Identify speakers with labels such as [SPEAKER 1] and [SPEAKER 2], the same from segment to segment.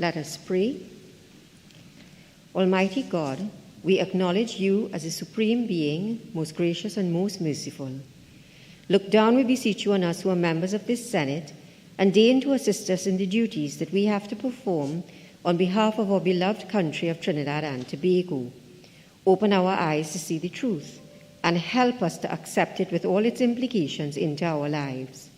[SPEAKER 1] Let us pray. Almighty God, we acknowledge you as a supreme being, most gracious and most merciful. Look down, we beseech you, on us who are members of this Senate, and deign to assist us in the duties that we have to perform on behalf of our beloved country of Trinidad and Tobago. Open our eyes to see the truth and help us to accept it with all its implications into our lives.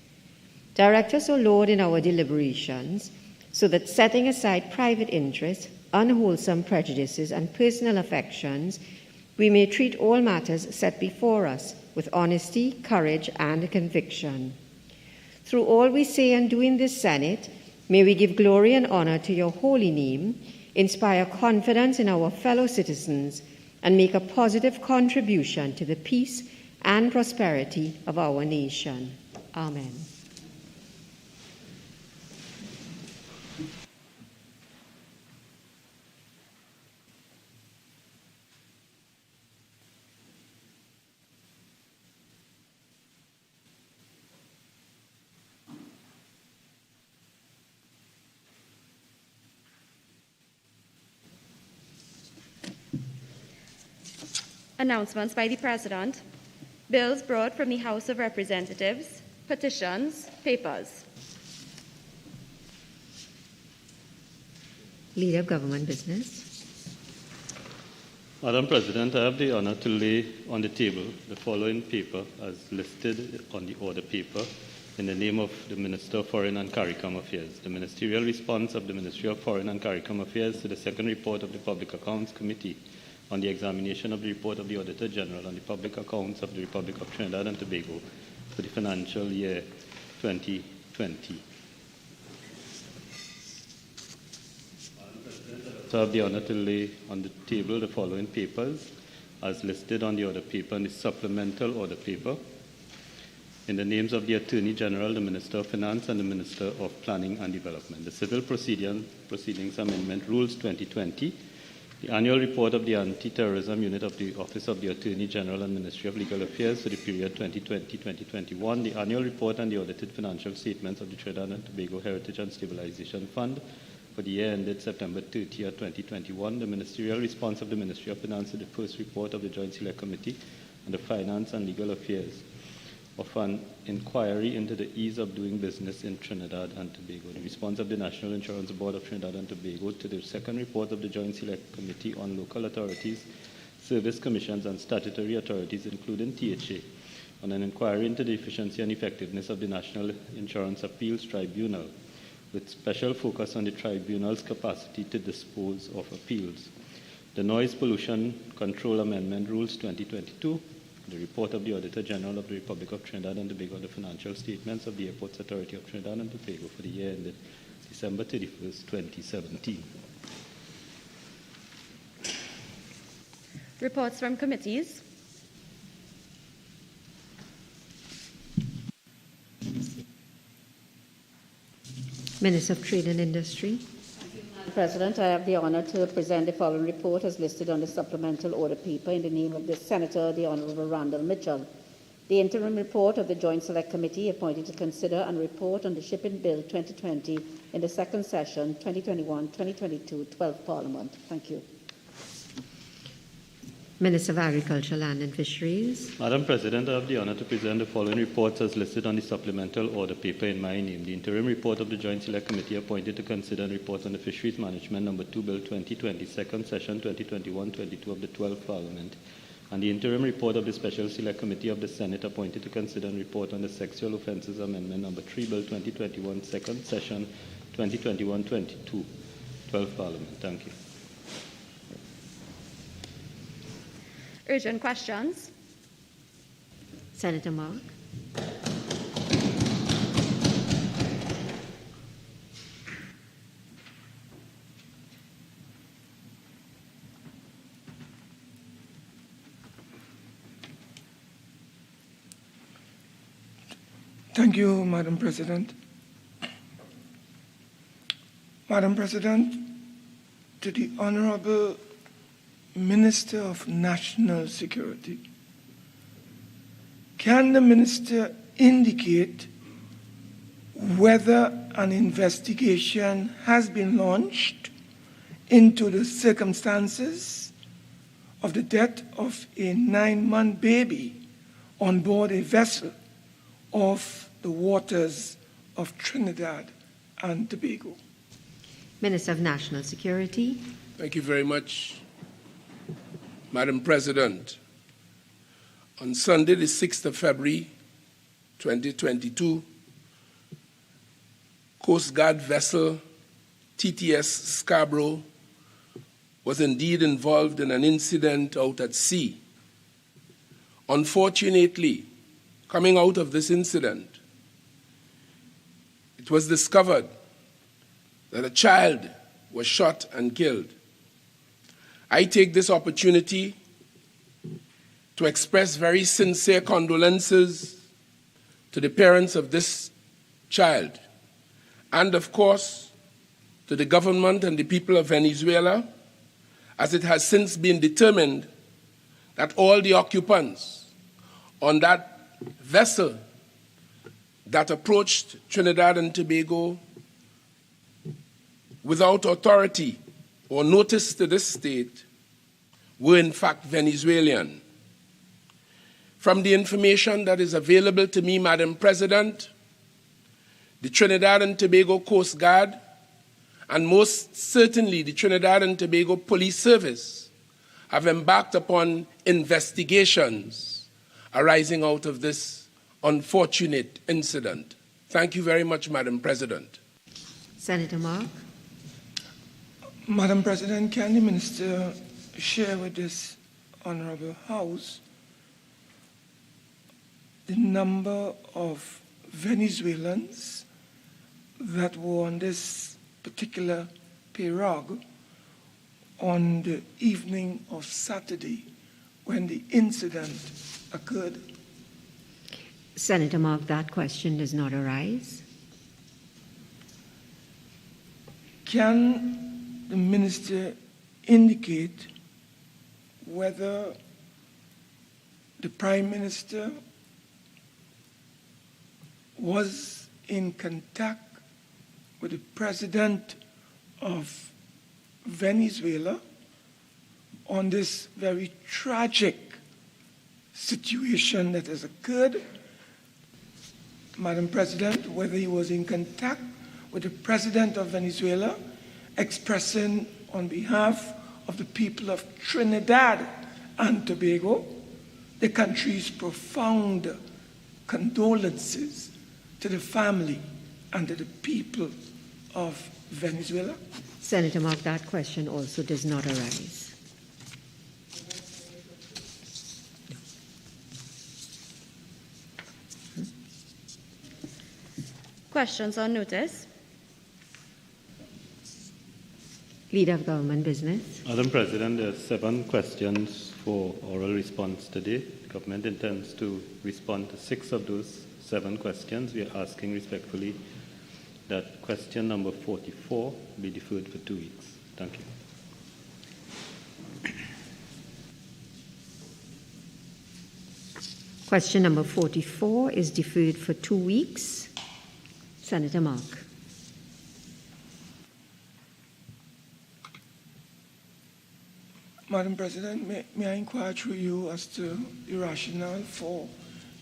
[SPEAKER 1] Direct us, O Lord, in our deliberations, so that setting aside private interests, unwholesome prejudices, and personal affections, we may treat all matters set before us with honesty, courage, and conviction. Through all we say and do in this Senate, may we give glory and honor to your holy name, inspire confidence in our fellow citizens, and make a positive contribution to the peace and prosperity of our nation. Amen.
[SPEAKER 2] Announcements by the President. Bills brought from the House of Representatives. Petitions. Papers.
[SPEAKER 1] Leader of Government Business.
[SPEAKER 3] Madam President, I have the honor to lay on the table the following paper as listed on the order paper in the name of the Minister of Foreign and CARICOM Affairs. The ministerial response of the Ministry of Foreign and CARICOM Affairs to the second report of the Public Accounts Committee on the examination of the report of the Auditor General on the public accounts of the Republic of Trinidad and Tobago for the financial year 2020. I have the honor to lay on the table the following papers as listed on the order paper and the supplemental order paper in the names of the Attorney General, the Minister of Finance, and the Minister of Planning and Development. The Civil Proceedings Amendment Rules 2020, the annual report of the Anti-Terrorism Unit of the Office of the Attorney General and Ministry of Legal Affairs for the period 2020-2021, the annual report and the audited financial statements of the Trinidad and Tobago Heritage and Stabilization Fund for the year ended September 30, 2021, the ministerial response of the Ministry of Finance to the first report of the Joint Select Committee on the Finance and Legal Affairs of an inquiry into the ease of doing business in Trinidad and Tobago. The response of the National Insurance Board of Trinidad and Tobago to the second report of the Joint Select Committee on Local Authorities, Service Commissions, and Statutory Authorities, including THA, on an inquiry into the efficiency and effectiveness of the National Insurance Appeals Tribunal, with special focus on the tribunal's capacity to dispose of appeals. The Noise Pollution Control Amendment Rules 2022, the report of the Auditor General of the Republic of Trinidad and Tobago on the financial statements of the Airports Authority of Trinidad and Tobago for the year ended December 31st, 2017.
[SPEAKER 2] Reports from committees.
[SPEAKER 1] Minister of Trade and Industry.
[SPEAKER 4] President, I have the honor to present the following report as listed on the supplemental order paper in the name of the Senator, the Honourable Randall Mitchell. The interim report of the Joint Select Committee appointed to consider and report on the Shipping Bill 2020 in the second session, 2021-2022, 12th Parliament. Thank you.
[SPEAKER 1] Minister of Agriculture, Land and Fisheries.
[SPEAKER 3] Madam President, I have the honor to present the following reports as listed on the supplemental order paper in my name. The interim report of the Joint Select Committee appointed to consider and report on the Fisheries Management No. 2 Bill 2020, second session 2021-22 of the 12th Parliament, and the interim report of the Special Select Committee of the Senate appointed to consider and report on the Sexual Offences Amendment No. 3 Bill 2021, second session 2021-22, 12th Parliament. Thank you.
[SPEAKER 2] Urgent questions.
[SPEAKER 1] Senator Mark.
[SPEAKER 5] Thank you, Madam President. Madam President, to the Honorable Minister of National Security, can the Minister indicate whether an investigation has been launched into the circumstances of the death of a 9-month baby on board a vessel off the waters of Trinidad and Tobago.
[SPEAKER 1] Minister of National Security.
[SPEAKER 6] Thank you very much, Madam President. On Sunday, the 6th of February, 2022, Coast Guard vessel TTS Scarborough was indeed involved in an incident out at sea. Unfortunately, coming out of this incident, it was discovered that a child was shot and killed. I take this opportunity to express very sincere condolences to the parents of this child, and of course, to the government and the people of Venezuela, as it has since been determined that all the occupants on that vessel that approached Trinidad and Tobago without authority or notice to this state were in fact Venezuelan. From the information that is available to me, Madam President, the Trinidad and Tobago Coast Guard, and most certainly the Trinidad and Tobago Police Service, have embarked upon investigations arising out of this unfortunate incident. Thank you very much, Madam President.
[SPEAKER 1] Senator Mark.
[SPEAKER 5] Madam President, can the Minister share with this Honourable House the number of Venezuelans that were on this particular pirogue on the evening of Saturday when the incident occurred?
[SPEAKER 1] Senator Mark, that question does not arise.
[SPEAKER 5] Can the Minister indicate whether the Prime Minister was in contact with the President of Venezuela on this very tragic situation that has occurred? Madam President, whether he was in contact with the President of Venezuela, expressing on behalf of the people of Trinidad and Tobago the country's profound condolences to the family and to the people of Venezuela?
[SPEAKER 1] Senator Mark, that question also does not arise.
[SPEAKER 2] Questions on notice?
[SPEAKER 1] Leader of Government Business.
[SPEAKER 3] Madam President, there are 7 questions for oral response today. The government intends to respond to 6 of those 7 questions. We are asking respectfully that question number 44 be deferred for 2 weeks. Thank you.
[SPEAKER 1] Question number 44 is deferred for 2 weeks. Senator Mark.
[SPEAKER 5] Madam President, may I inquire through you as to the rationale for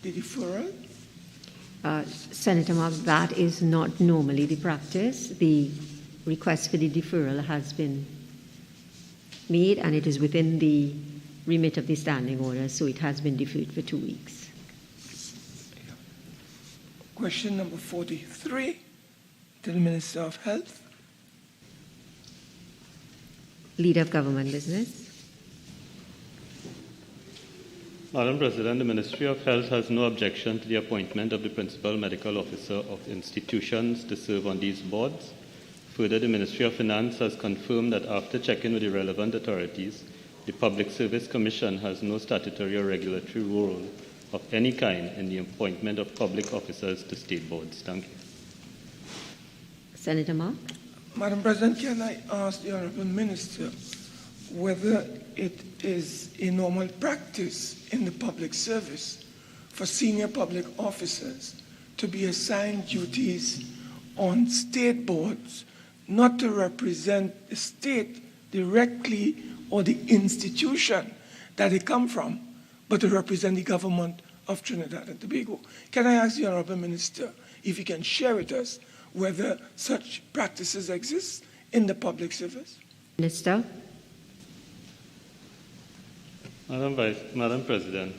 [SPEAKER 5] the deferral?
[SPEAKER 1] Senator Mark, that is not normally the practice. The request for the deferral has been made and it is within the remit of the standing order, so it has been deferred for 2 weeks.
[SPEAKER 5] Question number 43 to the Minister of Health.
[SPEAKER 1] Leader of Government Business.
[SPEAKER 3] Madam President, the Ministry of Health has no objection to the appointment of the Principal Medical Officer of institutions to serve on these boards. Further, the Ministry of Finance has confirmed that after checking with the relevant authorities, the Public Service Commission has no statutory or regulatory role of any kind in the appointment of public officers to state boards. Thank you.
[SPEAKER 1] Senator Mark.
[SPEAKER 5] Madam President, can I ask the Honourable Minister whether it is a normal practice in the public service for senior public officers to be assigned duties on state boards not to represent the state directly or the institution that they come from, but to represent the government of Trinidad and Tobago. Can I ask the Honourable Minister if he can share with us whether such practices exist in the public service?
[SPEAKER 1] Minister.
[SPEAKER 3] Madam President,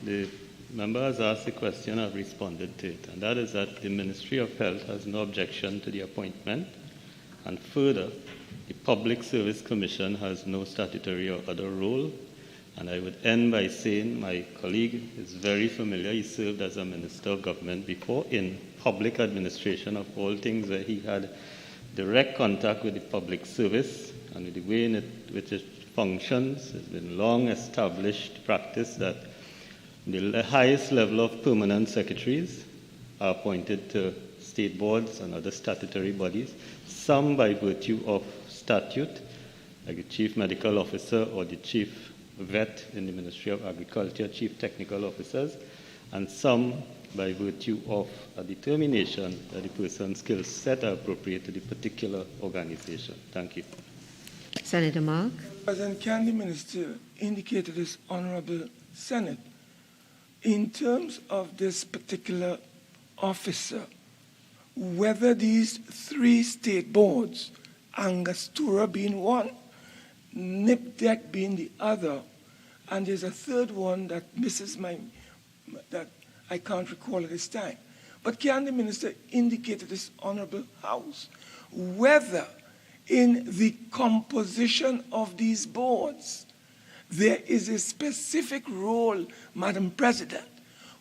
[SPEAKER 3] the member has asked a question, I've responded to it, and that is that the Ministry of Health has no objection to the appointment, and further, the Public Service Commission has no statutory or other role. And I would end by saying my colleague is very familiar. He served as a Minister of Government before in public administration of all things, where he had direct contact with the public service and with the way in which it functions. It's been long established practice that the highest level of permanent secretaries are appointed to state boards and other statutory bodies, some by virtue of statute, like the Chief Medical Officer or the Chief Vet in the Ministry of Agriculture, Chief Technical Officers, and some by virtue of a determination that the person's skill set are appropriate to the particular organization. Thank you.
[SPEAKER 1] Senator Mark.
[SPEAKER 5] President, can the Minister indicate to this Honourable Senate, in terms of this particular officer, whether these three state boards, Angostura being one, NIPDEC being the other, and there's a third one that that I can't recall at this time. But can the Minister indicate to this Honourable House whether in the composition of these boards there is a specific role, Madam President,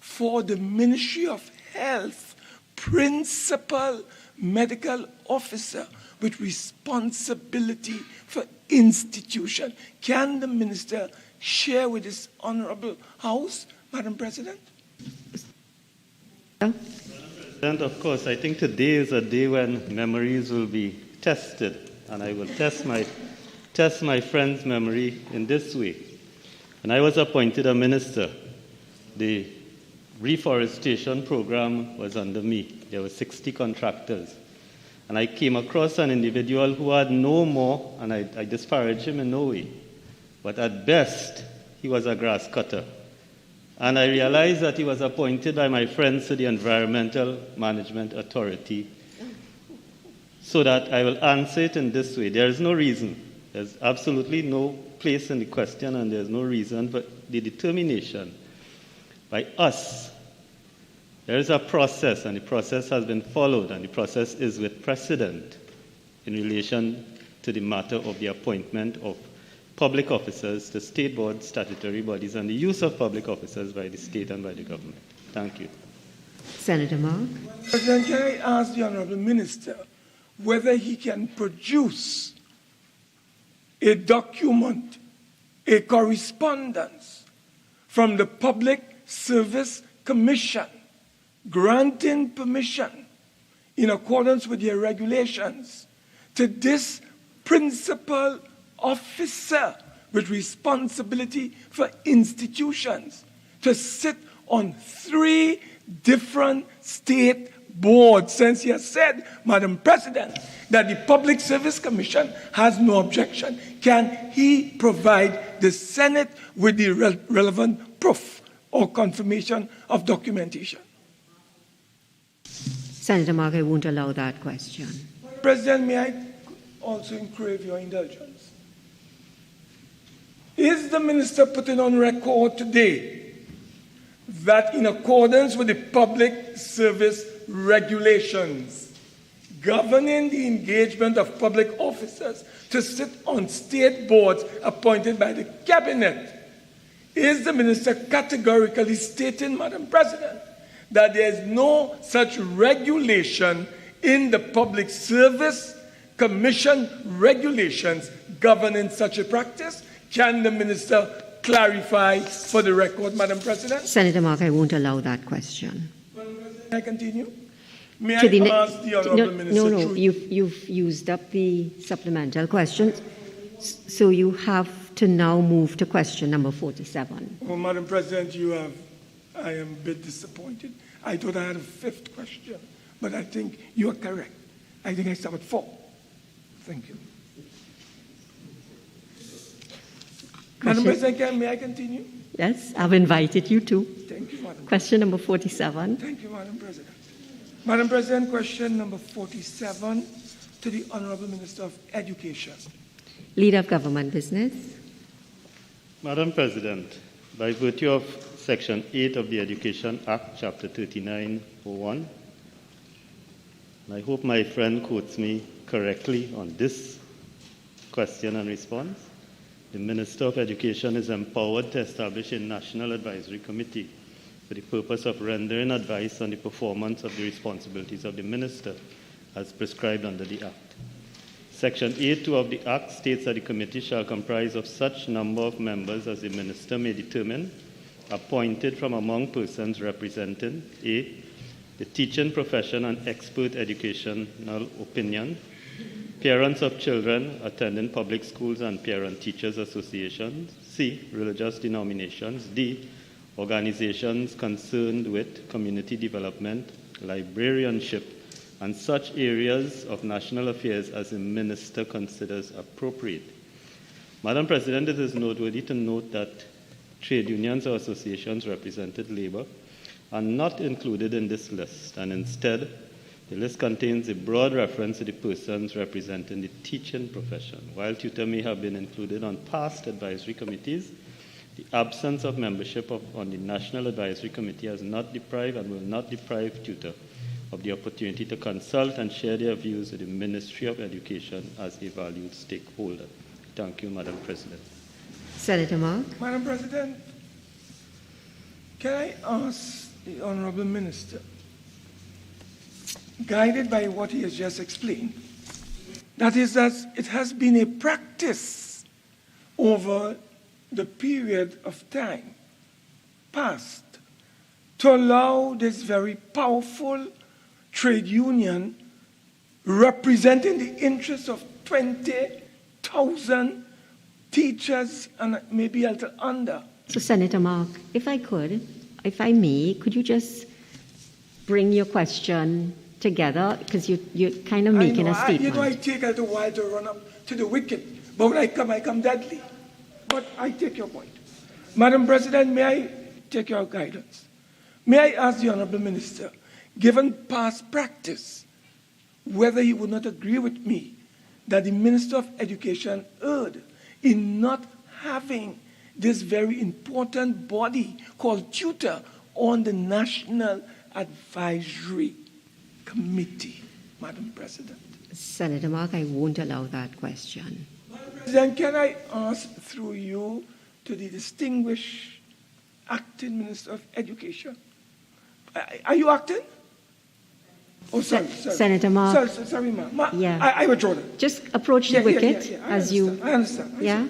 [SPEAKER 5] for the Ministry of Health principal medical officer with responsibility for institution? Can the Minister share with this Honourable House, Madam President?
[SPEAKER 1] Yeah.
[SPEAKER 3] President, of course, I think today is a day when memories will be tested, and I will test my friend's memory in this way. When I was appointed a minister, the reforestation program was under me. There were 60 contractors. And I came across an individual who had no more, and I disparaged him in no way, but at best, he was a grass cutter. And I realized that he was appointed by my friends to the Environmental Management Authority, so that I will answer it in this way. There is no reason. There's absolutely no place in the question, and there's no reason, but the determination by us. There is a process, and the process has been followed, and the process is with precedent in relation to the matter of the appointment of public officers to state boards, statutory bodies, and the use of public officers by the state and by the government. Thank you.
[SPEAKER 1] Senator Mark.
[SPEAKER 5] President, can I ask the Honourable Minister whether he can produce a document, a correspondence from the Public Service Commission granting permission in accordance with their regulations to this principal officer with responsibility for institutions to sit on 3 different state boards, since he has said, Madam President, that the Public Service Commission has no objection. Can he provide the Senate with the relevant proof or confirmation of documentation?
[SPEAKER 1] Senator Mark, I won't allow that question.
[SPEAKER 5] President, may I also crave your indulgence? Is the minister putting on record today that in accordance with the public service regulations governing the engagement of public officers to sit on state boards appointed by the cabinet, is the minister categorically stating, Madam President, that there is no such regulation in the Public Service Commission regulations governing such a practice? Can the minister clarify for the record, Madam President?
[SPEAKER 1] Senator Mark, I won't allow that question.
[SPEAKER 5] May I continue? May I ask the Honourable Minister?
[SPEAKER 1] No, you've used up the supplemental questions, so you have to now move to question number 47.
[SPEAKER 5] Well, Madam President, I am a bit disappointed. I thought I had a 5th question, but I think you are correct. I think I stop at 4. Thank you. Madam President, may I continue?
[SPEAKER 1] Yes, I've invited you to.
[SPEAKER 5] Thank you, Madam
[SPEAKER 1] Question number 47.
[SPEAKER 5] Thank you, Madam President. Madam President, question number 47 to the Honorable Minister of Education.
[SPEAKER 1] Leader of Government Business.
[SPEAKER 3] Madam President, by virtue of Section 8 of the Education Act, Chapter 3901, and I hope my friend quotes me correctly on this question and response, the Minister of Education is empowered to establish a National Advisory Committee for the purpose of rendering advice on the performance of the responsibilities of the Minister as prescribed under the Act. Section 8.2 of the Act states that the committee shall comprise of such number of members as the Minister may determine, appointed from among persons representing a. the teaching profession and expert educational opinion, parents of children attending public schools and parent-teachers associations, c. religious denominations, d. organizations concerned with community development, librarianship, and such areas of national affairs as the Minister considers appropriate. Madam President, it is noteworthy to note that trade unions or associations represented labor are not included in this list, and instead, the list contains a broad reference to the persons representing the teaching profession. While tutor may have been included on past advisory committees, the absence of membership on the National Advisory Committee has not deprived and will not deprive tutor of the opportunity to consult and share their views with the Ministry of Education as a valued stakeholder. Thank you, Madam President.
[SPEAKER 1] Senator Mark.
[SPEAKER 5] Madam President, can I ask the Honorable Minister, guided by what he has just explained, that is that it has been a practice over the period of time past to allow this very powerful trade union representing the interests of 20,000 teachers and maybe a little under.
[SPEAKER 1] So, Senator Mark, if I may, could you just bring your question together? Because you're kind of making a statement.
[SPEAKER 5] I take a little while to run up to the wicket, but when I come deadly. But I take your point. Madam President, may I take your guidance? May I ask the Honorable Minister, given past practice, whether he would not agree with me that the Minister of Education erred in not having this very important body called tutor on the National Advisory Committee, Madam President.
[SPEAKER 1] Senator Mark, I won't allow that question.
[SPEAKER 5] Madam President, can I ask through you to the distinguished acting Minister of Education? Are you acting? Oh, sorry.
[SPEAKER 1] Senator Mark.
[SPEAKER 5] Sorry, ma'am.
[SPEAKER 1] Yeah.
[SPEAKER 5] I withdraw that.
[SPEAKER 1] Just approach the wicket as you.
[SPEAKER 5] I understand.
[SPEAKER 1] Yeah.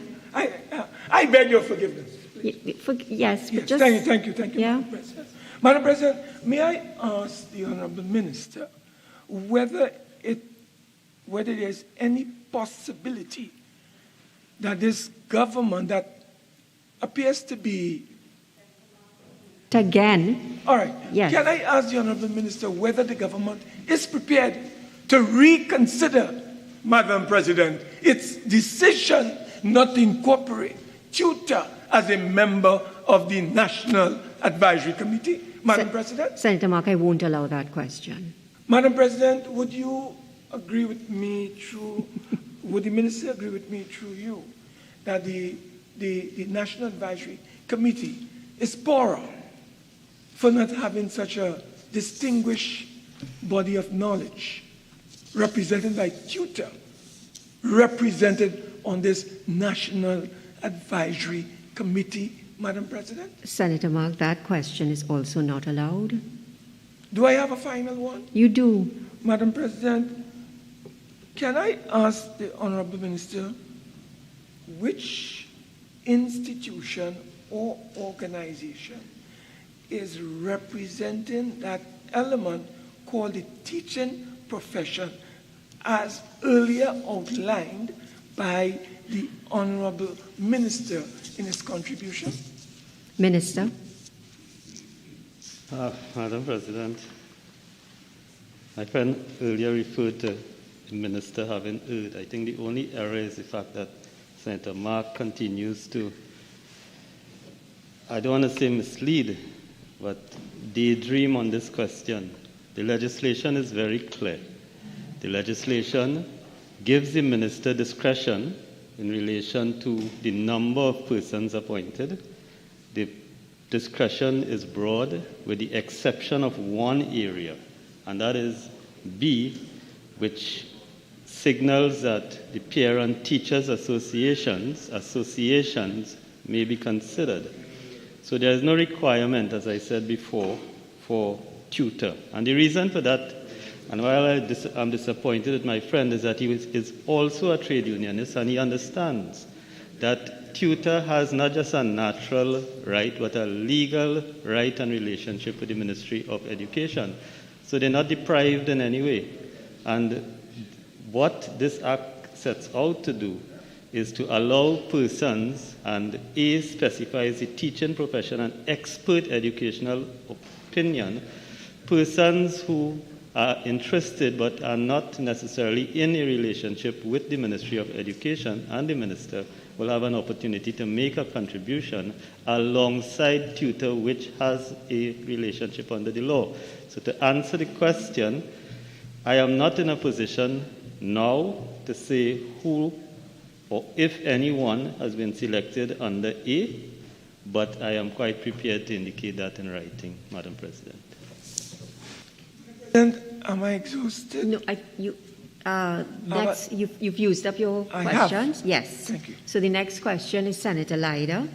[SPEAKER 5] I beg your forgiveness.
[SPEAKER 1] Yes, but just.
[SPEAKER 5] Thank you,
[SPEAKER 1] yeah.
[SPEAKER 5] Madam President. Madam President, may I ask the Honorable Minister whether there's any possibility that this government that appears to be.
[SPEAKER 1] Again.
[SPEAKER 5] All right.
[SPEAKER 1] Yes.
[SPEAKER 5] Can I ask the Honorable Minister whether the government is prepared to reconsider, Madam President, its decision not to incorporate tutor as a member of the National Advisory Committee? Madam President?
[SPEAKER 1] Senator Mark, I won't allow that question.
[SPEAKER 5] Madam President, would you agree with me would the Minister agree with me through you that the National Advisory Committee is poorer for not having such a distinguished body of knowledge represented by tutor, represented on this National Advisory Committee, Madam President?
[SPEAKER 1] Senator Mark, that question is also not allowed.
[SPEAKER 5] Do I have a final one?
[SPEAKER 1] You do.
[SPEAKER 5] Madam President, can I ask the Honorable Minister which institution or organization is representing that element called the teaching profession as earlier outlined by the Honorable Minister in his contribution?
[SPEAKER 1] Minister.
[SPEAKER 3] Madam President, My friend earlier referred to the minister having erred. I think the only error is the fact that Senator Mark continues to, I don't want to say mislead, but daydream on this question. The legislation is very clear. The legislation gives the minister discretion in relation to the number of persons appointed. The discretion is broad with the exception of one area, and that is B, which signals that the parent teachers associations may be considered. So there is no requirement, as I said before, for tutor. And the reason for that, and while I'm disappointed with my friend, is that he is also a trade unionist, and he understands that tutor has not just a natural right, but a legal right and relationship with the Ministry of Education. So they're not deprived in any way. And what this act sets out to do is to allow persons, and A specifies the teaching profession and expert educational opinion, persons who are interested but are not necessarily in a relationship with the Ministry of Education, and the minister will have an opportunity to make a contribution alongside tutor which has a relationship under the law. So to answer the question, I am not in a position now to say who or if anyone has been selected under A, but I am quite prepared to indicate that in writing, Madam President.
[SPEAKER 5] Am I exhausted?
[SPEAKER 1] No, you've used up your questions? Yes.
[SPEAKER 5] Thank you.
[SPEAKER 1] So the next question is Senator Lyder.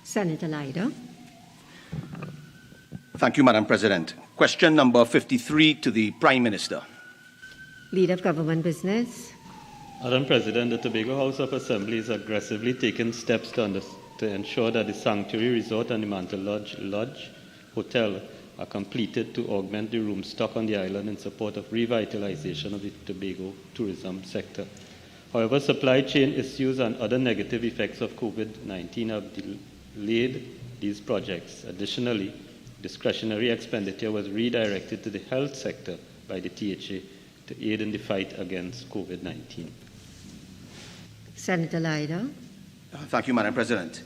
[SPEAKER 1] Senator Lyder.
[SPEAKER 7] Thank you, Madam President. Question number 53 to the Prime Minister.
[SPEAKER 1] Leader of Government Business.
[SPEAKER 3] Madam President, the Tobago House of Assembly is aggressively taking steps to ensure that the Sanctuary Resort and the Mantle Lodge Hotel are completed to augment the room stock on the island in support of revitalization of the Tobago tourism sector. However, supply chain issues and other negative effects of COVID-19 have delayed these projects. Additionally, discretionary expenditure was redirected to the health sector by the THA to aid in the fight against COVID-19.
[SPEAKER 1] Senator Lyder.
[SPEAKER 7] Thank you, Madam President.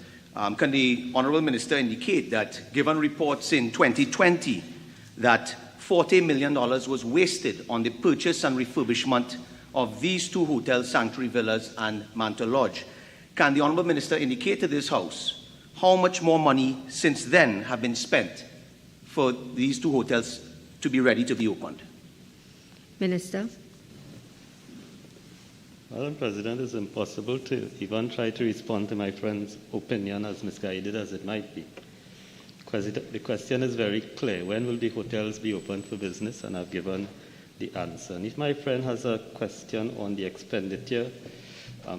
[SPEAKER 7] Can the Honourable Minister indicate that, given reports in 2020 that $40 million was wasted on the purchase and refurbishment of these two hotels, Sanctuary Villas and Mantle Lodge, can the Honourable Minister indicate to this House how much more money since then have been spent for these two hotels to be ready to be opened?
[SPEAKER 1] Minister.
[SPEAKER 3] Madam President, it's impossible to even try to respond to my friend's opinion, as misguided as it might be. The question is very clear. When will the hotels be open for business? And I've given the answer. And if my friend has a question on the expenditure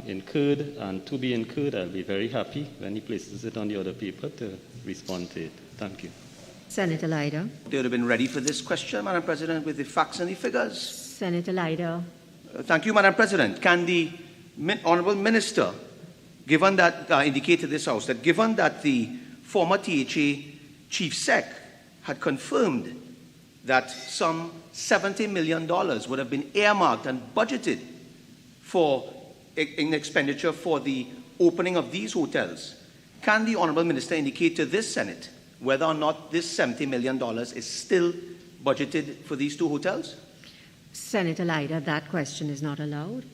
[SPEAKER 3] incurred and to be incurred, I'll be very happy when he places it on the other paper to respond to it. Thank you.
[SPEAKER 1] Senator Lyder.
[SPEAKER 7] They would have been ready for this question, Madam President, with the facts and the figures.
[SPEAKER 1] Senator Lyder.
[SPEAKER 7] Thank you, Madam President. Can the Honourable Minister, given that, indicate to this House that given that the former THA Chief Sec had confirmed that some $70 million would have been earmarked and budgeted for in expenditure for the opening of these hotels, can the Honourable Minister indicate to this Senate whether or not this $70 million is still budgeted for these two hotels?
[SPEAKER 1] Senator Lyder, that question is not allowed.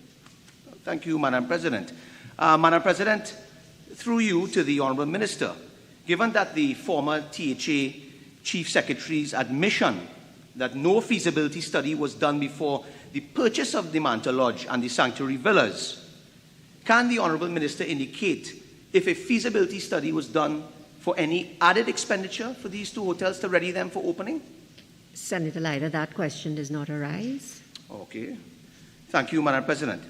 [SPEAKER 7] Thank you, Madam President. Madam President, through you to the Honourable Minister, given that the former THA Chief Secretary's admission that no feasibility study was done before the purchase of the Manta Lodge and the Sanctuary Villas, can the Honourable Minister indicate if a feasibility study was done for any added expenditure for these two hotels to ready them for opening?
[SPEAKER 1] Senator Lyder, that question does not arise.
[SPEAKER 7] Okay. Thank you, Madam President.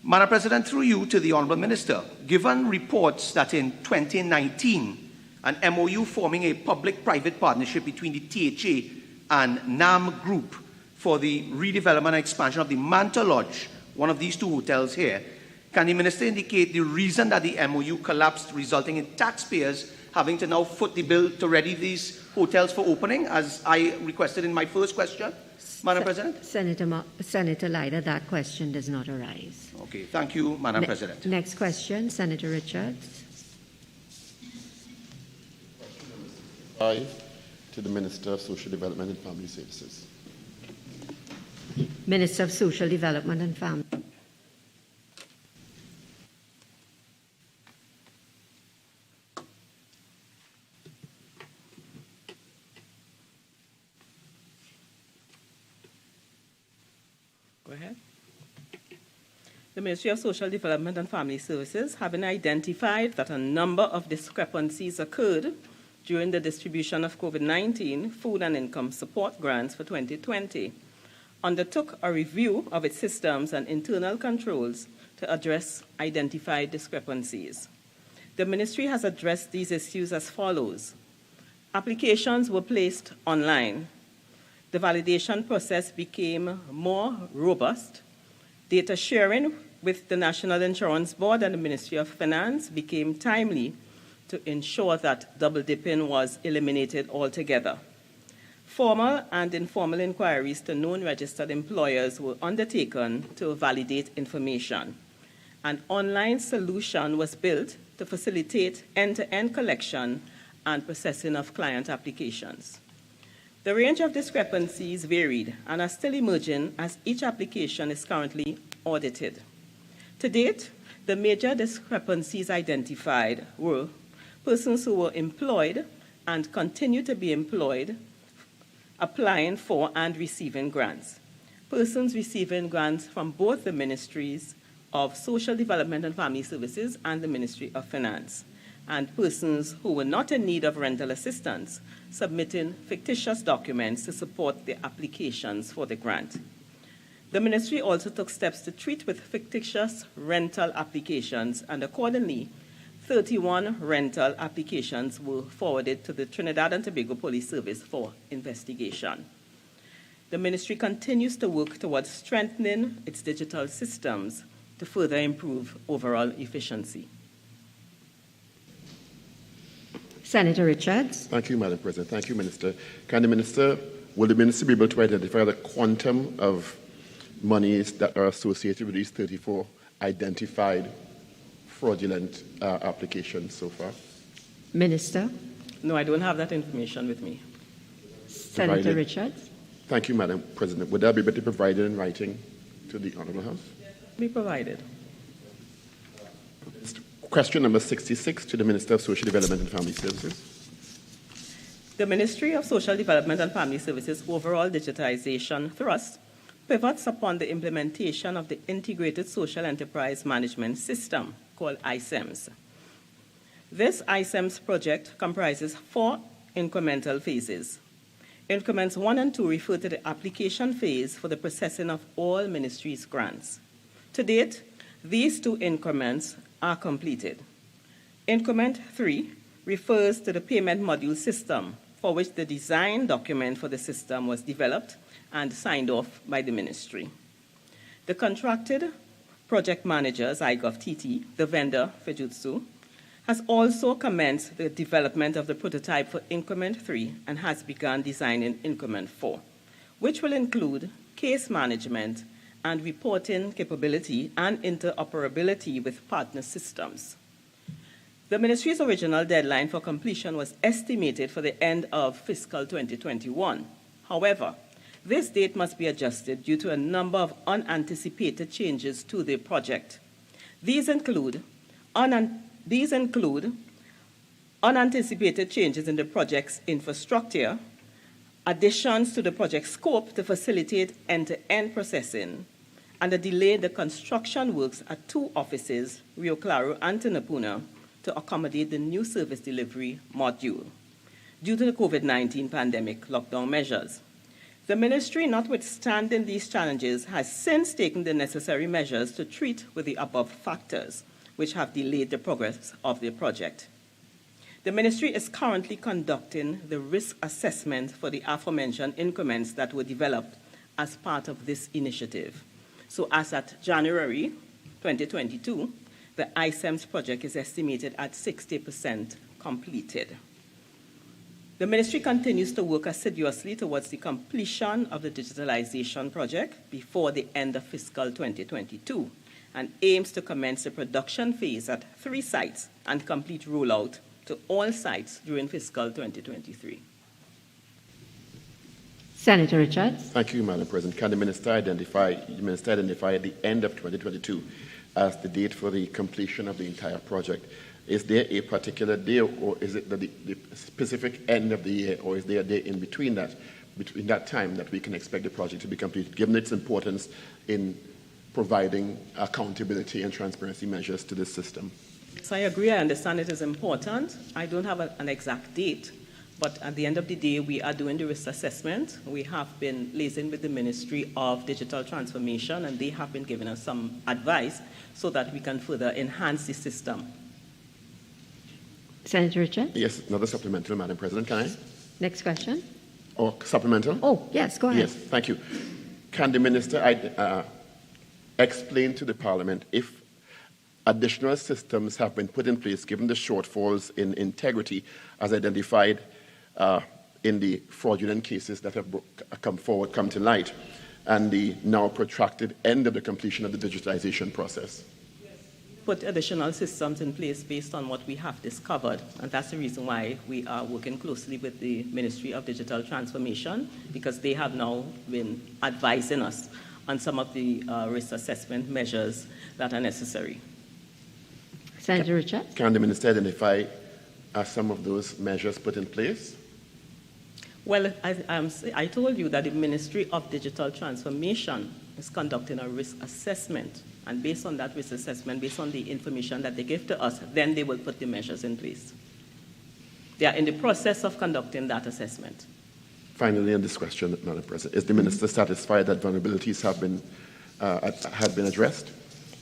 [SPEAKER 7] Madam President, through you to the Honourable Minister, given reports that in 2019, an MOU forming a public-private partnership between the THA and NAM Group for the redevelopment and expansion of the Manta Lodge, one of these two hotels here, can the Minister indicate the reason that the MOU collapsed, resulting in taxpayers having to now foot the bill to ready these hotels for opening, as I requested in my first question, Madam President?
[SPEAKER 1] Senator Lyder, that question does not arise.
[SPEAKER 7] Okay, thank you, Madam President.
[SPEAKER 1] Next question, Senator Richards.
[SPEAKER 8] To the Minister of Social Development and Family Services.
[SPEAKER 1] Minister of Social Development and Family.
[SPEAKER 9] Go ahead. The Ministry of Social Development and Family Services, having identified that a number of discrepancies occurred during the distribution of COVID-19 food and income support grants for 2020, undertook a review of its systems and internal controls to address identified discrepancies. The Ministry has addressed these issues as follows. Applications were placed online. The validation process became more robust. Data sharing with the National Insurance Board and the Ministry of Finance became timely to ensure that double dipping was eliminated altogether. Formal and informal inquiries to known registered employers were undertaken to validate information. An online solution was built to facilitate end-to-end collection and processing of client applications. The range of discrepancies varied and are still emerging as each application is currently audited. To date, the major discrepancies identified were persons who were employed and continue to be employed, applying for and receiving grants. Persons receiving grants from both the Ministries of Social Development and Family Services and the Ministry of Finance, and persons who were not in need of rental assistance, submitting fictitious documents to support their applications for the grant. The Ministry also took steps to treat with fictitious rental applications, and accordingly, 31 rental applications were forwarded to the Trinidad and Tobago Police Service for investigation. The Ministry continues to work towards strengthening its digital systems to further improve overall efficiency.
[SPEAKER 1] Senator Richards.
[SPEAKER 8] Thank you, Madam President. Thank you, Minister. Will the Minister be able to identify the quantum of monies that are associated with these 34 identified fraudulent applications so far?
[SPEAKER 1] Minister.
[SPEAKER 9] No, I don't have that information with me.
[SPEAKER 1] Senator
[SPEAKER 8] Provided.
[SPEAKER 1] Richards.
[SPEAKER 8] Thank you, Madam President. Would that be better provided in writing to the Honourable House?
[SPEAKER 9] Be provided.
[SPEAKER 8] Question number 66 to the Minister of Social Development and Family Services.
[SPEAKER 9] The Ministry of Social Development and Family Services overall digitization thrust pivots upon the implementation of the Integrated Social Enterprise Management System, called ISEMS. This ISEMS project comprises 4 incremental phases. Increments 1 and 2 refer to the application phase for the processing of all ministries' grants. To date, these 2 increments are completed. Increment 3 refers to the payment module system, for which the design document for the system was developed and signed off by the Ministry. The contracted project managers, iGovTT, the vendor, Fujitsu, has also commenced the development of the prototype for Increment 3 and has begun designing Increment 4, which will include case management and reporting capability and interoperability with partner systems. The Ministry's original deadline for completion was estimated for the end of fiscal 2021. However, this date must be adjusted due to a number of unanticipated changes to the project. These include unanticipated changes in the project's infrastructure, additions to the project scope to facilitate end-to-end processing, and a delay in the construction works at 2 offices, Rio Claro and Tunapuna, to accommodate the new service delivery module due to the COVID-19 pandemic lockdown measures. The Ministry, notwithstanding these challenges, has since taken the necessary measures to treat with the above factors, which have delayed the progress of the project. The Ministry is currently conducting the risk assessment for the aforementioned increments that were developed as part of this initiative. So as at January 2022, the ISEMS project is estimated at 60% completed. The Ministry continues to work assiduously towards the completion of the digitalization project before the end of fiscal 2022 and aims to commence the production phase at 3 sites and complete rollout to all sites during fiscal 2023.
[SPEAKER 1] Senator Richards.
[SPEAKER 8] Thank you, Madam President. Can the Minister identify the end of 2022 as the date for the completion of the entire project? Is there a particular day, or is it the specific end of the year, or is there a day in between that time that we can expect the project to be completed, given its importance in providing accountability and transparency measures to this system?
[SPEAKER 9] So I agree, I understand it is important. I don't have an exact date, but at the end of the day, we are doing the risk assessment. We have been liaising with the Ministry of Digital Transformation, and they have been giving us some advice so that we can further enhance the system.
[SPEAKER 1] Senator Richards?
[SPEAKER 8] Yes, another supplemental, Madam President. Can I?
[SPEAKER 1] Next question.
[SPEAKER 8] Or supplemental?
[SPEAKER 1] Oh, yes, go ahead.
[SPEAKER 8] Yes, thank you. Can the Minister explain to the Parliament if additional systems have been put in place given the shortfalls in integrity as identified in the fraudulent cases that have come to light, and the now protracted end of the completion of the digitalization process?
[SPEAKER 9] Put additional systems in place based on what we have discovered, and that's the reason why we are working closely with the Ministry of Digital Transformation, because they have now been advising us on some of the risk assessment measures that are necessary.
[SPEAKER 1] Senator Richards?
[SPEAKER 8] Can the Minister identify some of those measures put in place?
[SPEAKER 9] Well, I told you that the Ministry of Digital Transformation is conducting a risk assessment, and based on that risk assessment, based on the information that they give to us, then they will put the measures in place. They are in the process of conducting that assessment.
[SPEAKER 8] Finally, on this question, Madam President, is the Minister satisfied that vulnerabilities have been addressed?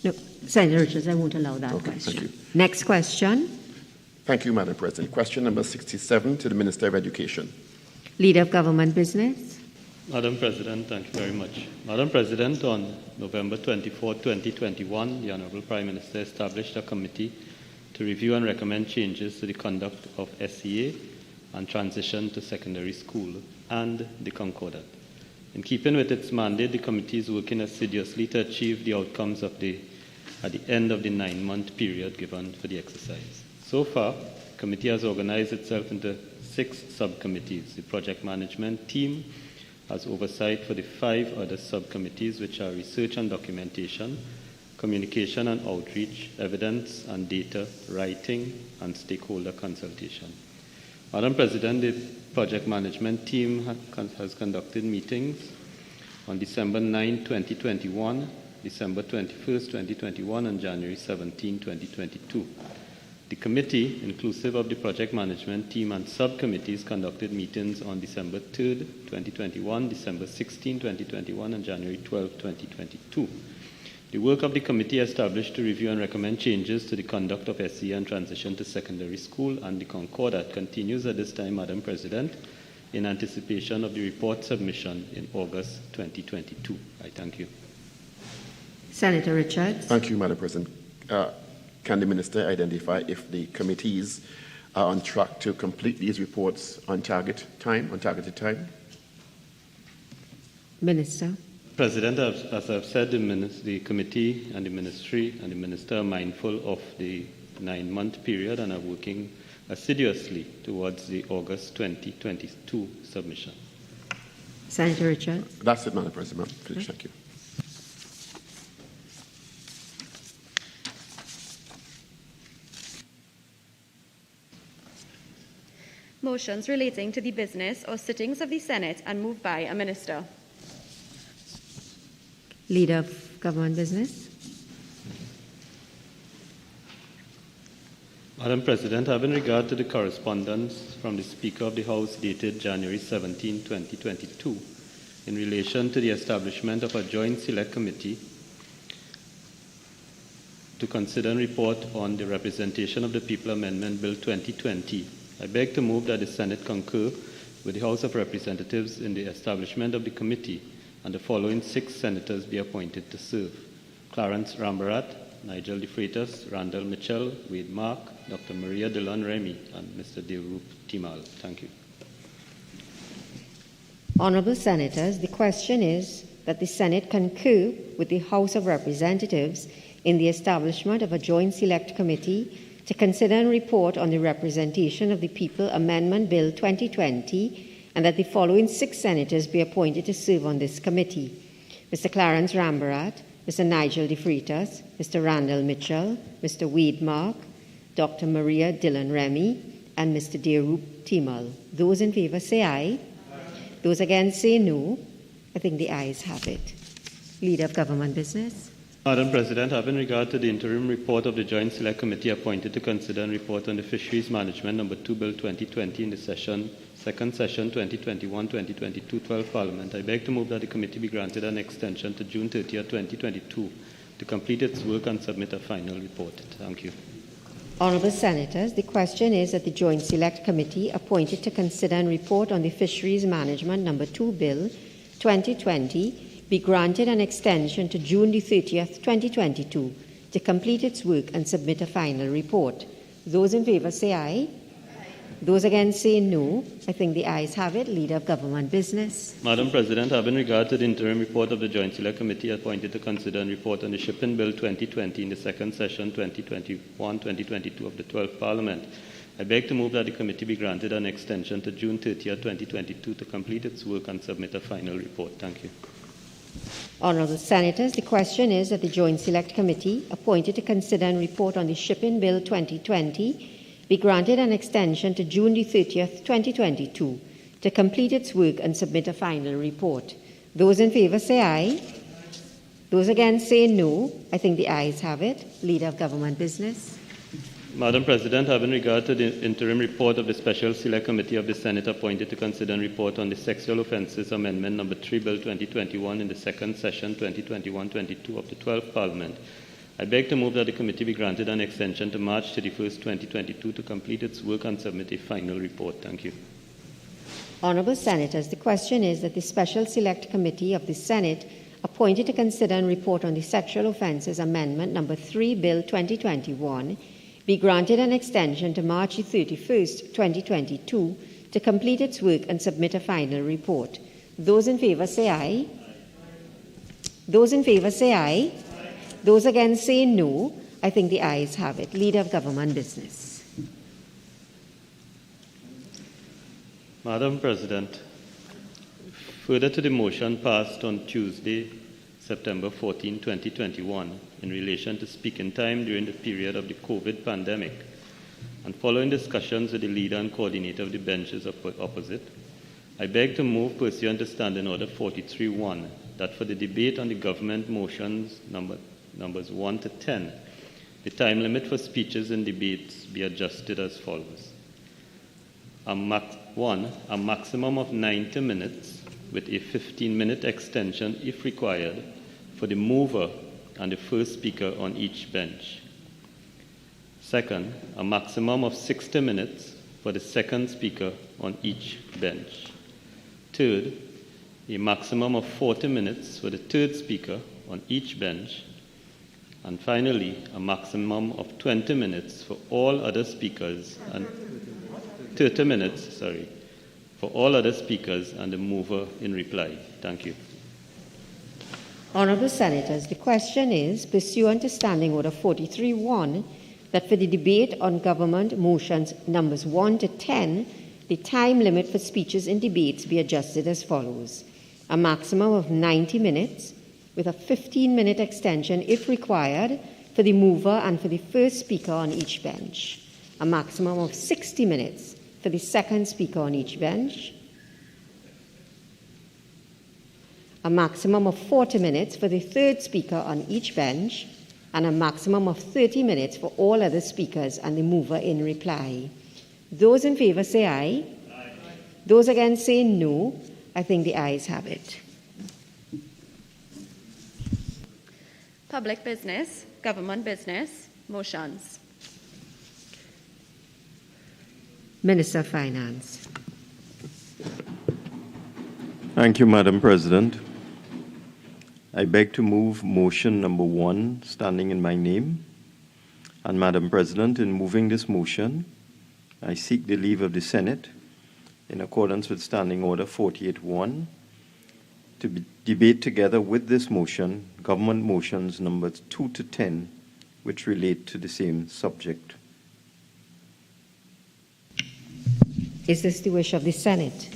[SPEAKER 1] No, Senator Richards, I won't allow that question.
[SPEAKER 8] Thank you.
[SPEAKER 1] Next question.
[SPEAKER 8] Thank you, Madam President. Question number 67 to the Minister of Education.
[SPEAKER 1] Leader of Government Business.
[SPEAKER 3] Madam President, thank you very much. Madam President, on November 24, 2021, the Honourable Prime Minister established a committee to review and recommend changes to the conduct of SEA and transition to secondary school and the Concordat. In keeping with its mandate, the committee is working assiduously to achieve the outcomes at the end of the 9-month period given for the exercise. So far, the committee has organized itself into 6 subcommittees. The project management team has oversight for the 5 other subcommittees, which are research and documentation, communication and outreach, evidence and data, writing, and stakeholder consultation. Madam President, the project management team has conducted meetings on December 9, 2021, December 21, 2021, and January 17, 2022. The committee, inclusive of the project management team and subcommittees, conducted meetings on December 3, 2021, December 16, 2021, and January 12, 2022. The work of the committee established to review and recommend changes to the conduct of SE and transition to secondary school and the Concordat continues at this time, Madam President, in anticipation of the report submission in August 2022. I thank you.
[SPEAKER 1] Senator Richards.
[SPEAKER 8] Thank you, Madam President. Can the Minister identify if the committees are on track to complete these reports on targeted time?
[SPEAKER 1] Minister.
[SPEAKER 3] President, as I've said, the committee and the ministry and the minister are mindful of the 9-month period and are working assiduously towards the August 2022 submission.
[SPEAKER 1] Senator Richards.
[SPEAKER 8] That's it, Madam President. Finish. Thank you.
[SPEAKER 2] Motions relating to the business or sittings of the Senate and moved by a minister.
[SPEAKER 1] Leader of Government Business.
[SPEAKER 3] Madam President, having regard to the correspondence from the Speaker of the House dated January 17, 2022, in relation to the establishment of a joint select committee to consider and report on the Representation of the People Amendment Bill 2020, I beg to move that the Senate concur with the House of Representatives in the establishment of the committee and the following 6 senators be appointed to serve: Clarence Rambharat, Nigel De Freitas, Randall Mitchell, Wade Mark, Dr. Maria Dillon-Remy, and Mr. Deoroop Teemal. Thank you.
[SPEAKER 1] Honourable Senators, the question is that the Senate concur with the House of Representatives in the establishment of a joint select committee to consider and report on the Representation of the People Amendment Bill 2020, and that the following 6 senators be appointed to serve on this committee: Mr. Clarence Rambharat, Mr. Nigel De Freitas, Mr. Randall Mitchell, Mr. Wade Mark, Dr. Maria Dillon-Remy, and Mr. Deoroop Teemal. Those in favour say aye. Those against say no. I think the ayes have it. Leader of Government Business.
[SPEAKER 3] Madam President, having regard to the interim report of the Joint Select Committee appointed to consider and report on the Fisheries Management No. 2 Bill 2020 in the second session 2021-2022 12th Parliament, I beg to move that the committee be granted an extension to June 30, 2022 to complete its work and submit a final report. Thank you.
[SPEAKER 1] Honourable Senators, the question is that the Joint Select Committee appointed to consider and report on the Fisheries Management No. 2 Bill 2020 be granted an extension to June 30th, 2022 to complete its work and submit a final report. Those in favour say aye. Those against say no. I think the ayes have it. Leader of Government Business.
[SPEAKER 3] Madam President, having regard to the interim report of the Joint Select Committee appointed to consider and report on the Shipping Bill 2020 in the second session 2021-2022 of the 12th Parliament, I beg to move that the committee be granted an extension to June 30th, 2022 to complete its work and submit a final report. Thank you.
[SPEAKER 1] Honourable Senators, the question is that the Joint Select Committee appointed to consider and report on the Shipping Bill 2020 be granted an extension to June 30th, 2022 to complete its work and submit a final report. Those in favour say aye. Those against say no. I think the ayes have it. Leader of Government Business.
[SPEAKER 3] Madam President, having regard to the interim report of the Special Select Committee of the Senate appointed to consider and report on the Sexual Offences Amendment No. 3 Bill 2021 in the second session 2021-22 of the 12th Parliament, I beg to move that the committee be granted an extension to March 31st, 2022 to complete its work and submit a final report. Thank you.
[SPEAKER 1] Honourable Senators, the question is that the Special Select Committee of the Senate appointed to consider and report on the Sexual Offences Amendment No. 3 Bill 2021 be granted an extension to March 31st, 2022 to complete its work and submit a final report. Those in favour say aye. Those in favour say aye. Those against say no. I think the ayes have it. Leader of Government Business.
[SPEAKER 3] Madam President, further to the motion passed on Tuesday, September 14, 2021, in relation to speaking time during the period of the COVID pandemic, and following discussions with the leader and coordinator of the benches opposite, I beg to move pursuant to Standing Order 43.1 that for the debate on the government motions numbers 1 to 10, the time limit for speeches and debates be adjusted as follows. A maximum of 90 minutes with a 15-minute extension if required for the mover and the first speaker on each bench. Second, a maximum of 60 minutes for the second speaker on each bench. Third, a maximum of 40 minutes for the third speaker on each bench. And finally, a maximum of 20 minutes for all other speakers and 30 minutes, for all other speakers and the mover in reply. Thank you.
[SPEAKER 1] Honourable Senators, the question is, pursuant to Standing Order 43.1, that for the debate on government motions numbers 1 to 10, the time limit for speeches in debates be adjusted as follows: a maximum of 90 minutes, with a 15-minute extension if required for the mover and for the first speaker on each bench, a maximum of 60 minutes for the second speaker on each bench, a maximum of 40 minutes for the third speaker on each bench, and a maximum of 30 minutes for all other speakers and the mover in reply. Those in favour say aye. Aye. Those against say no. I think the ayes have it.
[SPEAKER 2] Public business, government business, motions.
[SPEAKER 1] Minister of Finance.
[SPEAKER 10] Thank you, Madam President. I beg to move motion number 1, standing in my name. And Madam President, in moving this motion, I seek the leave of the Senate, in accordance with Standing Order 48.1, to debate together with this motion government motions numbers 2 to 10, which relate to the same subject.
[SPEAKER 1] Is this the wish of the Senate?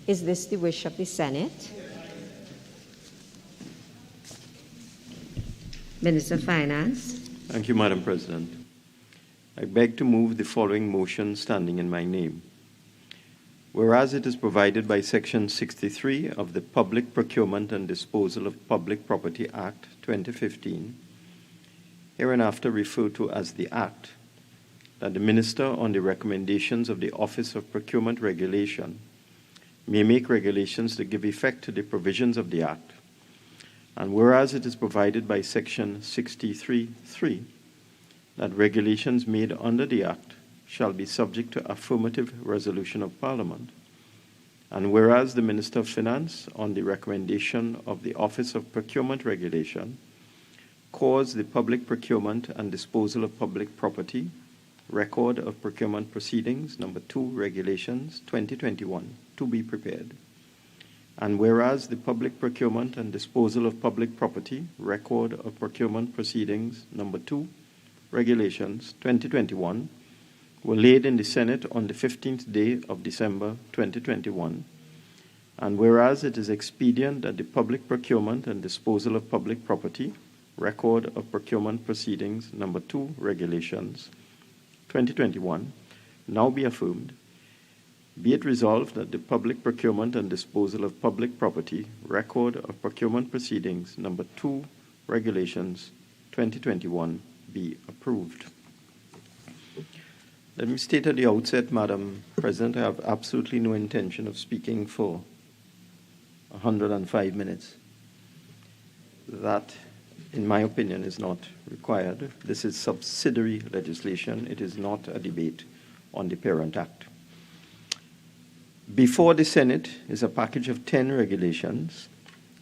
[SPEAKER 1] Is this the wish of the Senate? Minister of Finance.
[SPEAKER 10] Thank you, Madam President. I beg to move the following motion standing in my name. Whereas it is provided by Section 63 of the Public Procurement and Disposal of Public Property Act 2015, hereinafter referred to as the Act, that the Minister, on the recommendations of the Office of Procurement Regulation, may make regulations to give effect to the provisions of the Act. And whereas it is provided by Section 63(3) that regulations made under the Act shall be subject to affirmative resolution of Parliament, and whereas the Minister of Finance, on the recommendation of the Office of Procurement Regulation, cause the Public Procurement and Disposal of Public Property Record of Procurement Proceedings, Number 2, Regulations 2021, to be prepared. And whereas the Public Procurement and Disposal of Public Property Record of Procurement Proceedings, Number 2, Regulations 2021, were laid in the Senate on the 15th day of December 2021, and whereas it is expedient that the Public Procurement and Disposal of Public Property Record of Procurement Proceedings, Number 2, Regulations 2021, now be affirmed, be it resolved that the Public Procurement and Disposal of Public Property Record of Procurement Proceedings, Number 2, Regulations 2021, be approved. Let me state at the outset, Madam President, I have absolutely no intention of speaking for 105 minutes. That, in my opinion, is not required. This is subsidiary legislation. It is not a debate on the Parent Act. Before the Senate is a package of 10 regulations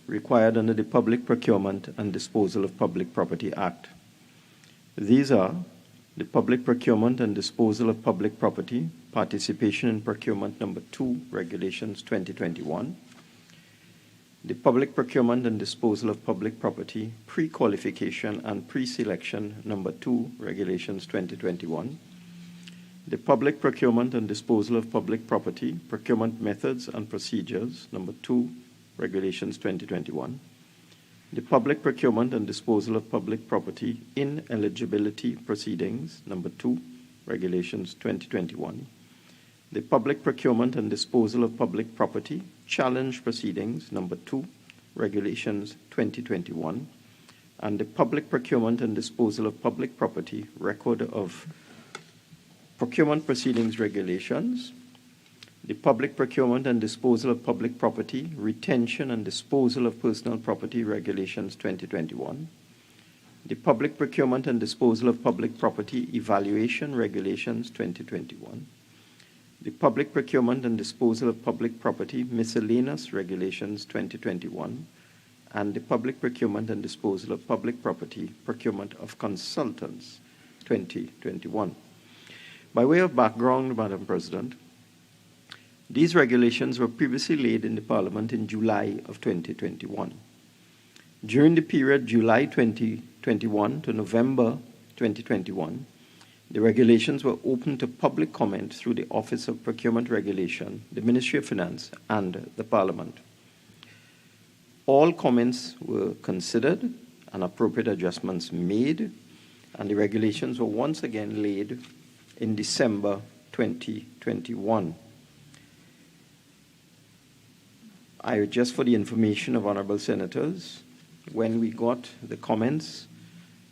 [SPEAKER 10] required under the Public Procurement and Disposal of Public Property Act. These are the Public Procurement and Disposal of Public Property Participation in Procurement Number 2, Regulations 2021, the Public Procurement and Disposal of Public Property Pre-Qualification and Pre-Selection Number 2, Regulations 2021, the Public Procurement and Disposal of Public Property Procurement Methods and Procedures Number 2, Regulations 2021, the Public Procurement and Disposal of Public Property Ineligibility Proceedings Number 2, Regulations 2021, the Public Procurement and Disposal of Public Property Challenge Proceedings Number 2, Regulations 2021, and the Public Procurement and Disposal of Public Property Record of Procurement Proceedings Regulations, the Public Procurement and Disposal of Public Property Retention and Disposal of Personal Property Regulations 2021, the Public Procurement and Disposal of Public Property Evaluation Regulations 2021, the Public Procurement and Disposal of Public Property Miscellaneous Regulations 2021, and the Public Procurement and Disposal of Public Property Procurement of Consultants 2021. By way of background, Madam President, these regulations were previously laid in the Parliament in July of 2021. During the period July 20 2021 to November 2021, the regulations were open to public comment through the Office of Procurement Regulation, the Ministry of Finance, and the Parliament. All comments were considered and appropriate adjustments made, and the regulations were once again laid in December 2021. Just for the information of honorable senators, when we got the comments,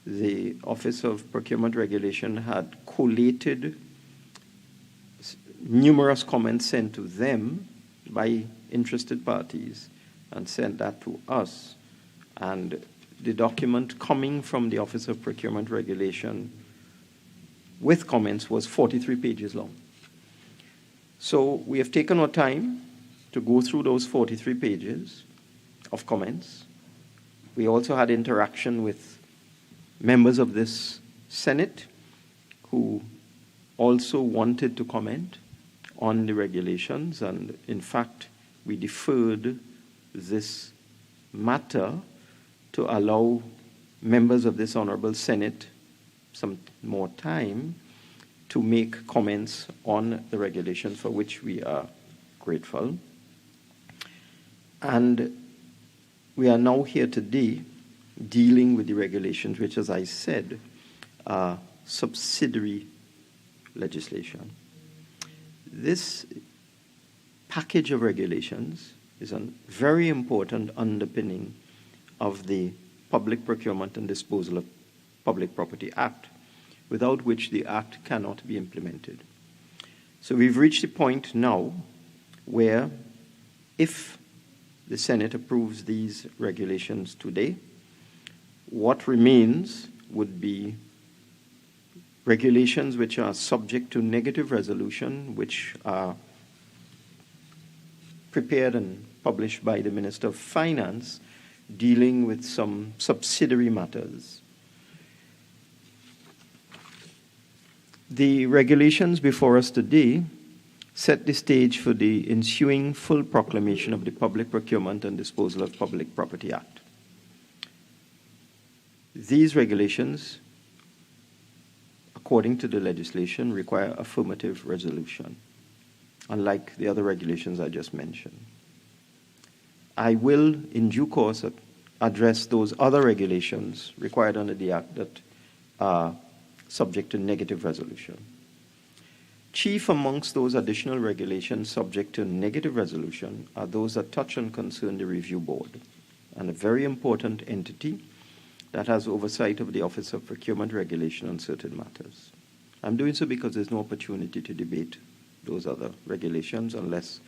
[SPEAKER 10] the Office of Procurement Regulation had collated numerous comments sent to them by interested parties and sent that to us. And the document coming from the Office of Procurement Regulation with comments was 43 pages long. So we have taken our time to go through those 43 pages of comments. We also had interaction with members of this Senate who also wanted to comment on the regulations, and in fact, we deferred this matter to allow members of this Honorable Senate some more time to make comments on the regulations, for which we are grateful. And we are now here today dealing with the regulations, which, as I said, are subsidiary legislation. This package of regulations is a very important underpinning of the Public Procurement and Disposal of Public Property Act, without which the Act cannot be implemented. So we've reached a point now where, if the Senate approves these regulations today, what remains would be regulations which are subject to negative resolution, which are prepared and published by the Minister of Finance, dealing with some subsidiary matters. The regulations before us today set the stage for the ensuing full proclamation of the Public Procurement and Disposal of Public Property Act. These regulations, according to the legislation, require affirmative resolution, unlike the other regulations I just mentioned. I will, in due course, address those other regulations required under the Act that are subject to negative resolution. Chief amongst those additional regulations subject to negative resolution are those that touch and concern the Review Board, and a very important entity that has oversight of the Office of Procurement Regulation on certain matters. I'm doing so because there's no opportunity to debate those other regulations unless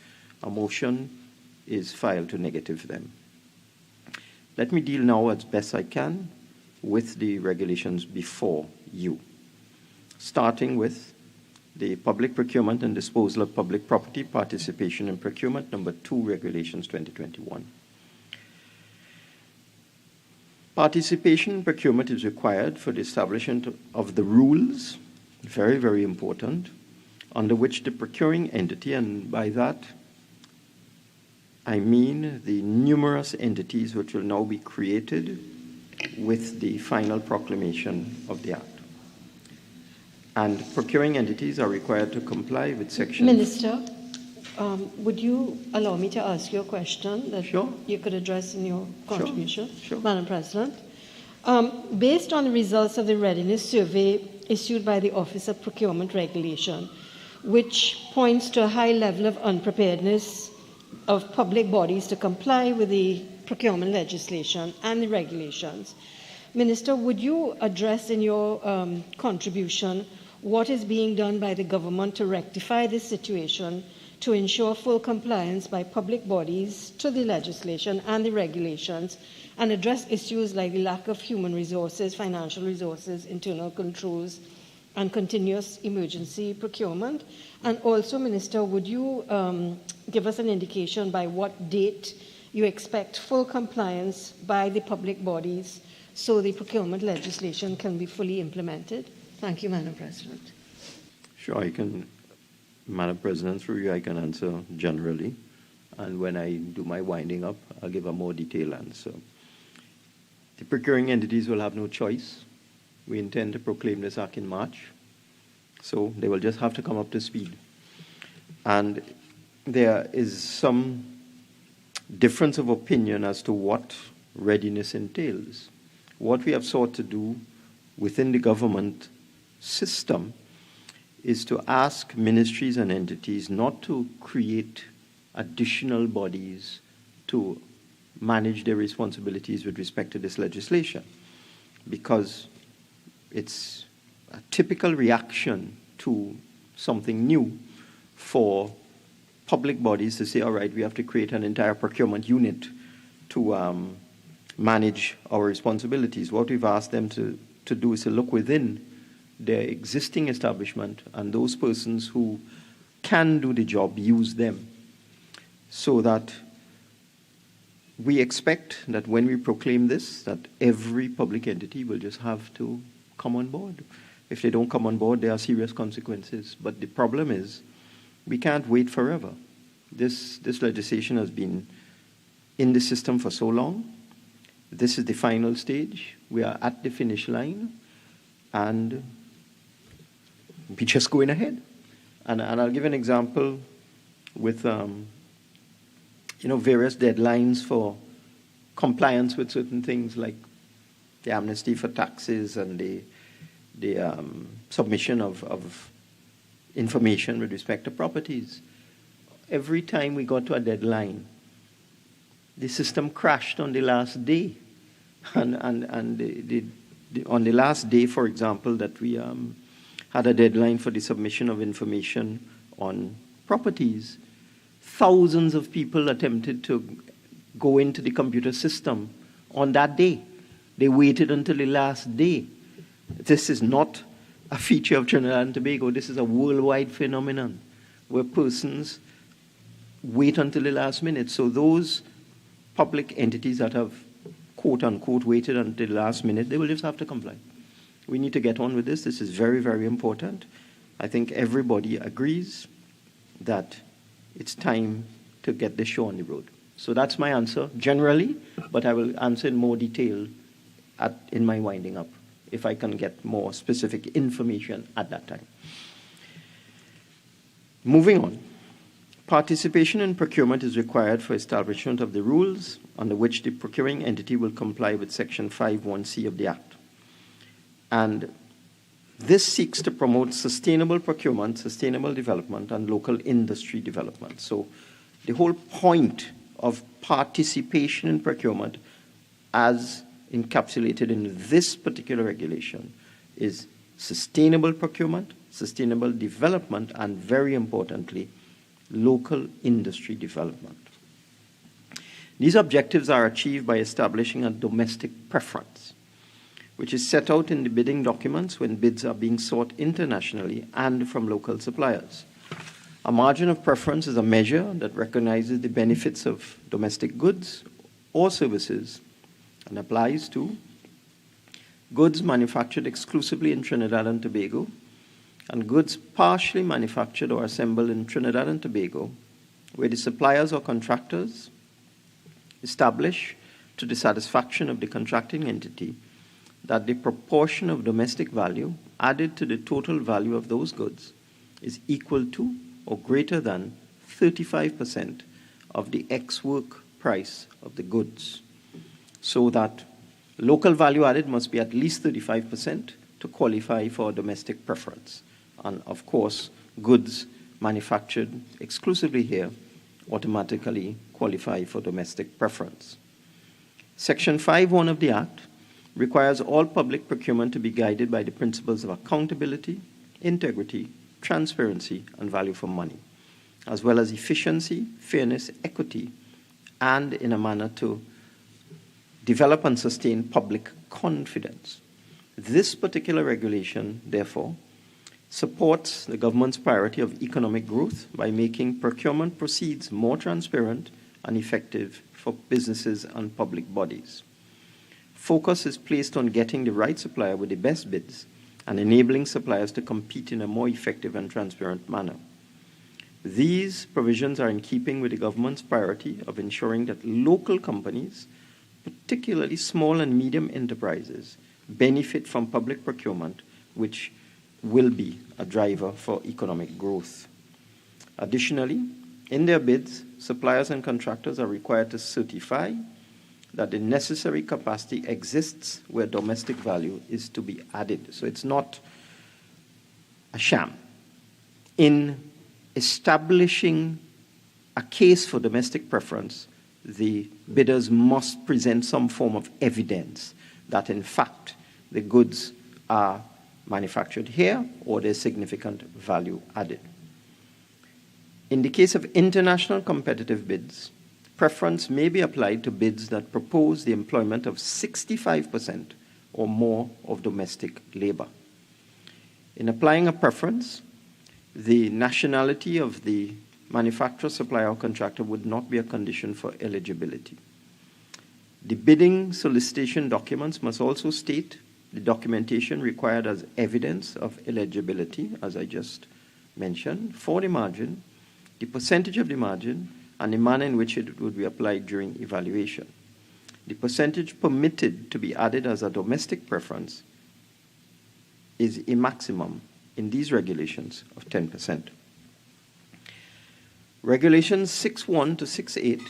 [SPEAKER 10] a motion is filed to negative them. Let me deal now as best I can with the regulations before you, starting with the Public Procurement and Disposal of Public Property Participation in Procurement Number 2 Regulations 2021. Participation in procurement is required for the establishment of the rules, very, very important, under which the procuring entity, and by that I mean the numerous entities which will now be created with the final proclamation of the Act. And procuring entities are required to comply with Section...
[SPEAKER 1] Minister, would you allow me to ask you a question that
[SPEAKER 10] Sure.
[SPEAKER 1] you could address in your contribution?
[SPEAKER 10] Sure.
[SPEAKER 1] Madam President. Based on the results of the readiness survey issued by the Office of Procurement Regulation, which points to a high level of unpreparedness of public bodies to comply with the procurement legislation and the regulations, Minister, would you address in your contribution what is being done by the government to rectify this situation, to ensure full compliance by public bodies to the legislation and the regulations, and address issues like the lack of human resources, financial resources, internal controls, and continuous emergency procurement? And also, Minister, would you give us an indication by what date you expect full compliance by the public bodies so the procurement legislation can be fully implemented? Thank you, Madam President.
[SPEAKER 10] Sure, I can, Madam President, through you, I can answer generally. And when I do my winding up, I'll give a more detailed answer. The procuring entities will have no choice. We intend to proclaim this act in March, so they will just have to come up to speed. And there is some difference of opinion as to what readiness entails. What we have sought to do within the government system is to ask ministries and entities not to create additional bodies to manage their responsibilities with respect to this legislation, because it's a typical reaction to something new for public bodies to say, all right, we have to create an entire procurement unit to manage our responsibilities. What we've asked them to do is to look within their existing establishment, and those persons who can do the job, use them, so that we expect that when we proclaim this, that every public entity will just have to come on board. If they don't come on board, there are serious consequences. But the problem is, we can't wait forever. This legislation has been in the system for so long. This is the final stage. We are at the finish line, and we're just going ahead. And I'll give an example with various deadlines for compliance with certain things, like the amnesty for taxes and the submission of information with respect to properties. Every time we got to a deadline, the system crashed on the last day. And on the last day, for example, that we had a deadline for the submission of information on properties, thousands of people attempted to go into the computer system on that day. They waited until the last day. This is not a feature of Trinidad and Tobago. This is a worldwide phenomenon where persons wait until the last minute. So those public entities that have, quote unquote, waited until the last minute, they will just have to comply. We need to get on with this. This is very, very important. I think everybody agrees that it's time to get the show on the road. So that's my answer generally, but I will answer in more detail in my winding up, if I can get more specific information at that time. Moving on. Participation in procurement is required for establishment of the rules under which the procuring entity will comply with Section 5(1)(c) of the Act. And this seeks to promote sustainable procurement, sustainable development, and local industry development. So the whole point of participation in procurement, as encapsulated in this particular regulation, is sustainable procurement, sustainable development, and very importantly, local industry development. These objectives are achieved by establishing a domestic preference, which is set out in the bidding documents when bids are being sought internationally and from local suppliers. A margin of preference is a measure that recognizes the benefits of domestic goods or services and applies to goods manufactured exclusively in Trinidad and Tobago and goods partially manufactured or assembled in Trinidad and Tobago, where the suppliers or contractors establish, to the satisfaction of the contracting entity, that the proportion of domestic value added to the total value of those goods is equal to or greater than 35% of the ex-work price of the goods. So that local value added must be at least 35% to qualify for a domestic preference. And of course, goods manufactured exclusively here automatically qualify for domestic preference. Section 5(1) of the Act requires all public procurement to be guided by the principles of accountability, integrity, transparency, and value for money, as well as efficiency, fairness, equity, and in a manner to develop and sustain public confidence. This particular regulation, therefore, supports the government's priority of economic growth by making procurement proceeds more transparent and effective for businesses and public bodies. Focus is placed on getting the right supplier with the best bids and enabling suppliers to compete in a more effective and transparent manner. These provisions are in keeping with the government's priority of ensuring that local companies particularly small and medium enterprises, benefit from public procurement, which will be a driver for economic growth. Additionally, in their bids, suppliers and contractors are required to certify that the necessary capacity exists where domestic value is to be added. So it's not a sham. In establishing a case for domestic preference, the bidders must present some form of evidence that, in fact, the goods are manufactured here or there's significant value added. In the case of international competitive bids, preference may be applied to bids that propose the employment of 65% or more of domestic labor. In applying a preference, the nationality of the manufacturer, supplier, or contractor would not be a condition for eligibility. The bidding solicitation documents must also state the documentation required as evidence of eligibility, as I just mentioned, for the margin, the percentage of the margin, and the manner in which it would be applied during evaluation. The percentage permitted to be added as a domestic preference is a maximum in these regulations of 10%. Regulations 6.1 to 6.8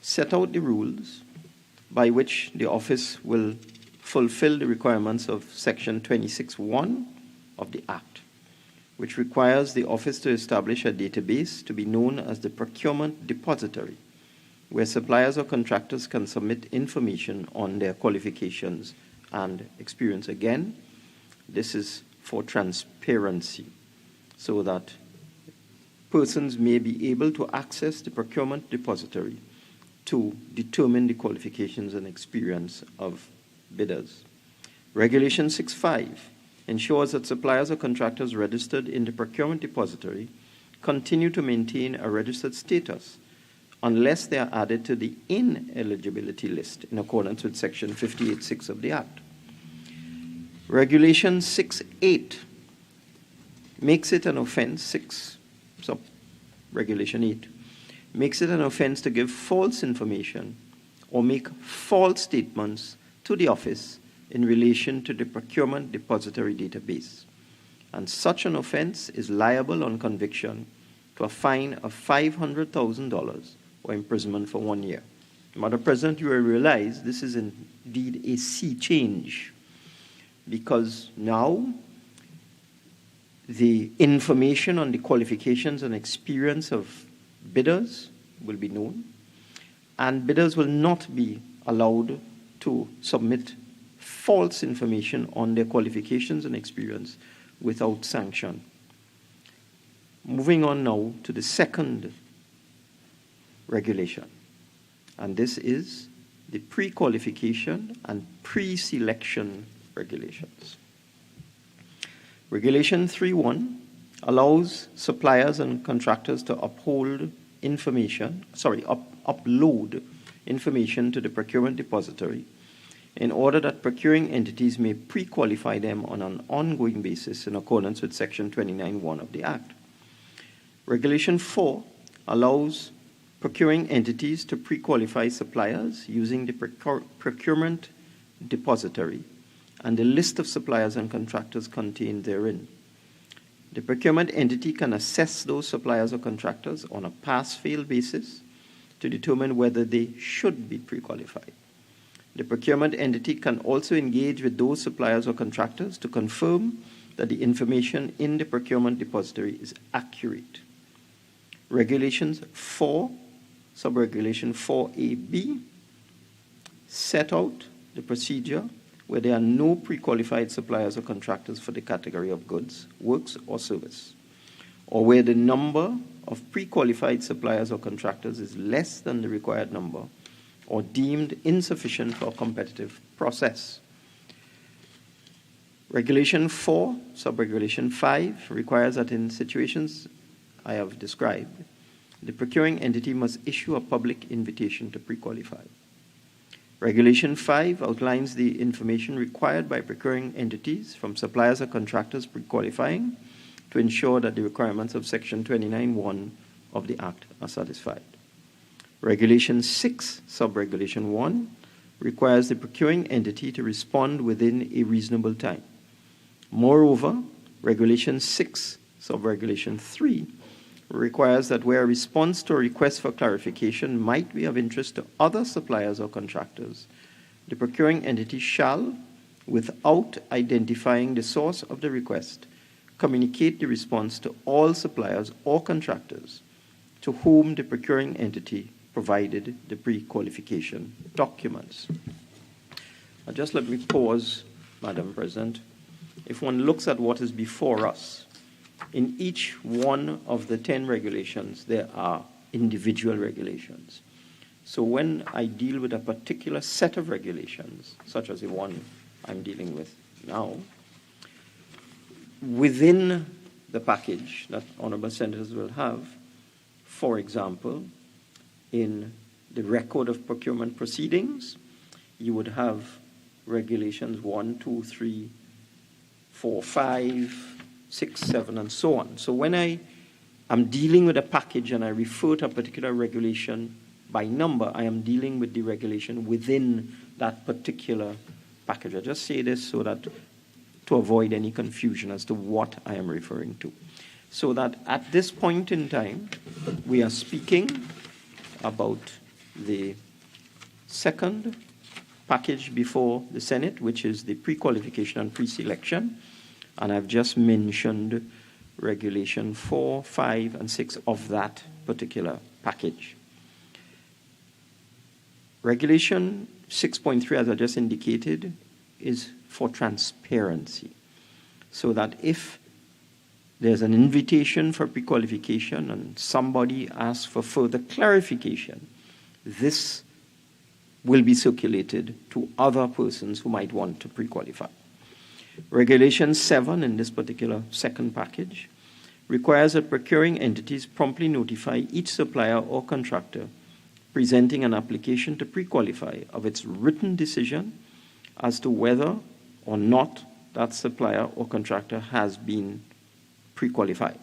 [SPEAKER 10] set out the rules by which the office will fulfill the requirements of Section 26.1 of the Act, which requires the office to establish a database to be known as the Procurement Depository, where suppliers or contractors can submit information on their qualifications and experience. Again, this is for transparency, so that persons may be able to access the Procurement Depository to determine the qualifications and experience of bidders. Regulation 6.5 ensures that suppliers or contractors registered in the Procurement Depository continue to maintain a registered status unless they are added to the ineligibility list in accordance with Section 58.6 of the Act. Regulation 6.8 makes it an offense, Regulation 8 makes it an offense to give false information or make false statements to the office in relation to the Procurement Depository database. And such an offense is liable on conviction to a fine of $500,000 or imprisonment for 1 year. Madam President, you will realize this is indeed a sea change, because now the information on the qualifications and experience of bidders will be known, and bidders will not be allowed to submit false information on their qualifications and experience without sanction. Moving on now to the second regulation, and this is the pre-qualification and pre-selection regulations. Regulation 3.1 allows suppliers and contractors to upload information to the Procurement Depository in order that procuring entities may pre-qualify them on an ongoing basis in accordance with Section 29.1 of the Act. Regulation 4 allows procuring entities to pre-qualify suppliers using the Procurement Depository and the list of suppliers and contractors contained therein. The procurement entity can assess those suppliers or contractors on a pass-fail basis to determine whether they should be pre-qualified. The procurement entity can also engage with those suppliers or contractors to confirm that the information in the Procurement Depository is accurate. Regulations 4, subregulation 4AB, set out the procedure where there are no pre-qualified suppliers or contractors for the category of goods, works, or service, or where the number of pre-qualified suppliers or contractors is less than the required number or deemed insufficient for a competitive process. Regulation 4, subregulation 5, requires that in situations I have described, the procuring entity must issue a public invitation to pre-qualify. Regulation 5 outlines the information required by procuring entities from suppliers or contractors pre-qualifying to ensure that the requirements of Section 29.1 of the Act are satisfied. Regulation 6, subregulation 1, requires the procuring entity to respond within a reasonable time. Moreover, Regulation 6, Subregulation 3, requires that where a response to a request for clarification might be of interest to other suppliers or contractors, the procuring entity shall, without identifying the source of the request, communicate the response to all suppliers or contractors to whom the procuring entity provided the pre-qualification documents. Now just let me pause, Madam President. If one looks at what is before us, in each one of the 10 regulations, there are individual regulations. So when I deal with a particular set of regulations, such as the one I'm dealing with now, within the package that honorable senators will have, for example, in the record of procurement proceedings, you would have regulations 1, 2, 3, 4, 5, 6, 7, and so on. So when I am dealing with a package and I refer to a particular regulation by number, I am dealing with the regulation within that particular package. I just say this so that to avoid any confusion as to what I am referring to. So that at this point in time, we are speaking about the second package before the Senate, which is the pre-qualification and pre-selection. And I've just mentioned Regulation 4, 5, and 6 of that particular package. Regulation 6.3, as I just indicated, is for transparency, so that if there's an invitation for pre-qualification and somebody asks for further clarification, this will be circulated to other persons who might want to pre-qualify. Regulation 7 in this particular second package requires that procuring entities promptly notify each supplier or contractor presenting an application to pre-qualify of its written decision as to whether or not that supplier or contractor has been pre-qualified.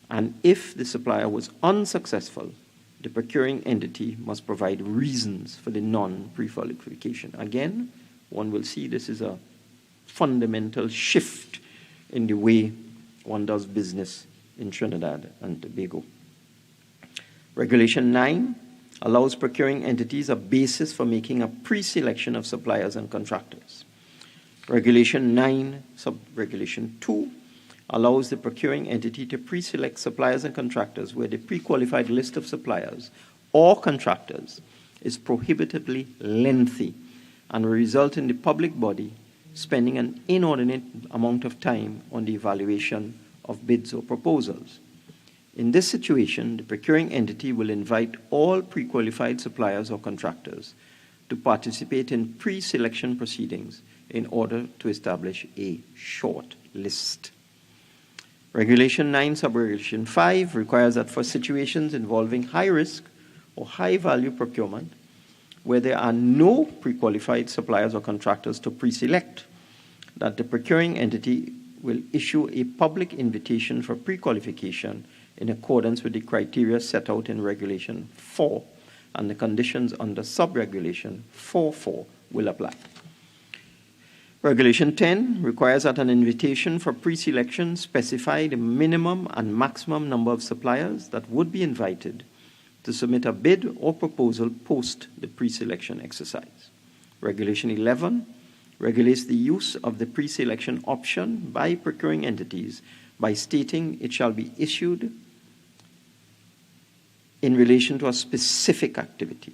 [SPEAKER 10] And if the supplier was unsuccessful, the procuring entity must provide reasons for the non-pre-qualification. Again, one will see this is a fundamental shift in the way one does business in Trinidad and Tobago. Regulation 9 allows procuring entities a basis for making a pre-selection of suppliers and contractors. Regulation 9, Subregulation 2, allows the procuring entity to pre-select suppliers and contractors where the pre-qualified list of suppliers or contractors is prohibitively lengthy and will result in the public body spending an inordinate amount of time on the evaluation of bids or proposals. In this situation, the procuring entity will invite all pre-qualified suppliers or contractors to participate in pre-selection proceedings in order to establish a short list. Regulation 9, Subregulation 5 requires that for situations involving high risk or high value procurement, where there are no pre-qualified suppliers or contractors to pre-select, that the procuring entity will issue a public invitation for pre-qualification in accordance with the criteria set out in Regulation 4, and the conditions under Subregulation 4.4 will apply. Regulation 10 requires that an invitation for pre-selection specify the minimum and maximum number of suppliers that would be invited to submit a bid or proposal post the pre-selection exercise. Regulation 11 regulates the use of the pre-selection option by procuring entities by stating it shall be issued in relation to a specific activity.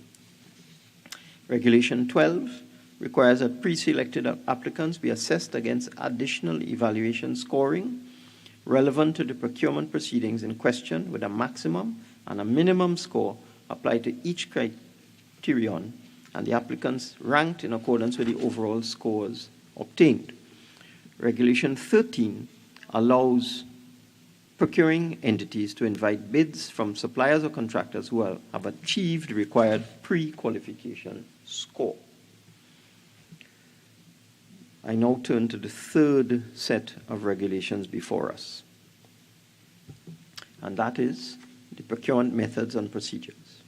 [SPEAKER 10] Regulation 12 requires that pre-selected applicants be assessed against additional evaluation scoring relevant to the procurement proceedings in question, with a maximum and a minimum score applied to each criterion, and the applicants ranked in accordance with the overall scores obtained. Regulation 13 allows procuring entities to invite bids from suppliers or contractors who have achieved the required pre-qualification score. I now turn to the third set of regulations before us, and that is the procurement methods and procedures.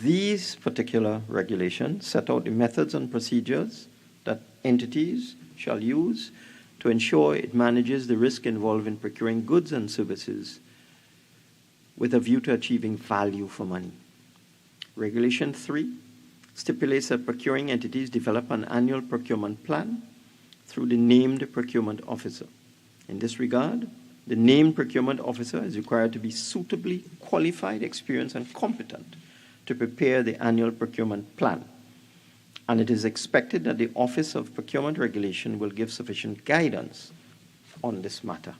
[SPEAKER 10] These particular regulations set out the methods and procedures that entities shall use to ensure it manages the risk involved in procuring goods and services with a view to achieving value for money. Regulation 3 stipulates that procuring entities develop an annual procurement plan through the named procurement officer. In this regard, the named procurement officer is required to be suitably qualified, experienced, and competent to prepare the annual procurement plan. And it is expected that the Office of Procurement Regulation will give sufficient guidance on this matter.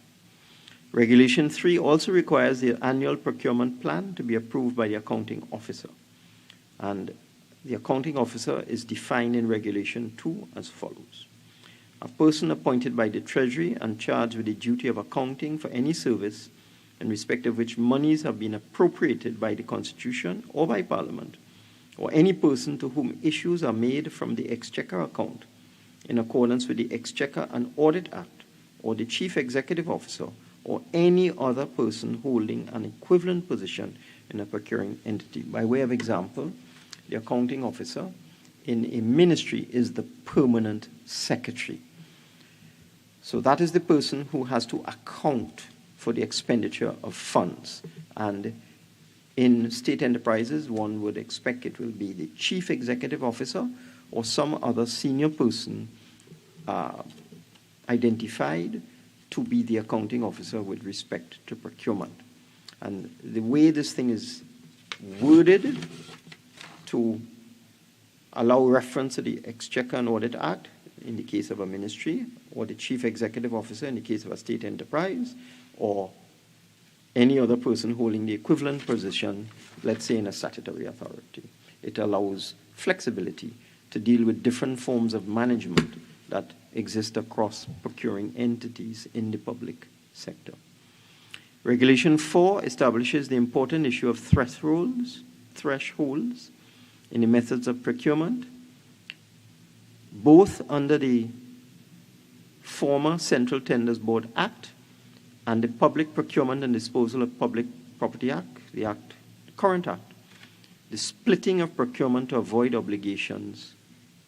[SPEAKER 10] Regulation 3 also requires the annual procurement plan to be approved by the accounting officer. And the accounting officer is defined in Regulation 2 as follows. A person appointed by the Treasury and charged with the duty of accounting for any service in respect of which monies have been appropriated by the Constitution or by Parliament, or any person to whom issues are made from the Exchequer account in accordance with the Exchequer and Audit Act, or the Chief Executive Officer, or any other person holding an equivalent position in a procuring entity. By way of example, the accounting officer in a ministry is the permanent secretary. So that is the person who has to account for the expenditure of funds. And in state enterprises, one would expect it will be the chief executive officer or some other senior person identified to be the accounting officer with respect to procurement. And the way this thing is worded to allow reference to the Exchequer and Audit Act in the case of a ministry, or the chief executive officer in the case of a state enterprise, or any other person holding the equivalent position, let's say in a statutory authority. It allows flexibility to deal with different forms of management that exist across procuring entities in the public sector. Regulation 4 establishes the important issue of thresholds in the methods of procurement, both under the former Central Tenders Board Act and the Public Procurement and Disposal of Public Property Act, the current act. The splitting of procurement to avoid obligations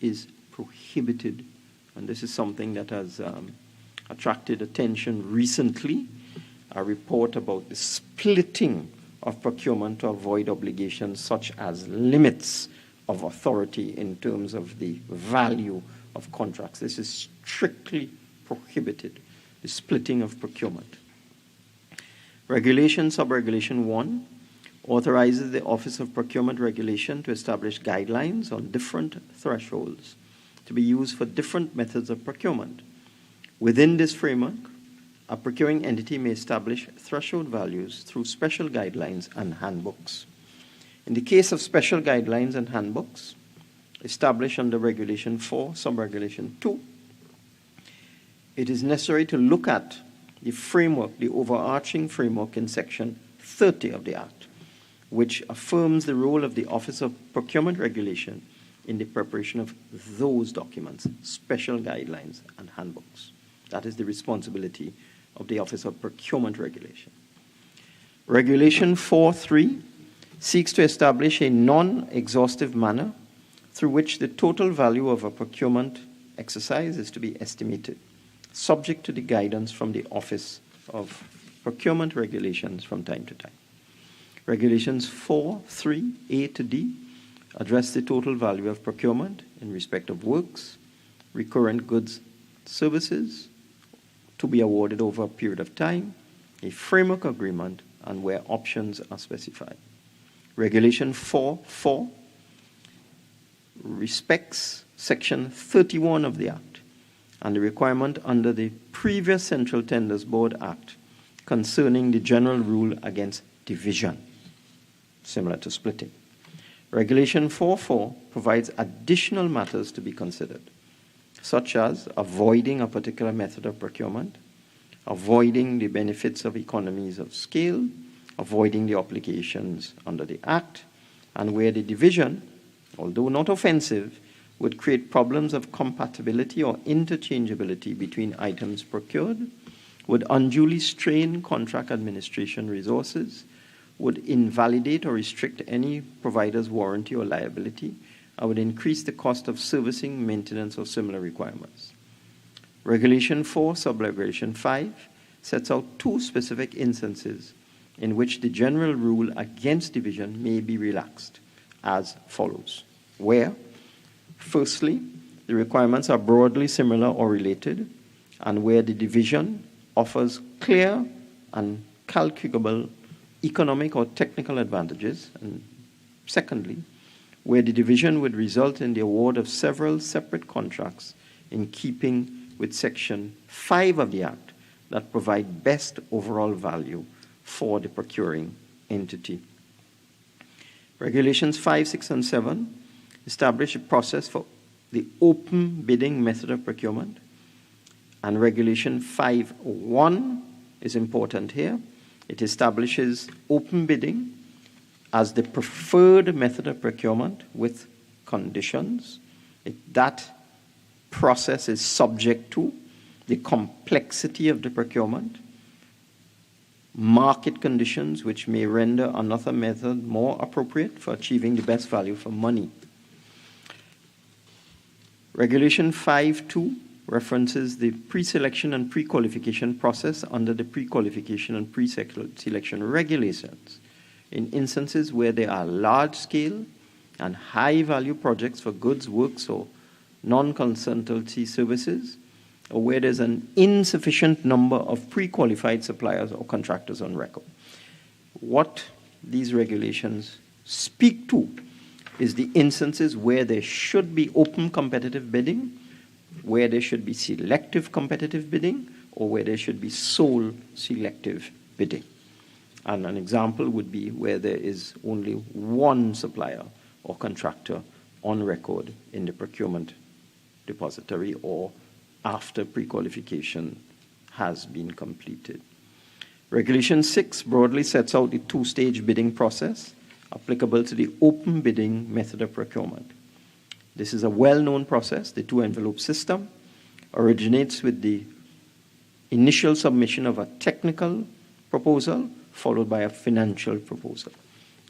[SPEAKER 10] is prohibited, and this is something that has attracted attention recently. A report about the splitting of procurement to avoid obligations, such as limits of authority in terms of the value of contracts. This is strictly prohibited, the splitting of procurement. Regulation, Subregulation 1, authorizes the Office of Procurement Regulation to establish guidelines on different thresholds to be used for different methods of procurement. Within this framework, a procuring entity may establish threshold values through special guidelines and handbooks. In the case of special guidelines and handbooks established under Regulation 4, Subregulation 2, it is necessary to look at the framework, the overarching framework in Section 30 of the Act, which affirms the role of the Office of Procurement Regulation in the preparation of those documents, special guidelines and handbooks. That is the responsibility of the Office of Procurement Regulation. Regulation 4.3 seeks to establish a non-exhaustive manner through which the total value of a procurement exercise is to be estimated, subject to the guidance from the Office of Procurement Regulations from time to time. Regulations 4.3a to d address the total value of procurement in respect of works, recurrent goods, services, to be awarded over a period of time, a framework agreement, and where options are specified. Regulation 4.4 respects Section 31 of the Act and the requirement under the previous Central Tenders Board Act concerning the general rule against division, similar to splitting. Regulation 4.4 provides additional matters to be considered, such as avoiding a particular method of procurement, avoiding the benefits of economies of scale, avoiding the obligations under the Act, and where the division, although not offensive, would create problems of compatibility or interchangeability between items procured, would unduly strain contract administration resources, would invalidate or restrict any provider's warranty or liability and would increase the cost of servicing, maintenance, or similar requirements. Regulation 4, Subregulation 5, sets out two specific instances in which the general rule against division may be relaxed as follows. Where, firstly, the requirements are broadly similar or related, and where the division offers clear and calculable economic or technical advantages, and secondly, where the division would result in the award of several separate contracts in keeping with Section 5 of the Act that provide best overall value for the procuring entity. Regulations 5, 6, and 7 establish a process for the open bidding method of procurement, and Regulation 5.1 is important here. It establishes open bidding as the preferred method of procurement with conditions. That process is subject to the complexity of the procurement, market conditions which may render another method more appropriate for achieving the best value for money. Regulation 5.2 references the pre-selection and pre-qualification process under the pre-qualification and pre-selection regulations in instances where there are large-scale and high-value projects for goods, works, or non-consultancy services, or where there's an insufficient number of pre-qualified suppliers or contractors on record. What these regulations speak to is the instances where there should be open competitive bidding, where there should be selective competitive bidding, or where there should be sole selective bidding. And an example would be where there is only one supplier or contractor on record in the procurement depository or after pre-qualification has been completed. Regulation 6 broadly sets out the two-stage bidding process applicable to the open bidding method of procurement. This is a well-known process. The two-envelope system originates with the initial submission of a technical proposal followed by a financial proposal.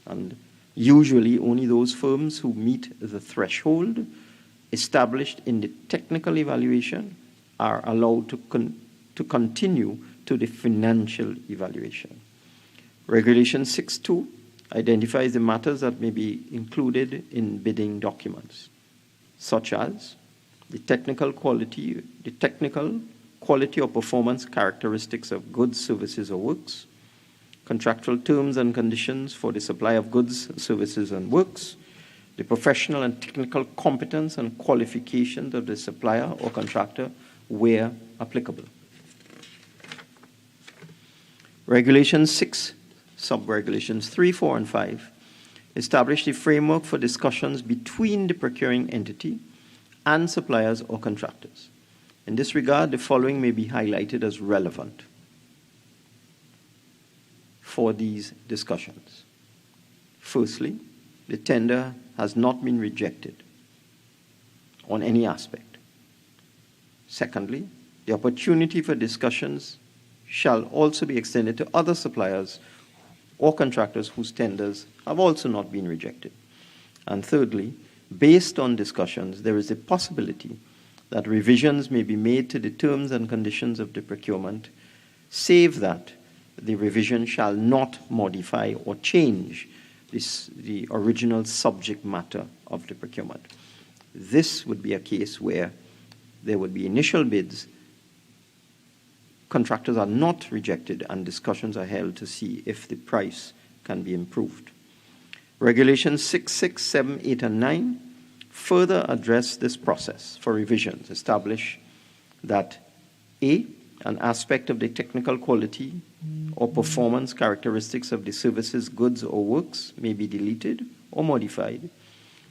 [SPEAKER 10] And usually only those firms who meet the threshold established in the technical evaluation are allowed to continue to the financial evaluation. Regulation 6.2 identifies the matters that may be included in bidding documents, such as the technical quality or performance characteristics of goods, services, or works, contractual terms and conditions for the supply of goods, services, and works, the professional and technical competence and qualifications of the supplier or contractor where applicable. Regulation 6, subregulations 3, 4, and 5 establish the framework for discussions between the procuring entity and suppliers or contractors. In this regard, the following may be highlighted as relevant for these discussions. Firstly, the tender has not been rejected on any aspect. Secondly, the opportunity for discussions shall also be extended to other suppliers or contractors whose tenders have also not been rejected. And thirdly, based on discussions, there is a possibility that revisions may be made to the terms and conditions of the procurement, save that the revision shall not modify or change the original subject matter of the procurement. This would be a case where there would be initial bids, contractors are not rejected, and discussions are held to see if the price can be improved. Regulations 6, 6, 7, 8, and 9 further address this process for revisions, establish that A, an aspect of the technical quality or performance characteristics of the services, goods, or works may be deleted or modified,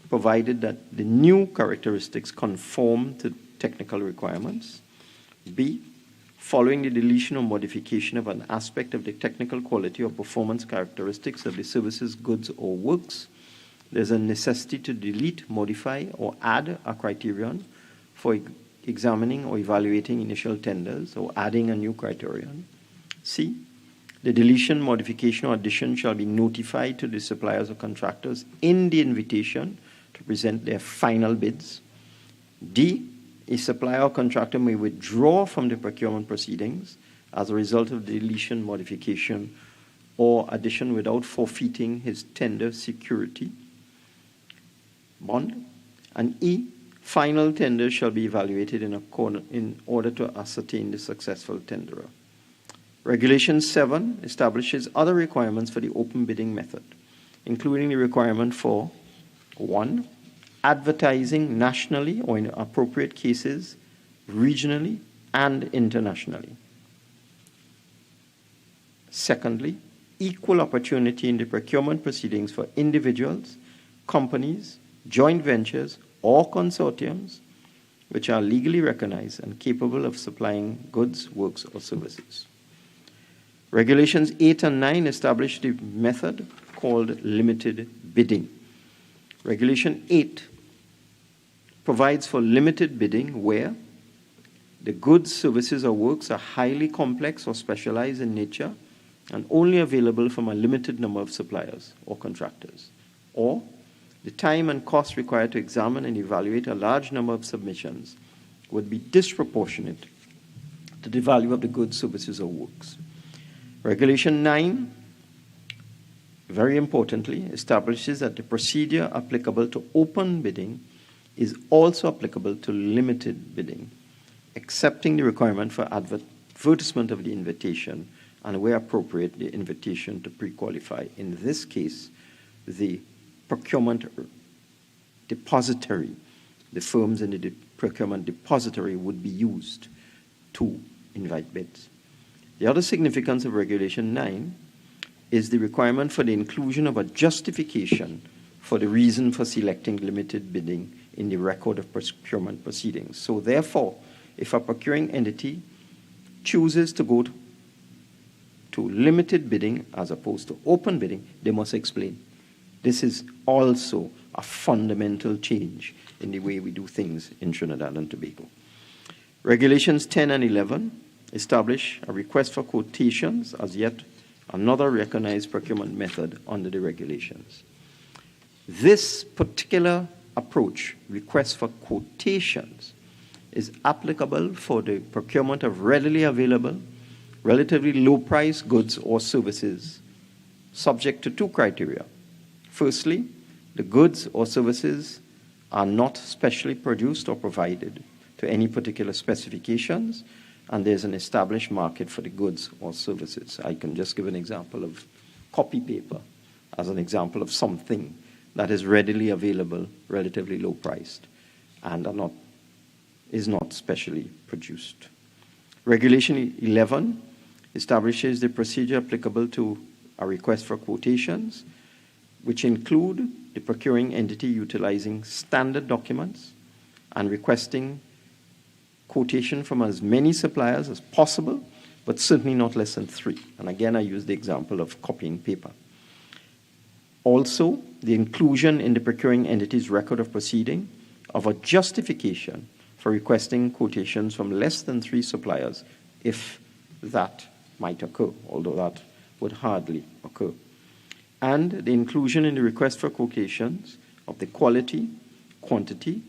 [SPEAKER 10] provided that the new characteristics conform to technical requirements. B, following the deletion or modification of an aspect of the technical quality or performance characteristics of the services, goods, or works, there's a necessity to delete, modify, or add a criterion for examining or evaluating initial tenders or adding a new criterion. C, The deletion, modification, or addition shall be notified to the suppliers or contractors in the invitation to present their final bids. D, a supplier or contractor may withdraw from the procurement proceedings as a result of the deletion, modification, or addition without forfeiting his tender security bond. And E, final tenders shall be evaluated in order to ascertain the successful tenderer. Regulation 7 establishes other requirements for the open bidding method, including the requirement for 1, advertising nationally or in appropriate cases regionally and internationally. Secondly, equal opportunity in the procurement proceedings for individuals, companies, joint ventures, or consortiums which are legally recognized and capable of supplying goods, works, or services. Regulations 8 and 9 establish the method called limited bidding. Regulation 8 provides for limited bidding where the goods, services, or works are highly complex or specialized in nature and only available from a limited number of suppliers or contractors, or the time and cost required to examine and evaluate a large number of submissions would be disproportionate to the value of the goods, services, or works. Regulation 9, very importantly, establishes that the procedure applicable to open bidding is also applicable to limited bidding, excepting the requirement for advertisement of the invitation and, where appropriate, the invitation to pre-qualify. In this case, the procurement depository, the firms in the procurement depository would be used to invite bids. The other significance of Regulation 9 is the requirement for the inclusion of a justification for the reason for selecting limited bidding in the record of procurement proceedings. So therefore, if a procuring entity chooses to go to limited bidding as opposed to open bidding, they must explain. This is also a fundamental change in the way we do things in Trinidad and Tobago. Regulations 10 and 11 establish a request for quotations as yet another recognized procurement method under the regulations. This particular approach, request for quotations, is applicable for the procurement of readily available, relatively low-priced goods or services, subject to 2 criteria. Firstly, the goods or services are not specially produced or provided to any particular specifications, and there's an established market for the goods or services. I can just give an example of copy paper as an example of something that is readily available, relatively low-priced, and is not specially produced. Regulation 11 establishes the procedure applicable to a request for quotations, which include the procuring entity utilizing standard documents and requesting quotation from as many suppliers as possible, but certainly not less than 3. And again, I use the example of copying paper. Also, the inclusion in the procuring entity's record of proceeding of a justification for requesting quotations from less than 3 suppliers, if that might occur, although that would hardly occur. And the inclusion in the request for quotations of the quality, quantity,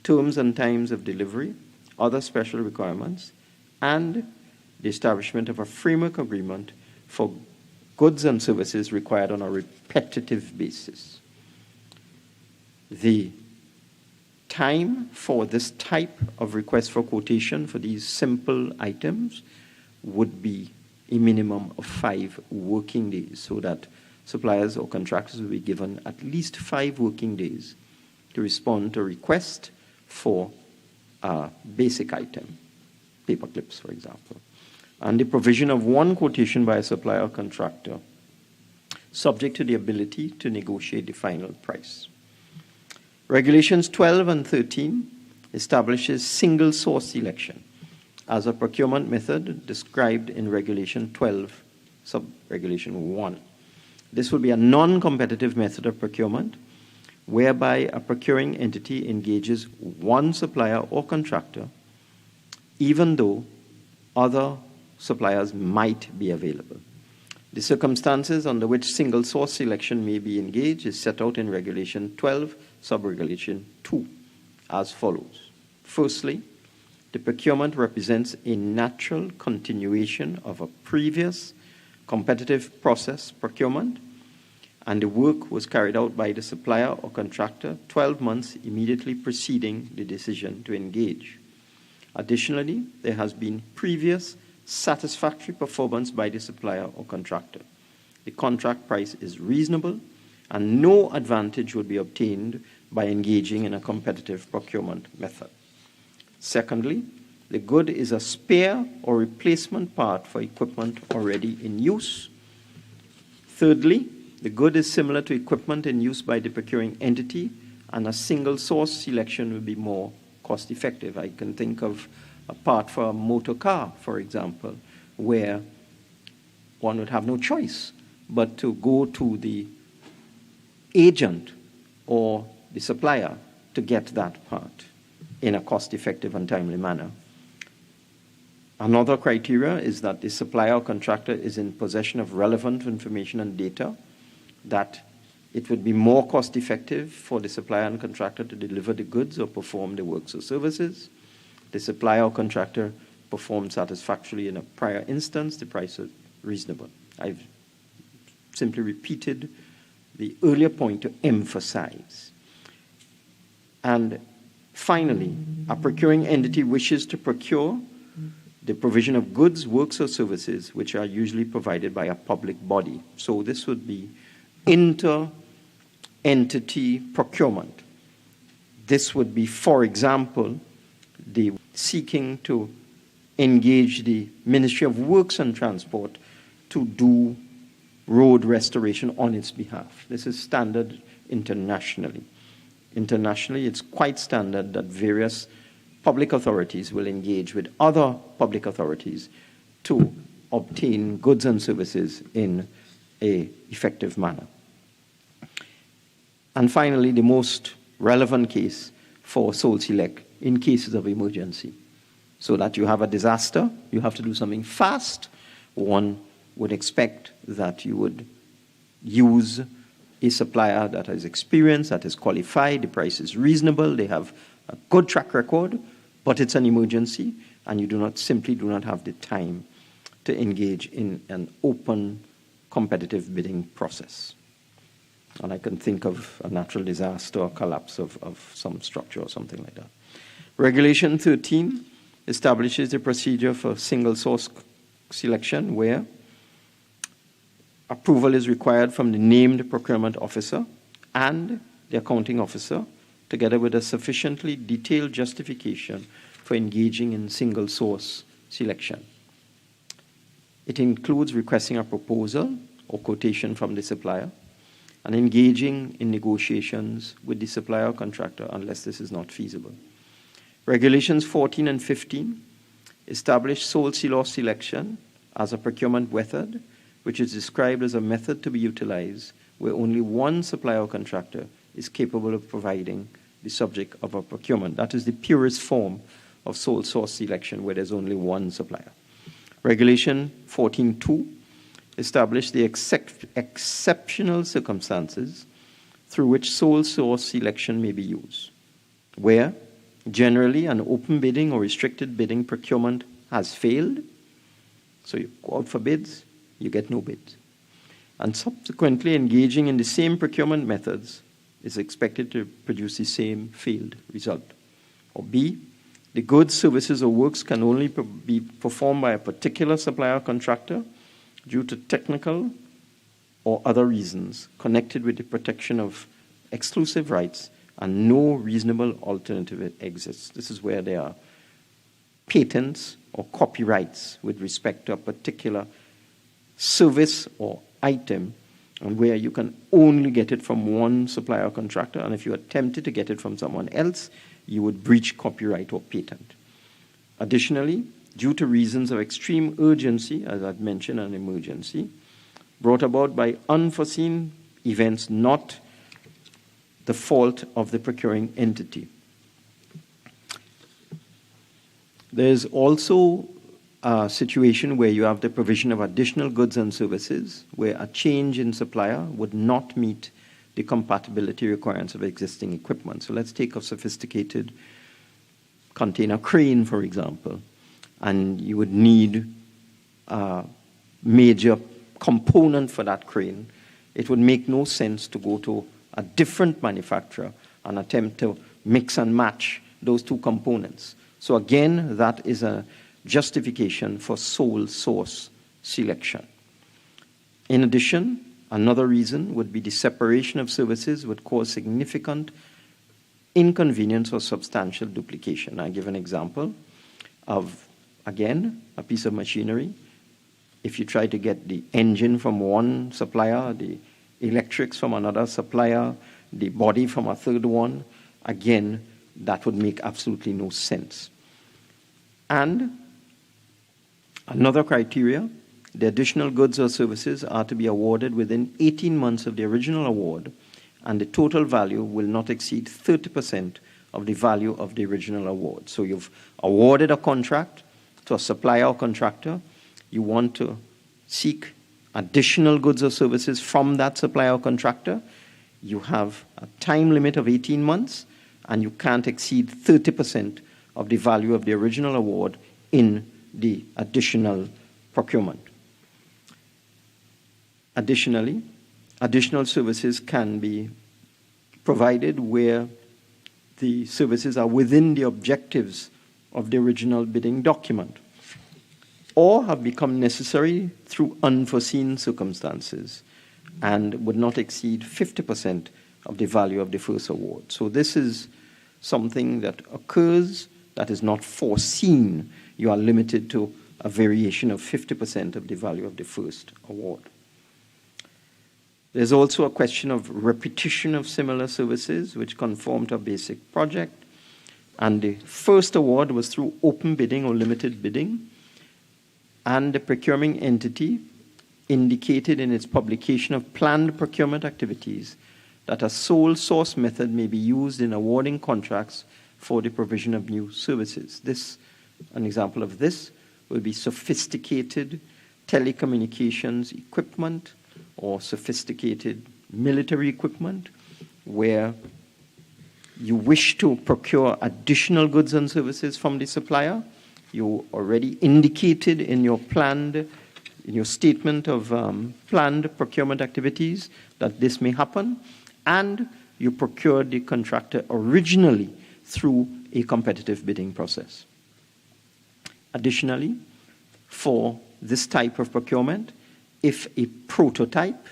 [SPEAKER 10] terms and times of delivery, other special requirements, and the establishment of a framework agreement for goods and services required on a repetitive basis. The time for this type of request for quotation for these simple items would be a minimum of 5 working days, so that suppliers or contractors will be given at least 5 working days to respond to a request for a basic item, paper clips, for example, and the provision of 1 quotation by a supplier or contractor, subject to the ability to negotiate the final price. Regulations 12 and 13 establishes single source selection as a procurement method described in Regulation 12, sub-Regulation 1. This will be a non-competitive method of procurement whereby a procuring entity engages 1 supplier or contractor, even though other suppliers might be available. The circumstances under which single source selection may be engaged is set out in Regulation 12, Subregulation 2, as follows. Firstly, the procurement represents a natural continuation of a previous competitive process procurement, and the work was carried out by the supplier or contractor 12 months immediately preceding the decision to engage. Additionally, there has been previous satisfactory performance by the supplier or contractor. The contract price is reasonable, and no advantage would be obtained by engaging in a competitive procurement method. Secondly, the good is a spare or replacement part for equipment already in use. Thirdly, the good is similar to equipment in use by the procuring entity, and a single source selection will be more cost effective. I can think of a part for a motor car, for example, where one would have no choice but to go to the agent or the supplier to get that part in a cost-effective and timely manner. Another criteria is that the supplier or contractor is in possession of relevant information and data, that it would be more cost-effective for the supplier and contractor to deliver the goods or perform the works or services. The supplier or contractor performed satisfactorily in a prior instance, the price is reasonable. I've simply repeated the earlier point to emphasize. And finally, a procuring entity wishes to procure the provision of goods, works, or services which are usually provided by a public body. So this would be inter-entity procurement. This would be, for example, the seeking to engage the Ministry of Works and Transport to do road restoration on its behalf. This is standard internationally. Internationally, it's quite standard that various public authorities will engage with other public authorities to obtain goods and services in an effective manner. And finally, the most relevant case for sole select in cases of emergency. So that you have a disaster, you have to do something fast. One would expect that you would use a supplier that has experience, that is qualified, the price is reasonable, they have a good track record, but it's an emergency, and you simply do not have the time to engage in an open, competitive bidding process. And I can think of a natural disaster or collapse of some structure or something like that. Regulation 13 establishes the procedure for single source selection where approval is required from the named procurement officer and the accounting officer, together with a sufficiently detailed justification for engaging in single source selection. It includes requesting a proposal or quotation from the supplier and engaging in negotiations with the supplier or contractor unless this is not feasible. Regulations 14 and 15 establish sole source selection as a procurement method, which is described as a method to be utilized where only one supplier or contractor is capable of providing the subject of a procurement. That is the purest form of sole source selection where there's only one supplier. Regulation 14.2 established the exceptional circumstances through which sole source selection may be used, where generally an open bidding or restricted bidding procurement has failed, so you go out for bids, you get no bids. And subsequently engaging in the same procurement methods is expected to produce the same failed result. Or B, the goods, services, or works can only be performed by a particular supplier or contractor due to technical or other reasons connected with the protection of exclusive rights and no reasonable alternative exists. This is where there are patents or copyrights with respect to a particular service or item, and where you can only get it from one supplier or contractor, and if you attempted to get it from someone else, you would breach copyright or patent. Additionally, due to reasons of extreme urgency, as I've mentioned, an emergency, brought about by unforeseen events not the fault of the procuring entity. There is also a situation where you have the provision of additional goods and services, where a change in supplier would not meet the compatibility requirements of existing equipment. So let's take a sophisticated container crane, for example, and you would need a major component for that crane. It would make no sense to go to a different manufacturer and attempt to mix and match those two components. So again, that is a justification for sole source selection. In addition, another reason would be the separation of services would cause significant inconvenience or substantial duplication. I give an example of, again, a piece of machinery. If you try to get the engine from one supplier, the electrics from another supplier, the body from a third one, again, that would make absolutely no sense. And another criteria, the additional goods or services are to be awarded within 18 months of the original award, and the total value will not exceed 30% of the value of the original award. So you've awarded a contract to a supplier or contractor. You want to seek additional goods or services from that supplier or contractor. You have a time limit of 18 months, and you can't exceed 30% of the value of the original award in the additional procurement. Additionally, additional services can be provided where the services are within the objectives of the original bidding document or have become necessary through unforeseen circumstances and would not exceed 50% of the value of the first award. So this is something that occurs that is not foreseen. You are limited to a variation of 50% of the value of the first award. There's also a question of repetition of similar services which conform to a basic project. And the first award was through open bidding or limited bidding. And the procuring entity indicated in its publication of planned procurement activities that a sole source method may be used in awarding contracts for the provision of new services. An example of this will be sophisticated telecommunications equipment or sophisticated military equipment where you wish to procure additional goods and services from the supplier. You already indicated in your statement of planned procurement activities that this may happen, and you procured the contractor originally through a competitive bidding process. Additionally, for this type of procurement, if a prototype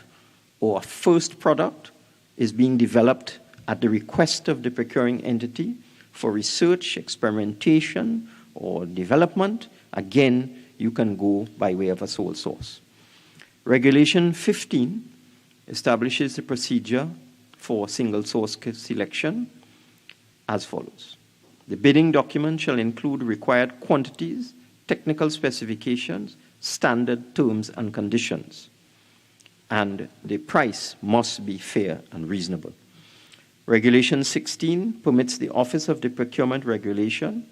[SPEAKER 10] or a first product is being developed at the request of the procuring entity for research, experimentation, or development, again, you can go by way of a sole source. Regulation 15 establishes the procedure for single source selection as follows. The bidding document shall include required quantities, technical specifications, standard terms and conditions, and the price must be fair and reasonable. Regulation 16 permits the Office of the Procurement Regulation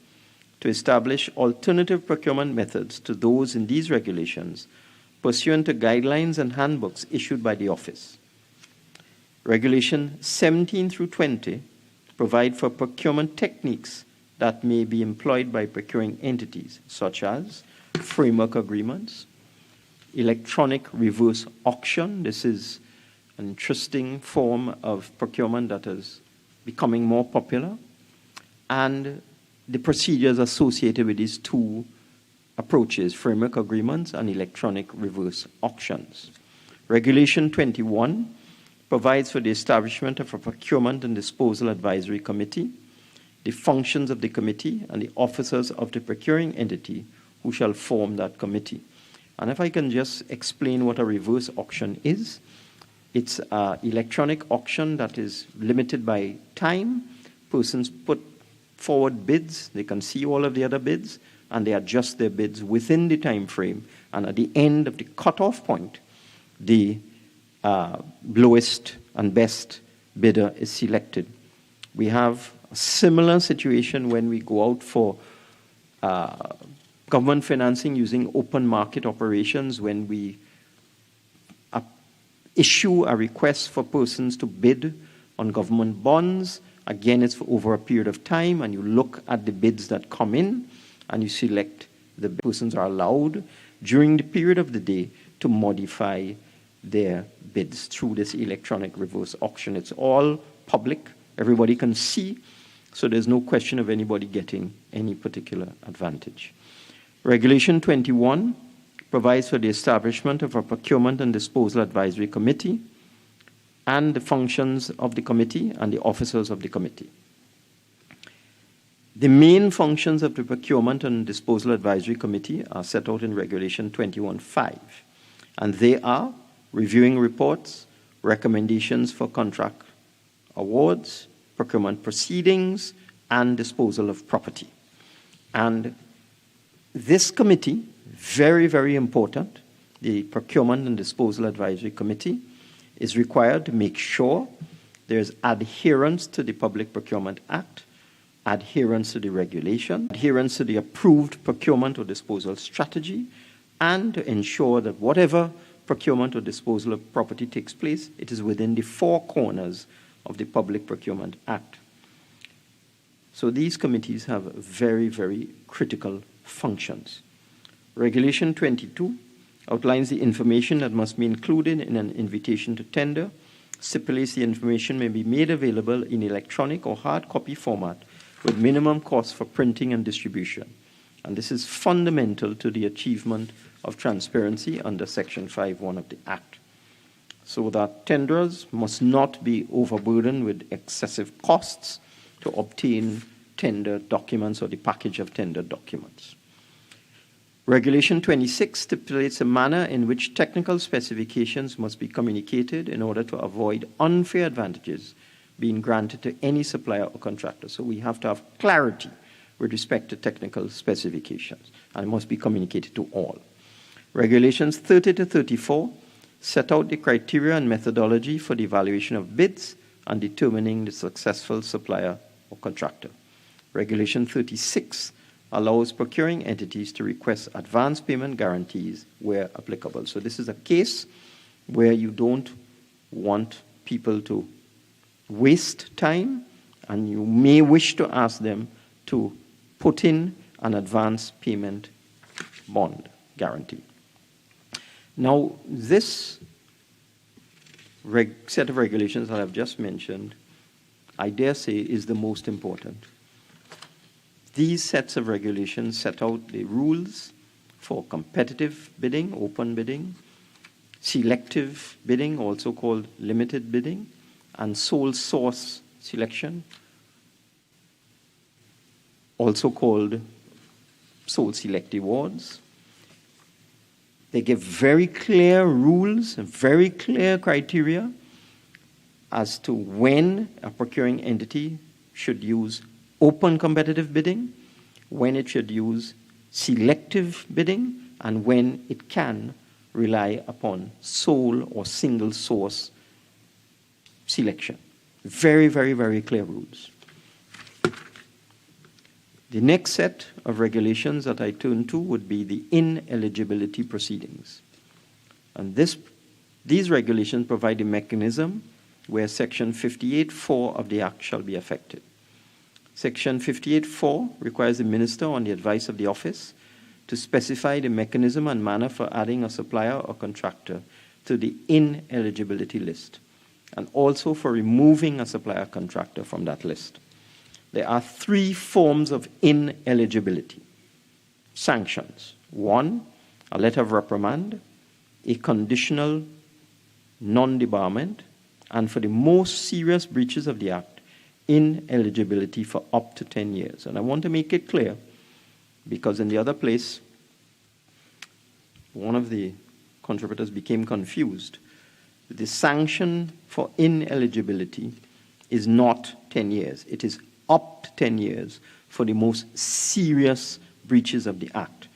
[SPEAKER 10] to establish alternative procurement methods to those in these regulations pursuant to guidelines and handbooks issued by the Office. Regulation 17 through 20 provide for procurement techniques that may be employed by procuring entities, such as framework agreements, electronic reverse auction. This is an interesting form of procurement that is becoming more popular, and the procedures associated with these two approaches, framework agreements and electronic reverse auctions. Regulation 21 provides for the establishment of a procurement and disposal advisory committee, the functions of the committee, and the officers of the procuring entity who shall form that committee. And if I can just explain what a reverse auction is, it's an electronic auction that is limited by time. Persons put forward bids, they can see all of the other bids, and they adjust their bids within the time frame. And at the end of the cutoff point, the lowest and best bidder is selected. We have a similar situation when we go out for government financing using open market operations when we issue a request for persons to bid on government bonds. Again, it's for over a period of time, and you look at the bids that come in, and you select the persons are allowed during the period of the day to modify their bids through this electronic reverse auction. It's all public. Everybody can see, so there's no question of anybody getting any particular advantage. Regulation 21 provides for the establishment of a Procurement and Disposal Advisory Committee and the functions of the committee and the officers of the committee. The main functions of the Procurement and Disposal Advisory Committee are set out in Regulation 21.5, and they are reviewing reports, recommendations for contract awards, procurement proceedings, and disposal of property. And this committee, very, very important, the Procurement and Disposal Advisory Committee, is required to make sure there's adherence to the Public Procurement Act, adherence to the regulation, adherence to the approved procurement or disposal strategy, and to ensure that whatever procurement or disposal of property takes place, it is within the four corners of the Public Procurement Act. So these committees have very, very critical functions. Regulation 22 outlines the information that must be included in an invitation to tender, stipulates the information may be made available in electronic or hard copy format with minimum cost for printing and distribution. And this is fundamental to the achievement of transparency under Section 5.1 of the Act, so that tenderers must not be overburdened with excessive costs to obtain tender documents or the package of tender documents. Regulation 26 stipulates a manner in which technical specifications must be communicated in order to avoid unfair advantages being granted to any supplier or contractor. So we have to have clarity with respect to technical specifications, and it must be communicated to all. Regulations 30 to 34 set out the criteria and methodology for the evaluation of bids and determining the successful supplier or contractor. Regulation 36 allows procuring entities to request advance payment guarantees where applicable. So this is a case where you don't want people to waste time, and you may wish to ask them to put in an advance payment bond guarantee. Now, this set of regulations that I've just mentioned, I dare say, is the most important. These sets of regulations set out the rules for competitive bidding, open bidding, selective bidding, also called limited bidding, and sole source selection, also called sole selective awards. They give very clear rules and very clear criteria as to when a procuring entity should use open competitive bidding, when it should use selective bidding, and when it can rely upon sole or single source selection. Very, very, very clear rules. The next set of regulations that I turn to would be the ineligibility proceedings. And these regulations provide a mechanism where Section 58.4 of the Act shall be affected. Section 58.4 requires the Minister, on the advice of the office, to specify the mechanism and manner for adding a supplier or contractor to the ineligibility list, and also for removing a supplier contractor from that list. There are three forms of ineligibility. Sanctions. One, a letter of reprimand, a conditional non-debarment, and for the most serious breaches of the Act, ineligibility for up to 10 years. And I want to make it clear, because in the other place, one of the contributors became confused. The sanction for ineligibility is not 10 years. It is up to 10 years for the most serious breaches of the Act.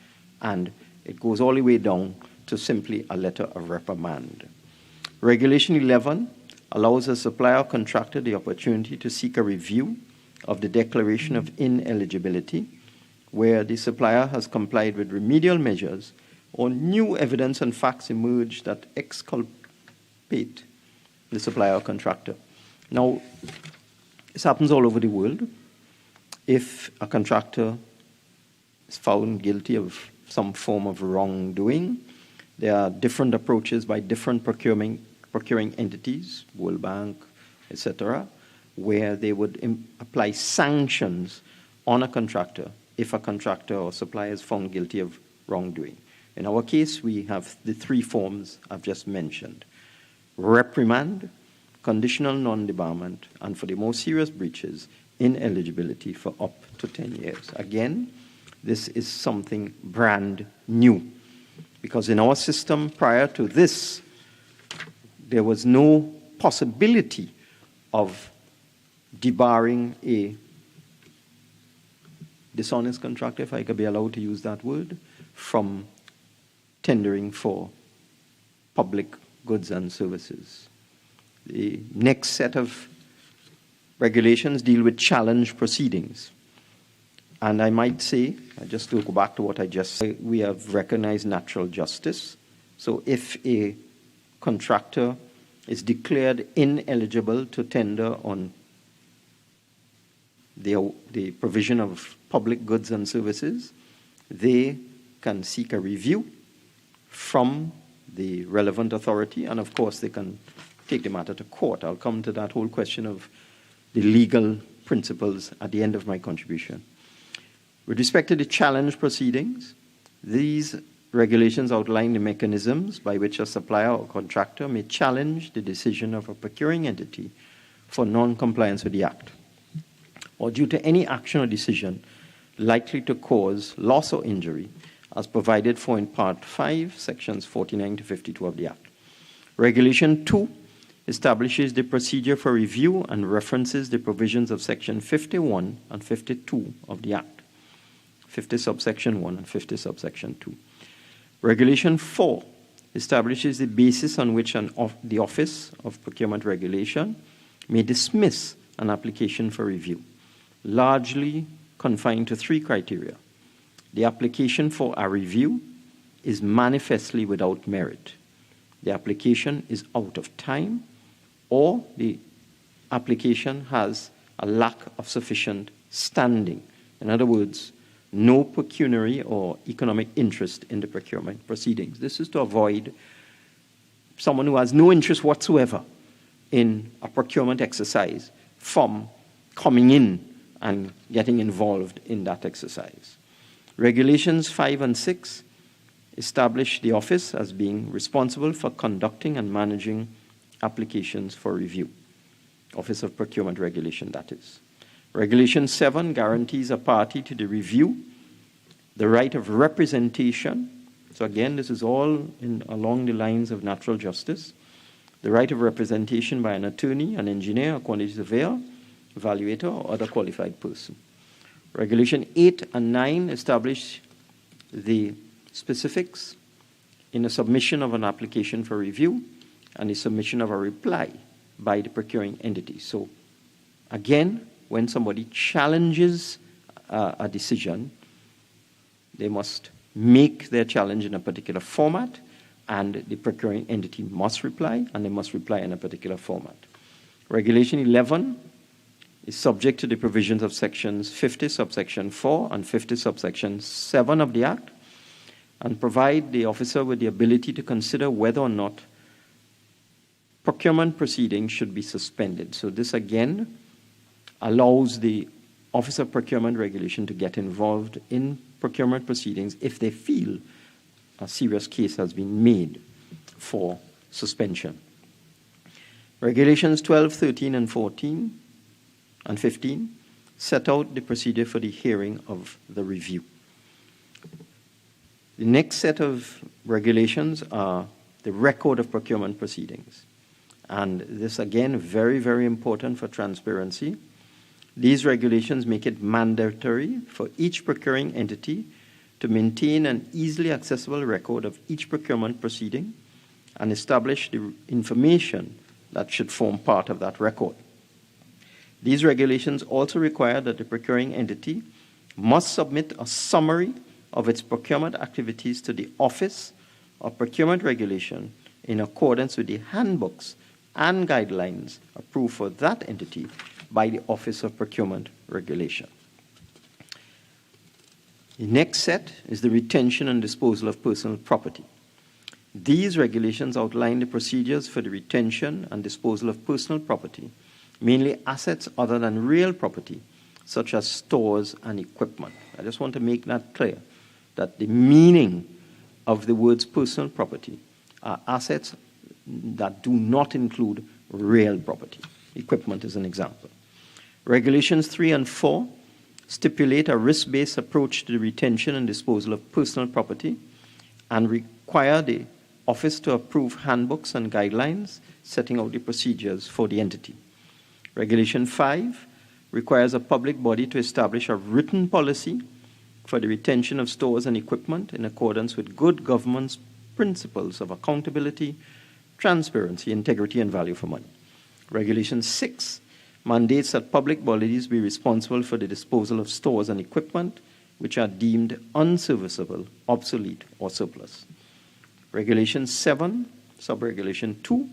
[SPEAKER 10] And it goes all the way down to simply a letter of reprimand. Regulation 11 allows a supplier or contractor the opportunity to seek a review of the declaration of ineligibility where the supplier has complied with remedial measures or new evidence and facts emerge that exculpate the supplier or contractor. Now, this happens all over the world. If a contractor is found guilty of some form of wrongdoing, there are different approaches by different procuring entities, World Bank, etc., where they would apply sanctions on a contractor if a contractor or supplier is found guilty of wrongdoing. In our case, we have the three forms I've just mentioned: reprimand, conditional non-debarment, and for the more serious breaches, ineligibility for up to 10 years. Again, this is something brand new, because in our system prior to this, there was no possibility of debarring a dishonest contractor, if I could be allowed to use that word, from tendering for public goods and services. The next set of regulations deal with challenge proceedings. And I might say, just to go back to what I just said, we have recognized natural justice. So if a contractor is declared ineligible to tender on the provision of public goods and services, they can seek a review from the relevant authority, and of course they can take the matter to court. I'll come to that whole question of the legal principles at the end of my contribution. With respect to the challenge proceedings, these regulations outline the mechanisms by which a supplier or contractor may challenge the decision of a procuring entity for non-compliance with the Act, or due to any action or decision likely to cause loss or injury, as provided for in Part 5, Sections 49 to 52 of the Act. Regulation 2 establishes the procedure for review and references the provisions of Section 51 and 52 of the Act, 50 subsection 1 and 50 subsection 2. Regulation 4 establishes the basis on which the Office of Procurement Regulation may dismiss an application for review, largely confined to three criteria. The application for a review is manifestly without merit. The application is out of time, or the application has a lack of sufficient standing. In other words, no pecuniary or economic interest in the procurement proceedings. This is to avoid someone who has no interest whatsoever in a procurement exercise from coming in and getting involved in that exercise. Regulations 5 and 6 establish the office as being responsible for conducting and managing applications for review. Office of Procurement Regulation, that is. Regulation 7 guarantees a party to the review the right of representation. So again, this is all along the lines of natural justice. The right of representation by an attorney, an engineer, a quantity surveyor, evaluator, or other qualified person. Regulation 8 and 9 establish the specifics in the submission of an application for review and the submission of a reply by the procuring entity. So again, when somebody challenges a decision, they must make their challenge in a particular format, and the procuring entity must reply, and they must reply in a particular format. Regulation 11 is subject to the provisions of sections 50 subsection 4 and 50 subsection 7 of the Act, and provide the officer with the ability to consider whether or not procurement proceedings should be suspended. So this again allows the Office of Procurement Regulation to get involved in procurement proceedings if they feel a serious case has been made for suspension. Regulations 12, 13, and 14 and 15 set out the procedure for the hearing of the review. The next set of regulations are the record of procurement proceedings. And this, again, very, very important for transparency. These regulations make it mandatory for each procuring entity to maintain an easily accessible record of each procurement proceeding and establish the information that should form part of that record. These regulations also require that the procuring entity must submit a summary of its procurement activities to the Office of Procurement Regulation in accordance with the handbooks and guidelines approved for that entity by the Office of Procurement Regulation. The next set is the retention and disposal of personal property. These regulations outline the procedures for the retention and disposal of personal property, mainly assets other than real property, such as stores and equipment. I just want to make that clear, that the meaning of the words personal property are assets that do not include real property. Equipment is an example. Regulations 3 and 4 stipulate a risk-based approach to the retention and disposal of personal property and require the Office to approve handbooks and guidelines setting out the procedures for the entity. Regulation 5 requires a public body to establish a written policy for the retention of stores and equipment in accordance with good governance principles of accountability, transparency, integrity, and value for money. Regulation 6 mandates that public bodies be responsible for the disposal of stores and equipment which are deemed unserviceable, obsolete, or surplus. Regulation 7, subregulation 2,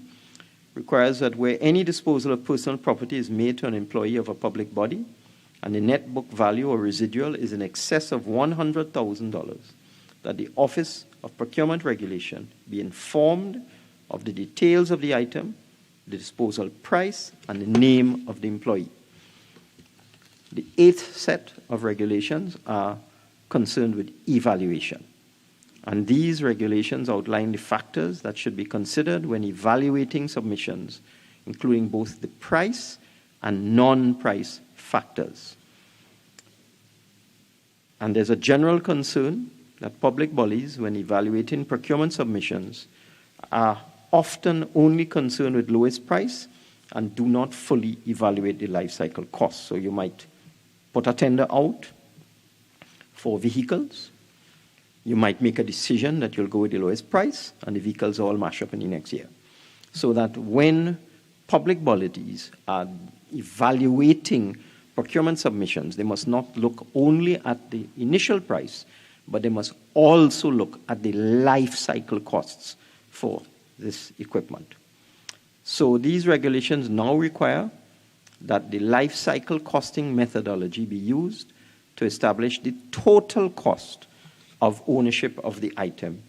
[SPEAKER 10] requires that where any disposal of personal property is made to an employee of a public body and the net book value or residual is in excess of $100,000, that the Office of Procurement Regulation be informed of the details of the item, the disposal price, and the name of the employee. The 8th set of regulations are concerned with evaluation. And these regulations outline the factors that should be considered when evaluating submissions, including both the price and non-price factors. And there's a general concern that public bodies, when evaluating procurement submissions, are often only concerned with lowest price and do not fully evaluate the life cycle costs. So you might put a tender out for vehicles. You might make a decision that you'll go with the lowest price, and the vehicles all mash up in the next year. So that when public bodies are evaluating procurement submissions, they must not look only at the initial price, but they must also look at the life cycle costs for this equipment. So these regulations now require that the life cycle costing methodology be used to establish the total cost of ownership of the item.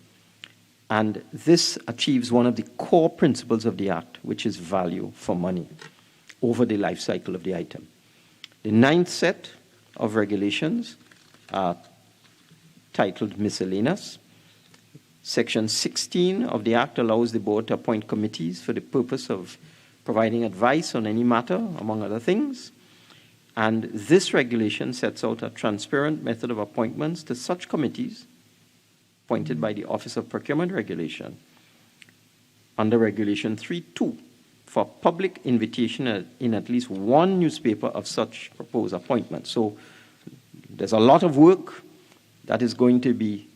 [SPEAKER 10] And this achieves one of the core principles of the Act, which is value for money over the life cycle of the item. The 9th set of regulations are titled Miscellaneous. Section 16 of the Act allows the Board to appoint committees for the purpose of providing advice on any matter, among other things. And this regulation sets out a transparent method of appointments to such committees appointed by the Office of Procurement Regulation under Regulation 3.2 for public invitation in at least one newspaper of such proposed appointments. So there's a lot of work that is going to be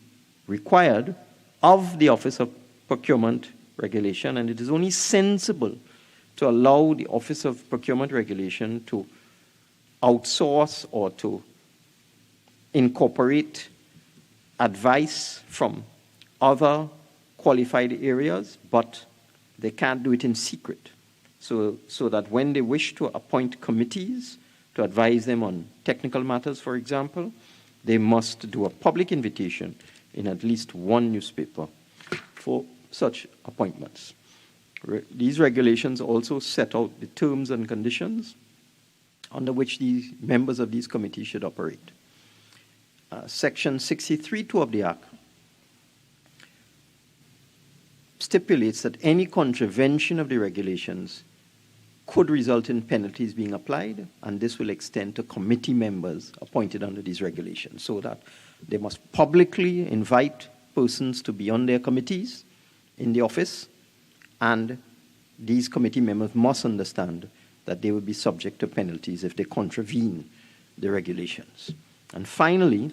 [SPEAKER 10] required of the Office of Procurement Regulation, and it is only sensible to allow the Office of Procurement Regulation to outsource or to incorporate advice from other qualified areas, but they can't do it in secret. So that when they wish to appoint committees to advise them on technical matters, for example, they must do a public invitation in at least one newspaper for such appointments. These regulations also set out the terms and conditions under which the members of these committees should operate. Section 63.2 of the Act stipulates that any contravention of the regulations could result in penalties being applied, and this will extend to committee members appointed under these regulations, so that they must publicly invite persons to be on their committees in the office, and these committee members must understand that they will be subject to penalties if they contravene the regulations. And finally,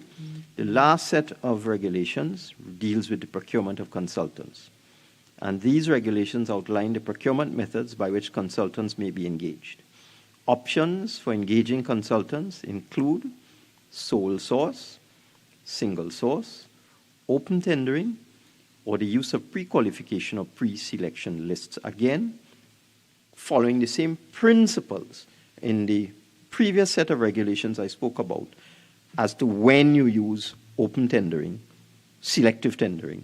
[SPEAKER 10] the last set of regulations deals with the procurement of consultants. And these regulations outline the procurement methods by which consultants may be engaged. Options for engaging consultants include sole source, single source, open tendering, or the use of pre-qualification or pre-selection lists. Again, following the same principles in the previous set of regulations I spoke about as to when you use open tendering, selective tendering,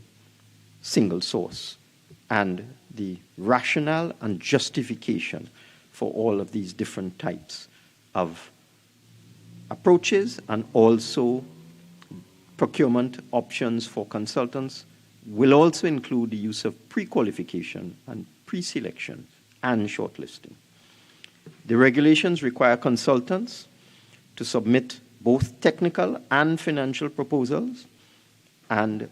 [SPEAKER 10] single source, and the rationale and justification for all of these different types of approaches, and also procurement options for consultants will also include the use of pre-qualification and pre-selection and shortlisting. The regulations require consultants to submit both technical and financial proposals and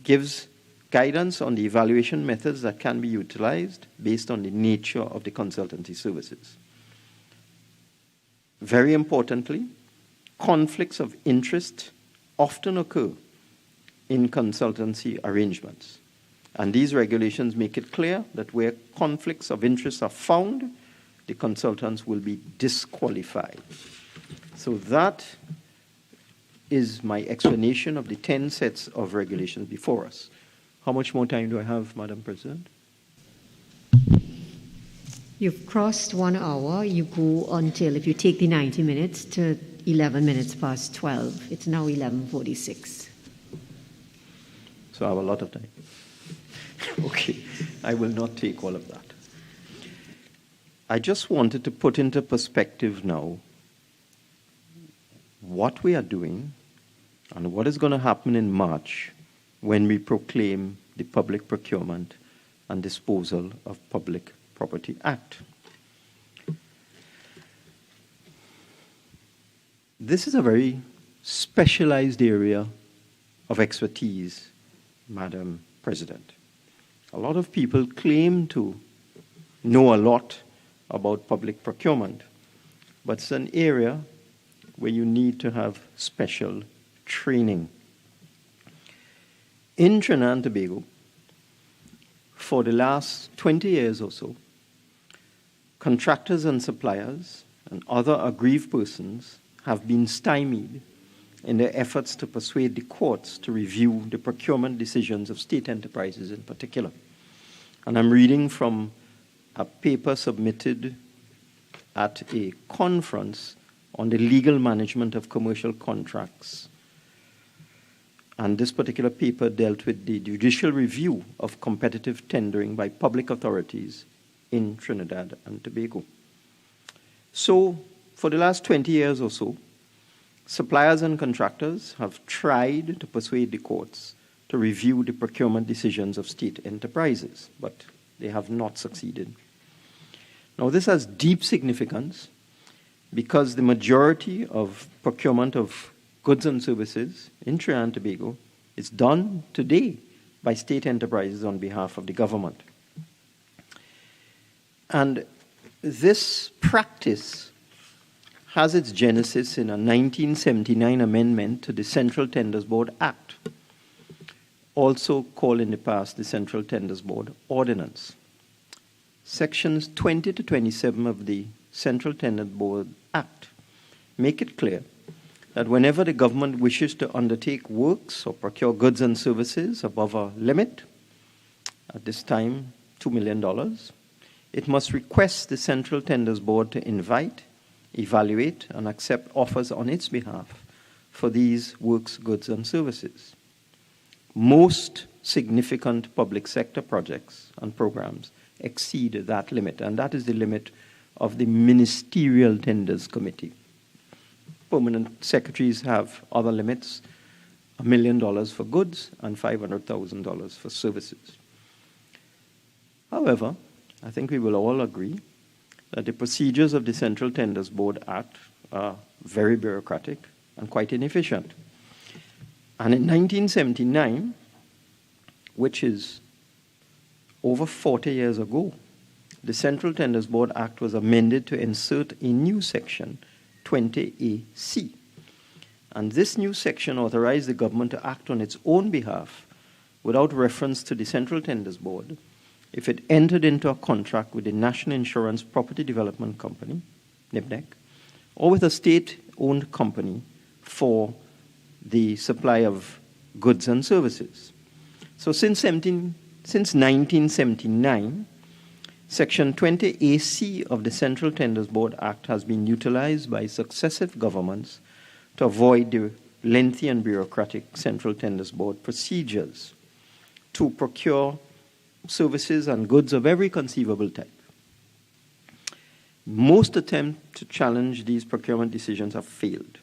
[SPEAKER 10] gives guidance on the evaluation methods that can be utilized based on the nature of the consultancy services. Very importantly, conflicts of interest often occur in consultancy arrangements. And these regulations make it clear that where conflicts of interest are found, the consultants will be disqualified. So that is my explanation of the 10 sets of regulations before us. How much more time do I have, Madam President?
[SPEAKER 1] You've crossed 1 hour. You go until, if you take the 90 minutes, to 11 minutes past 12. It's now 11:46.
[SPEAKER 10] So I have a lot of time. Okay, I will not take all of that. I just wanted to put into perspective now what we are doing and what is going to happen in March when we proclaim the Public Procurement and Disposal of Public Property Act. This is a very specialized area of expertise, Madam President. A lot of people claim to know a lot about public procurement, but it's an area where you need to have special training. In Trinidad and Tobago, for the last 20 years or so, contractors and suppliers and other aggrieved persons have been stymied in their efforts to persuade the courts to review the procurement decisions of state enterprises in particular. And I'm reading from a paper submitted at a conference on the legal management of commercial contracts. And this particular paper dealt with the judicial review of competitive tendering by public authorities in Trinidad and Tobago. So, for the last 20 years or so, suppliers and contractors have tried to persuade the courts to review the procurement decisions of state enterprises, but they have not succeeded. Now, this has deep significance because the majority of procurement of goods and services in Trinidad and Tobago is done today by state enterprises on behalf of the government. And this practice has its genesis in a 1979 amendment to the Central Tenders Board Act, also called in the past the Central Tenders Board Ordinance. Sections 20 to 27 of the Central Tenders Board Act make it clear that whenever the government wishes to undertake works or procure goods and services above a limit, at this time $2 million, it must request the Central Tenders Board to invite, evaluate, and accept offers on its behalf for these works, goods, and services. Most significant public sector projects and programs exceed that limit, and that is the limit of the Ministerial Tenders Committee. Permanent secretaries have other limits, $1 million for goods and $500,000 for services. However, I think we will all agree that the procedures of the Central Tenders Board Act are very bureaucratic and quite inefficient. And in 1979, which is over 40 years ago, the Central Tenders Board Act was amended to insert a new section, 20AC. And this new section authorized the government to act on its own behalf without reference to the Central Tenders Board if it entered into a contract with the National Insurance Property Development Company, NIPDEC, or with a state-owned company for the supply of goods and services. So since 1979, Section 20AC of the Central Tenders Board Act has been utilized by successive governments to avoid the lengthy and bureaucratic Central Tenders Board procedures to procure services and goods of every conceivable type. Most attempts to challenge these procurement decisions have failed.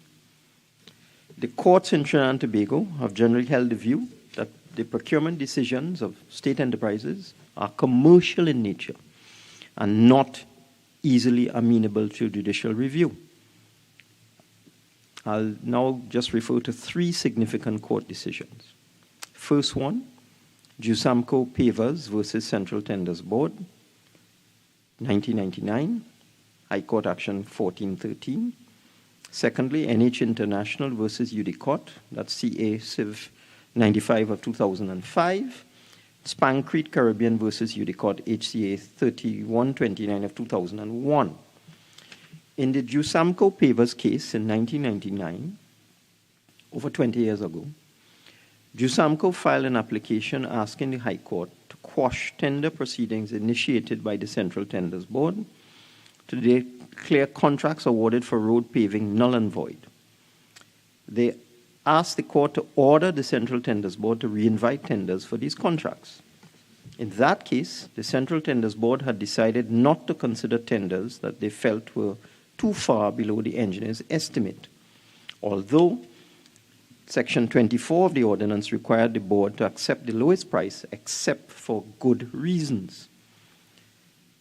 [SPEAKER 10] The courts in Trinidad and Tobago have generally held the view that the procurement decisions of state enterprises are commercial in nature and not easily amenable to judicial review. I'll now just refer to three significant court decisions. First one, Jusamco Pavers versus Central Tenders Board, 1999, High Court Action 1413. Secondly, NH International versus Udicot, that's CA Civ 95 of 2005. Spancrete Caribbean versus Udicot, HCA 3129 of 2001. In the Jusamco Pavers case in 1999, over 20 years ago, Jusamco filed an application asking the High Court to quash tender proceedings initiated by the Central Tenders Board to declare contracts awarded for road paving null and void. They asked the court to order the Central Tenders Board to reinvite tenders for these contracts. In that case, the Central Tenders Board had decided not to consider tenders that they felt were too far below the engineer's estimate, although Section 24 of the ordinance required the board to accept the lowest price except for good reasons.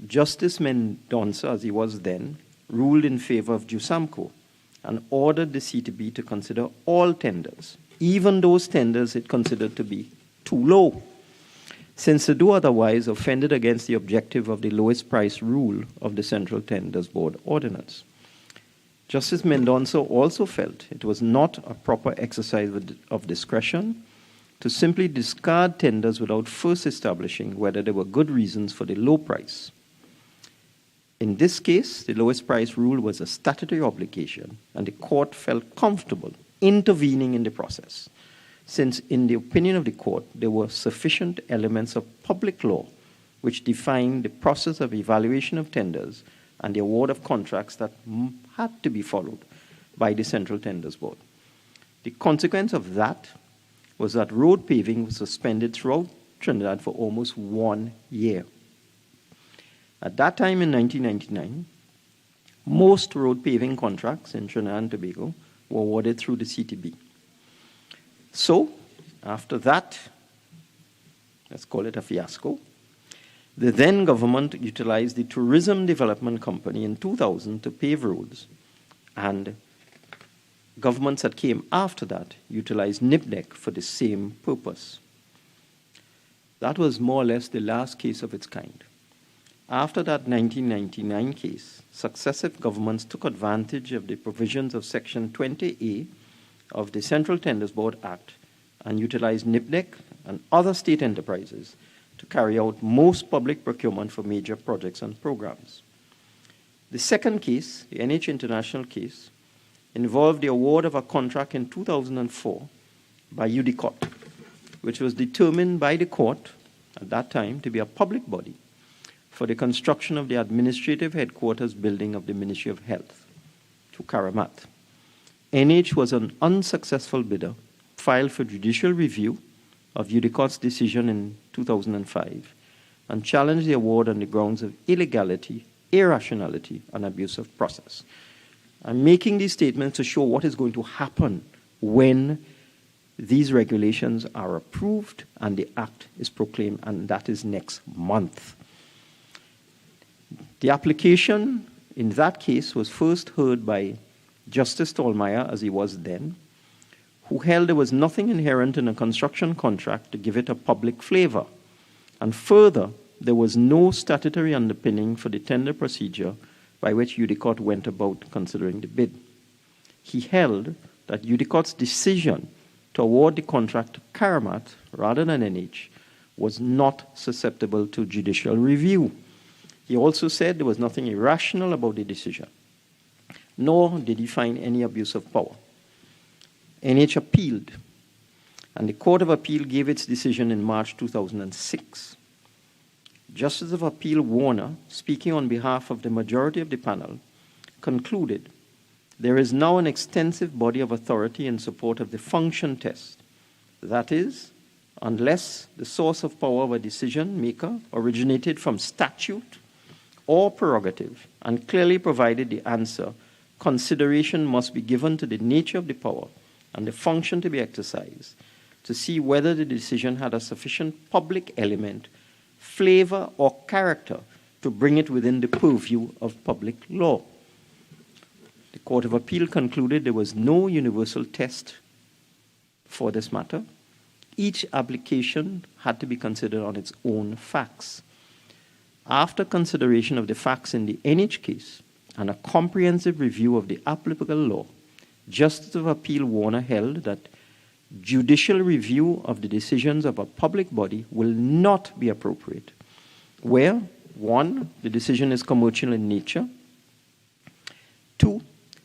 [SPEAKER 10] Justice Mendonça, as he was then, ruled in favor of Jusamco and ordered the CTB to consider all tenders, even those tenders it considered to be too low, since to do otherwise offended against the objective of the lowest price rule of the Central Tenders Board ordinance. Justice Mendonça also felt it was not a proper exercise of discretion to simply discard tenders without first establishing whether there were good reasons for the low price. In this case, the lowest price rule was a statutory obligation, and the court felt comfortable intervening in the process, since in the opinion of the court, there were sufficient elements of public law which defined the process of evaluation of tenders and the award of contracts that had to be followed by the Central Tenders Board. The consequence of that was that road paving was suspended throughout Trinidad for almost 1 year. At that time in 1999, most road paving contracts in Trinidad and Tobago were awarded through the CTB. So, after that, let's call it a fiasco, the then government utilized the Tourism Development Company in 2000 to pave roads, and governments that came after that utilized NIPDEC for the same purpose. That was more or less the last case of its kind. After that 1999 case, successive governments took advantage of the provisions of Section 20A of the Central Tenders Board Act and utilized NIPDEC and other state enterprises to carry out most public procurement for major projects and programs. The second case, the NH International case, involved the award of a contract in 2004 by Udicot, which was determined by the court at that time to be a public body for the construction of the administrative headquarters building of the Ministry of Health to Karamat. NH was an unsuccessful bidder, filed for judicial review of Udicot's decision in 2005, and challenged the award on the grounds of illegality, irrationality, and abuse of process. I'm making these statements to show what is going to happen when these regulations are approved and the act is proclaimed, and that is next month. The application in that case was first heard by Justice Tolmaya, as he was then, who held there was nothing inherent in a construction contract to give it a public flavor. And further, there was no statutory underpinning for the tender procedure by which Udicot went about considering the bid. He held that Udicot's decision to award the contract to Karamat rather than NH was not susceptible to judicial review. He also said there was nothing irrational about the decision, nor did he find any abuse of power. NH appealed, and the Court of Appeal gave its decision in March 2006. Justice of Appeal Warner, speaking on behalf of the majority of the panel, concluded there is now an extensive body of authority in support of the function test. That is, unless the source of power of a decision maker originated from statute or prerogative and clearly provided the answer, consideration must be given to the nature of the power and the function to be exercised to see whether the decision had a sufficient public element, flavor, or character to bring it within the purview of public law. The Court of Appeal concluded there was no universal test for this matter. Each application had to be considered on its own facts. After consideration of the facts in the NH case and a comprehensive review of the applicable law, Justice of Appeal Warner held that judicial review of the decisions of a public body will not be appropriate, where, 1, the decision is commercial in nature, 2,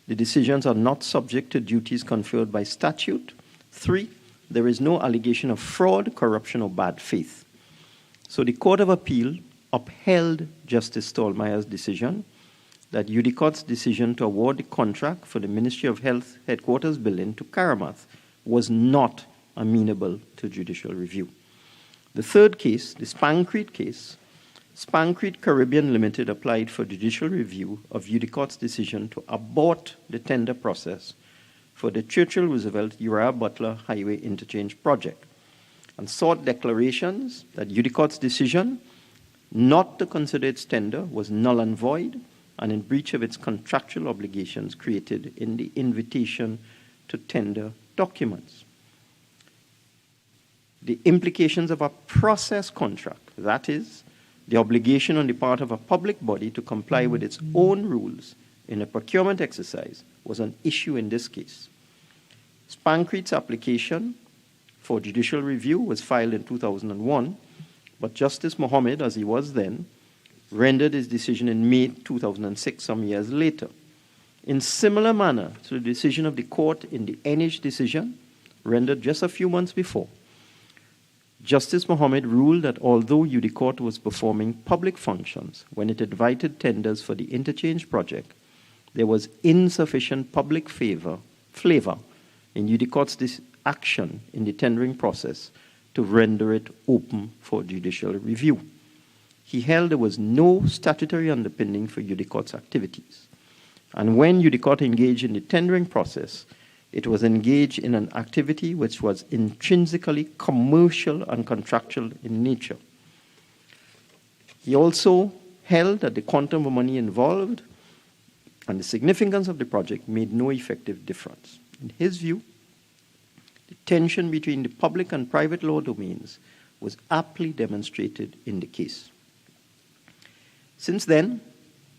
[SPEAKER 10] the decisions are not subject to duties conferred by statute, 3, there is no allegation of fraud, corruption, or bad faith. So the Court of Appeal upheld Justice Stallmeyer's decision that UDCOT's decision to award the contract for the Ministry of Health headquarters building to Karamath was not amenable to judicial review. The third case, the Spancrete case, Spancrete Caribbean Limited applied for judicial review of UDCOT's decision to abort the tender process for the Churchill Roosevelt Uriah Butler Highway Interchange project and sought declarations that UDCOT's decision not to consider its tender was null and void and in breach of its contractual obligations created in the invitation to tender documents. The implications of a process contract, that is, the obligation on the part of a public body to comply with its own rules in a procurement exercise, was an issue in this case. Spancrete's application for judicial review was filed in 2001, but Justice Mohammed, as he was then, rendered his decision in May 2006, some years later. In similar manner to the decision of the court in the NH decision, rendered just a few months before, Justice Mohammed ruled that although UDCOT was performing public functions when it invited tenders for the interchange project, there was insufficient public flavor in UDCOT's action in the tendering process to render it open for judicial review. He held there was no statutory underpinning for UDCOT's activities. And when UDCOT engaged in the tendering process, it was engaged in an activity which was intrinsically commercial and contractual in nature. He also held that the quantum of money involved and the significance of the project made no effective difference. In his view, the tension between the public and private law domains was aptly demonstrated in the case. Since then,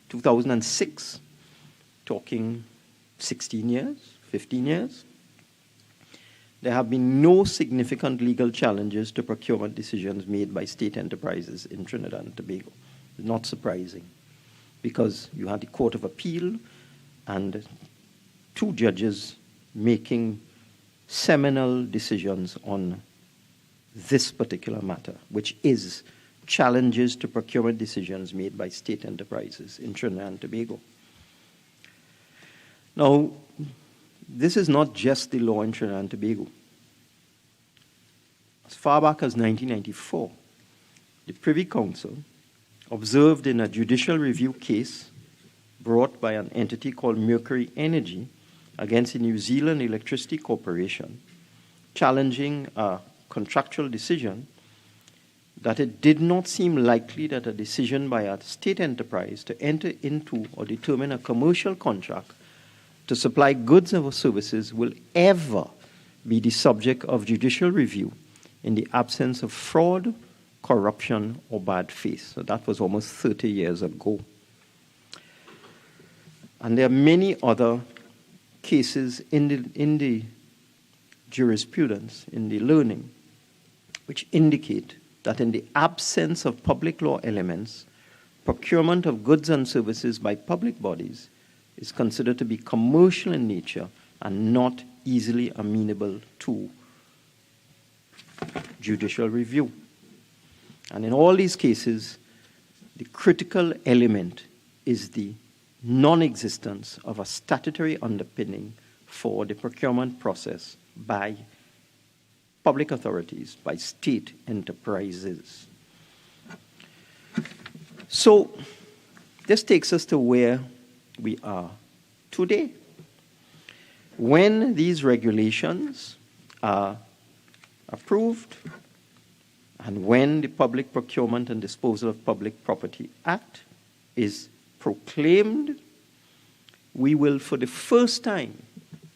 [SPEAKER 10] 2006, talking 16 years, 15 years, there have been no significant legal challenges to procurement decisions made by state enterprises in Trinidad and Tobago. Not surprising, because you had the Court of Appeal and 2 judges making seminal decisions on this particular matter, which is challenges to procurement decisions made by state enterprises in Trinidad and Tobago. Now, this is not just the law in Trinidad and Tobago. As far back as 1994, the Privy Council observed in a judicial review case brought by an entity called Mercury Energy against the New Zealand Electricity Corporation, challenging a contractual decision, that it did not seem likely that a decision by a state enterprise to enter into or determine a commercial contract to supply goods or services will ever be the subject of judicial review in the absence of fraud, corruption, or bad faith. So that was almost 30 years ago. And there are many other cases in the jurisprudence, in the learning, which indicate that in the absence of public law elements, procurement of goods and services by public bodies is considered to be commercial in nature and not easily amenable to judicial review. And in all these cases, the critical element is the non-existence of a statutory underpinning for the procurement process by public authorities, by state enterprises. So this takes us to where we are today. When these regulations are approved, and when the Public Procurement and Disposal of Public Property Act is proclaimed, we will for the first time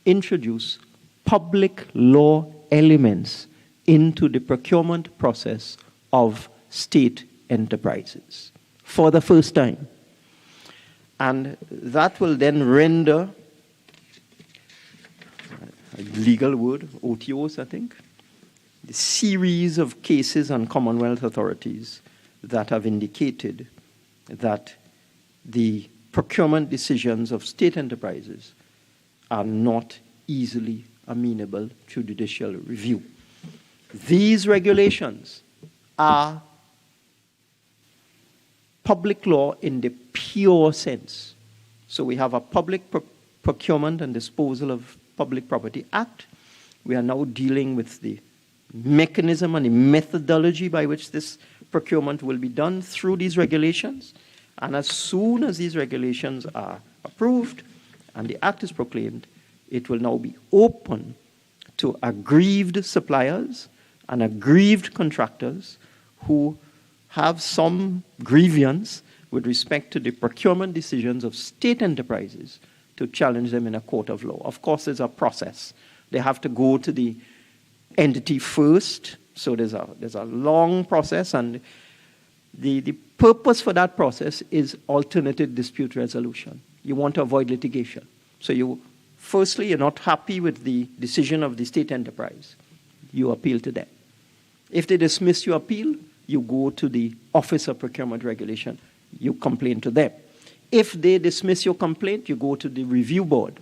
[SPEAKER 10] introduce public law elements into the procurement process of state enterprises for the first time. And that will then render, a legal word, OTOs, I think, the series of cases on Commonwealth authorities that have indicated that the procurement decisions of state enterprises are not easily amenable to judicial review. These regulations are public law in the pure sense. So we have a Public Procurement and Disposal of Public Property Act. We are now dealing with the mechanism and the methodology by which this procurement will be done through these regulations. And as soon as these regulations are approved and the act is proclaimed, it will now be open to aggrieved suppliers and aggrieved contractors who have some grievance with respect to the procurement decisions of state enterprises to challenge them in a court of law. Of course, there's a process. They have to go to the entity first, so there's a long process, and the purpose for that process is alternative dispute resolution. You want to avoid litigation. So firstly, you're not happy with the decision of the state enterprise. You appeal to them. If they dismiss your appeal, you go to the Office of Procurement Regulation. You complain to them. If they dismiss your complaint, you go to the review board.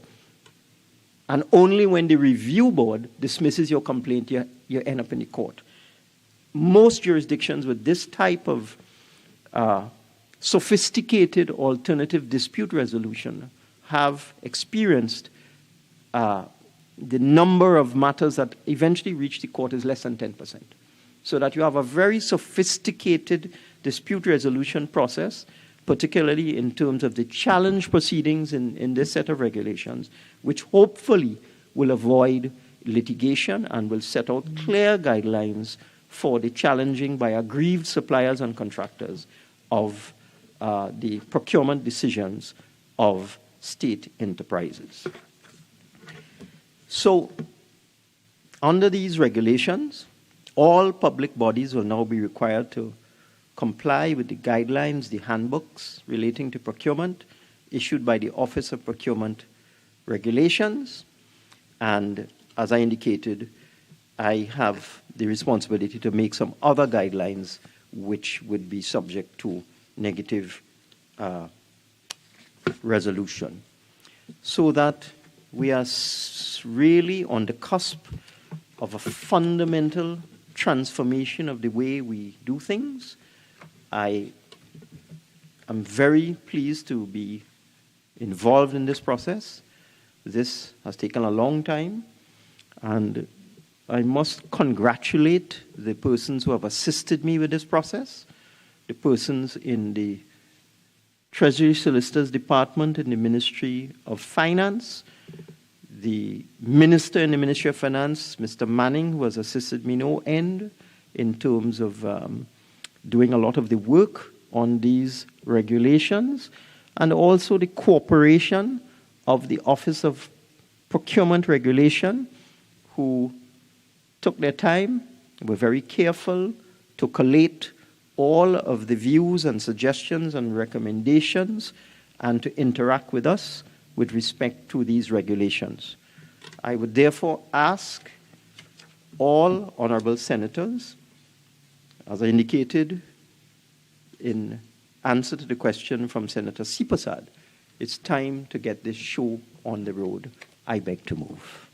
[SPEAKER 10] And only when the review board dismisses your complaint, you end up in the court. Most jurisdictions with this type of sophisticated alternative dispute resolution have experienced the number of matters that eventually reach the court is less than 10%. So that you have a very sophisticated dispute resolution process, particularly in terms of the challenge proceedings in this set of regulations, which hopefully will avoid litigation and will set out clear guidelines for the challenging by aggrieved suppliers and contractors of the procurement decisions of state enterprises. So, under these regulations, all public bodies will now be required to comply with the guidelines, the handbooks relating to procurement issued by the Office of Procurement Regulations. And as I indicated, I have the responsibility to make some other guidelines which would be subject to negative resolution. So that we are really on the cusp of a fundamental transformation of the way we do things. I am very pleased to be involved in this process. This has taken a long time, and I must congratulate the persons who have assisted me with this process, the persons in the Treasury Solicitors Department in the Ministry of Finance, the Minister in the Ministry of Finance, Mr. Manning, who has assisted me no end in terms of doing a lot of the work on these regulations, and also the cooperation of the Office of Procurement Regulation, who took their time, were very careful to collate all of the views and suggestions and recommendations and to interact with us with respect to these regulations. I would therefore ask all honorable senators, as I indicated in answer to the question from Senator Sipasad, it's time to get this show on the road, I beg to move.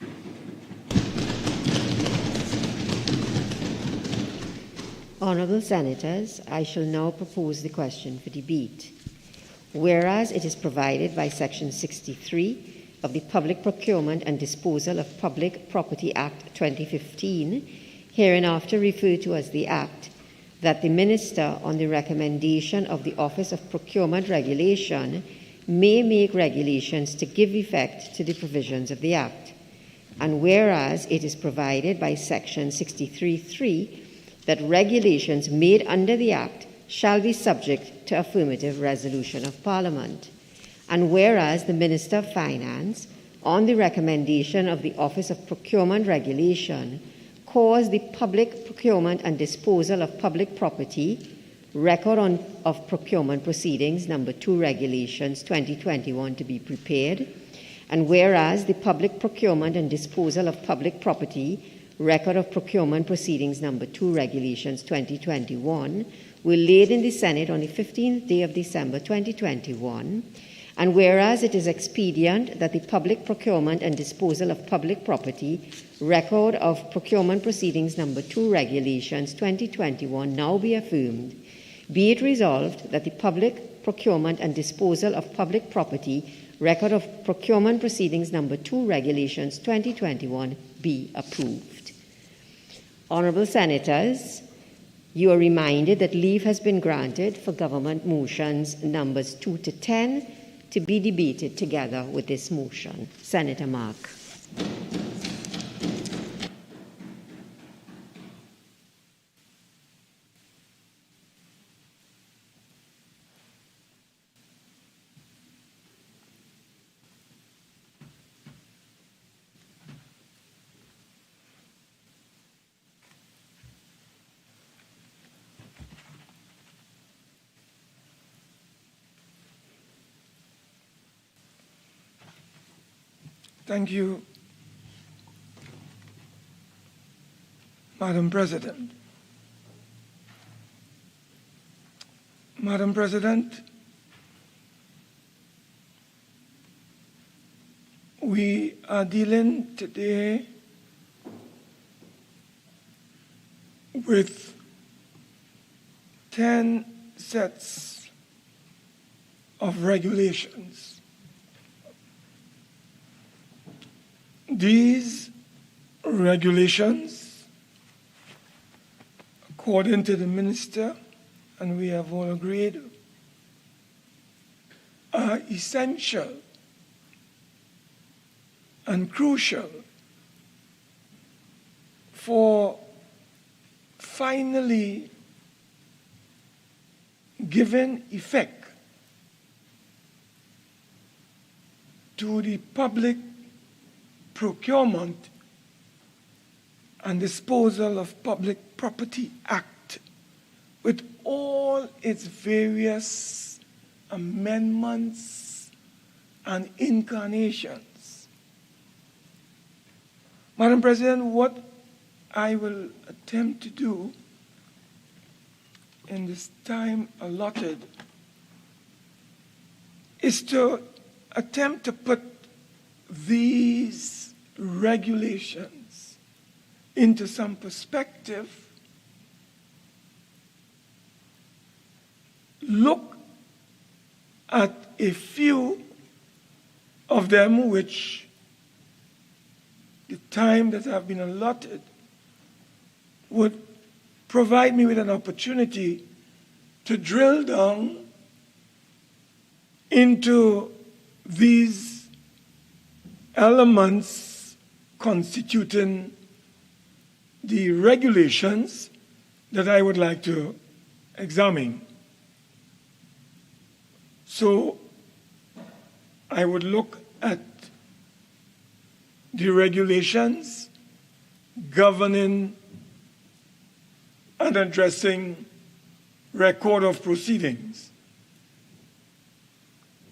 [SPEAKER 1] Honourable Senators, I shall now propose the question for debate. Whereas it is provided by Section 63 of the Public Procurement and Disposal of Public Property Act 2015, hereinafter referred to as the Act, that the Minister, on the recommendation of the Office of Procurement Regulation, may make regulations to give effect to the provisions of the Act. And whereas it is provided by Section 63(3) that regulations made under the Act shall be subject to affirmative resolution of Parliament. And whereas the Minister of Finance, on the recommendation of the Office of Procurement Regulation, caused the Public Procurement and Disposal of Public Property Record of Procurement Proceedings No. 2 Regulations 2021 to be prepared, and whereas the Public Procurement and Disposal of Public Property Record of Procurement Proceedings No. 2 Regulations 2021 were laid in the Senate on the 15th day of December 2021, and whereas it is expedient that the Public Procurement and Disposal of Public Property Record of Procurement Proceedings No. 2 Regulations 2021 now be affirmed, be it resolved that the Public Procurement and Disposal of Public Property Record of Procurement Proceedings No. 2 Regulations 2021 be approved. Honourable Senators, you are reminded that leave has been granted for government motions numbers 2 to 10 to be debated together with this motion. Senator Mark.
[SPEAKER 5] Thank you, Madam President. Madam President, we are dealing today with 10 sets of regulations. These regulations, according to the Minister, and we have all agreed, are essential and crucial for finally giving effect to the Public Procurement and Disposal of Public Property Act with all its various amendments and incarnations. Madam President, what I will attempt to do in this time allotted is to attempt to put these regulations into some perspective, look at a few of them which the time that have been allotted would provide me with an opportunity to drill down into these elements constituting the regulations that I would like to examine. So I would look at the regulations governing and addressing record of proceedings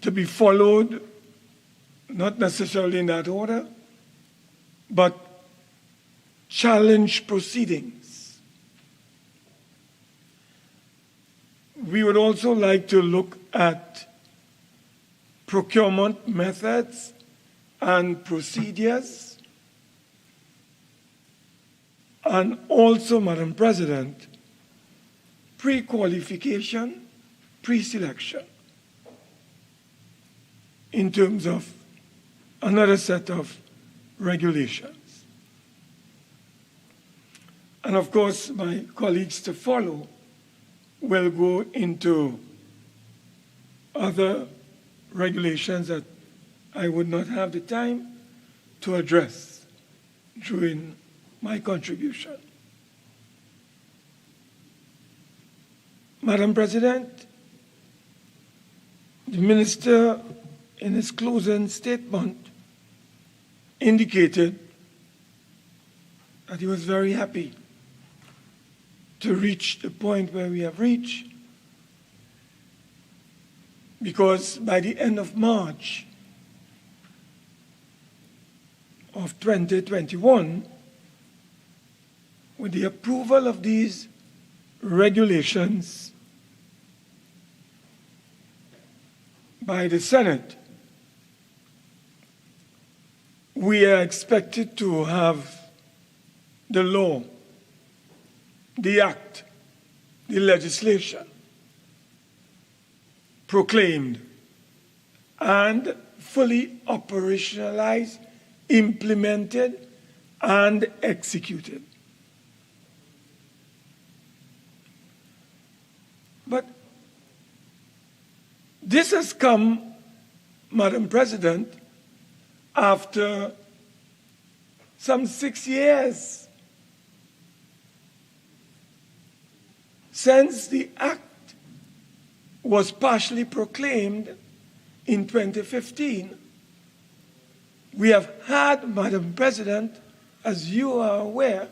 [SPEAKER 5] to be followed, not necessarily in that order, but challenge proceedings. We would also like to look at procurement methods and procedures, and also, Madam President, pre-qualification, pre-selection, in terms of another set of regulations. And of course, my colleagues to follow will go into other regulations that I would not have the time to address during my contribution. Madam President, the Minister in his closing statement indicated that he was very happy to reach the point where we have reached, because by the end of March of 2021, with the approval of these regulations by the Senate, we are expected to have the law, the act, the legislation proclaimed and fully operationalized, implemented, and executed. But this has come, Madam President, after some 6 years since the act was partially proclaimed in 2015. We have had, Madam President, as you are aware,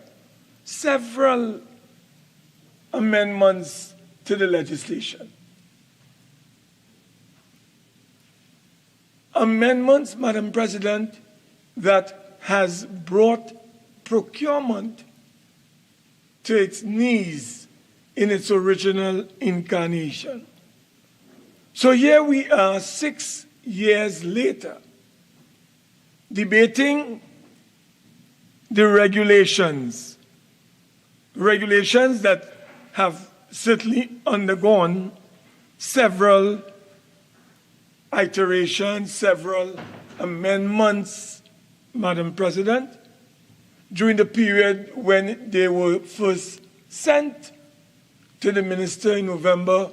[SPEAKER 5] several amendments to the legislation. Amendments, Madam President, that has brought procurement to its knees in its original incarnation. So here we are 6 years later, debating the regulations that have certainly undergone several iterations, several amendments, Madam President, during the period when they were first sent to the Minister in November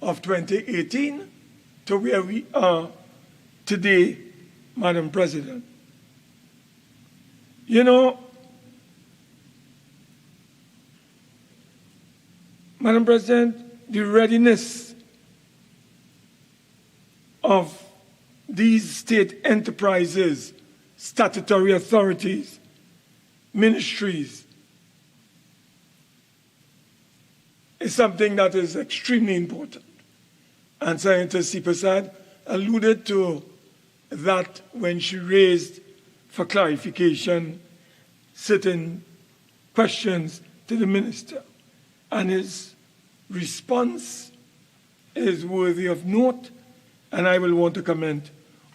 [SPEAKER 5] of 2018 to where we are today, Madam President. You know, Madam President, the readiness of these state enterprises, statutory authorities, ministries, is something that is extremely important. And Senator Sipasad alluded to that when she raised for clarification certain questions to the minister. And his response is worthy of note, and I will want to comment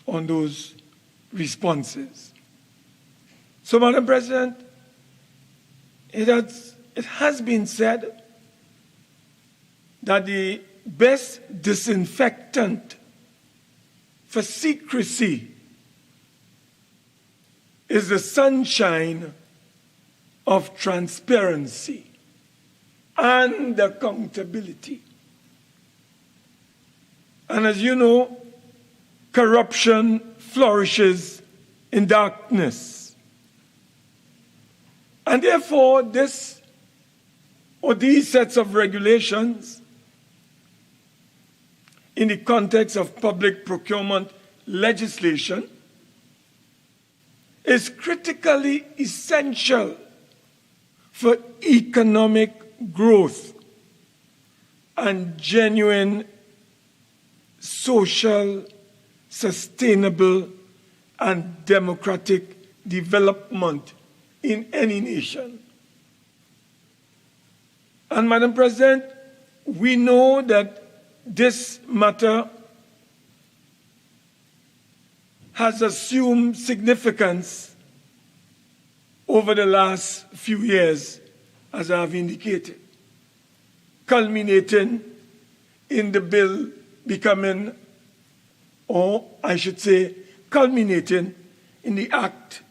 [SPEAKER 5] on those responses. So, Madam President, it has been said that the best disinfectant for secrecy is the sunshine of transparency and accountability. And as you know, corruption flourishes in darkness. And therefore, these sets of regulations in the context of public procurement legislation is critically essential for economic growth and genuine social, sustainable, and democratic development in any nation. And Madam President, we know that this matter has assumed significance over the last few years, as I have indicated, culminating in the bill becoming, or I should say, culminating in the Act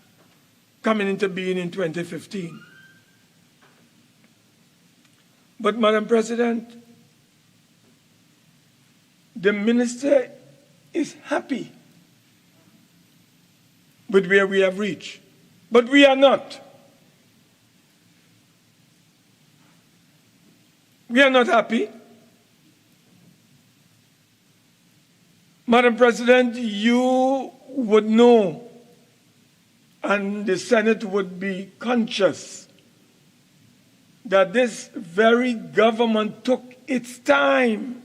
[SPEAKER 5] coming into being in 2015. But, Madam President, the Minister is happy with where we have reached. But we are not. We are not happy. Madam President, you would know, and the Senate would be conscious, that this very government took its time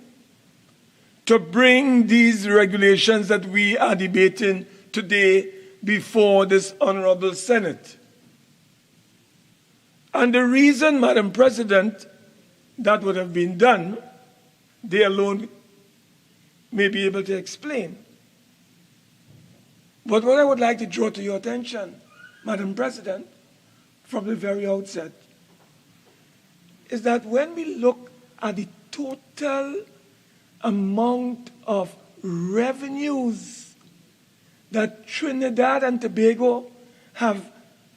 [SPEAKER 5] to bring these regulations that we are debating today before this Honorable Senate. And the reason, Madam President, that would have been done, they alone may be able to explain. But what I would like to draw to your attention, Madam President, from the very outset, is that when we look at the total amount of revenues that Trinidad and Tobago have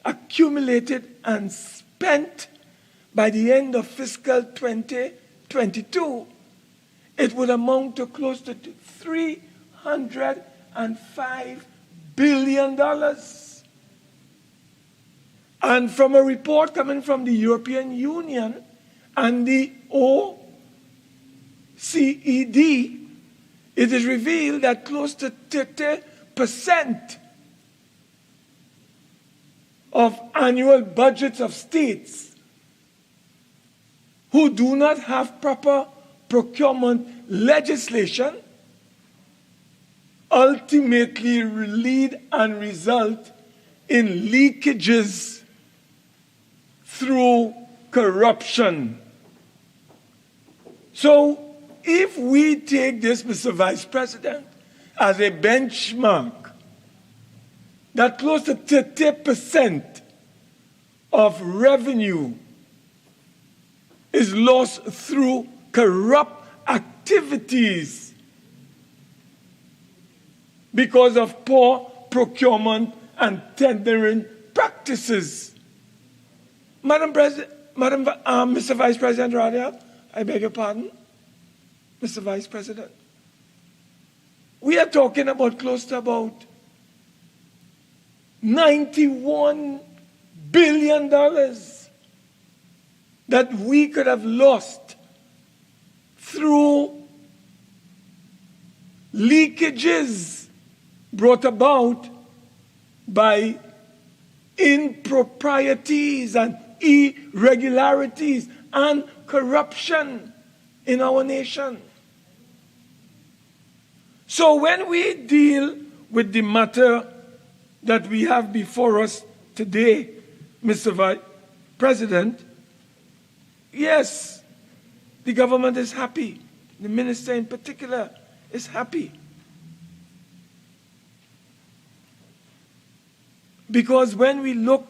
[SPEAKER 5] accumulated and spent by the end of fiscal 2022, it would amount to close to $305 billion. And from a report coming from the European Union and the OECD, it is revealed that close to 30% of annual budgets of states who do not have proper procurement legislation ultimately lead and result in leakages through corruption. So if we take this, Mr. Vice President, as a benchmark, that close to 30% of revenue is lost through corrupt activities because of poor procurement and tendering practices. Mr. Vice President, I beg your pardon, Mr. Vice President. We are talking about close to about $91 billion that we could have lost through leakages brought about by improprieties and irregularities and corruption in our nation. So when we deal with the matter that we have before us today, Mr. Vice President, yes, the government is happy. The minister in particular is happy. Because when we look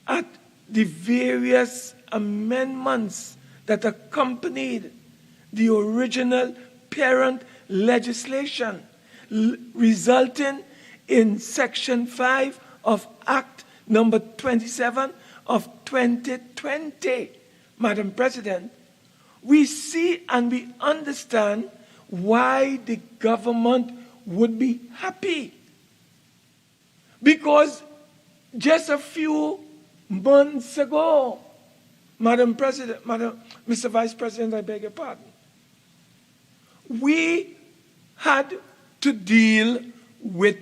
[SPEAKER 5] at the various amendments that accompanied the original parent legislation, resulting in Section 5 of Act number 27 of 2020, Madam President, we see and we understand why the government would be happy. Because just a few months ago, Mr. Vice President, I beg your pardon, we had to deal with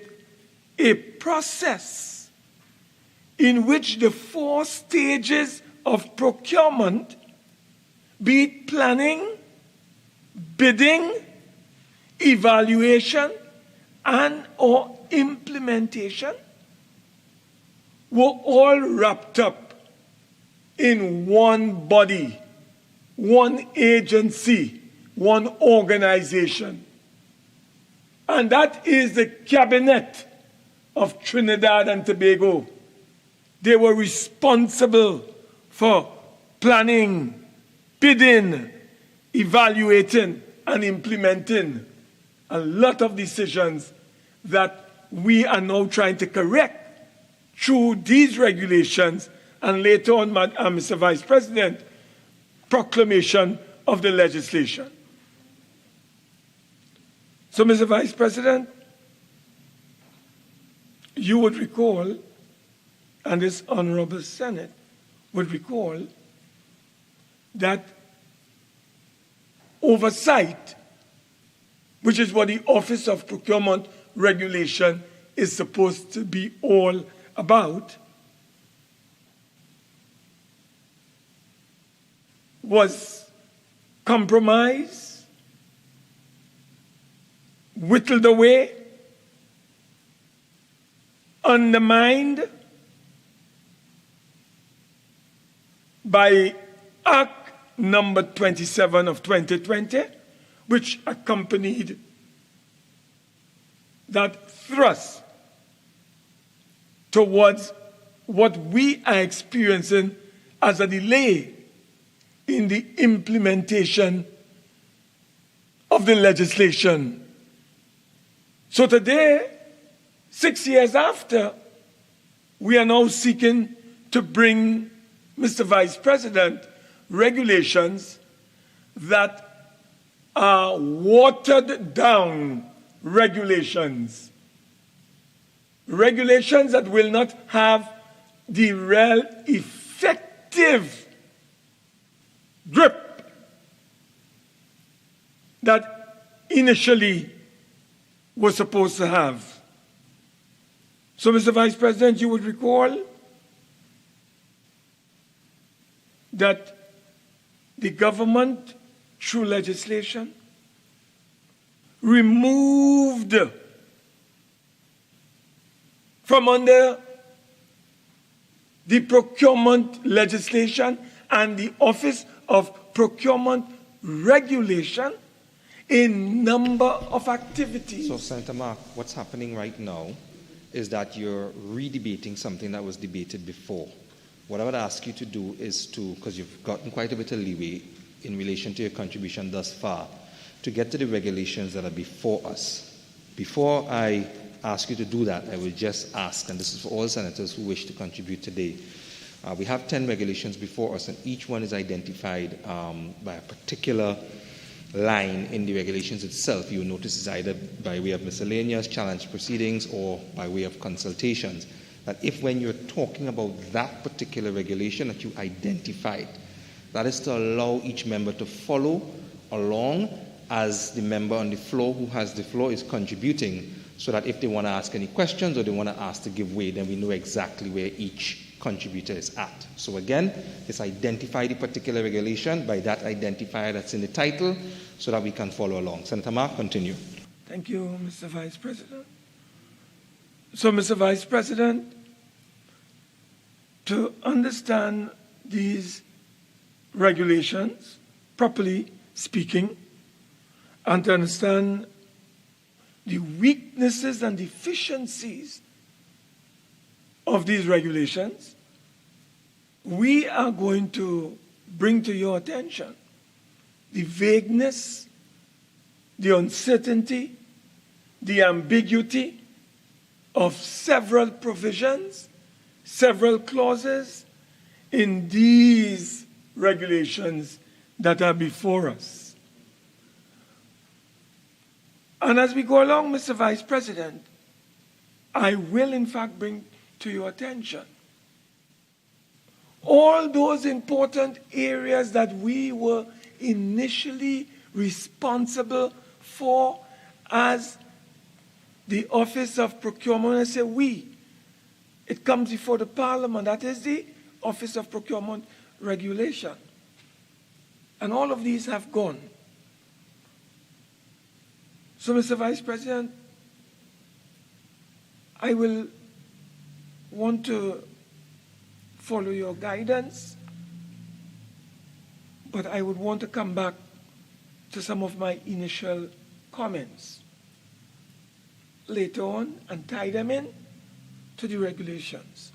[SPEAKER 5] a process in which the 4 stages of procurement, be it planning, bidding, evaluation, and or implementation, were all wrapped up in one body, one agency, one organization. And that is the Cabinet of Trinidad and Tobago. They were responsible for planning, bidding, evaluating, and implementing a lot of decisions that we are now trying to correct through these regulations and later on, Mr. Vice President, proclamation of the legislation. So, Mr. Vice President, you would recall, and this Honorable Senate would recall, that oversight, which is what the Office of Procurement Regulation is supposed to be all about, was compromised, whittled away, undermined by Act number 27 of 2020, which accompanied that thrust towards what we are experiencing as a delay in the implementation of the legislation. So today, 6 years after, we are now seeking to bring, Mr. Vice President, regulations that are watered down regulations. Regulations that will not have the real effective grip that initially was supposed to have. So, Mr. Vice President, you would recall that the government, through legislation, removed from under the procurement legislation and the Office of Procurement Regulation a number of activities.
[SPEAKER 11] So, Senator Mark, what's happening right now is that you're redebating something that was debated before. What I would ask you to do is to, because you've gotten quite a bit of leeway in relation to your contribution thus far, to get to the regulations that are before us. Before I ask you to do that, I will just ask, and this is for all senators who wish to contribute today. We have 10 regulations before us, and each one is identified by a particular line in the regulations itself. You will notice it's either by way of miscellaneous, challenge proceedings, or by way of consultations. That if when you're talking about that particular regulation that you identified, that is to allow each member to follow along as the member on the floor who has the floor is contributing, so that if they want to ask any questions or they want to ask to give way, then we know exactly where each contributor is at. So again, let's identify the particular regulation by that identifier that's in the title so that we can follow along. Senator Mark, continue.
[SPEAKER 5] Thank you, Mr. Vice President. So, Mr. Vice President, to understand these regulations, properly speaking, and to understand the weaknesses and deficiencies of these regulations, we are going to bring to your attention the vagueness, the uncertainty, the ambiguity of several provisions, several clauses in these regulations that are before us. And as we go along, Mr. Vice President, I will in fact bring to your attention all those important areas that we were initially responsible for as the Office of Procurement. I say we. It comes before the Parliament. That is the Office of Procurement Regulation. And all of these have gone. So, Mr. Vice President, I will want to follow your guidance, but I would want to come back to some of my initial comments later on and tie them in to the regulations.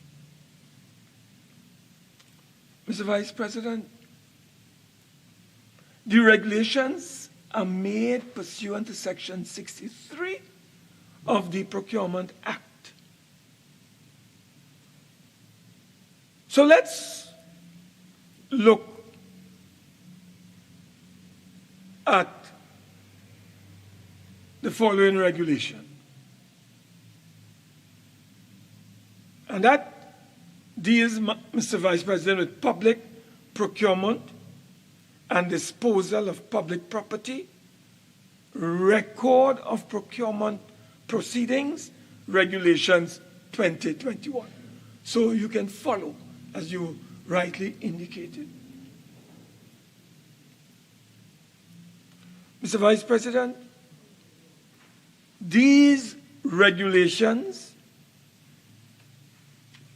[SPEAKER 5] Mr. Vice President, the regulations are made pursuant to Section 63 of the Procurement Act. So let's look at the following regulation. And that deals, Mr. Vice President, with public procurement and disposal of public property, record of procurement proceedings, regulations 2021. So you can follow, as you rightly indicated. Mr. Vice President, these regulations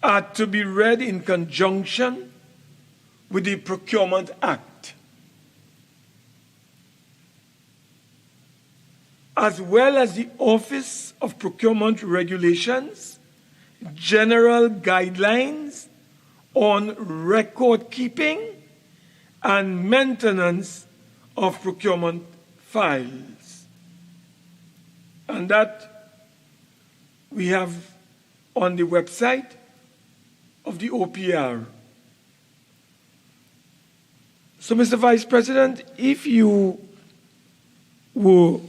[SPEAKER 5] are to be read in conjunction with the Procurement Act, as well as the Office of Procurement Regulations, general guidelines on record keeping and maintenance of procurement files. And that we have on the website of the OPR. So, Mr. Vice President, if you were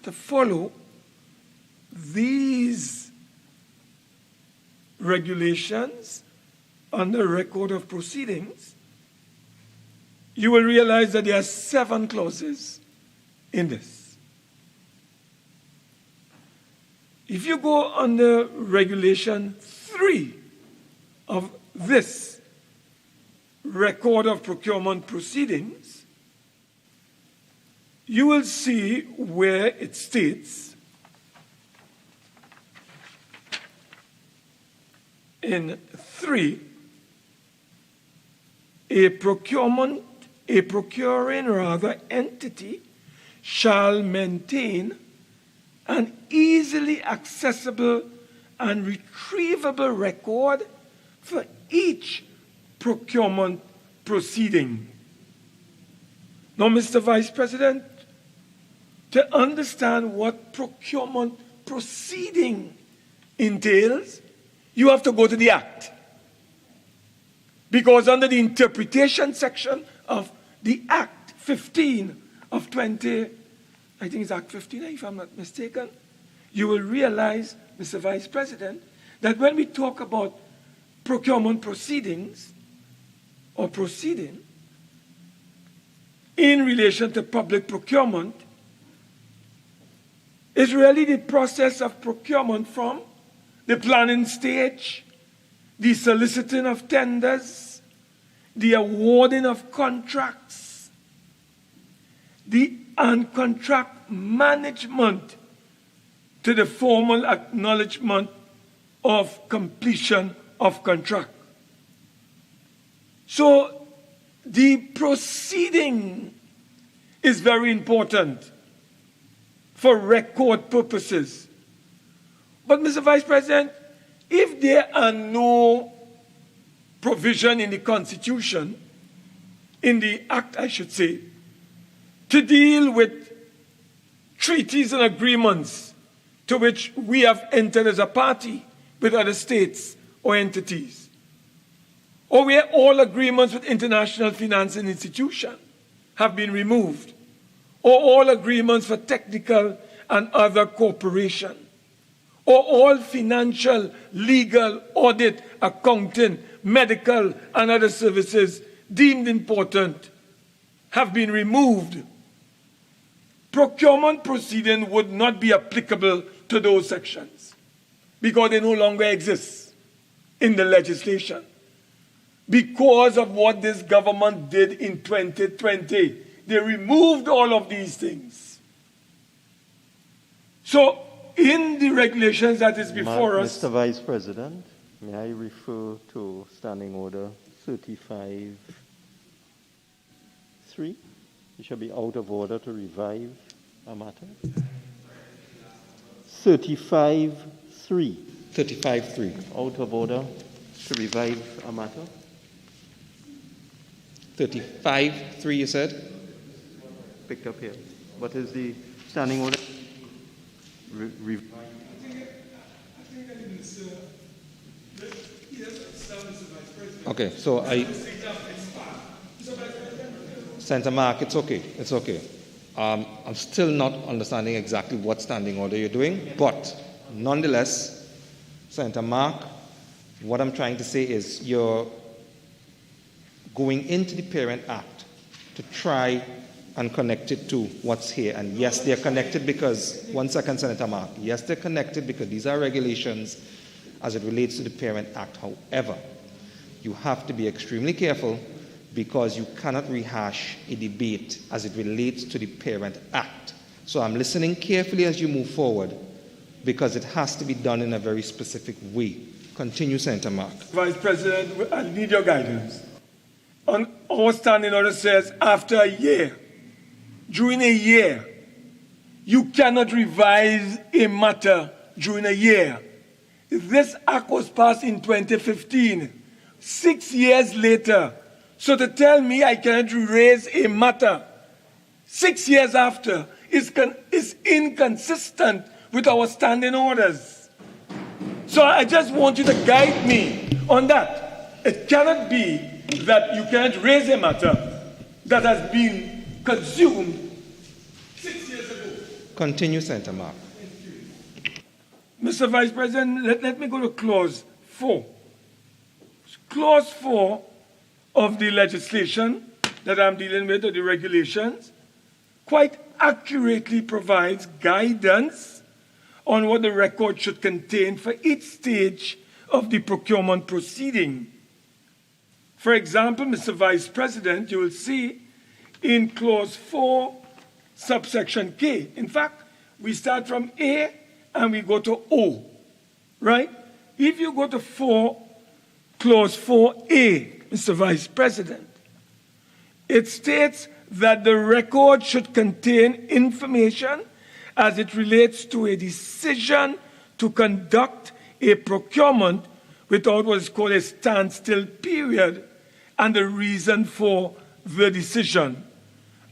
[SPEAKER 5] to follow these regulations under record of proceedings, you will realize that there are 7 clauses in this. If you go under Regulation 3 of this record of procurement proceedings, you will see where it states in 3, a procuring entity shall maintain an easily accessible and retrievable record for each procurement proceeding. Now, Mr. Vice President, to understand what procurement proceeding entails, you have to go to the Act. Because under the interpretation section of the Act 15 of 20, I think it's Act 15, if I'm not mistaken, you will realize, Mr. Vice President, that when we talk about procurement proceedings or proceeding in relation to public procurement, is really the process of procurement from the planning stage, the soliciting of tenders, the awarding of contracts, and contract management to the formal acknowledgement of completion of contract. So the proceeding is very important for record purposes. But, Mr. Vice President, if there are no provision in the Constitution, in the Act, I should say, to deal with treaties and agreements to which we have entered as a party with other states or entities, or where all agreements with international financing institutions have been removed, or all agreements for technical and other cooperation, or all financial, legal, audit, accounting, medical, and other services deemed important have been removed, procurement proceeding would not be applicable to those sections because they no longer exist in the legislation. Because of what this government did in 2020, they removed all of these things. So, in the regulations that is before us...
[SPEAKER 10] Mr. Vice President, may I refer to Standing Order 35-3? It should be out of order to revive a matter. 35-3.
[SPEAKER 11] 35.3.
[SPEAKER 10] Out of order to revive a matter.
[SPEAKER 11] 35.3, you said?
[SPEAKER 10] Picked up here. What is the standing order?
[SPEAKER 11] Okay, so Senator Mark, it's okay. It's okay. I'm still not understanding exactly what standing order you're doing, but nonetheless, Senator Mark, what I'm trying to say is you're going into the Parent Act to try and connect it to what's here. And yes, they're connected because, one second, Senator Mark, yes, they're connected because these are regulations as it relates to the Parent Act. However, you have to be extremely careful because you cannot rehash a debate as it relates to the Parent Act. So I'm listening carefully as you move forward because it has to be done in a very specific way. Continue, Senator Mark.
[SPEAKER 5] Vice President, I need your guidance. On our standing order says after a year, during a year, you cannot revise a matter during a year. This act was passed in 2015, 6 years later. So to tell me I cannot raise a matter 6 years after is inconsistent with our standing orders. So I just want you to guide me on that. It cannot be that you cannot raise a matter that has been consumed 6 years ago.
[SPEAKER 11] Continue, Senator Mark.
[SPEAKER 5] Mr. Vice President, let me go to Clause 4. Clause 4 of the legislation that I'm dealing with, or the regulations, quite accurately provides guidance on what the record should contain for each stage of the procurement proceeding. For example, Mr. Vice President, you will see in Clause 4, subsection K. In fact, we start from A and we go to O, right? If you go to Clause 4A, Mr. Vice President, it states that the record should contain information as it relates to a decision to conduct a procurement without what is called a standstill period and the reason for the decision.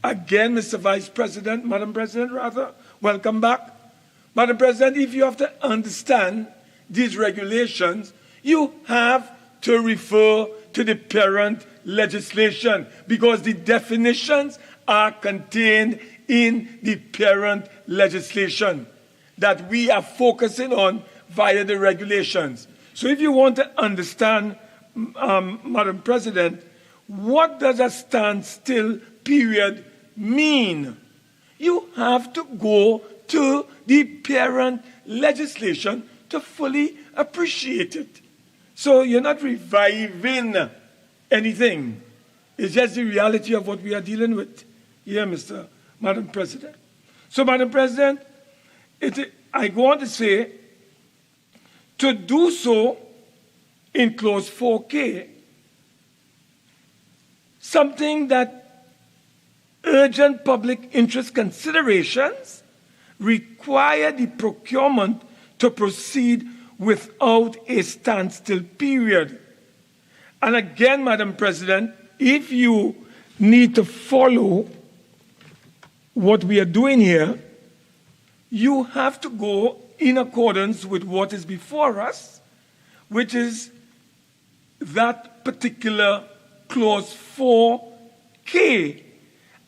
[SPEAKER 5] Again, Mr. Vice President, Madam President, rather, welcome back. Madam President, if you have to understand these regulations, you have to refer to the parent legislation because the definitions are contained in the parent legislation that we are focusing on via the regulations. So if you want to understand, Madam President, what does a standstill period mean? You have to go to the parent legislation to fully appreciate it. So you're not reviving anything. It's just the reality of what we are dealing with here, Madam President. So, Madam President, I go on to say, to do so in Clause 4K, something that urgent public interest considerations require the procurement to proceed without a standstill period. And again, Madam President, if you need to follow what we are doing here, you have to go in accordance with what is before us, which is that particular Clause 4K.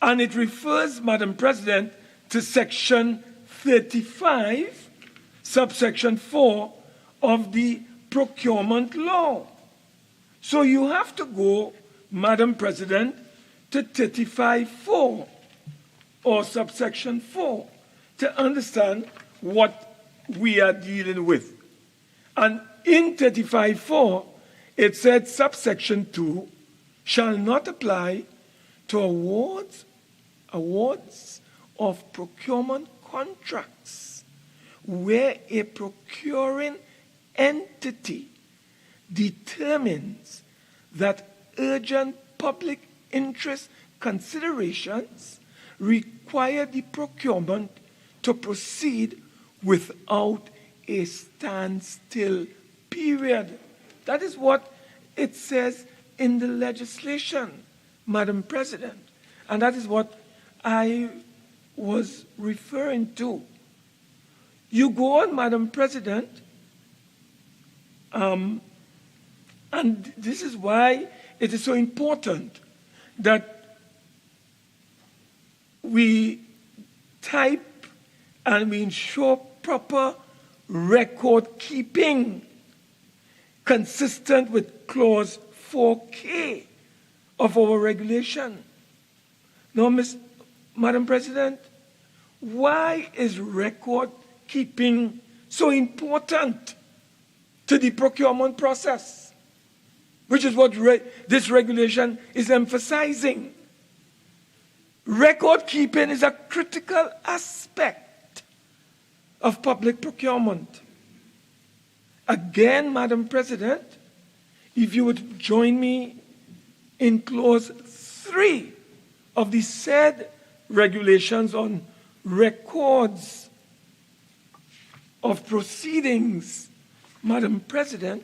[SPEAKER 5] And it refers, Madam President, to Section 35, subsection 4 of the procurement law. So you have to go, Madam President, to 35.4 or subsection 4 to understand what we are dealing with. And in 35.4, it said subsection 2 shall not apply to awards of procurement contracts where a procuring entity determines that urgent public interest considerations require the procurement to proceed without a standstill period. That is what it says in the legislation, Madam President. And that is what I was referring to. You go on, Madam President, and this is why it is so important that we type and we ensure proper record keeping consistent with Clause 4K of our regulation. Now, Madam President, why is record keeping so important to the procurement process, which is what this regulation is emphasizing? Record keeping is a critical aspect of public procurement. Again, Madam President, if you would join me in Clause 3 of the said regulations on records of proceedings, Madam President,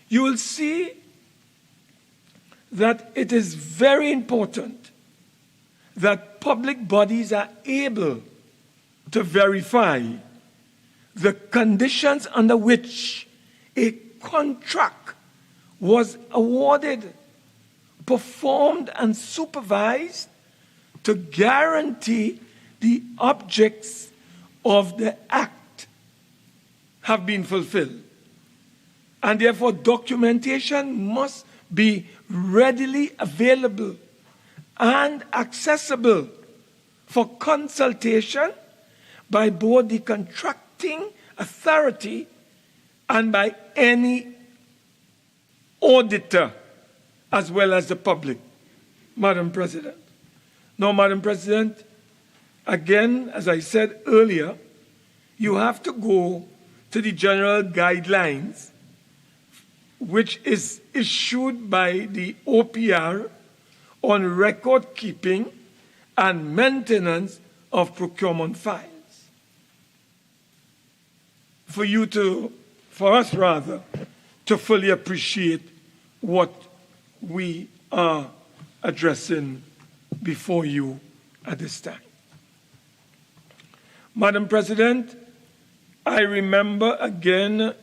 [SPEAKER 5] you will see that it is very important that public bodies are able to verify the conditions under which a contract was awarded, performed, and supervised to guarantee the objects of the act have been fulfilled. And therefore, documentation must be readily available and accessible for consultation by both the contracting authority and by any auditor, as well as the public, Madam President. Now, Madam President, again, as I said earlier, you have to go to the general guidelines, which is issued by the OPR on record keeping and maintenance of procurement files. For us to fully appreciate what we are addressing before you at this time. Madam President, I remember again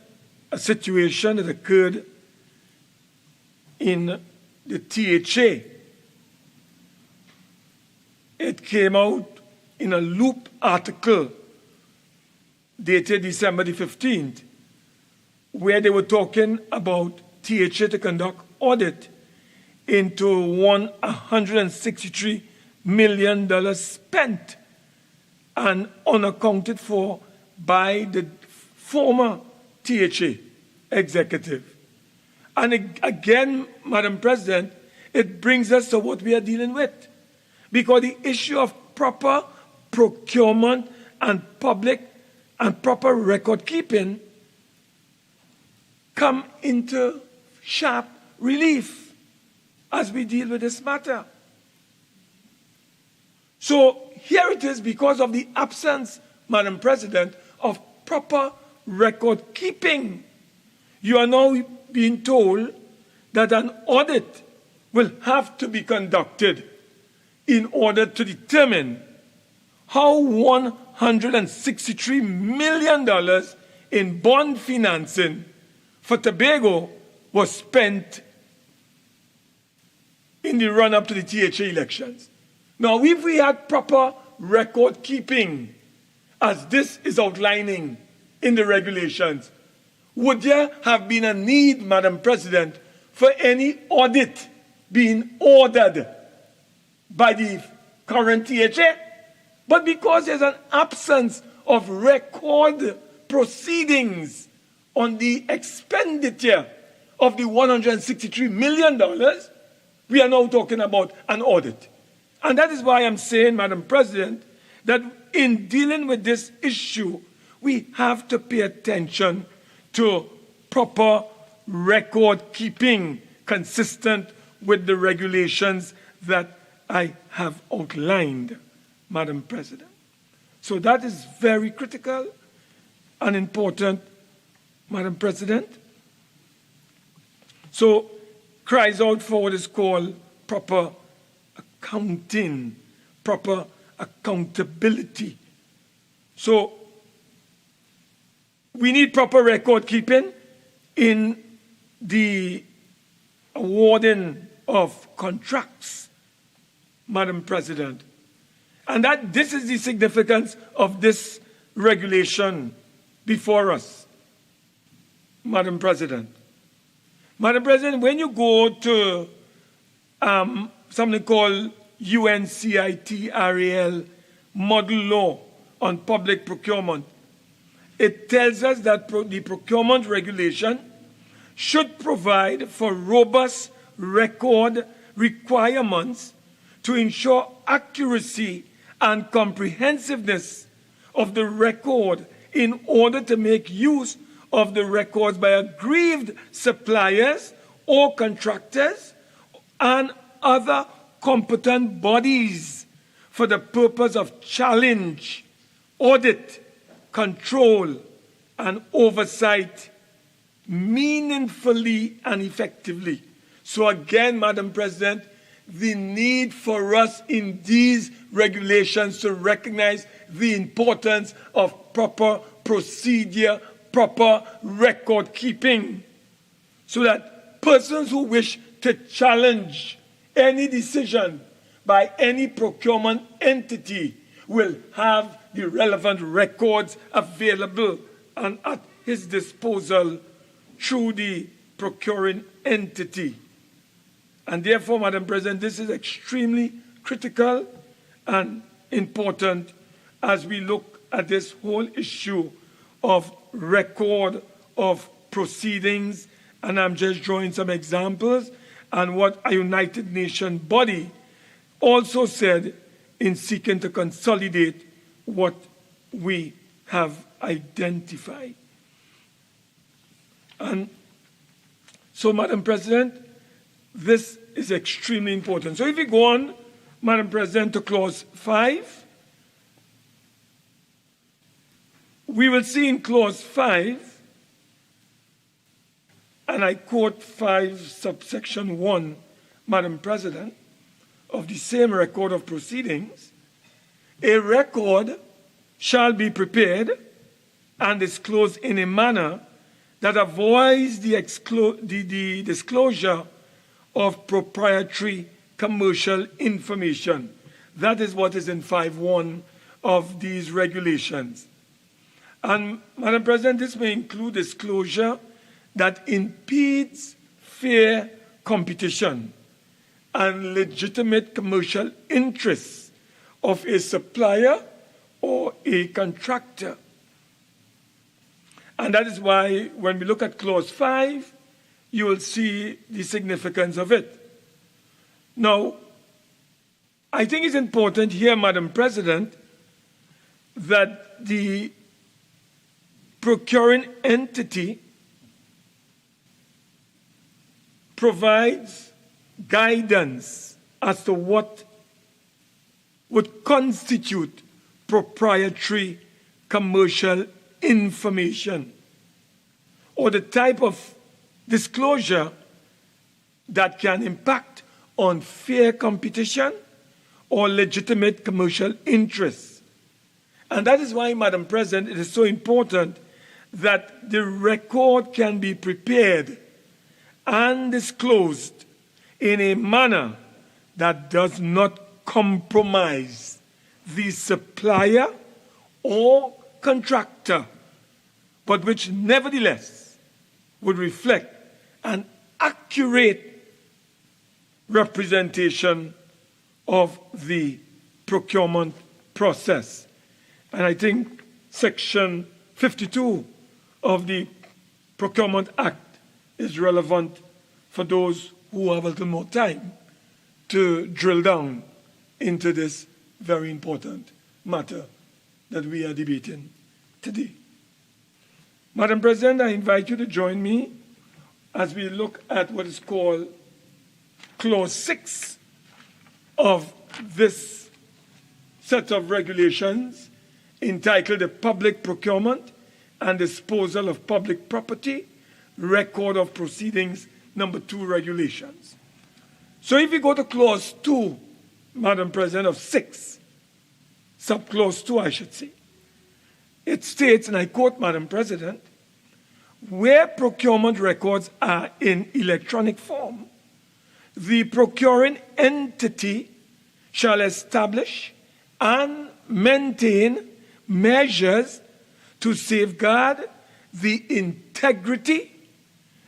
[SPEAKER 5] a situation that occurred in the THA. It came out in a Loop article dated December the 15th, where they were talking about THA to conduct audit into $163 million spent and unaccounted for by the former THA executive. And again, Madam President, it brings us to what we are dealing with. Because the issue of proper procurement and public and proper record keeping come into sharp relief as we deal with this matter. So here it is, because of the absence, Madam President, of proper record keeping. You are now being told that an audit will have to be conducted in order to determine how $163 million in bond financing for Tobago was spent in the run-up to the THA elections. Now, if we had proper record keeping, as this is outlining in the regulations, would there have been a need, Madam President, for any audit being ordered by the current THA? But because there's an absence of record proceedings on the expenditure of the $163 million, we are now talking about an audit. And that is why I'm saying, Madam President, that in dealing with this issue, we have to pay attention to proper record keeping consistent with the regulations that I have outlined, Madam President. So that is very critical. and important, Madam President. So, cries out for what is called proper accounting, proper accountability. So, we need proper record keeping in the awarding of contracts, Madam President. And that this is the significance of this regulation before us, Madam President. Madam President, when you go to something called UNCITRAL Model Law on Public Procurement, it tells us that the procurement regulation should provide for robust record requirements to ensure accuracy and comprehensiveness of the record in order to make use of the records by aggrieved suppliers or contractors and other competent bodies for the purpose of challenge, audit, control, and oversight meaningfully and effectively. So again, Madam President, the need for us in these regulations to recognize the importance of proper procedure, proper record keeping, so that persons who wish to challenge any decision by any procurement entity will have the relevant records available and at his disposal through the procuring entity. And therefore, Madam President, this is extremely critical and important as we look at this whole issue of record of proceedings. And I'm just drawing some examples and what a United Nations body also said in seeking to consolidate what we have identified. And so, Madam President, this is extremely important. So if we go on, Madam President, to clause 5, we will see in clause 5, and I quote 5 subsection 1, Madam President, of the same record of proceedings, a record shall be prepared and disclosed in a manner that avoids the disclosure of proprietary commercial information. That is what is in 5.1 of these regulations. And, Madam President, this may include disclosure that impedes fair competition and legitimate commercial interests of a supplier or a contractor. And that is why when we look at clause 5, you will see the significance of it. Now, I think it's important here, Madam President, that the procuring entity provides guidance as to what would constitute proprietary commercial information or the type of disclosure that can impact on fair competition or legitimate commercial interests. And that is why, Madam President, it is so important that the record can be prepared and disclosed in a manner that does not compromise the supplier or contractor, but which nevertheless would reflect an accurate representation of the procurement process. And I think Section 52 of the Procurement Act is relevant for those who have a little more time to drill down into this very important matter that we are debating today. Madam President, I invite you to join me as we look at what is called Clause 6 of this set of regulations entitled the Public Procurement and Disposal of Public Property, Record of Proceedings, number 2 regulations. So if you go to clause 2, Madam President, of 6, subclause 2, I should say, it states, and I quote, Madam President, where procurement records are in electronic form, the procuring entity shall establish and maintain measures to safeguard the integrity,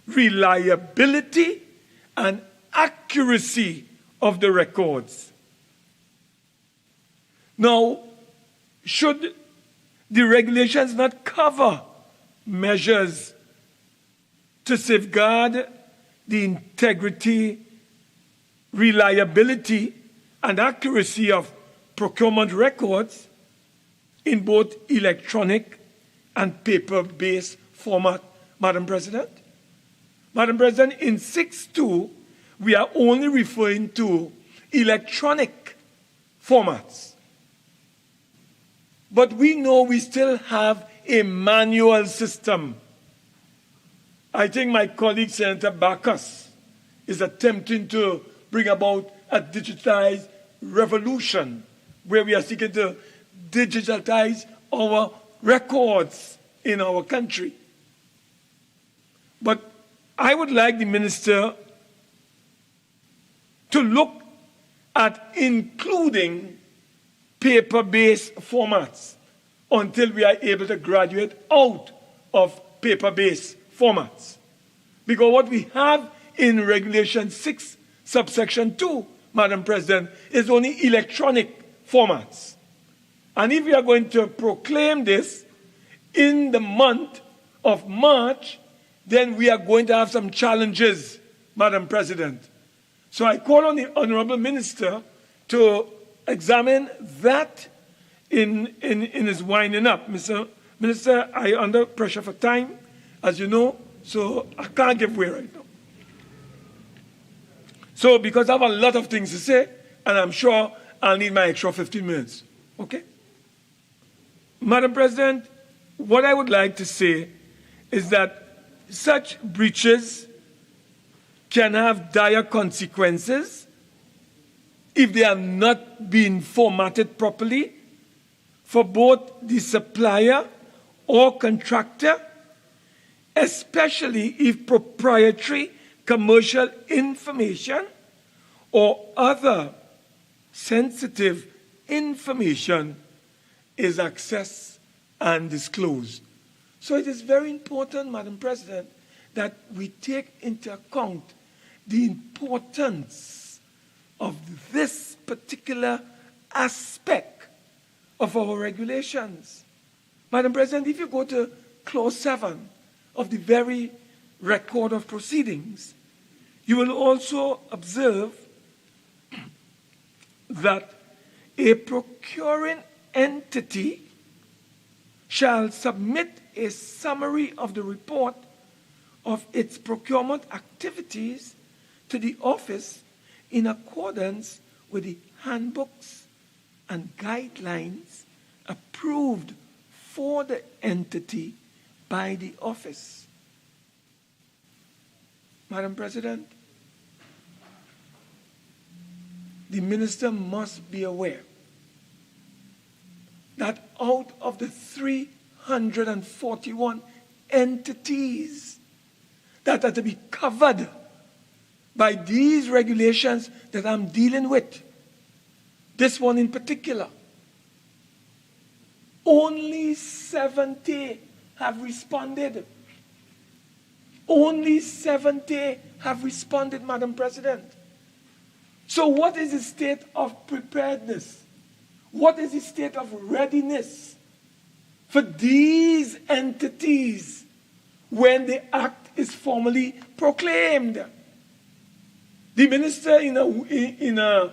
[SPEAKER 5] reliability, and accuracy of the records. Now, should the regulations not cover measures to safeguard the integrity, reliability, and accuracy of procurement records in both electronic and paper-based format, Madam President? Madam President, in 6.2, we are only referring to electronic formats. But we know we still have a manual system. I think my colleague, Senator Bacchus, is attempting to bring about a digitized revolution where we are seeking to digitize our records in our country. But I would like the minister to look at including paper-based formats until we are able to graduate out of paper-based formats. Because what we have in Regulation 6, subsection 2, Madam President, is only electronic formats. And if we are going to proclaim this in the month of March, then we are going to have some challenges, Madam President. So I call on the Honorable Minister to examine that in his winding up. Mr. Minister, I am under pressure for time, as you know, so I can't give way right now. So because I have a lot of things to say, and I'm sure I'll need my extra 15 minutes. Okay? Madam President, what I would like to say is that such breaches can have dire consequences if they are not being formatted properly for both the supplier or contractor, especially if proprietary commercial information or other sensitive information is accessed and disclosed. So it is very important, Madam President, that we take into account the importance of this particular aspect of our regulations. Madam President, if you go to Clause 7 of the very record of proceedings, you will also observe that a procuring entity shall submit a summary of the report of its procurement activities to the office in accordance with the handbooks and guidelines approved for the entity by the office. Madam President, the minister must be aware that out of the 341 entities that are to be covered by these regulations that I'm dealing with, this one in particular, only 70 have responded. Only 70 have responded, Madam President. So what is the state of preparedness? What is the state of readiness for these entities when the act is formally proclaimed? The minister, in a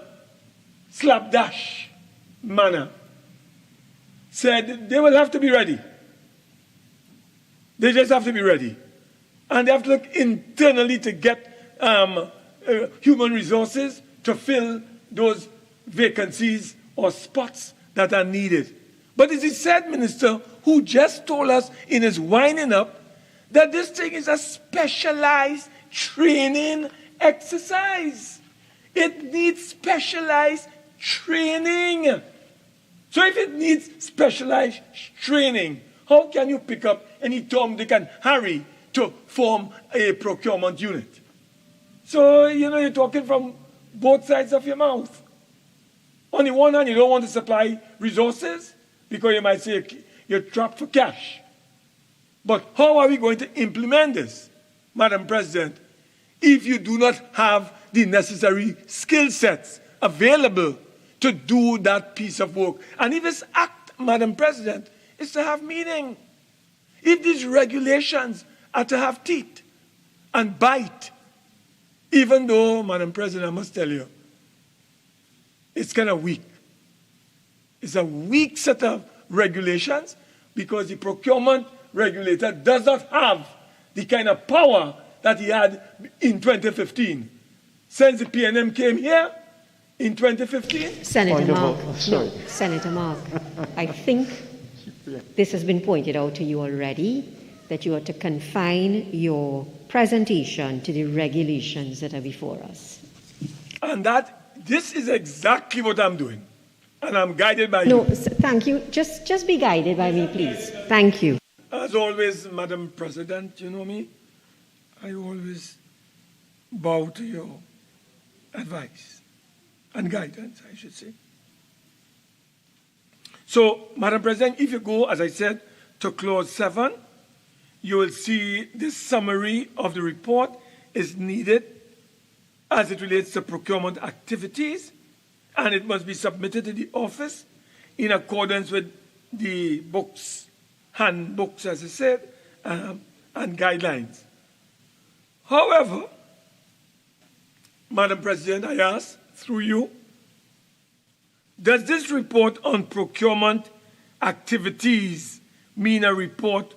[SPEAKER 5] slapdash manner, said they will have to be ready. They just have to be ready. And they have to look internally to get human resources to fill those vacancies or spots that are needed. But it's the said minister who just told us in his winding up that this thing is a specialized training exercise. It needs specialized training. So if it needs specialized training, how can you pick up any Tom, Dick, and Harry to form a procurement unit? So, you're talking from both sides of your mouth. On the one hand, you don't want to supply resources because you might say you're trapped for cash. But how are we going to implement this, Madam President, if you do not have the necessary skill sets available to do that piece of work? And if this act, Madam President, is to have meaning, if these regulations are to have teeth and bite, even though, Madam President, I must tell you, it's kind of weak. It's a weak set of regulations because the procurement regulator does not have the kind of power that he had in 2015. Since the PNM came here in 2015.
[SPEAKER 1] Senator Mark, Senator Mark, I think this has been pointed out to you already, that you are to confine your presentation to the regulations that are before us.
[SPEAKER 5] And this is exactly what I'm doing. And I'm guided by you.
[SPEAKER 1] No, thank you. Just be guided by me, please. Thank you.
[SPEAKER 5] As always, Madam President, you know me, I always bow to your advice and guidance, I should say. So, Madam President, if you go, as I said, to clause 7, you will see this summary of the report is needed as it relates to procurement activities, and it must be submitted to the office in accordance with the books, handbooks, as I said, and guidelines. However, Madam President, I ask through you, does this report on procurement activities mean a report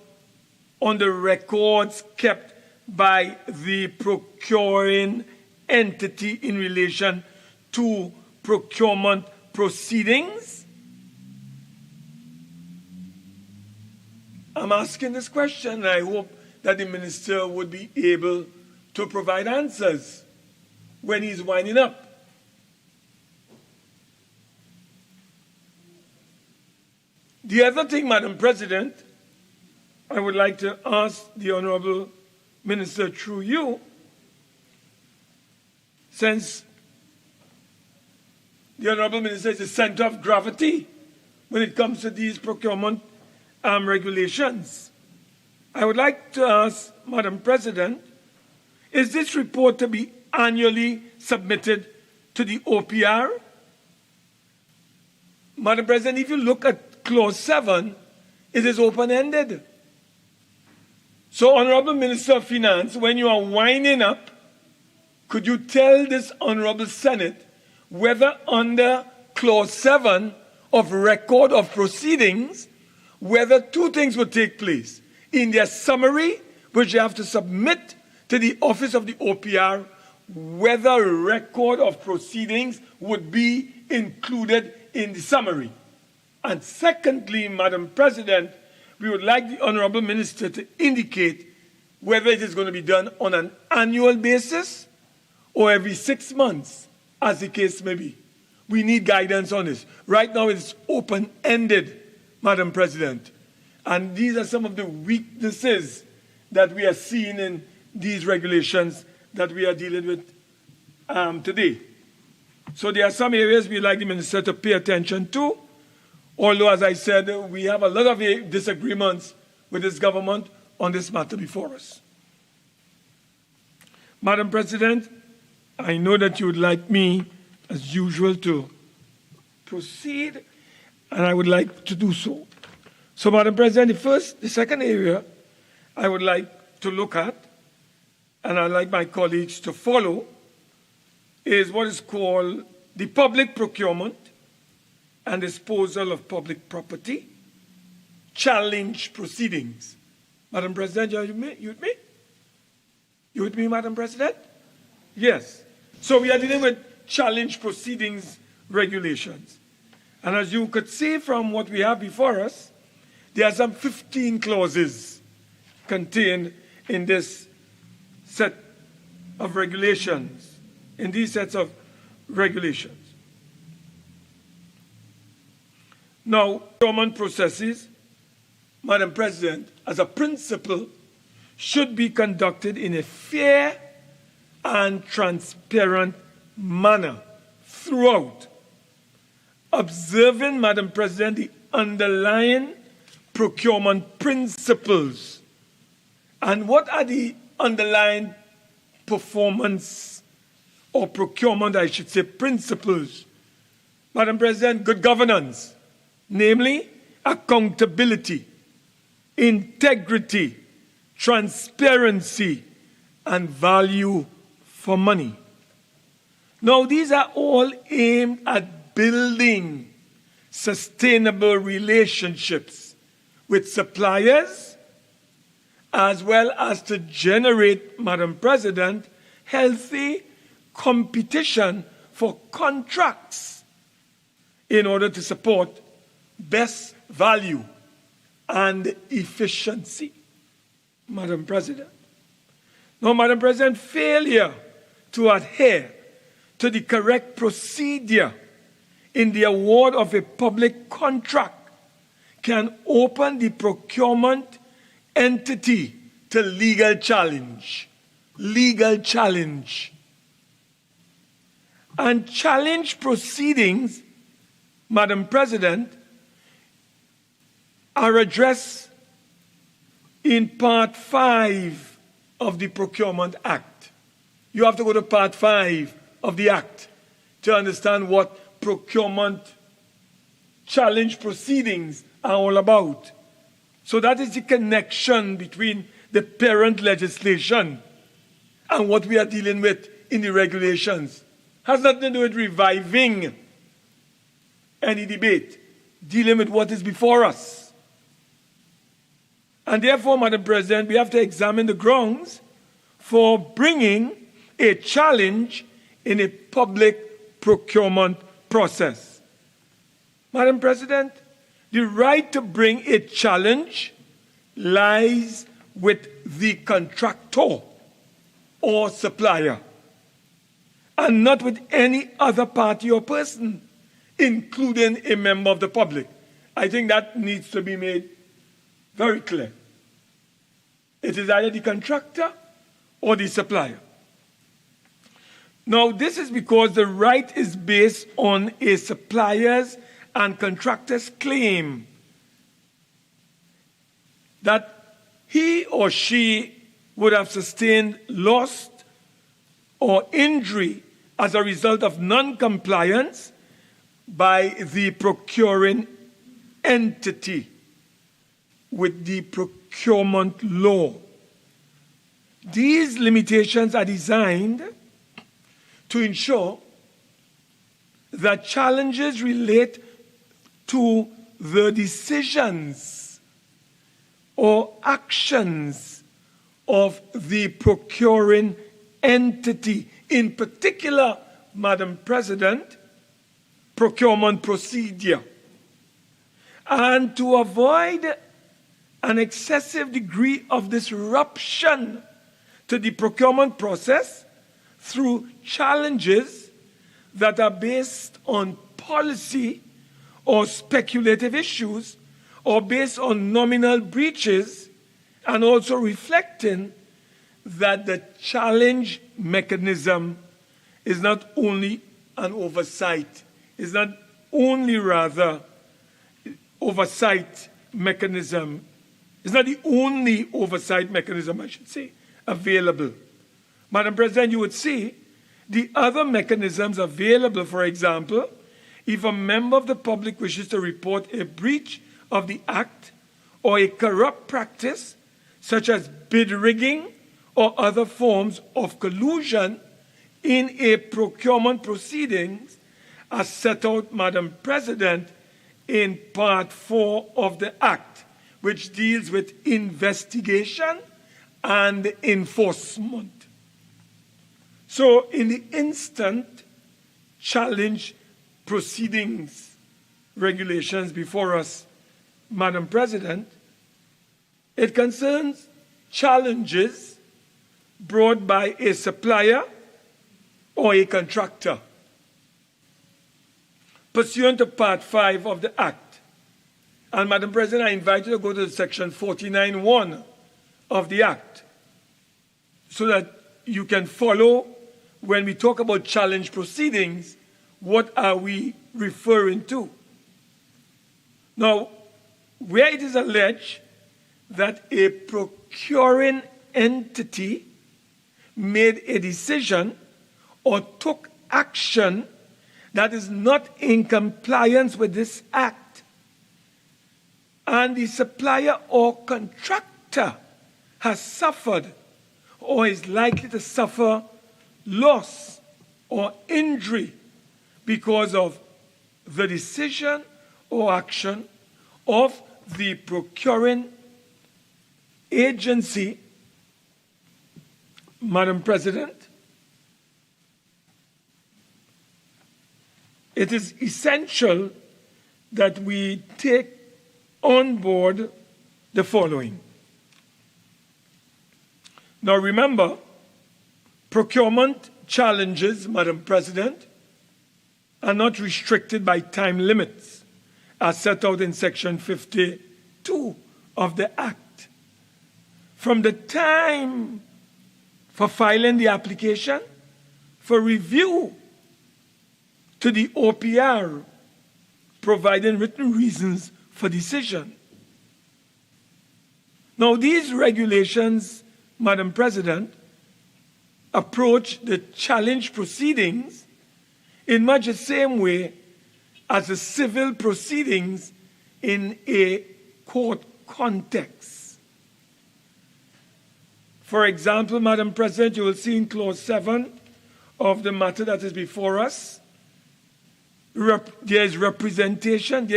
[SPEAKER 5] on the records kept by the procuring entity in relation to procurement proceedings? I'm asking this question, and I hope that the minister would be able to provide answers when he's winding up. The other thing, Madam President, I would like to ask the Honorable Minister through you, since the Honorable Minister is the center of gravity when it comes to these procurement regulations. I would like to ask, Madam President, is this report to be annually submitted to the OPR? Madam President, if you look at clause 7, it is open-ended. So, Honorable Minister of Finance, when you are winding up, could you tell this Honorable Senate whether under clause 7 of record of proceedings, whether two things would take place. In their summary, which you have to submit to the office of the OPR, whether record of proceedings would be included in the summary. And secondly, Madam President, we would like the Honorable Minister to indicate whether it is going to be done on an annual basis or every 6 months, as the case may be. We need guidance on this. Right now it's open-ended, Madam President. And these are some of the weaknesses that we are seeing in these regulations that we are dealing with today. So there are some areas we'd like the Minister to pay attention to, although, as I said, we have a lot of disagreements with this government on this matter before us. Madam President, I know that you would like me, as usual, to proceed, and I would like to do so. So, Madam President, the second area I would like to look at, and I'd like my colleagues to follow, is what is called the public procurement and disposal of public property challenge proceedings. Madam President, you with me? You with me, Madam President? Yes. So we are dealing with challenge proceedings regulations. And as you could see from what we have before us, there are some 15 clauses contained in this set of regulations, in these sets of regulations. Now, procurement processes, Madam President, as a principle, should be conducted in a fair and transparent manner throughout, observing, Madam President, the underlying procurement principles. And what are the underlying performance or procurement, I should say, principles? Madam President, good governance, namely accountability, integrity, transparency, and value for money. Now, these are all aimed at building sustainable relationships with suppliers, as well as to generate, Madam President, healthy competition for contracts in order to support best value and efficiency, Madam President. Now, Madam President, failure to adhere to the correct procedure in the award of a public contract can open the procurement entity to legal challenge. Legal challenge. And challenge proceedings, Madam President, are addressed in Part 5 of the Procurement Act. You have to go to Part 5 of the Act to understand what procurement challenge proceedings are all about. So that is the connection between the parent legislation and what we are dealing with in the regulations. Has nothing to do with reviving any debate, dealing with what is before us. And therefore, Madam President, we have to examine the grounds for bringing a challenge in a public procurement process. Madam President, the right to bring a challenge lies with the contractor or supplier, and not with any other party or person, including a member of the public. I think that needs to be made very clear. It is either the contractor or the supplier. Now, this is because the right is based on a supplier's and contractor's claim that he or she would have sustained loss or injury as a result of non-compliance by the procuring entity with the procurement law. These limitations are designed to ensure that challenges relate to the decisions or actions of the procuring entity, in particular, Madam President, procurement procedure. And to avoid an excessive degree of disruption to the procurement process through challenges that are based on policy or speculative issues, or based on nominal breaches, and also reflecting that the challenge mechanism is not only an oversight, is not only rather oversight mechanism, it's not the only oversight mechanism, I should say, available. Madam President, you would see the other mechanisms available, for example, if a member of the public wishes to report a breach of the Act or a corrupt practice, such as bid rigging or other forms of collusion in a procurement proceedings, as set out, Madam President, in Part 4 of the Act, which deals with investigation and enforcement. So in the instant challenge proceedings, regulations before us, Madam President, it concerns challenges brought by a supplier or a contractor pursuant to Part 5 of the Act. And Madam President, I invite you to go to Section 49(1) of the Act so that you can follow when we talk about challenge proceedings, what are we referring to? Now, where it is alleged that a procuring entity made a decision or took action that is not in compliance with this Act, and the supplier or contractor has suffered or is likely to suffer loss or injury because of the decision or action of the procuring agency, Madam President, it is essential that we take on board the following. Now remember, procurement challenges, Madam President, are not restricted by time limits as set out in Section 52 of the Act. From the time for filing the application for review to the OPR providing written reasons for decision. Now, these regulations, Madam President, approach the challenge proceedings in much the same way as the civil proceedings in a court context. For example, Madam President, you will see in Clause 7 of the matter that is before us, there is representation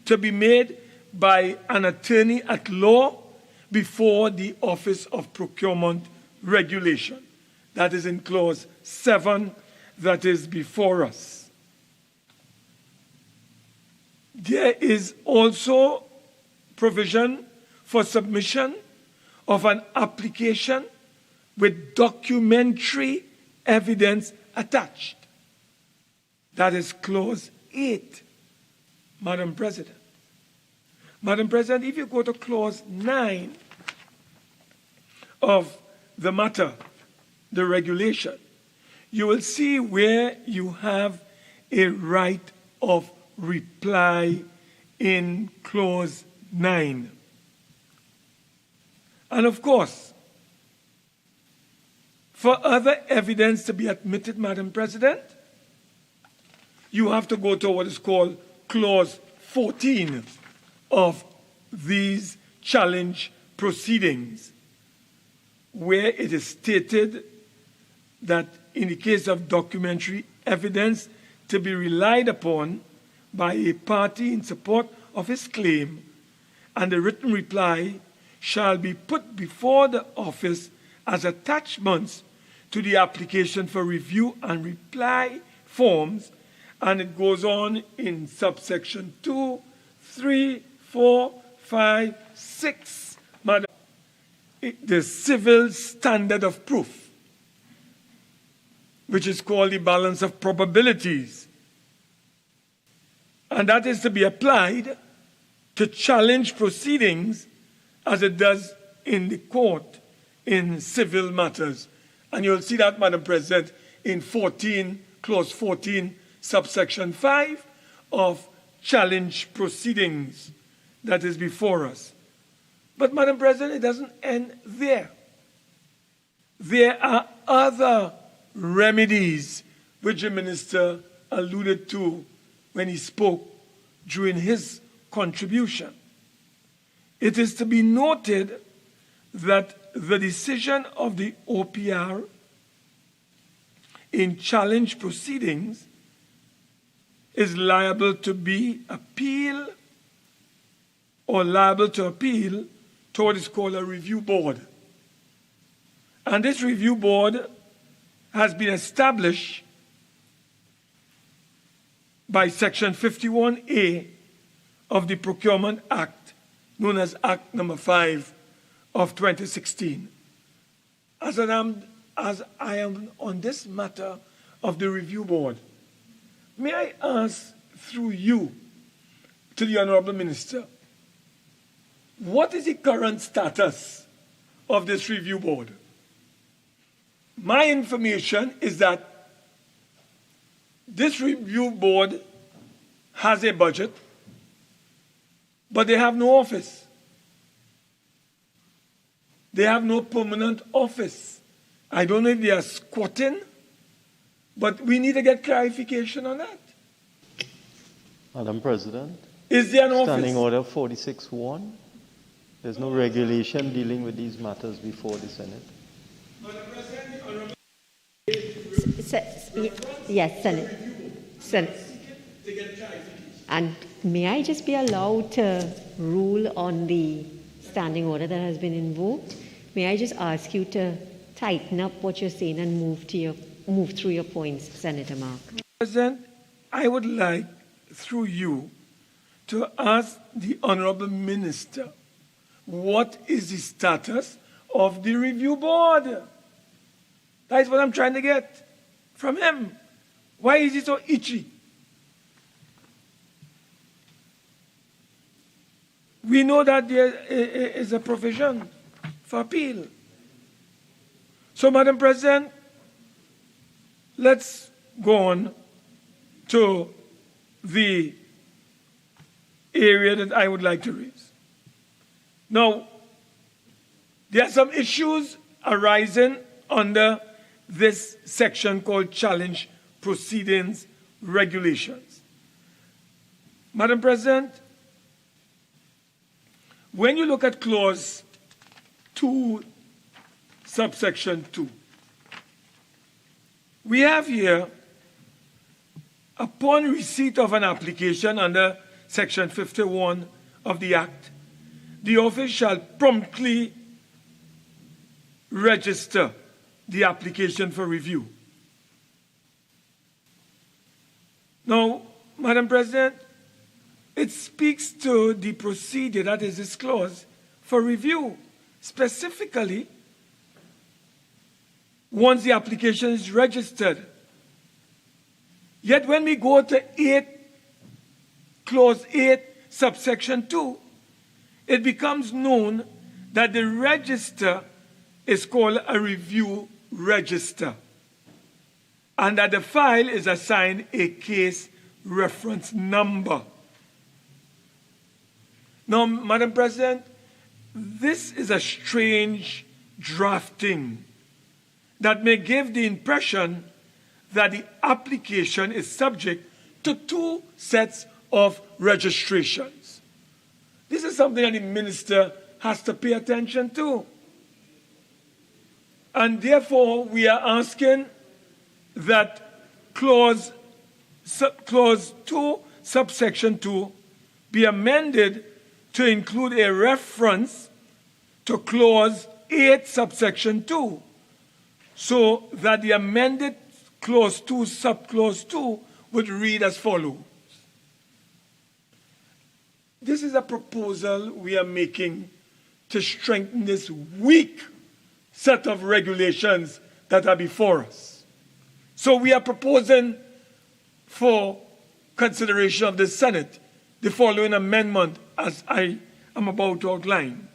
[SPEAKER 5] to be made by an attorney at law before the Office of Procurement Regulation. That is in Clause 7 that is before us. There is also provision for submission of an application with documentary evidence attached. That is Clause 8, Madam President. Madam President, if you go to Clause 9 of the matter, the regulation, you will see where you have a right of reply in Clause 9. And of course, for other evidence to be admitted, Madam President, you have to go to what is called Clause 14 of these challenge proceedings, where it is stated that in the case of documentary evidence to be relied upon by a party in support of his claim, and the written reply shall be put before the office as attachments to the application for review and reply forms, and it goes on in subsection 2, 3, 4, 5, 6, Madam, the civil standard of proof, which is called the balance of probabilities. And that is to be applied to challenge proceedings as it does in the court in civil matters. And you'll see that, Madam President, in 14, Clause 14, subsection 5 of challenge proceedings that is before us. But, Madam President, it doesn't end there. There are other remedies which the Minister alluded to when he spoke during his contribution. It is to be noted that the decision of the OPR in challenge proceedings is liable to be appealed or liable to appeal to what is called a review board. And this review board has been established by Section 51A of the Procurement Act, known as Act Number 5 of 2016. As I am on this matter of the review board, may I ask through you to the Honorable Minister, what is the current status of this review board? My information is that this review board has a budget, but they have no office. They have no permanent office. I don't know if they are squatting, but we need to get clarification on that.
[SPEAKER 10] Madam President,
[SPEAKER 5] is there an office?
[SPEAKER 10] Standing Order 46.1. There's no regulation dealing with these matters before the Senate.
[SPEAKER 5] Madam President, the Honorable
[SPEAKER 1] Yes, Senate. And may I just be allowed to rule on the standing order that has been invoked? May I just ask you to tighten up what you're saying and move through your points, Senator Mark?
[SPEAKER 5] President, I would like, through you, to ask the Honorable Minister, what is the status of the review board? That's what I'm trying to get from him. Why is he so itchy? We know that there is a provision for appeal. So, Madam President, let's go on to the area that I would like to raise. Now, there are some issues arising under this section called Challenge Proceedings Regulations. Madam President, when you look at Clause 2, subsection 2, we have here, upon receipt of an application under Section 51 of the Act, the office shall promptly register the application for review. Now, Madam President, it speaks to the procedure, that is this clause, for review. Specifically, once the application is registered. Yet when we go to Clause 8, subsection 2, it becomes known that the register is called a review register, and that the file is assigned a case reference number. Now, Madam President, this is a strange drafting that may give the impression that the application is subject to two sets of registrations. This is something that the minister has to pay attention to. And therefore, we are asking that Clause 2, subsection 2, be amended to include a reference to Clause 8, subsection 2, so that the amended Clause 2, subclause 2, would read as follows. This is a proposal we are making to strengthen this weak set of regulations that are before us. So we are proposing for consideration of the Senate the following amendment as I am about to outline.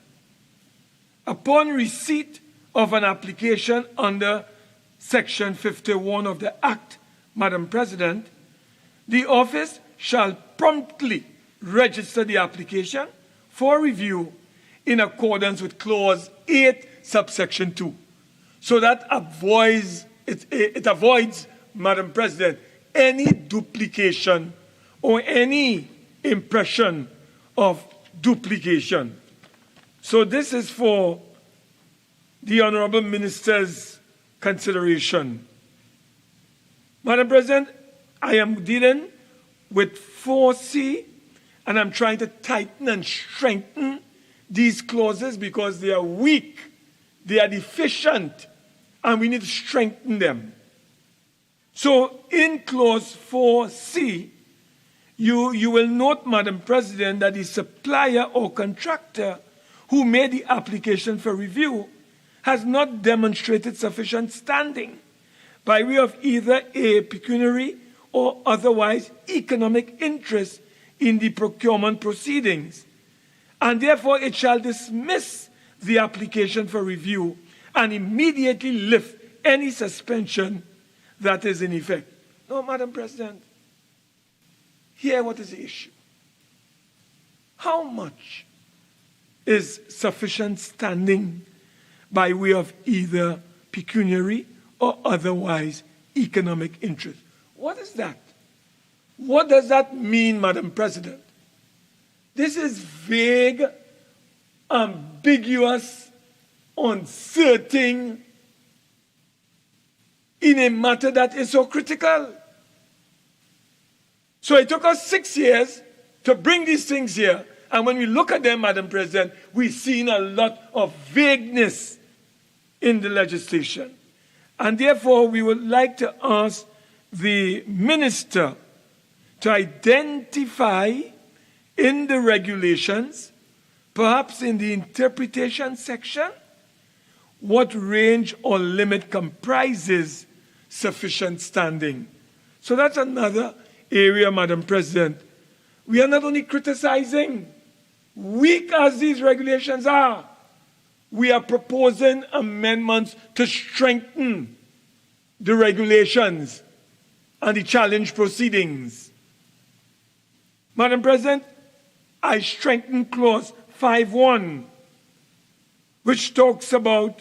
[SPEAKER 5] Upon receipt of an application under Section 51 of the Act, Madam President, the office shall promptly register the application for review in accordance with Clause 8, subsection 2. So that it avoids, Madam President, any duplication or any impression of duplication. So this is for the Honorable Minister's consideration. Madam President, I am dealing with 4C, and I'm trying to tighten and strengthen these clauses because they are weak, they are deficient, and we need to strengthen them. So in Clause 4C, you will note, Madam President, that the supplier or contractor who made the application for review has not demonstrated sufficient standing by way of either a pecuniary or otherwise economic interest in the procurement proceedings, and therefore it shall dismiss the application for review and immediately lift any suspension that is in effect. No, Madam President, here what is the issue? How much is sufficient standing by way of either pecuniary or otherwise economic interest? What is that? What does that mean, Madam President? This is vague, ambiguous, uncertain in a matter that is so critical. So it took us 6 years to bring these things here. And when we look at them, Madam President, we've seen a lot of vagueness in the legislation. And therefore, we would like to ask the Minister to identify in the regulations, perhaps in the interpretation section, what range or limit comprises sufficient standing. So that's another area, Madam President. We are not only criticizing, weak as these regulations are, we are proposing amendments to strengthen the regulations and the challenge proceedings. Madam President, I strengthen clause 5.1, which talks about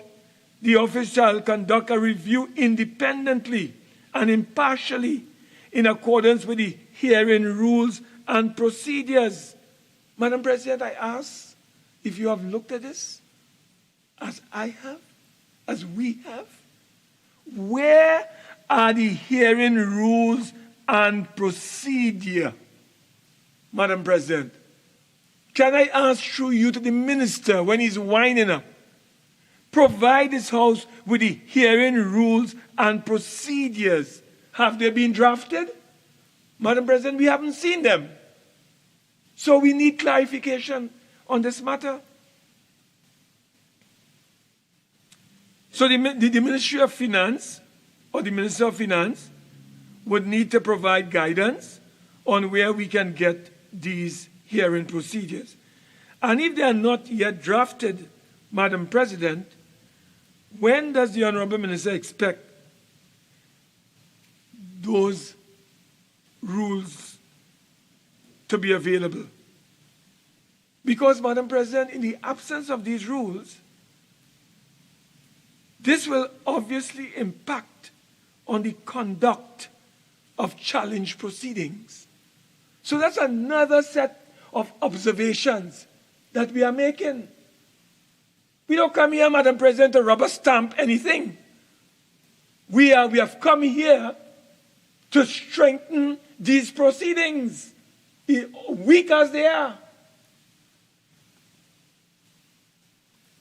[SPEAKER 5] the office shall conduct a review independently and impartially in accordance with the hearing rules and procedures. Madam President, I ask if you have looked at this, as I have, as we have. Where are the hearing rules and procedure, Madam President? Can I ask through you to the Minister when he's winding up, provide this House with the hearing rules and procedures? Have they been drafted? Madam President, we haven't seen them. So we need clarification on this matter. So the Ministry of Finance or the Minister of Finance would need to provide guidance on where we can get these hearing procedures. And if they are not yet drafted, Madam President, when does the Honourable Minister expect those rules to be available? Because, Madam President, in the absence of these rules, this will obviously impact on the conduct of challenge proceedings. So that's another set of observations that we are making. We don't come here, Madam President, to rubber stamp anything. We have come here to strengthen these proceedings, weak as they are.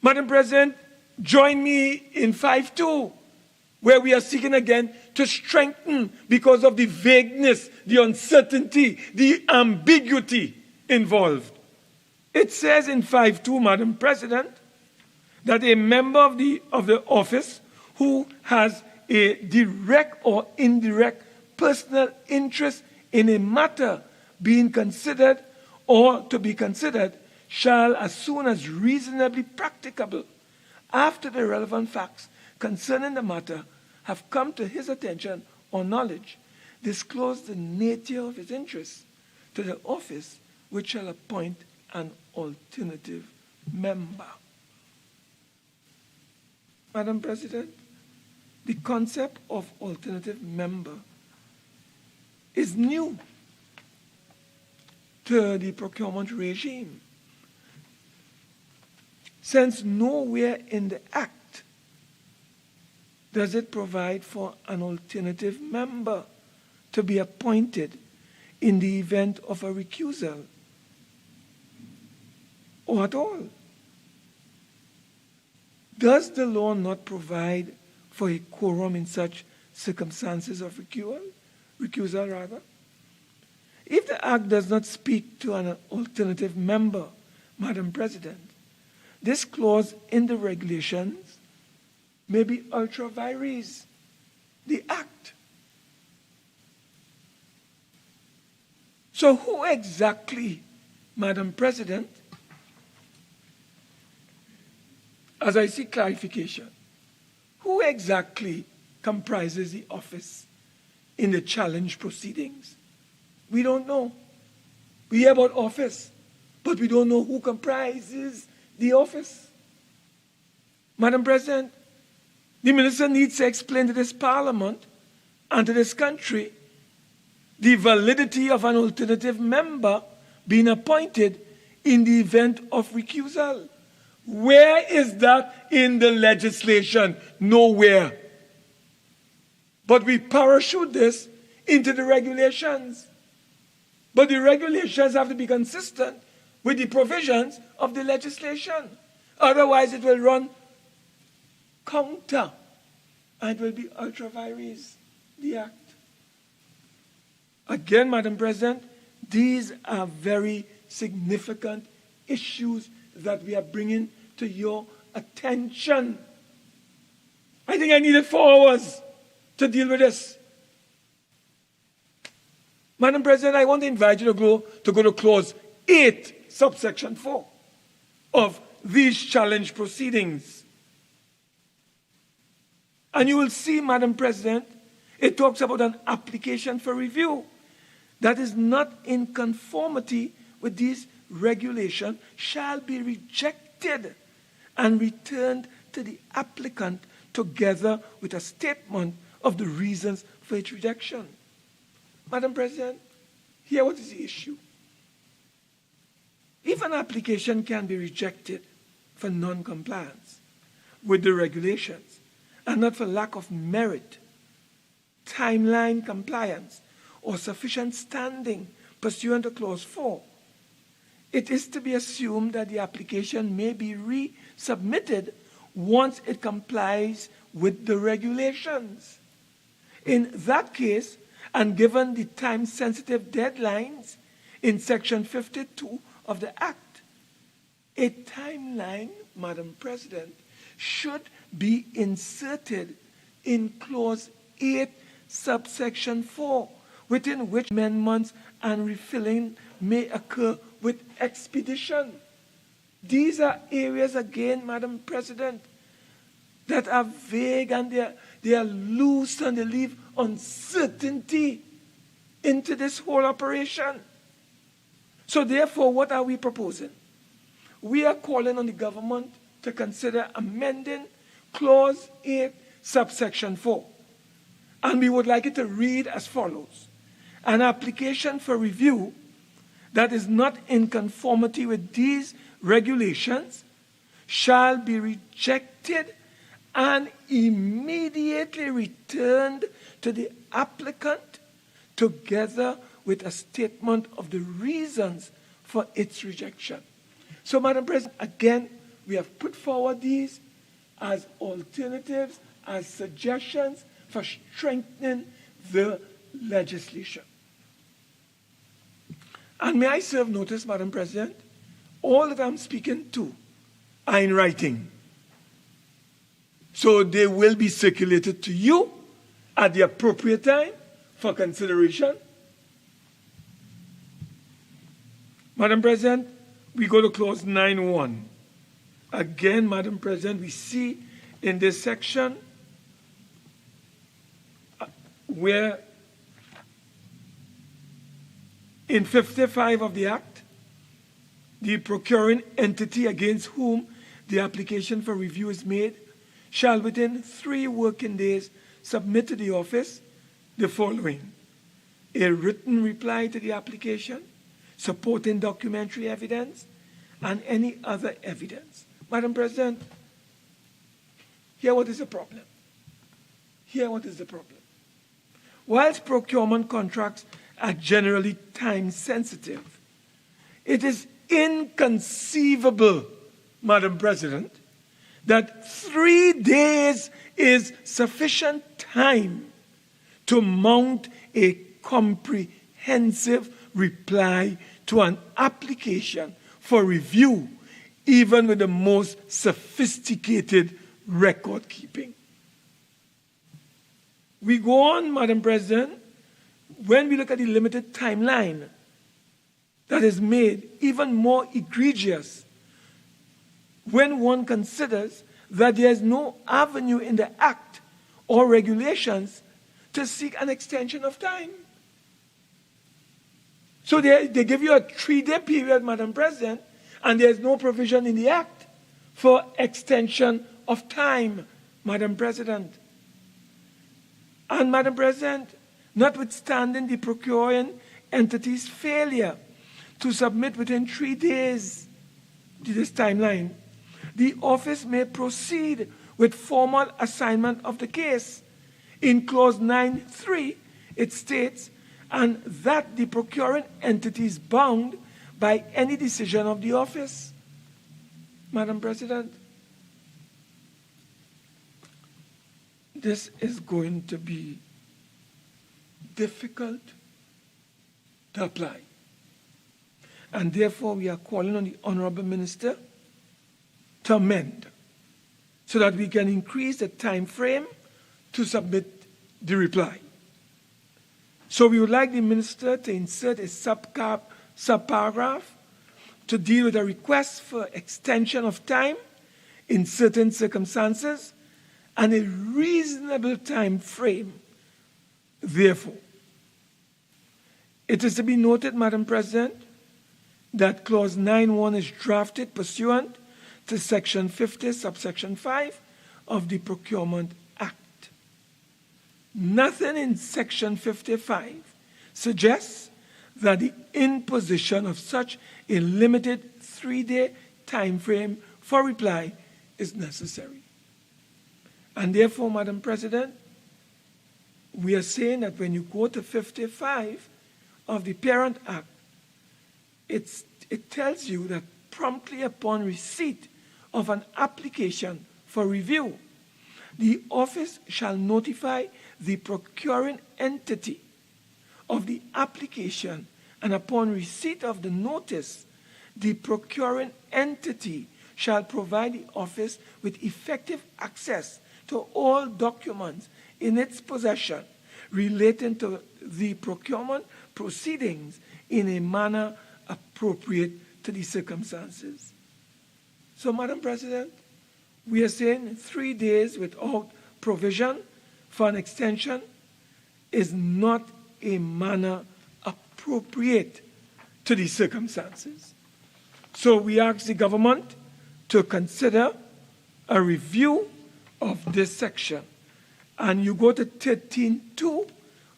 [SPEAKER 5] Madam President, join me in 5.2, where we are seeking again to strengthen because of the vagueness, the uncertainty, the ambiguity involved. It says in 5.2, Madam President, that a member of the office who has a direct or indirect personal interest in a matter being considered or to be considered shall, as soon as reasonably practicable, after the relevant facts concerning the matter have come to his attention or knowledge, disclose the nature of his interest to the office, which shall appoint an alternative member. Madam President, the concept of alternative member is new to the procurement regime, since nowhere in the Act does it provide for an alternative member to be appointed in the event of a recusal, or at all. Does the law not provide for a quorum in such circumstances of recusal? If the Act does not speak to an alternative member, Madam President, this clause in the regulations may be ultra vires the Act. So who exactly, Madam President, as I see clarification, who exactly comprises the office in the challenge proceedings? We don't know. We hear about office, but we don't know who comprises the office. Madam President, the minister needs to explain to this parliament and to this country the validity of an alternative member being appointed in the event of recusal. Where is that in the legislation? Nowhere. But we parachute this into the regulations. But the regulations have to be consistent with the provisions of the legislation. Otherwise, it will run counter and it will be ultra vires the Act. Again, Madam President, these are very significant issues that we are bringing to your attention. I think I needed 4 hours to deal with this. Madam President, I want to invite you to go to clause 8, subsection 4 of these challenge proceedings. And you will see, Madam President, it talks about an application for review that is not in conformity with these regulations shall be rejected and returned to the applicant together with a statement of the reasons for its rejection. Madam President, here what is the issue? If an application can be rejected for non-compliance with the regulations and not for lack of merit, timeline compliance, or sufficient standing pursuant to clause 4, it is to be assumed that the application may be resubmitted once it complies with the regulations. In that case, and given the time-sensitive deadlines in Section 52 of the Act, a timeline, Madam President, should be inserted in Clause 8, subsection 4, within which amendments and refilling may occur with expedition. These are areas, again, Madam President, that are vague and they are loose and they leave uncertainty into this whole operation. So therefore, what are we proposing? We are calling on the government to consider amending Clause 8, subsection 4. And we would like it to read as follows. An application for review that is not in conformity with these regulations shall be rejected and immediately returned to the applicant together with a statement of the reasons for its rejection. So, Madam President, again, we have put forward these as alternatives, as suggestions for strengthening the legislation. And may I serve notice, Madam President, all that I'm speaking to are in writing. So they will be circulated to you at the appropriate time for consideration. Madam President, we go to clause 9.1. Again, Madam President, we see in this section where in 55 of the Act, the procuring entity against whom the application for review is made shall within 3 working days submit to the office the following: a written reply to the application, supporting documentary evidence, and any other evidence. Madam President, here what is the problem? Here what is the problem? Whilst procurement contracts are generally time sensitive, it is inconceivable, Madam President, that 3 days is sufficient time to mount a comprehensive reply to an application for review, even with the most sophisticated record keeping. We go on, Madam President, when we look at the limited timeline that is made even more egregious when one considers that there is no avenue in the Act or regulations to seek an extension of time. So they give you a 3-day period, Madam President, and there is no provision in the Act for extension of time, Madam President. And Madam President, notwithstanding the procuring entity's failure to submit within 3 days to this timeline, the office may proceed with formal assignment of the case. In clause 9.3, it states, and that the procuring entity is bound by any decision of the office. Madam President, this is going to be difficult to apply. And therefore, we are calling on the Honorable Minister to amend so that we can increase the time frame to submit the reply. So we would like the Minister to insert a subparagraph to deal with a request for extension of time in certain circumstances and a reasonable time frame. Therefore, it is to be noted, Madam President, that Clause 9.1 is drafted pursuant to Section 50, subsection 5 of the Procurement Act. Nothing in Section 55 suggests that the imposition of such a limited 3-day time frame for reply is necessary. And therefore, Madam President, we are saying that when you go to 55 of the Parent Act, it tells you that promptly upon receipt of an application for review, the office shall notify the procuring entity of the application, and upon receipt of the notice, the procuring entity shall provide the office with effective access to all documents in its possession relating to the procurement proceedings in a manner appropriate to the circumstances. So, Madam President, we are saying 3 days without provision for an extension is not a manner appropriate to the circumstances. So we ask the government to consider a review of this section. And you go to 13.2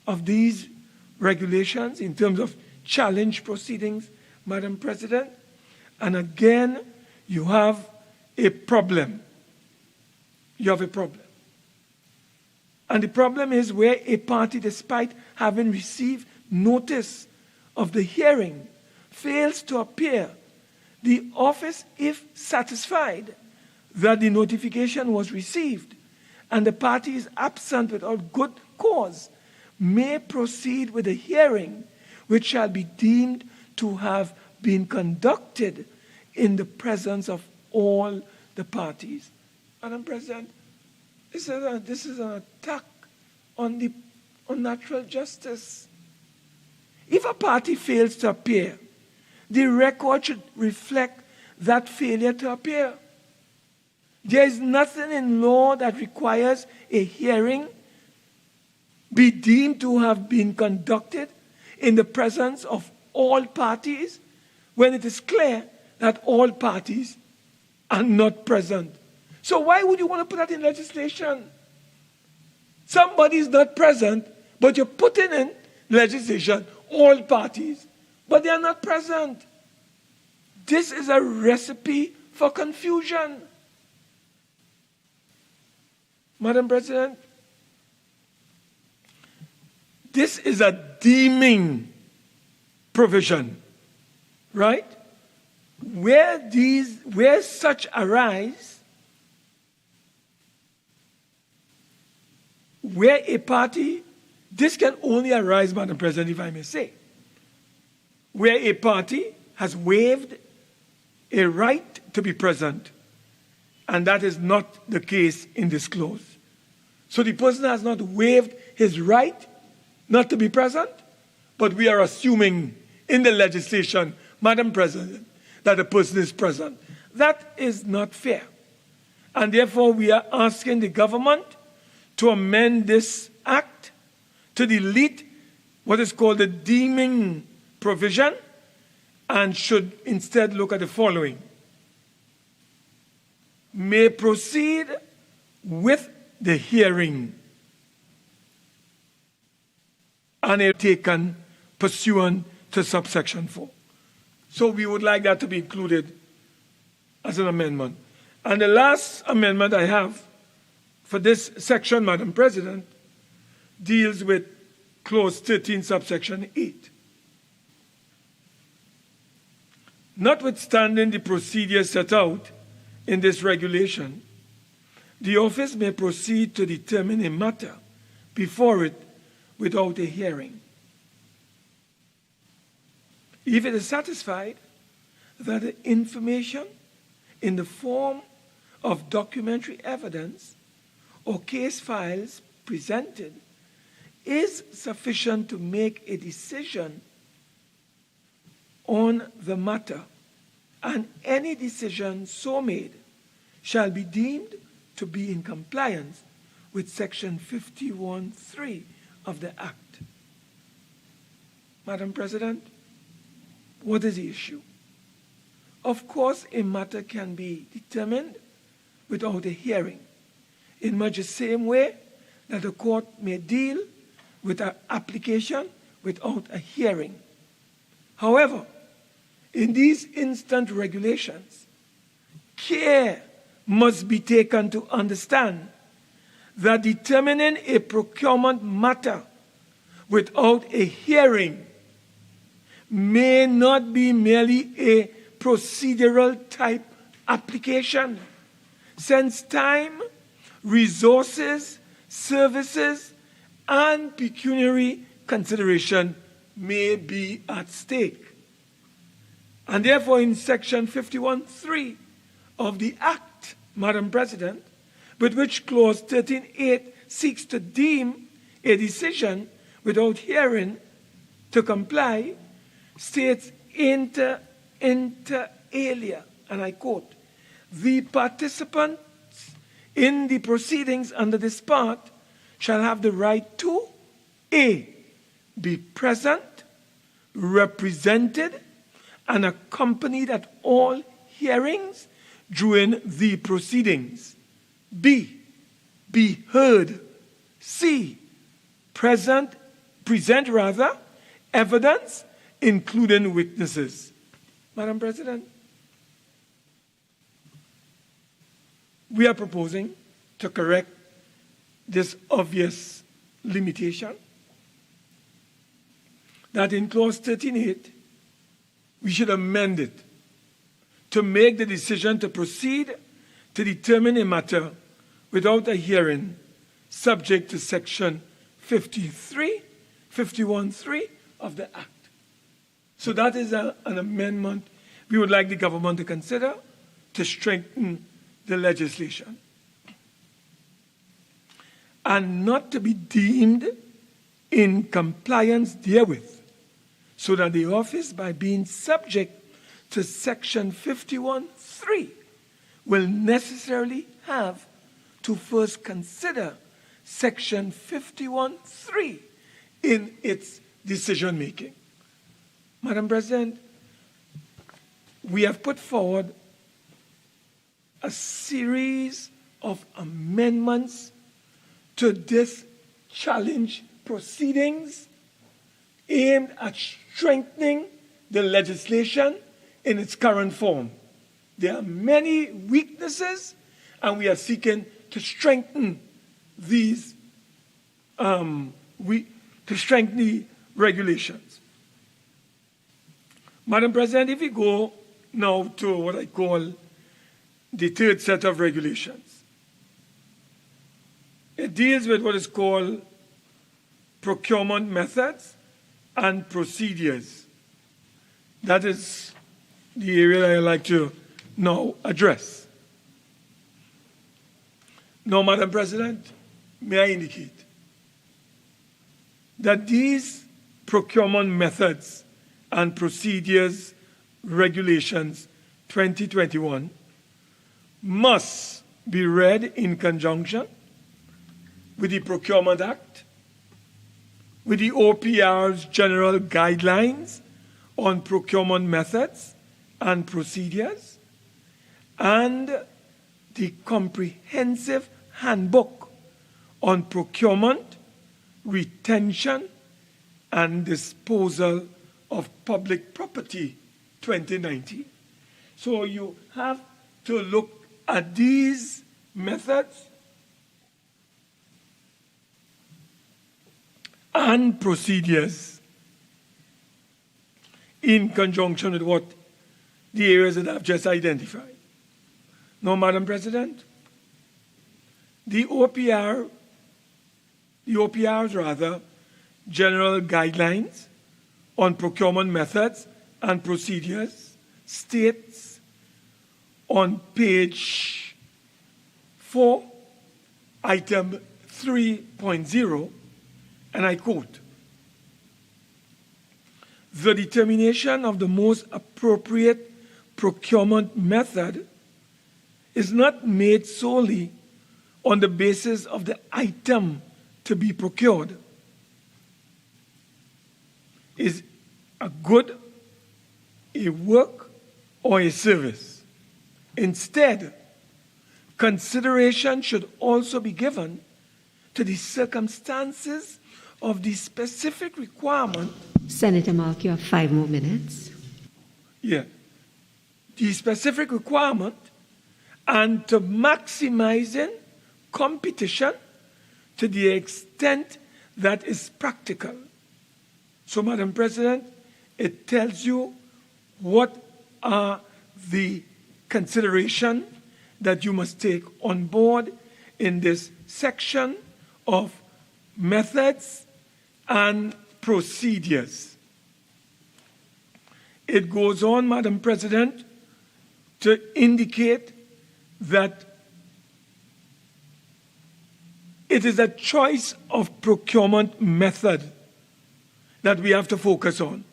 [SPEAKER 5] of these regulations in terms of challenge proceedings, Madam President, and again, you have a problem. You have a problem. And the problem is where a party, despite having received notice of the hearing, fails to appear. The office, if satisfied that the notification was received and the party is absent without good cause, may proceed with a hearing which shall be deemed to have been conducted in the presence of all the parties. Madam President, this is an attack on natural justice. If a party fails to appear, the record should reflect that failure to appear. There is nothing in law that requires a hearing be deemed to have been conducted in the presence of all parties when it is clear that all parties are not present. So why would you want to put that in legislation? Somebody is not present, but you're putting in legislation all parties, but they are not present. This is a recipe for confusion. Madam President, this is a deeming provision, right? Where such arise, where a party, this can only arise, Madam President, if I may say, where a party has waived a right to be present, and that is not the case in this clause. So the person has not waived his right not to be present, but we are assuming in the legislation, Madam President, that the person is present. That is not fair. And therefore, we are asking the government to amend this act to delete what is called the deeming provision and should instead look at the following. May proceed with the hearing and are taken pursuant to subsection 4. So we would like that to be included as an amendment. And the last amendment I have for this section, Madam President, deals with clause 13, subsection 8. Notwithstanding the procedure set out in this regulation, the office may proceed to determine a matter before it without a hearing, if it is satisfied that the information in the form of documentary evidence or case files presented is sufficient to make a decision on the matter, and any decision so made shall be deemed to be in compliance with section 51(3) of the Act. Madam President, what is the issue? Of course, a matter can be determined without a hearing, in much the same way that the court may deal with an application without a hearing. However, in these instant regulations, care must be taken to understand that determining a procurement matter without a hearing may not be merely a procedural type application, since time, resources, services, and pecuniary consideration may be at stake. And therefore, in section 51(3) of the Act, Madam President, with which clause 13(8) seeks to deem a decision without hearing to comply, states inter alia, and I quote, the participants in the proceedings under this part shall have the right to A, be present, represented, and accompanied at all hearings during the proceedings. B, be heard. C, present evidence, including witnesses. Madam President, we are proposing to correct this obvious limitation, that in clause 13(8), we should amend it to make the decision to proceed to determine a matter without a hearing subject to section 51(3) of the Act. So that is an amendment we would like the government to consider to strengthen the legislation, and not to be deemed in compliance therewith, so that the office, by being subject to section 51(3), will necessarily have to first consider section 51(3) in its decision making. Madam President, we have put forward a series of amendments to this challenge proceedings aimed at strengthening the legislation in its current form. There are many weaknesses, and we are seeking to strengthen these, to strengthen the regulations. Madam President, if we go now to what I call the third set of regulations, it deals with what is called procurement methods and procedures. That is the area that I'd like to now address. Now, Madam President, may I indicate that these procurement methods and procedures regulations 2021 must be read in conjunction with the Procurement Act, with the OPR's general guidelines on procurement methods and procedures, and the comprehensive handbook on procurement, retention, and disposal of public property 2019. So you have to look at these methods and procedures in conjunction with what the areas that I've just identified. Now, Madam President, the OPR's general guidelines on procurement methods and procedures states on page 4, item 3.0, and I quote, "The determination of the most appropriate procurement method is not made solely on the basis of the item to be procured. Is a good, a work, or a service. Instead, consideration should also be given to the circumstances of the specific requirement."
[SPEAKER 1] Senator Mark, you have 5 more minutes.
[SPEAKER 5] Yeah. The specific requirement and to maximizing competition to the extent that is practical. So, Madam President, it tells you what are the considerations that you must take on board in this section of methods and procedures. It goes on, Madam President, to indicate that it is a choice of procurement method that we have to focus on,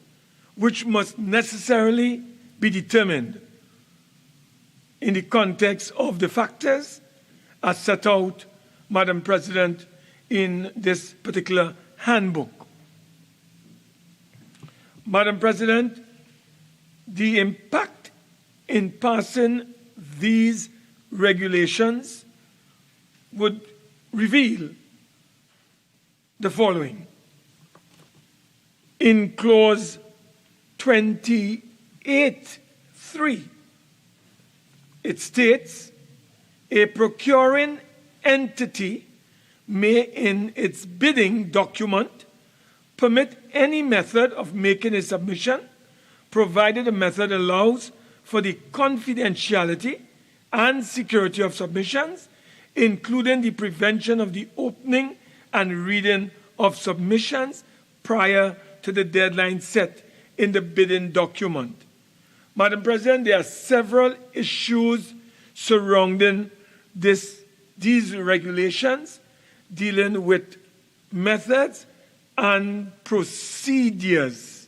[SPEAKER 5] which must necessarily be determined in the context of the factors as set out, Madam President, in this particular handbook. Madam President, the impact in passing these regulations would reveal the following. In clause 28.3, it states, "A procuring entity may in its bidding document permit any method of making a submission, provided the method allows for the confidentiality and security of submissions, including the prevention of the opening and reading of submissions prior to the deadline set in the bidding document." Madam President, there are several issues surrounding these regulations dealing with methods and procedures.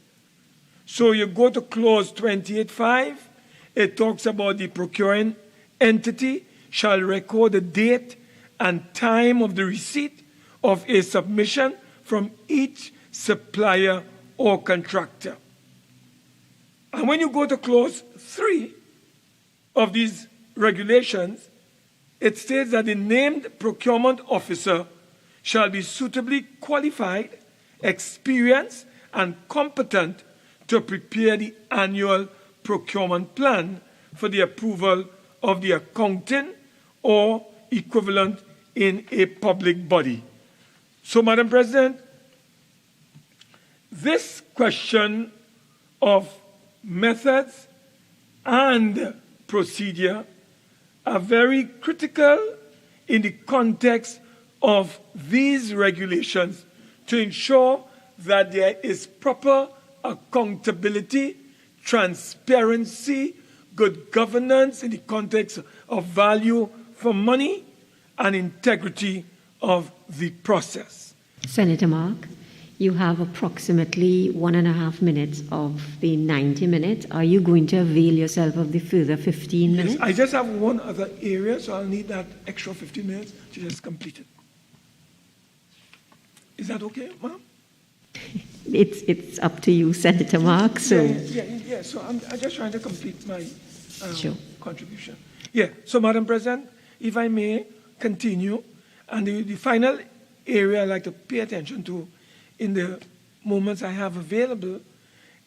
[SPEAKER 5] So you go to clause 28.5, it talks about the procuring entity shall record the date and time of the receipt of a submission from each supplier or contractor. And when you go to clause 3 of these regulations, it states that the named procurement officer shall be suitably qualified, experienced, and competent to prepare the annual procurement plan for the approval of the accounting or equivalent in a public body. So, Madam President, this question of methods and procedure are very critical in the context of these regulations to ensure that there is proper accountability transparency, good governance in the context of value for money, and integrity of the process.
[SPEAKER 1] Senator Mark, you have approximately 1.5 minutes of the 90 minutes. Are you going to avail yourself of the further 15 minutes?
[SPEAKER 5] Yes, I just have one other area, so I'll need that extra 15 minutes to just complete it. Is that okay, ma'am?
[SPEAKER 1] It's up to you, Senator Mark. So
[SPEAKER 5] Yeah. So I'm just trying to complete my
[SPEAKER 1] sure.
[SPEAKER 5] contribution. Yeah. So, Madam President, if I may continue, and the final area I'd like to pay attention to in the moments I have available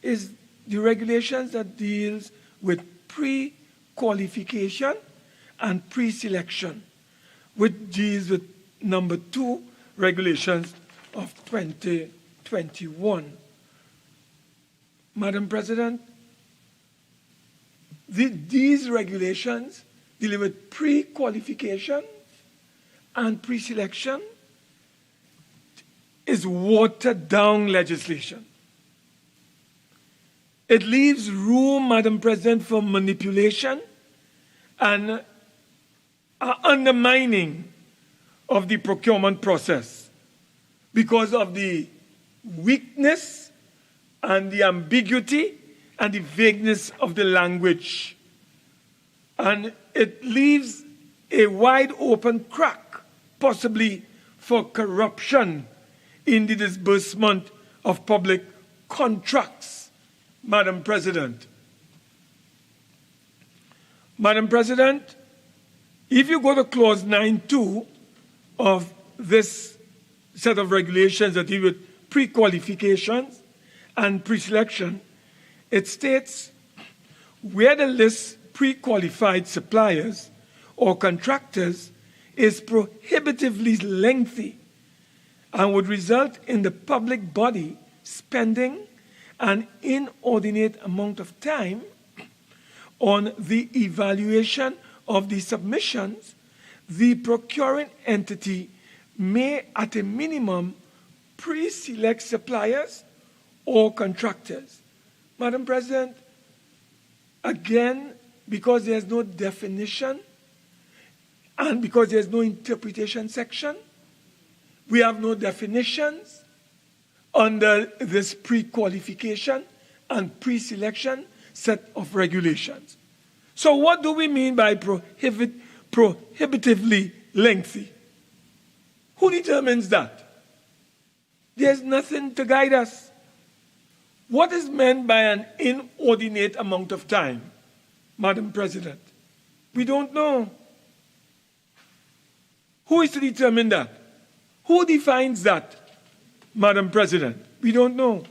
[SPEAKER 5] is the regulations that deals with pre-qualification and pre-selection, which deals with number 2 regulations of 2021. Madam President, these regulations dealing with pre-qualification and pre-selection is watered-down legislation. It leaves room, Madam President, for manipulation and undermining of the procurement process because of the weakness and the ambiguity and the vagueness of the language. And it leaves a wide open crack, possibly for corruption in the disbursement of public contracts, Madam President. Madam President, if you go to clause 9.2 of this set of regulations that deal with pre-qualifications and pre-selection, it states, where the list pre-qualified suppliers or contractors is prohibitively lengthy and would result in the public body spending an inordinate amount of time on the evaluation of the submissions, the procuring entity may, at a minimum, pre-select suppliers or contractors. Madam President, again, because there's no definition and because there's no interpretation section, we have no definitions under this pre-qualification and pre-selection set of regulations. So what do we mean by prohibitively lengthy? Who determines that? There's nothing to guide us. What is meant by an inordinate amount of time, Madam President? We don't know. Who is to determine that? Who defines that, Madam President? We don't know.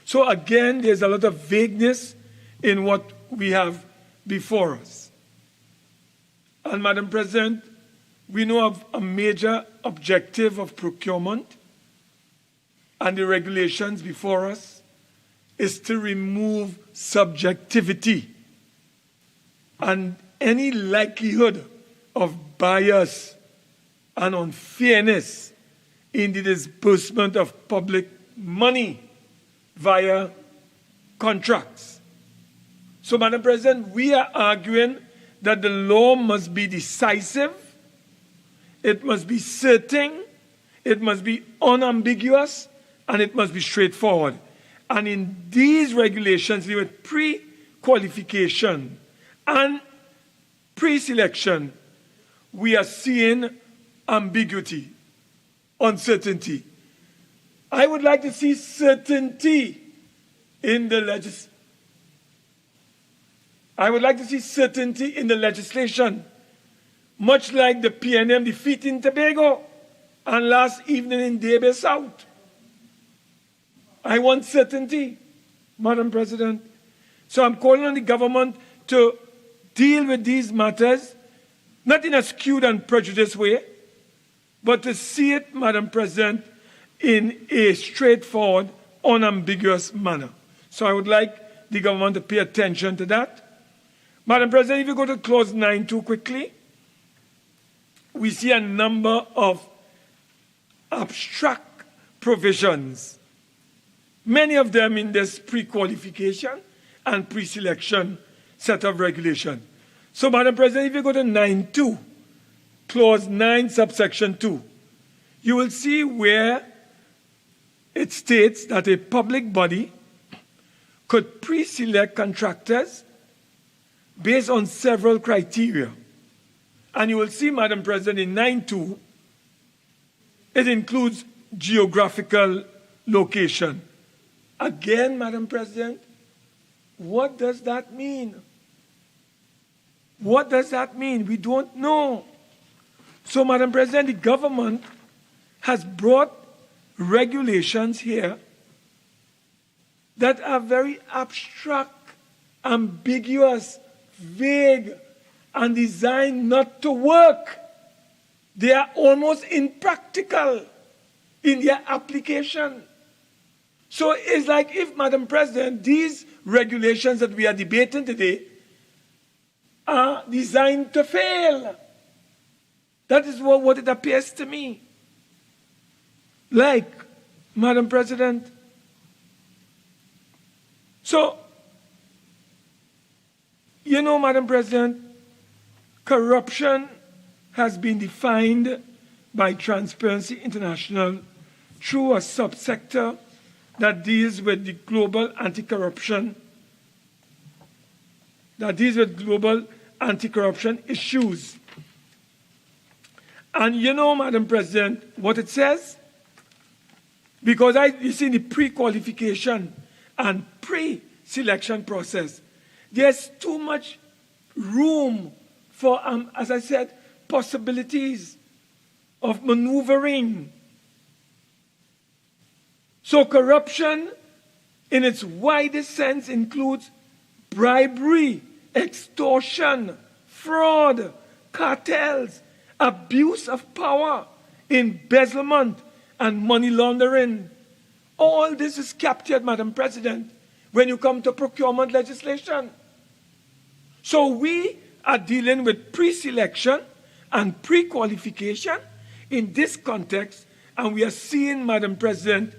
[SPEAKER 5] So again, there's a lot of vagueness in what we have before us. And Madam President, we know of a major objective of procurement and the regulations before us is to remove subjectivity and any likelihood of bias and unfairness in the disbursement of public money via contracts. So, Madam President, we are arguing that the law must be decisive, it must be certain, it must be unambiguous, and it must be straightforward. And in these regulations, they were pre-qualification and pre-selection, we are seeing ambiguity, uncertainty. I would like to see certainty in the legislation, much like the PNM defeat in Tobago and last evening in Dabe South. I want certainty, Madam President. So I'm calling on the government to deal with these matters, not in a skewed and prejudiced way, but to see it, Madam President, in a straightforward, unambiguous manner. So I would like the government to pay attention to that. Madam President, if you go to clause 9.2 quickly, we see a number of abstract provisions, many of them in this pre-qualification and pre-selection set of regulation. So, Madam President, if you go to 9.2, Clause 9, subsection 2, you will see where it states that a public body could pre-select contractors based on several criteria. And you will see, Madam President, in 9.2, it includes geographical location. Again, Madam President, what does that mean? What does that mean? We don't know. So, Madam President, the government has brought regulations here that are very abstract, ambiguous, vague, and designed not to work. They are almost impractical in their application. So it's like if, Madam President, these regulations that we are debating today are designed to fail. That is what it appears to me. Like, Madam President. So, you know, Madam President, corruption has been defined by Transparency International through a subsector that deals with the global anti-corruption, issues. And you know, Madam President, what it says? Because you see the pre-qualification and pre-selection process, there's too much room for, as I said, possibilities of maneuvering. So corruption, in its widest sense, includes bribery, extortion, fraud, cartels, abuse of power, embezzlement, and money laundering. All this is captured, Madam President, when you come to procurement legislation. So we are dealing with pre-selection and pre-qualification in this context, and we are seeing, Madam President,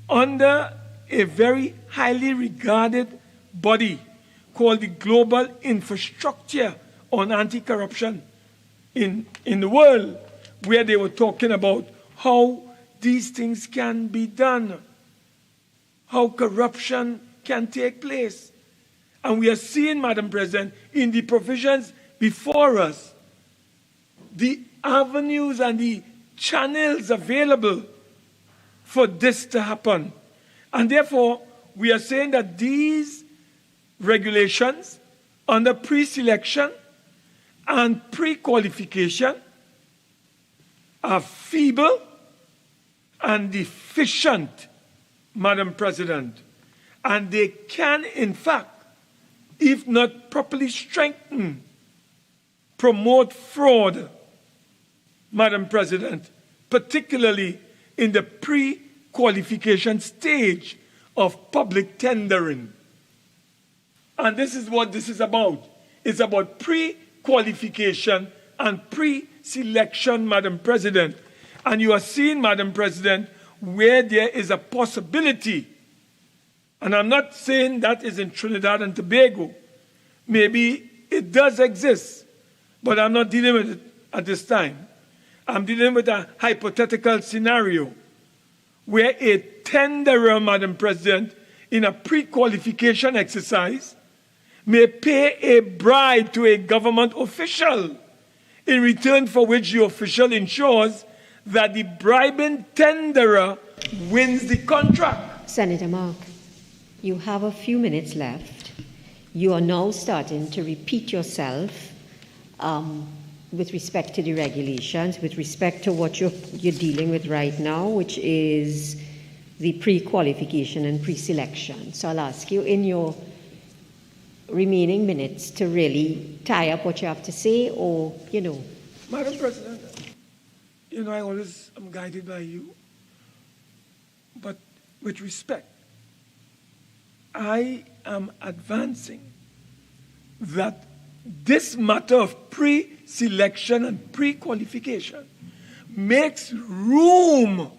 [SPEAKER 5] under a very highly regarded body called the Global Infrastructure on Anti-Corruption in the world, where they were talking about how these things can be done, how corruption can take place. And we are seeing, Madam President, in the provisions before us, the avenues and the channels available for this to happen. And therefore, we are saying that these regulations under pre-selection and pre-qualification are feeble and deficient, Madam President. And they can, in fact, if not properly strengthened, promote fraud, Madam President, particularly in the pre-qualification stage of public tendering. And this is what this is about. It's about pre-qualification and pre-selection, Madam President. And you are seeing, Madam President, where there is a possibility, and I'm not saying that is in Trinidad and Tobago. Maybe it does exist, but I'm not dealing with it at this time. I'm dealing with a hypothetical scenario where a tenderer, Madam President, in a pre-qualification exercise may pay a bribe to a government official, in return for which the official ensures that the bribing tenderer wins the contract.
[SPEAKER 1] Senator Mark, you have a few minutes left. You are now starting to repeat yourself with respect to the regulations, with respect to what you're dealing with right now, which is the pre-qualification and pre-selection. So I'll ask you in your remaining minutes to really tie up what you have to say, or,
[SPEAKER 5] Madam President, I always am guided by you, but with respect, I am advancing that this matter of pre-selection and pre-qualification makes room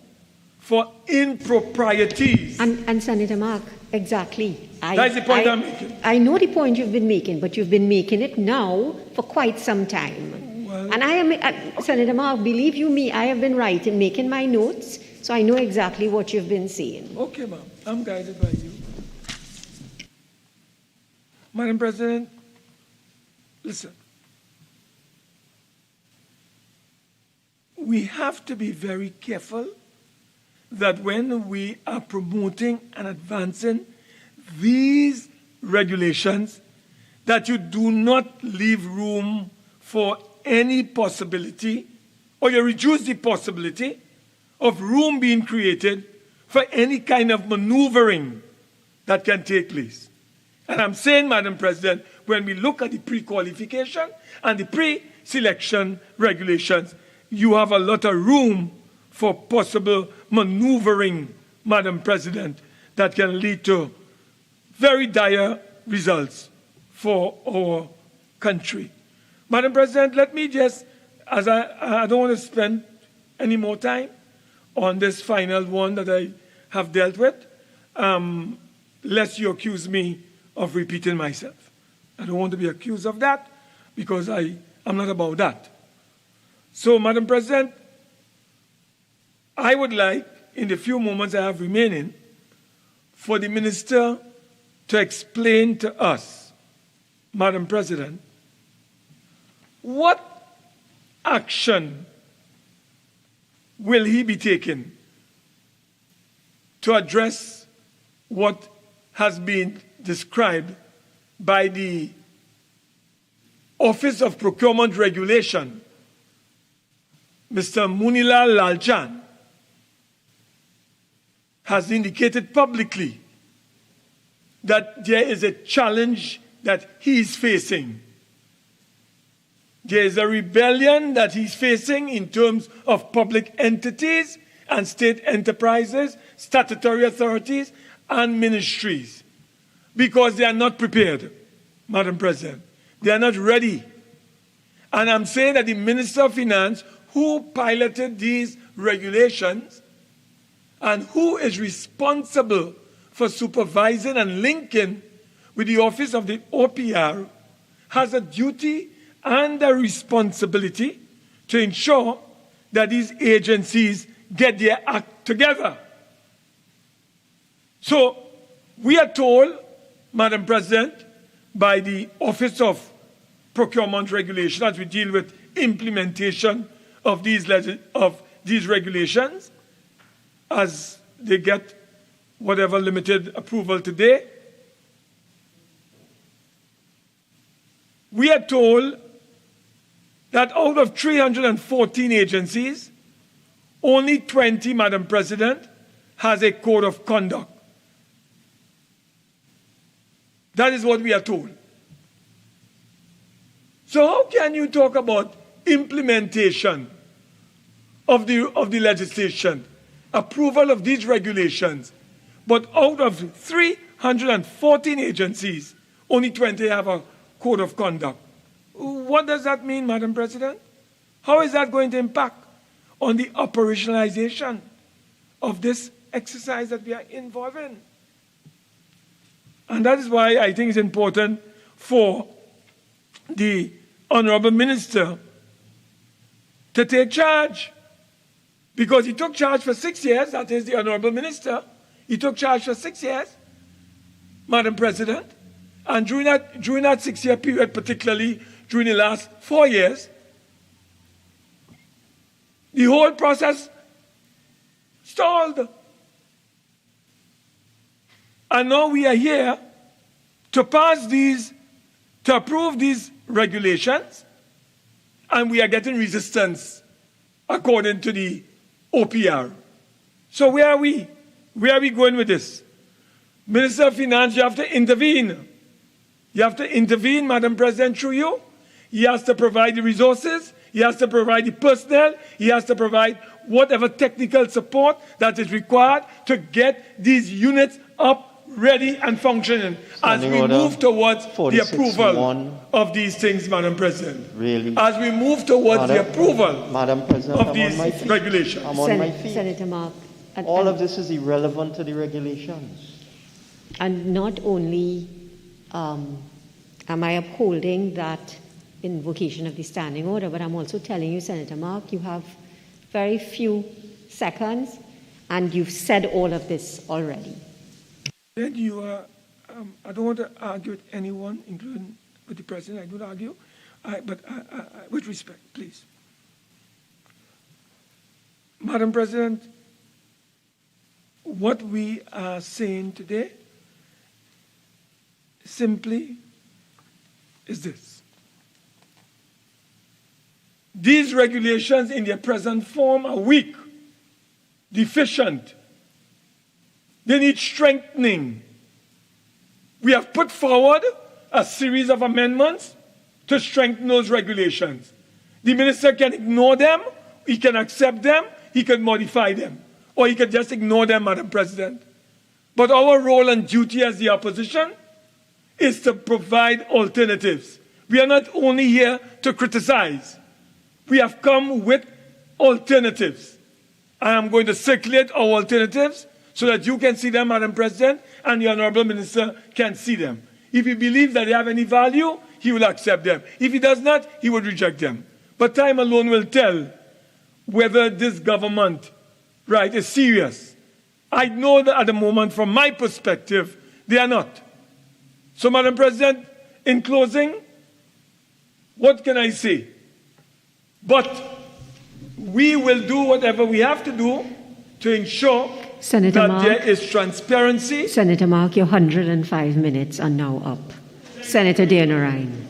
[SPEAKER 5] for improprieties.
[SPEAKER 1] And Senator Mark, Exactly.
[SPEAKER 5] That's the point I'm making.
[SPEAKER 1] I know the point you've been making, but you've been making it now for quite some time.
[SPEAKER 5] Well,
[SPEAKER 1] and I am, Senator Mark, believe you me, I have been writing, making my notes, so I know exactly what you've been saying.
[SPEAKER 5] okay, ma'am. I'm guided by you. Madam President, listen. We have to be very careful that when we are promoting and advancing these regulations, that you do not leave room for any possibility, or you reduce the possibility of room being created for any kind of maneuvering that can take place. And I'm saying, Madam President, when we look at the pre-qualification and the pre-selection regulations, you have a lot of room for possible maneuvering, Madam President, that can lead to very dire results for our country. Madam President, let me just, as I don't want to spend any more time on this final one that I have dealt with, lest you accuse me of repeating myself. I don't want to be accused of that because I'm not about that. So, Madam President, I would like, in the few moments I have remaining, for the Minister to explain to us, Madam President, what action will he be taking to address what has been described by the Office of Procurement Regulation, Mr. Munilal Laljan, has indicated publicly that there is a challenge that he is facing. There is a rebellion that he's facing in terms of public entities and state enterprises, statutory authorities, and ministries, because they are not prepared, Madam President. They are not ready. And I'm saying that the Minister of Finance, who piloted these regulations and who is responsible for supervising and linking with the Office of the OPR, has a duty and a responsibility to ensure that these agencies get their act together. So we are told, Madam President, by the Office of Procurement Regulation, as we deal with implementation of these regulations, as they get whatever limited approval today, we are told that out of 314 agencies, only 20, Madam President, has a code of conduct. That is what we are told. So how can you talk about implementation of the legislation, approval of these regulations, but out of 314 agencies, only 20 have a code of conduct? What does that mean, Madam President? How is that going to impact on the operationalization of this exercise that we are involved in? And that is why I think it's important for the Honorable Minister to take charge. Because he took charge for 6 years, that is the Honorable Minister. He took charge for 6 years, Madam President. And during that 6-year period, particularly during the last 4 years, the whole process stalled. And now we are here to approve these regulations, and we are getting resistance according to the OPR. So where are we? Where are we going with this? Minister of Finance, you have to intervene. You have to intervene, Madam President, through you. He has to provide the resources. He has to provide the personnel. He has to provide whatever technical support that is required to get these units up, ready and functioning as we move towards the approval of these things, Madam President.
[SPEAKER 10] Really?
[SPEAKER 5] As we move towards the approval
[SPEAKER 10] Madam President,
[SPEAKER 5] of these regulations.
[SPEAKER 10] I'm on my feet.
[SPEAKER 1] Senator Mark.
[SPEAKER 10] All of this is irrelevant to the regulations.
[SPEAKER 1] And not only am I upholding that invocation of the standing order, but I'm also telling you, Senator Mark, you have very few seconds, and you've said all of this already.
[SPEAKER 5] Then you are, I don't want to argue with anyone, including with the President. I don't argue, but with respect, please. Madam President, what we are saying today simply is this. These regulations in their present form are weak, deficient. They need strengthening. We have put forward a series of amendments to strengthen those regulations. The minister can ignore them, he can accept them, he can modify them, or he can just ignore them, Madam President. But our role and duty as the opposition is to provide alternatives. We are not only here to criticize. We have come with alternatives. I am going to circulate our alternatives so that you can see them, Madam President, and the Honourable Minister can see them. If he believes that they have any value, he will accept them. If he does not, he would reject them. But time alone will tell whether this government, right, is serious. I know that at the moment, from my perspective, they are not. So, Madam President, in closing, what can I say? But we will do whatever we have to do to ensure
[SPEAKER 1] Senator
[SPEAKER 5] that
[SPEAKER 1] Mark,
[SPEAKER 5] there is transparency.
[SPEAKER 1] Senator Mark, your 105 minutes are now up. Senator Deonarine.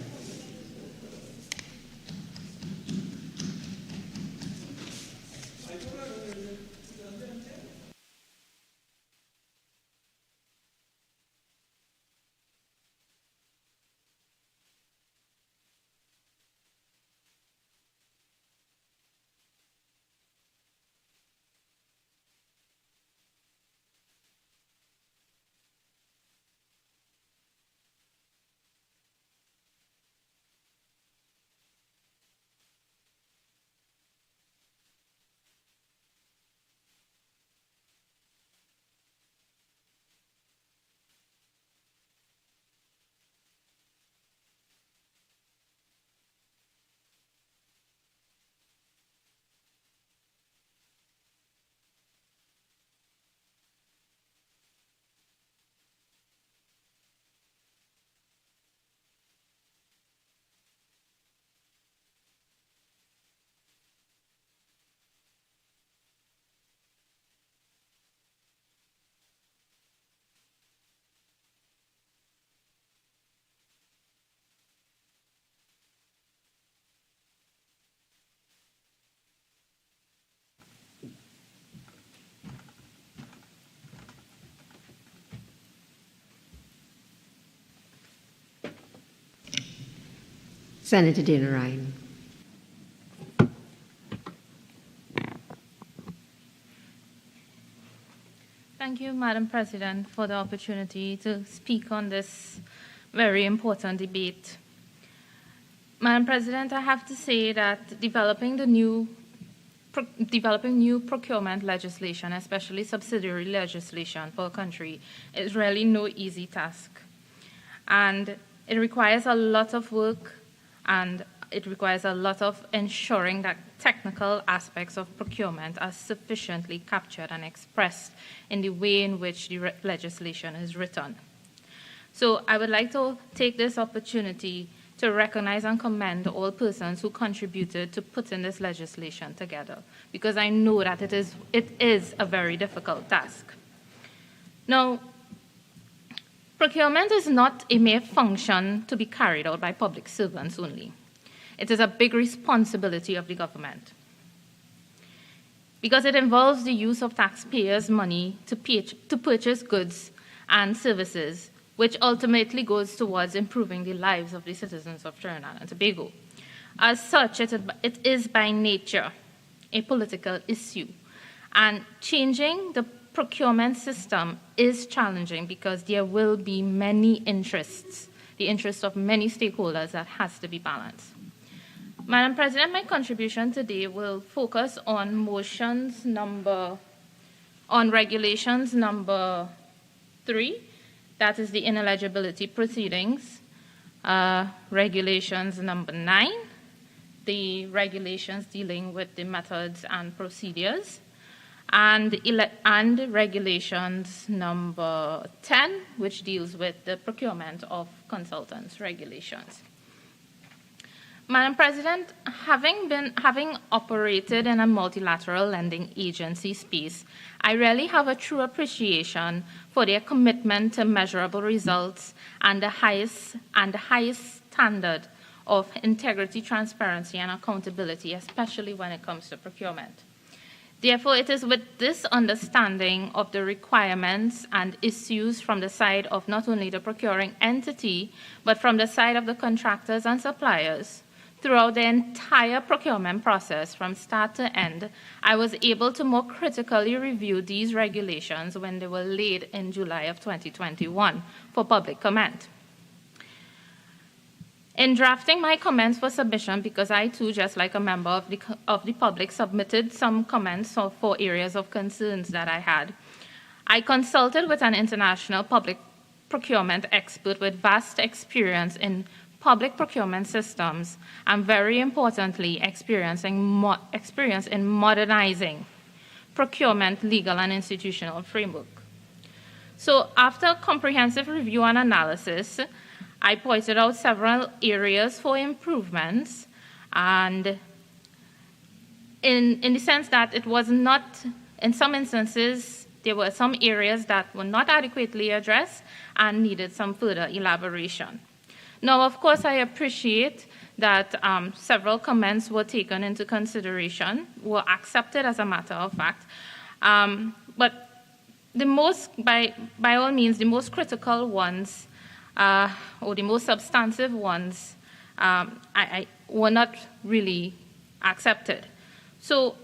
[SPEAKER 1] Senator Deonarine.
[SPEAKER 12] Thank you, Madam President, for the opportunity to speak on this very important debate. Madam President, I have to say that developing new procurement legislation, especially subsidiary legislation for a country, is really no easy task. And it requires a lot of work, and it requires a lot of ensuring that technical aspects of procurement are sufficiently captured and expressed in the way in which the legislation is written. So I would like to take this opportunity to recognize and commend all persons who contributed to putting this legislation together, because I know that it is a very difficult task. Now, procurement is not a mere function to be carried out by public servants only. It is a big responsibility of the government, because it involves the use of taxpayers' money to purchase goods and services, which ultimately goes towards improving the lives of the citizens of Trinidad and Tobago. As such, it is by nature a political issue, and changing the procurement system is challenging because there will be many interests, the interests of many stakeholders that has to be balanced. Madam President, my contribution today will focus on regulations number 3 That is the ineligibility proceedings, regulations number 9, the regulations dealing with the methods and procedures, and regulations number 10, which deals with the procurement of consultants regulations. Madam President, having operated in a multilateral lending agency space, I really have a true appreciation for their commitment to measurable results and the highest standard of integrity, transparency, and accountability, especially when it comes to procurement. Therefore, it is with this understanding of the requirements and issues from the side of not only the procuring entity, but from the side of the contractors and suppliers, throughout the entire procurement process from start to end, I was able to more critically review these regulations when they were laid in July of 2021 for public comment. In drafting my comments for submission, because I too, just like a member of the public, submitted some comments for areas of concerns that I had, I consulted with an international public procurement expert with vast experience in public procurement systems, and very importantly, experience in modernizing procurement legal and institutional framework. So after comprehensive review and analysis, I pointed out several areas for improvements, and in the sense that it was not, in some instances, there were some areas that were not adequately addressed and needed some further elaboration. Now, of course, I appreciate that several comments were taken into consideration, were accepted as a matter of fact, but the most, by all means, the most critical ones, or the most substantive ones, were not really accepted. So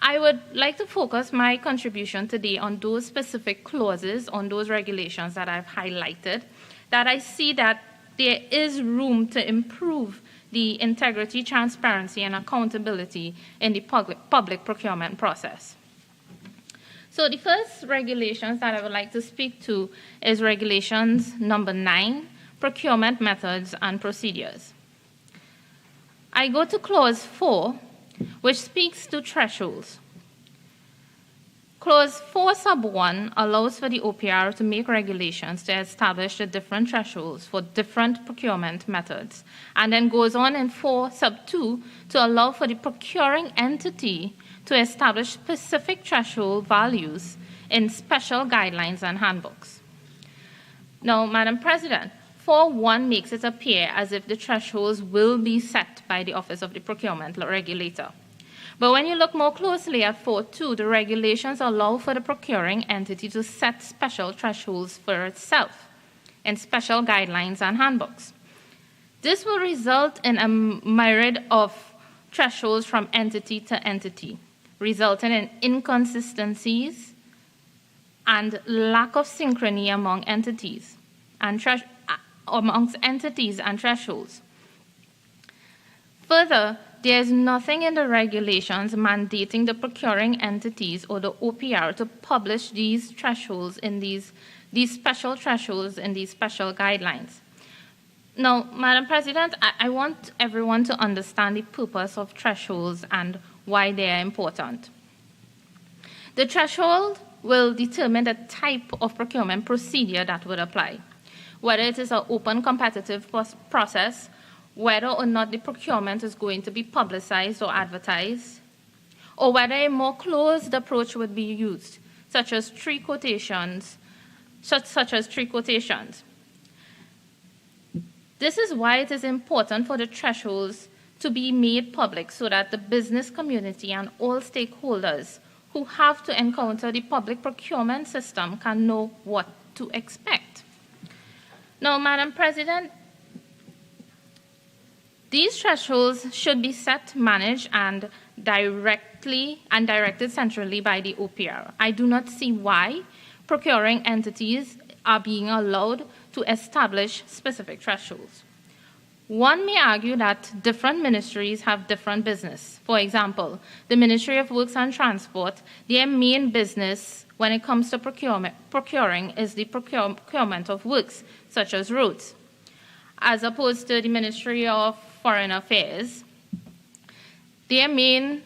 [SPEAKER 12] I would like to focus my contribution today on those specific clauses, on those regulations that I've highlighted, that I see that there is room to improve the integrity, transparency, and accountability in the public procurement process. So the first regulations that I would like to speak to is regulations number 9, procurement methods and procedures. I go to clause 4, which speaks to thresholds. Clause 4 sub 1 allows for the OPR to make regulations to establish the different thresholds for different procurement methods, and then goes on in 4 sub 2 to allow for the procuring entity to establish specific threshold values in special guidelines and handbooks. Now, Madam President, 4.1 makes it appear as if the thresholds will be set by the Office of the Procurement Regulator. But when you look more closely at 4.2, the regulations allow for the procuring entity to set special thresholds for itself in special guidelines and handbooks. This will result in a myriad of thresholds from entity to entity, resulting in inconsistencies and lack of synchrony among entities and amongst entities and thresholds. Further, there is nothing in the regulations mandating the procuring entities or the OPR to publish these thresholds in these special thresholds in these special guidelines. Now, Madam President, I want everyone to understand the purpose of thresholds and why they are important. The threshold will determine the type of procurement procedure that would apply, whether it is an open competitive process, whether or not the procurement is going to be publicized or advertised, or whether a more closed approach would be used, such as three quotations. This is why it is important for the thresholds to be made public so that the business community and all stakeholders who have to encounter the public procurement system can know what to expect. Now, Madam President, these thresholds should be set, managed, and directed centrally by the OPR. I do not see why procuring entities are being allowed to establish specific thresholds. One may argue that different ministries have different business. For example, the Ministry of Works and Transport, their main business when it comes to procuring is the procurement of works, such as roads, as opposed to the Ministry of Foreign Affairs. Their main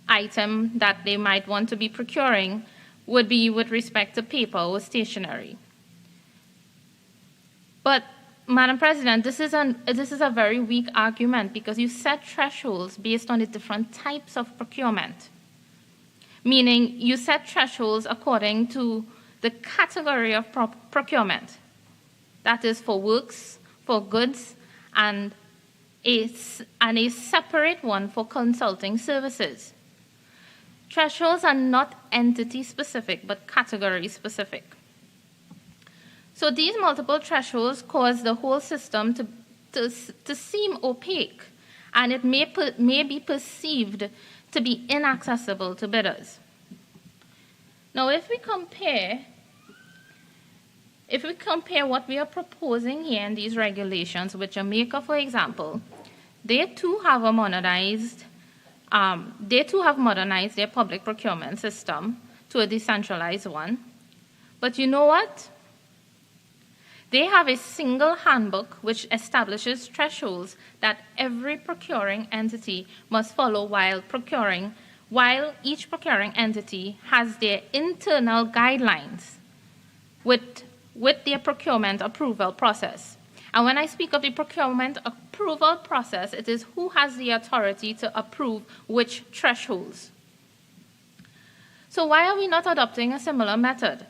[SPEAKER 12] item that they might want to be procuring would be with respect to paper or stationery. But, Madam President, this is a very weak argument because you set thresholds based on the different types of procurement, meaning you set thresholds according to the category of procurement, that is for works, for goods, and a separate one for consulting services. Thresholds are not entity-specific, but category-specific. So these multiple thresholds cause the whole system to seem opaque, and it may be perceived to be inaccessible to bidders. Now, if we compare what we are proposing here in these regulations with Jamaica, for example, they too have modernized their public procurement system to a decentralized one. But you know what? They have a single handbook which establishes thresholds that every procuring entity must follow while each procuring entity has their internal guidelines with their procurement approval process. And when I speak of the procurement approval process, it is who has the authority to approve which thresholds. So why are we not adopting a similar method?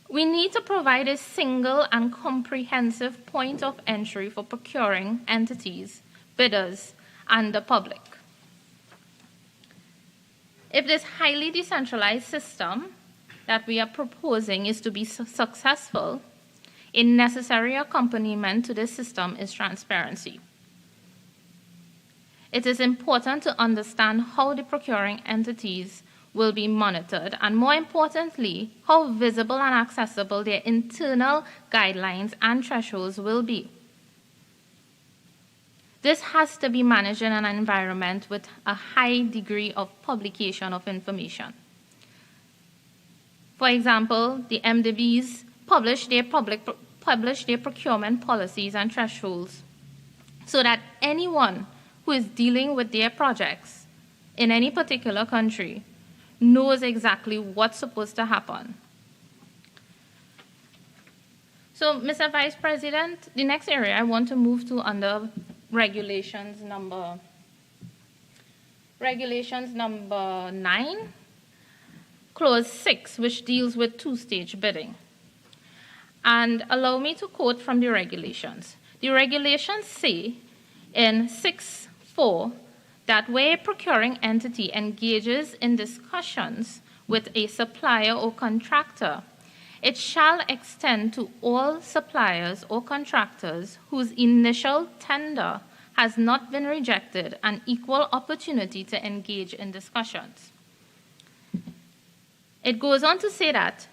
[SPEAKER 12] We need to provide a single and comprehensive point of entry for procuring entities, bidders, and the public. If this highly decentralized system that we are proposing is to be successful, a necessary accompaniment to this system is transparency. It is important to understand how the procuring entities will be monitored, and more importantly, how visible and accessible their internal guidelines and thresholds will be. This has to be managed in an environment with a high degree of publication of information. For example, the MDBs publish their procurement policies and thresholds so that anyone who is dealing with their projects in any particular country knows exactly what's supposed to happen. So, Mr. Vice President, the next area I want to move to under regulations number 9, clause 6, which deals with two-stage bidding. And allow me to quote from the regulations. The regulations say in 6.4 that where a procuring entity engages in discussions with a supplier or contractor, it shall extend to all suppliers or contractors whose initial tender has not been rejected an equal opportunity to engage in discussions. It goes on to say that,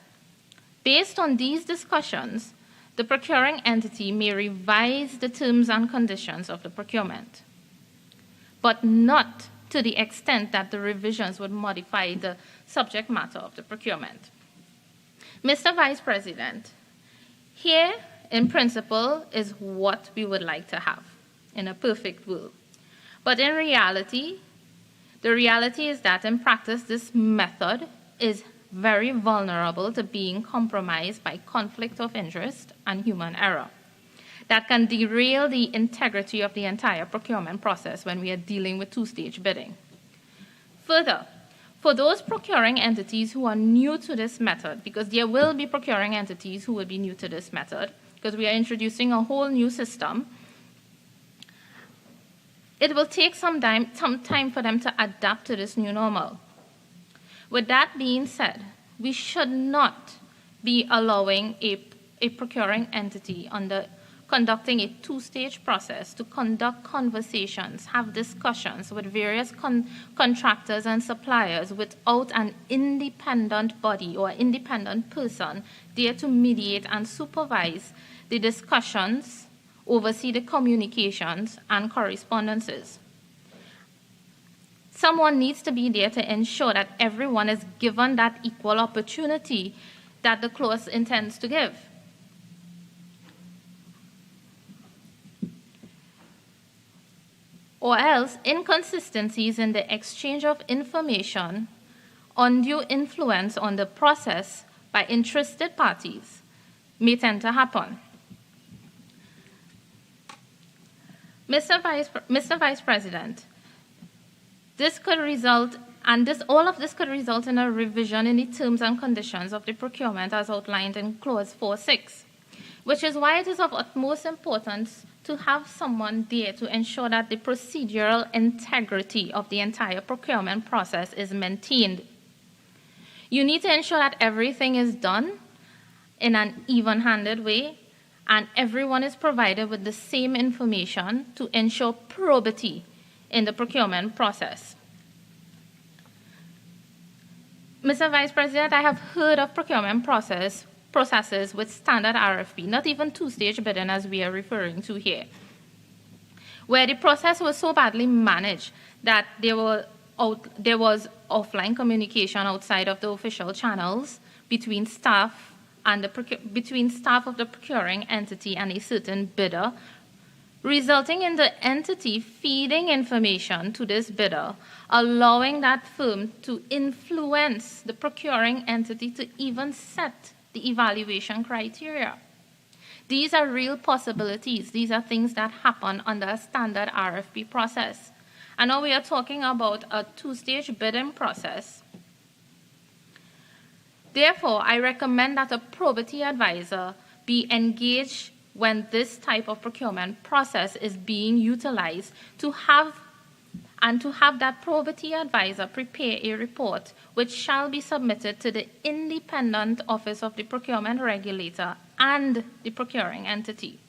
[SPEAKER 12] based on these discussions, the procuring entity may revise the terms and conditions of the procurement, but not to the extent that the revisions would modify the subject matter of the procurement. Mr. Vice President, here in principle is what we would like to have in a perfect world. But in reality, the reality is that in practice, this method is very vulnerable to being compromised by conflict of interest and human error that can derail the integrity of the entire procurement process when we are dealing with two-stage bidding. Further, for those procuring entities who are new to this method, because there will be procuring entities who will be new to this method, because we are introducing a whole new system, it will take some time for them to adapt to this new normal. With that being said, we should not be allowing a procuring entity under conducting a two-stage process to conduct conversations, have discussions with various contractors and suppliers without an independent body or independent person there to mediate and supervise the discussions oversee the communications and correspondences. Someone needs to be there to ensure that everyone is given that equal opportunity that the clause intends to give. Or else, inconsistencies in the exchange of information, undue influence on the process by interested parties may tend to happen. Mr. Vice President, this could result, all of this could result in a revision in the terms and conditions of the procurement as outlined in Clause 4.6, which is why it is of utmost importance to have someone there to ensure that the procedural integrity of the entire procurement process is maintained. You need to ensure that everything is done in an even-handed way and everyone is provided with the same information to ensure probity in the procurement process. Mr. Vice President, I have heard of procurement processes with standard RFP, not even two-stage bidding as we are referring to here, where the process was so badly managed that there was offline communication outside of the official channels between staff and between staff of the procuring entity and a certain bidder, resulting in the entity feeding information to this bidder, allowing that firm to influence the procuring entity to even set the evaluation criteria. These are real possibilities. These are things that happen under a standard RFP process. And now we are talking about a two-stage bidding process. Therefore, I recommend that a probity advisor be engaged when this type of procurement process is being utilized to have that probity advisor prepare a report which shall be submitted to the independent office of the procurement regulator and the procuring entity.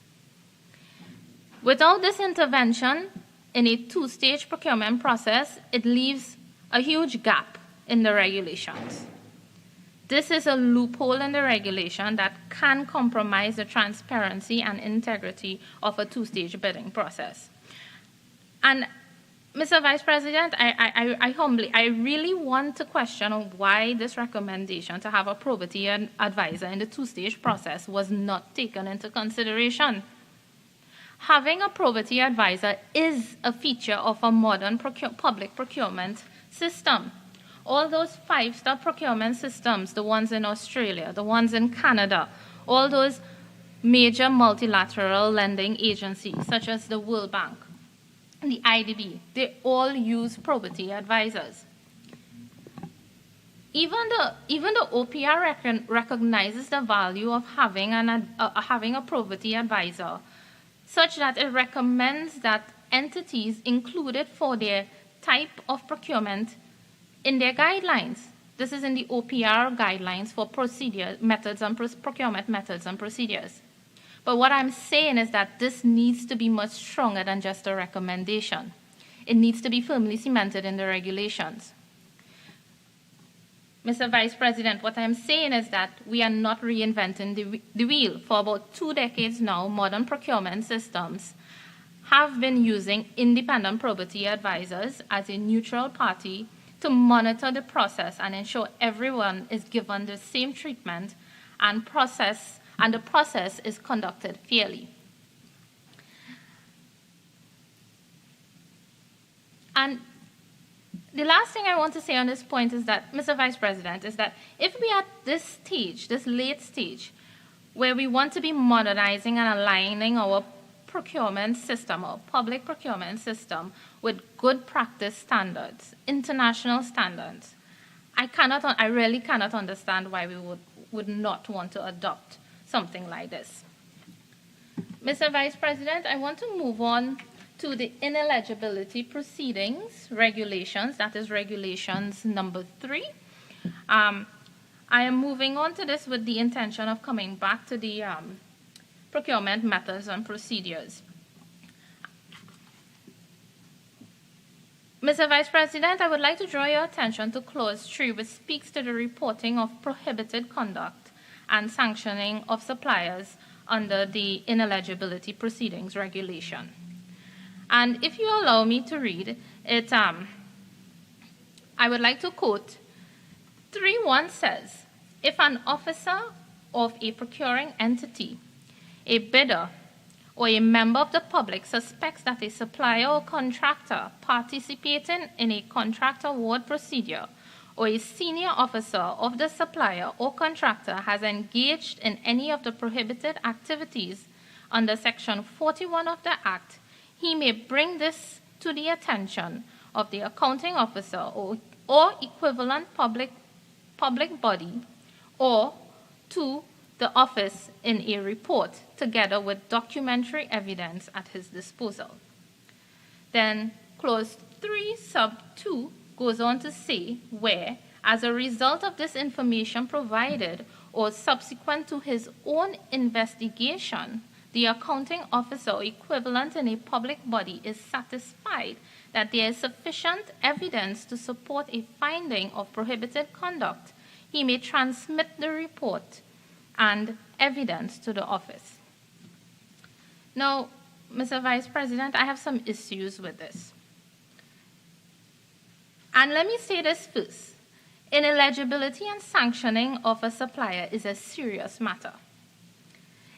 [SPEAKER 12] Without this intervention in a two-stage procurement process, it leaves a huge gap in the regulations. This is a loophole in the regulation that can compromise the transparency and integrity of a two-stage bidding process. And Mr. Vice President, I really want to question why this recommendation to have a probity advisor in the two-stage process was not taken into consideration. Having a probity advisor is a feature of a modern public procurement system. All those five-star procurement systems, the ones in Australia, the ones in Canada, all those major multilateral lending agencies such as the World Bank, the IDB, they all use probity advisors. Even the OPR recognizes the value of having a probity advisor, such that it recommends that entities included for their type of procurement in their guidelines. This is in the OPR guidelines for procurement methods and procedures. But what I'm saying is that this needs to be much stronger than just a recommendation. It needs to be firmly cemented in the regulations. Mr. Vice President, what I'm saying is that we are not reinventing the wheel. For about 2 decades now, modern procurement systems have been using independent probity advisors as a neutral party to monitor the process and ensure everyone is given the same treatment and the process is conducted fairly. And the last thing I want to say on this point is that, Mr. Vice President, is that if we are at this stage, this late stage, where we want to be modernizing and aligning our procurement system, our public procurement system, with good practice standards, international standards, I really cannot understand why we would not want to adopt something like this. Mr. Vice President, I want to move on to the ineligibility proceedings regulations, that is regulations number 3. I am moving on to this with the intention of coming back to the procurement methods and procedures. Mr. Vice President, I would like to draw your attention to Clause 3, which speaks to the reporting of prohibited conduct and sanctioning of suppliers under the ineligibility proceedings regulation. And if you allow me to read it, I would like to quote 3.1 says, if an officer of a procuring entity, a bidder, or a member of the public suspects that a supplier or contractor participating in a contract award procedure or a senior officer of the supplier or contractor has engaged in any of the prohibited activities under Section 41 of the Act, he may bring this to the attention of the accounting officer or equivalent public body or to the office in a report together with documentary evidence at his disposal. Then clause 3 sub 2 goes on to say where, as a result of this information provided or subsequent to his own investigation, the accounting officer or equivalent in a public body is satisfied that there is sufficient evidence to support a finding of prohibited conduct, he may transmit the report and evidence to the office. Now, Mr. Vice President, I have some issues with this. And let me say this first. Ineligibility and sanctioning of a supplier is a serious matter.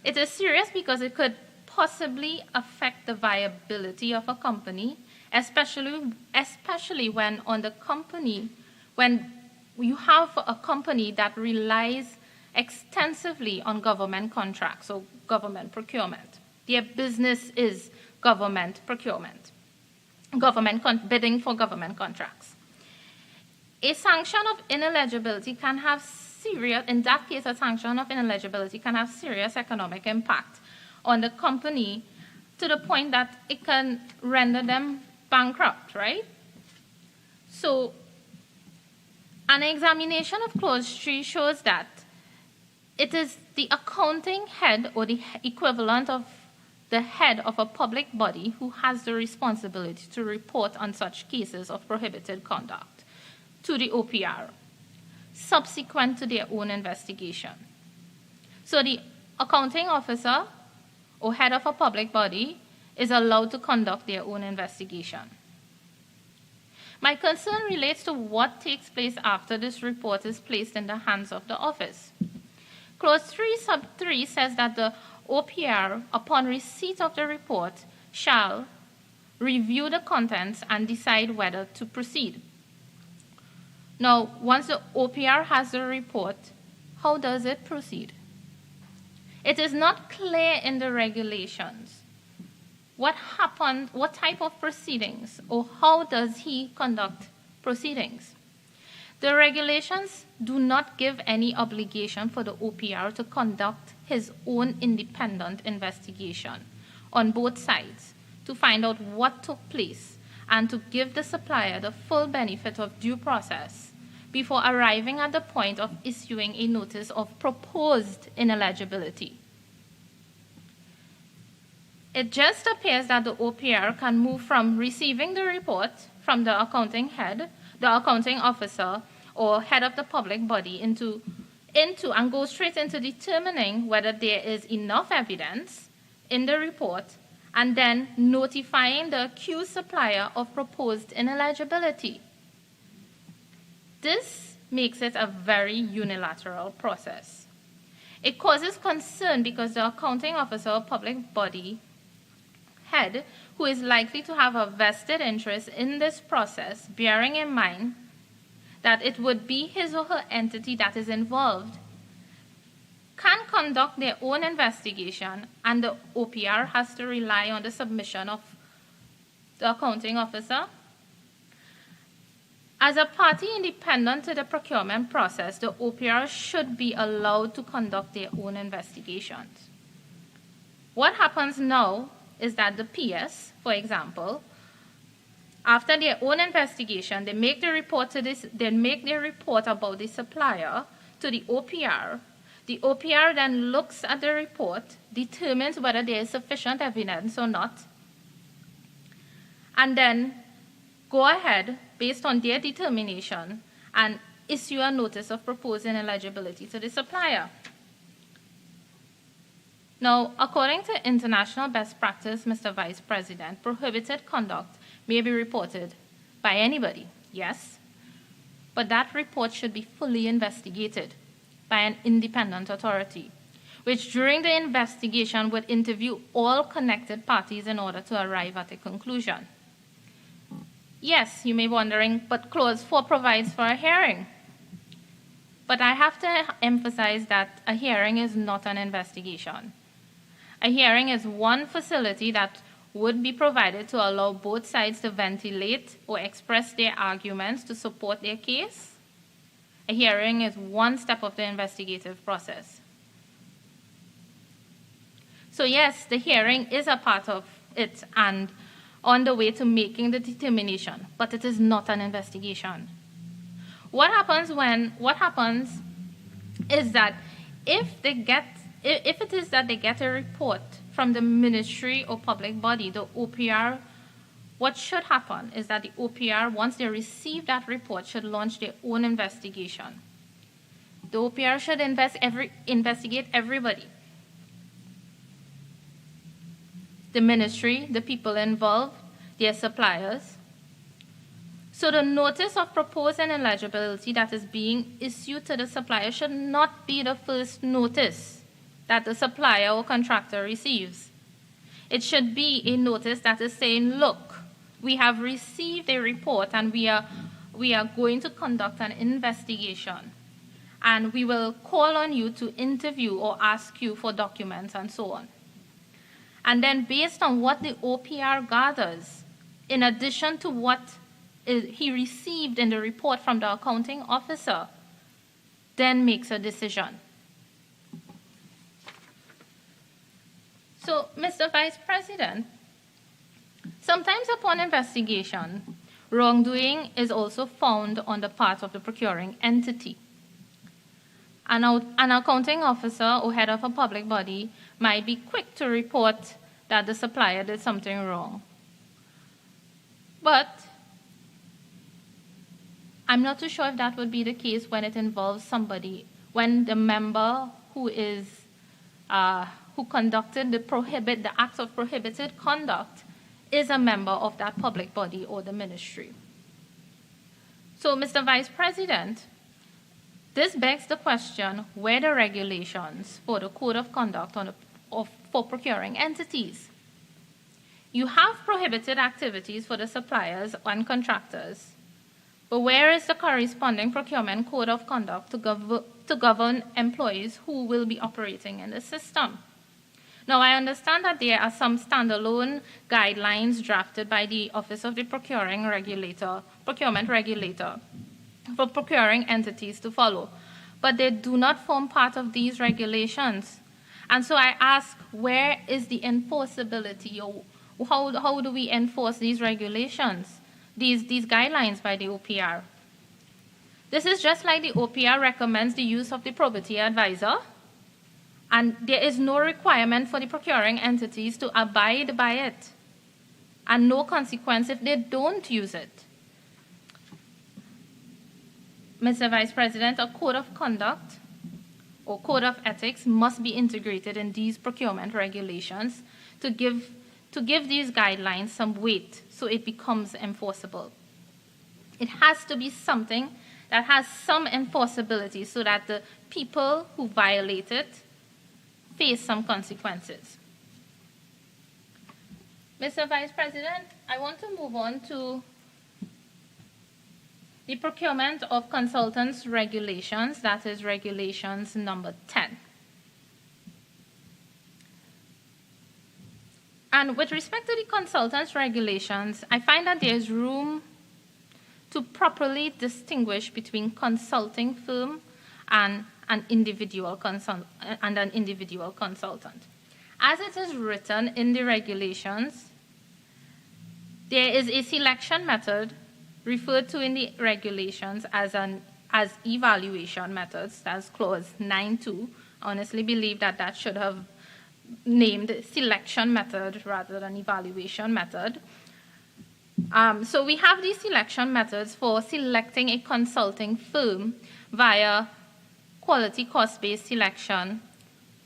[SPEAKER 12] It is serious because it could possibly affect the viability of a company, especially when you have a company that relies extensively on government contracts or government procurement. Their business is government procurement, bidding for government contracts. A sanction of ineligibility can have in that case, a sanction of ineligibility can have serious economic impact on the company to the point that it can render them bankrupt, right? So, an examination of clause 3 shows that it is the accounting head or the equivalent of the head of a public body who has the responsibility to report on such cases of prohibited conduct to the OPR, subsequent to their own investigation. So the accounting officer or head of a public body is allowed to conduct their own investigation. My concern relates to what takes place after this report is placed in the hands of the office. Clause 3 sub 3 says that the OPR, upon receipt of the report, shall review the contents and decide whether to proceed. Now, once the OPR has the report, how does it proceed? It is not clear in the regulations what happened, what type of proceedings, or how does he conduct proceedings. The regulations do not give any obligation for the OPR to conduct his own independent investigation on both sides to find out what took place and to give the supplier the full benefit of due process before arriving at the point of issuing a notice of proposed ineligibility. It just appears that the OPR can move from receiving the report from the accounting head, the accounting officer, or head of the public body into and go straight into determining whether there is enough evidence in the report and then notifying the accused supplier of proposed ineligibility. This makes it a very unilateral process. It causes concern because the accounting officer or public body head, who is likely to have a vested interest in this process, bearing in mind that it would be his or her entity that is involved, can conduct their own investigation, and the OPR has to rely on the submission of the accounting officer. As a party independent to the procurement process, the OPR should be allowed to conduct their own investigations. What happens now is that the PS, for example, after their own investigation, they make the report about the supplier to the OPR. The OPR then looks at the report, determines whether there is sufficient evidence or not, and then go ahead, based on their determination, and issue a notice of proposed ineligibility to the supplier. Now, according to international best practice, Mr. Vice President, prohibited conduct may be reported by anybody, yes, but that report should be fully investigated by an independent authority, which during the investigation would interview all connected parties in order to arrive at a conclusion. Yes, you may be wondering, but Clause 4 provides for a hearing. But I have to emphasize that a hearing is not an investigation. A hearing is one facility that would be provided to allow both sides to ventilate or express their arguments to support their case. A hearing is one step of the investigative process. So yes, the hearing is a part of it and on the way to making the determination, but it is not an investigation. What happens is that if it is that they get a report from the ministry or public body, the OPR, what should happen is that the OPR, once they receive that report, should launch their own investigation. The OPR should investigate everybody. The ministry, the people involved, their suppliers. So the notice of proposed ineligibility that is being issued to the supplier should not be the first notice that the supplier or contractor receives. It should be a notice that is saying, look, we have received a report and we are going to conduct an investigation. And we will call on you to interview or ask you for documents and so on. And then based on what the OPR gathers, in addition to what he received in the report from the accounting officer, then makes a decision. So, Mr. Vice President, sometimes upon investigation, wrongdoing is also found on the part of the procuring entity. An accounting officer or head of a public body might be quick to report that the supplier did something wrong. But I'm not too sure if that would be the case when it involves somebody, when the member who conducted the acts of prohibited conduct is a member of that public body or the ministry. So, Mr. Vice President, this begs the question where the regulations for the code of conduct for procuring entities. You have prohibited activities for the suppliers and contractors, but where is the corresponding procurement code of conduct to govern employees who will be operating in the system? Now, I understand that there are some standalone guidelines drafted by the Office of the Procurement Regulator for procuring entities to follow, but they do not form part of these regulations. And so I ask, where is the enforceability, or how do we enforce these regulations, these guidelines by the OPR? This is just like the OPR recommends the use of the probity advisor, and there is no requirement for the procuring entities to abide by it, and no consequence if they don't use it. Mr. Vice President, a code of conduct or code of ethics must be integrated in these procurement regulations to give these guidelines some weight so it becomes enforceable. It has to be something that has some enforceability so that the people who violate it face some consequences. Mr. Vice President, I want to move on to the procurement of consultants regulations, that is regulations number 10. And with respect to the consultants regulations, I find that there is room to properly distinguish between consulting firm and an individual consultant. As it is written in the regulations, there is a selection method referred to in the regulations as evaluation methods. That's clause 9.2. I honestly believe that should have named selection method rather than evaluation method. So we have these selection methods for selecting a consulting firm via quality cost-based selection,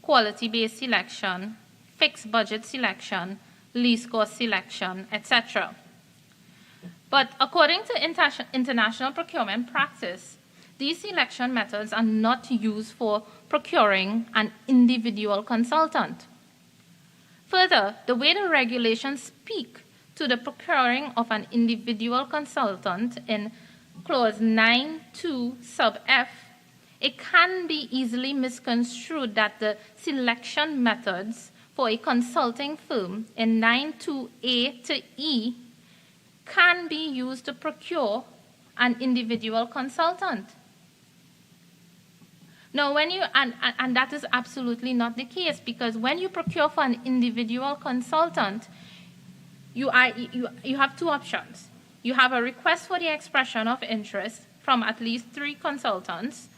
[SPEAKER 12] quality-based selection, fixed budget selection, least cost selection, etc. But according to international procurement practice, these selection methods are not used for procuring an individual consultant. Further, the way the regulations speak to the procuring of an individual consultant in Clause 9.2 sub F, it can be easily misconstrued that the selection methods for a consulting firm in 9.2a to E can be used to procure an individual consultant. Now, and that is absolutely not the case, because when you procure for an individual consultant, you have two options. You have a request for the expression of interest from at least 3 consultants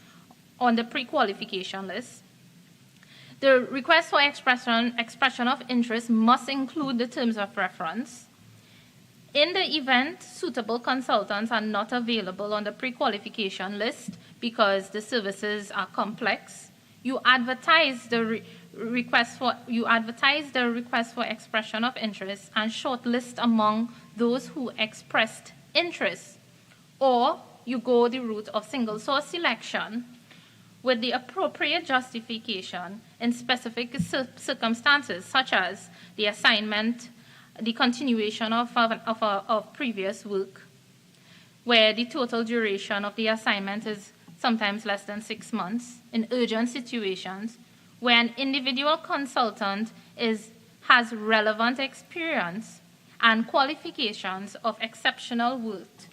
[SPEAKER 12] on the pre-qualification list. The request for expression of interest must include the terms of reference. In the event suitable consultants are not available on the pre-qualification list because the services are complex, you advertise the request for expression of interest and shortlist among those who expressed interest, or you go the route of single source selection with the appropriate justification in specific circumstances, such as the assignment, the continuation of previous work, where the total duration of the assignment is sometimes less than 6 months, in urgent situations, where an individual consultant has relevant experience and qualifications of exceptional worth.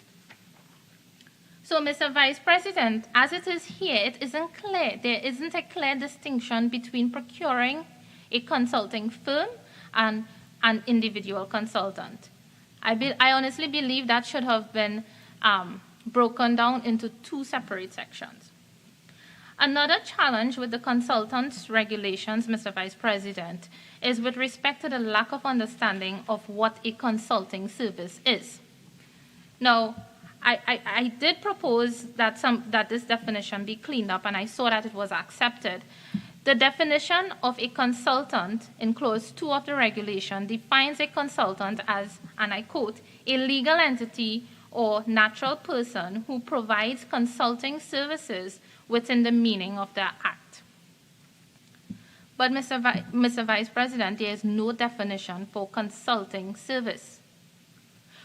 [SPEAKER 12] So, Mr. Vice President, as it is here, it isn't clear. There isn't a clear distinction between procuring a consulting firm and an individual consultant. I honestly believe that should have been broken down into 2 separate sections. Another challenge with the consultants' regulations, Mr. Vice President, is with respect to the lack of understanding of what a consulting service is. Now, I did propose that this definition be cleaned up, and I saw that it was accepted. The definition of a consultant in Clause 2 of the regulation defines a consultant as, and I quote, a legal entity or natural person who provides consulting services within the meaning of the Act. But, Mr. Vice President, there is no definition for consulting service.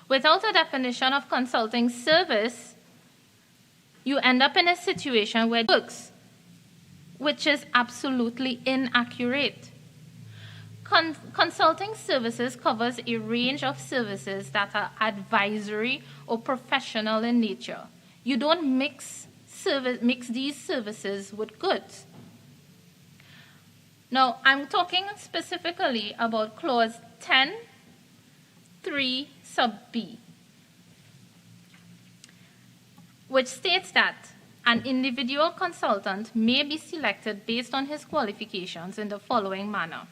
[SPEAKER 12] Without a definition of consulting service, you end up in a situation where it works, which is absolutely inaccurate. Consulting services covers a range of services that are advisory or professional in nature. You don't mix these services with goods. Now, I'm talking specifically about Clause 10.3 sub B, which states that an individual consultant may be selected based on his qualifications in the following manner.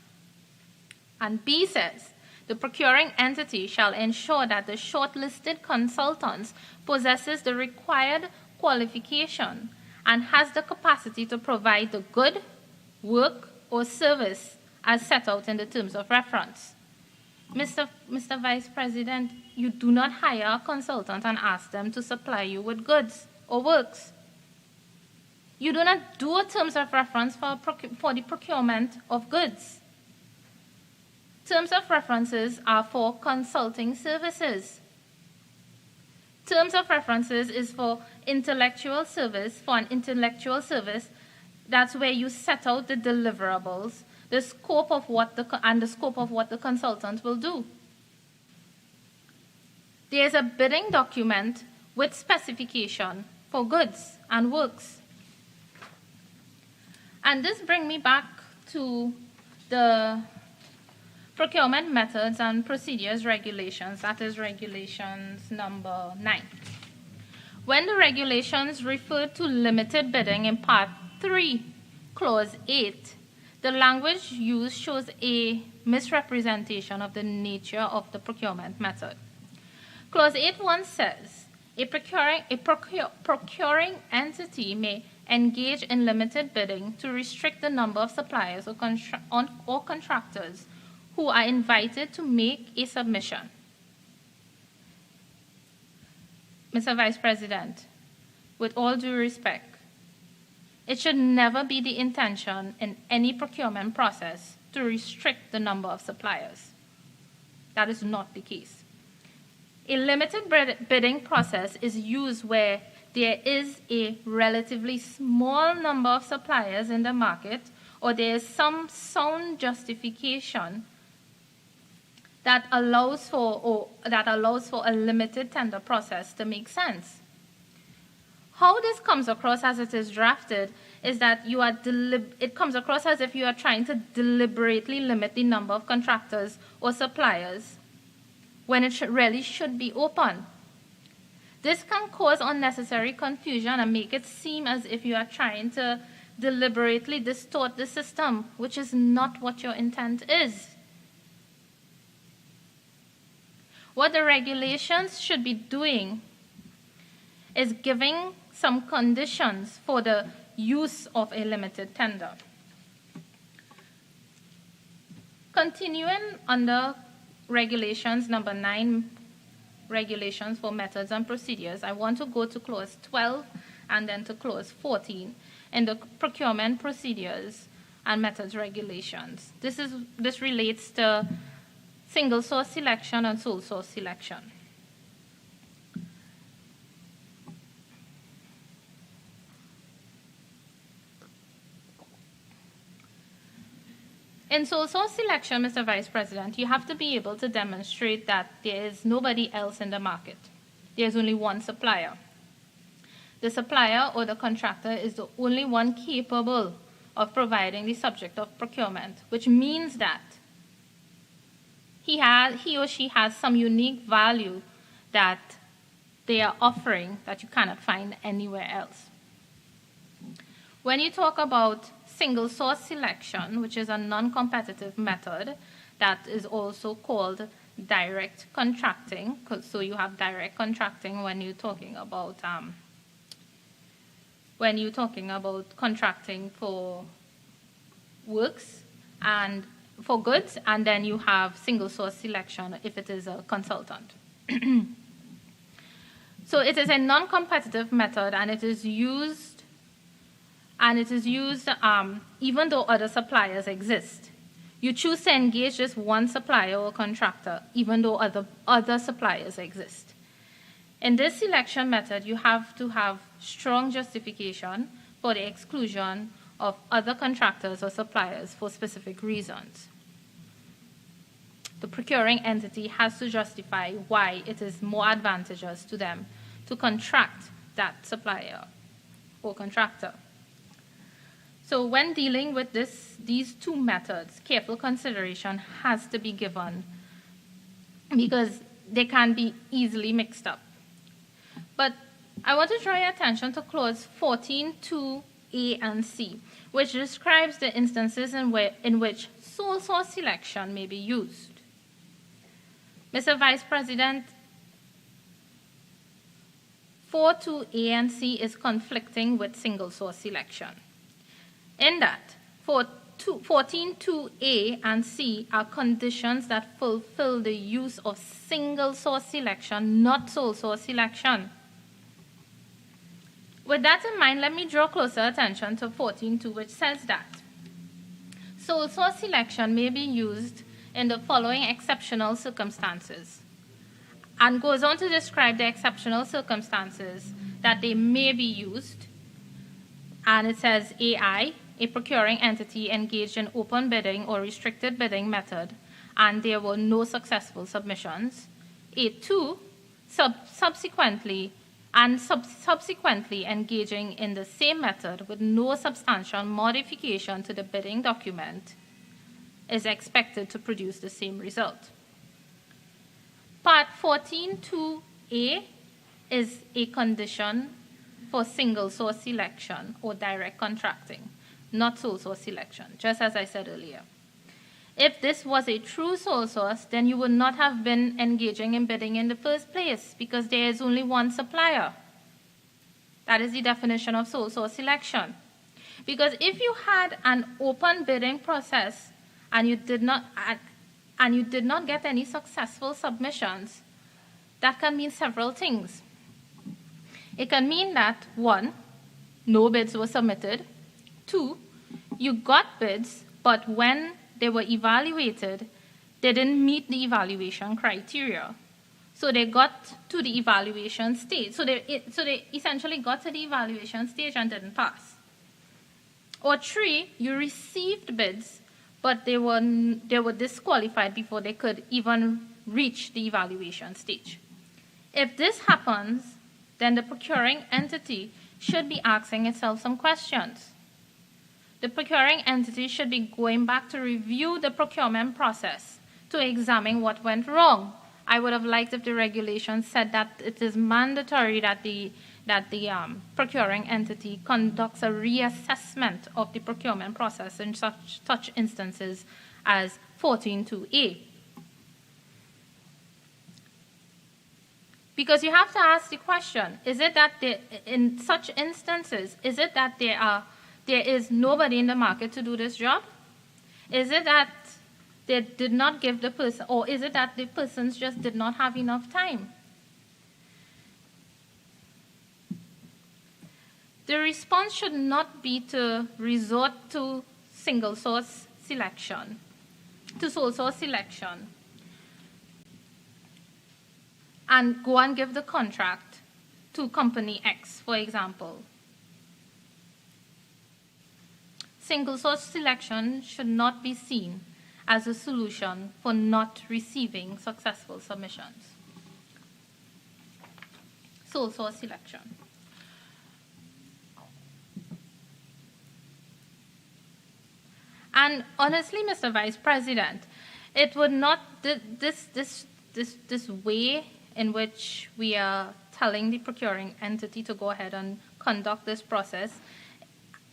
[SPEAKER 12] And B says, the procuring entity shall ensure that the shortlisted consultant possesses the required qualification and has the capacity to provide the good, work, or service as set out in the terms of reference. Mr. Vice President, you do not hire a consultant and ask them to supply you with goods or works. You do not do a terms of reference for the procurement of goods. Terms of references are for consulting services. Terms of references is for intellectual service. For an intellectual service, that's where you set out the deliverables, the scope of what the consultant will do. There is a bidding document with specification for goods and works. And this brings me back to the procurement methods and procedures regulations, that is regulations number 9. When the regulations refer to limited bidding in Part 3, Clause 8, the language used shows a misrepresentation of the nature of the procurement method. Clause 8.1 says, a procuring entity may engage in limited bidding to restrict the number of suppliers or contractors who are invited to make a submission. Mr. Vice President, with all due respect, it should never be the intention in any procurement process to restrict the number of suppliers. That is not the case. A limited bidding process is used where there is a relatively small number of suppliers in the market, or there is some sound justification that allows for a limited tender process to make sense. How this comes across as it is drafted is that it comes across as if you are trying to deliberately limit the number of contractors or suppliers when it really should be open. This can cause unnecessary confusion and make it seem as if you are trying to deliberately distort the system, which is not what your intent is. What the regulations should be doing is giving some conditions for the use of a limited tender. Continuing under regulations number 9, regulations for methods and procedures, I want to go to clause 12 and then to clause 14 in the procurement procedures and methods regulations. This relates to single source selection and sole source selection. In sole source selection, Mr. Vice President, you have to be able to demonstrate that there is nobody else in the market. There's only one supplier. The supplier or the contractor is the only one capable of providing the subject of procurement, which means that he or she has some unique value that they are offering that you cannot find anywhere else. When you talk about single source selection, which is a non-competitive method that is also called direct contracting, so you have direct contracting when you're talking about contracting for works and for goods, and then you have single source selection if it is a consultant. So it is a non-competitive method, and it is used even though other suppliers exist. You choose to engage just one supplier or contractor, even though other suppliers exist. In this selection method, you have to have strong justification for the exclusion of other contractors or suppliers for specific reasons. The procuring entity has to justify why it is more advantageous to them to contract that supplier or contractor. So when dealing with these two methods, careful consideration has to be given because they can be easily mixed up. But I want to draw your attention to clause 14(2)(a) and (c), which describes the instances in which sole source selection may be used. Mr. Vice President, 4(2)(a) and (c) is conflicting with single source selection. In that, 14(2)(a) and (c) are conditions that fulfill the use of single source selection, not sole source selection. With that in mind, let me draw closer attention to 14(2), which says that sole source selection may be used in the following exceptional circumstances, and goes on to describe the exceptional circumstances that they may be used. And it says AI, a procuring entity engaged in open bidding or restricted bidding method, and there were no successful submissions. A2, subsequently engaging in the same method with no substantial modification to the bidding document is expected to produce the same result. Part 14(2)(a) is a condition for single source selection or direct contracting, not sole source selection, just as I said earlier. If this was a true sole source, then you would not have been engaging in bidding in the first place because there is only one supplier. That is the definition of sole source selection. Because if you had an open bidding process and you did not get any successful submissions, that can mean several things. It can mean that, 1, no bids were submitted. 2, you got bids, but when they were evaluated, they didn't meet the evaluation criteria. So they got to the evaluation stage. So they essentially got to the evaluation stage and didn't pass. Or 3, you received bids, but they were disqualified before they could even reach the evaluation stage. If this happens, then the procuring entity should be asking itself some questions. The procuring entity should be going back to review the procurement process to examine what went wrong. I would have liked if the regulation said that it is mandatory that the procuring entity conducts a reassessment of the procurement process in such instances as 14.2a. Because you have to ask the question, is it that in such instances, is it that there is nobody in the market to do this job? Is it that they did not give the person, or is it that the persons just did not have enough time? The response should not be to resort to single source selection, to sole source selection, and go and give the contract to company X, for example. Single source selection should not be seen as a solution for not receiving successful submissions. Sole source selection. And honestly, Mr. Vice President, it would not, this way in which we are telling the procuring entity to go ahead and conduct this process,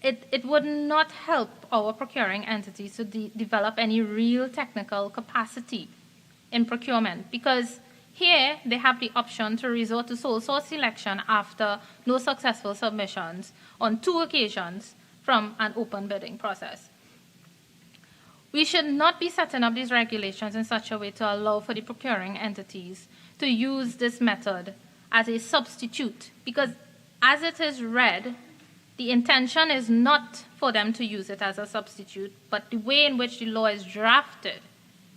[SPEAKER 12] it would not help our procuring entities to develop any real technical capacity in procurement, because here they have the option to resort to sole source selection after no successful submissions on 2 occasions from an open bidding process. We should not be setting up these regulations in such a way to allow for the procuring entities to use this method as a substitute, because as it is read, the intention is not for them to use it as a substitute, but the way in which the law is drafted,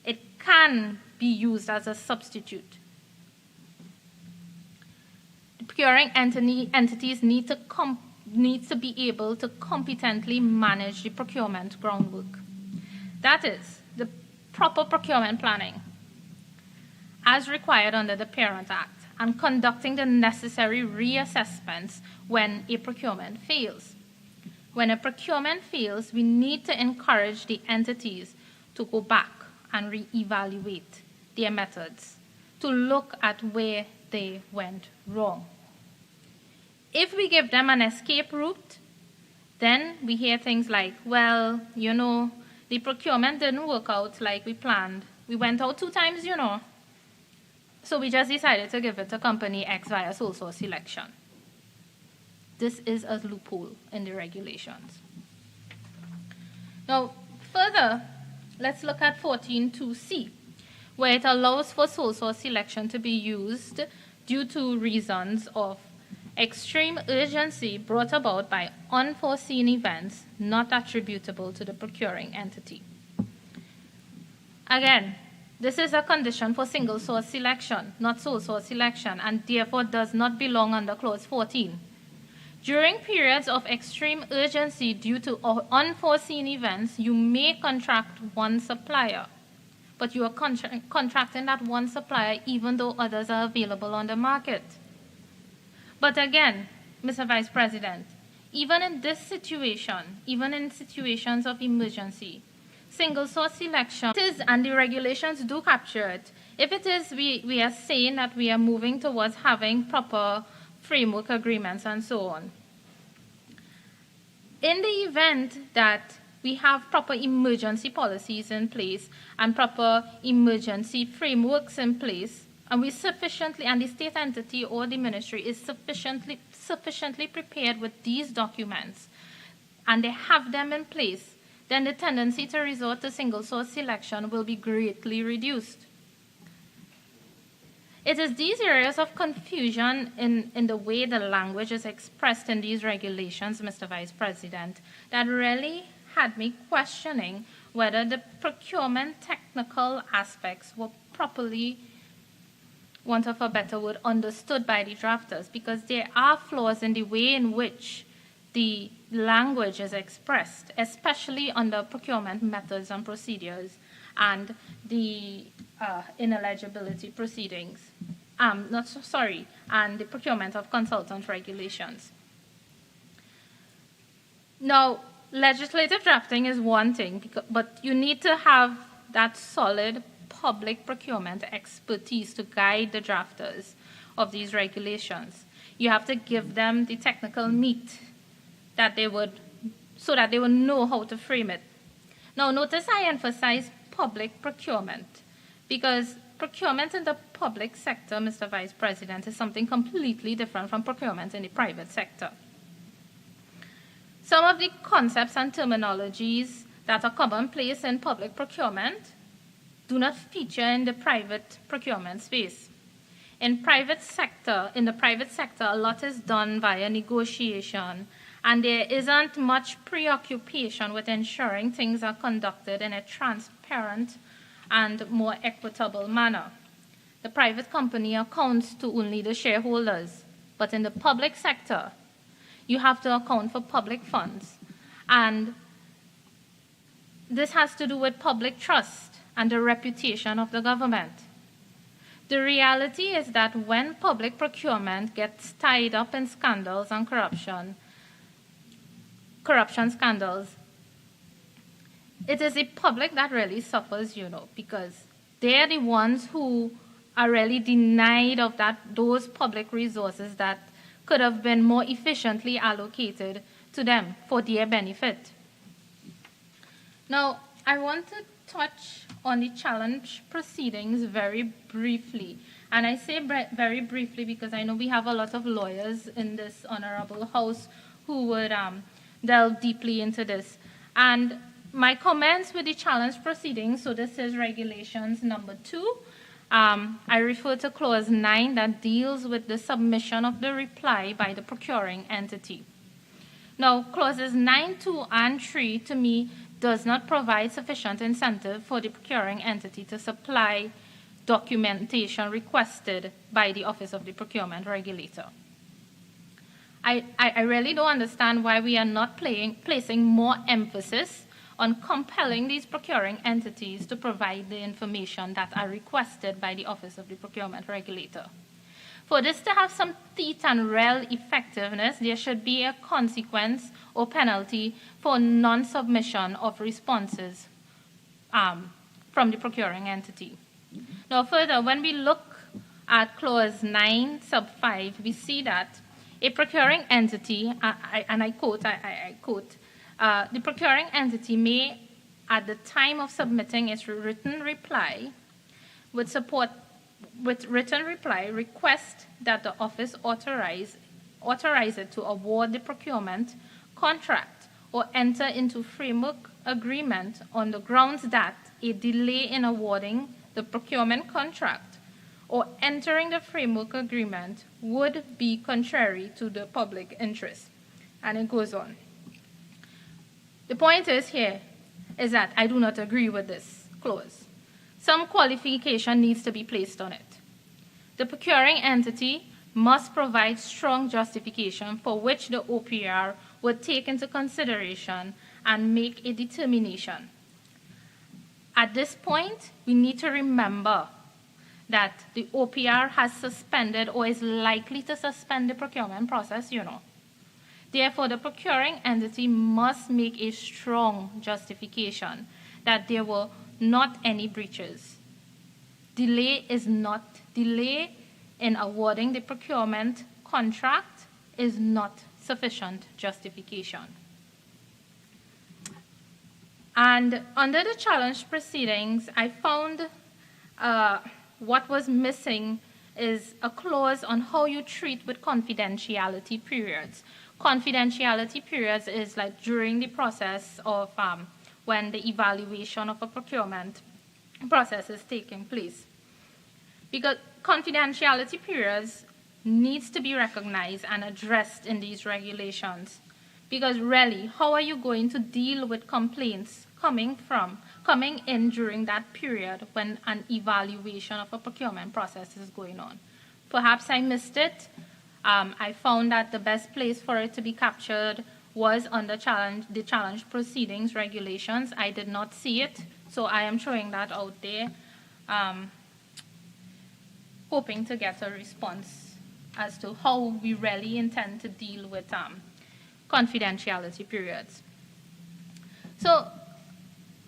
[SPEAKER 12] it can be used as a substitute. The procuring entities need to be able to competently manage the procurement groundwork. That is, the proper procurement planning, as required under the Parent Act, and conducting the necessary reassessments when a procurement fails. When a procurement fails, we need to encourage the entities to go back and reevaluate their methods, to look at where they went wrong. If we give them an escape route, then we hear things like, well, the procurement didn't work out like we planned. We went out 2 times, So we just decided to give it to company X via sole source selection. This is a loophole in the regulations. Now, further, let's look at 14.2c, where it allows for sole source selection to be used due to reasons of extreme urgency brought about by unforeseen events not attributable to the procuring entity. Again, this is a condition for single source selection, not sole source selection, and therefore does not belong under Clause 14. During periods of extreme urgency due to unforeseen events, you may contract one supplier, but you are contracting that one supplier even though others are available on the market. But again, Mr. Vice President, even in this situation, even in situations of emergency, single source selection is, and the regulations do capture it. If it is, we are saying that we are moving towards having proper framework agreements and so on. In the event that we have proper emergency policies in place and proper emergency frameworks in place, and we sufficiently, and the state entity or the ministry is sufficiently prepared with these documents, and they have them in place, then the tendency to resort to single source selection will be greatly reduced. It is these areas of confusion in the way the language is expressed in these regulations, Mr. Vice President, that really had me questioning whether the procurement technical aspects were properly, want of a better word, understood by the drafters, because there are flaws in the way in which the language is expressed, especially under procurement methods and procedures and the ineligibility proceedings. And the procurement of consultant regulations. Now, legislative drafting is one thing, but you need to have that solid public procurement expertise to guide the drafters of these regulations. You have to give them the technical meat so that they would know how to frame it. Now, notice I emphasize public procurement, because procurement in the public sector, Mr. Vice President, is something completely different from procurement in the private sector. Some of the concepts and terminologies that are commonplace in public procurement do not feature in the private procurement space. In the private sector, a lot is done via negotiation, and there isn't much preoccupation with ensuring things are conducted in a transparent and more equitable manner. The private company accounts to only the shareholders, but in the public sector, you have to account for public funds. And this has to do with public trust and the reputation of the government. The reality is that when public procurement gets tied up in scandals and corruption scandals, it is the public that really suffers, because they're the ones who are really denied of those public resources that could have been more efficiently allocated to them for their benefit. Now, I want to touch on the challenge proceedings very briefly. And I say very briefly because I know we have a lot of lawyers in this honorable house who would delve deeply into this. And my comments with the challenge proceedings, so this is regulations number 2. I refer to clause 9 that deals with the submission of the reply by the procuring entity. Now, clauses 9, 2, and 3 to me does not provide sufficient incentive for the procuring entity to supply documentation requested by the Office of the Procurement Regulator. I really don't understand why we are not placing more emphasis on compelling these procuring entities to provide the information that are requested by the Office of the Procurement Regulator. For this to have some teeth and real effectiveness, there should be a consequence or penalty for non-submission of responses from the procuring entity. Now further, when we look at clause 9 sub 5, we see that a procuring entity, and I quote, the procuring entity may, at the time of submitting its written reply, request that the office authorize it to award the procurement contract or enter into framework agreement on the grounds that a delay in awarding the procurement contract or entering the framework agreement would be contrary to the public interest. And it goes on. The point is that I do not agree with this clause. Some qualification needs to be placed on it. The procuring entity must provide strong justification for which the OPR would take into consideration and make a determination. At this point, we need to remember that the OPR has suspended or is likely to suspend the procurement process, Therefore, the procuring entity must make a strong justification that there were not any breaches. Delay in awarding the procurement contract is not sufficient justification. And under the challenge proceedings, I found what was missing is a clause on how you treat with confidentiality periods. Confidentiality periods is like during the process of when the evaluation of a procurement process is taking place. Because confidentiality periods needs to be recognized and addressed in these regulations. Because really, how are you going to deal with complaints coming in during that period when an evaluation of a procurement process is going on? Perhaps I missed it. I found that the best place for it to be captured was under the challenge proceedings regulations. I did not see it, so I am throwing that out there, hoping to get a response as to how we really intend to deal with confidentiality periods. So,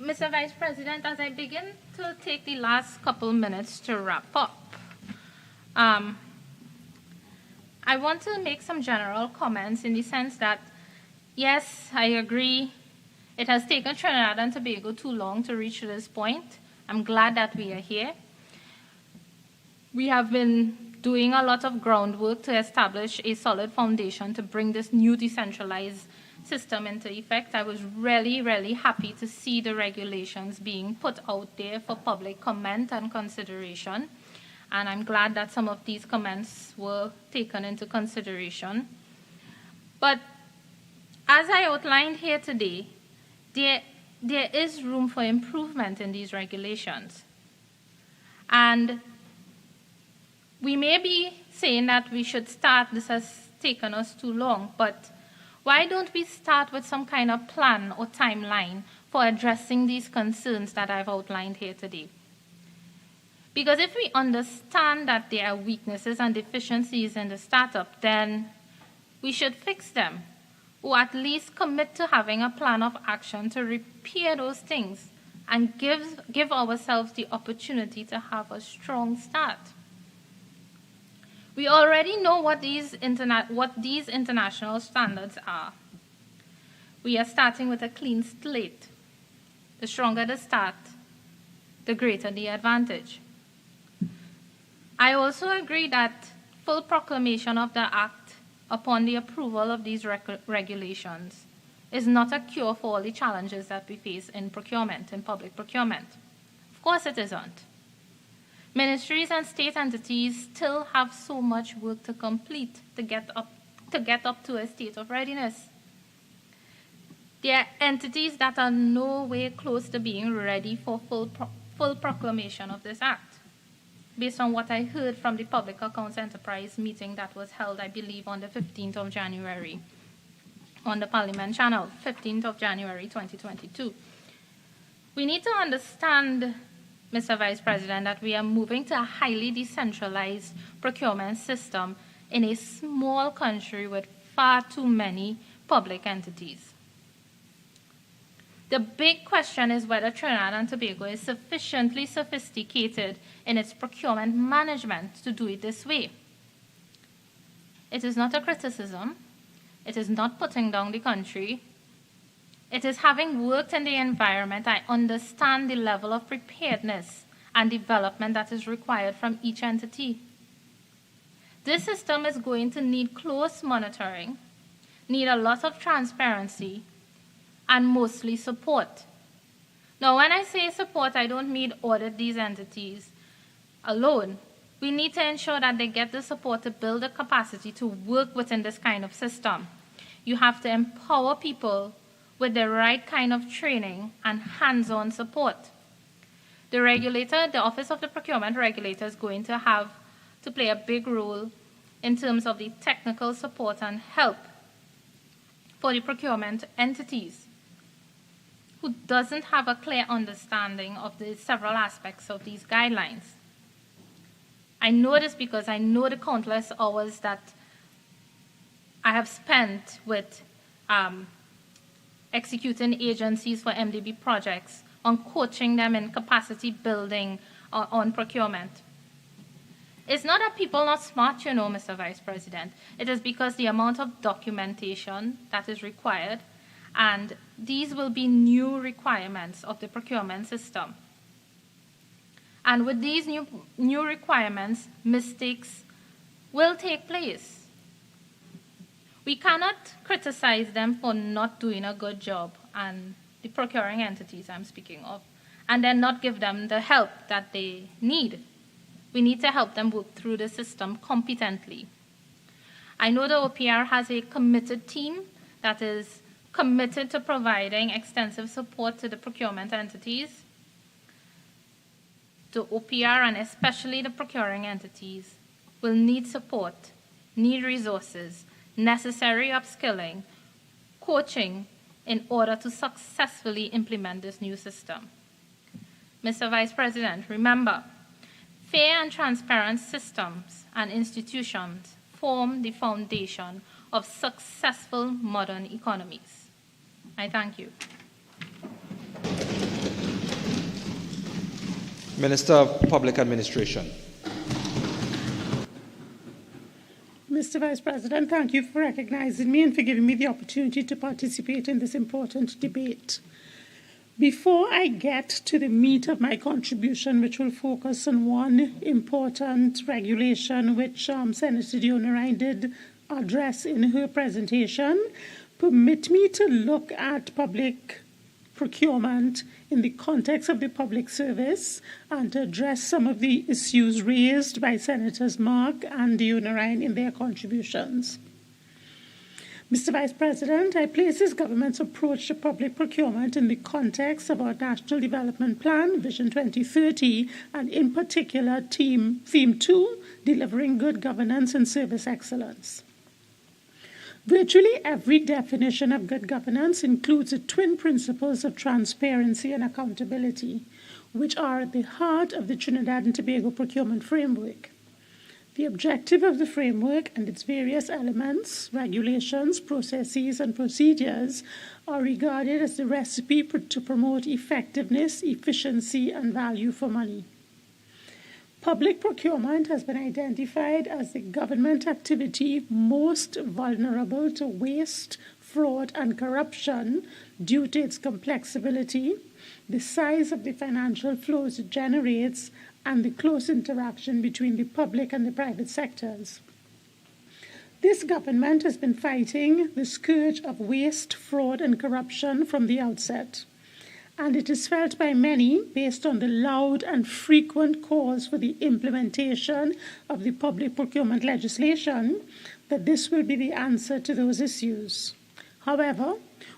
[SPEAKER 12] Mr. Vice President, as I begin to take the last couple minutes to wrap up, I want to make some general comments in the sense that, yes, I agree, it has taken Trinidad and Tobago too long to reach this point. I'm glad that we are here. We have been doing a lot of groundwork to establish a solid foundation to bring this new decentralized system into effect. I was really, really happy to see the regulations being put out there for public comment and consideration. And I'm glad that some of these comments were taken into consideration. But as I outlined here today, there is room for improvement in these regulations. And we may be saying that we should start, this has taken us too long, but why don't we start with some kind of plan or timeline for addressing these concerns that I've outlined here today? Because if we understand that there are weaknesses and deficiencies in the startup, then we should fix them, or at least commit to having a plan of action to repair those things and give ourselves the opportunity to have a strong start. We already know what these international standards are. We are starting with a clean slate. The stronger the start, the greater the advantage. I also agree that full proclamation of the Act upon the approval of these regulations is not a cure for all the challenges that we face in procurement, in public procurement. Of course it isn't. Ministries and state entities still have so much work to complete to get up to a state of readiness. There are entities that are nowhere close to being ready for full proclamation of this Act, based on what I heard from the Public Accounts Enterprise meeting that was held, I believe, on the 15th of January on the Parliament channel, 15th of January 2022. We need to understand, Mr. Vice President, that we are moving to a highly decentralized procurement system in a small country with far too many public entities. The big question is whether Trinidad and Tobago is sufficiently sophisticated in its procurement management to do it this way. It is not a criticism. It is not putting down the country. It is having worked in the environment, I understand the level of preparedness and development that is required from each entity. This system is going to need close monitoring, need a lot of transparency, and mostly support. Now, when I say support, I don't mean audit these entities alone. We need to ensure that they get the support to build the capacity to work within this kind of system. You have to empower people with the right kind of training and hands-on support. The regulator, the Office of the Procurement Regulator, is going to have to play a big role in terms of the technical support and help for the procurement entities who doesn't have a clear understanding of the several aspects of these guidelines. I know this because I know the countless hours that I have spent with executing agencies for MDB projects, on coaching them in capacity building on procurement. It's not that people are not smart, you know, Mr. Vice President. It is because the amount of documentation that is required, and these will be new requirements of the procurement system. And with these new requirements, mistakes will take place. We cannot criticize them for not doing a good job, and the procuring entities I'm speaking of, and then not give them the help that they need. We need to help them work through the system competently. I know the OPR has a committed team that is committed to providing extensive support to the procurement entities. The OPR, and especially the procuring entities, will need support, need resources, necessary upskilling, coaching in order to successfully implement this new system. Mr. Vice President, remember, fair and transparent systems and institutions form the foundation of successful modern economies. I thank you.
[SPEAKER 11] Minister of Public Administration.
[SPEAKER 13] Mr. Vice President, thank you for recognizing me and for giving me the opportunity to participate in this important debate. Before I get to the meat of my contribution, which will focus on one important regulation which Senator Deonarine did address in her presentation, permit me to look at public procurement in the context of the public service and to address some of the issues raised by Senators Mark and Deonarine in their contributions. Mr. Vice President, I place this government's approach to public procurement in the context of our National Development Plan, Vision 2030, and in particular, Theme 2, Delivering Good Governance and Service Excellence. Virtually every definition of good governance includes the twin principles of transparency and accountability, which are at the heart of the Trinidad and Tobago procurement framework. The objective of the framework and its various elements, regulations, processes, and procedures are regarded as the recipe to promote effectiveness, efficiency, and value for money. Public procurement has been identified as the government activity most vulnerable to waste, fraud, and corruption due to its complexity, the size of the financial flows it generates, and the close interaction between the public and the private sectors. This government has been fighting the scourge of waste, fraud, and corruption from the outset. And it is felt by many, based on the loud and frequent calls for the implementation of the public procurement legislation, that this will be the answer to those issues. However,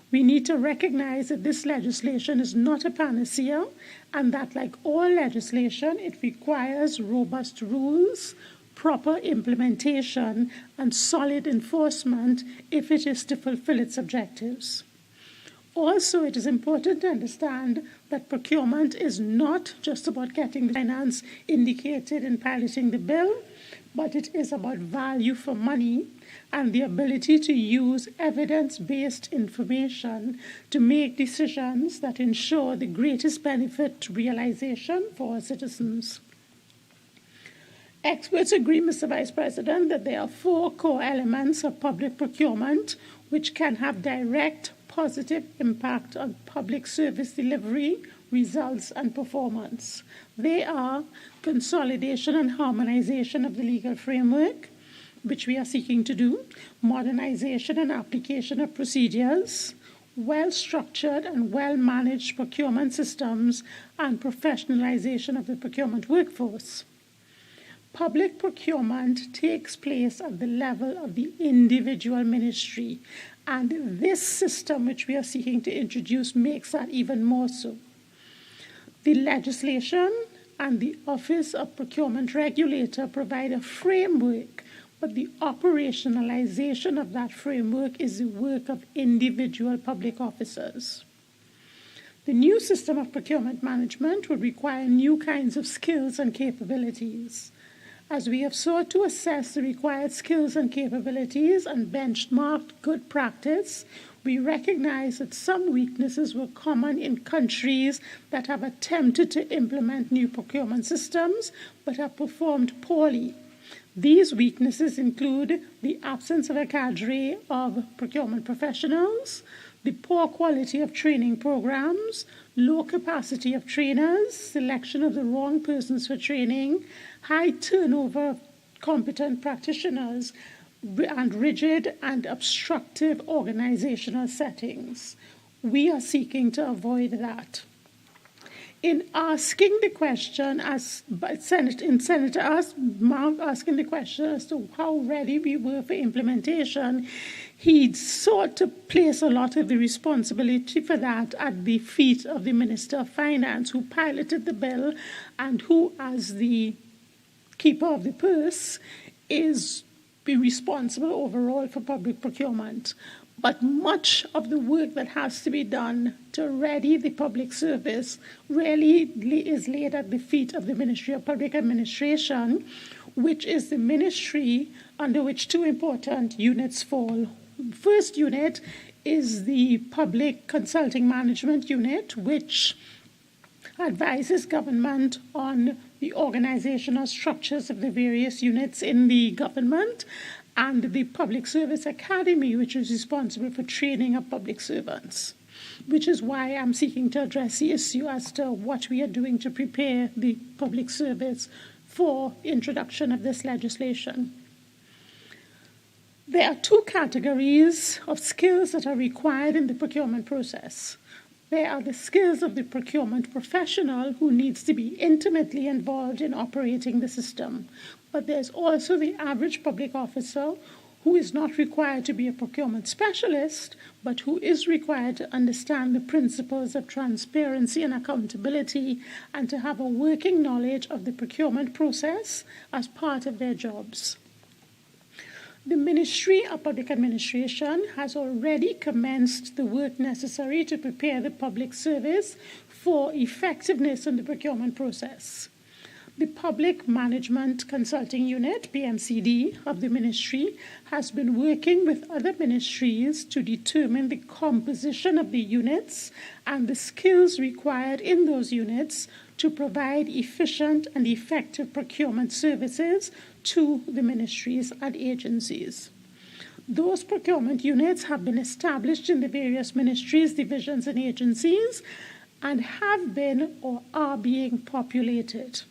[SPEAKER 13] we need to recognize that this legislation is not a panacea, and that, like all legislation, it requires robust rules, proper implementation, and solid enforcement if it is to fulfill its objectives. Also, it is important to understand that procurement is not just about getting the finance indicated in piloting the bill, but it is about value for money and the ability to use evidence-based information to make decisions that ensure the greatest benefit realization for our citizens. Experts agree, Mr. Vice President, that there are 4 core elements of public procurement which can have direct positive impact on public service delivery, results, and performance. They are consolidation and harmonization of the legal framework, which we are seeking to do, modernization and application of procedures, well-structured and well-managed procurement systems, and professionalization of the procurement workforce. Public procurement takes place at the level of the individual ministry, and this system which we are seeking to introduce makes that even more so. The legislation and the Office of Procurement Regulator provide a framework, but the operationalization of that framework is the work of individual public officers. The new system of procurement management will require new kinds of skills and capabilities. As we have sought to assess the required skills and capabilities and benchmarked good practice, we recognize that some weaknesses were common in countries that have attempted to implement new procurement systems but have performed poorly. These weaknesses include the absence of a cadre of procurement professionals, the poor quality of training programs, low capacity of trainers, selection of the wrong persons for training, high turnover of competent practitioners, and rigid and obstructive organizational settings. We are seeking to avoid that. In asking the question, Senator asking the question as to how ready we were for implementation, he sought to place a lot of the responsibility for that at the feet of the Minister of Finance, who piloted the bill and who, as the keeper of the purse, is responsible overall for public procurement. But much of the work that has to be done to ready the public service really is laid at the feet of the Ministry of Public Administration, which is the ministry under which two important units fall. First unit is the Public Consulting Management Unit, which advises government on the organizational structures of the various units in the government, and the Public Service Academy, which is responsible for training of public servants, which is why I'm seeking to address the issue as to what we are doing to prepare the public service for introduction of this legislation. There are two categories of skills that are required in the procurement process. There are the skills of the procurement professional who needs to be intimately involved in operating the system. But there's also the average public officer who is not required to be a procurement specialist, but who is required to understand the principles of transparency and accountability and to have a working knowledge of the procurement process as part of their jobs. The Ministry of Public Administration has already commenced the work necessary to prepare the public service for effectiveness in the procurement process. The Public Management Consulting Unit, PMCD, of the Ministry has been working with other ministries to determine the composition of the units and the skills required in those units to provide efficient and effective procurement services to the ministries and agencies. Those procurement units have been established in the various ministries, divisions, and agencies and have been or are being populated.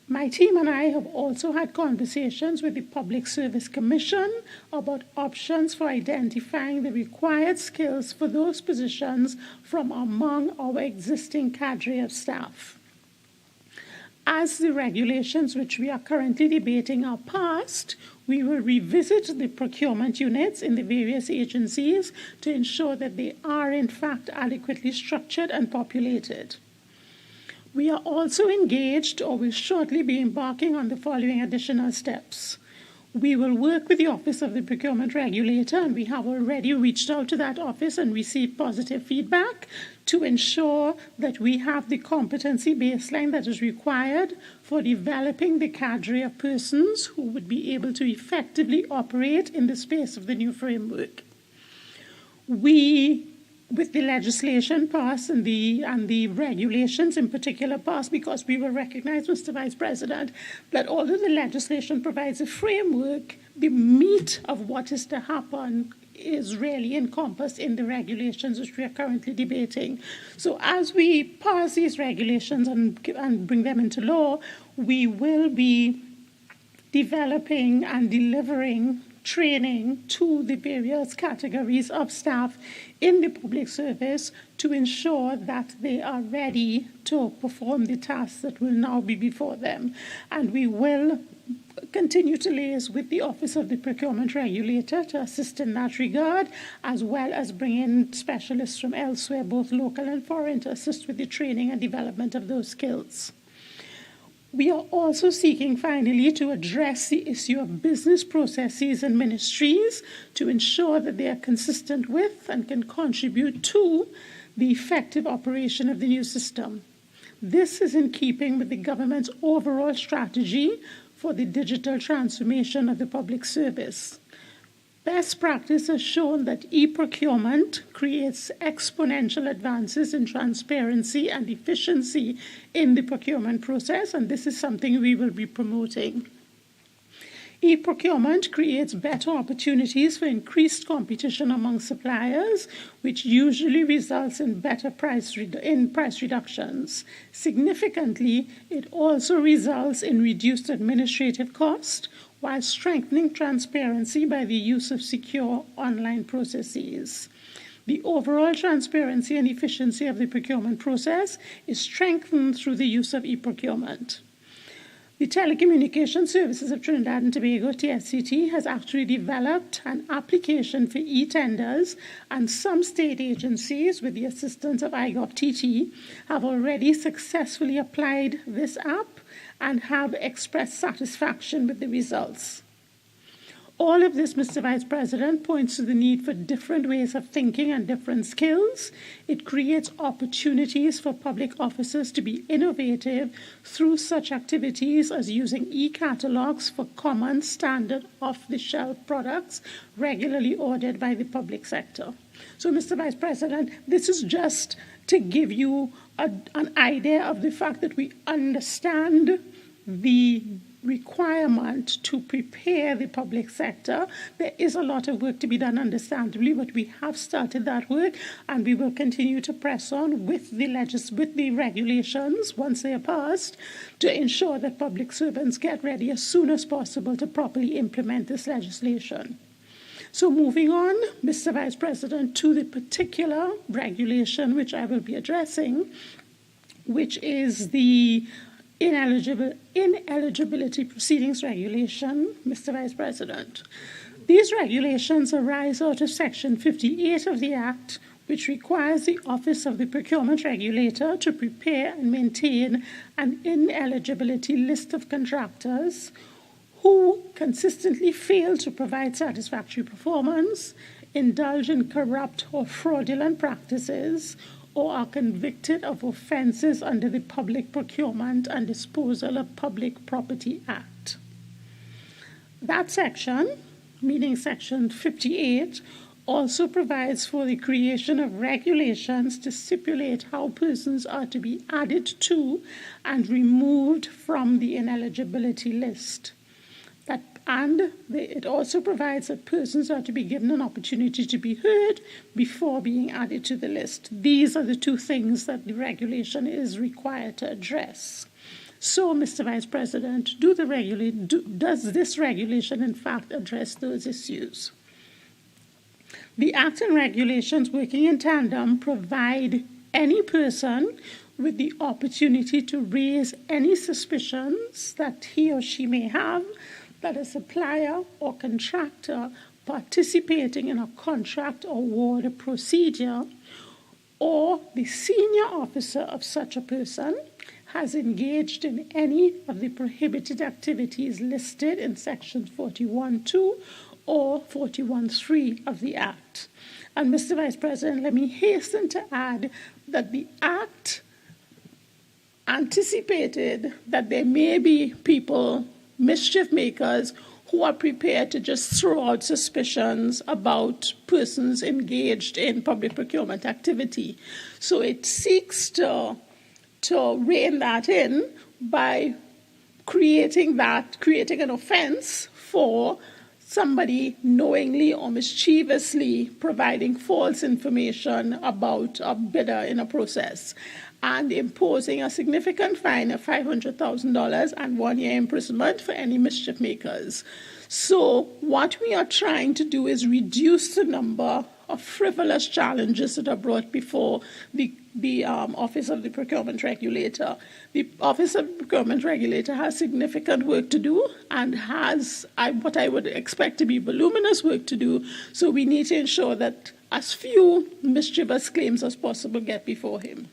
[SPEAKER 13] My team and I have also had conversations with the Public Service Commission about options for identifying the required skills for those positions from among our existing cadre of staff. As the regulations which we are currently debating are passed, we will revisit the procurement units in the various agencies to ensure that they are in fact adequately structured and populated. We are also engaged or will shortly be embarking on the following additional steps. We will work with the Office of the Procurement Regulator, and we have already reached out to that office and received positive feedback to ensure that we have the competency baseline that is required for developing the cadre of persons who would be able to effectively operate in the space of the new framework. With the legislation passed and the regulations in particular passed, because we will recognize, Mr. Vice President, that although the legislation provides a framework, the meat of what is to happen is really encompassed in the regulations which we are currently debating. So as we pass these regulations and bring them into law, we will be developing and delivering training to the various categories of staff in the public service to ensure that they are ready to perform the tasks that will now be before them. And we will continue to liaise with the Office of the Procurement Regulator to assist in that regard, as well as bring in specialists from elsewhere, both local and foreign, to assist with the training and development of those skills. We are also seeking, finally, to address the issue of business processes and ministries to ensure that they are consistent with and can contribute to the effective operation of the new system. This is in keeping with the government's overall strategy for the digital transformation of the public service. Best practice has shown that e-procurement creates exponential advances in transparency and efficiency in the procurement process, and this is something we will be promoting. E-procurement creates better opportunities for increased competition among suppliers, which usually results in better price reductions. Significantly, it also results in reduced administrative cost while strengthening transparency by the use of secure online processes. The overall transparency and efficiency of the procurement process is strengthened through the use of e-procurement. The Telecommunication Services of Trinidad and Tobago, TSCT, has actually developed an application for e-tenders, and some state agencies, with the assistance of IGOV-TT, have already successfully applied this app and have expressed satisfaction with the results. All of this, Mr. Vice President, points to the need for different ways of thinking and different skills. It creates opportunities for public officers to be innovative through such activities as using e-catalogs for common, standard, off-the-shelf products regularly ordered by the public sector. So, Mr. Vice President, this is just to give you an idea of the fact that we understand the requirement to prepare the public sector. There is a lot of work to be done, understandably, but we have started that work, and we will continue to press on with the regulations once they are passed to ensure that public servants get ready as soon as possible to properly implement this legislation. So moving on, Mr. Vice President, to the particular regulation which I will be addressing, which is the ineligibility proceedings regulation, Mr. Vice President. These regulations arise out of Section 58 of the Act, which requires the Office of the Procurement Regulator to prepare and maintain an ineligibility list of contractors who consistently fail to provide satisfactory performance, indulge in corrupt or fraudulent practices, or are convicted of offences under the Public Procurement and Disposal of Public Property Act. That section, meaning Section 58, also provides for the creation of regulations to stipulate how persons are to be added to and removed from the ineligibility list. It also provides that persons are to be given an opportunity to be heard before being added to the list. These are the two things that the regulation is required to address. So, Mr. Vice President, does this regulation in fact address those issues? The Act and regulations working in tandem provide any person with the opportunity to raise any suspicions that he or she may have that a supplier or contractor participating in a contract award procedure or the senior officer of such a person has engaged in any of the prohibited activities listed in Sections 41.2 or 41.3 of the Act. And Mr. Vice President, let me hasten to add that the Act anticipated that there may be people, mischief makers, who are prepared to just throw out suspicions about persons engaged in public procurement activity. So it seeks to rein that in by creating an offense for somebody knowingly or mischievously providing false information about a bidder in a process, and imposing a significant fine of $500,000 and 1 year imprisonment for any mischief makers. So what we are trying to do is reduce the number of frivolous challenges that are brought before the Office of the Procurement Regulator. The Office of the Procurement Regulator has significant work to do and has what I would expect to be voluminous work to do, so we need to ensure that as few mischievous claims as possible get before him.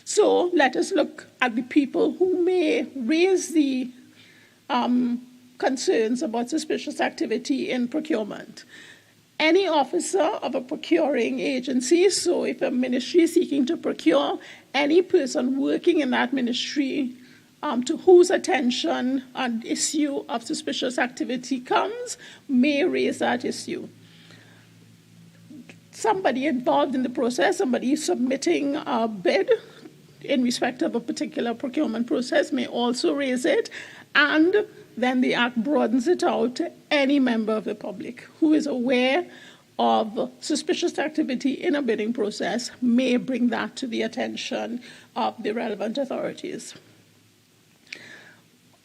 [SPEAKER 13] So let us look at the people who may raise the concerns about suspicious activity in procurement. Any officer of a procuring agency, so if a ministry is seeking to procure, any person working in that ministry to whose attention an issue of suspicious activity comes may raise that issue. Somebody involved in the process, somebody submitting a bid in respect of a particular procurement process may also raise it, and then the Act broadens it out to any member of the public who is aware of suspicious activity in a bidding process may bring that to the attention of the relevant authorities.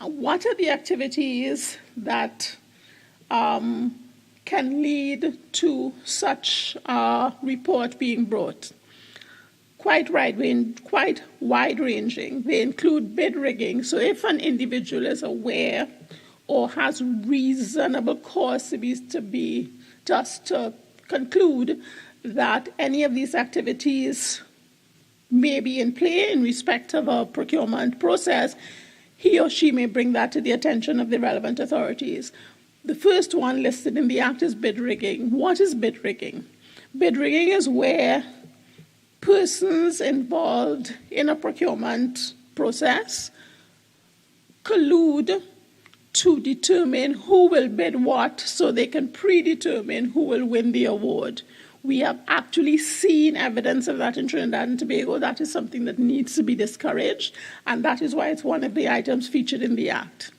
[SPEAKER 13] What are the activities that can lead to such a report being brought? Quite wide-ranging. They include bid rigging. So if an individual is aware or has reasonable cause to conclude that any of these activities may be in play in respect of a procurement process, he or she may bring that to the attention of the relevant authorities. The first one listed in the Act is bid rigging. What is bid rigging? Bid rigging is where persons involved in a procurement process collude to determine who will bid what so they can predetermine who will win the award. We have actually seen evidence of that in Trinidad and Tobago. That is something that needs to be discouraged, and that is why it's one of the items featured in the Act.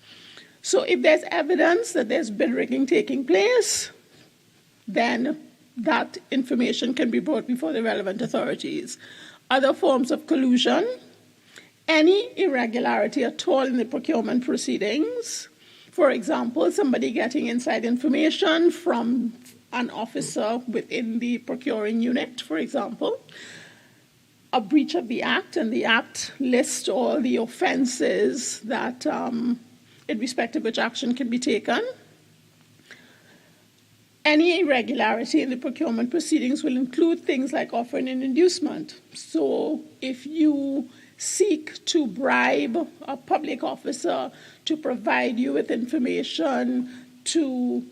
[SPEAKER 13] So if there's evidence that there's bid rigging taking place, then that information can be brought before the relevant authorities. Other forms of collusion, any irregularity at all in the procurement proceedings, for example, somebody getting inside information from an officer within the procuring unit, for example, a breach of the Act, and the Act lists all the offences that, in respect of which action can be taken. Any irregularity in the procurement proceedings will include things like offering an inducement. So if you seek to bribe a public officer to provide you with information to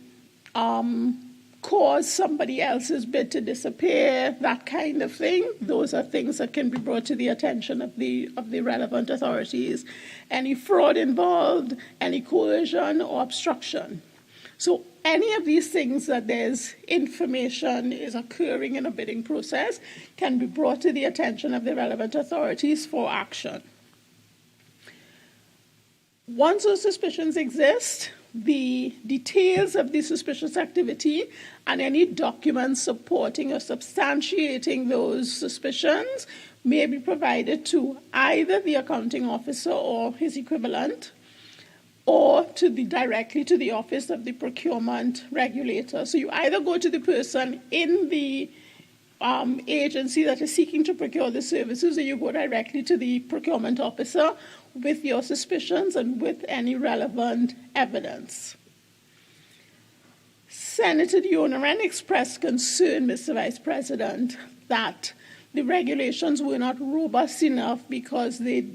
[SPEAKER 13] cause somebody else's bid to disappear, that kind of thing, those are things that can be brought to the attention of the relevant authorities. Any fraud involved, any coercion or obstruction. So any of these things that there's information is occurring in a bidding process can be brought to the attention of the relevant authorities for action. Once those suspicions exist, the details of the suspicious activity and any documents supporting or substantiating those suspicions may be provided to either the accounting officer or his equivalent, or directly to the office of the procurement regulator. So you either go to the person in the agency that is seeking to procure the services, or you go directly to the procurement officer with your suspicions and with any relevant evidence. Senator Deonarine expressed concern, Mr. Vice President, that the regulations were not robust enough because they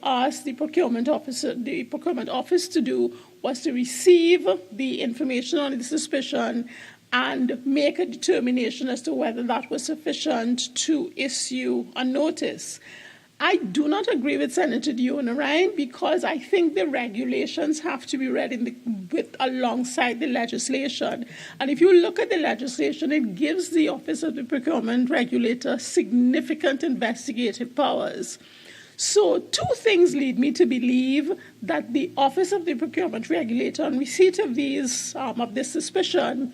[SPEAKER 13] asked the procurement office to do was to receive the information on the suspicion and make a determination as to whether that was sufficient to issue a notice. I do not agree with Senator Deonarine because I think the regulations have to be read alongside the legislation. And if you look at the legislation, it gives the Office of the Procurement Regulator significant investigative powers. So two things lead me to believe that the Office of the Procurement Regulator, on receipt of this suspicion,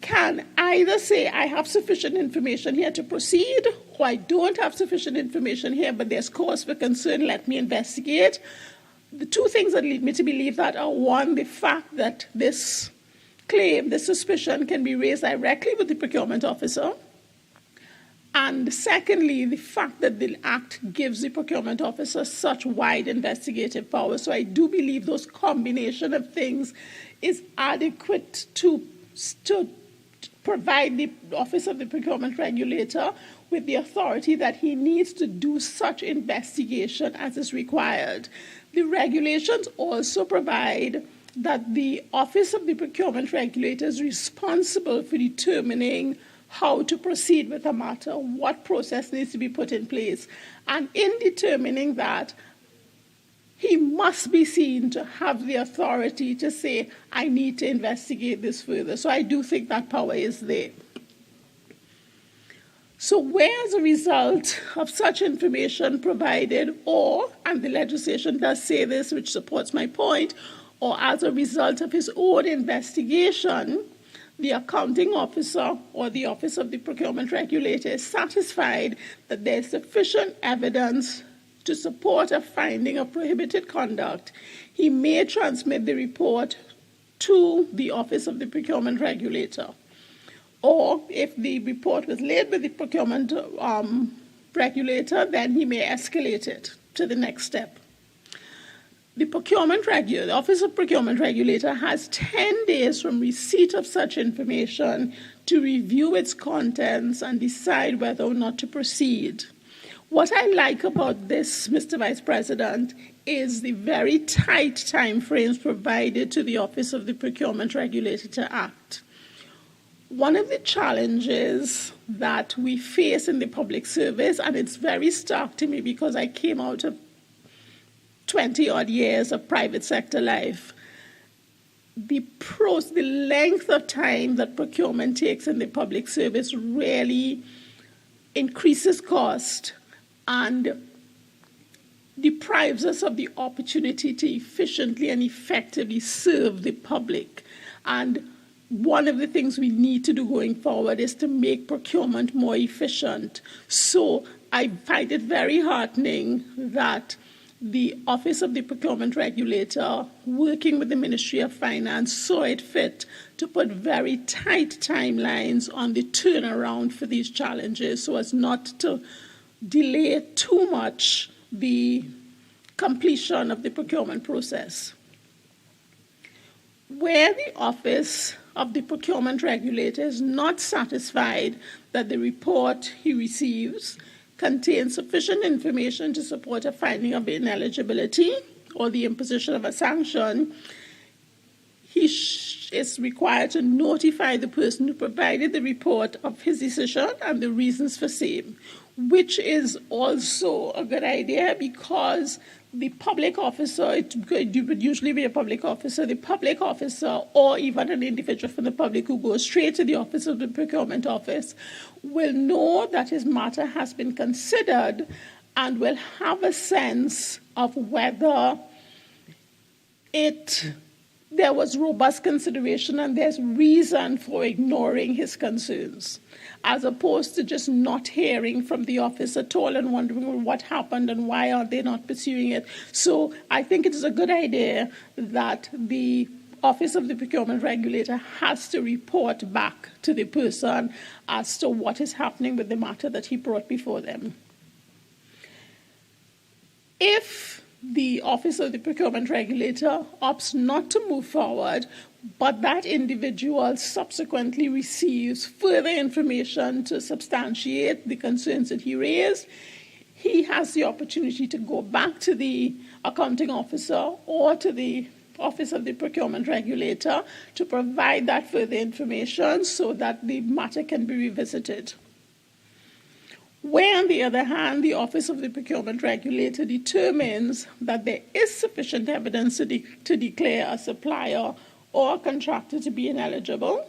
[SPEAKER 13] can either say, I have sufficient information here to proceed, or I don't have sufficient information here, but there's cause for concern, let me investigate. The two things that lead me to believe that are, one, the fact that this claim, this suspicion can be raised directly with the procurement officer, and secondly, the fact that the Act gives the procurement officer such wide investigative powers. So I do believe those combination of things is adequate to provide the Office of the Procurement Regulator with the authority that he needs to do such investigation as is required. The regulations also provide that the Office of the Procurement Regulator is responsible for determining how to proceed with a matter, what process needs to be put in place. And in determining that, he must be seen to have the authority to say, I need to investigate this further. So I do think that power is there. So where as a result of such information provided, and the legislation does say this, which supports my point, or as a result of his own investigation, the accounting officer or the Office of the Procurement Regulator is satisfied that there is sufficient evidence to support a finding of prohibited conduct, he may transmit the report to the Office of the Procurement Regulator. Or if the report was laid with the procurement regulator, then he may escalate it to the next step. The Office of Procurement Regulator has 10 days from receipt of such information to review its contents and decide whether or not to proceed. What I like about this, Mr. Vice President, is the very tight time frames provided to the Office of the Procurement Regulator to act. One of the challenges that we face in the public service, and it's very stark to me because I came out of 20-odd years of private sector life, the length of time that procurement takes in the public service really increases cost and deprives us of the opportunity to efficiently and effectively serve the public. And one of the things we need to do going forward is to make procurement more efficient. So I find it very heartening that the Office of the Procurement Regulator, working with the Ministry of Finance, saw it fit to put very tight timelines on the turnaround for these challenges so as not to delay too much the completion of the procurement process. Where the Office of the Procurement Regulator is not satisfied that the report he receives contains sufficient information to support a finding of ineligibility or the imposition of a sanction, he is required to notify the person who provided the report of his decision and the reasons for same, which is also a good idea because the public officer, it would usually be a public officer, the public officer or even an individual from the public who goes straight to the Office of the Procurement Office will know that his matter has been considered and will have a sense of whether there was robust consideration and there's reason for ignoring his concerns, as opposed to just not hearing from the office at all and wondering what happened and why are they not pursuing it. So I think it is a good idea that the Office of the Procurement Regulator has to report back to the person as to what is happening with the matter that he brought before them. If the Office of the Procurement Regulator opts not to move forward, but that individual subsequently receives further information to substantiate the concerns that he raised, he has the opportunity to go back to the accounting officer or to the Office of the Procurement Regulator to provide that further information so that the matter can be revisited. Where, on the other hand, the Office of the Procurement Regulator determines that there is sufficient evidence to declare a supplier or a contractor to be ineligible,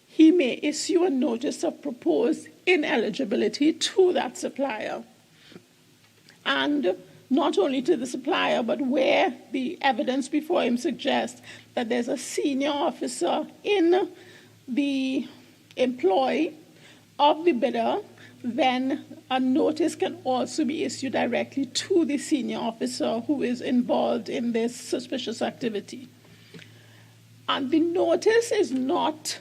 [SPEAKER 13] he may issue a notice of proposed ineligibility to that supplier. And not only to the supplier, but where the evidence before him suggests that there's a senior officer in the employ of the bidder, then a notice can also be issued directly to the senior officer who is involved in this suspicious activity. And the notice is not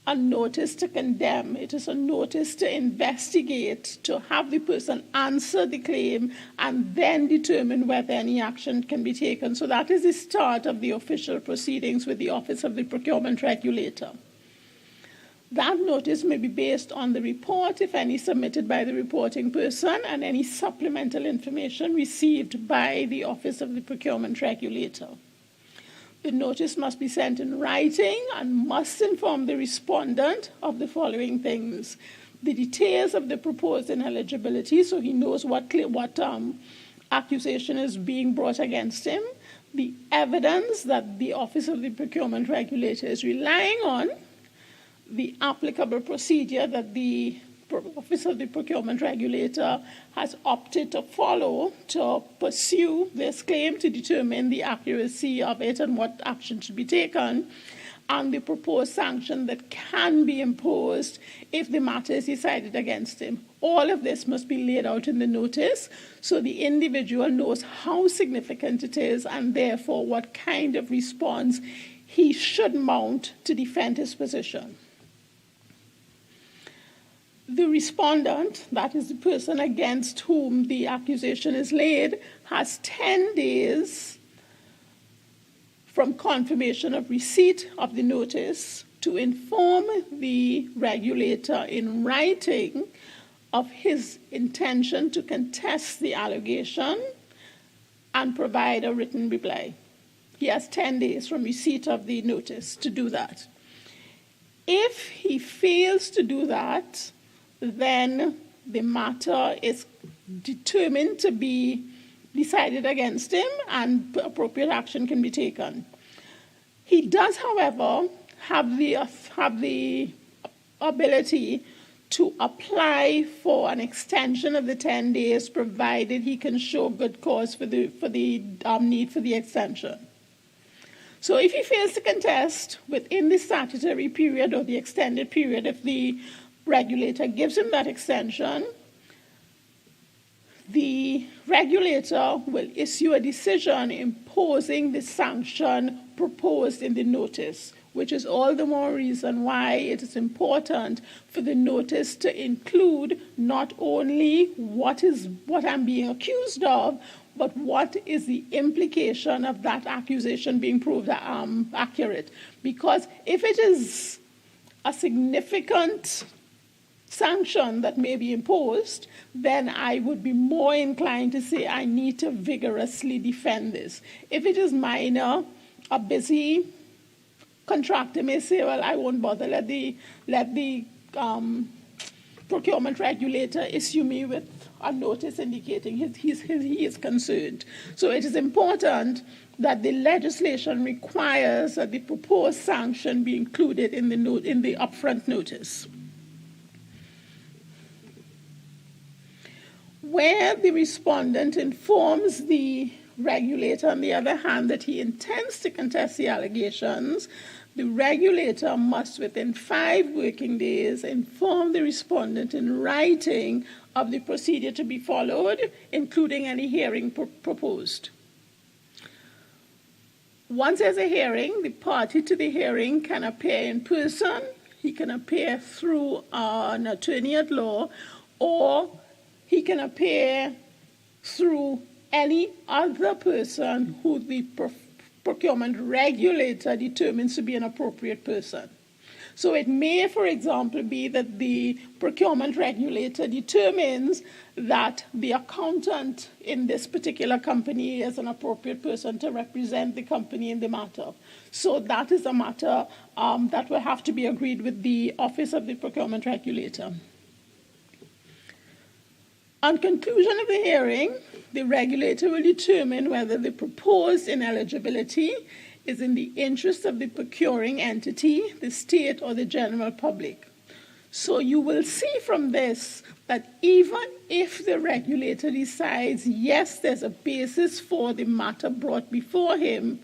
[SPEAKER 13] a notice to condemn. It is a notice to investigate, to have the person answer the claim, and then determine whether any action can be taken. So that is the start of the official proceedings with the Office of the Procurement Regulator. That notice may be based on the report, if any, submitted by the reporting person, and any supplemental information received by the Office of the Procurement Regulator. The notice must be sent in writing and must inform the respondent of the following things: the details of the proposed ineligibility, so he knows what accusation is being brought against him, the evidence that the Office of the Procurement Regulator is relying on, the applicable procedure that the Office of the Procurement Regulator has opted to follow to pursue this claim to determine the accuracy of it and what action should be taken, and the proposed sanction that can be imposed if the matter is decided against him. All of this must be laid out in the notice so the individual knows how significant it is and therefore what kind of response he should mount to defend his position. The respondent, that is the person against whom the accusation is laid, has 10 days from confirmation of receipt of the notice to inform the regulator in writing of his intention to contest the allegation and provide a written reply. He has 10 days from receipt of the notice to do that. If he fails to do that, then the matter is determined to be decided against him and appropriate action can be taken. He does, however, have the ability to apply for an extension of the 10 days provided he can show good cause for the need for the extension. So if he fails to contest within the statutory period or the extended period, if the regulator gives him that extension, the regulator will issue a decision imposing the sanction proposed in the notice, which is all the more reason why it is important for the notice to include not only what I'm being accused of, but what is the implication of that accusation being proved accurate. Because if it is a significant sanction that may be imposed, then I would be more inclined to say I need to vigorously defend this. If it is minor, a busy contractor may say, well, I won't bother, let the procurement regulator issue me with a notice indicating he is concerned. So it is important that the legislation requires that the proposed sanction be included in the upfront notice. Where the respondent informs the regulator, on the other hand, that he intends to contest the allegations, the regulator must, within 5 working days, inform the respondent in writing of the procedure to be followed, including any hearing proposed. Once there's a hearing, the party to the hearing can appear in person, he can appear through an attorney at law, or he can appear through any other person who the procurement regulator determines to be an appropriate person. So it may, for example, be that the procurement regulator determines that the accountant in this particular company is an appropriate person to represent the company in the matter. So that is a matter that will have to be agreed with the Office of the Procurement Regulator. On conclusion of the hearing, the regulator will determine whether the proposed ineligibility is in the interest of the procuring entity, the state, or the general public. So you will see from this that even if the regulator decides, yes, there's a basis for the matter brought before him,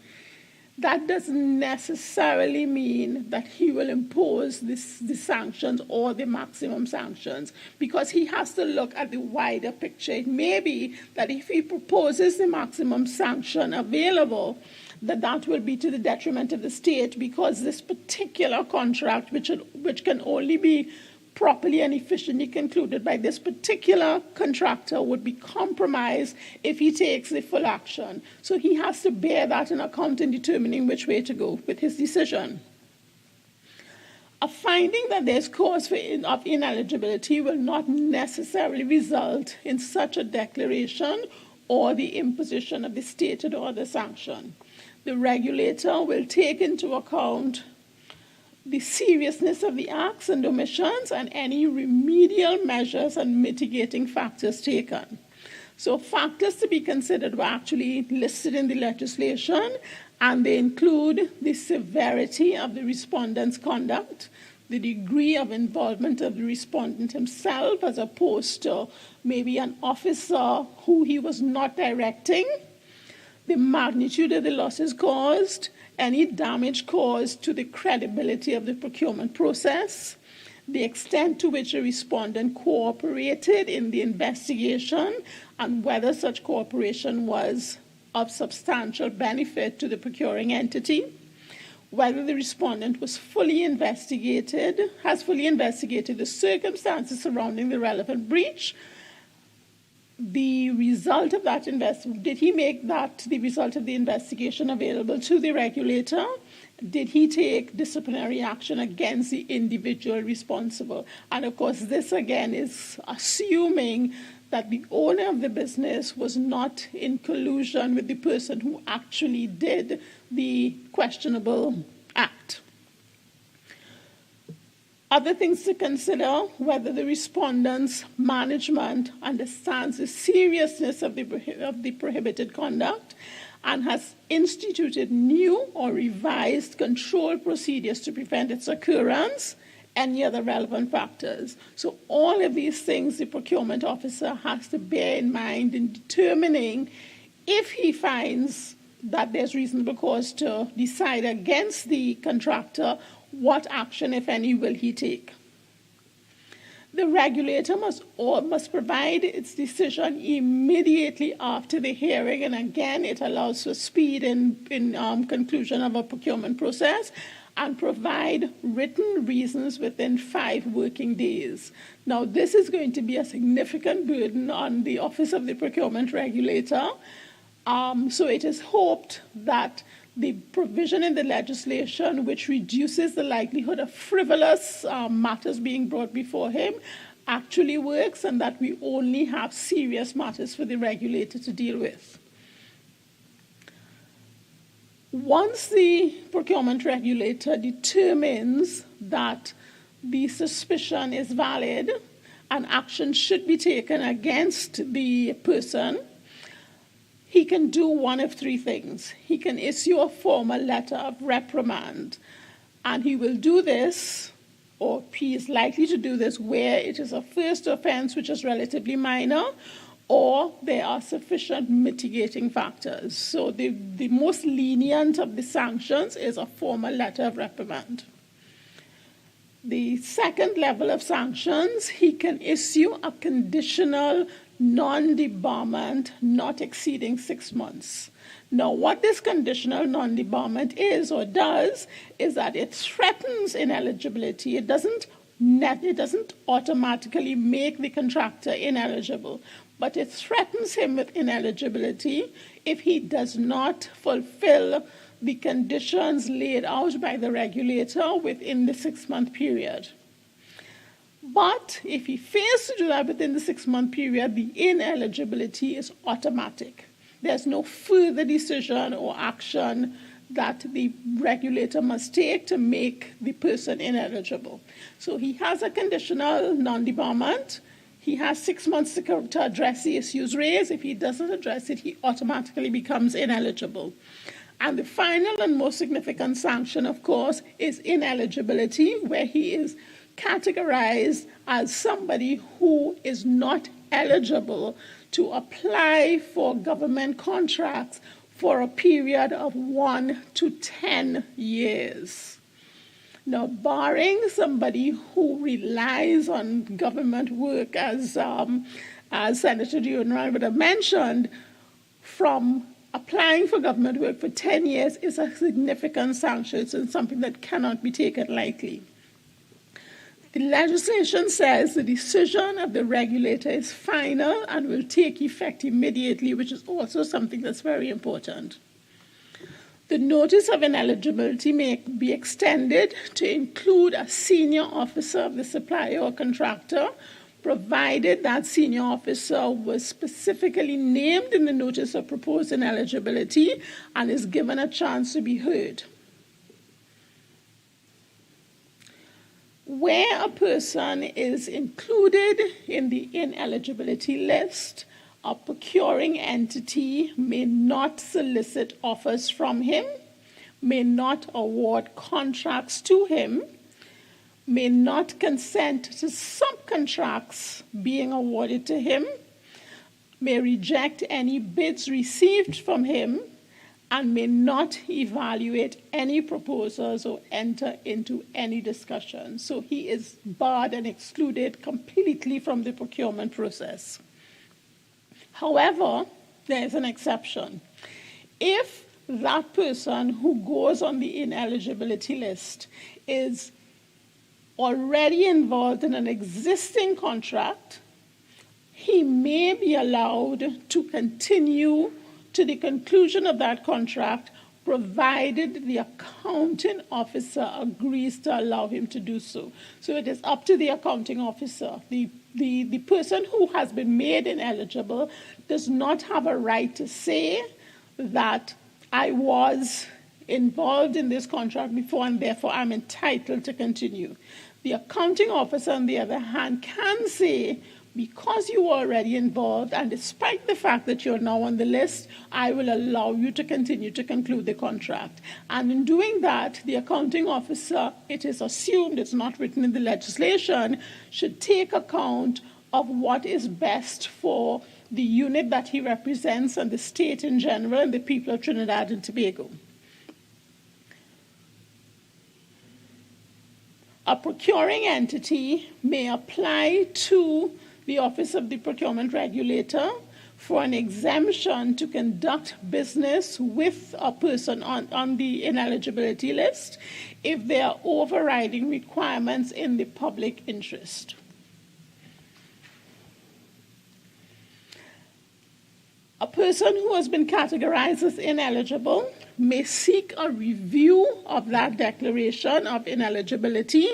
[SPEAKER 13] that doesn't necessarily mean that he will impose the sanctions or the maximum sanctions, because he has to look at the wider picture. It may be that if he proposes the maximum sanction available, that will be to the detriment of the state, because this particular contract, which can only be properly and efficiently concluded by this particular contractor, would be compromised if he takes the full action. So he has to bear that in account in determining which way to go with his decision. A finding that there's cause of ineligibility will not necessarily result in such a declaration or the imposition of the stated order sanction. The regulator will take into account the seriousness of the acts and omissions and any remedial measures and mitigating factors taken. So factors to be considered were actually listed in the legislation, and they include the severity of the respondent's conduct, the degree of involvement of the respondent himself as opposed to maybe an officer who he was not directing, the magnitude of the losses caused, any damage caused to the credibility of the procurement process, the extent to which a respondent cooperated in the investigation, and whether such cooperation was of substantial benefit to the procuring entity, whether the respondent has fully investigated the circumstances surrounding the relevant breach, the result of that did he make the result of the investigation available to the regulator? Did he take disciplinary action against the individual responsible? And of course, this again is assuming that the owner of the business was not in collusion with the person who actually did the questionable act. Other things to consider: whether the respondent's management understands the seriousness of the prohibited conduct and has instituted new or revised control procedures to prevent its occurrence, any other relevant factors. So all of these things the procurement officer has to bear in mind in determining if he finds that there's reasonable cause to decide against the contractor, what action, if any, will he take. The regulator must provide its decision immediately after the hearing, and again, it allows for speed in conclusion of a procurement process, and provide written reasons within 5 working days. Now, this is going to be a significant burden on the Office of the Procurement Regulator, so it is hoped that the provision in the legislation which reduces the likelihood of frivolous matters being brought before him actually works, and that we only have serious matters for the regulator to deal with. Once the procurement regulator determines that the suspicion is valid and action should be taken against the person, he can do one of 3 things. He can issue a formal letter of reprimand, and he will do this, or he is likely to do this, where it is a first offense which is relatively minor, or there are sufficient mitigating factors. So the most lenient of the sanctions is a formal letter of reprimand. The second level of sanctions, he can issue a conditional non-debarment not exceeding 6 months. Now, what this conditional non-debarment is or does is that it threatens ineligibility. It doesn't automatically make the contractor ineligible, but it threatens him with ineligibility if he does not fulfill the conditions laid out by the regulator within the 6-month period. But if he fails to do that within the 6-month period, the ineligibility is automatic. There's no further decision or action that the regulator must take to make the person ineligible. So he has a conditional non-debarment. He has 6 months to address the issues raised. If he doesn't address it, he automatically becomes ineligible. And the final and most significant sanction, of course, is ineligibility, where he is categorized as somebody who is not eligible to apply for government contracts for a period of 1 to 10 years. Now, barring somebody who relies on government work, as Senator Deonarine would have mentioned, from applying for government work for 10 years is a significant sanction and something that cannot be taken lightly. The legislation says the decision of the regulator is final and will take effect immediately, which is also something that's very important. The notice of ineligibility may be extended to include a senior officer of the supplier or contractor, provided that senior officer was specifically named in the notice of proposed ineligibility and is given a chance to be heard. Where a person is included in the ineligibility list, a procuring entity may not solicit offers from him, may not award contracts to him, may not consent to subcontracts being awarded to him, may reject any bids received from him, and may not evaluate any proposals or enter into any discussion. So he is barred and excluded completely from the procurement process. However, there is an exception. If that person who goes on the ineligibility list is already involved in an existing contract, he may be allowed to continue to the conclusion of that contract, provided the accounting officer agrees to allow him to do so. So it is up to the accounting officer. The person who has been made ineligible does not have a right to say that I was involved in this contract before and therefore I'm entitled to continue. The accounting officer, on the other hand, can say, because you were already involved, and despite the fact that you're now on the list, I will allow you to continue to conclude the contract. And in doing that, the accounting officer, it is assumed, it's not written in the legislation, should take account of what is best for the unit that he represents and the state in general and the people of Trinidad and Tobago. A procuring entity may apply to the Office of the Procurement Regulator for an exemption to conduct business with a person on the ineligibility list if there are overriding requirements in the public interest. A person who has been categorized as ineligible may seek a review of that declaration of ineligibility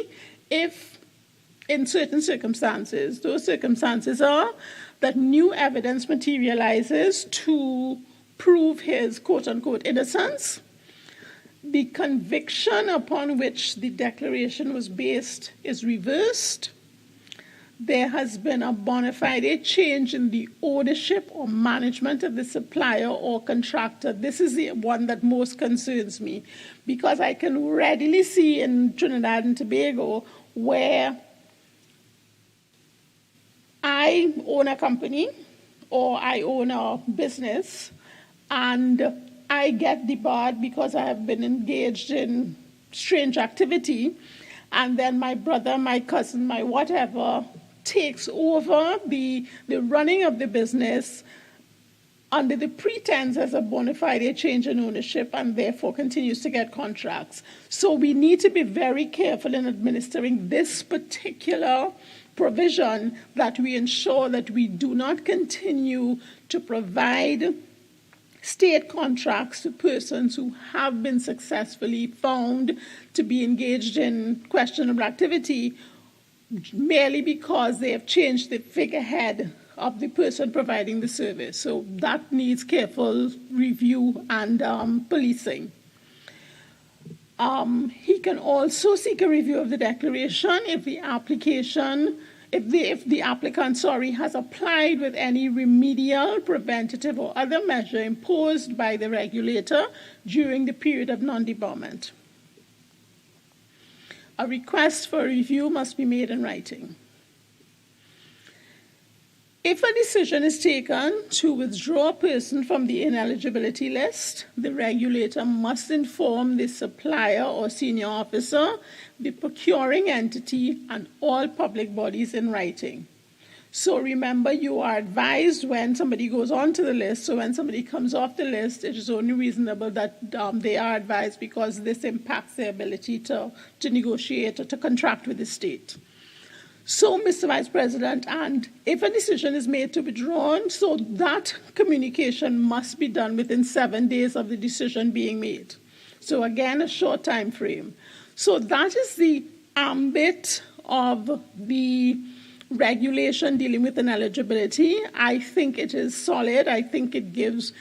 [SPEAKER 13] if, in certain circumstances, those circumstances are that new evidence materializes to prove his quote-unquote innocence, the conviction upon which the declaration was based is reversed, there has been a bona fide change in the ownership or management of the supplier or contractor. This is the one that most concerns me, because I can readily see in Trinidad and Tobago where I own a company or I own a business and I get debarred because I have been engaged in strange activity, and then my brother, my cousin, my whatever takes over the running of the business under the pretense as a bona fide change in ownership and therefore continues to get contracts. So we need to be very careful in administering this particular provision, that we ensure that we do not continue to provide state contracts to persons who have been successfully found to be engaged in questionable activity merely because they have changed the figurehead of the person providing the service. So that needs careful review and policing. He can also seek a review of the declaration if the applicant has applied with any remedial, preventative, or other measure imposed by the regulator during the period of non-debarment. A request for review must be made in writing. If a decision is taken to withdraw a person from the ineligibility list, the regulator must inform the supplier or senior officer, the procuring entity, and all public bodies in writing. So remember, you are advised when somebody goes onto the list. So when somebody comes off the list, it is only reasonable that they are advised, because this impacts their ability to negotiate or to contract with the state. So, Mr. Vice President, and if a decision is made to be withdrawn, so that communication must be done within 7 days of the decision being made. So again, a short time frame. So that is the ambit of the regulation dealing with ineligibility. I think it is solid. I think it gives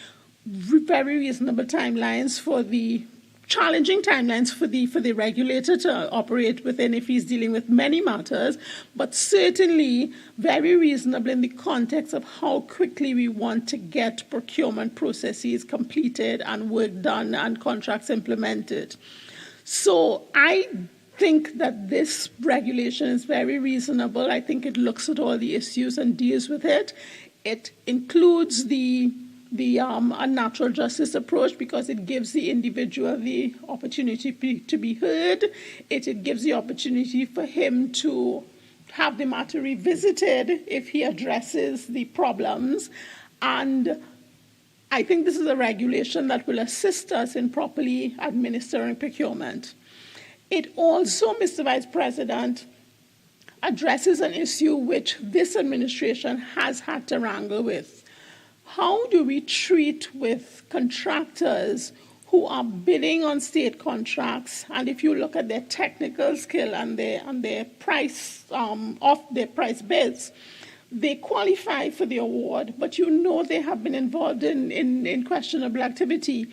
[SPEAKER 13] very reasonable timelines for the challenging timelines for the regulator to operate within if he's dealing with many matters, but certainly very reasonable in the context of how quickly we want to get procurement processes completed and work done and contracts implemented. So I think think that this regulation is very reasonable. I think it looks at all the issues and deals with it. It includes the unnatural justice approach because it gives the individual the opportunity to be heard. It gives the opportunity for him to have the matter revisited if he addresses the problems. And I think this is a regulation that will assist us in properly administering procurement. It also, Mr. Vice President, addresses an issue which this administration has had to wrangle with. How do we treat with contractors who are bidding on state contracts, and if you look at their technical skill and their price of their price bids, they qualify for the award, but you know they have been involved in questionable activity.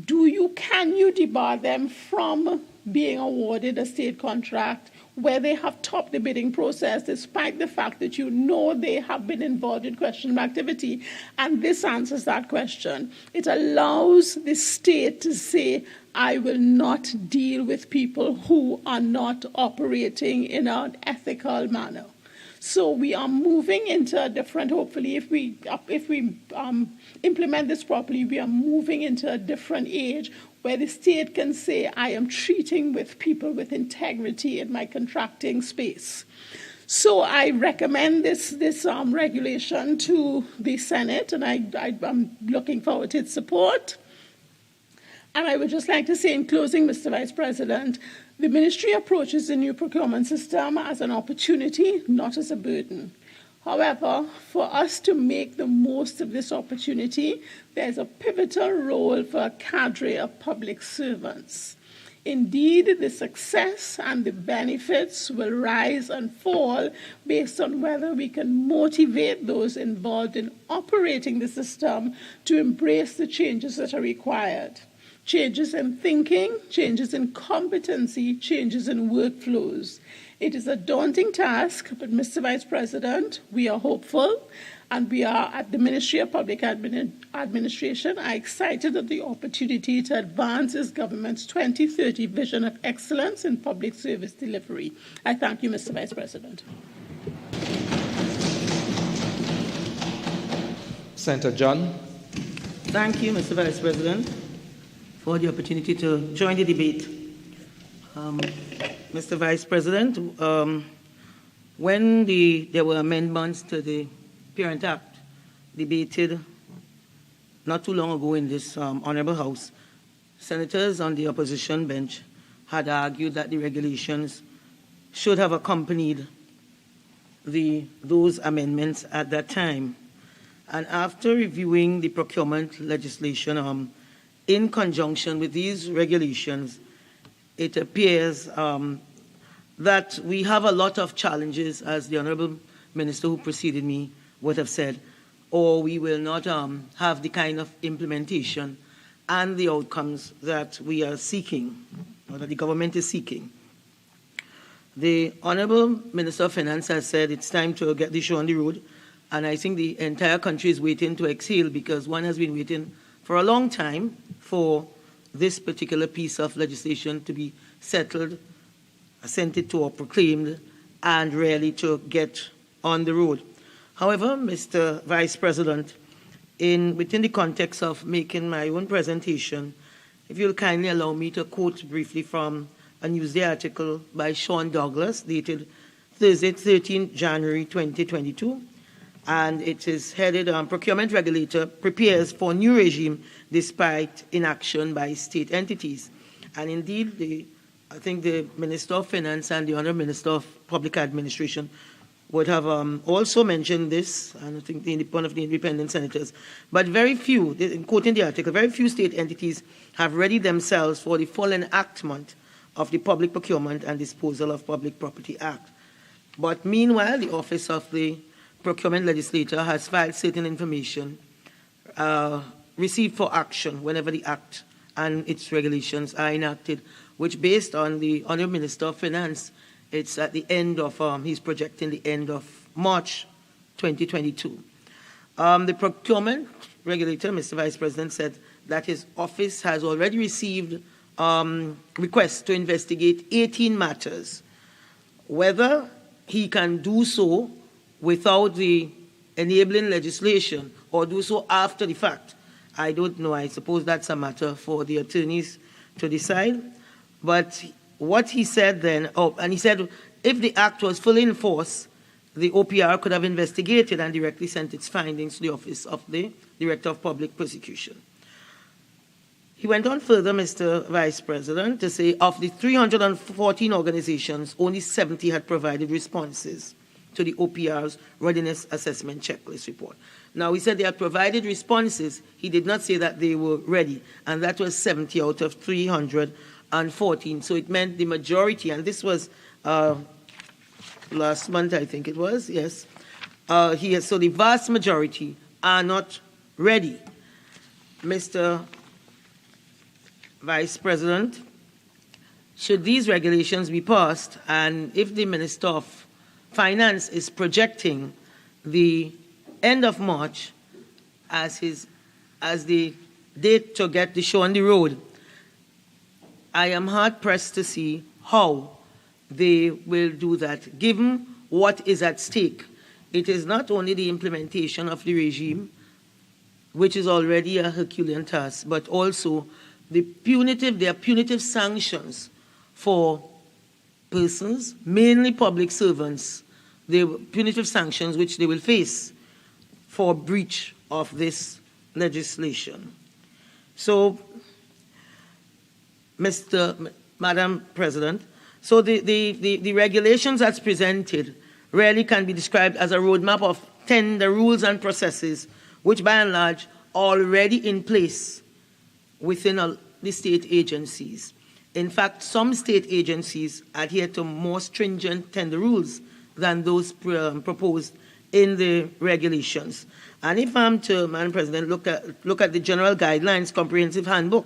[SPEAKER 13] Can you debar them from being awarded a state contract where they have topped the bidding process despite the fact that you know they have been involved in questionable activity? And this answers that question. It allows the state to say, I will not deal with people who are not operating in an ethical manner. So we are moving into a different, hopefully, if we implement this properly, we are moving into a different age where the state can say, I am treating with people with integrity in my contracting space. So I recommend this regulation to the Senate, and I'm looking forward to its support. And I would just like to say in closing, Mr. Vice President, the ministry approaches the new procurement system as an opportunity, not as a burden. However, for us to make the most of this opportunity, there's a pivotal role for a cadre of public servants. Indeed, the success and the benefits will rise and fall based on whether we can motivate those involved in operating the system to embrace the changes that are required. Changes in thinking, changes in competency, changes in workflows. It is a daunting task, but Mr. Vice President, we are hopeful, and we are at the Ministry of Public Administration are excited at the opportunity to advance this government's 2030 vision of excellence in public service delivery. I thank you, Mr. Vice President.
[SPEAKER 11] Senator John.
[SPEAKER 14] Thank you, Mr. Vice President, for the opportunity to join the debate. Mr. Vice President, when there were amendments to the Parent Act debated not too long ago in this Honourable House, senators on the opposition bench had argued that the regulations should have accompanied those amendments at that time. And after reviewing the procurement legislation in conjunction with these regulations, it appears that we have a lot of challenges, as the Honourable Minister who preceded me would have said, or we will not have the kind of implementation and the outcomes that we are seeking, or that the government is seeking. The Honourable Minister of Finance has said it's time to get the show on the road, and I think the entire country is waiting to exhale because one has been waiting for a long time for this particular piece of legislation to be settled, assented to or proclaimed, and really to get on the road. However, Mr. Vice President, within the context of making my own presentation, if you'll kindly allow me to quote briefly from a Newsday article by Sean Douglas, dated Thursday, 13 January 2022, and it is headed Procurement Regulator Prepares for New Regime Despite Inaction by State Entities. And indeed, I think the Minister of Finance and the Honourable Minister of Public Administration would have also mentioned this, and I think one of the independent senators. But very few, in quoting the article, very few state entities have readied themselves for the full enactment of the Public Procurement and Disposal of Public Property Act. But meanwhile, the Office of the Procurement Legislator has filed certain information received for action whenever the Act and its regulations are enacted, which, based on the Honourable Minister of Finance, it's at the end of, he's projecting the end of March 2022. The Procurement Regulator, Mr. Vice President, said that his office has already received request to investigate 18 matters. Whether he can do so without the enabling legislation or do so after the fact, I don't know. I suppose that's a matter for the attorneys to decide. But what he said then, and he said if the act was fully in force, the OPR could have investigated and directly sent its findings to the Office of the Director of Public Prosecution. He went on further, Mr. Vice President, to say of the 314 organizations, only 70 had provided responses to the OPR's Readiness Assessment Checklist report. Now, he said they had provided responses. He did not say that they were ready, and that was 70 out of 314. So it meant the majority, and this was last month, I think it was, yes. So the vast majority are not ready. Mr. Vice President, should these regulations be passed, and if the Minister of Finance is projecting the end of March as the date to get the show on the road, I am hard-pressed to see how they will do that, given what is at stake. It is not only the implementation of the regime, which is already a Herculean task, but also there are punitive sanctions for persons, mainly public servants, the punitive sanctions which they will face for breach of this legislation. So, Madam President, so the regulations as presented really can be described as a roadmap of the rules and processes which by and large are already in place within the state agencies. In fact, some state agencies adhere to more stringent tender rules than those proposed in the regulations. And if I'm to, Madam President, look at the General Guidelines Comprehensive Handbook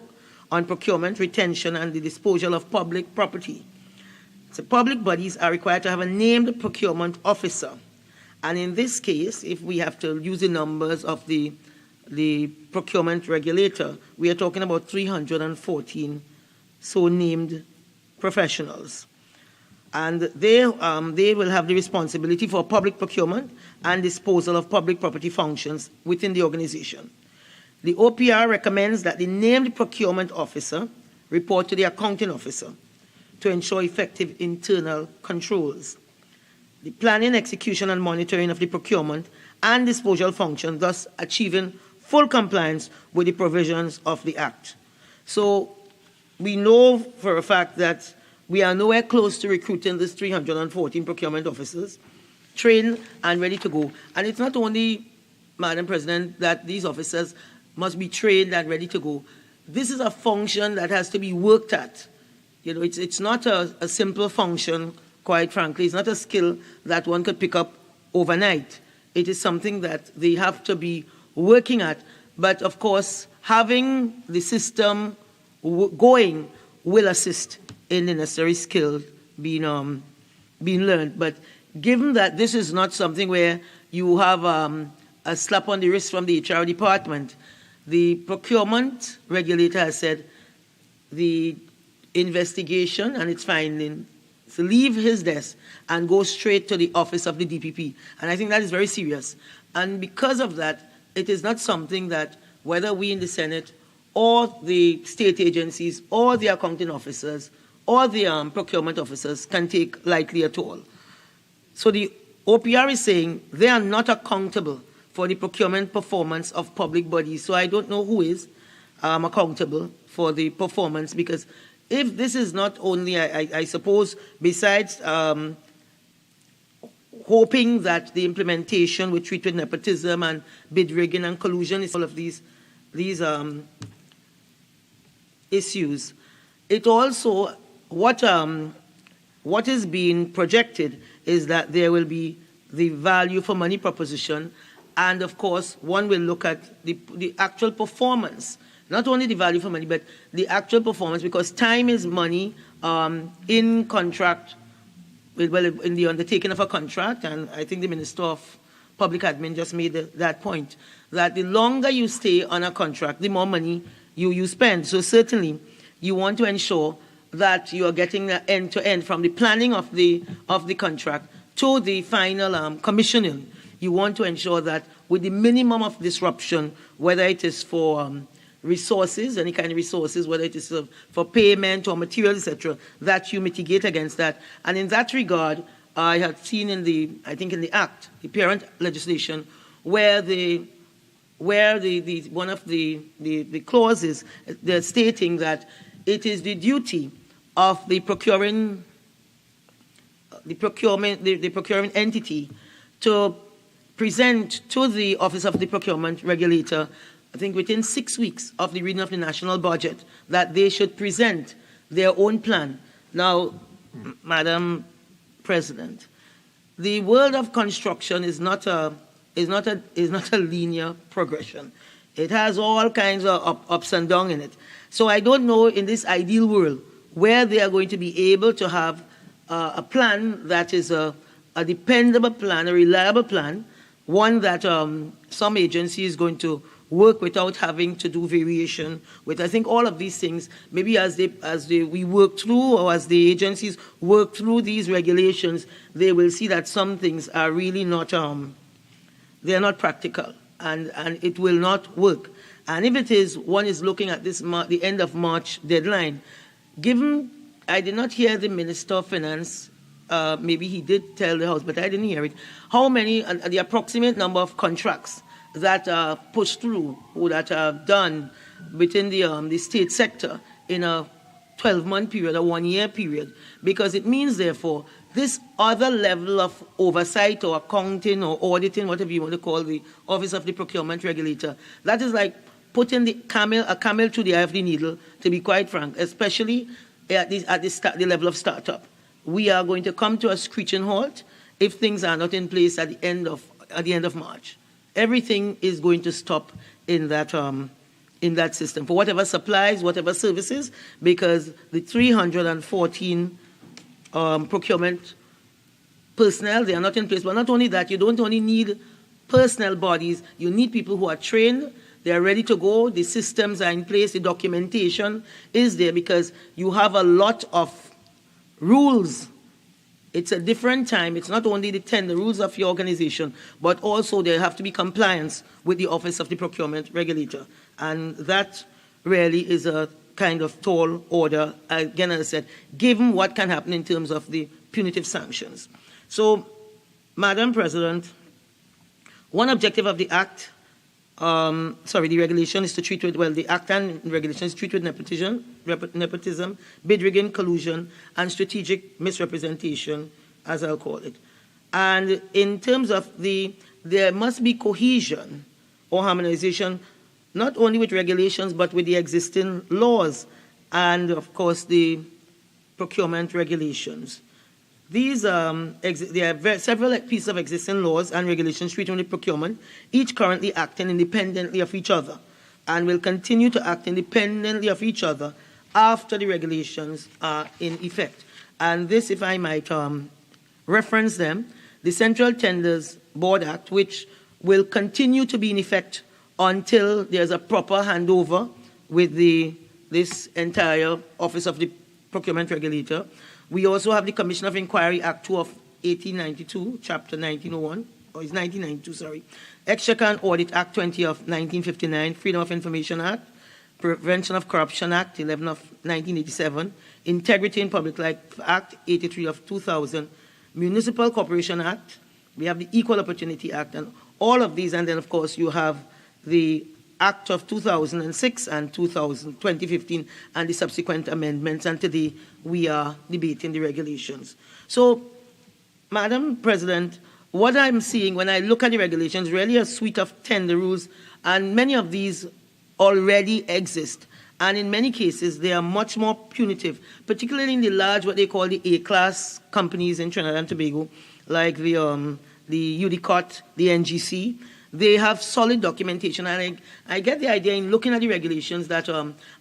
[SPEAKER 14] on Procurement, Retention, and the Disposal of Public Property, so public bodies are required to have a named procurement officer. And in this case, if we have to use the numbers of the procurement regulator, we are talking about 314 so named professionals. And they will have the responsibility for public procurement and disposal of public property functions within the organization. The OPR recommends that the named procurement officer report to the accounting officer to ensure effective internal controls. The planning, execution, and monitoring of the procurement and disposal function, thus achieving full compliance with the provisions of the Act. So we know for a fact that we are nowhere close to recruiting these 314 procurement officers, trained and ready to go. And it's not only, Madam President, that these officers must be trained and ready to go. This is a function that has to be worked at. You know, it's not a simple function, quite frankly. It's not a skill that one could pick up overnight. It is something that they have to be working at. But of course, having the system going will assist in the necessary skill being learned. But given that this is not something where you have a slap on the wrist from the HR department, the procurement regulator has said the investigation and its finding to leave his desk and go straight to the office of the DPP. And I think that is very serious. And because of that, it is not something that whether we in the Senate or the state agencies or the accounting officers or the procurement officers can take lightly at all. So the OPR is saying they are not accountable for the procurement performance of public bodies. So I don't know who is accountable for the performance, because if this is not only, I suppose, besides hoping that the implementation will treat with nepotism and bid rigging and collusion is all of these issues, it also, what is being projected is that there will be the value for money proposition, and of course one will look at the actual performance, not only the value for money, but the actual performance, because time is money in contract, well, in the undertaking of a contract, and I think the Minister of Public Admin just made that point, that the longer you stay on a contract, the more money you spend. So certainly you want to ensure that you are getting the end-to-end from the planning of the contract to the final commissioning. You want to ensure that with the minimum of disruption, whether it is for resources, any kind of resources, whether it is for payment or material, etc., that you mitigate against that. And in that regard, I had seen in the Act, the parent legislation, where one of the clauses, they're stating that it is the duty of the procuring entity to present to the Office of the Procurement Regulator, I think within 6 weeks of the reading of the national budget, that they should present their own plan. Now, Madam President, the world of construction is not a linear progression. It has all kinds of ups and downs in it. So I don't know in this ideal world where they are going to be able to have a plan that is a dependable plan, a reliable plan, one that some agency is going to work without having to do variation with. I think all of these things, maybe as we work through, or as the agencies work through these regulations, they will see that some things are really not, they're not practical, and it will not work. And if it is, one is looking at this the end of March deadline. Given, I did not hear the Minister of Finance, maybe he did tell the House, but I didn't hear it, how many, the approximate number of contracts that are pushed through or that are done within the state sector in a 12-month period, a 1-year period, because it means, therefore, this other level of oversight or accounting or auditing, whatever you want to call the Office of the Procurement Regulator, that is like putting a camel through the eye of the needle, to be quite frank, especially at the level of startup. We are going to come to a screeching halt if things are not in place at the end of March. Everything is going to stop in that system for whatever supplies, whatever services, because the 314 procurement personnel, they are not in place. But not only that, you don't only need personnel bodies, you need people who are trained, they are ready to go, the systems are in place, the documentation is there, because you have a lot of rules. It's a different time. It's not only the rules of your organization, but also there have to be compliance with the Office of the Procurement Regulator. And that really is a kind of tall order, again, as I said, given what can happen in terms of the punitive sanctions. So, Madam President, one objective of the Act, the regulation is to treat with, the Act and regulation is to treat with nepotism, bid rigging, collusion, and strategic misrepresentation, as I'll call it. And in terms of there must be cohesion or harmonization, not only with regulations, but with the existing laws and, of course, the procurement regulations. These, there are several pieces of existing laws and regulations treating with procurement, each currently acting independently of each other, and will continue to act independently of each other after the regulations are in effect. And this, if I might reference them, the Central Tenders Board Act, which will continue to be in effect until there's a proper handover with this entire Office of the Procurement Regulator. We also have the Commission of Inquiry Act 2 of 1892, Chapter 1901, or it's 1992, sorry. Exchequer and Audit Act 20 of 1959, Freedom of Information Act, Prevention of Corruption Act 11 of 1987, Integrity in Public Life Act 83 of 2000, Municipal Corporation Act, we have the Equal Opportunity Act, and all of these, and then, of course, you have the Act of 2006 and 2015 and the subsequent amendments, and today we are debating the regulations. So, Madam President, what I'm seeing when I look at the regulations, really a suite of tender rules, and many of these already exist. And in many cases, they are much more punitive, particularly in the large, what they call the A-class companies in Trinidad and Tobago, like the UDCOT, the NGC. They have solid documentation, and I get the idea in looking at the regulations that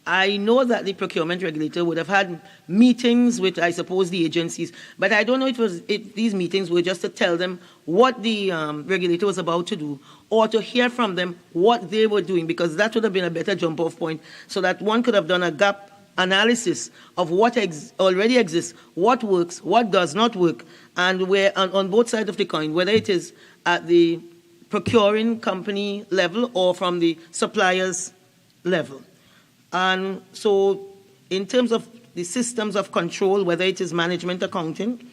[SPEAKER 14] I know that the procurement regulator would have had meetings with, I suppose, the agencies, but I don't know if these meetings were just to tell them what the regulator was about to do, or to hear from them what they were doing, because that would have been a better jump-off point, so that one could have done a gap analysis of what already exists, what works, what does not work, and where on both sides of the coin, whether it is at the procuring company level or from the suppliers level. And so in terms of the systems of control, whether it is management accounting,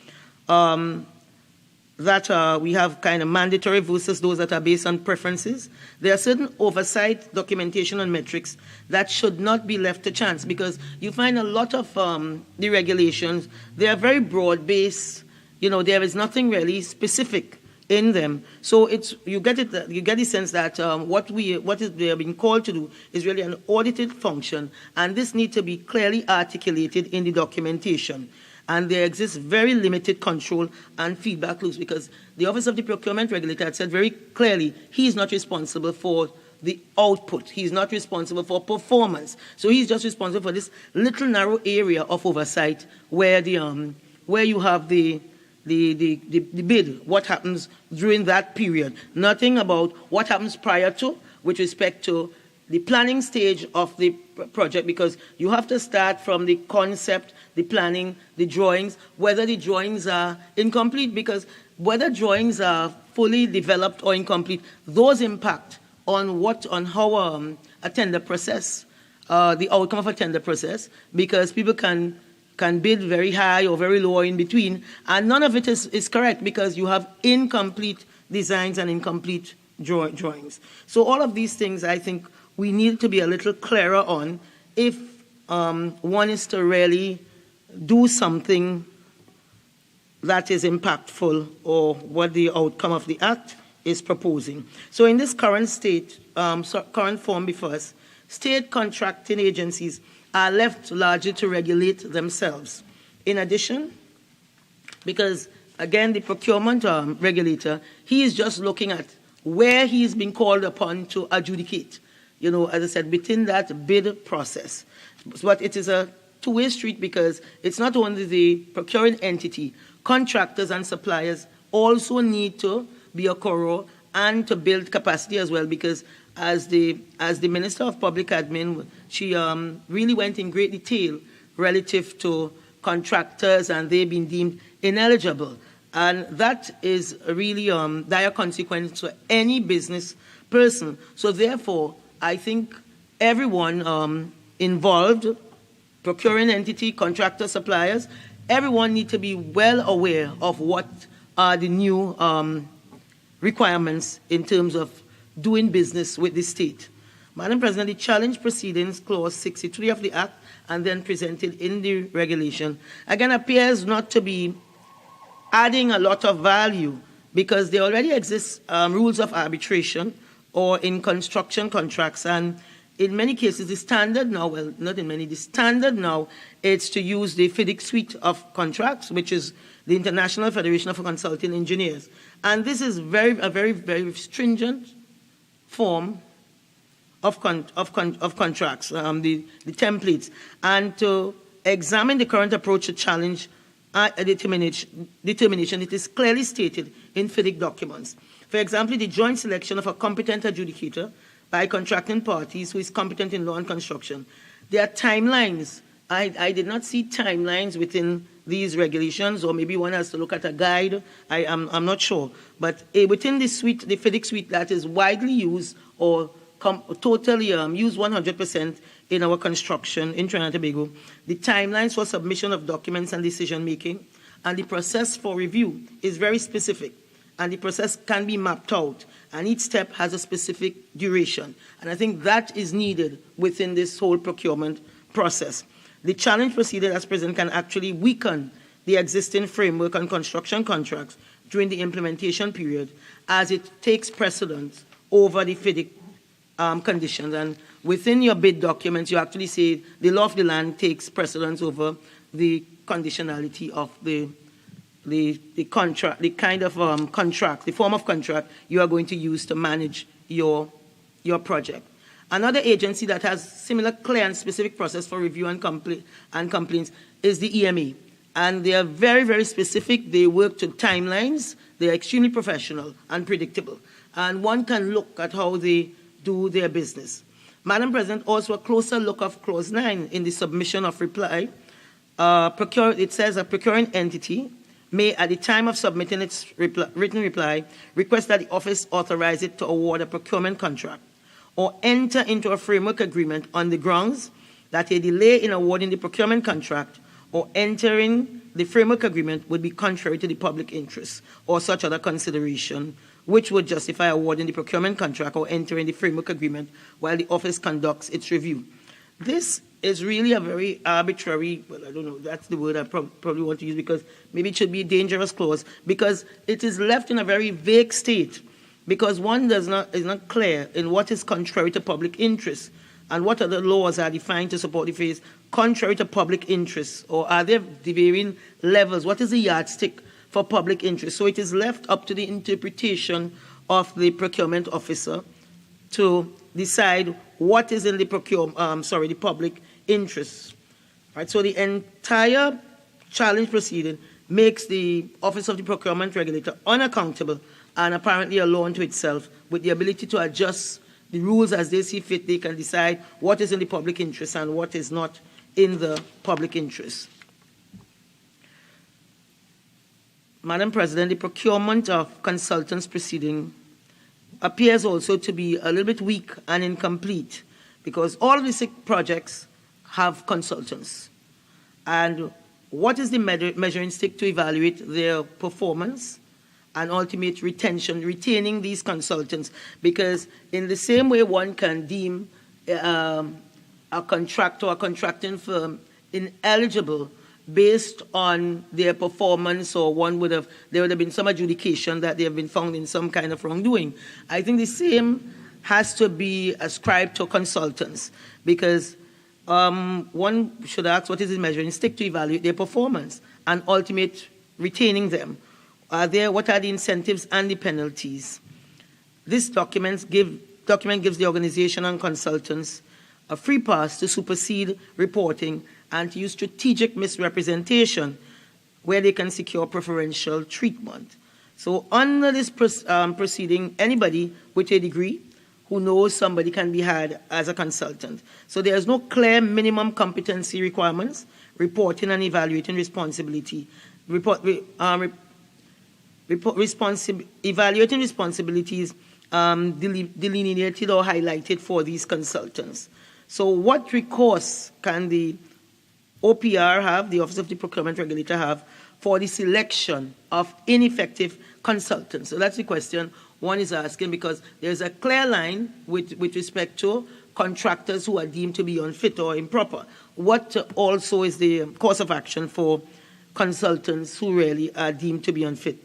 [SPEAKER 14] that we have kind of mandatory versus those that are based on preferences. There are certain oversight, documentation, and metrics that should not be left to chance, because you find a lot of the regulations, they are very broad-based. You know, there is nothing really specific in them. So you get the sense that what they are being called to do is really an audited function, and this needs to be clearly articulated in the documentation. And there exists very limited control and feedback loops, because the Office of the Procurement Regulator had said very clearly he is not responsible for the output. He's not responsible for performance. So he's just responsible for this little narrow area of oversight where you have the bid, what happens during that period. Nothing about what happens prior to with respect to the planning stage of the project, because you have to start from the concept, the planning, the drawings, whether the drawings are incomplete, because whether drawings are fully developed or incomplete, those impact on how a tender process, the outcome of a tender process, because people can bid very high or very low or in between, and none of it is correct because you have incomplete designs and incomplete drawings. So all of these things, I think, we need to be a little clearer on if one is to really do something that is impactful or what the outcome of the Act is proposing. So in this current current form before us, state contracting agencies are left largely to regulate themselves. In addition, because again, the procurement regulator, he is just looking at where he is being called upon to adjudicate. You know, as I said, within that bid process. But it is a two-way street, because it's not only the procuring entity, contractors and suppliers also need to be a core and to build capacity as well, because as the Minister of Public Admin, she really went in great detail relative to contractors and they being deemed ineligible. And that is really dire consequence to any business person. So therefore, I think everyone involved, procuring entity, contractor, suppliers, everyone needs to be well aware of what are the new requirements in terms of doing business with the state. Madam President, the challenge proceedings, clause 63 of the Act, and then presented in the regulation, again appears not to be adding a lot of value, because there already exist rules of arbitration or in construction contracts, and in many cases the standard now, well, not in many, the standard now is to use the FIDIC suite of contracts, which is the International Federation of Consulting Engineers. And this is a very, very stringent form of contracts, the templates, and to examine the current approach to challenge determination, it is clearly stated in FIDIC documents. For example, the joint selection of a competent adjudicator by contracting parties who is competent in law and construction. There are timelines. I did not see timelines within these regulations, or maybe one has to look at a guide. I'm not sure. But within the suite, the FIDIC suite that is widely used or totally used 100% in our construction in Trinidad and Tobago, the timelines for submission of documents and decision-making and the process for review is very specific. And the process can be mapped out, and each step has a specific duration. And I think that is needed within this whole procurement process. The challenge procedure as present can actually weaken the existing framework on construction contracts during the implementation period, as it takes precedence over the FIDIC conditions. And within your bid documents, you actually say the law of the land takes precedence over the conditionality of the contract, the kind of contract, the form of contract you are going to use to manage your project. Another agency that has similar clear and specific process for review and complaints is the EMA. And they are very, very specific. They work to timelines. They are extremely professional and predictable. And one can look at how they do their business. Madam President, also a closer look of Clause 9 in the submission of reply. It says a procuring entity may, at the time of submitting its written reply, request that the office authorize it to award a procurement contract or enter into a framework agreement on the grounds that a delay in awarding the procurement contract or entering the framework agreement would be contrary to the public interest or such other consideration which would justify awarding the procurement contract or entering the framework agreement while the office conducts its review. This is really a very arbitrary, well, I don't know, that's the word I probably want to use, because maybe it should be a dangerous clause, because it is left in a very vague state, because one is not clear in what is contrary to public interest and what other laws are defined to support the phrase contrary to public interest, or are there the varying levels? What is the yardstick for public interest? So it is left up to the interpretation of the procurement officer to decide what is in the the public interest. Right? So the entire challenge proceeding makes the Office of the Procurement Regulator unaccountable and apparently alone to itself, with the ability to adjust the rules as they see fit. They can decide what is in the public interest and what is not in the public interest. Madam President, the procurement of consultants proceeding appears also to be a little bit weak and incomplete, because all of the 6 projects have consultants. And what is the measuring stick to evaluate their performance and ultimate retaining these consultants? Because in the same way one can deem a contractor or a contracting firm ineligible based on their performance, or there would have been some adjudication that they have been found in some kind of wrongdoing. I think the same has to be ascribed to consultants, because one should ask, what is the measuring stick to evaluate their performance and ultimate retaining them? What are the incentives and the penalties? This document gives the organization and consultants a free pass to supersede reporting and to use strategic misrepresentation where they can secure preferential treatment. So under this proceeding, anybody with a degree who knows somebody can be hired as a consultant. So there is no clear minimum competency requirements, reporting and evaluating responsibility. Evaluating responsibilities delineated or highlighted for these consultants. So what recourse can the OPR have, the Office of the Procurement Regulator have, for the selection of ineffective consultants? So that's the question one is asking, because there's a clear line with respect to contractors who are deemed to be unfit or improper. What also is the course of action for consultants who really are deemed to be unfit?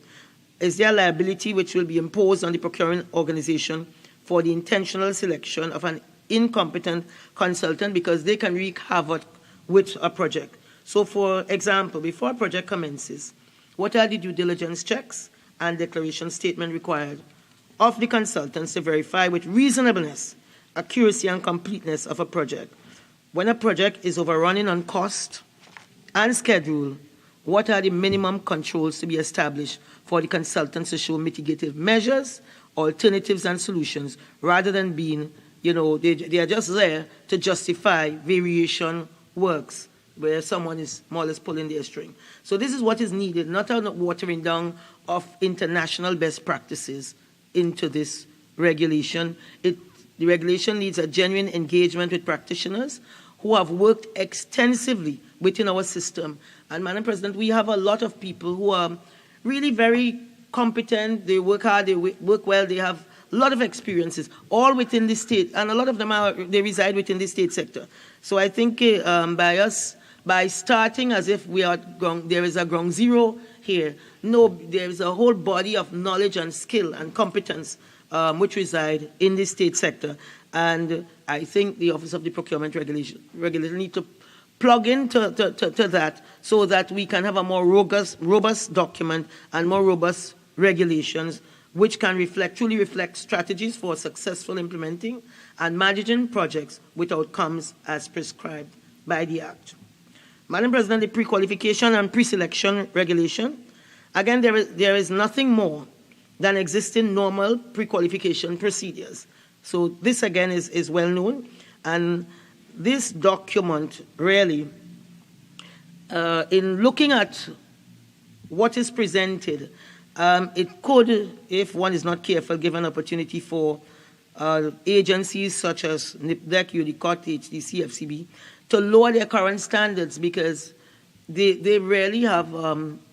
[SPEAKER 14] Is there liability which will be imposed on the procuring organization for the intentional selection of an incompetent consultant, because they can wreak havoc with a project? So, for example, before a project commences, what are the due diligence checks and declaration statement required of the consultants to verify with reasonableness, accuracy, and completeness of a project? When a project is overrunning on cost and schedule, what are the minimum controls to be established for the consultants to show mitigative measures, alternatives, and solutions, rather than being, they are just there to justify variation works where someone is more or less pulling their string. So this is what is needed, not a watering down of international best practices into this regulation. The regulation needs a genuine engagement with practitioners who have worked extensively within our system. And, Madam President, we have a lot of people who are really very competent, they work hard, they work well, they have a lot of experiences, all within the state, and a lot of them they reside within the state sector. So I think by starting as if there is a ground zero here, no, there is a whole body of knowledge and skill and competence which reside in the state sector. And I think the Office of the Procurement Regulator need to plug into to that, so that we can have a more robust document and more robust regulations which can truly reflect strategies for successful implementing and managing projects with outcomes as prescribed by the Act. Madam President, the pre-qualification and pre-selection regulation, again, there is nothing more than existing normal pre-qualification procedures. So this, again, is well known. And this document really, in looking at what is presented, it could, if one is not careful, give an opportunity for agencies such as NIPDEC, UDICOT, HDC, FCB, to lower their current standards, because they really have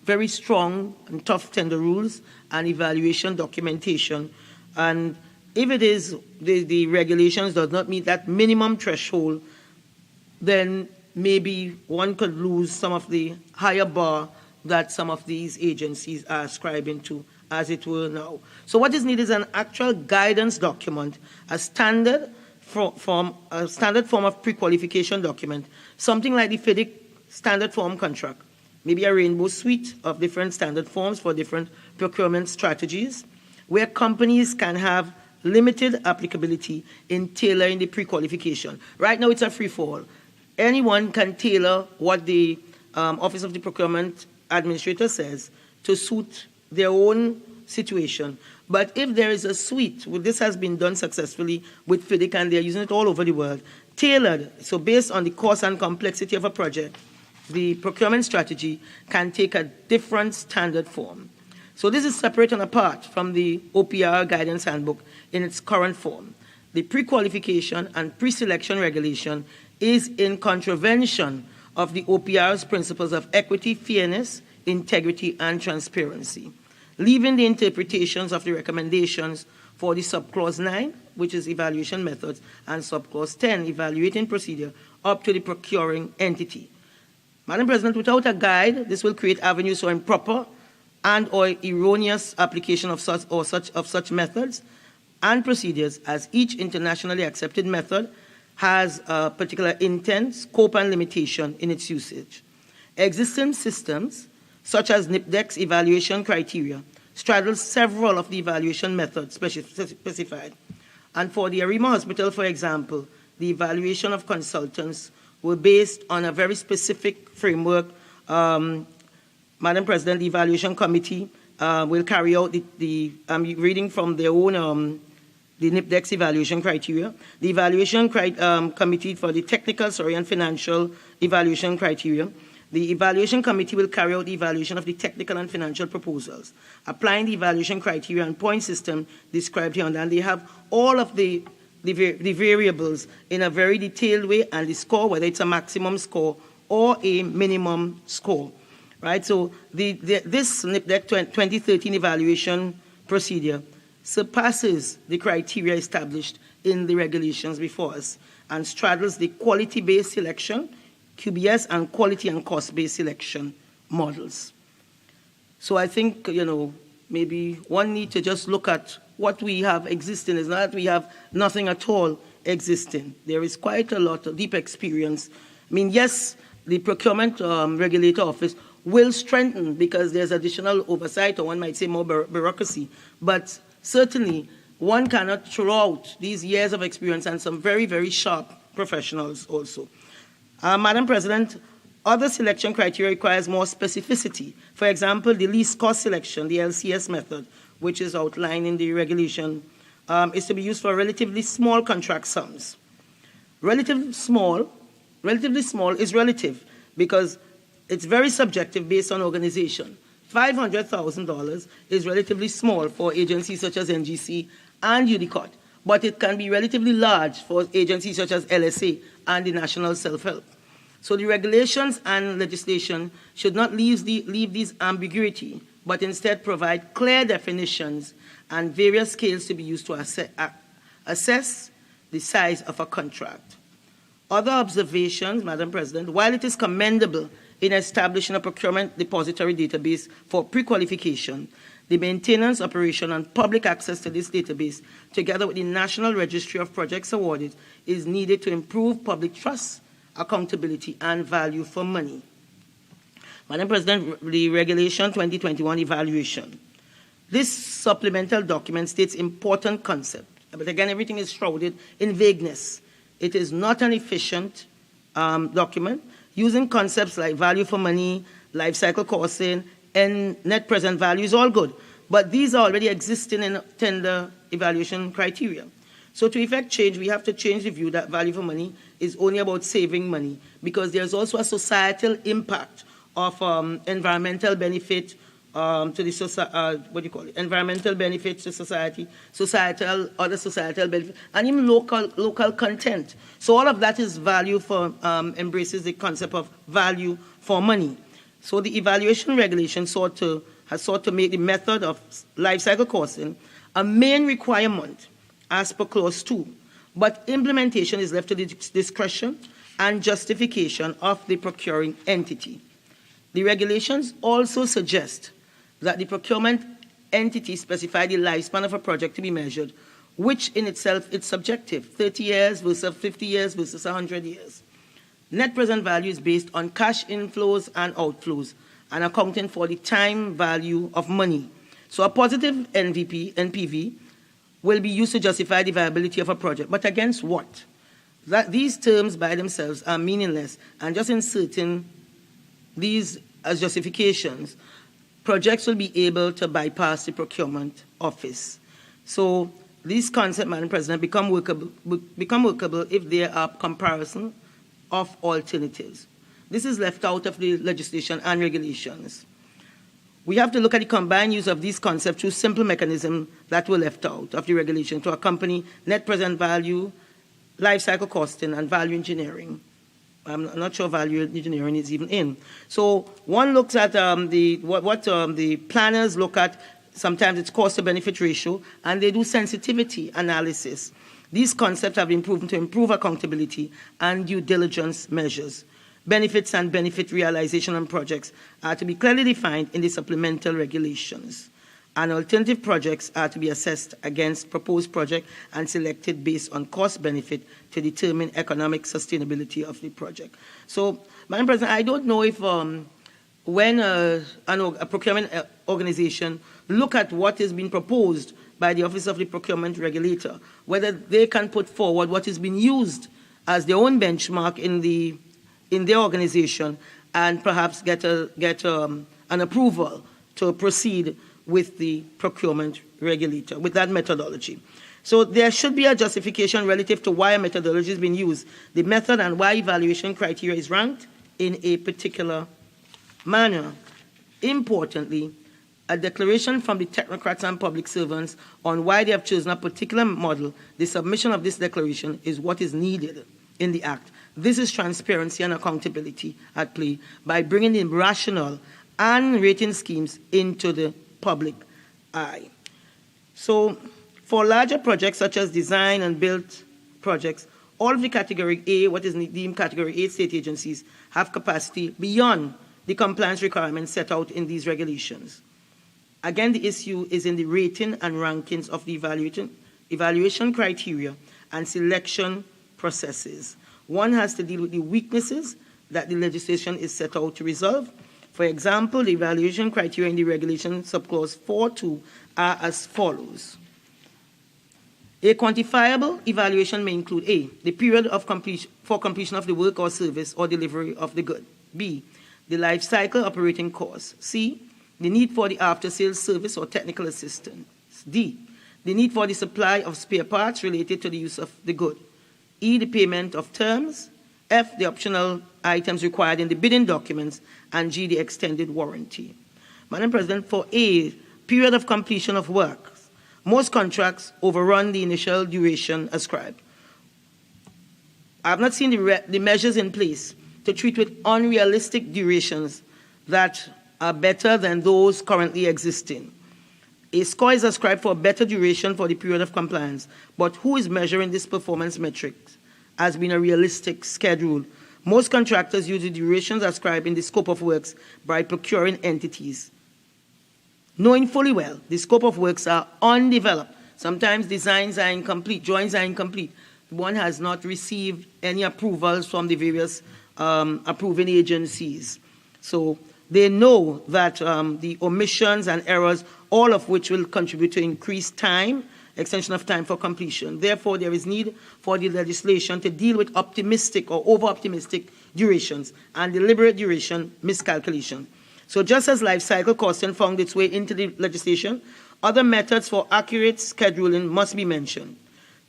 [SPEAKER 14] very strong and tough tender rules and evaluation documentation. And if it is the regulations does not meet that minimum threshold, then maybe one could lose some of the higher bar that some of these agencies are ascribing to, as it were now. So what is needed is an actual guidance document, a standard form of pre-qualification document, something like the FIDIC standard form contract, maybe a rainbow suite of different standard forms for different procurement strategies, where companies can have limited applicability in tailoring the pre-qualification. Right now it's a free-for-all. Anyone can tailor what the Office of the Procurement Administrator says to suit their own situation. But if there is a suite, this has been done successfully with FIDIC, and they're using it all over the world, tailored, so based on the cost and complexity of a project, the procurement strategy can take a different standard form. So this is separate and apart from the OPR guidance handbook in its current form. The pre-qualification and pre-selection regulation is in contravention of the OPR's principles of equity, fairness, integrity, and transparency, leaving the interpretations of the recommendations for the subclause 9, which is evaluation methods, and subclause 10, evaluating procedure, up to the procuring entity. Madam President, without a guide, this will create avenues for improper and or erroneous application of such methods and procedures, as each internationally accepted method has a particular intent, scope, and limitation in its usage. Existing systems, such as NIPDEC's evaluation criteria, straddle several of the evaluation methods specified. And for the Arima Hospital, for example, the evaluation of consultants were based on a very specific framework. Madam President, the evaluation committee will carry out I'm reading from their own the NIPDEC's evaluation criteria. The evaluation committee for the technical, and financial evaluation criteria. The evaluation committee will carry out the evaluation of the technical and financial proposals, applying the evaluation criteria and point system described here, and they have all of the variables in a very detailed way, and the score, whether it's a maximum score or a minimum score, right? So this NIPDEC 2013 evaluation procedure surpasses the criteria established in the regulations before us and straddles the quality-based selection, QBS, and quality and cost-based selection models. So I think, maybe one need to just look at what we have existing. It's not that we have nothing at all existing. There is quite a lot of deep experience. I mean, yes, the Procurement Regulator Office will strengthen because there's additional oversight, or one might say more bureaucracy, but certainly one cannot throw out these years of experience and some very, very sharp professionals also. Madam President, other selection criteria requires more specificity. For example, the least cost selection, the LCS method, which is outlined in the regulation, is to be used for relatively small contract sums. Relatively small is relative because it's very subjective based on organization. $500,000 is relatively small for agencies such as NGC and UDICOT, but it can be relatively large for agencies such as LSA and the National Self-Help. So the regulations and legislation should not leave these ambiguity, but instead provide clear definitions and various scales to be used to assess the size of a contract. Other observations, Madam President, while it is commendable in establishing a procurement depository database for pre-qualification, the maintenance, operation, and public access to this database, together with the National Registry of Projects Awarded, is needed to improve public trust, accountability, and value for money. Madam President, the Regulation 2021 evaluation. This supplemental document states important concept, but again, everything is shrouded in vagueness. It is not an efficient document. Using concepts like value for money, life cycle costing, and net present value is all good, but these are already existing in tender evaluation criteria. So to effect change, we have to change the view that value for money is only about saving money, because there's also a societal impact of environmental benefit to the environmental benefits to society, other societal benefit, and even local content. So all of that is value for embraces the concept of value for money. So the evaluation regulation has sought to make the method of life cycle costing a main requirement as per clause 2, but implementation is left to the discretion and justification of the procuring entity. The regulations also suggest that the procurement entity specify the lifespan of a project to be measured, which in itself is subjective, 30 years versus 50 years versus 100 years. Net present value is based on cash inflows and outflows and accounting for the time value of money. So a positive NPV will be used to justify the viability of a project. But against what? That these terms by themselves are meaningless, and just inserting these as justifications, projects will be able to bypass the procurement office. So these concepts, Madam President, become workable if there are comparison of alternatives. This is left out of the legislation and regulations. We have to look at the combined use of these concepts through simple mechanisms that were left out of the regulation to accompany net present value, life cycle costing, and value engineering. I'm not sure value engineering is even in. So one looks at the planners look at. Sometimes it's cost to benefit ratio, and they do sensitivity analysis. These concepts have been proven to improve accountability and due diligence measures. Benefits and benefit realization on projects are to be clearly defined in the supplemental regulations, and alternative projects are to be assessed against proposed project and selected based on cost benefit to determine economic sustainability of the project. So, Madam President, I don't know if when a procurement organization look at what is being proposed by the Office of the Procurement Regulator, whether they can put forward what is being used as their own benchmark in their organization, and perhaps get an approval to proceed with the procurement regulator, with that methodology. So there should be a justification relative to why a methodology is being used, the method and why evaluation criteria is ranked in a particular manner. Importantly, a declaration from the technocrats and public servants on why they have chosen a particular model, the submission of this declaration is what is needed in the Act. This is transparency and accountability at play by bringing in rational and rating schemes into the public eye. So for larger projects such as design and build projects, all of the Category A, what is deemed Category A state agencies, have capacity beyond the compliance requirements set out in these regulations. Again, the issue is in the rating and rankings of the evaluation criteria and selection processes. One has to deal with the weaknesses that the legislation is set out to resolve. For example, the evaluation criteria in the regulation subclause 4.2 are as follows. A quantifiable evaluation may include A, the period of for completion of the work or service or delivery of the good. B, the life cycle operating cost. C, the need for the after-sales service or technical assistance. D, the need for the supply of spare parts related to the use of the good. E, the payment of terms. F, the optional items required in the bidding documents. And G, the extended warranty. Madam President, for A, period of completion of work, most contracts overrun the initial duration ascribed. I have not seen the measures in place to treat with unrealistic durations that are better than those currently existing. A score is ascribed for a better duration for the period of compliance, but who is measuring this performance metric as being a realistic schedule? Most contractors use the durations ascribed in the scope of works by procuring entities, knowing fully well the scope of works are undeveloped. Sometimes designs are incomplete, drawings are incomplete. One has not received any approvals from the various approving agencies. So they know that the omissions and errors, all of which will contribute to increased time, extension of time for completion. Therefore, there is need for the legislation to deal with optimistic or over-optimistic durations and deliberate duration miscalculation. So just as life cycle costing found its way into the legislation, other methods for accurate scheduling must be mentioned.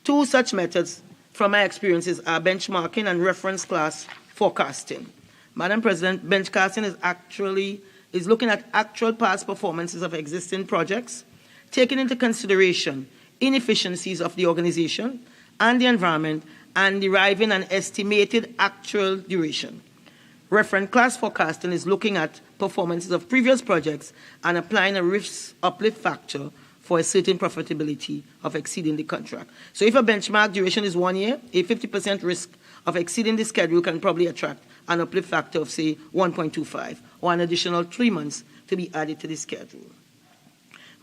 [SPEAKER 14] Two such methods, from my experiences, are benchmarking and reference class forecasting. Madam President, benchmarking is looking at actual past performances of existing projects, taking into consideration inefficiencies of the organization and the environment, and deriving an estimated actual duration. Reference class forecasting is looking at performances of previous projects and applying a risk uplift factor for a certain profitability of exceeding the contract. So if a benchmark duration is 1 year, a 50% risk of exceeding the schedule can probably attract an uplift factor of, say, 1.25, or an additional 3 months to be added to the schedule.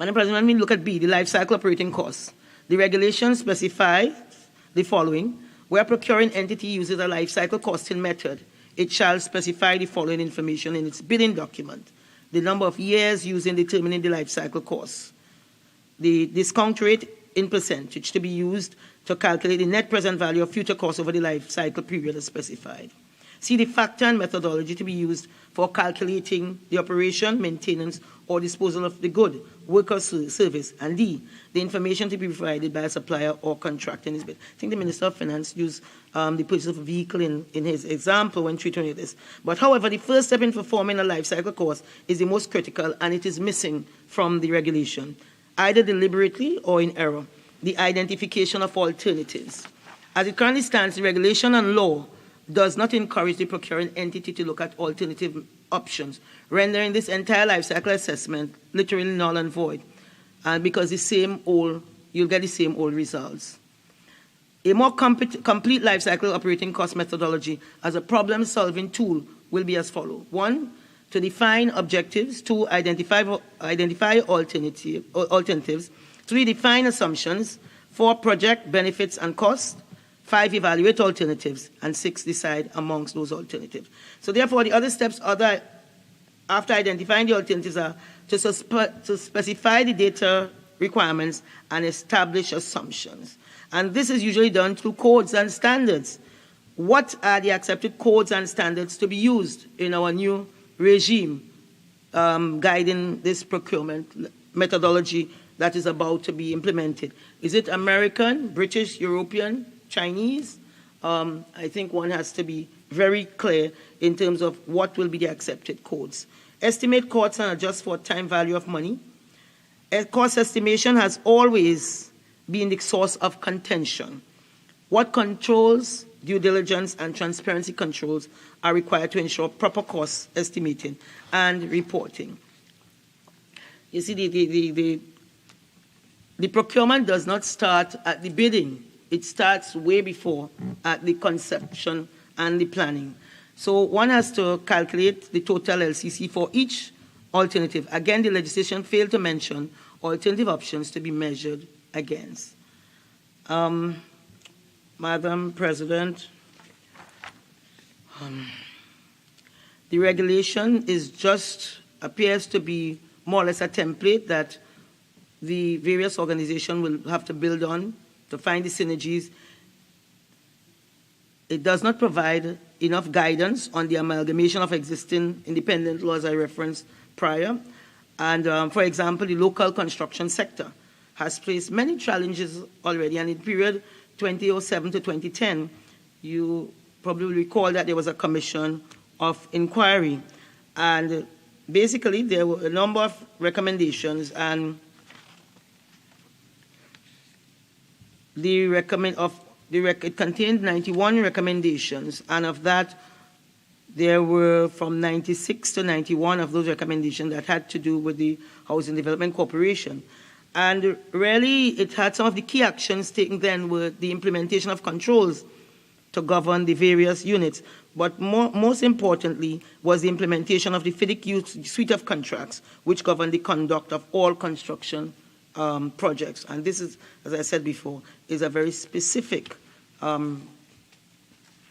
[SPEAKER 14] Madam President, when we look at B, the life cycle operating costs, the regulations specify the following. Where a procuring entity uses a life cycle costing method, it shall specify the following information in its bidding document: the number of years used in determining the life cycle costs, the discount rate in percentage to be used to calculate the net present value of future costs over the life cycle period as specified. C, the factor and methodology to be used for calculating the operation, maintenance, or disposal of the good, work or service. And D, the information to be provided by a supplier or contractor in his bid. I think the Minister of Finance used the purchase of a vehicle in his example when treating this. But however, the first step in performing a life cycle cost is the most critical, and it is missing from the regulation, either deliberately or in error: the identification of alternatives. As it currently stands, the regulation and law does not encourage the procuring entity to look at alternative options, rendering this entire life cycle assessment literally null and void, and because you'll get the same old results. A more complete life cycle operating cost methodology as a problem-solving tool will be as follows: 1, to define objectives; 2, identify alternatives; 3, define assumptions; 4, project benefits and costs; 5, evaluate alternatives; and 6, decide amongst those alternatives. So therefore, the other steps after identifying the alternatives are to specify the data requirements and establish assumptions. And this is usually done through codes and standards. What are the accepted codes and standards to be used in our new regime guiding this procurement methodology that is about to be implemented? Is it American, British, European, Chinese? I think one has to be very clear in terms of what will be the accepted codes. Estimate costs and adjust for time value of money. Cost estimation has always been the source of contention. What controls, due diligence, and transparency controls are required to ensure proper cost estimating and reporting? You see, the procurement does not start at the bidding. It starts way before, at the conception and the planning. So one has to calculate the total LCC for each alternative. Again, the legislation failed to mention alternative options to be measured against. Madam President, the regulation appears to be more or less a template that the various organizations will have to build on to find the synergies. It does not provide enough guidance on the amalgamation of existing independent laws I referenced prior. And for example, the local construction sector has faced many challenges already. And in the period 2007 to 2010, you probably recall that there was a commission of inquiry. And basically, there were a number of recommendations, and it contained 91 recommendations, and of that, there were from 96 to 91 of those recommendations that had to do with the Housing Development Corporation. And really, it had some of the key actions taken then were the implementation of controls to govern the various units. But most importantly was the implementation of the FIDIC suite of contracts, which govern the conduct of all construction projects. And this is, as I said before, is a very specific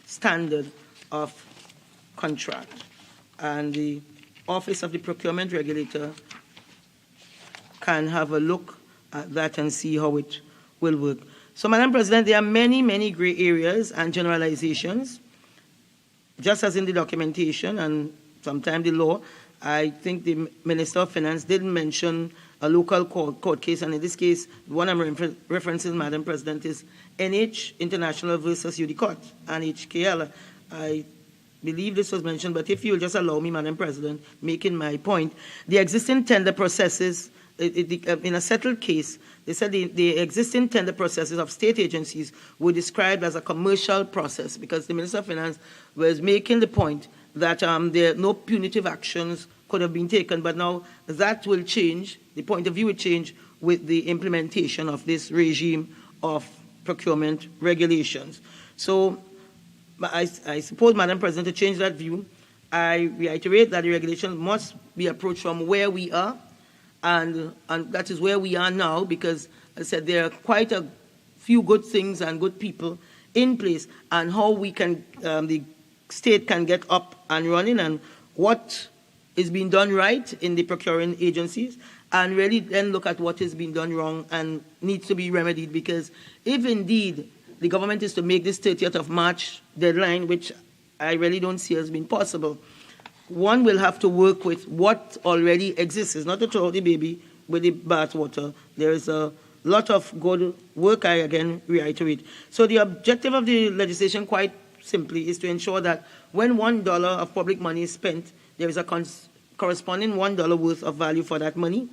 [SPEAKER 14] standard of contract. And the Office of the Procurement Regulator can have a look at that and see how it will work. So, Madam President, there are many, many gray areas and generalizations, just as in the documentation and sometimes the law, I think the Minister of Finance did mention a local court case, and in this case, the one I'm referencing, Madam President, is NH International versus Udicot, NHKL. I believe this was mentioned, but if you'll just allow me, Madam President, making my point, the existing tender processes, in a settled case, they said the existing tender processes of state agencies were described as a commercial process, because the Minister of Finance was making the point that no punitive actions could have been taken, but now that will change, the point of view will change with the implementation of this regime of procurement regulations. So I suppose, Madam President, to change that view, I reiterate that the regulations must be approached from where we are, and that is where we are now, because, as I said, there are quite a few good things and good people in place, and how we can, the state can get up and running, and what is being done right in the procuring agencies, and really then look at what is being done wrong and needs to be remedied, because if indeed the government is to make this 30th of March deadline, which I really don't see as being possible, one will have to work with what already exists. It's not to throw the baby with the bathwater. There is a lot of good work, I again reiterate. So the objective of the legislation, quite simply, is to ensure that when $1 of public money is spent, there is a corresponding $1 worth of value for that money.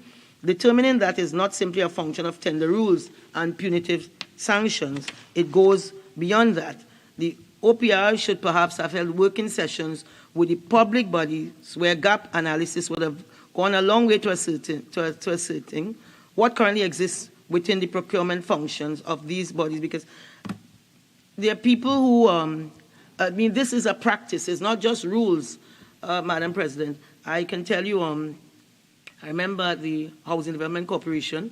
[SPEAKER 14] Determining that is not simply a function of tender rules and punitive sanctions. It goes beyond that. The OPR should perhaps have held working sessions with the public bodies where gap analysis would have gone a long way to ascertain what currently exists within the procurement functions of these bodies, because there are people who, this is a practice, it's not just rules, Madam President. I can tell you, I remember at the Housing Development Corporation,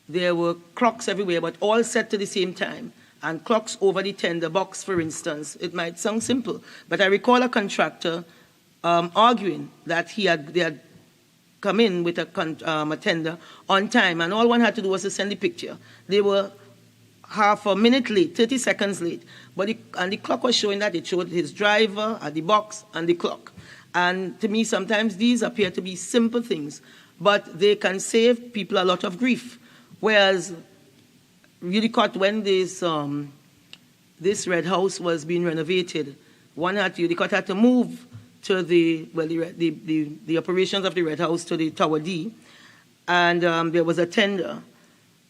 [SPEAKER 14] there were clocks everywhere, but all set to the same time. And clocks over the tender box, for instance. It might sound simple, but I recall a contractor arguing that they had come in with a tender on time, and all one had to do was to send the picture. They were half a minute late, 30 seconds late, and the clock was showing that. It showed his driver at the box and the clock. And to me, sometimes these appear to be simple things, but they can save people a lot of grief. Whereas Udicot, when this Red House was being renovated, Udicot had to move to the operations of the Red House to the Tower D, and there was a tender.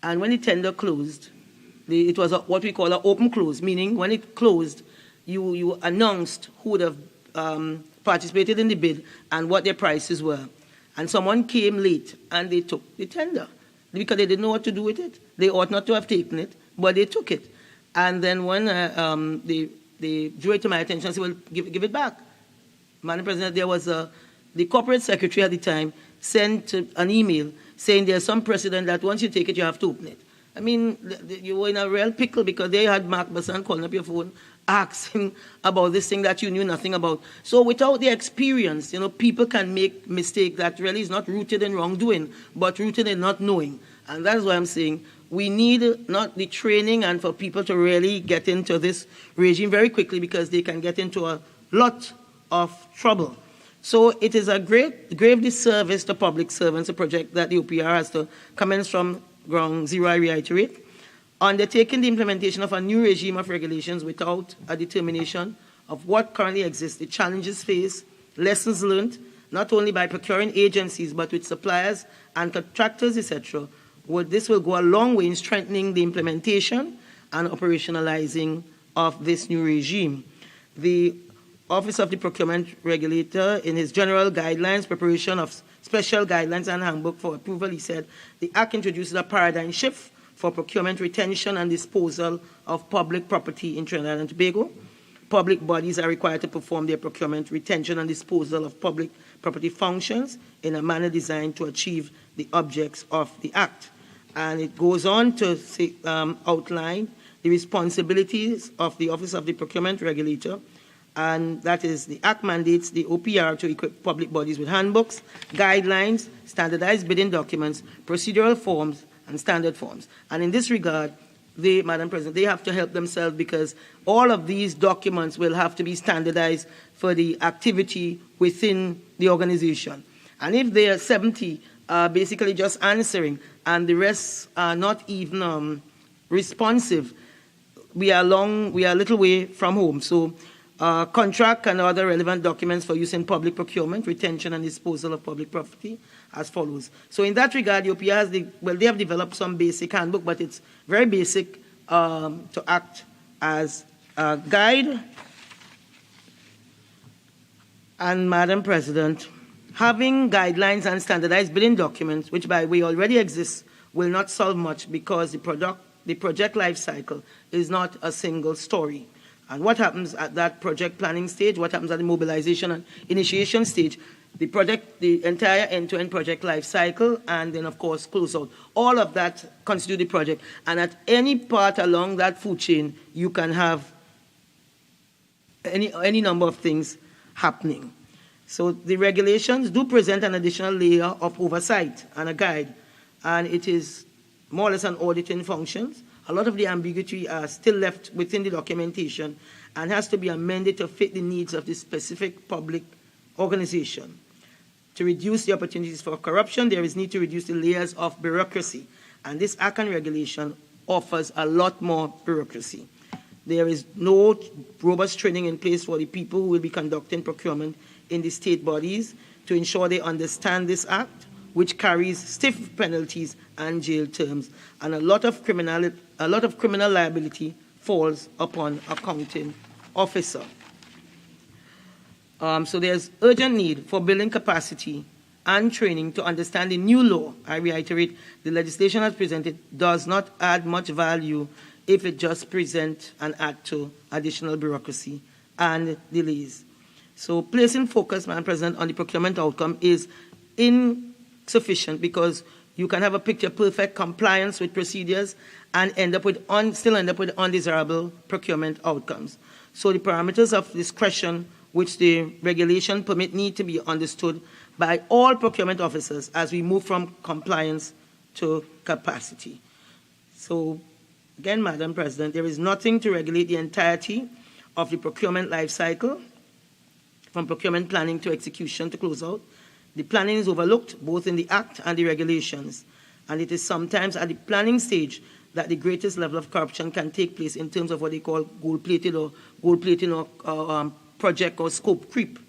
[SPEAKER 14] And when the tender closed, it was what we call an open close, meaning when it closed, you announced who would have participated in the bid and what their prices were. And someone came late and they took the tender because they didn't know what to do with it. They ought not to have taken it, but they took it. And then when they drew it to my attention, I said, well, give it back. Madam President, there was the corporate secretary at the time sent an email saying there's some precedent that once you take it, you have to open it. I mean, you were in a real pickle because they had Mark Bassan calling up your phone, asking about this thing that you knew nothing about. So without the experience, people can make mistakes that really is not rooted in wrongdoing, but rooted in not knowing. And that's why I'm saying we need not the training and for people to really get into this regime very quickly, because they can get into a lot of trouble. So it is a grave disservice to public servants, a project that the OPR has to commence from ground zero, I reiterate. Undertaking the implementation of a new regime of regulations without a determination of what currently exists, the challenges faced, lessons learned, not only by procuring agencies, but with suppliers and contractors, etc., this will go a long way in strengthening the implementation and operationalizing of this new regime. The Office of the Procurement Regulator, in his general guidelines, preparation of special guidelines and handbook for approval, he said, the Act introduces a paradigm shift for procurement, retention, and disposal of public property in Trinidad and Tobago. Public bodies are required to perform their procurement, retention, and disposal of public property functions in a manner designed to achieve the objects of the Act. And it goes on to outline the responsibilities of the Office of the Procurement Regulator, and that is the Act mandates the OPR to equip public bodies with handbooks, guidelines, standardized bidding documents, procedural forms, and standard forms. And in this regard, Madam President, they have to help themselves, because all of these documents will have to be standardized for the activity within the organization. And if there are 70 basically just answering and the rest are not even responsive, we are a little way from home. So contract and other relevant documents for use in public procurement, retention and disposal of public property as follows. So in that regard, the OPR they have developed some basic handbook, but it's very basic to act as a guide. And Madam President, having guidelines and standardized bidding documents, which by the way already exist, will not solve much because the project life cycle is not a single story. And what happens at that project planning stage, what happens at the mobilization and initiation stage, the entire end-to-end project life cycle, and then of course close out. All of that constitute the project. And at any part along that food chain, you can have any number of things happening. So the regulations do present an additional layer of oversight and a guide, and it is more or less an auditing function. A lot of the ambiguity are still left within the documentation and has to be amended to fit the needs of the specific public organization. To reduce the opportunities for corruption, there is need to reduce the layers of bureaucracy, and this act and regulation offers a lot more bureaucracy. There is no robust training in place for the people who will be conducting procurement in the state bodies to ensure they understand this act, which carries stiff penalties and jail terms, and a lot of criminal liability falls upon accounting officer. So there's urgent need for building capacity and training to understand the new law. I reiterate, the legislation as presented does not add much value if it just presents and add to additional bureaucracy and delays. So placing focus, Madam President, on the procurement outcome is insufficient because you can have a picture-perfect compliance with procedures and still end up with undesirable procurement outcomes. So the parameters of discretion which the regulation permit need to be understood by all procurement officers as we move from compliance to capacity. So again, Madam President, there is nothing to regulate the entirety of the procurement life cycle, from procurement planning to execution to closeout. The planning is overlooked both in the Act and the regulations, and it is sometimes at the planning stage that the greatest level of corruption can take place in terms of what they call gold-plating or project or scope creep.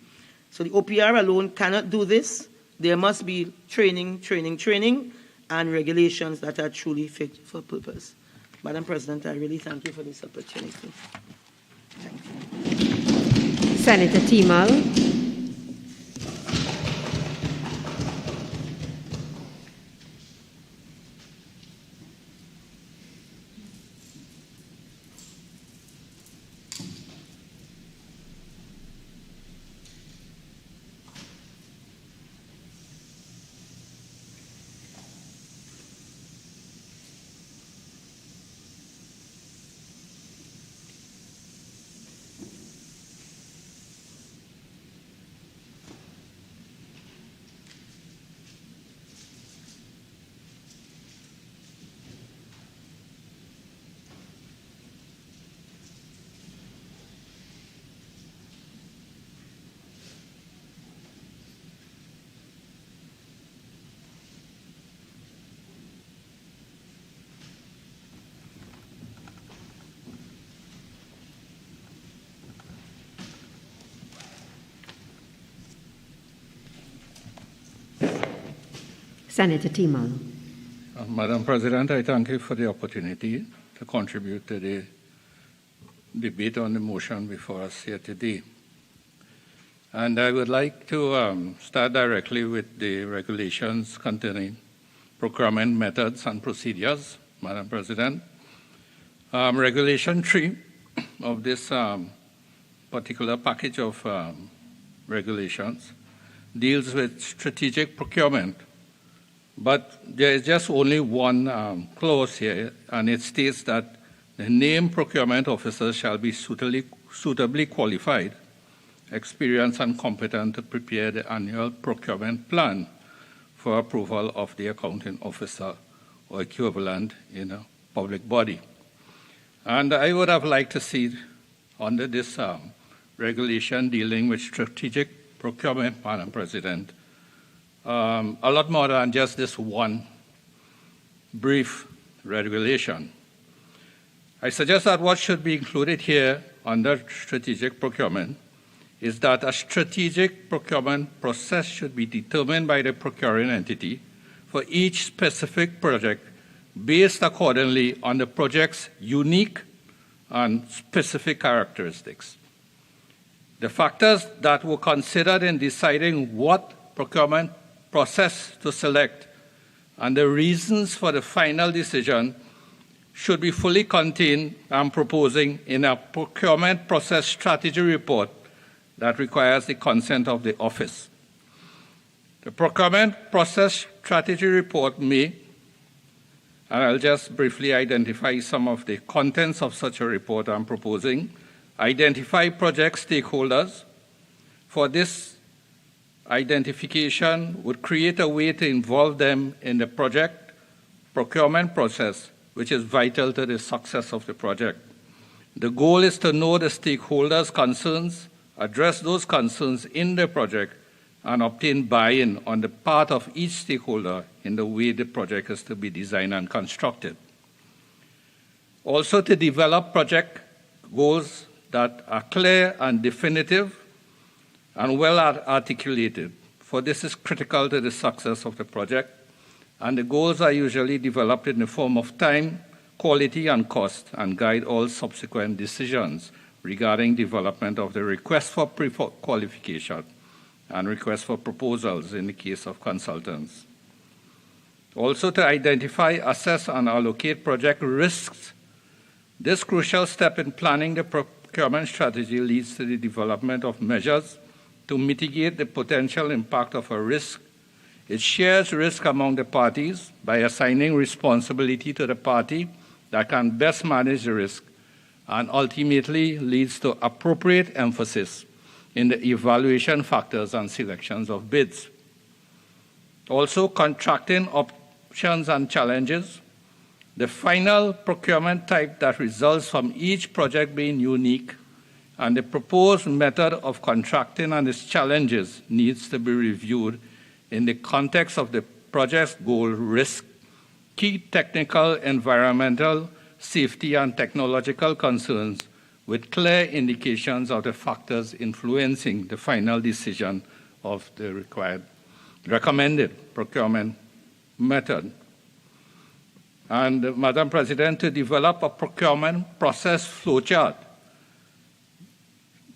[SPEAKER 14] So the OPR alone cannot do this. There must be training, and regulations that are truly fit for purpose. Madam President, I really thank you for this opportunity. Thank you.
[SPEAKER 1] Senator Teemal. Senator Teemal.
[SPEAKER 15] Madam President, I thank you for the opportunity to contribute to the debate on the motion before us here today. And I would like to start directly with the regulations containing procurement methods and procedures, Madam President. Regulation 3 of this particular package of regulations deals with strategic procurement. But there is just only one clause here, and it states that the named procurement officers shall be suitably qualified, experienced, and competent to prepare the annual procurement plan for approval of the accounting officer or equivalent in a public body. And I would have liked to see under this regulation dealing with strategic procurement, Madam President, a lot more than just this one brief regulation. I suggest that what should be included here under strategic procurement is that a strategic procurement process should be determined by the procuring entity for each specific project based accordingly on the project's unique and specific characteristics. The factors that were considered in deciding what procurement process to select and the reasons for the final decision should be fully contained and proposing in a procurement process strategy report that requires the consent of the office. The procurement process strategy report may, and I'll just briefly identify some of the contents of such a report I'm proposing, identify project stakeholders. For this identification would create a way to involve them in the project procurement process, which is vital to the success of the project. The goal is to know the stakeholders' concerns, address those concerns in the project, and obtain buy-in on the part of each stakeholder in the way the project is to be designed and constructed. Also to develop project goals that are clear and definitive and well articulated, for this is critical to the success of the project, and the goals are usually developed in the form of time, quality, and cost, and guide all subsequent decisions regarding development of the request for pre-qualification and request for proposals in the case of consultants. Also to identify, assess, and allocate project risks. This crucial step in planning the procurement strategy leads to the development of measures to mitigate the potential impact of a risk. It shares risk among the parties by assigning responsibility to the party that can best manage the risk, and ultimately leads to appropriate emphasis in the evaluation factors and selections of bids. Also, contracting options and challenges. The final procurement type that results from each project being unique, and the proposed method of contracting and its challenges needs to be reviewed in the context of the project's goal, risk, key technical, environmental, safety, and technological concerns, with clear indications of the factors influencing the final decision of the recommended procurement method. And, Madam President, to develop a procurement process flowchart.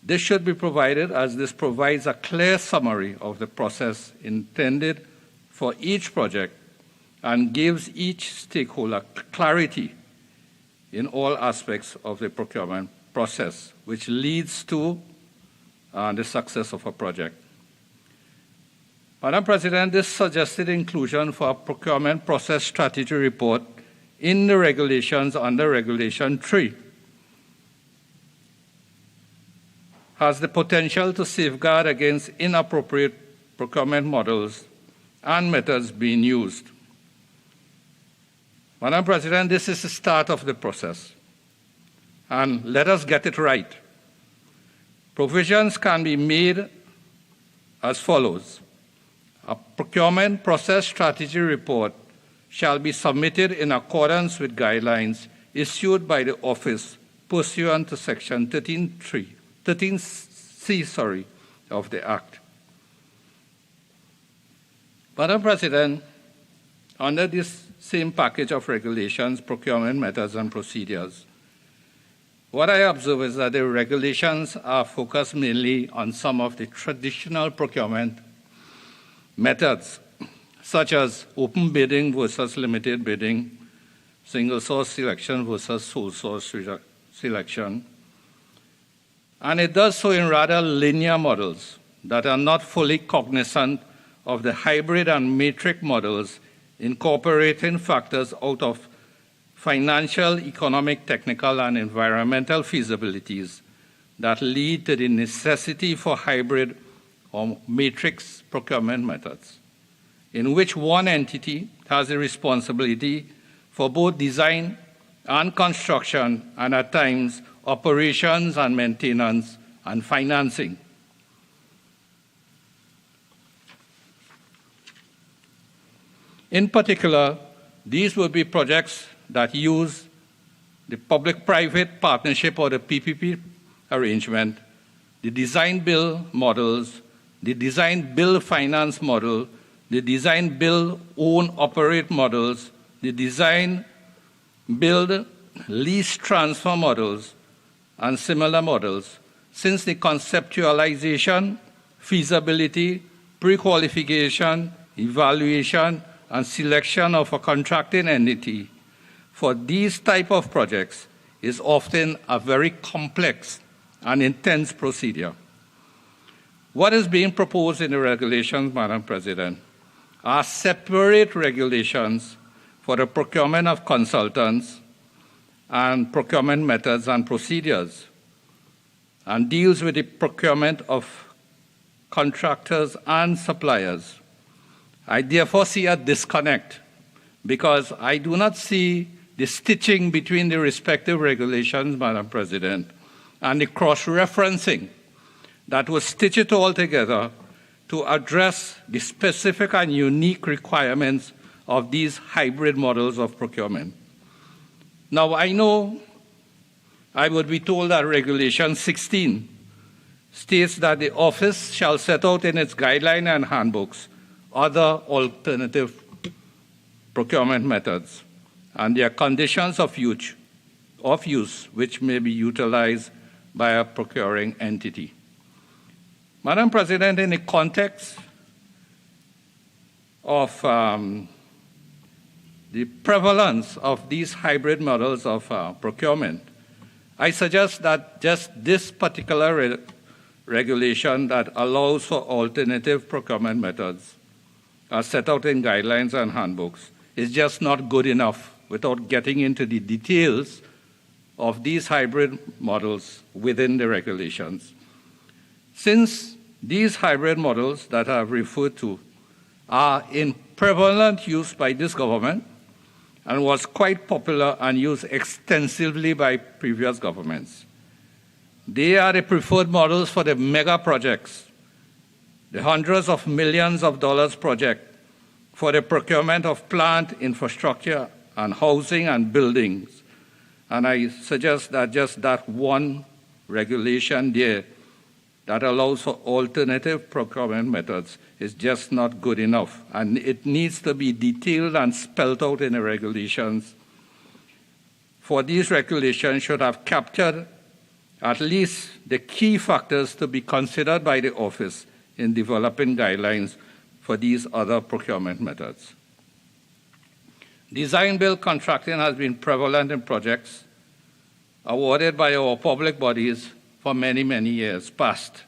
[SPEAKER 15] This should be provided, as this provides a clear summary of the process intended for each project and gives each stakeholder clarity in all aspects of the procurement process, which leads to the success of a project. Madam President, this suggested inclusion for a procurement process strategy report in the regulations under Regulation 3 has the potential to safeguard against inappropriate procurement models and methods being used. Madam President, this is the start of the process, and let us get it right. Provisions can be made as follows. A procurement process strategy report shall be submitted in accordance with guidelines issued by the office pursuant to Section 13C of the Act. Madam President, under this same package of regulations, procurement methods, and procedures, what I observe is that the regulations are focused mainly on some of the traditional procurement methods, such as open bidding versus limited bidding, single source selection versus sole source selection. And it does so in rather linear models that are not fully cognizant of the hybrid and matrix models incorporating factors out of financial, economic, technical, and environmental feasibilities that lead to the necessity for hybrid or matrix procurement methods, in which one entity has the responsibility for both design and construction, and at times operations and maintenance and financing. In particular, these will be projects that use the public-private partnership or the PPP arrangement, the design-build models, the design-build finance model, the design-build own-operate models, the design-build lease transfer models, and similar models, since the conceptualization, feasibility, pre-qualification, evaluation, and selection of a contracting entity for these type of projects is often a very complex and intense procedure. What is being proposed in the regulations, Madam President, are separate regulations for the procurement of consultants and procurement methods and procedures, and deals with the procurement of contractors and suppliers. I therefore see a disconnect because I do not see the stitching between the respective regulations, Madam President, and the cross-referencing that will stitch it all together to address the specific and unique requirements of these hybrid models of procurement. Now, I know I would be told that Regulation 16 states that the office shall set out in its guideline and handbooks other alternative procurement methods and their conditions of use which may be utilized by a procuring entity. Madam President, in the context of the prevalence of these hybrid models of procurement, I suggest that just this particular regulation that allows for alternative procurement methods as set out in guidelines and handbooks is just not good enough without getting into the details of these hybrid models within the regulations. Since these hybrid models that I have referred to are in prevalent use by this government and was quite popular and used extensively by previous governments, they are the preferred models for the mega projects, the hundreds of millions of dollars project for the procurement of plant, infrastructure, and housing and buildings. And I suggest that just that one regulation there that allows for alternative procurement methods is just not good enough. And it needs to be detailed and spelled out in the regulations. For these regulations should have captured at least the key factors to be considered by the office in developing guidelines for these other procurement methods. Design-build contracting has been prevalent in projects awarded by our public bodies for many, many years past.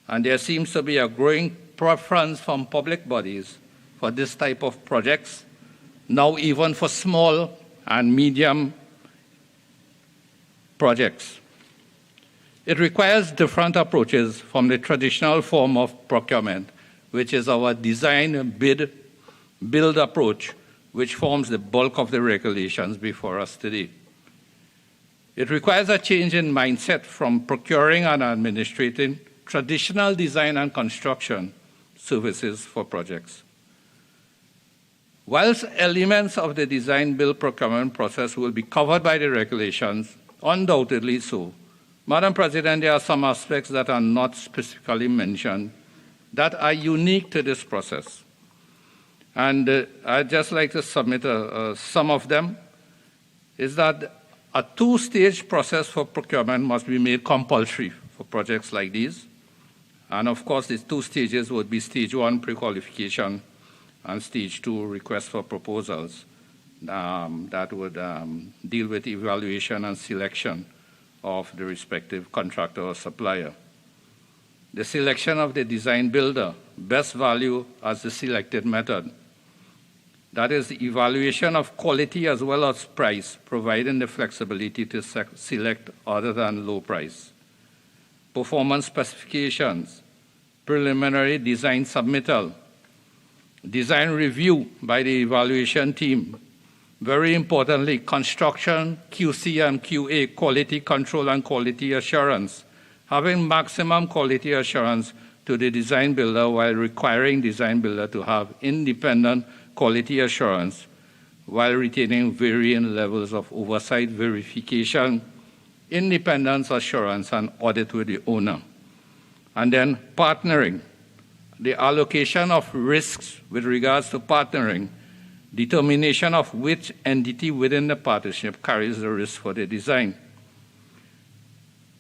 [SPEAKER 15] And there seems to be a growing preference from public bodies for this type of projects, now even for small and medium projects. It requires different approaches from the traditional form of procurement, which is our design build approach, which forms the bulk of the regulations before us today. It requires a change in mindset from procuring and administrating traditional design and construction services for projects. Whilst elements of the design-build procurement process will be covered by the regulations, undoubtedly so, Madam President, there are some aspects that are not specifically mentioned that are unique to this process. And I'd just like to submit some of them, is that a two-stage process for procurement must be made compulsory for projects like these. And of course, these two stages would be stage 1, pre-qualification, and stage 2, request for proposals that would deal with evaluation and selection of the respective contractor or supplier. The selection of the design builder, best value as the selected method. That is the evaluation of quality as well as price, providing the flexibility to select other than low price. Performance specifications, preliminary design submittal, design review by the evaluation team. Very importantly, construction, QC and QA, quality control and quality assurance, having maximum quality assurance to the design builder while requiring design builder to have independent quality assurance while retaining varying levels of oversight, verification, independence assurance, and audit with the owner. And then partnering, the allocation of risks with regards to partnering, determination of which entity within the partnership carries the risk for the design.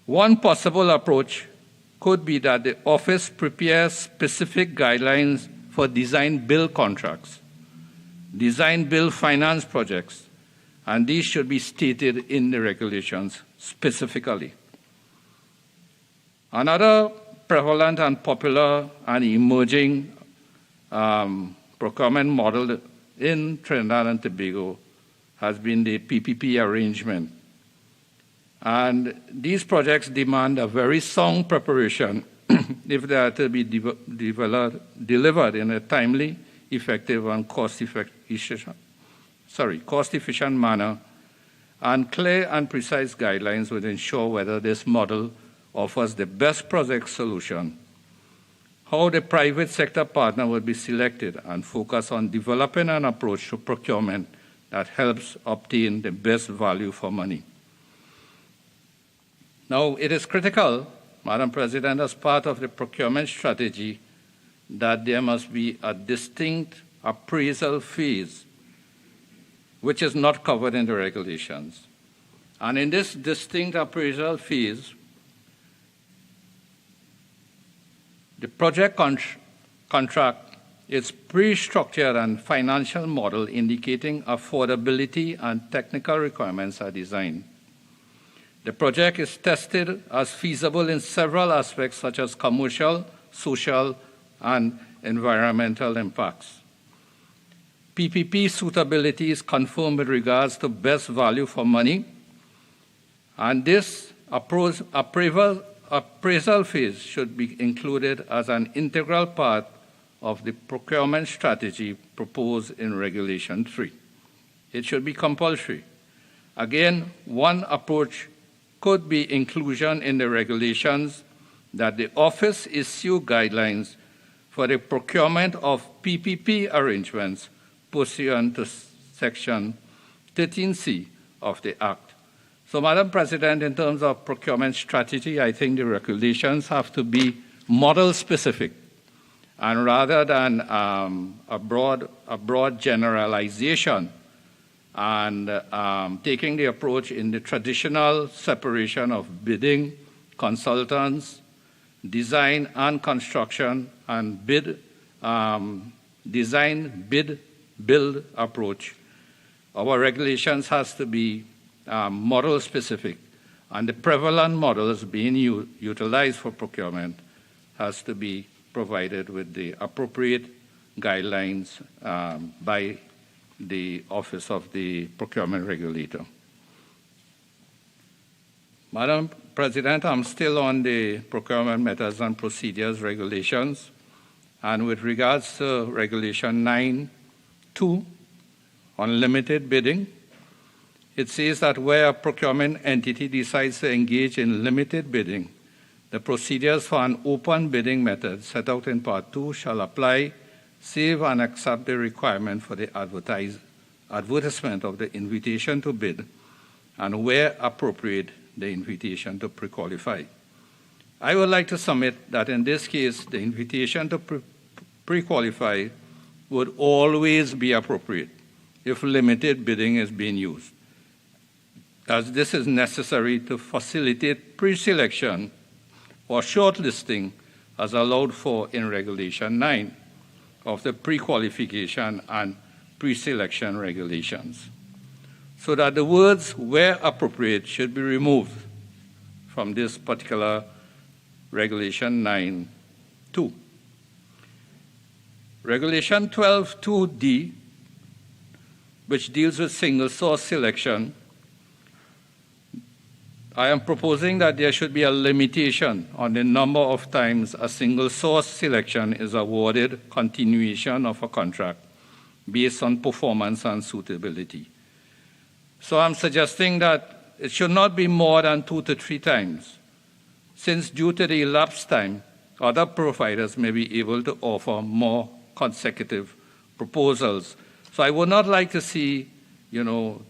[SPEAKER 15] One possible approach could be that the office prepares specific guidelines for design-build contracts, design-build finance projects, and these should be stated in the regulations specifically. Another prevalent and popular and emerging procurement model in Trinidad and Tobago has been the PPP arrangement. And these projects demand a very sound preparation if they are to be delivered in a timely, effective, and cost-efficient manner, and clear and precise guidelines would ensure whether this model offers the best project solution, how the private sector partner would be selected, and focus on developing an approach to procurement that helps obtain the best value for money. Now, it is critical, Madam President, as part of the procurement strategy, that there must be a distinct appraisal phase, which is not covered in the regulations. And in this distinct appraisal phase, the project contract is pre-structured and financial model indicating affordability and technical requirements are designed. The project is tested as feasible in several aspects such as commercial, social, and environmental impacts. PPP suitability is confirmed with regards to best value for money, and this appraisal phase should be included as an integral part of the procurement strategy proposed in Regulation 3. It should be compulsory. Again, one approach could be inclusion in the regulations that the office issue guidelines for the procurement of PPP arrangements pursuant to Section 13C of the Act. So, Madam President, in terms of procurement strategy, I think the regulations have to be model-specific, and rather than a broad generalization and taking the approach in the traditional separation of bidding, consultants, design and construction, and design, bid, build approach. Our regulations has to be model specific, and the prevalent models being utilized for procurement has to be provided with the appropriate guidelines by the Office of the Procurement Regulator. Madam President, I'm still on the procurement methods and procedures regulations, and with regards to Regulation 9.2 on limited bidding, it says that where a procurement entity decides to engage in limited bidding, the procedures for an open bidding method set out in Part 2 shall apply, save and accept the requirement for the advertisement of the invitation to bid, and where appropriate, the invitation to pre-qualify. I would like to submit that in this case, the invitation to pre-qualify would always be appropriate if limited bidding is being used, as this is necessary to facilitate pre-selection or shortlisting as allowed for in Regulation 9 of the pre-qualification and pre-selection regulations, so that the words where appropriate should be removed from this particular Regulation 9.2. Regulation 12.2d, which deals with single source selection, I am proposing that there should be a limitation on the number of times a single source selection is awarded continuation of a contract based on performance and suitability. So I'm suggesting that it should not be more than 2 to 3 times, since due to the elapsed time, other providers may be able to offer more consecutive proposals So I would not like to see, 2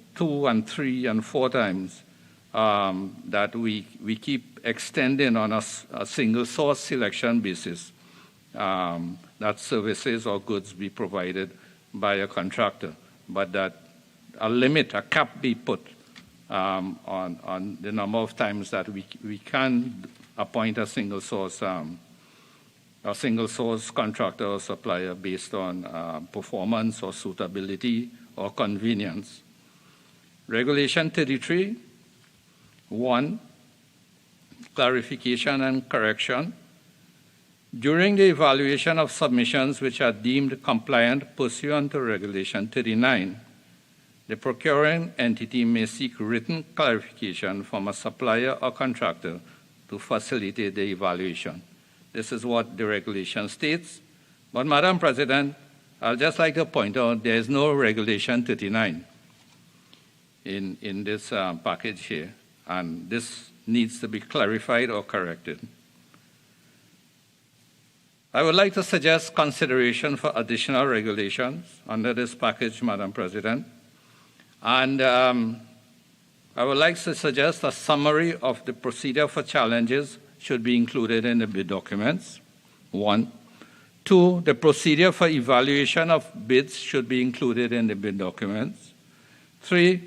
[SPEAKER 15] and 3 and 4 times that we keep extending on a single source selection basis that services or goods be provided by a contractor, but that a limit, a cap be put on the number of times that we can appoint a single source contractor or supplier based on performance or suitability or convenience. Regulation 33, 1, clarification and correction. During the evaluation of submissions which are deemed compliant pursuant to Regulation 39, the procuring entity may seek written clarification from a supplier or contractor to facilitate the evaluation. This is what the regulation states. But, Madam President, I'd just like to point out there is no Regulation 39 in this package here, and this needs to be clarified or corrected. I would like to suggest consideration for additional regulations under this package, Madam President. And I would like to suggest a summary of the procedure for challenges should be included in the bid documents, 1. 2, the procedure for evaluation of bids should be included in the bid documents. 3,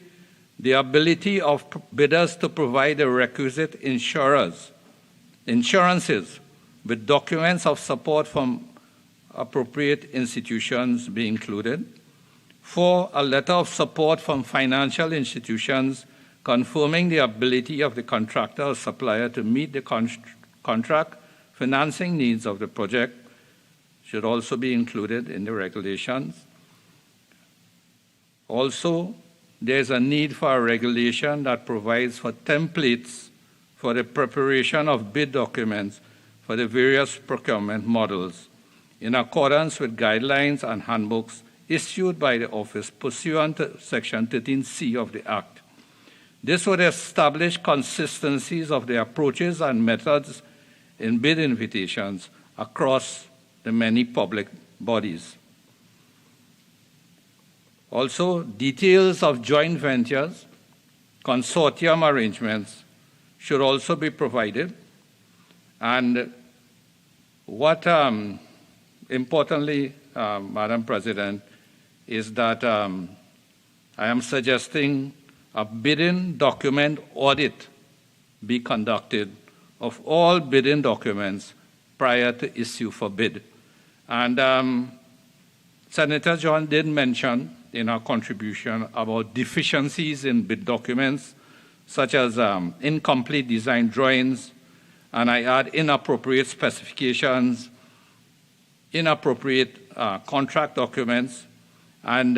[SPEAKER 15] the ability of bidders to provide the requisite insurances with documents of support from appropriate institutions be included. 4, a letter of support from financial institutions confirming the ability of the contractor or supplier to meet the contract financing needs of the project should also be included in the regulations. Also, there's a need for a regulation that provides for templates for the preparation of bid documents for the various procurement models in accordance with guidelines and handbooks issued by the office pursuant to Section 13C of the Act. This would establish consistencies of the approaches and methods in bid invitations across the many public bodies. Also, details of joint ventures, consortium arrangements should also be provided. And what, importantly, Madam President, is that I am suggesting a bidding document audit be conducted of all bidding documents prior to issue for bid. And Senator John did mention in our contribution about deficiencies in bid documents, such as incomplete design drawings, and I add inappropriate specifications, inappropriate contract documents, and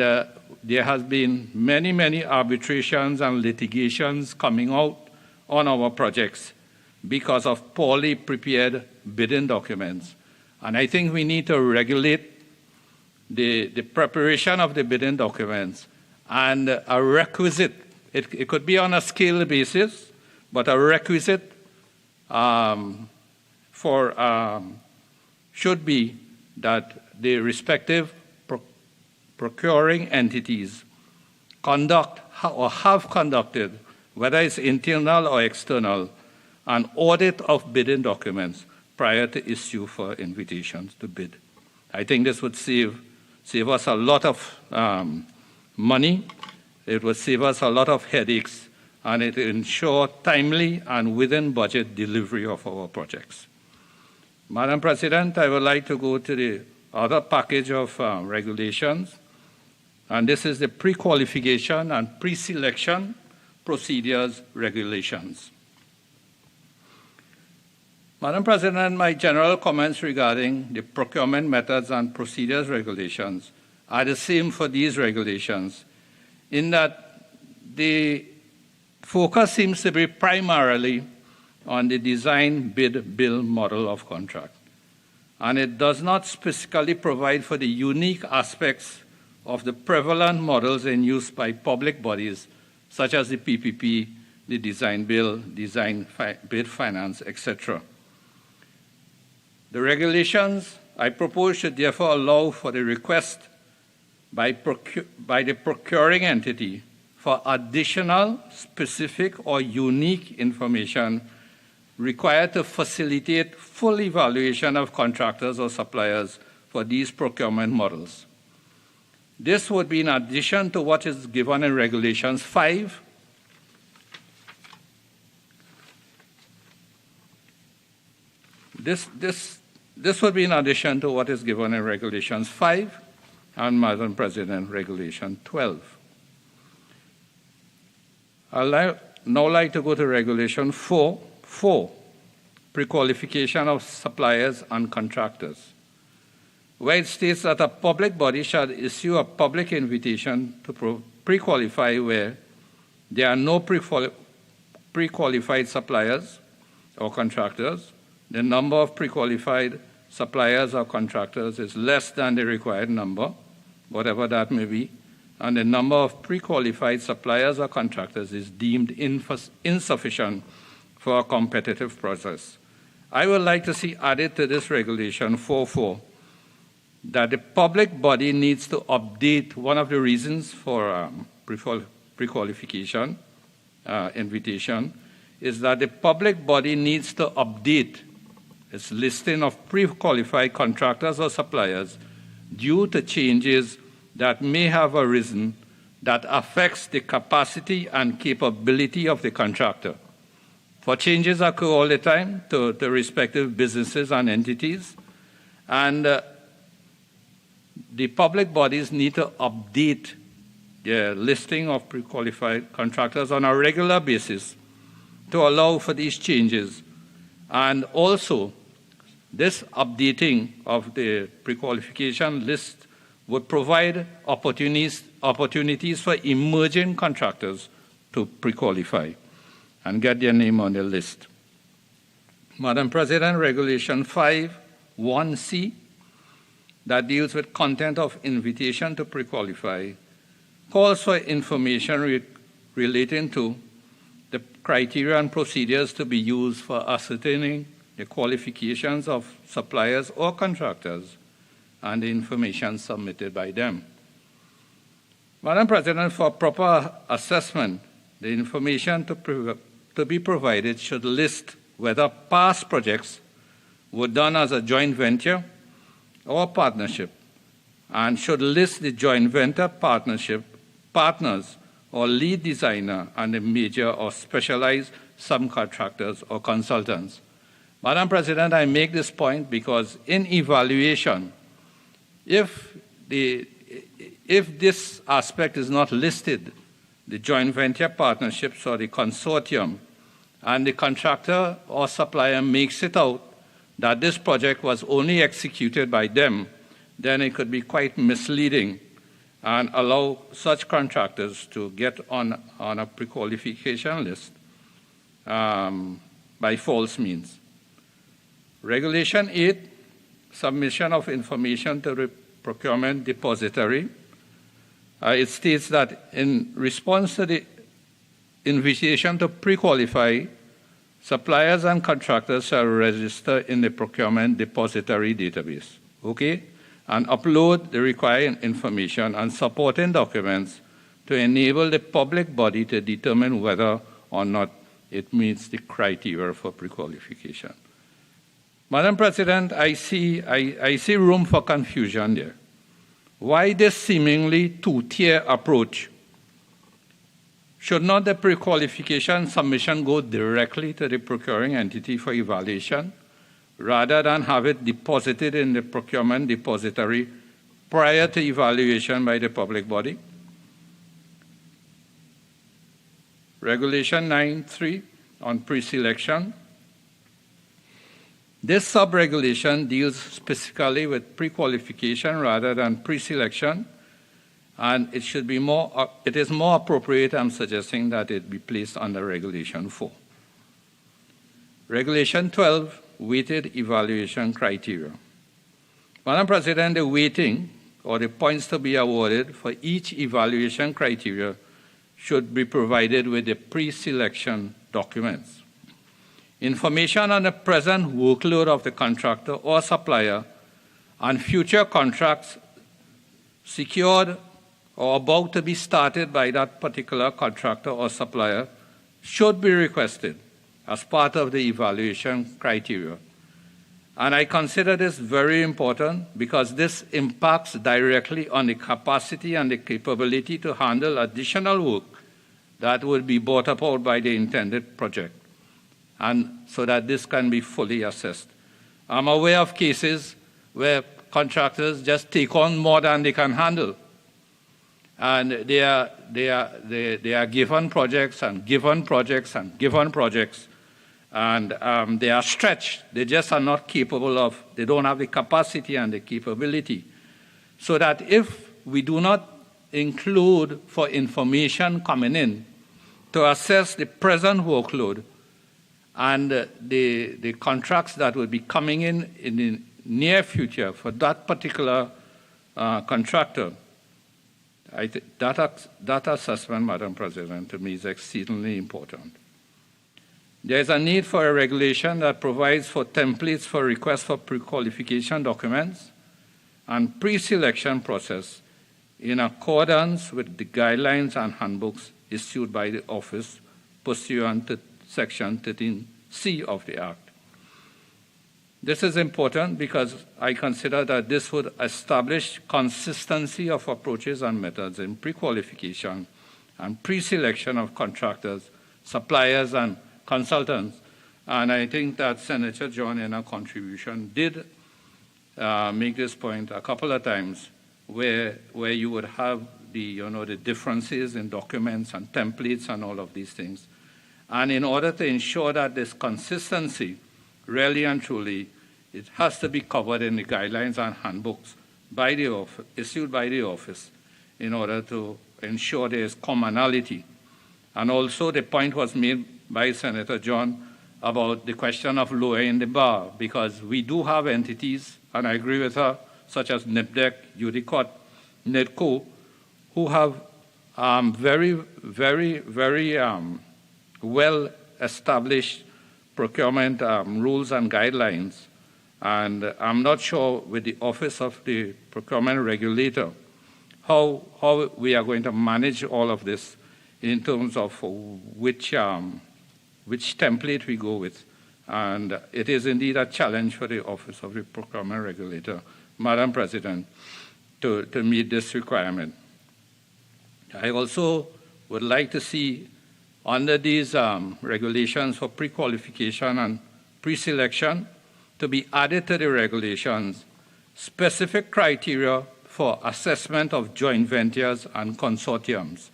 [SPEAKER 15] there has been many arbitrations and litigations coming out on our projects because of poorly prepared bidding documents. And I think we need to regulate the preparation of the bidding documents, and a requisite, it could be on a scale basis, but a requisite should be that the respective procuring entities conduct or have conducted, whether it's internal or external, an audit of bidding documents prior to issue for invitations to bid. I think this would save us a lot of money, it would save us a lot of headaches, and it will ensure timely and within budget delivery of our projects. Madam President, I would like to go to the other package of regulations, and this is the pre-qualification and pre-selection procedures regulations. Madam President, my general comments regarding the procurement methods and procedures regulations are the same for these regulations, in that the focus seems to be primarily on the design, bid, bill model of contract. And it does not specifically provide for the unique aspects of the prevalent models in use by public bodies, such as the PPP, the design bill, design bid finance, etc. The regulations I propose should therefore allow for the request by the procuring entity for additional, specific, or unique information required to facilitate full evaluation of contractors or suppliers for these procurement models. This would be in addition to what is given in Regulations 5, This would be in addition to what is given in Regulations 5 and, Madam President, Regulation 12. I'd now like to go to Regulation 4, pre-qualification of suppliers and contractors, where it states that a public body shall issue a public invitation to pre-qualify where there are no pre-qualified suppliers or contractors, the number of pre-qualified suppliers or contractors is less than the required number, whatever that may be, and the number of pre-qualified suppliers or contractors is deemed insufficient for a competitive process. I would like to see added to this Regulation 4.4 that the public body needs to update. One of the reasons for pre-qualification invitation is that the public body needs to update its listing of pre-qualified contractors or suppliers due to changes that may have arisen that affects the capacity and capability of the contractor. For changes occur all the time to respective businesses and entities, and the public bodies need to update their listing of pre-qualified contractors on a regular basis to allow for these changes. And also, this updating of the pre-qualification list would provide opportunities for emerging contractors to pre-qualify and get their name on the list. Madam President, Regulation 5(1)(c) that deals with content of invitation to pre-qualify calls for information relating to the criteria and procedures to be used for ascertaining the qualifications of suppliers or contractors and the information submitted by them. Madam President, for proper assessment, the information to be provided should list whether past projects were done as a joint venture or partnership, and should list the joint venture partnership partners or lead designer and the major or specialized subcontractors or consultants. Madam President, I make this point because in evaluation, if this aspect is not listed, the joint venture partnerships or the consortium, and the contractor or supplier makes it out that this project was only executed by them, then it could be quite misleading and allow such contractors to get on a pre-qualification list by false means. Regulation 8, submission of information to the procurement depository. It states that in response to the invitation to pre-qualify, suppliers and contractors shall register in the procurement depository database, and upload the required information and supporting documents to enable the public body to determine whether or not it meets the criteria for pre-qualification. Madam President, I see room for confusion there. Why this seemingly two-tier approach? Should not the pre-qualification submission go directly to the procuring entity for evaluation, rather than have it deposited in the procurement depository prior to evaluation by the public body? Regulation 9.3 on pre-selection. This sub-regulation deals specifically with pre-qualification rather than pre-selection, and it is more appropriate, I'm suggesting, that it be placed under Regulation 4. Regulation 12, weighted evaluation criteria. Madam President, the weighting or the points to be awarded for each evaluation criteria should be provided with the pre-selection documents. Information on the present workload of the contractor or supplier and future contracts secured or about to be started by that particular contractor or supplier should be requested as part of the evaluation criteria. And I consider this very important because this impacts directly on the capacity and the capability to handle additional work that would be brought about by the intended project, and so that this can be fully assessed. I'm aware of cases where contractors just take on more than they can handle, and they are given projects and given projects and given projects, and they are stretched. They just are not capable of, they don't have the capacity and the capability. So that if we do not include for information coming in to assess the present workload and the contracts that will be coming in the near future for that particular contractor, that assessment, Madam President, to me is exceedingly important. There is a need for a regulation that provides for templates for requests for pre-qualification documents and pre-selection process in accordance with the guidelines and handbooks issued by the office pursuant to Section 13C of the Act. This is important because I consider that this would establish consistency of approaches and methods in pre-qualification and pre-selection of contractors, suppliers, and consultants. And I think that Senator John, in her contribution, did make this point a couple of times, where you would have the differences in documents and templates and all of these things. And in order to ensure that this consistency, really and truly, it has to be covered in the guidelines and handbooks by the office, issued by the office, in order to ensure there is commonality. And also the point was made by Senator John about the question of lowering the bar, because we do have entities, and I agree with her, such as NIPDEC, UDICOT, NEDCO, who have very, very, very well-established procurement rules and guidelines. And I'm not sure with the Office of the Procurement Regulator how we are going to manage all of this in terms of which template we go with. And it is indeed a challenge for the Office of the Procurement Regulator, Madam President, to meet this requirement. I also would like to see, under these regulations for pre-qualification and pre-selection, to be added to the regulations specific criteria for assessment of joint ventures and consortiums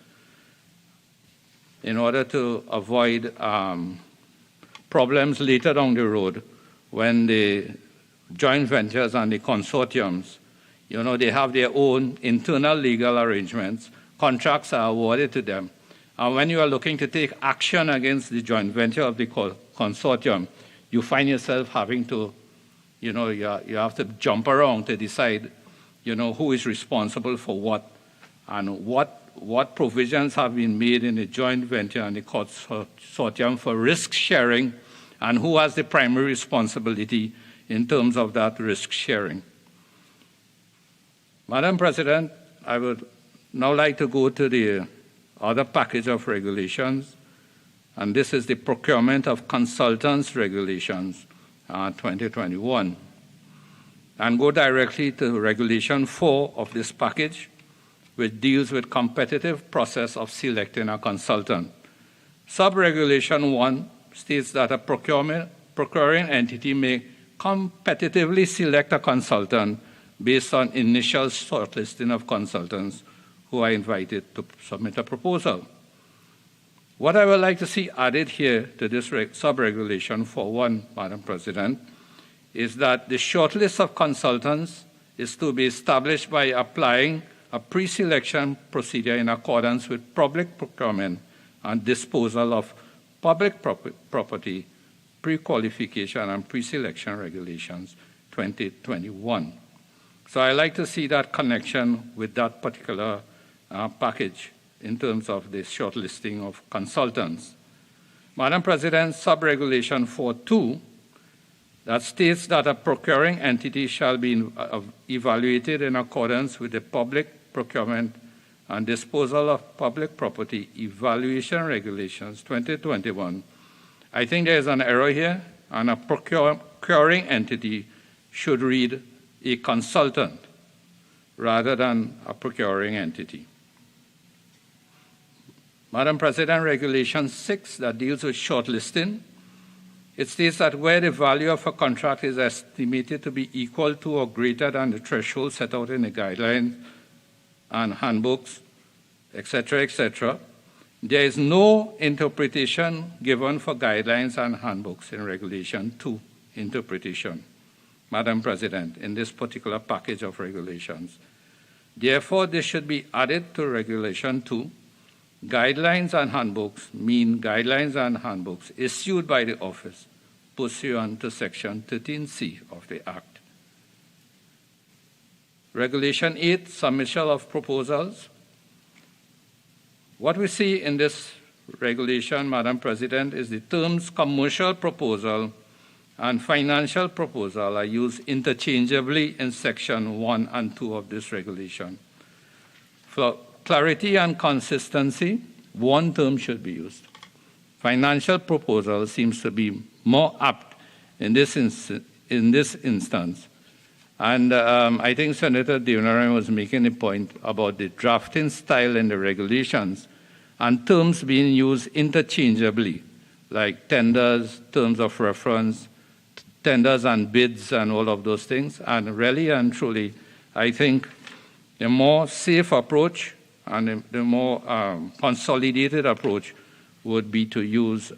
[SPEAKER 15] in order to avoid problems later down the road when the joint ventures and the consortiums, they have their own internal legal arrangements, contracts are awarded to them. And when you are looking to take action against the joint venture of the consortium, you find yourself having to, you have to jump around to decide, who is responsible for what, and what provisions have been made in the joint venture and the consortium for risk sharing, and who has the primary responsibility in terms of that risk sharing. Madam President, I would now like to go to the other package of regulations, and this is the Procurement of Consultants Regulations 2021, and go directly to Regulation 4 of this package, which deals with competitive process of selecting a consultant. Sub-Regulation 1 states that a procuring entity may competitively select a consultant based on initial shortlisting of consultants who are invited to submit a proposal. What I would like to see added here to this sub-regulation for one, Madam President, is that the shortlist of consultants is to be established by applying a pre-selection procedure in accordance with public procurement and disposal of public property pre-qualification and pre-selection regulations 2021. So I like to see that connection with that particular package in terms of the shortlisting of consultants. Madam President, sub-regulation 4.2 that states that a procuring entity shall be evaluated in accordance with the public Procurement and Disposal of Public Property Evaluation Regulations 2021, I think there is an error here, and a procuring entity should read a consultant rather than a procuring entity. Madam President, Regulation 6 that deals with shortlisting, it states that where the value of a contract is estimated to be equal to or greater than the threshold set out in the guidelines and handbooks, etc., there is no interpretation given for guidelines and handbooks in Regulation 2 interpretation, Madam President, in this particular package of regulations. Therefore, this should be added to Regulation 2. Guidelines and handbooks mean guidelines and handbooks issued by the office pursuant to Section 13C of the Act. Regulation 8, submission of proposals. What we see in this regulation, Madam President, is the terms commercial proposal and financial proposal are used interchangeably in Section 1 and 2 of this regulation. For clarity and consistency, one term should be used. Financial proposal seems to be more apt in this instance. And I think Senator Deonarine was making a point about the drafting style in the regulations and terms being used interchangeably, like tenders, terms of reference, tenders and bids and all of those things. And really and truly, I think the more safe approach and the more consolidated approach would be to use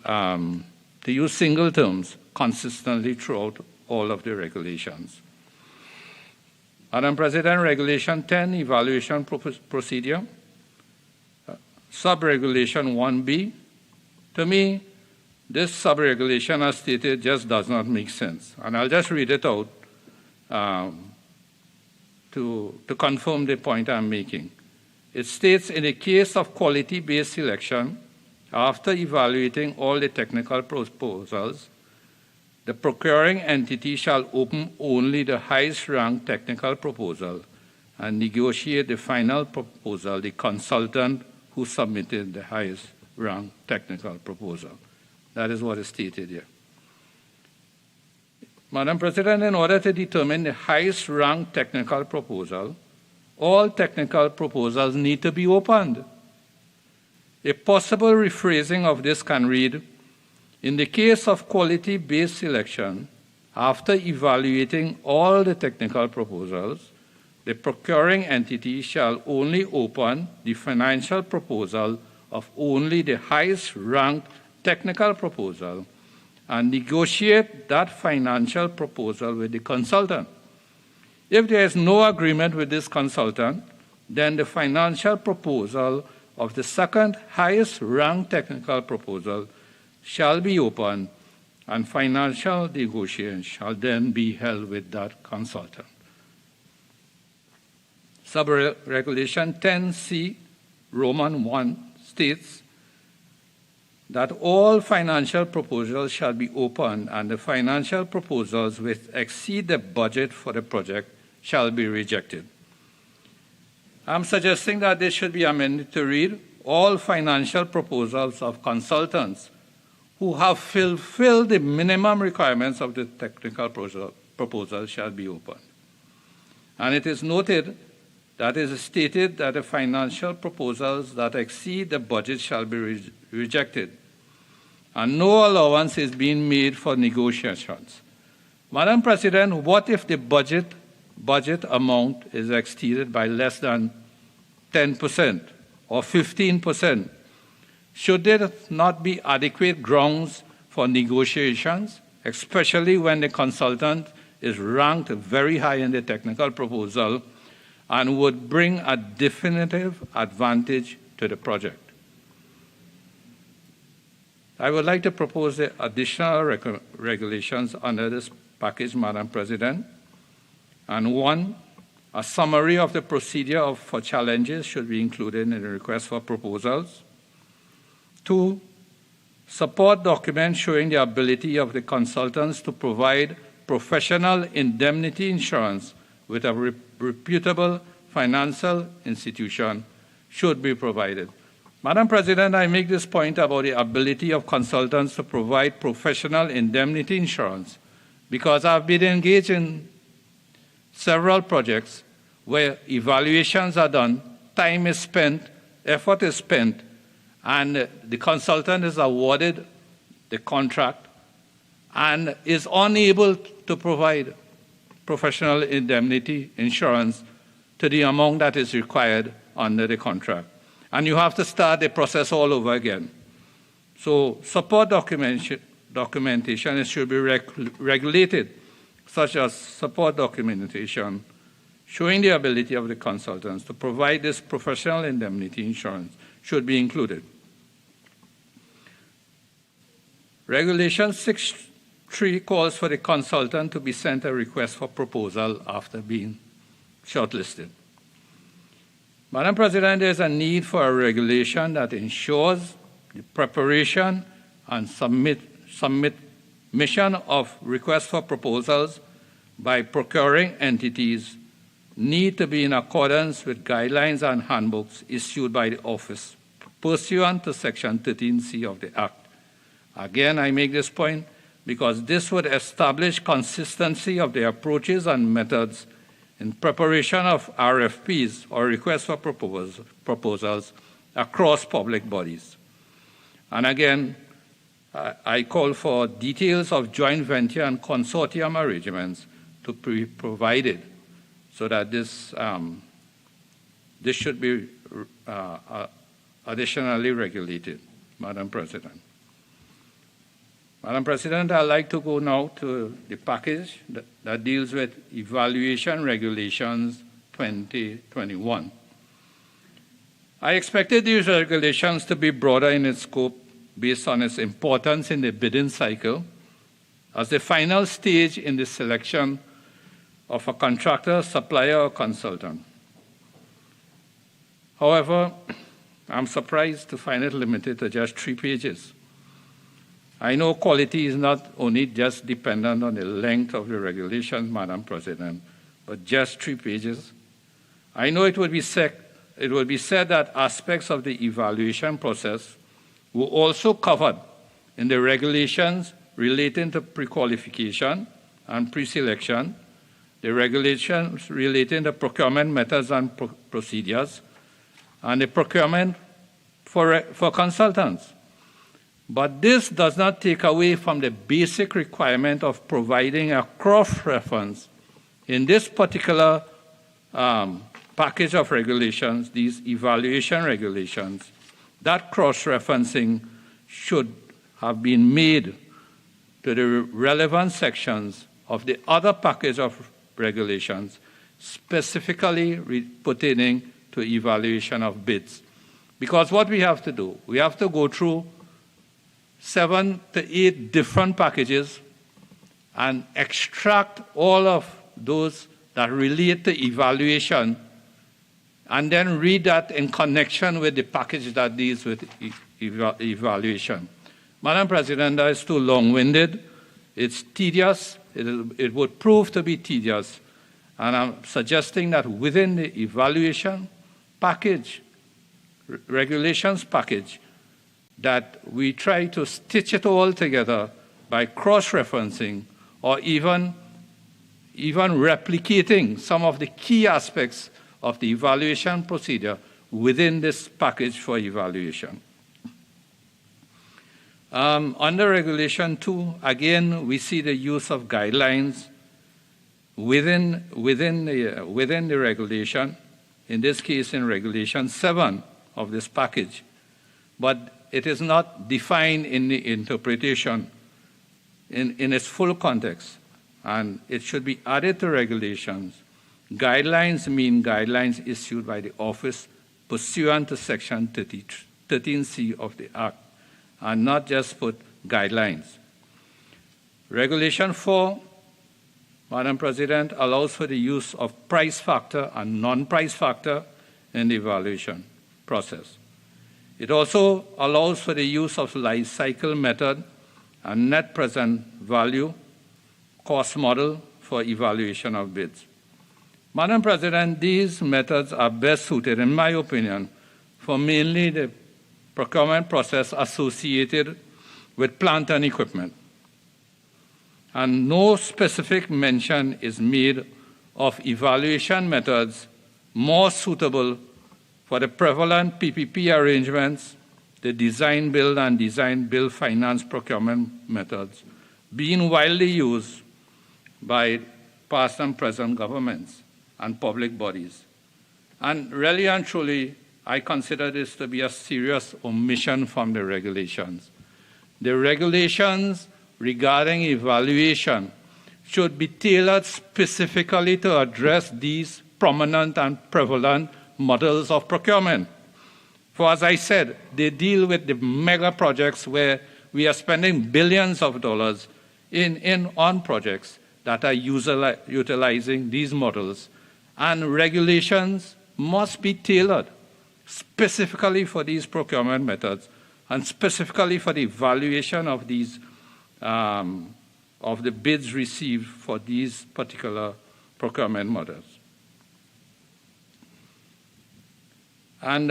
[SPEAKER 15] single terms consistently throughout all of the regulations. Madam President, Regulation 10, Evaluation Procedure, Sub-Regulation 1B. To me, this sub-regulation, as stated, just does not make sense. And I'll just read it out to confirm the point I'm making. It states, in the case of quality-based selection, after evaluating all the technical proposals, the procuring entity shall open only the highest-ranked technical proposal and negotiate the final proposal, the consultant who submitted the highest-ranked technical proposal. That is what is stated here. Madam President, in order to determine the highest-ranked technical proposal, all technical proposals need to be opened. A possible rephrasing of this can read, in the case of quality-based selection, after evaluating all the technical proposals, the procuring entity shall only open the financial proposal of only the highest-ranked technical proposal and negotiate that financial proposal with the consultant. If there is no agreement with this consultant, then the financial proposal of the second highest-ranked technical proposal shall be open, and financial negotiations shall then be held with that consultant. Sub-Regulation 10C, Roman 1, states that all financial proposals shall be opened, and the financial proposals which exceed the budget for the project shall be rejected. I'm suggesting that this should be amended to read, all financial proposals of consultants who have fulfilled the minimum requirements of the technical proposal shall be opened. And it is noted that it is stated that the financial proposals that exceed the budget shall be rejected, and no allowance is being made for negotiations. Madam President, what if the budget amount is exceeded by less than 10% or 15%? Should there not be adequate grounds for negotiations, especially when the consultant is ranked very high in the technical proposal and would bring a definitive advantage to the project? I would like to propose the additional regulations under this package, Madam President. And one, a summary of the procedure for challenges should be included in the request for proposals. 2, support documents showing the ability of the consultants to provide professional indemnity insurance with a reputable financial institution should be provided. Madam President, I make this point about the ability of consultants to provide professional indemnity insurance because I've been engaged in several projects where evaluations are done, time is spent, effort is spent, and the consultant is awarded the contract and is unable to provide professional indemnity insurance to the amount that is required under the contract. And you have to start the process all over again. So support documentation should be regulated, such as support documentation, showing the ability of the consultants to provide this professional indemnity insurance should be included. Regulation 6.3 calls for the consultant to be sent a request for proposal after being shortlisted. Madam President, there is a need for a regulation that ensures the preparation and submission of requests for proposals by procuring entities need to be in accordance with guidelines and handbooks issued by the office pursuant to Section 13C of the Act. Again, I make this point because this would establish consistency of the approaches and methods in preparation of RFPs or requests for proposals across public bodies. And again, I call for details of joint venture and consortium arrangements to be provided so that this should be additionally regulated, Madam President. Madam President, I'd like to go now to the package that deals with Evaluation Regulations 2021. I expected these regulations to be broader in its scope based on its importance in the bidding cycle as the final stage in the selection of a contractor, supplier, or consultant. However, I'm surprised to find it limited to just 3 pages. I know quality is not only just dependent on the length of the regulations, Madam President, but just 3 pages. I know it would be said that aspects of the evaluation process were also covered in the regulations relating to pre-qualification and pre-selection, the regulations relating to procurement methods and procedures, and the procurement for consultants. But this does not take away from the basic requirement of providing a cross-reference in this particular package of regulations, these evaluation regulations. That cross-referencing should have been made to the relevant sections of the other package of regulations, specifically pertaining to evaluation of bids. Because what we have to do, we have to go through 7 to 8 different packages and extract all of those that relate to evaluation and then read that in connection with the package that deals with evaluation. Madam President, that is too long-winded. It's tedious. It would prove to be tedious. And I'm suggesting that within the evaluation package, regulations package, that we try to stitch it all together by cross-referencing or even replicating some of the key aspects of the evaluation procedure within this package for evaluation. Under Regulation 2, again, we see the use of guidelines within the regulation, in this case in Regulation 7 of this package, but it is not defined in the interpretation in its full context, and it should be added to regulations. Guidelines mean guidelines issued by the office pursuant to Section 13C of the Act, and not just put guidelines. Regulation 4, Madam President, allows for the use of price factor and non-price factor in the evaluation process. It also allows for the use of life cycle method and net present value cost model for evaluation of bids. Madam President, these methods are best suited, in my opinion, for mainly the procurement process associated with plant and equipment. And no specific mention is made of evaluation methods more suitable for the prevalent PPP arrangements, the design build and design build finance procurement methods being widely used by past and present governments and public bodies. And really and truly, I consider this to be a serious omission from the regulations. The regulations regarding evaluation should be tailored specifically to address these prominent and prevalent models of procurement. For as I said, they deal with the mega projects where we are spending billions of dollars on projects that are utilizing these models. And regulations must be tailored specifically for these procurement methods and specifically for the evaluation of these of the bids received for these particular procurement models. And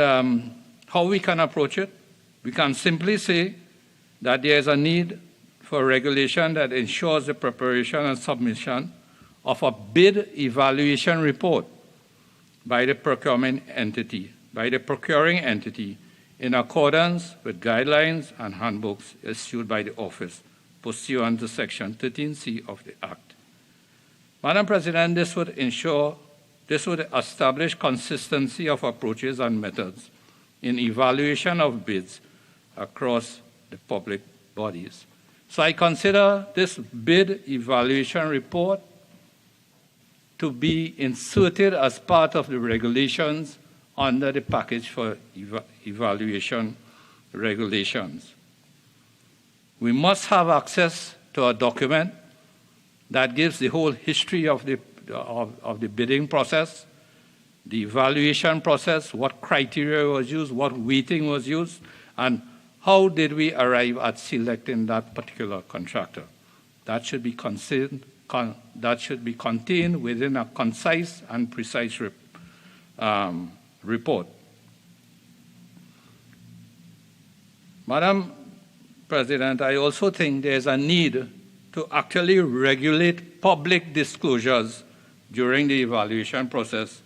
[SPEAKER 15] how we can approach it? We can simply say that there is a need for regulation that ensures the preparation and submission of a bid evaluation report by the procurement entity, by the procuring entity, in accordance with guidelines and handbooks issued by the office pursuant to Section 13C of the Act. Madam President, this would establish consistency of approaches and methods in evaluation of bids across the public bodies. So I consider this bid evaluation report to be inserted as part of the regulations under the package for evaluation regulations. We must have access to a document that gives the whole history of the bidding process, the evaluation process, what criteria was used, what weighting was used, and how did we arrive at selecting that particular contractor. That should be contained within a concise and precise report. Madam President, I also think there's a need to actually regulate public disclosures during the evaluation process,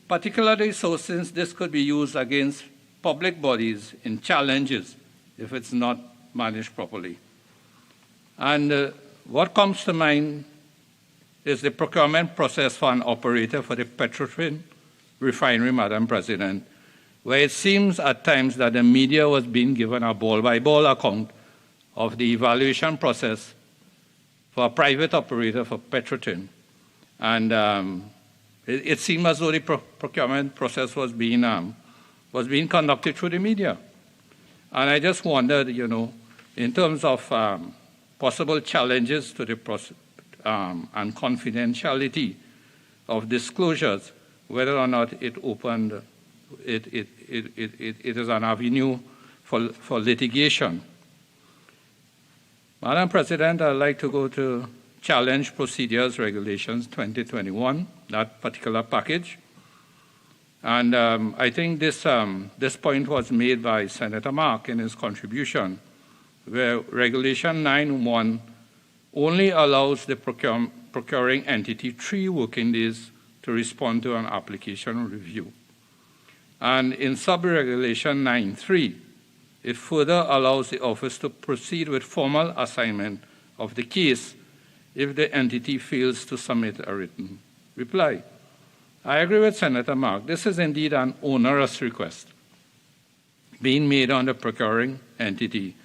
[SPEAKER 15] particularly so since this could be used against public bodies in challenges if it's not managed properly. And what comes to mind is the procurement process for an operator for the Petrotin refinery, Madam President, where it seems at times that the media was being given a ball-by-ball account of the evaluation process for a private operator for Petrotin. And it seemed as though the procurement process was being conducted through the media. And I just wondered, in terms of possible challenges to the process and confidentiality of disclosures, whether or not it is an avenue for litigation. Madam President, I'd like to go to Challenge Procedures Regulations 2021, that particular package. And I think this point was made by Senator Mark in his contribution, where Regulation 9.1 only allows the procuring entity 3 working days to respond to an application review. And in Sub-Regulation 9.3, it further allows the office to proceed with formal assignment of the case if the entity fails to submit a written reply. I agree with Senator Mark. This is indeed an onerous request being made on the procuring entity,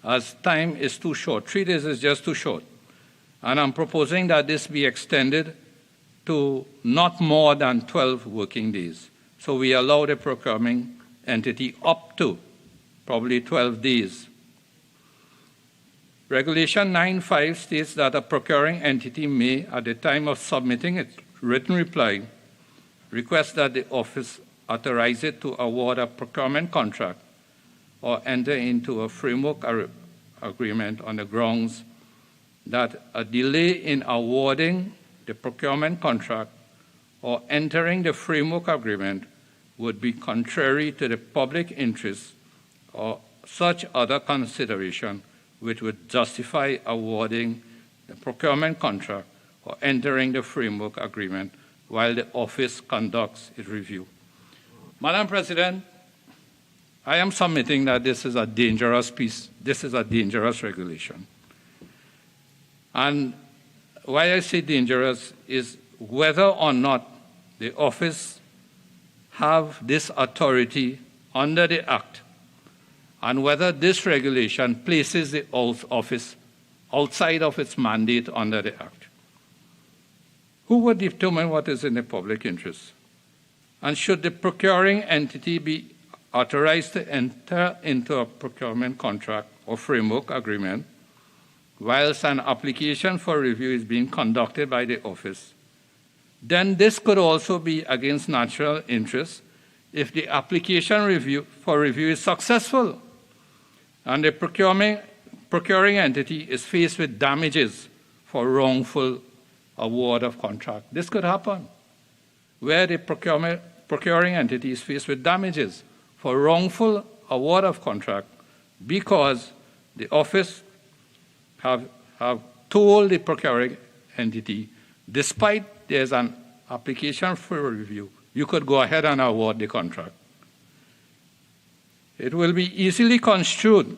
[SPEAKER 15] as time is too short. 3 days is just too short. And I'm proposing that this be extended to not more than 12 working days. So we allow the procuring entity up to probably 12 days. Regulation 9.5 states that a procuring entity may, at the time of submitting its written reply, request that the office authorize it to award a procurement contract or enter into a framework agreement on the grounds that a delay in awarding the procurement contract or entering the framework agreement would be contrary to the public interest or such other consideration which would justify awarding the procurement contract or entering the framework agreement while the office conducts its review. Madam President, I am submitting that this is a dangerous piece. This is a dangerous regulation. And why I say dangerous is whether or not the office have this authority under the Act, and whether this regulation places the office outside of its mandate under the Act. Who would determine what is in the public interest? And should the procuring entity be authorized to enter into a procurement contract or framework agreement whilst an application for review is being conducted by the office, then this could also be against national interest if the application for review is successful and the procuring entity is faced with damages for wrongful award of contract. This could happen where the procuring entity is faced with damages for wrongful award of contract because the office have told the procuring entity, despite there's an application for review, you could go ahead and award the contract. It will be easily construed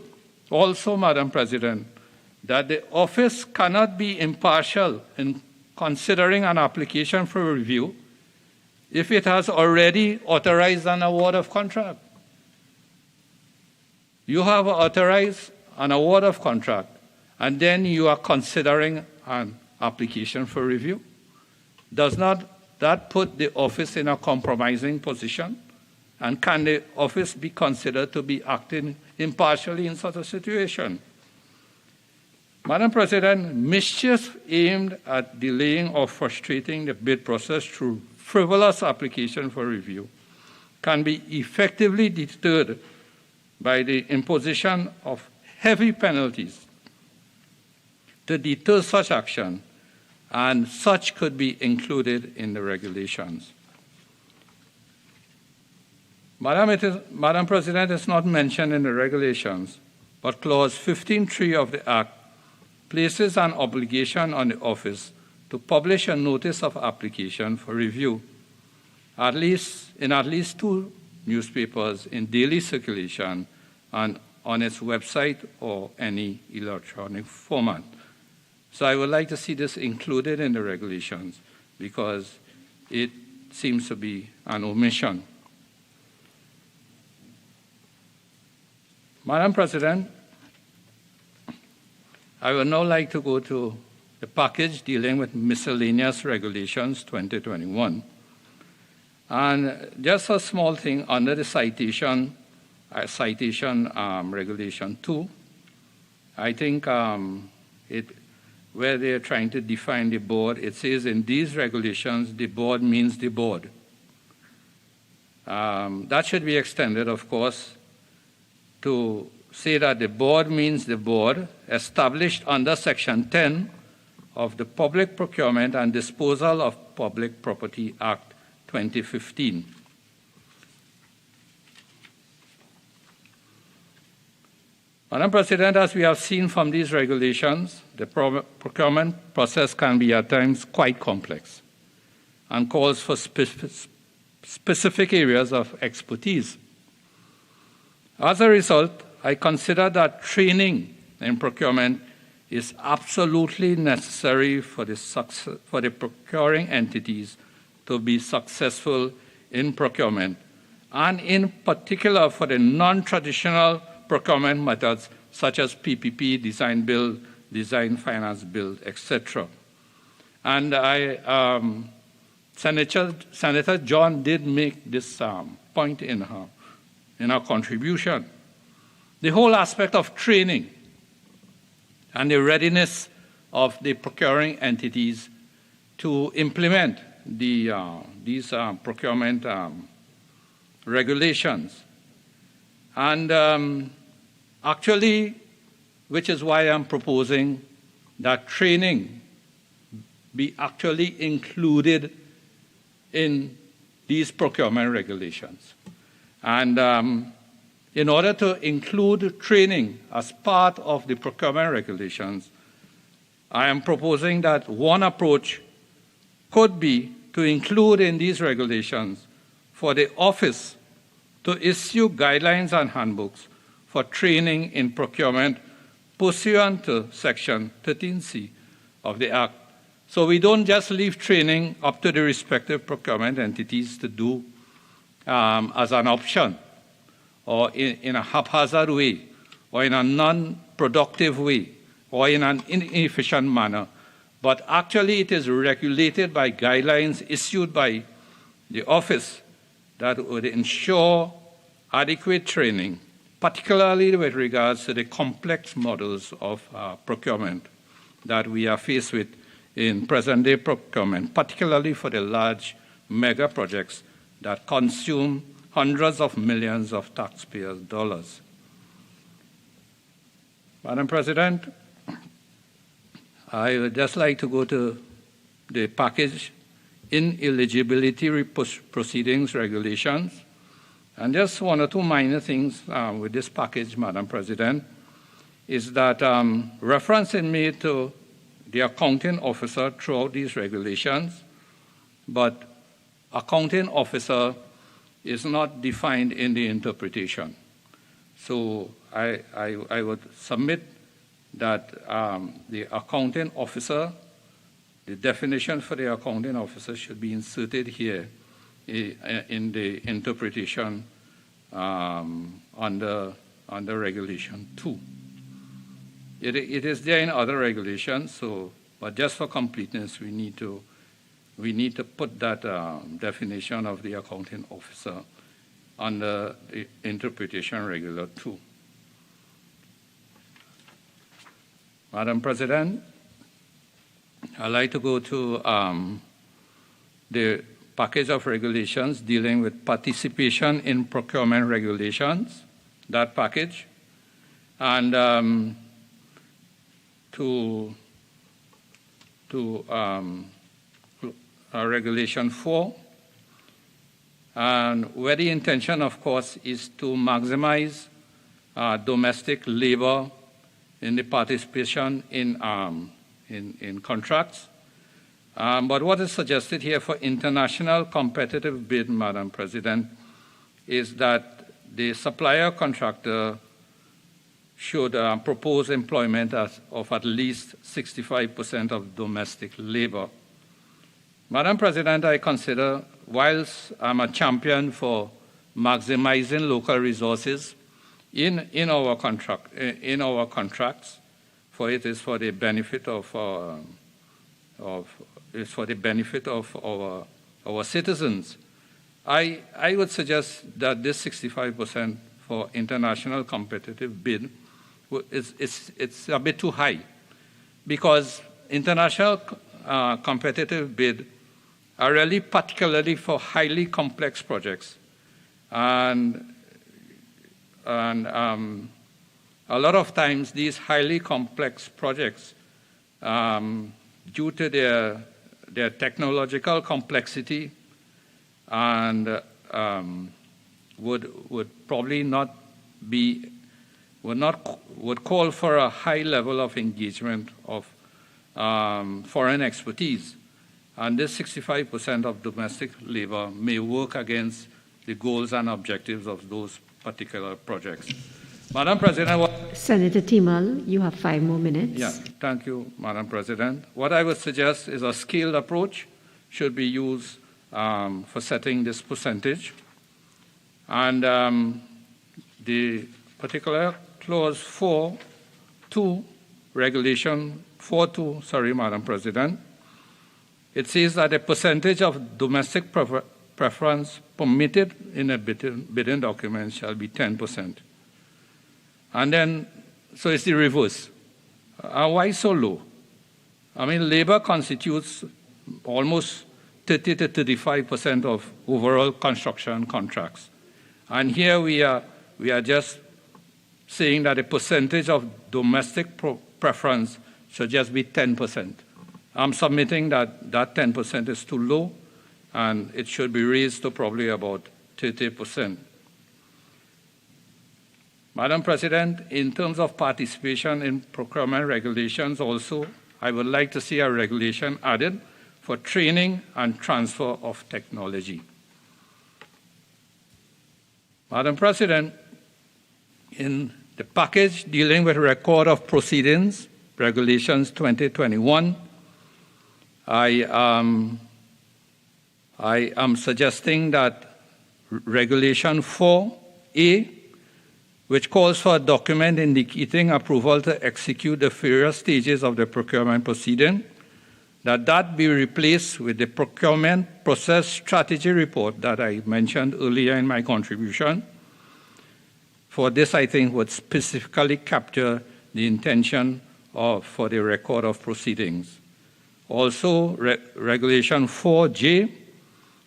[SPEAKER 15] also, Madam President, that the office cannot be impartial in considering an application for review if it has already authorized an award of contract. You have authorized an award of contract, and then you are considering an application for review. Does not that put the office in a compromising position? And can the office be considered to be acting impartially in such a situation? Madam President, mischief aimed at delaying or frustrating the bid process through frivolous application for review can be effectively deterred by the imposition of heavy penalties to deter such action, and such could be included in the regulations. Madam President, it's not mentioned in the regulations, but Clause 15.3 of the Act places an obligation on the office to publish a notice of application for review, in at least 2 newspapers in daily circulation and on its website or any electronic format. So I would like to see this included in the regulations because it seems to be an omission. Madam President, I would now like to go to the package dealing with miscellaneous regulations 2021. And just a small thing under the citation regulation 2, I think where they're trying to define the board, it says in these regulations, the board means the board. That should be extended, of course, to say that the board means the board established under Section 10 of the Public Procurement and Disposal of Public Property Act 2015. Madam President, as we have seen from these regulations, the procurement process can be at times quite complex and calls for specific areas of expertise. As a result, I consider that training in procurement is absolutely necessary for the procuring entities to be successful in procurement, and in particular for the non-traditional procurement methods such as PPP, design build, design finance build, etc. And Senator John did make this point in her contribution. The whole aspect of training and the readiness of the procuring entities to implement these procurement regulations. And actually, which is why I'm proposing that training be actually included in these procurement regulations. And in order to include training as part of the procurement regulations, I am proposing that one approach could be to include in these regulations for the office to issue guidelines and handbooks for training in procurement pursuant to Section 13C of the Act. So we don't just leave training up to the respective procurement entities to do as an option, or in a haphazard way, or in a non-productive way, or in an inefficient manner. But actually it is regulated by guidelines issued by the office that would ensure adequate training, particularly with regards to the complex models of procurement that we are faced with in present-day procurement, particularly for the large mega projects that consume hundreds of millions of taxpayers' dollars. Madam President, I would just like to go to the package ineligibility proceedings regulations, and just one or two minor things with this package, Madam President, is that reference is made to the accounting officer throughout these regulations, but accounting officer is not defined in the interpretation. So I would submit that the accounting officer, the definition for the accounting officer should be inserted here in the interpretation under Regulation 2. It is there in other regulations, so, but just for completeness, we need to put that definition of the accounting officer under the interpretation Regular 2. Madam President, I'd like to go to the package of regulations dealing with participation in procurement regulations, that package, and to Regulation 4, and where the intention, of course, is to maximize domestic labor in the participation in contracts. But what is suggested here for international competitive bid, Madam President, is that the supplier contractor should propose employment of at least 65% of domestic labor. Madam President, I consider, whilst I'm a champion for maximizing local resources in our contracts, for it is for the benefit of our citizens, I would suggest that this 65% for international competitive bid it's a bit too high, because international competitive bid are really particularly for highly complex projects, and a lot of times these highly complex projects, due to their technological complexity, and would probably not be would call for a high level of engagement of foreign expertise. And this 65% of domestic labor may work against the goals and objectives of those particular projects. Madam President.
[SPEAKER 1] Senator Teemal, you have 5 more minutes.
[SPEAKER 15] Yeah, thank you, Madam President. What I would suggest is a scaled approach should be used for setting this percentage. And the particular clause 4.2, Regulation 4.2, sorry, Madam President, it says that a percentage of domestic preference permitted in a bidding document shall be 10%. And then, so it's the reverse. Why so low? I mean, labor constitutes almost 30 to 35% of overall construction contracts. And here we are just saying that a percentage of domestic preference should just be 10%. I'm submitting that 10% is too low. and it should be raised to probably about 30%. Madam President, in terms of participation in procurement regulations also, I would like to see a regulation added for training and transfer of technology. Madam President, in the package dealing with record of proceedings, Regulations 2021, I am suggesting that Regulation 4A, which calls for a document indicating approval to execute the various stages of the procurement proceeding, that be replaced with the procurement process strategy report that I mentioned earlier in my contribution. For this, I think, would specifically capture the intention for the record of proceedings. Also, Regulation 4J,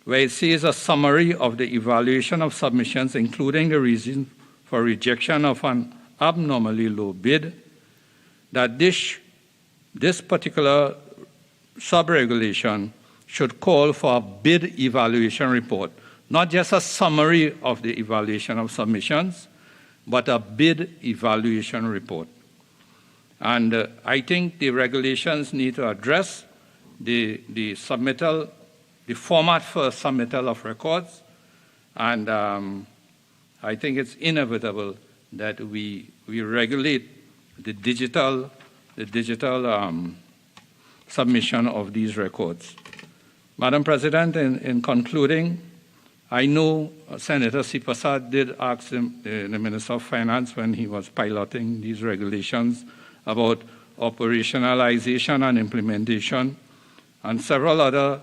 [SPEAKER 15] where it says a summary of the evaluation of submissions, including the reason for rejection of an abnormally low bid, that this particular sub-regulation should call for a bid evaluation report, not just a summary of the evaluation of submissions, but a bid evaluation report. And I think the regulations need to address the submittal, the format for submittal of records, and I think it's inevitable that we regulate the digital submission of these records. Madam President, in concluding, I know Senator Sipasad did ask the Minister of Finance when he was piloting these regulations about operationalization and implementation, and several other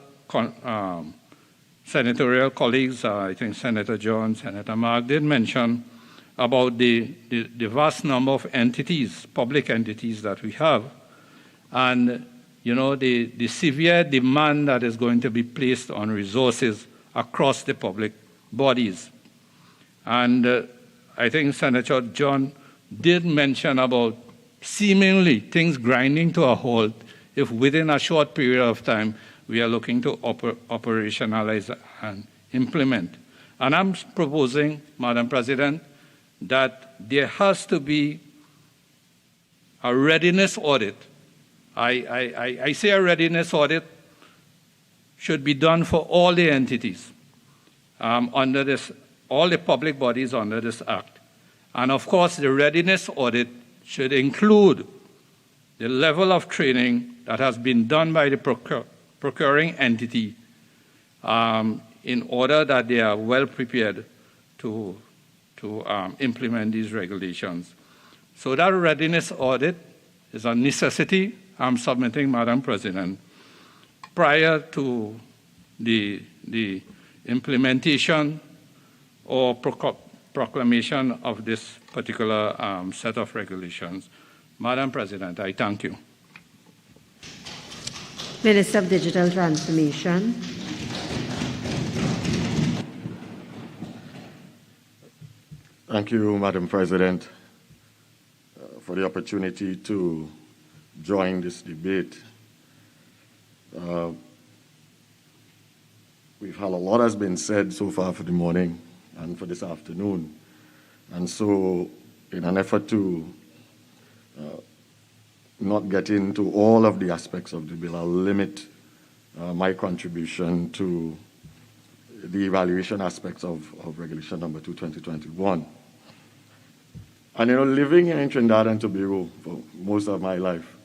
[SPEAKER 15] senatorial colleagues, I think Senator John, Senator Mark, did mention about the vast number of entities, public entities that we have, and the severe demand that is going to be placed on resources across the public bodies. And I think Senator John did mention about seemingly things grinding to a halt if within a short period of time we are looking to operationalize and implement. And I'm proposing, Madam President, that there has to be a readiness audit. I say a readiness audit should be done for all the entities under this, all the public bodies under this Act. And of course, the readiness audit should include the level of training that has been done by the procuring entity in order that they are well prepared to implement these regulations. So that readiness audit is a necessity. I'm submitting, Madam President, prior to the implementation or proclamation of this particular set of regulations. Madam President, I thank you.
[SPEAKER 1] Minister of Digital Transformation.
[SPEAKER 8] Thank you, Madam President, for the opportunity to join this debate. We've had a lot has been said so far for the morning and for this afternoon. And so in an effort to not get into all of the aspects of the bill, I'll limit my contribution to the evaluation aspects of Regulation Number 2, 2021. And living in Trinidad and Tobago for most of my life,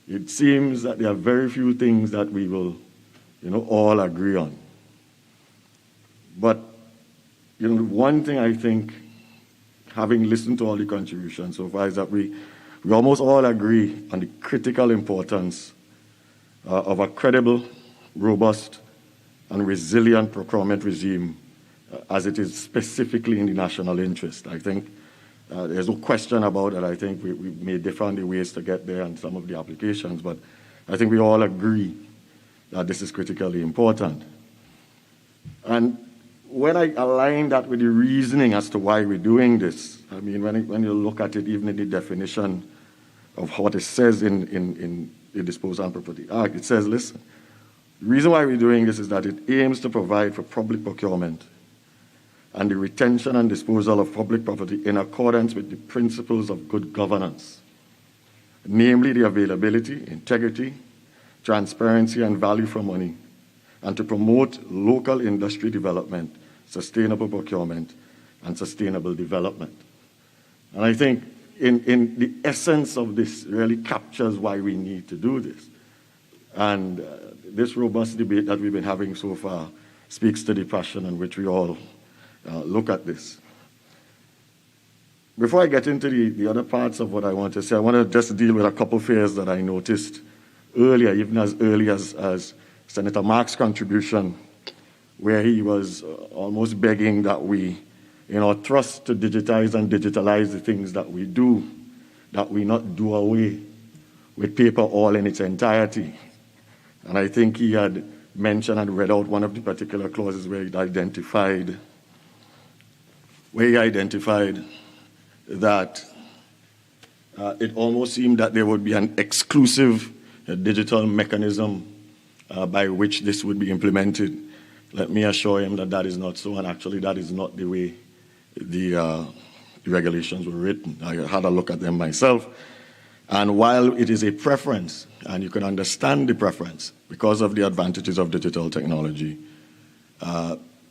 [SPEAKER 8] it seems that there are very few things that we will, all agree on. But, one thing I think, having listened to all the contributions so far, is that we almost all agree on the critical importance of a credible, robust, and resilient procurement regime as it is specifically in the national interest. I think there's no question about it. I think we may differ on the ways to get there and some of the applications, but I think we all agree that this is critically important. And when I align that with the reasoning as to why we're doing this, I mean, when you look at it, even in the definition of what it says in the Disposal and Property Act, it says, listen,
[SPEAKER 16] The reason why we're doing this is that it aims to provide for public procurement and the retention and disposal of public property in accordance with the principles of good governance, namely the availability, integrity, transparency, and value for money, and to promote local industry development, sustainable procurement, and sustainable development. And I think in the essence of this really captures why we need to do this. And this robust debate that we've been having so far speaks to the passion in which we all look at this. Before I get into the other parts of what I want to say, I want to just deal with a couple of fears that I noticed earlier, even as early as Senator Mark's contribution, where he was almost begging that we trust to digitize and digitalize the things that we do, that we not do away with paper all in its entirety. And I think he had mentioned and read out one of the particular clauses where he identified that it almost seemed that there would be an exclusive digital mechanism by which this would be implemented. Let me assure him that that is not so, and actually that is not the way the regulations were written. I had a look at them myself, and while it is a preference, and you can understand the preference because of the advantages of digital technology,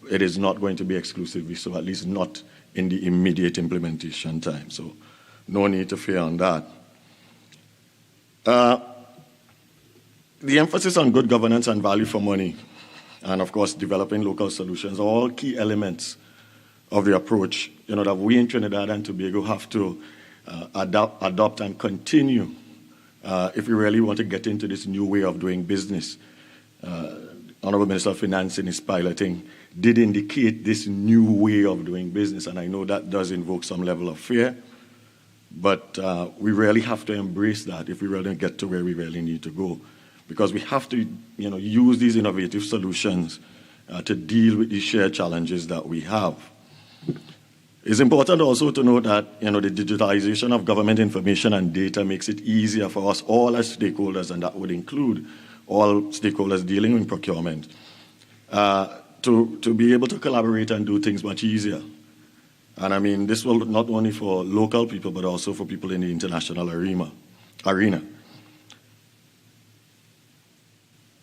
[SPEAKER 16] it is not going to be exclusively so, at least not in the immediate implementation time. So no need to fear on that. The emphasis on good governance and value for money, and of course developing local solutions, are all key elements of the approach that we in Trinidad and Tobago have to adopt and continue if we really want to get into this new way of doing business. Honorable Minister of Finance in his piloting did indicate this new way of doing business, and I know that does invoke some level of fear, but we really have to embrace that if we really get to where we really need to go, because we have to use these innovative solutions to deal with these shared challenges that we have. It's important also to note that the digitalization of government information and data makes it easier for us all as stakeholders, and that would include all stakeholders dealing with procurement, to be able to collaborate and do things much easier. And I mean, this will not only for local people, but also for people in the international arena.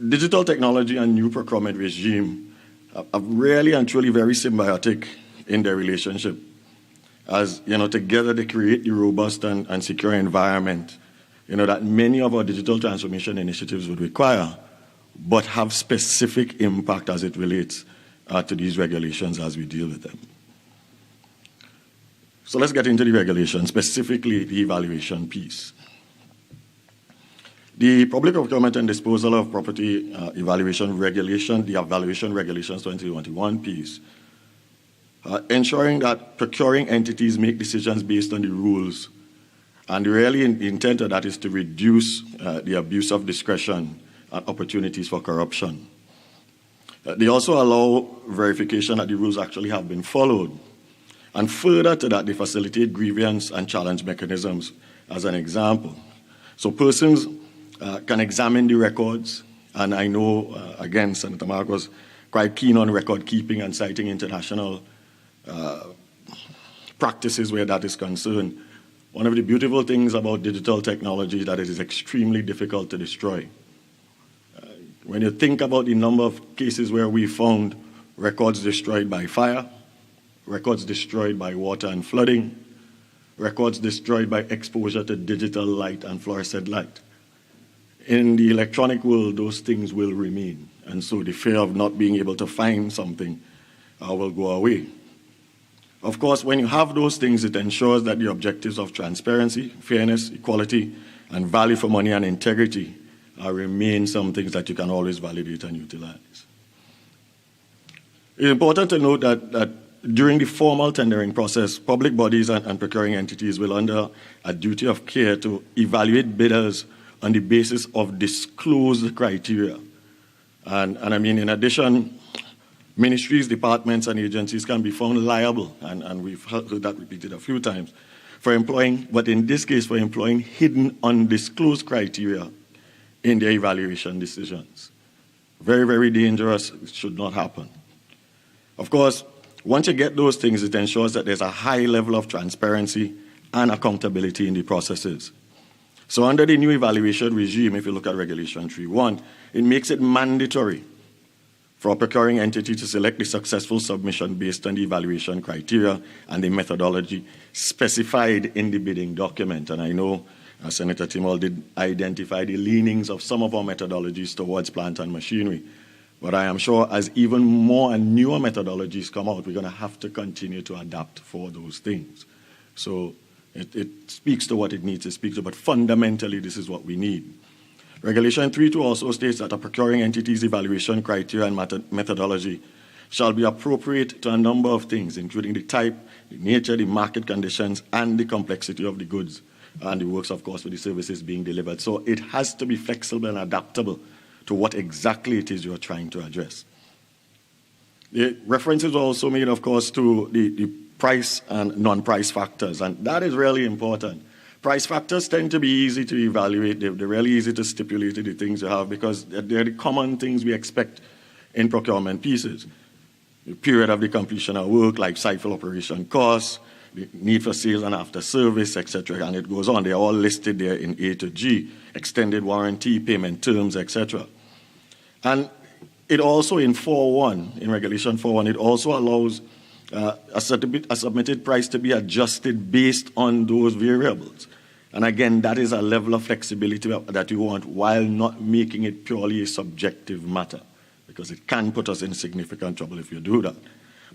[SPEAKER 16] Digital technology and new procurement regime are really and truly very symbiotic in their relationship. As together they create the robust and secure environment that many of our digital transformation initiatives would require, but have specific impact as it relates to these regulations as we deal with them. So let's get into the regulations, specifically the evaluation piece. The Public Procurement and Disposal of Property Evaluation Regulation, the Evaluation Regulations 2021 piece, ensuring that procuring entities make decisions based on the rules. And really the intent of that is to reduce the abuse of discretion and opportunities for corruption. They also allow verification that the rules actually have been followed. And further to that, they facilitate grievance and challenge mechanisms as an example. So persons can examine the records, and I know, again, Senator Mark was quite keen on record keeping and citing international practices where that is concerned. One of the beautiful things about digital technology is that it is extremely difficult to destroy. When you think about the number of cases where we found records destroyed by fire, records destroyed by water and flooding, records destroyed by exposure to digital light and fluorescent light. In the electronic world, those things will remain. And so the fear of not being able to find something will go away. Of course, when you have those things, it ensures that the objectives of transparency, fairness, equality, and value for money and integrity remain some things that you can always validate and utilize. It's important to note that during the formal tendering process, public bodies and procuring entities will under a duty of care to evaluate bidders on the basis of disclosed criteria. And I mean, in addition, ministries, departments, and agencies can be found liable, and we've heard that repeated a few times, for employing, but in this case, for employing hidden, undisclosed criteria in their evaluation decisions. Very, very dangerous. It should not happen. Of course, once you get those things, it ensures that there's a high level of transparency and accountability in the processes. So under the new evaluation regime, if you look at Regulation 3.1, it makes it mandatory for a procuring entity to select the successful submission based on the evaluation criteria and the methodology specified in the bidding document. And I know Senator Teemal did identify the leanings of some of our methodologies towards plant and machinery. But I am sure as even more and newer methodologies come out, we're going to have to continue to adapt for those things. So it speaks to what it needs to speak to, but fundamentally this is what we need. Regulation 3.2 also states that a procuring entity's evaluation criteria and methodology shall be appropriate to a number of things, including the type, the nature, the market conditions, and the complexity of the goods and the works, of course, for the services being delivered. So it has to be flexible and adaptable to what exactly it is you're trying to address. The references are also made, of course, to the price and non-price factors, and that is really important. Price factors tend to be easy to evaluate. They're really easy to stipulate the things you have because they're the common things we expect in procurement pieces. The period of the completion of work, life cycle operation costs, the need for sales and after service, etc., and it goes on. They're all listed there in A to G, extended warranty, payment terms, etc. And it also in 4.1, in Regulation 4.1, it also allows a submitted price to be adjusted based on those variables. And again, that is a level of flexibility that you want while not making it purely a subjective matter, because it can put us in significant trouble if you do that.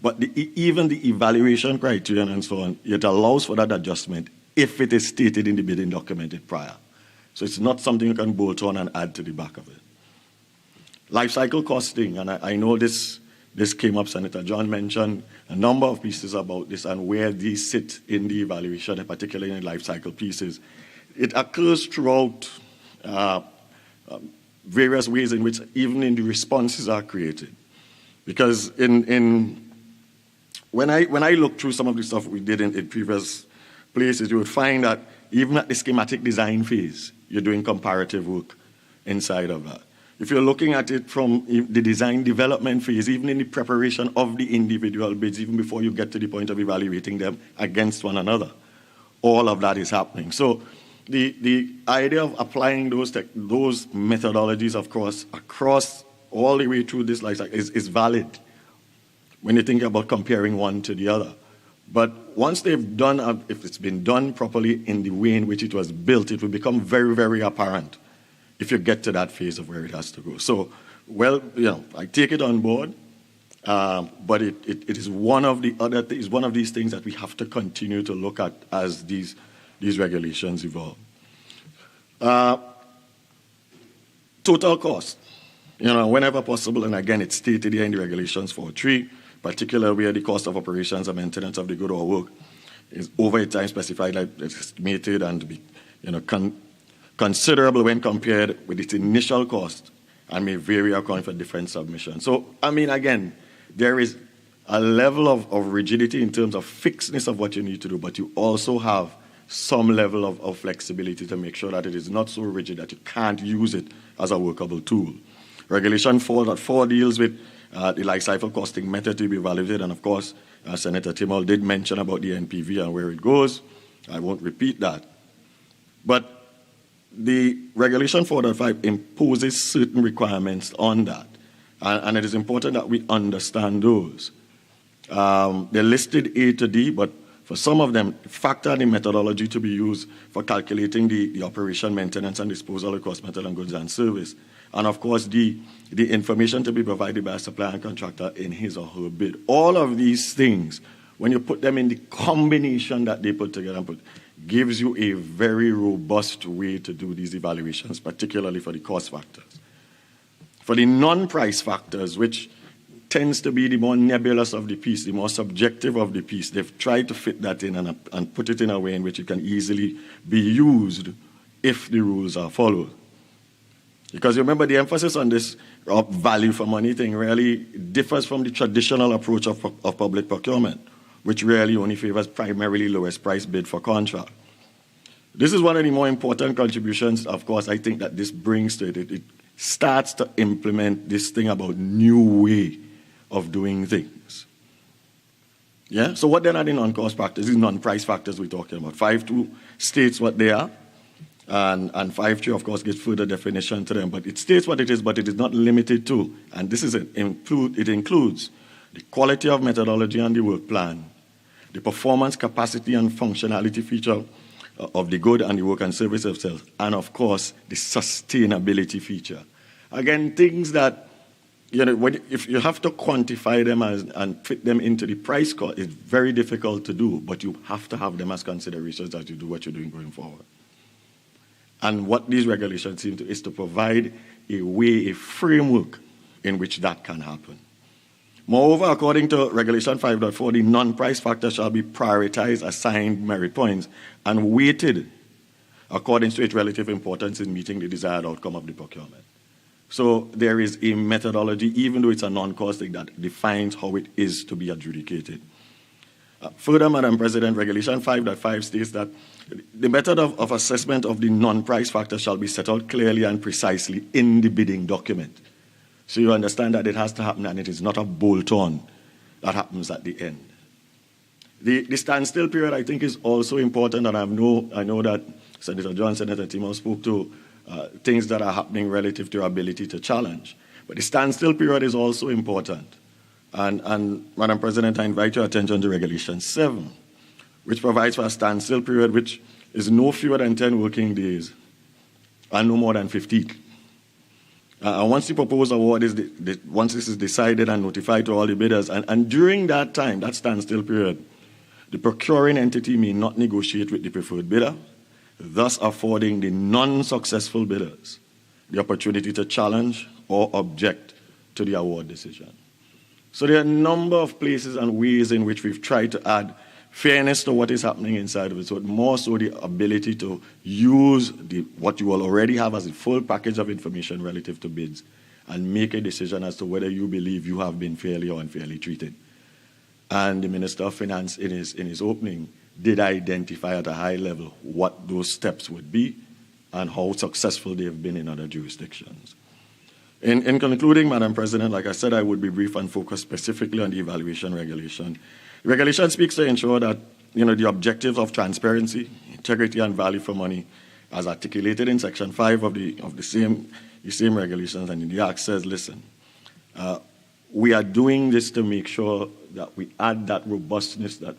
[SPEAKER 16] But even the evaluation criterion and so on, it allows for that adjustment if it is stated in the bidding document prior. So it's not something you can bolt on and add to the back of it. Life cycle costing, and I know this came up, Senator John mentioned a number of pieces about this and where these sit in the evaluation, and particularly in life cycle pieces. It occurs throughout various ways in which even in the responses are created. Because when I look through some of the stuff we did in previous places, you would find that even at the schematic design phase, you're doing comparative work inside of that. If you're looking at it from the design development phase, even in the preparation of the individual bids, even before you get to the point of evaluating them against one another, all of that is happening. So the idea of applying those methodologies, of course, across all the way through this life cycle is valid when you think about comparing one to the other. But once they've done, if it's been done properly in the way in which it was built, it will become very, very apparent if you get to that phase of where it has to go. So, well, I take it on board, but it is one of the other things, one of these things that we have to continue to look at as these regulations evolve. Total cost, whenever possible, and again, it's stated here in the regulations 4.3, particularly where the cost of operations and maintenance of the good or work is over a time specified, like estimated, and to be, considerable when compared with its initial cost and may vary according for different submissions. So, again, there is a level of rigidity in terms of fixedness of what you need to do, but you also have some level of flexibility to make sure that it is not so rigid that you can't use it as a workable tool. Regulation 4.4 deals with the life cycle costing method to be evaluated, and of course, Senator Teemal did mention about the NPV and where it goes. I won't repeat that. But the Regulation 4.5 imposes certain requirements on that, and it is important that we understand those. They're listed A to D, but for some of them, factor the methodology to be used for calculating the operation, maintenance, and disposal of cost, metal, and goods and service. And of course, the information to be provided by a supplier and contractor in his or her bid. All of these things, when you put them in the combination that they put together, gives you a very robust way to do these evaluations, particularly for the cost factors. For the non-price factors, which tends to be the more nebulous of the piece, the more subjective of the piece, they've tried to fit that in and put it in a way in which it can easily be used if the rules are followed. Because remember, the emphasis on this value for money thing really differs from the traditional approach of public procurement, which really only favors primarily lowest price bid for contract. This is one of the more important contributions, of course, I think that this brings to it. It starts to implement this thing about new way of doing things. Yeah? So what then are the non-cost factors? These non-price factors we're talking about. 5.2 states what they are, and 5.3, of course, gives further definition to them. But it states what it is, but it is not limited to. And this is it includes the quality of methodology and the work plan, the performance, capacity, and functionality feature of the good and the work and service itself, and of course, the sustainability feature. Again, things that, if you have to quantify them and fit them into the price cost, it's very difficult to do, but you have to have them as considerations as you do what you're doing going forward. And what these regulations seem to is to provide a framework in which that can happen. Moreover, according to Regulation 5.4, the non-price factor shall be prioritized, assigned merit points, and weighted according to its relative importance in meeting the desired outcome of the procurement. So there is a methodology, even though it's a non-costing, that defines how it is to be adjudicated. Further, Madam President, Regulation 5.5 states that the method of assessment of the non-price factor shall be set out clearly and precisely in the bidding document. So you understand that it has to happen and it is not a bolt-on that happens at the end. The standstill period, I think, is also important, and I know that Senator John, Senator Teemal spoke to things that are happening relative to your ability to challenge. But the standstill period is also important. And Madam President, I invite your attention to Regulation 7, which provides for a standstill period which is no fewer than 10 working days and no more than 15. And once the proposed award once this is decided and notified to all the bidders, and during that time, that standstill period, the procuring entity may not negotiate with the preferred bidder, thus affording the non-successful bidders the opportunity to challenge or object to the award decision. So there are a number of places and ways in which we've tried to add fairness to what is happening inside of it, so more so the ability to use what you will already have as a full package of information relative to bids and make a decision as to whether you believe you have been fairly or unfairly treated. And the Minister of Finance, in his opening, did identify at a high level what those steps would be and how successful they have been in other jurisdictions. In concluding, Madam President, like I said, I would be brief and focus specifically on the evaluation regulation. The regulation speaks to ensure that the objectives of transparency, integrity, and value for money, as articulated in Section 5 of the same regulations, and in the Act says, listen, we are doing this to make sure that we add that robustness and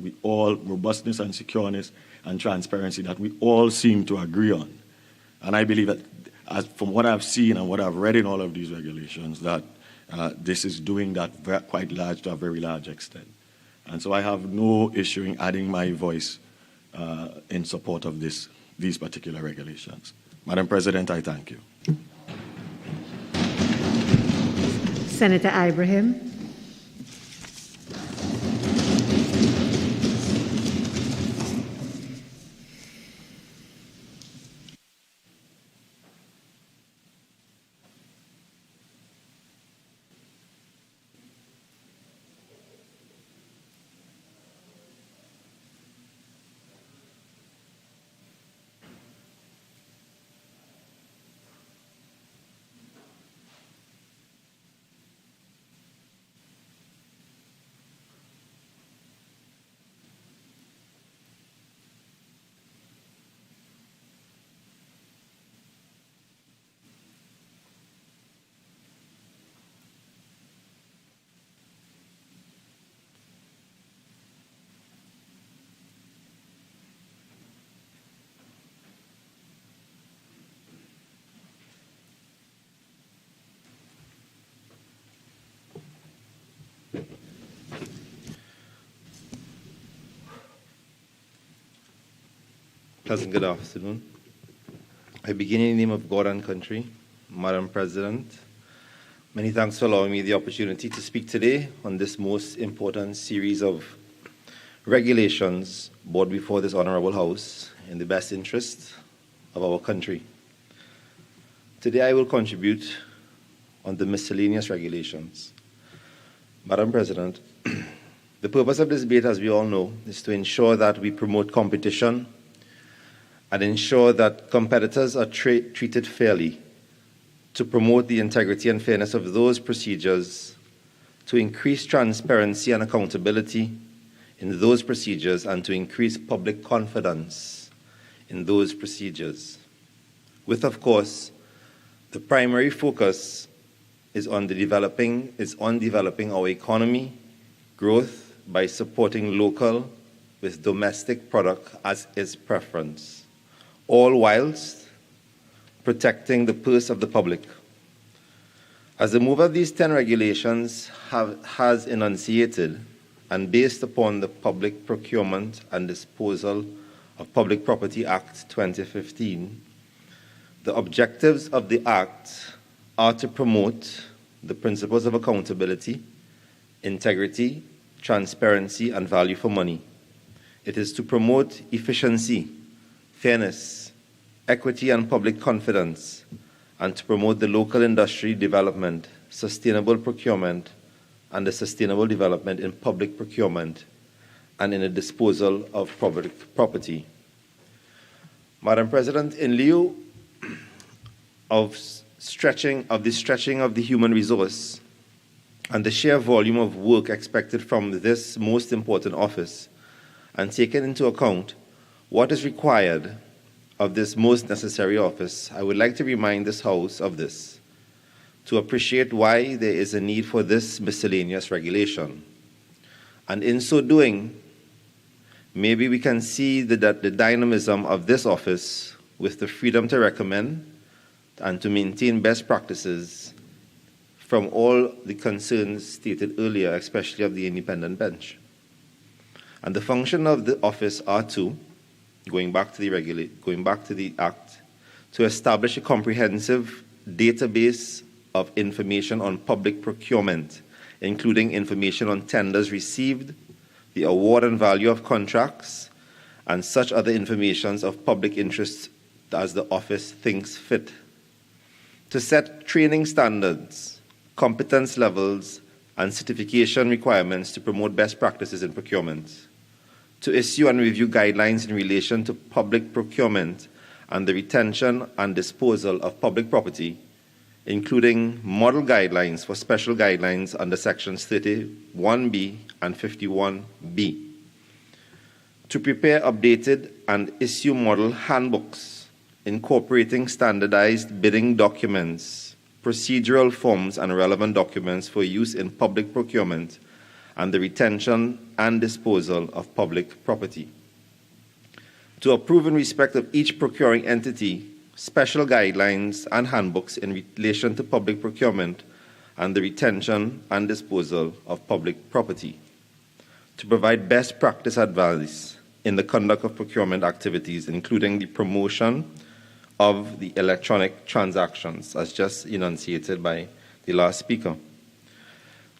[SPEAKER 16] secureness and transparency that we all seem to agree on. And I believe that, from what I've seen and what I've read in all of these regulations, that this is doing that quite large to a very large extent. And so I have no issue in adding my voice in support of these particular regulations. Madam President, I thank you.
[SPEAKER 1] Senator Ibrahim.
[SPEAKER 11] Pleasant good afternoon. I begin in the name of God and country. Madam President, many thanks for allowing me the opportunity to speak today on this most important series of regulations brought before this Honorable House in the best interest of our country. Today I will contribute on the miscellaneous regulations. Madam President, the purpose of this debate, as we all know, is to ensure that we promote competition and ensure that competitors are treated fairly
[SPEAKER 10] to promote the integrity and fairness of those procedures, to increase transparency and accountability in those procedures, and to increase public confidence in those procedures. With, of course, the primary focus is on developing our economy, growth by supporting local with domestic product as its preference, all whilst protecting the purse of the public. As the mover of these 10 regulations has enunciated, and based upon the Public Procurement and Disposal of Public Property Act 2015, the objectives of the Act are to promote the principles of accountability, integrity, transparency, and value for money. It is to promote efficiency, fairness, equity, and public confidence, and to promote the local industry development, sustainable procurement, and the sustainable development in public procurement and in the disposal of public property. Madam President, in lieu of the stretching of the human resource and the sheer volume of work expected from this most important office, and taking into account what is required of this most necessary office, I would like to remind this House of this, to appreciate why there is a need for this miscellaneous regulation. And in so doing, maybe we can see the dynamism of this office with the freedom to recommend and to maintain best practices from all the concerns stated earlier, especially of the independent bench. And the function of the office are to, going back to the Act, to establish a comprehensive database of information on public procurement, including information on tenders received, the award and value of contracts, and such other information of public interest as the office thinks fit. To set training standards, competence levels, and certification requirements to promote best practices in procurement. To issue and review guidelines in relation to public procurement and the retention and disposal of public property, including model guidelines for special guidelines under sections 31B and 51B. To prepare updated and issue model handbooks incorporating standardized bidding documents, procedural forms, and relevant documents for use in public procurement and the retention and disposal of public property. To approve in respect of each procuring entity special guidelines and handbooks in relation to public procurement and the retention and disposal of public property. To provide best practice advice in the conduct of procurement activities, including the promotion of the electronic transactions, as just enunciated by the last speaker.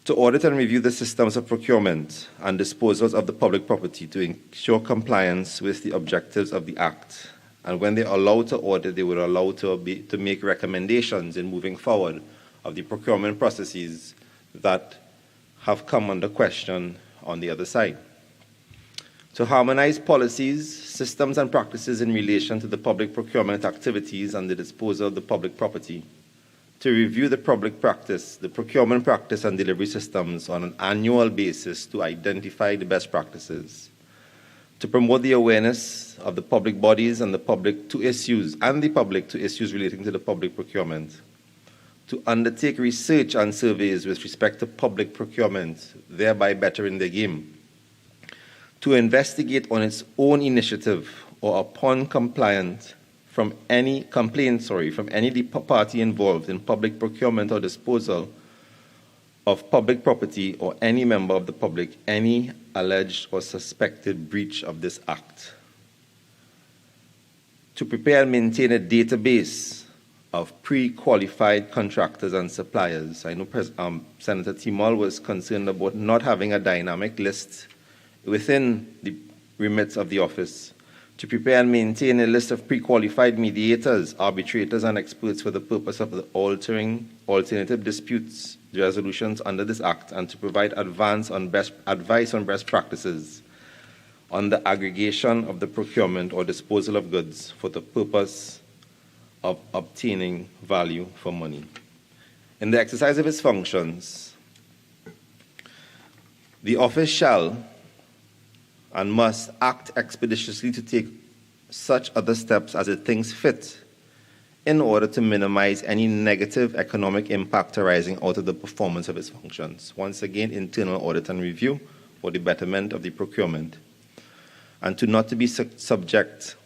[SPEAKER 10] To audit and review the systems of procurement and disposals of the public property to ensure compliance with the objectives of the Act. And when they are allowed to audit, they were allowed to make recommendations in moving forward of the procurement processes that have come under question on the other side. To harmonize policies, systems, and practices in relation to the public procurement activities and the disposal of the public property. To review the public practice, the procurement practice and delivery systems on an annual basis to identify the best practices. To promote the awareness of the public bodies and the public to issues relating to the public procurement. To undertake research and surveys with respect to public procurement, thereby bettering the game. To investigate on its own initiative or upon complaint from any party involved in public procurement or disposal of public property or any member of the public, any alleged or suspected breach of this Act. To prepare and maintain a database of pre-qualified contractors and suppliers. I know Senator Teemal was concerned about not having a dynamic list within the remits of the office. To prepare and maintain a list of pre-qualified mediators, arbitrators, and experts for the purpose of altering alternative disputes resolutions under this Act, and to provide advice on best practices on the aggregation of the procurement or disposal of goods for the purpose
[SPEAKER 11] of obtaining value for money. In the exercise of its functions, the office shall and must act expeditiously to take such other steps as it thinks fit in order to minimize any negative economic impact arising out of the performance of its functions. Once again, internal audit and review for the betterment of the procurement, and to not to be subject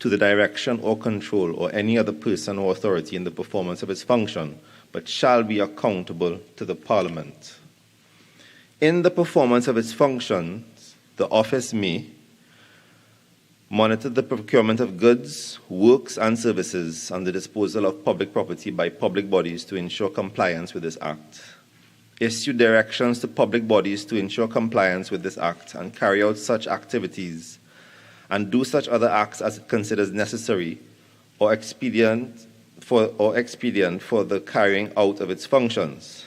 [SPEAKER 11] to the direction or control or any other person or authority in the performance of its function, but shall be accountable to the Parliament. In the performance of its functions, the office may monitor the procurement of goods, works, and services and the disposal of public property by public bodies to ensure compliance with this Act, issue directions to public bodies to ensure compliance with this Act, and carry out such activities and do such other acts as it considers necessary or expedient for the carrying out of its functions.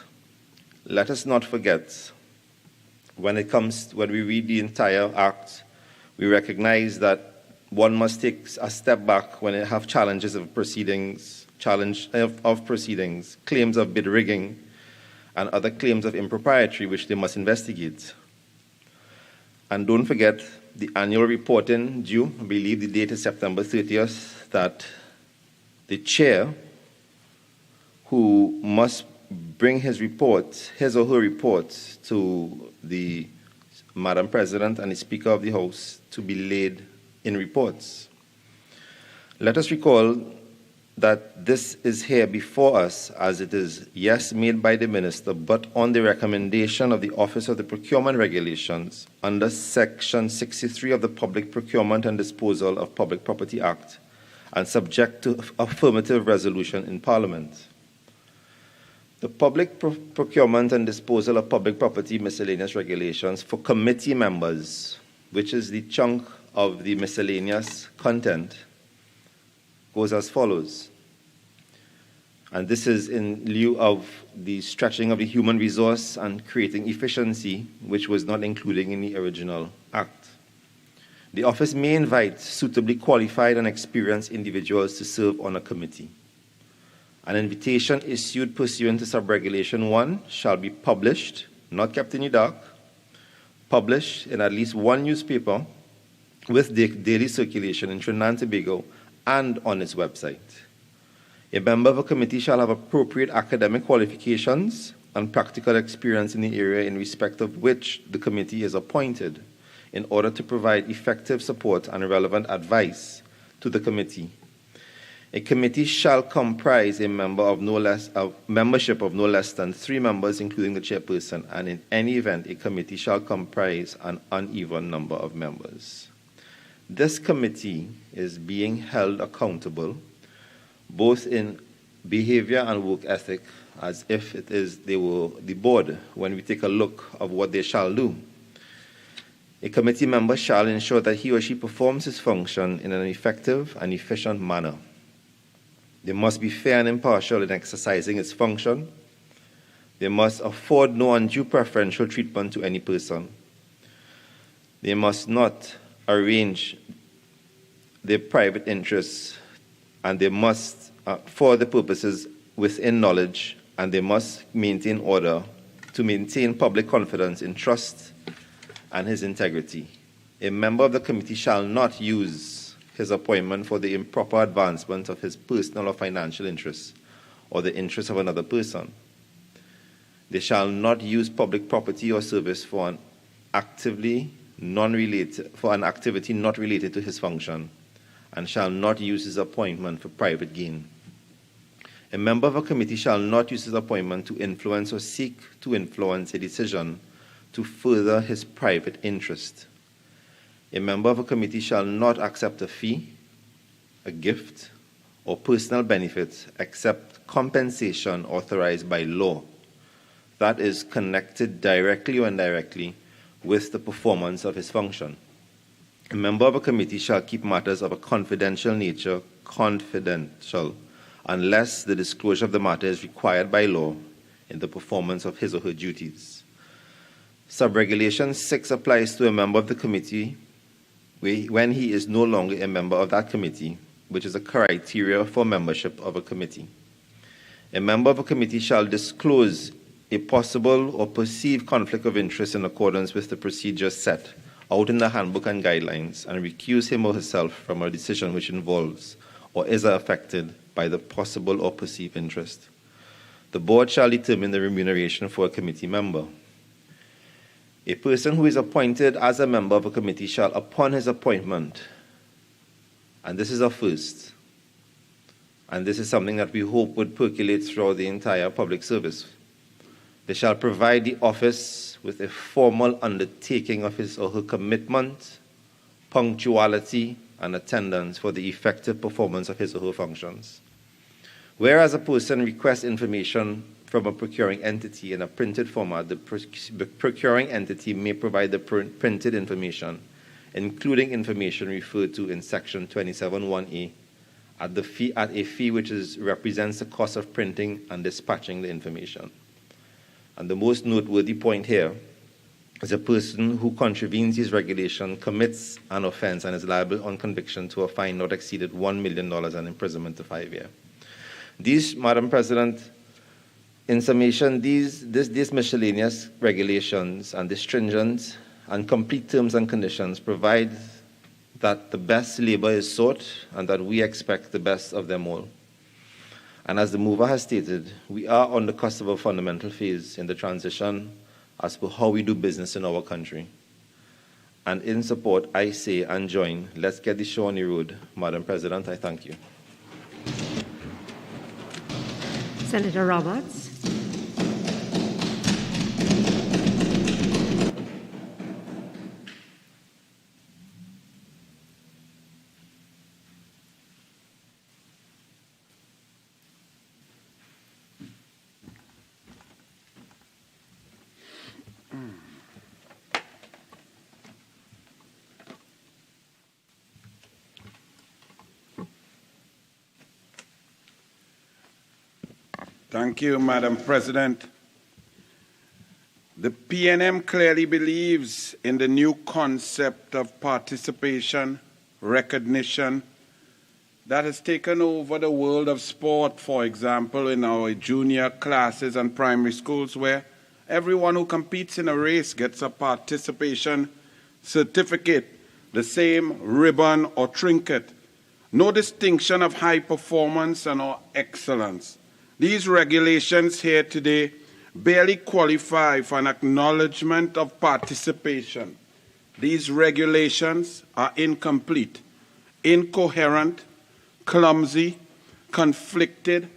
[SPEAKER 11] Let us not forget, when we read the entire Act, we recognize that one must take a step back when it have challenges of proceedings, claims of bid rigging, and other claims of impropriety which they must investigate. And don't forget the annual reporting due, I believe the date is September 30th, that the chair, who must bring his or her report to the Madam President and the Speaker of the House to be laid in reports. Let us recall that this is here before us as it is, yes, made by the Minister, but on the recommendation of the Office of the Procurement Regulations under Section 63 of the Public Procurement and Disposal of Public Property Act and subject to affirmative resolution in Parliament. The Public Procurement and Disposal of Public Property Miscellaneous Regulations for committee members, which is the chunk of the miscellaneous content, goes as follows. And this is in lieu of the stretching of the human resource and creating efficiency, which was not included in the original Act. The office may invite suitably qualified and experienced individuals to serve on a committee. An invitation issued pursuant to Sub-Regulation 1 shall be published, not kept in the dark, published in at least one newspaper with daily circulation in Trinidad and Tobago and on its website. A member of a committee shall have appropriate academic qualifications and practical experience in the area in respect of which the committee is appointed in order to provide effective support and relevant advice to the committee. A committee shall comprise a membership of no less than 3 members, including the chairperson, and in any event, a committee shall comprise an uneven number of members. This committee is being held accountable both in behavior and work ethic, as if they were the board when we take a look of what they shall do. A committee member shall ensure that he or she performs his function in an effective and efficient manner. They must be fair and impartial in exercising its function. They must afford no undue preferential treatment to any person. They must not arrange their private interests, and they must, for the purposes within knowledge, and they must maintain order to maintain public confidence in trust and his integrity. A member of the committee shall not use his appointment for the improper advancement of his personal or financial interests or the interests of another person. They shall not use public property or service for an activity not related to his function, and shall not use his appointment for private gain. A member of a committee shall not use his appointment to influence or seek to influence a decision to further his private interest. A member of a committee shall not accept a fee, a gift, or personal benefit except compensation authorized by law that is connected directly or indirectly with the performance of his function. A member of a committee shall keep matters of a confidential nature confidential unless the disclosure of the matter is required by law in the performance of his or her duties. Sub-Regulation 6 applies to a member of the committee when he is no longer a member of that committee
[SPEAKER 17] which is a criteria for membership of a committee. A member of a committee shall disclose a possible or perceived conflict of interest in accordance with the procedures set out in the handbook and guidelines and recuse him or herself from a decision which involves or is affected by the possible or perceived interest. The board shall determine the remuneration for a committee member. A person who is appointed as a member of a committee shall, upon his appointment, and this is a first, and this is something that we hope would percolate throughout the entire public service, they shall provide the office with a formal undertaking of his or her commitment, punctuality, and attendance for the effective performance of his or her functions. Whereas a person requests information from a procuring entity in a printed format, the procuring entity may provide the printed information, including information referred to in Section 27(1)(a), at a fee which represents the cost of printing and dispatching the information. And the most noteworthy point here is a person who contravenes these regulations commits an offense and is liable on conviction to a fine not exceeded $1 million and imprisonment to 5 years. These, Madam President, in summation, these miscellaneous regulations and the stringent and complete terms and conditions provide that the best labor is sought and that we expect the best of them all. And as the mover has stated, we are on the cusp of a fundamental phase in the transition as to how we do business in our country. And in support, I say and join, let's get the show on the road. Madam President, I thank you.
[SPEAKER 1] Senator Roberts.
[SPEAKER 18] Thank you, Madam President. The PNM clearly believes in the new concept of participation, recognition, that has taken over the world of sport, for example, in our junior classes and primary schools, where everyone who competes in a race gets a participation certificate, the same ribbon or trinket. No distinction of high performance and or excellence. These regulations here today barely qualify for an acknowledgement of participation. These regulations are incomplete, incoherent, clumsy, conflicted,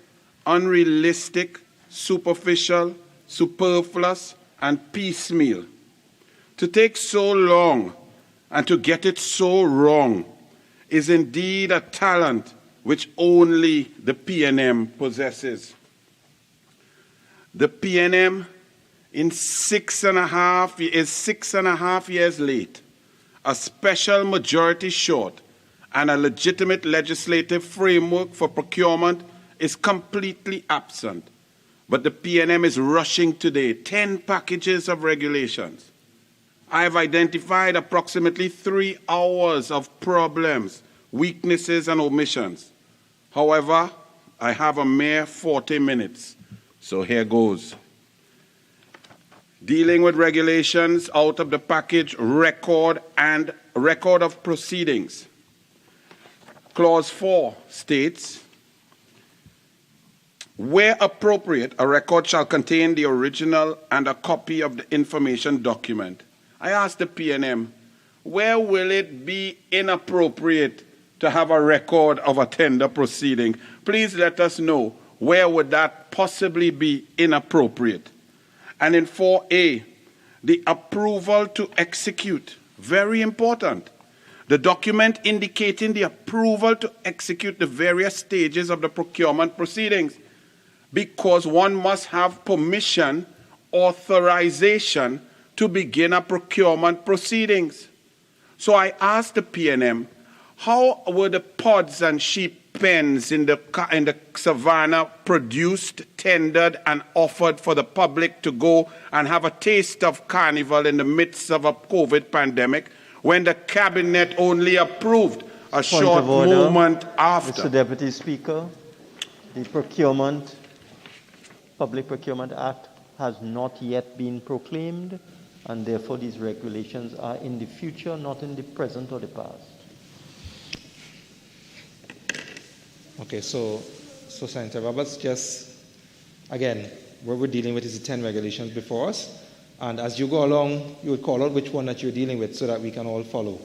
[SPEAKER 18] unrealistic, superficial, superfluous, and piecemeal. To take so long and to get it so wrong is indeed a talent which only the PNM possesses. The PNM is 6.5 years late, a special majority short, and a legitimate legislative framework for procurement is completely absent. But the PNM is rushing today 10 packages of regulations. I have identified approximately 3 hours of problems, weaknesses, and omissions. However, I have a mere 40 minutes, so here goes. Dealing with regulations out of the package record and record of proceedings. Clause 4 states, where appropriate, a record shall contain the original and a copy of the information document. I asked the PNM, where will it be inappropriate to have a record of a tender proceeding? Please let us know, where would that possibly be inappropriate? And in 4A, the approval to execute, very important. The document indicating the approval to execute the various stages of the procurement proceedings, because one must have permission, authorization to begin a procurement proceedings. So I asked the PNM, how were the pods and sheep pens in the savannah produced, tendered, and offered for the public to go and have a taste of carnival in the midst of a COVID pandemic when the cabinet only approved a short moment after.
[SPEAKER 10] Mr. Deputy Speaker, the Public Procurement Act has not yet been proclaimed, and therefore these regulations are in the future, not in the present or the past.
[SPEAKER 11] Okay, so Senator Roberts, just again, what we're dealing with is the 10 regulations before us, and as you go along, you would call out which one that you're dealing with so that we can all follow.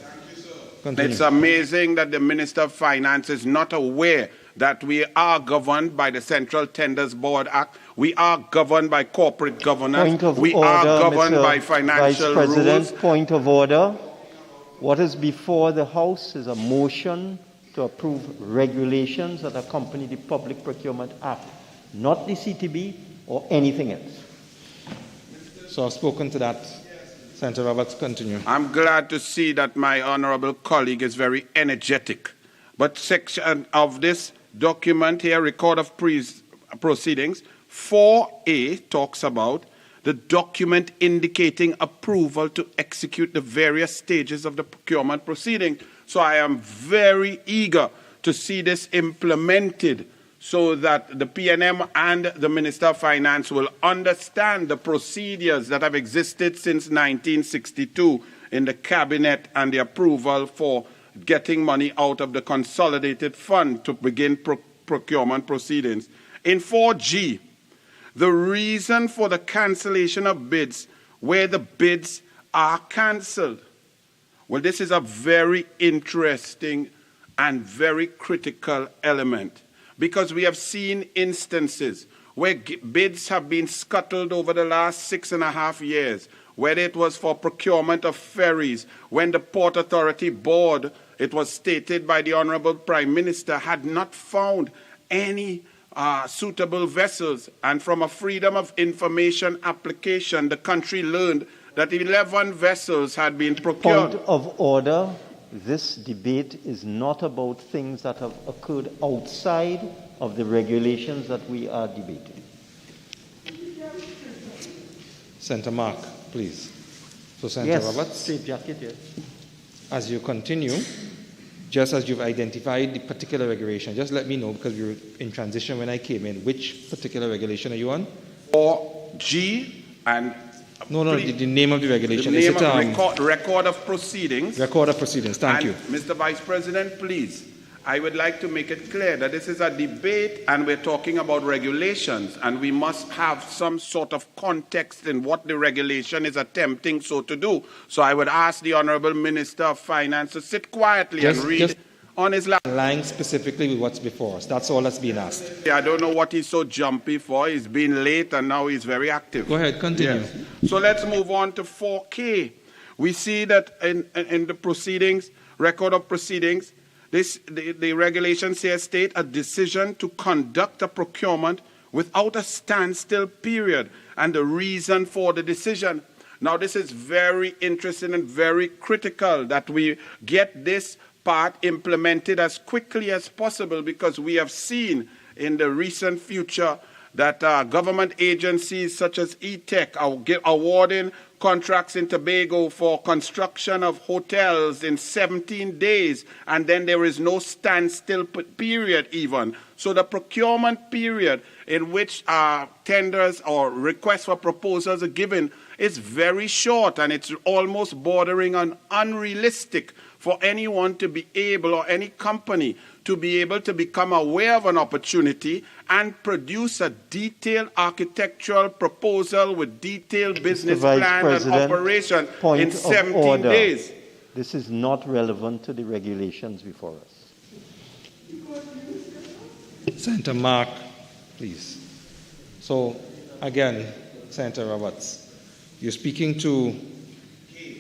[SPEAKER 11] Continue.
[SPEAKER 18] It's amazing that the Minister of Finance is not aware that we are governed by the Central Tenders Board Act. We are governed by corporate governance. We are governed by financial
[SPEAKER 10] Vice President,
[SPEAKER 18] rules.
[SPEAKER 10] Point of order. What is before the House is a motion to approve regulations that accompany the Public Procurement Act, not the CTB or anything else.
[SPEAKER 11] So I've spoken to that. Senator Roberts, continue.
[SPEAKER 18] I'm glad to see that my honourable colleague is very energetic. But section of this document here, record of proceedings, 4A talks about the document indicating approval to execute the various stages of the procurement proceeding. So I am very eager to see this implemented so that the PNM and the Minister of Finance will understand the procedures that have existed since 1962 in the Cabinet and the approval for getting money out of the consolidated fund to begin procurement proceedings. In 4G, the reason for the cancellation of bids where the bids are cancelled. Well, this is a very interesting and very critical element because we have seen instances where bids have been scuttled over the last 6.5 years, whether it was for procurement of ferries, when the Port Authority Board, it was stated by the Honourable Prime Minister, had not found any suitable vessels. And from a Freedom of Information application, the country learned that 11 vessels had been procured.
[SPEAKER 10] Point of order. This debate is not about things that have occurred outside of the regulations that we are debating.
[SPEAKER 11] Senator Mark, please. So, Senator Roberts,
[SPEAKER 10] straight jacket, yes.
[SPEAKER 11] As you continue, just as you've identified the particular regulation, just let me know, because we were in transition when I came in, which particular regulation are you on?
[SPEAKER 18] 4G and...
[SPEAKER 11] No, the name of the regulation.
[SPEAKER 18] The name of record of proceedings.
[SPEAKER 11] Record of proceedings, thank you.
[SPEAKER 18] Mr. Vice President, please, I would like to make it clear that this is a debate and we're talking about regulations, and we must have some sort of context in what the regulation is attempting so to do. So I would ask the Honourable Minister of Finance to sit quietly and read on his lap.
[SPEAKER 11] Lying specifically with what's before us. That's all that's being asked.
[SPEAKER 18] I don't know what he's so jumpy for. He's been late and now he's very active.
[SPEAKER 11] Go ahead, continue.
[SPEAKER 18] Yes. So let's move on to 4K. We see that in the proceedings, record of proceedings, the regulations here state a decision to conduct a procurement without a standstill period and the reason for the decision. Now, this is very interesting and very critical that we get this part implemented as quickly as possible, because we have seen in the recent future that government agencies such as ETEC are awarding contracts in Tobago for construction of hotels in 17 days, and then there is no standstill period even. So the procurement period in which tenders or requests for proposals are given is very short, and it's almost bordering on unrealistic for anyone to be able, or any company to be able to become aware of an opportunity and produce a detailed architectural proposal with detailed business plan and operation in 17 days.
[SPEAKER 10] This is not relevant to the regulations before us.
[SPEAKER 11] Senator Mark, please. So, again, Senator Roberts, you're speaking to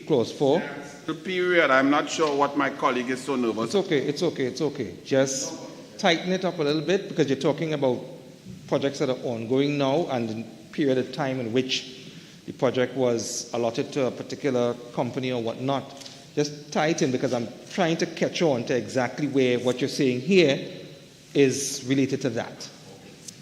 [SPEAKER 11] clause 4.
[SPEAKER 18] The period, I'm not sure what my colleague is so nervous.
[SPEAKER 11] It's okay. Just tighten it up a little bit, because you're talking about projects that are ongoing now and the period of time in which the project was allotted to a particular company or whatnot. Just tighten, because I'm trying to catch on to exactly where what you're saying here is related to that.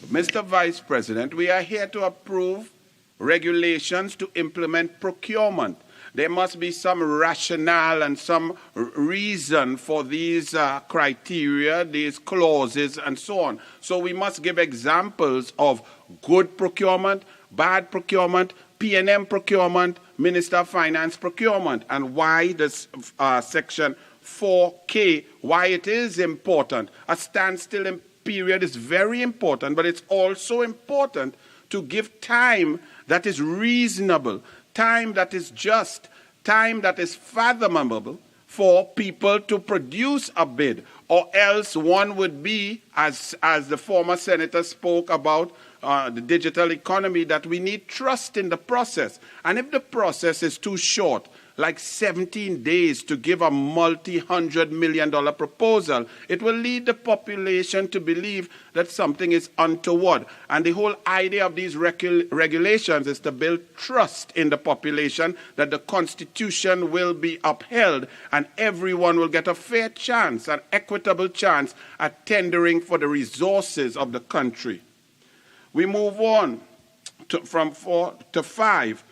[SPEAKER 18] Mr. Vice President, we are here to approve regulations to implement procurement. There must be some rationale and some reason for these criteria, these clauses, and so on. So we must give examples of good procurement, bad procurement, P&M procurement, Minister of Finance procurement, and why this section 4K, why it is important. A standstill period is very important, but it's also important to give time that is reasonable, time that is just, time that is fathomable for people to produce a bid, or else one would be, as the former senator spoke about, the digital economy, that we need trust in the process. And if the process is too short, like 17 days to give a multi-$100 million proposal, it will lead the population to believe that something is untoward. And the whole idea of these regulations is to build trust in the population that the Constitution will be upheld and everyone will get a fair chance, an equitable chance at tendering for the resources of the country. We move on from 4 to 5.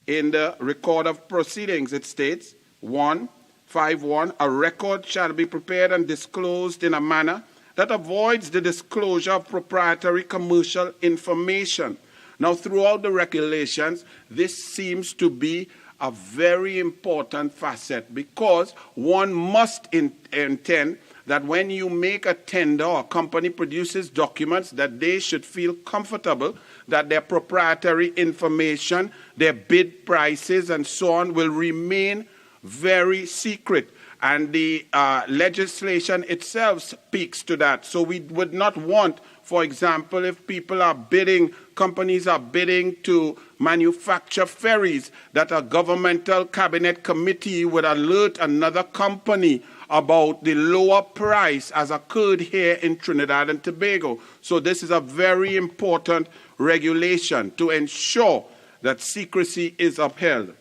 [SPEAKER 18] In the record of proceedings, it states, 1.5.1, a record shall be prepared and disclosed in a manner that avoids the disclosure of proprietary commercial information. Now, throughout the regulations, this seems to be a very important facet because one must intend that when you make a tender or a company produces documents, that they should feel comfortable that their proprietary information, their bid prices and so on will remain very secret. And the legislation itself speaks to that. So we would not want, for example, if people are bidding, companies are bidding to manufacture ferries, that a governmental cabinet committee would alert another company about the lower price as occurred here in Trinidad and Tobago. So this is a very important regulation to ensure that secrecy is upheld.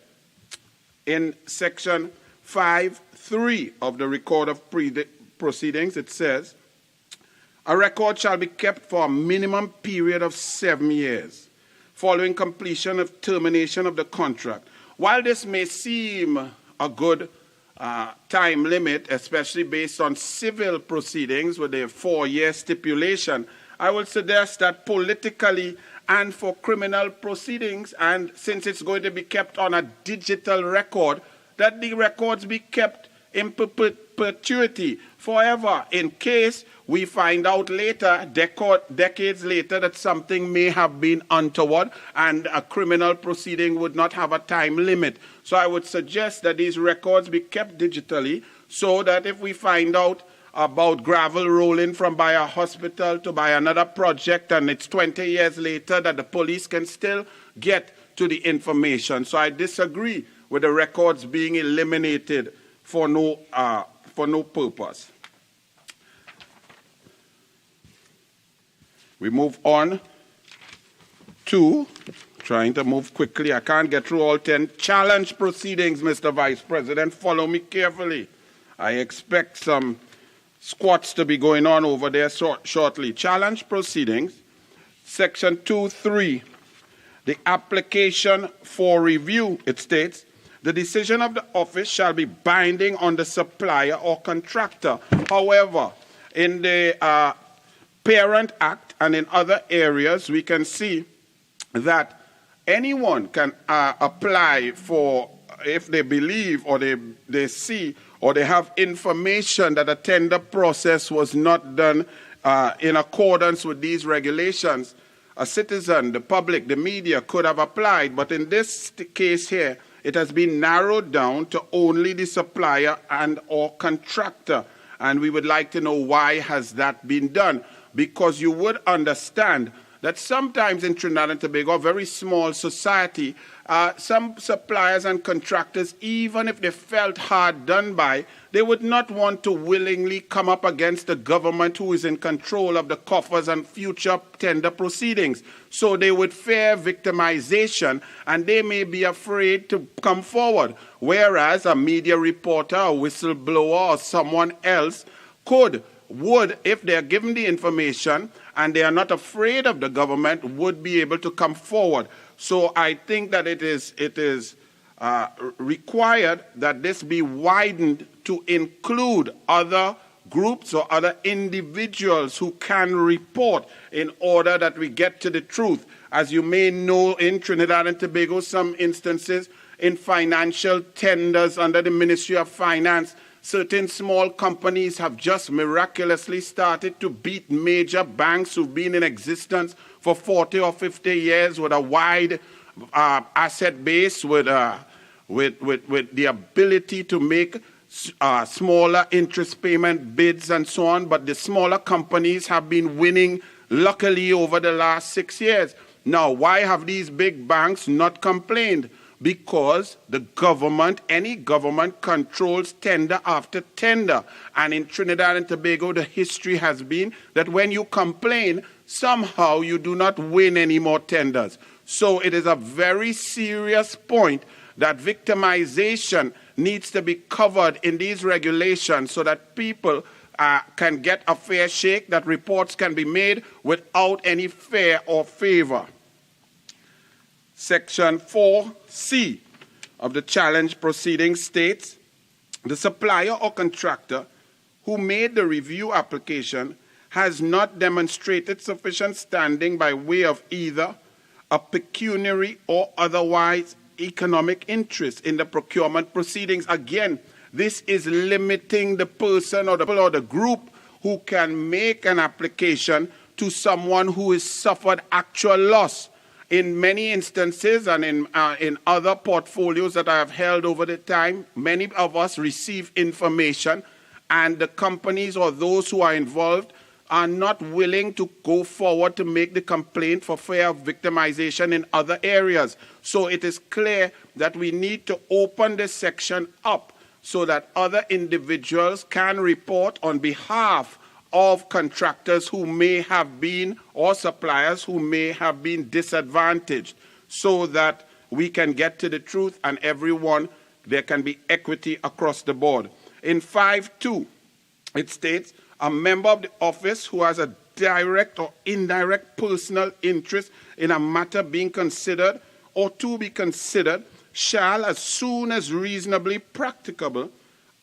[SPEAKER 18] In section 5.3 of the record of proceedings, it says, a record shall be kept for a minimum period of 7 years following completion of termination of the contract. While this may seem a good time limit, especially based on civil proceedings with a 4-year stipulation, I will suggest that politically and for criminal proceedings, and since it's going to be kept on a digital record, that the records be kept in perpetuity forever in case we find out later, decades later, that something may have been untoward and a criminal proceeding would not have a time limit. So I would suggest that these records be kept digitally so that if we find out about gravel rolling from by a hospital to by another project and it's 20 years later, that the police can still get to the information. So I disagree with the records being eliminated for no purpose. We move on to, trying to move quickly, I can't get through all 10, challenge proceedings, Mr. Vice President. Follow me carefully. I expect some squats to be going on over there shortly. Challenge proceedings, section 2.3, the application for review, it states, the decision of the office shall be binding on the supplier or contractor. However, in the Parent Act and in other areas, we can see that anyone can apply for, if they believe or they see or they have information that a tender process was not done in accordance with these regulations, a citizen, the public, the media could have applied. But in this case here, it has been narrowed down to only the supplier and or contractor. And we would like to know why has that been done. Because you would understand that sometimes in Trinidad and Tobago, a very small society, some suppliers and contractors, even if they felt hard done by, they would not want to willingly come up against the government who is in control of the coffers and future tender proceedings. So they would fear victimization and they may be afraid to come forward. Whereas a media reporter, a whistleblower, or someone else would, if they are given the information and they are not afraid of the government, would be able to come forward. So I think that it is required that this be widened to include other groups or other individuals who can report in order that we get to the truth. As you may know, in Trinidad and Tobago, some instances in financial tenders under the Ministry of Finance, certain small companies have just miraculously started to beat major banks who've been in existence for 40 or 50 years with a wide asset base, with the ability to make smaller interest payment bids and so on. But the smaller companies have been winning, luckily, over the last 6 years. Now, why have these big banks not complained? Because the government, any government, controls tender after tender. And in Trinidad and Tobago, the history has been that when you complain, somehow you do not win any more tenders. So it is a very serious point that victimization needs to be covered in these regulations so that people can get a fair shake, that reports can be made without any fear or favor. Section 4C of the challenge proceeding states, the supplier or contractor who made the review application has not demonstrated sufficient standing by way of either a pecuniary or otherwise economic interest in the procurement proceedings. Again, this is limiting the person or the group who can make an application to someone who has suffered actual loss. In many instances and in other portfolios that I have held over the time, many of us receive information and the companies or those who are involved are not willing to go forward to make the complaint for fear of victimization in other areas. So it is clear that we need to open this section up so that other individuals can report on behalf of contractors who may have been, or suppliers who may have been disadvantaged, so that we can get to the truth and everyone, there can be equity across the board. In 5.2, it states, a member of the office who has a direct or indirect personal interest in a matter being considered or to be considered shall, as soon as reasonably practicable,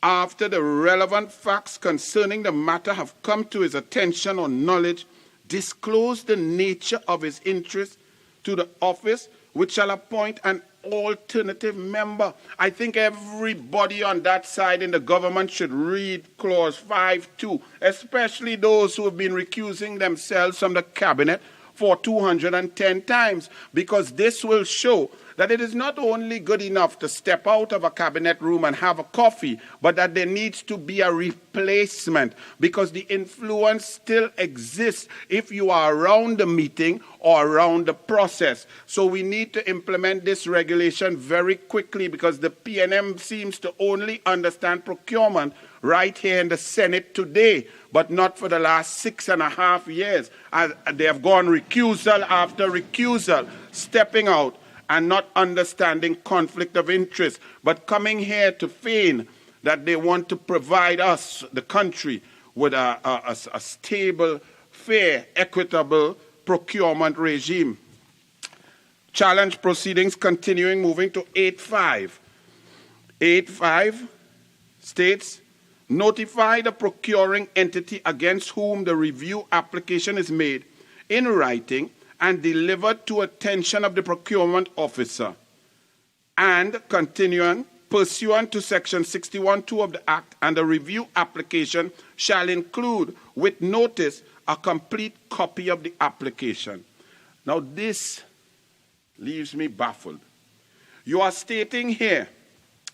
[SPEAKER 18] after the relevant facts concerning the matter have come to his attention or knowledge, disclose the nature of his interest to the office, which shall appoint an alternative member. I think everybody on that side in the government should read clause 5.2, especially those who have been recusing themselves from the cabinet for 210 times, because this will show that it is not only good enough to step out of a cabinet room and have a coffee, but that there needs to be a replacement, because the influence still exists if you are around the meeting or around the process. So we need to implement this regulation very quickly, because the PNM seems to only understand procurement right here in the Senate today, but not for the last 6.5 years. They have gone recusal after recusal, stepping out and not understanding conflict of interest, but coming here to feign that they want to provide us, the country, with a stable, fair, equitable procurement regime. Challenge proceedings continuing, moving to 8.5. 8.5 states, notify the procuring entity against whom the review application is made in writing and delivered to attention of the procurement officer. And continuing, pursuant to section 61.2 of the Act, and the review application shall include, with notice, a complete copy of the application. Now this leaves me baffled. You are stating here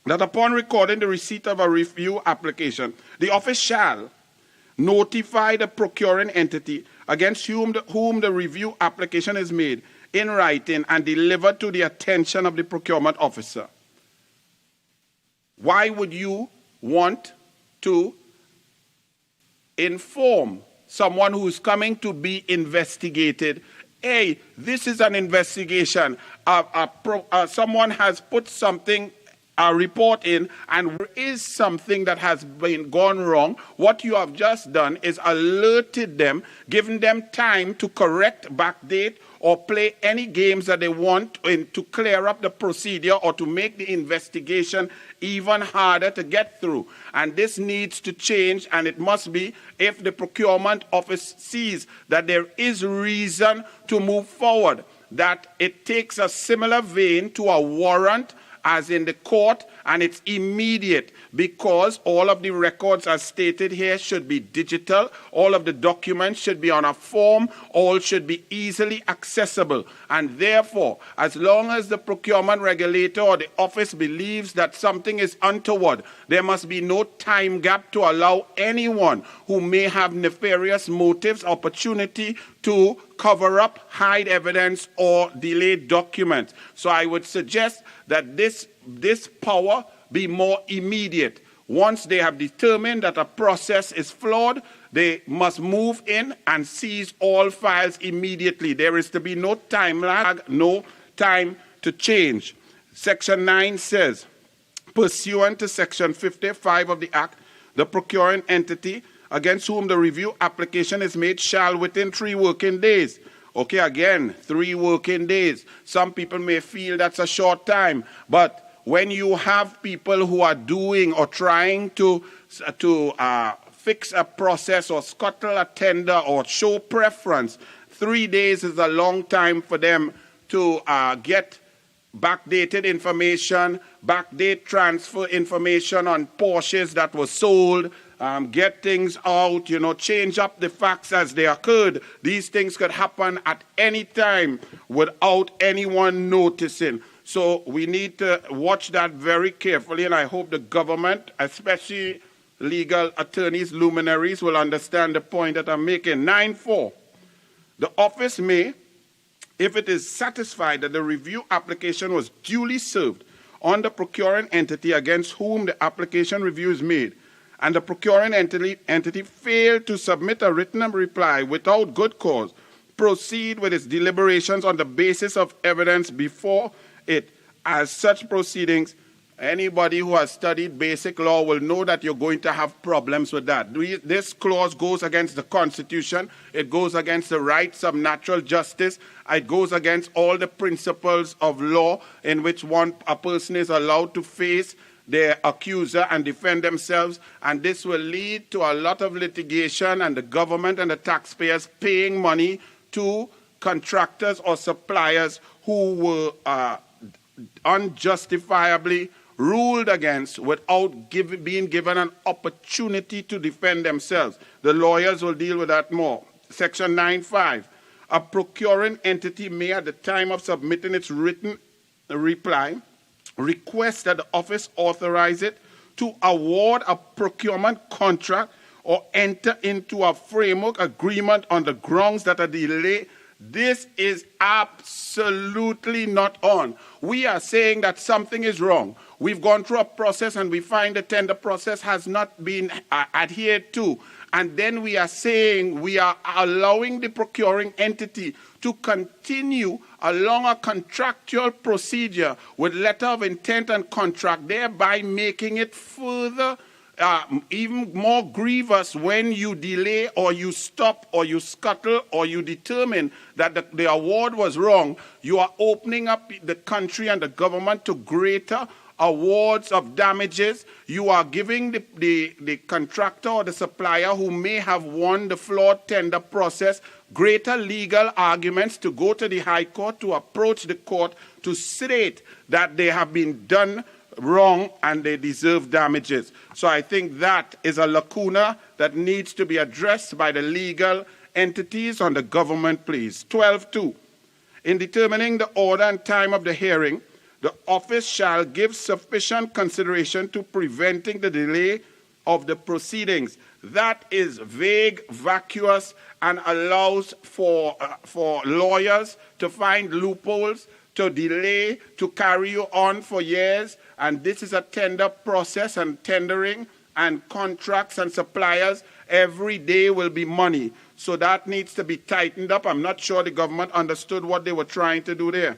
[SPEAKER 18] that upon recording the receipt of a review application, the office shall notify the procuring entity against whom the review application is made in writing and delivered to the attention of the procurement officer. Why would you want to inform someone who is coming to be investigated, hey, this is an investigation, someone has put something, a report in, and there is something that has been gone wrong? What you have just done is alerted them, given them time to correct, backdate, or play any games that they want to clear up the procedure or to make the investigation even harder to get through. And this needs to change, and it must be if the procurement office sees that there is reason to move forward, that it takes a similar vein to a warrant as in the court, and it's immediate, because all of the records as stated here should be digital, all of the documents should be on a form, all should be easily accessible. And therefore, as long as the procurement regulator or the office believes that something is untoward, there must be no time gap to allow anyone who may have nefarious motives opportunity to cover up, hide evidence, or delay documents. So I would suggest that this power be more immediate. Once they have determined that a process is flawed, they must move in and seize all files immediately. There is to be no time lag, no time to change. Section 9 says, pursuant to Section 55 of the Act, the procuring entity against whom the review application is made shall within 3 working days. Okay, again, 3 working days. Some people may feel that's a short time, but when you have people who are doing or trying to fix a process or scuttle a tender or show preference, 3 days is a long time for them to get backdated information, backdate transfer information on Porsches that were sold, get things out, change up the facts as they occurred. These things could happen at any time without anyone noticing. So we need to watch that very carefully, and I hope the government, especially legal attorneys, luminaries, will understand the point that I'm making. 9.4, the office may, if it is satisfied that the review application was duly served on the procuring entity against whom the application review is made, and the procuring entity failed to submit a written reply without good cause, proceed with its deliberations on the basis of evidence before it. As such proceedings, anybody who has studied basic law will know that you're going to have problems with that. This clause goes against the Constitution. It goes against the rights of natural justice. It goes against all the principles of law in which a person is allowed to face their accuser and defend themselves. And this will lead to a lot of litigation and the government and the taxpayers paying money to contractors or suppliers who were unjustifiably ruled against without being given an opportunity to defend themselves. The lawyers will deal with that more. Section 9.5, a procuring entity may, at the time of submitting its written reply, request that the office authorize it to award a procurement contract or enter into a framework agreement on the grounds that a delay. This is absolutely not on. We are saying that something is wrong. We've gone through a process and we find the tender process has not been adhered to. And then we are saying we are allowing the procuring entity to continue along a contractual procedure with letter of intent and contract, thereby making it further even more grievous when you delay or you stop or you scuttle or you determine that the award was wrong. You are opening up the country and the government to greater awards of damages. You are giving the contractor or the supplier who may have won the flawed tender process greater legal arguments to go to the High Court, to approach the court, to state that they have been done wrong and they deserve damages. So I think that is a lacuna that needs to be addressed by the legal entities on the government, please. 12.2. In determining the order and time of the hearing, the office shall give sufficient consideration to preventing the delay of the proceedings. That is vague, vacuous, and allows for lawyers to find loopholes, to delay, to carry you on for years. And this is a tender process, and tendering and contracts and suppliers, every day will be money. So that needs to be tightened up. I'm not sure the government understood what they were trying to do there.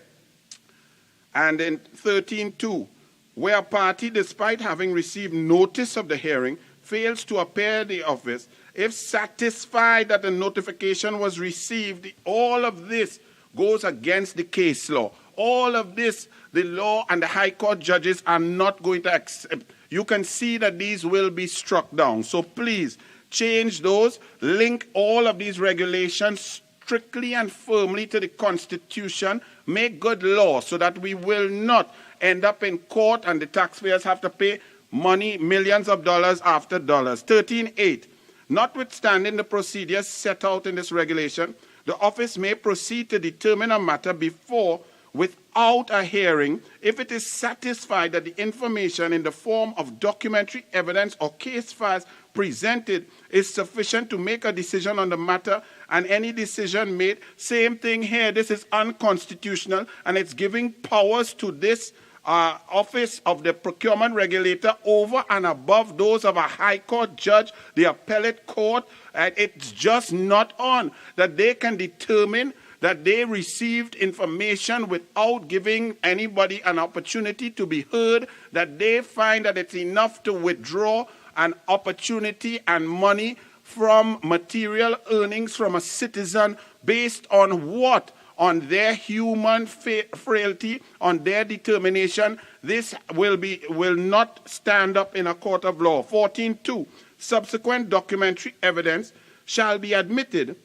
[SPEAKER 18] And in 13.2, where a party, despite having received notice of the hearing, fails to appear at the office, if satisfied that the notification was received, all of this goes against the case law. All of this, the law and the High Court judges are not going to accept. You can see that these will be struck down. So please change those, link all of these regulations strictly and firmly to the Constitution, make good law so that we will not end up in court and the taxpayers have to pay money, millions of dollars after dollars. 13.8. Notwithstanding the procedures set out in this regulation, the office may proceed to determine a matter before without a hearing if it is satisfied that the information in the form of documentary evidence or case files presented is sufficient to make a decision on the matter, and any decision made, same thing here, this is unconstitutional, and it's giving powers to this office of the procurement regulator over and above those of a high court judge, the appellate court, and it's just not on that they can determine that they received information without giving anybody an opportunity to be heard, that they find that it's enough to withdraw an opportunity and money from material earnings from a citizen based on what? On their human frailty, on their determination. This will not stand up in a court of law. 14.2. Subsequent documentary evidence shall be admitted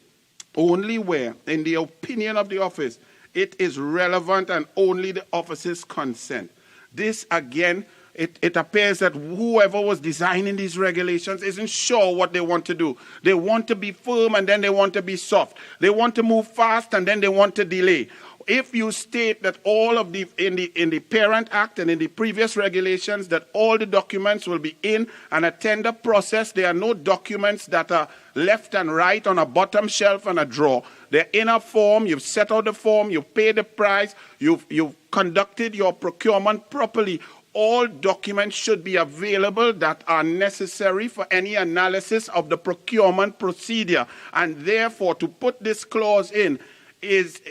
[SPEAKER 18] only where, in the opinion of the office, it is relevant and only the office's consent. This, again, it appears that whoever was designing these regulations isn't sure what they want to do. They want to be firm and then they want to be soft. They want to move fast and then they want to delay. If you state that all of the in the Parent Act and in the previous regulations that all the documents will be in and a tender process, there are no documents that are left and right on a bottom shelf and a drawer. They're in a form, you've set out the form, you've paid the price, you've conducted your procurement properly. All documents should be available that are necessary for any analysis of the procurement procedure. And therefore, to put this clause in is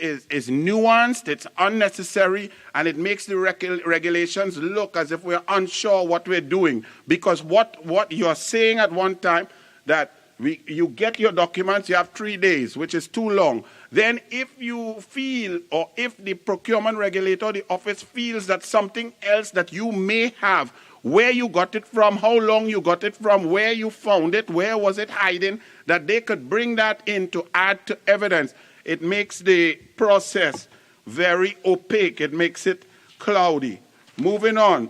[SPEAKER 18] nuanced, it's unnecessary, and it makes the regulations look as if we're unsure what we're doing. Because what you're saying at one time, that you get your documents, you have 3 days, which is too long. Then if you feel, or if the procurement regulator, the office feels that something else that you may have, where you got it from, how long you got it from, where you found it, where was it hiding, that they could bring that in to add to evidence. It makes the process very opaque. It makes it cloudy. Moving on,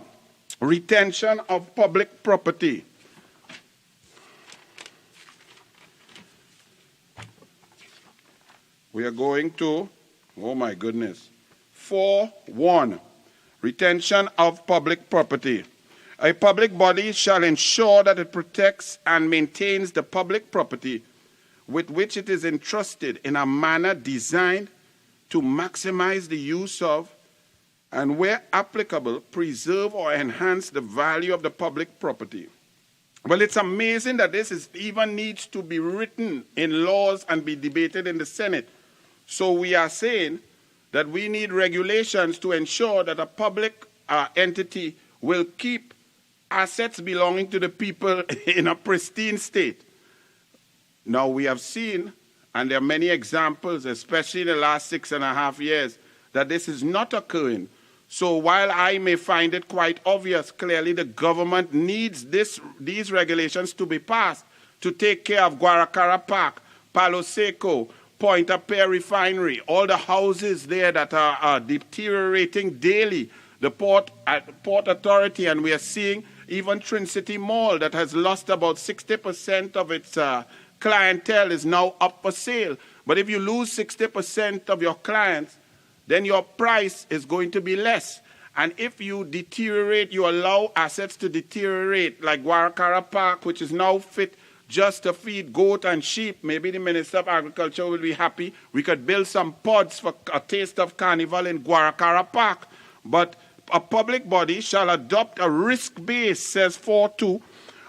[SPEAKER 18] retention of public property. We are going to, oh my goodness, 4.1, retention of public property. A public body shall ensure that it protects and maintains the public property with which it is entrusted in a manner designed to maximize the use of, and where applicable, preserve or enhance the value of the public property. Well, it's amazing that this even needs to be written in laws and be debated in the Senate. So we are saying that we need regulations to ensure that a public entity will keep assets belonging to the people in a pristine state. Now, we have seen, and there are many examples, especially in the last 6.5 years, that this is not occurring. So while I may find it quite obvious, clearly the government needs these regulations to be passed to take care of Guaracara Park, Palo Seco, Point-a-Pear Refinery, all the houses there that are deteriorating daily, the Port Authority, and we are seeing even Trin City Mall that has lost about 60% of its clientele is now up for sale. But if you lose 60% of your clients, then your price is going to be less. And if you deteriorate, you allow assets to deteriorate, like Guaracara Park, which is now fit just to feed goat and sheep. Maybe the Minister of Agriculture will be happy. We could build some pods for a taste of carnival in Guaracara Park. But a public body shall adopt a risk-based, says 4.2,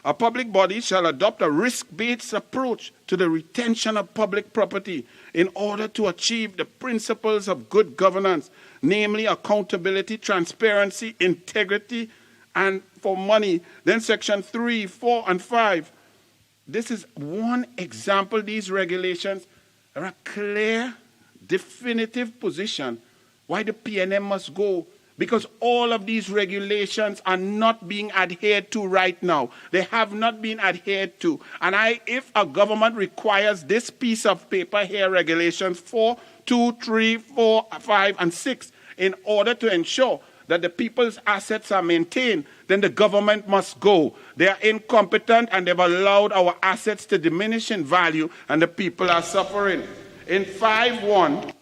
[SPEAKER 18] a public body shall adopt a risk-based approach to the retention of public property in order to achieve the principles of good governance, namely accountability, transparency, integrity, and for money. Then section 3, 4, and 5. This is one example. These regulations are clear. definitive position why the PNM must go, because all of these regulations are not being adhered to right now. They have not been adhered to. And if a government requires this piece of paper here, regulations 4, 2, 3, 4, 5, and 6, in order to ensure that the people's assets are maintained, then the government must go. They are incompetent and they've allowed our assets to diminish in value and the people are suffering. In 5.1,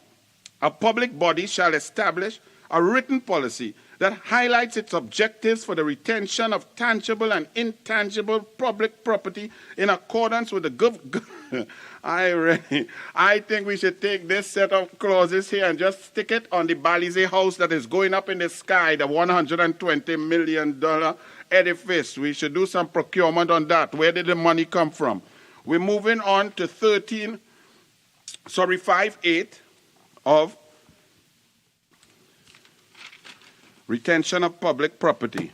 [SPEAKER 18] a public body shall establish a written policy that highlights its objectives for the retention of tangible and intangible public property in accordance with the I think we should take this set of clauses here and just stick it on the Balize house that is going up in the sky, the $120 million edifice. We should do some procurement on that. Where did the money come from? We're moving on to 5.8 of retention of public property.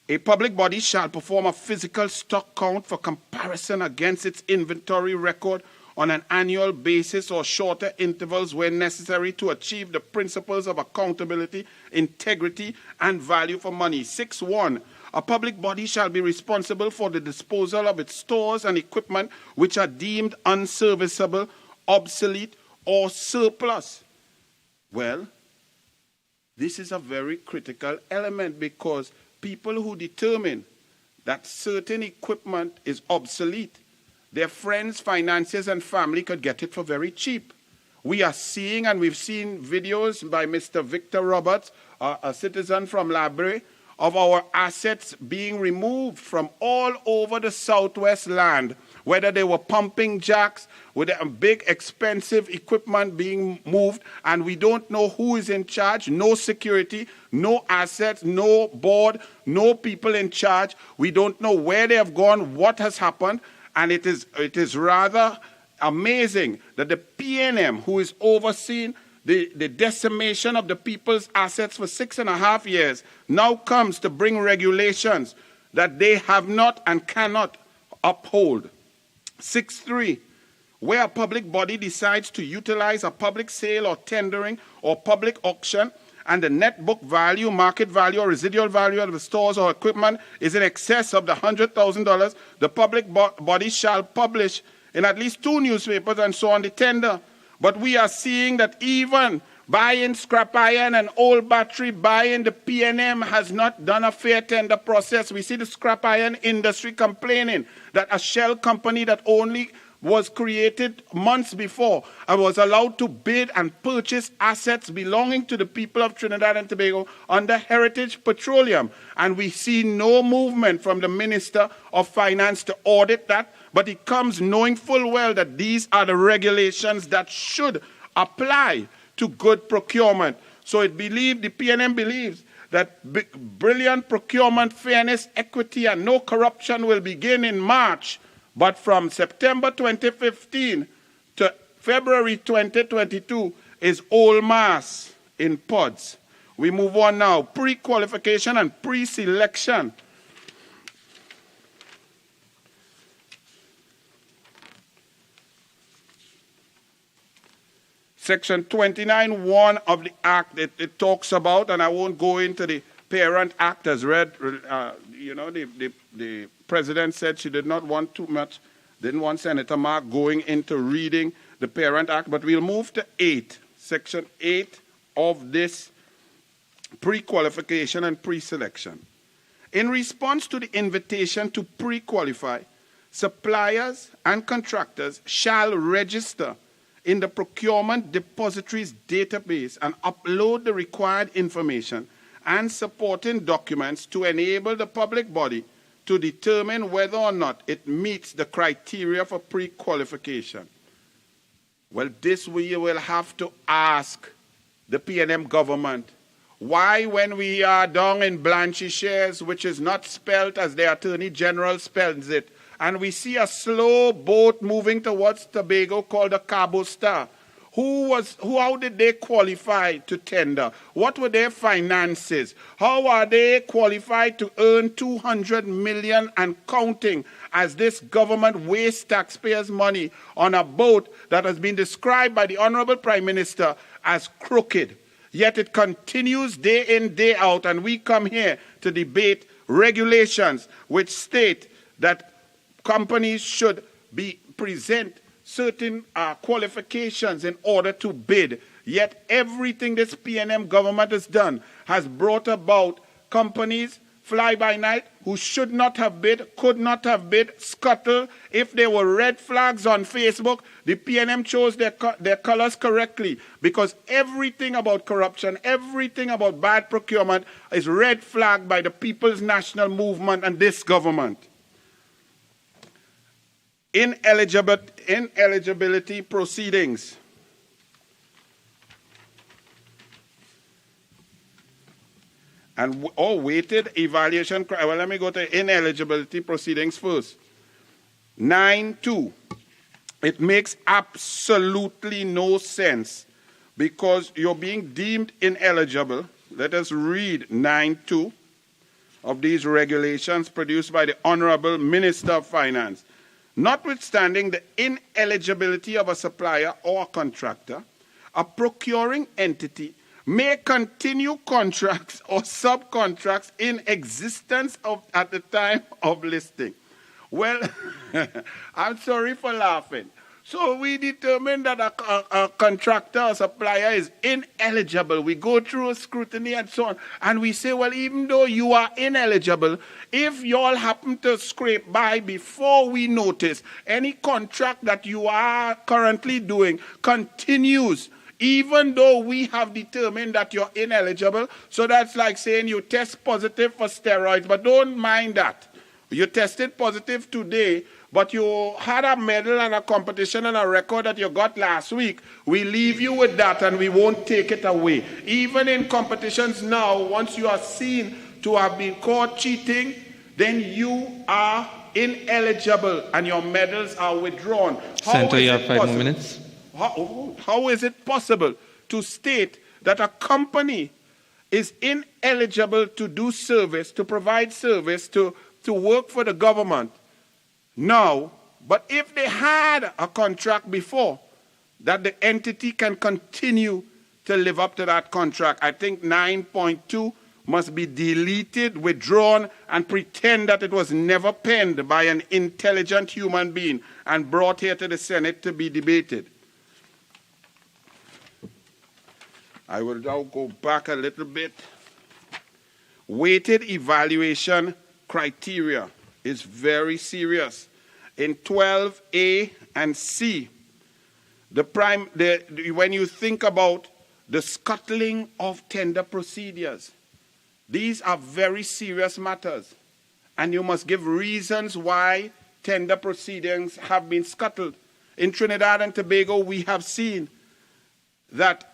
[SPEAKER 18] A public body shall perform a physical stock count for comparison against its inventory record on an annual basis or shorter intervals where necessary to achieve the principles of accountability, integrity, and value for money. 6.1. A public body shall be responsible for the disposal of its stores and equipment which are deemed unserviceable, obsolete, or surplus. Well, this is a very critical element because people who determine that certain equipment is obsolete, their friends, financiers, and family could get it for very cheap. We are seeing, and we've seen videos by Mr. Victor Roberts, a citizen from Labre, of our assets being removed from all over the southwest land, whether they were pumping jacks with a big expensive equipment being moved, and we don't know who is in charge, no security, no assets, no board, no people in charge. We don't know where they have gone, what has happened, and it is rather amazing that the PNM, who is overseeing the decimation of the people's assets for 6.5 years, now comes to bring regulations that they have not and cannot uphold. 6.3, where a public body decides to utilize a public sale or tendering or public auction and the net book value, market value, or residual value of the stores or equipment is in excess of the $100,000, the public body shall publish in at least 2 newspapers and so on the tender. But we are seeing that even buying scrap iron and old battery, buying the PNM has not done a fair tender process. We see the scrap iron industry complaining that a shell company that only was created months before and was allowed to bid and purchase assets belonging to the people of Trinidad and Tobago under Heritage Petroleum. And we see no movement from the Minister of Finance to audit that, but he comes knowing full well that these are the regulations that should apply to good procurement. So the PNM believes that brilliant procurement, fairness, equity, and no corruption will begin in March. But from September 2015 to February 2022 is old mass in pods. We move on now. Pre-qualification and pre-selection. Section 29(1) of the Act, it talks about, and I won't go into the Parent Act as read, the President said she did not want too much, didn't want Senator Mark going into reading the Parent Act, but we'll move to 8, Section 8 of this pre-qualification and pre-selection. In response to the invitation to pre-qualify, suppliers and contractors shall register in the Procurement Depositories database and upload the required information and supporting documents to enable the public body to determine whether or not it meets the criteria for pre-qualification. Well, this we will have to ask the PNM government. Why, when we are down in Blanchisseuse, which is not spelled as the Attorney General spells it, and we see a slow boat moving towards Tobago called the Cabo Star, How did they qualify to tender? What were their finances? How are they qualified to earn 200 million and counting as this government wastes taxpayers' money on a boat that has been described by the Honorable Prime Minister as crooked? Yet it continues day in, day out, and we come here to debate regulations which state that companies should present certain qualifications in order to bid. Yet everything this PNM government has done has brought about companies fly-by-night who should not have bid, could not have bid, scuttle. If there were red flags on Facebook, the PNM chose their colors correctly, because everything about corruption, everything about bad procurement is red flagged by the People's National Movement and this government. Ineligibility proceedings. And weighted evaluation. Well, let me go to ineligibility proceedings first. 9.2. It makes absolutely no sense because you're being deemed ineligible. Let us read 9.2 of these regulations produced by the Honorable Minister of Finance. Notwithstanding the ineligibility of a supplier or contractor, a procuring entity may continue contracts or subcontracts in existence at the time of listing. Well, I'm sorry for laughing. So we determine that a contractor or supplier is ineligible. We go through a scrutiny and so on, and we say, well, even though you are ineligible, if you all happen to scrape by before we notice, any contract that you are currently doing continues, even though we have determined that you're ineligible. So that's like saying you test positive for steroids, but don't mind that. You tested positive today, but you had a medal and a competition and a record that you got last week. We leave you with that and we won't take it away. Even in competitions now, once you are seen to have been caught cheating, then you are ineligible and your medals are withdrawn.
[SPEAKER 11] Senator, you have 5 more minutes.
[SPEAKER 18] How is it possible to state that a company is ineligible to do service, to provide service, to work for the government now, but if they had a contract before, that the entity can continue to live up to that contract? I think 9.2 must be deleted, withdrawn, and pretend that it was never penned by an intelligent human being and brought here to the Senate to be debated. I will now go back a little bit. Weighted evaluation criteria is very serious. In 12A and C, when you think about the scuttling of tender procedures, these are very serious matters, and you must give reasons why tender proceedings have been scuttled. In Trinidad and Tobago, we have seen that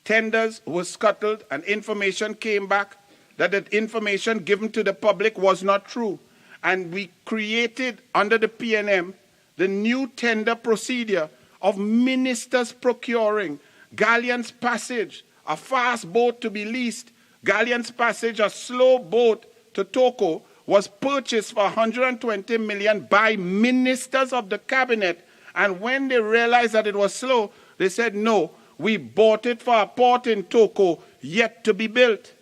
[SPEAKER 18] tenders were scuttled and information came back that the information given to the public was not true. And we created, under the PNM, the new tender procedure of ministers procuring Galleon's Passage, a fast boat to be leased. Galleon's Passage, a slow boat to Toko, was purchased for 120 million by ministers of the cabinet. And when they realized that it was slow, they said, no, we bought it for a port in Toko yet to be built.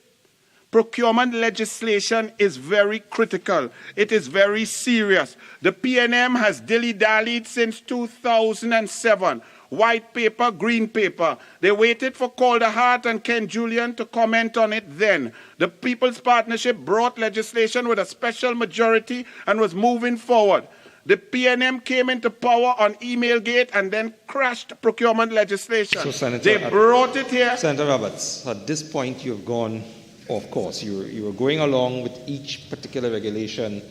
[SPEAKER 18] Procurement legislation is very critical. It is very serious. The PNM has dilly-dallied since 2007. White paper, green paper. They waited for Calder Hart and Ken Julian to comment on it then. The People's Partnership brought legislation with a special majority and was moving forward. The PNM came into power on Emailgate and then crashed procurement legislation.
[SPEAKER 11] So, Senator,
[SPEAKER 18] they brought it here.
[SPEAKER 11] Senator Roberts, at this point you've gone, of course, you were going along with each particular regulation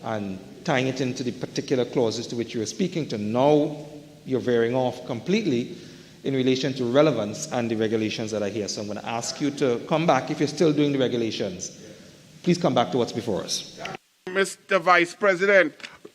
[SPEAKER 11] and tying it into the particular clauses to which you were speaking to. Now you're veering off completely in relation to relevance and the regulations that are here. So I'm going to ask you to come back, if you're still doing the regulations, please come back to what's before us.
[SPEAKER 18] Mr. Vice President,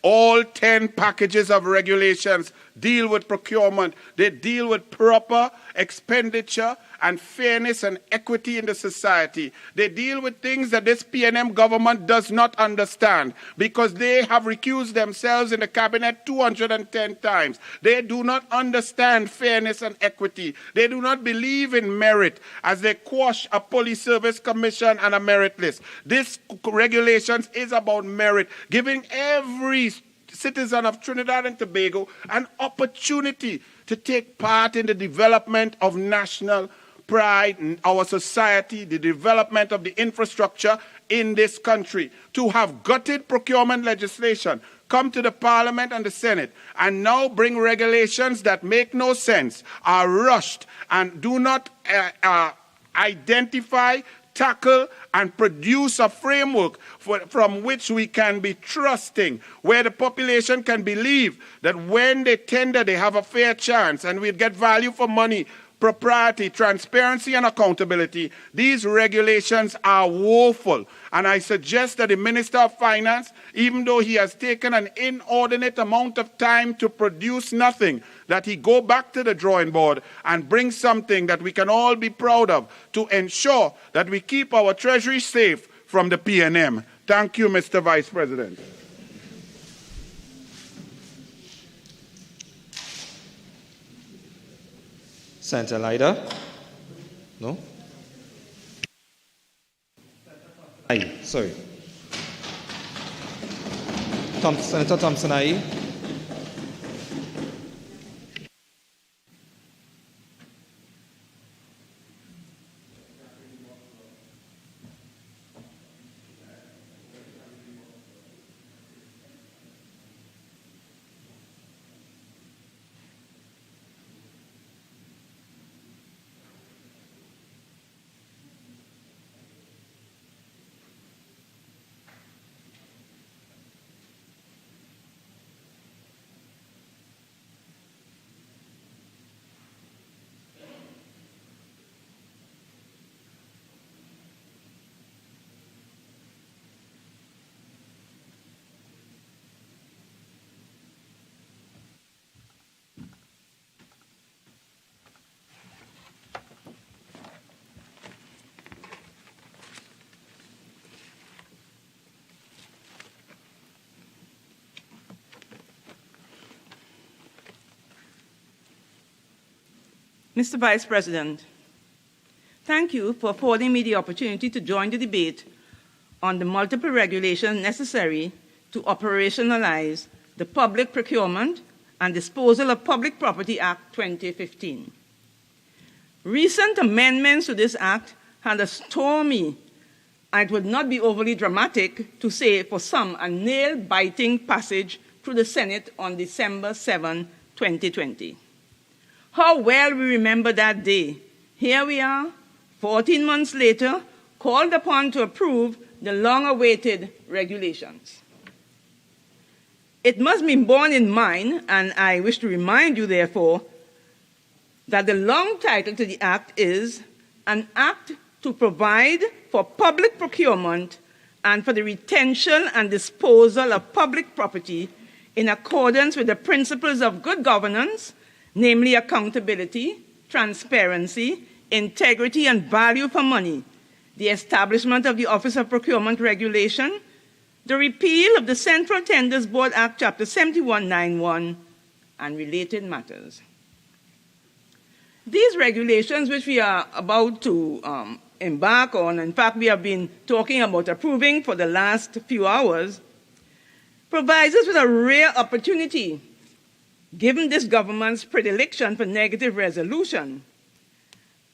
[SPEAKER 18] All 10 packages of regulations deal with procurement. They deal with proper expenditure and fairness and equity in the society. They deal with things that this PNM government does not understand because they have recused themselves in the cabinet 210 times. They do not understand fairness and equity. They do not believe in merit as they quash a police service commission and a merit list. This regulations is about merit, giving every citizen of Trinidad and Tobago an opportunity to take part in the development of national pride in our society, the development of the infrastructure in this country. To have gutted procurement legislation, come to the Parliament and the Senate, and now bring regulations that make no sense, are rushed, and do not identify, tackle, and produce a framework from which we can be trusting, where the population can believe that when they tender, they have a fair chance, and we'd get value for money, propriety, transparency, and accountability. These regulations are woeful, and I suggest that the Minister of Finance, even though he has taken an inordinate amount of time to produce nothing, that he go back to the drawing board and bring something that we can all be proud of to ensure that we keep our treasury safe from the PNM. Thank you, Mr. Vice President.
[SPEAKER 11] Senator Lyder? No? Aye, sorry. Senator Thompson-Ahye?
[SPEAKER 14] Mr. Vice President, thank you for affording me the opportunity to join the debate on the multiple regulations necessary to operationalize the Public Procurement and Disposal of Public Property Act 2015. Recent amendments to this act had a stormy, and it would not be overly dramatic to say for some, a nail-biting passage through the Senate on December 7, 2020. How well we remember that day. Here we are, 14 months later, called upon to approve the long-awaited regulations. It must be borne in mind, and I wish to remind you, therefore, that the long title to the act is an act to provide for public procurement and for the retention and disposal of public property in accordance with the principles of good governance, namely accountability, transparency, integrity, and value for money, the establishment of the Office of Procurement Regulation, the repeal of the Central Tenders Board Act, Chapter 7191, and related matters. These regulations, which we are about to embark on, in fact, we have been talking about approving for the last few hours, provides us with a rare opportunity, given this government's predilection for negative resolution.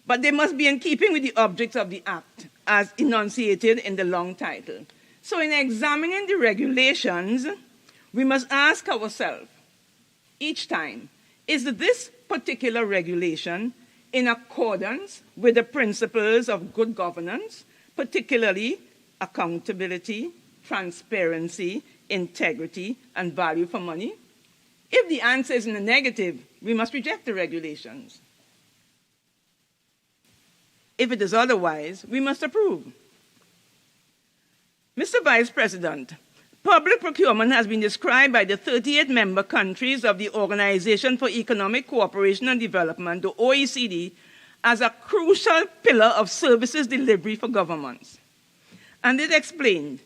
[SPEAKER 14] But they must be in keeping with the objects of the Act, as enunciated in the long title. So in examining the regulations, we must ask ourselves each time, is this particular regulation in accordance with the principles of good governance, particularly accountability, transparency, integrity, and value for money? If the answer is in the negative, we must reject the regulations. If it is otherwise, we must approve. Mr. Vice President,
[SPEAKER 19] Public procurement has been described by the 38 member countries of the Organization for Economic Cooperation and Development, the OECD, as a crucial pillar of services delivery for governments. And it explained,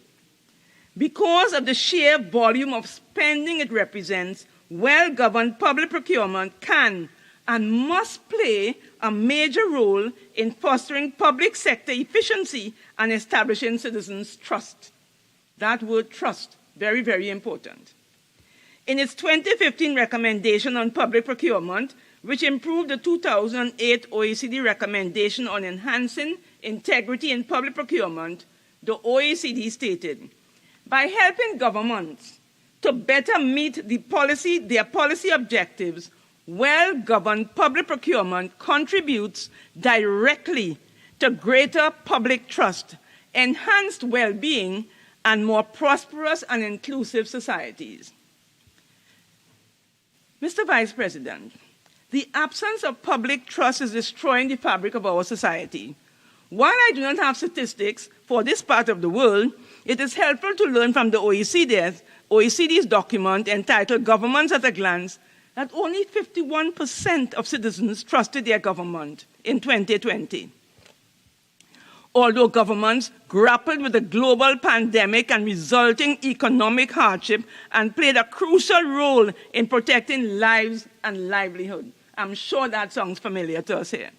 [SPEAKER 19] because of the sheer volume of spending it represents, well-governed public procurement can and must play a major role in fostering public sector efficiency and establishing citizens' trust. That word trust, very, very important. In its 2015 recommendation on public procurement, which improved the 2008 OECD recommendation on enhancing integrity in public procurement, the OECD stated, by helping governments to better meet their policy objectives, well-governed public procurement contributes directly to greater public trust, enhanced well-being, and more prosperous and inclusive societies. Mr. Vice President, the absence of public trust is destroying the fabric of our society. While I do not have statistics for this part of the world, it is helpful to learn from the OECD's document entitled Governments at a Glance that only 51% of citizens trusted their government in 2020. Although governments grappled with the global pandemic and resulting economic hardship and played a crucial role in protecting lives and livelihood. I'm sure that sounds familiar to us here.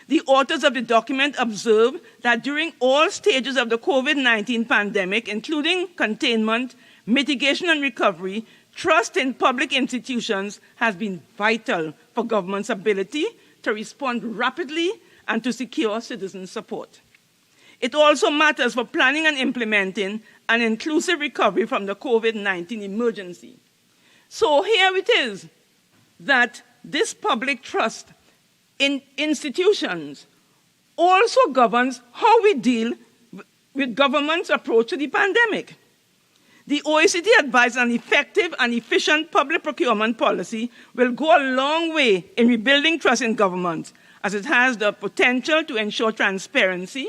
[SPEAKER 19] The authors of the document observe that during all stages of the COVID-19 pandemic, including containment, mitigation, and recovery, trust in public institutions has been vital for government's ability to respond rapidly and to secure citizen support. It also matters for planning and implementing an inclusive recovery from the COVID-19 emergency. So here it is that this public trust in institutions also governs how we deal with government's approach to the pandemic. The OECD advised an effective and efficient public procurement policy will go a long way in rebuilding trust in government, as it has the potential to ensure transparency,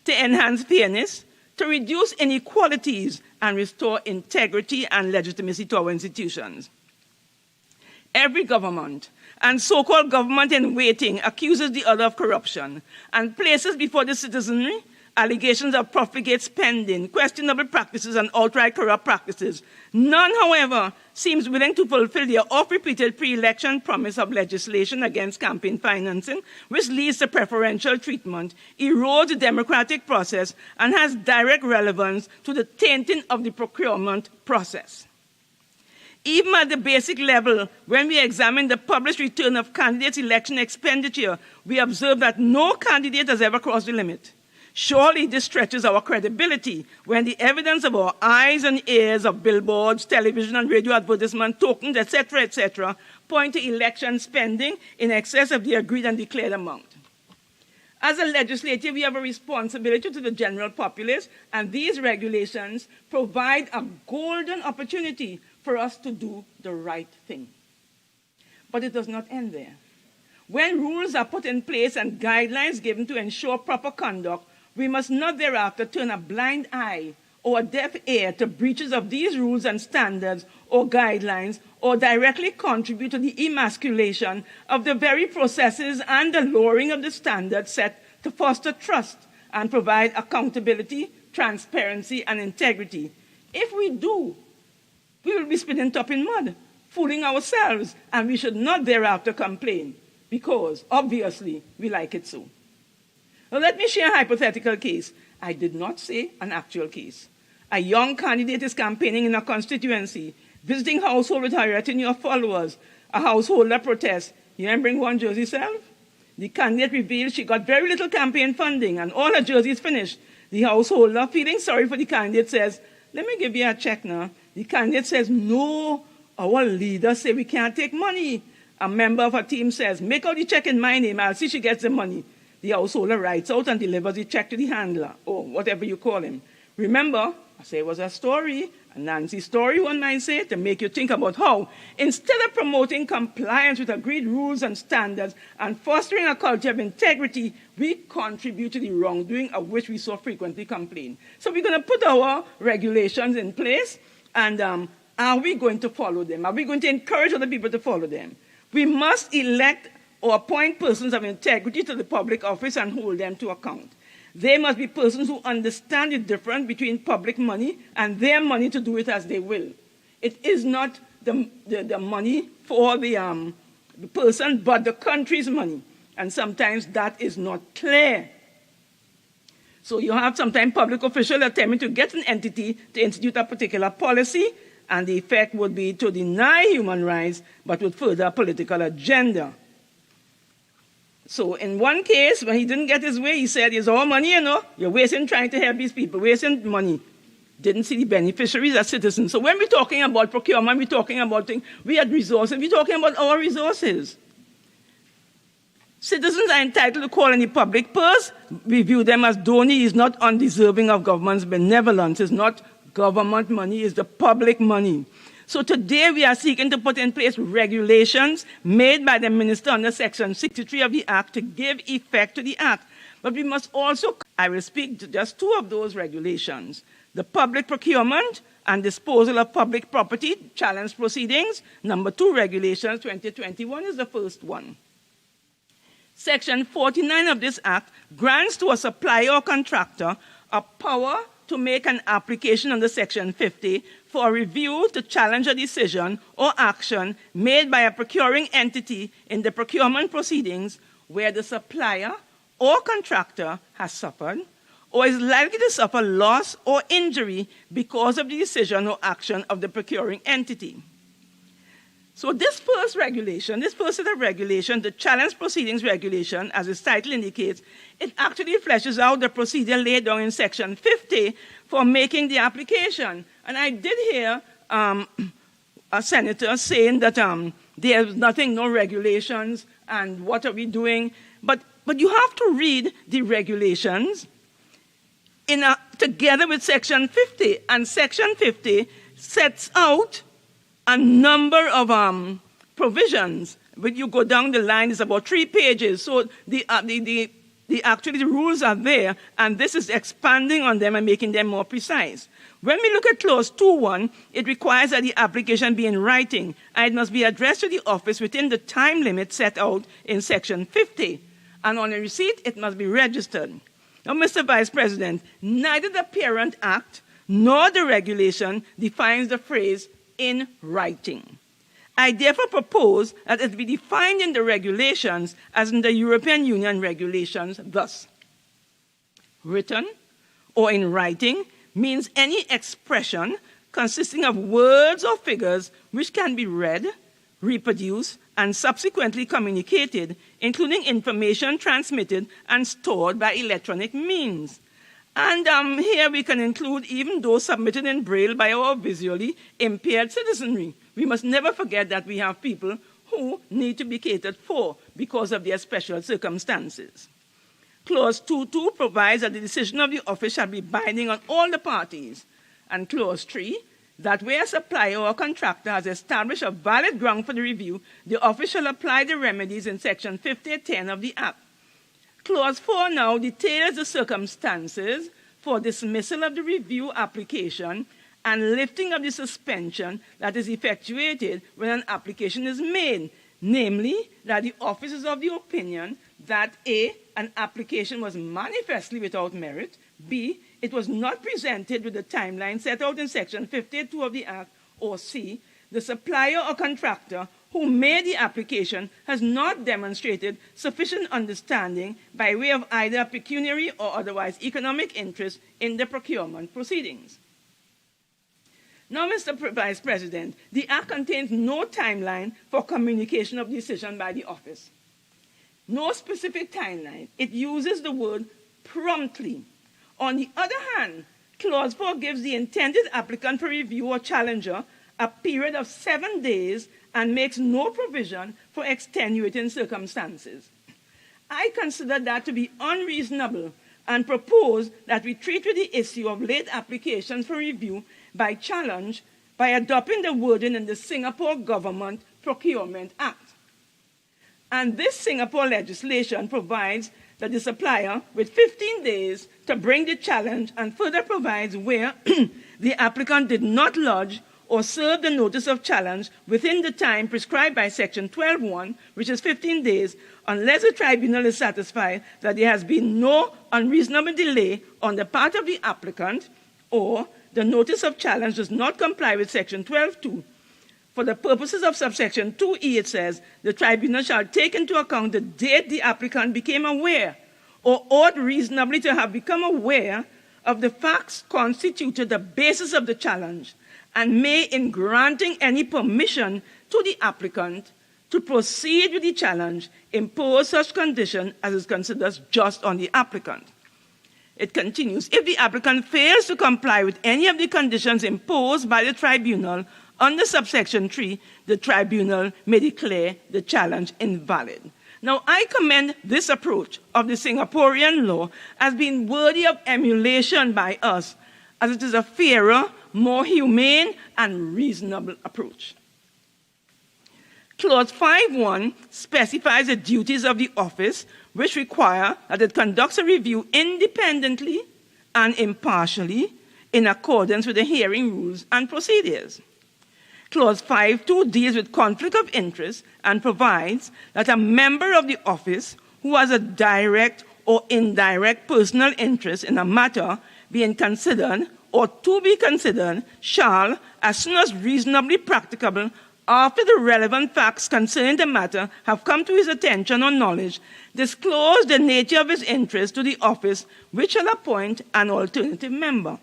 [SPEAKER 19] to enhance fairness, to reduce inequalities, and restore integrity and legitimacy to our institutions. Every government and so-called government in waiting accuses the other of corruption and places before the citizenry allegations of profligate spending, questionable practices, and outright corrupt practices. None, however, seems willing to fulfill their oft-repeated pre-election promise of legislation against campaign financing, which leads to preferential treatment, erodes the democratic process, and has direct relevance to the tainting of the procurement process. Even at the basic level, when we examine the published return of candidates' election expenditure, we observe that no candidate has ever crossed the limit. Surely this stretches our credibility when the evidence of our eyes and ears of billboards, television and radio advertisement, tokens, etc., point to election spending in excess of the agreed and declared amount. As a legislature, we have a responsibility to the general populace, and these regulations provide a golden opportunity for us to do the right thing. But it does not end there. When rules are put in place and guidelines given to ensure proper conduct, we must not thereafter turn a blind eye or a deaf ear to breaches of these rules and standards or guidelines, or directly contribute to the emasculation of the very processes and the lowering of the standards set to foster trust and provide accountability, transparency, and integrity. If we do, we will be spinning top in mud, fooling ourselves, and we should not thereafter complain, because obviously we like it so. Now let me share a hypothetical case. I did not say an actual case. A young candidate is campaigning in a constituency, visiting household with her retinue of followers. A householder protests. You ain't bring one jersey self? The candidate reveals she got very little campaign funding and all her jerseys finished. The householder, feeling sorry for the candidate, says, let me give you a check now. The candidate says, no, our leader say we can't take money. A member of her team says, make out the check in my name, I'll see she gets the money. The householder writes out and delivers the check to the handler, or whatever you call him. Remember, I say it was a story, A Nancy story, one might say, to make you think about how, instead of promoting compliance with agreed rules and standards and fostering a culture of integrity, we contribute to the wrongdoing of which we so frequently complain. So we're going to put our regulations in place, and are we going to follow them? Are we going to encourage other people to follow them? We must elect or appoint persons of integrity to the public office and hold them to account. They must be persons who understand the difference between public money and their money to do it as they will. It is not the money for the person, but the country's money. And sometimes that is not clear. So you have sometimes public officials attempting to get an entity to institute a particular policy, and the effect would be to deny human rights, but with further political agenda. So in one case, when he didn't get his way, he said, it's all money, you're wasting trying to help these people, wasting money. Didn't see the beneficiaries as citizens. So when we're talking about procurement, we're talking about things, we had resources, we're talking about our resources. Citizens are entitled to call any public purse. We view them as donees, not undeserving of government's benevolence. It's not government money, it's the public money. So today we are seeking to put in place regulations made by the Minister under Section 63 of the Act to give effect to the Act. But we must also, I will speak to just two of those regulations. The public procurement and disposal of public property challenge proceedings. Number 2 regulations 2021 is the first one. Section 49 of this Act grants to a supplier or contractor a power to make an application under Section 50 for a review to challenge a decision or action made by a procuring entity in the procurement proceedings where the supplier or contractor has suffered or is likely to suffer loss or injury because of the decision or action of the procuring entity. So this first regulation, this first set of regulations, the challenge proceedings regulation, as its title indicates, it actually fleshes out the procedure laid down in Section 50 for making the application. And I did hear a senator saying that there's nothing, no regulations, and what are we doing? But you have to read the regulations together with Section 50. And Section 50 sets out a number of provisions. When you go down the line, it's about 3 pages. So actually the rules are there, and this is expanding on them and making them more precise. When we look at Clause 2.1, it requires that the application be in writing, and it must be addressed to the office within the time limit set out in Section 50. And on a receipt, it must be registered. Now, Mr. Vice President, neither the Parent Act nor the regulation defines the phrase in writing. I therefore propose that it be defined in the regulations as in the European Union regulations thus. Written or in writing means any expression consisting of words or figures which can be read, reproduced, and subsequently communicated, including information transmitted and stored by electronic means. And here we can include even those submitted in Braille by our visually impaired citizenry. We must never forget that we have people who need to be catered for because of their special circumstances. Clause 2.2 provides that the decision of the office shall be binding on all the parties. And Clause 3, that where a supplier or contractor has established a valid ground for the review, the office shall apply the remedies in Section 50.10 of the Act. Clause 4 now details the circumstances for dismissal of the review application and lifting of the suspension that is effectuated when an application is made, namely that the office is of the opinion that A, an application was manifestly without merit, B, it was not presented with the timeline set out in Section 52 of the Act, or C, the supplier or contractor who made the application has not demonstrated sufficient understanding by way of either pecuniary or otherwise economic interest in the procurement proceedings. Now, Mr. Vice President, the Act contains no timeline for communication of decision by the office. No specific timeline. It uses the word promptly. On the other hand, Clause 4 gives the intended applicant for review or challenger a period of 7 days and makes no provision for extenuating circumstances. I consider that to be unreasonable and propose that we treat with the issue of late applications for review by challenge by adopting the wording in the Singapore Government Procurement Act. And this Singapore legislation provides that the supplier with 15 days to bring the challenge, and further provides where the applicant did not lodge or serve the notice of challenge within the time prescribed by Section 12.1, which is 15 days, unless the tribunal is satisfied that there has been no unreasonable delay on the part of the applicant, or the notice of challenge does not comply with Section 12.2. For the purposes of subsection 2E, it says, the tribunal shall take into account the date the applicant became aware or ought reasonably to have become aware of the facts constituted the basis of the challenge, and may, in granting any permission to the applicant to proceed with the challenge, impose such condition as is considered just on the applicant. It continues, if the applicant fails to comply with any of the conditions imposed by the tribunal under subsection 3, the tribunal may declare the challenge invalid. Now, I commend this approach of the Singaporean law as being worthy of emulation by us, as it is a fairer, more humane, and reasonable approach. Clause 5.1 specifies the duties of the office, which require that it conducts a review independently and impartially in accordance with the hearing rules and procedures. Clause 5.2 deals with conflict of interest and provides that a member of the office who has a direct or indirect personal interest in a matter being considered or to be considered shall, as soon as reasonably practicable, after the relevant facts concerning the matter have come to his attention or knowledge, disclose the nature of his interest to the office, which shall appoint an alternative member.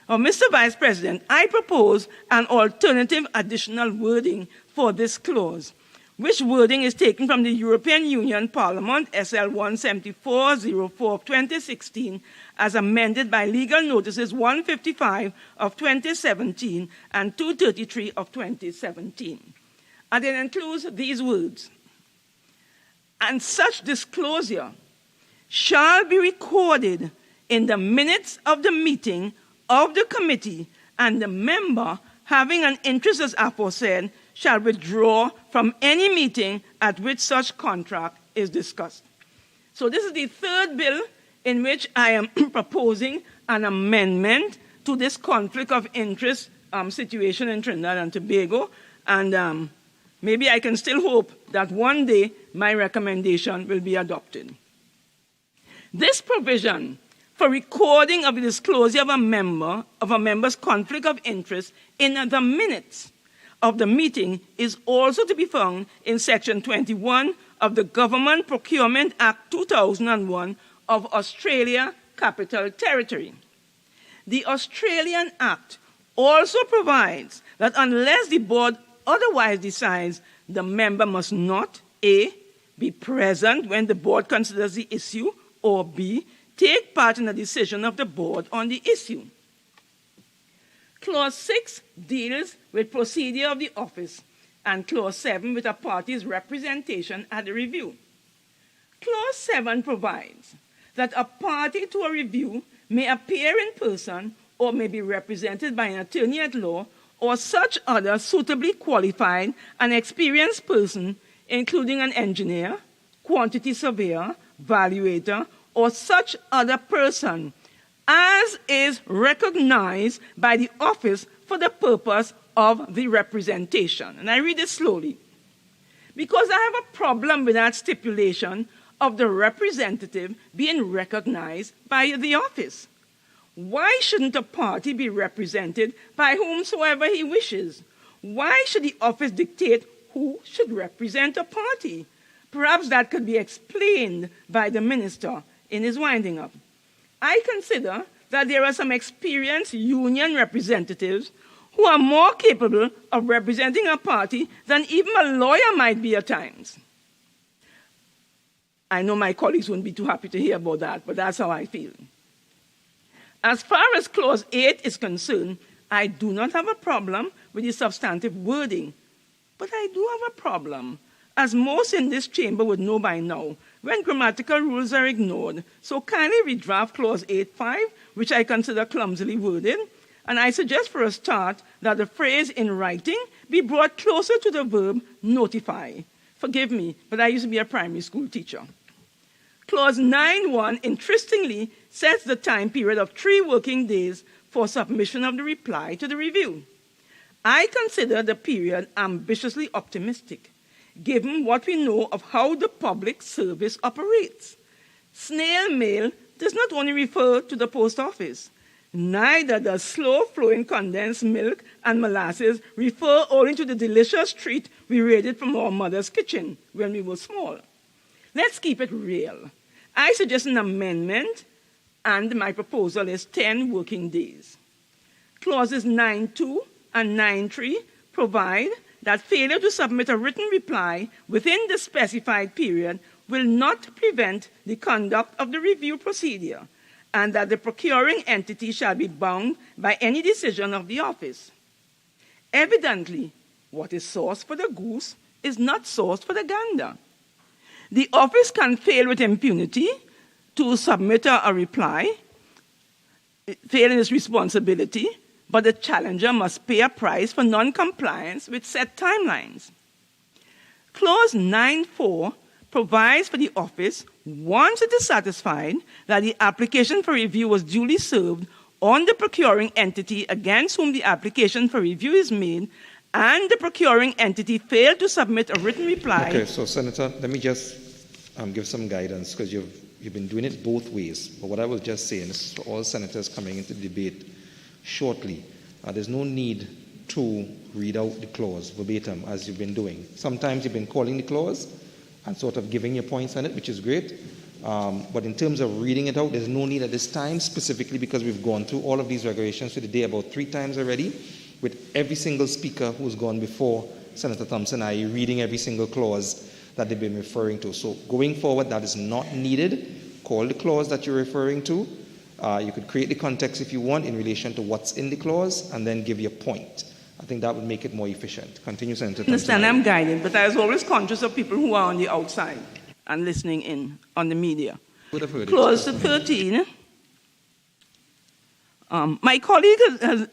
[SPEAKER 19] Mr. Vice President, I propose an alternative additional wording for this clause, which wording is taken from the European Union Parliament SL 174/04 of 2016 as amended by Legal Notices 155 of 2017 and 233 of 2017. And it includes these words: and such disclosure shall be recorded in the minutes of the meeting of the committee, and the member having an interest as aforesaid shall withdraw from any meeting at which such contract is discussed. So this is the third bill in which I am proposing an amendment to this conflict of interest situation in Trinidad and Tobago, and maybe I can still hope that one day my recommendation will be adopted. This provision for recording of the disclosure of a member's conflict of interest in the minutes of the meeting is also to be found in Section 21 of the Government Procurement Act 2001 of Australia Capital Territory. The Australian Act also provides that unless the board otherwise decides, the member must not, A, be present when the board considers the issue, or B, take part in the decision of the board on the issue. Clause 6 deals with procedure of the office, and Clause 7 with a party's representation at the review. Clause 7 provides that a party to a review may appear in person or may be represented by an attorney at law or such other suitably qualified and experienced person, including an engineer, quantity surveyor, valuator, or such other person as is recognized by the office for the purpose of the representation. And I read it slowly, because I have a problem with that stipulation of the representative being recognized by the office. Why shouldn't a party be represented by whomsoever he wishes? Why should the office dictate who should represent a party? Perhaps that could be explained by the minister in his winding up. I consider that there are some experienced union representatives who are more capable of representing a party than even a lawyer might be at times. I know my colleagues wouldn't be too happy to hear about that, but that's how I feel. As far as Clause 8 is concerned, I do not have a problem with the substantive wording, but I do have a problem, as most in this chamber would know by now, when grammatical rules are ignored. So kindly redraft Clause 8.5, which I consider clumsily worded, And I suggest for a start that the phrase in writing be brought closer to the verb notify. Forgive me, but I used to be a primary school teacher. Clause 9.1, interestingly, sets the time period of 3 working days for submission of the reply to the review. I consider the period ambitiously optimistic, given what we know of how the public service operates. Snail mail does not only refer to the post office. Neither does slow-flowing condensed milk and molasses refer only to the delicious treat we raided from our mother's kitchen when we were small. Let's keep it real. I suggest an amendment, and my proposal is 10 working days. Clauses 9.2 and 9.3 provide that failure to submit a written reply within the specified period will not prevent the conduct of the review procedure, and that the procuring entity shall be bound by any decision of the office. Evidently, what is sauce for the goose is not sauce for the gander. The office can fail with impunity to submit a reply, fail in its responsibility, but the challenger must pay a price for non-compliance with set timelines. Clause 9.4 provides for the office, once it is satisfied that the application for review was duly served on the procuring entity against whom the application for review is made, and the procuring entity failed to submit a written reply.
[SPEAKER 11] Okay, so Senator, let me just give some guidance, because you've been doing it both ways. But what I will just say, and this is for all senators coming into the debate shortly, there's no need to read out the clause verbatim as you've been doing. Sometimes you've been calling the clause and sort of giving your points on it, which is great. But in terms of reading it out, there's no need at this time, specifically because we've gone through all of these regulations today about 3 times already, with every single speaker who's gone before Senator Thompson-Ahye reading every single clause that they've been referring to. So going forward, that is not needed. Call the clause that you're referring to. You could create the context if you want in relation to what's in the clause, and then give your point. I think that would make it more efficient. Continue, Senator Thompson-Ahye.
[SPEAKER 19] I understand I'm guided, but I was always conscious of people who are on the outside and listening in on the media. Clause 13. My colleague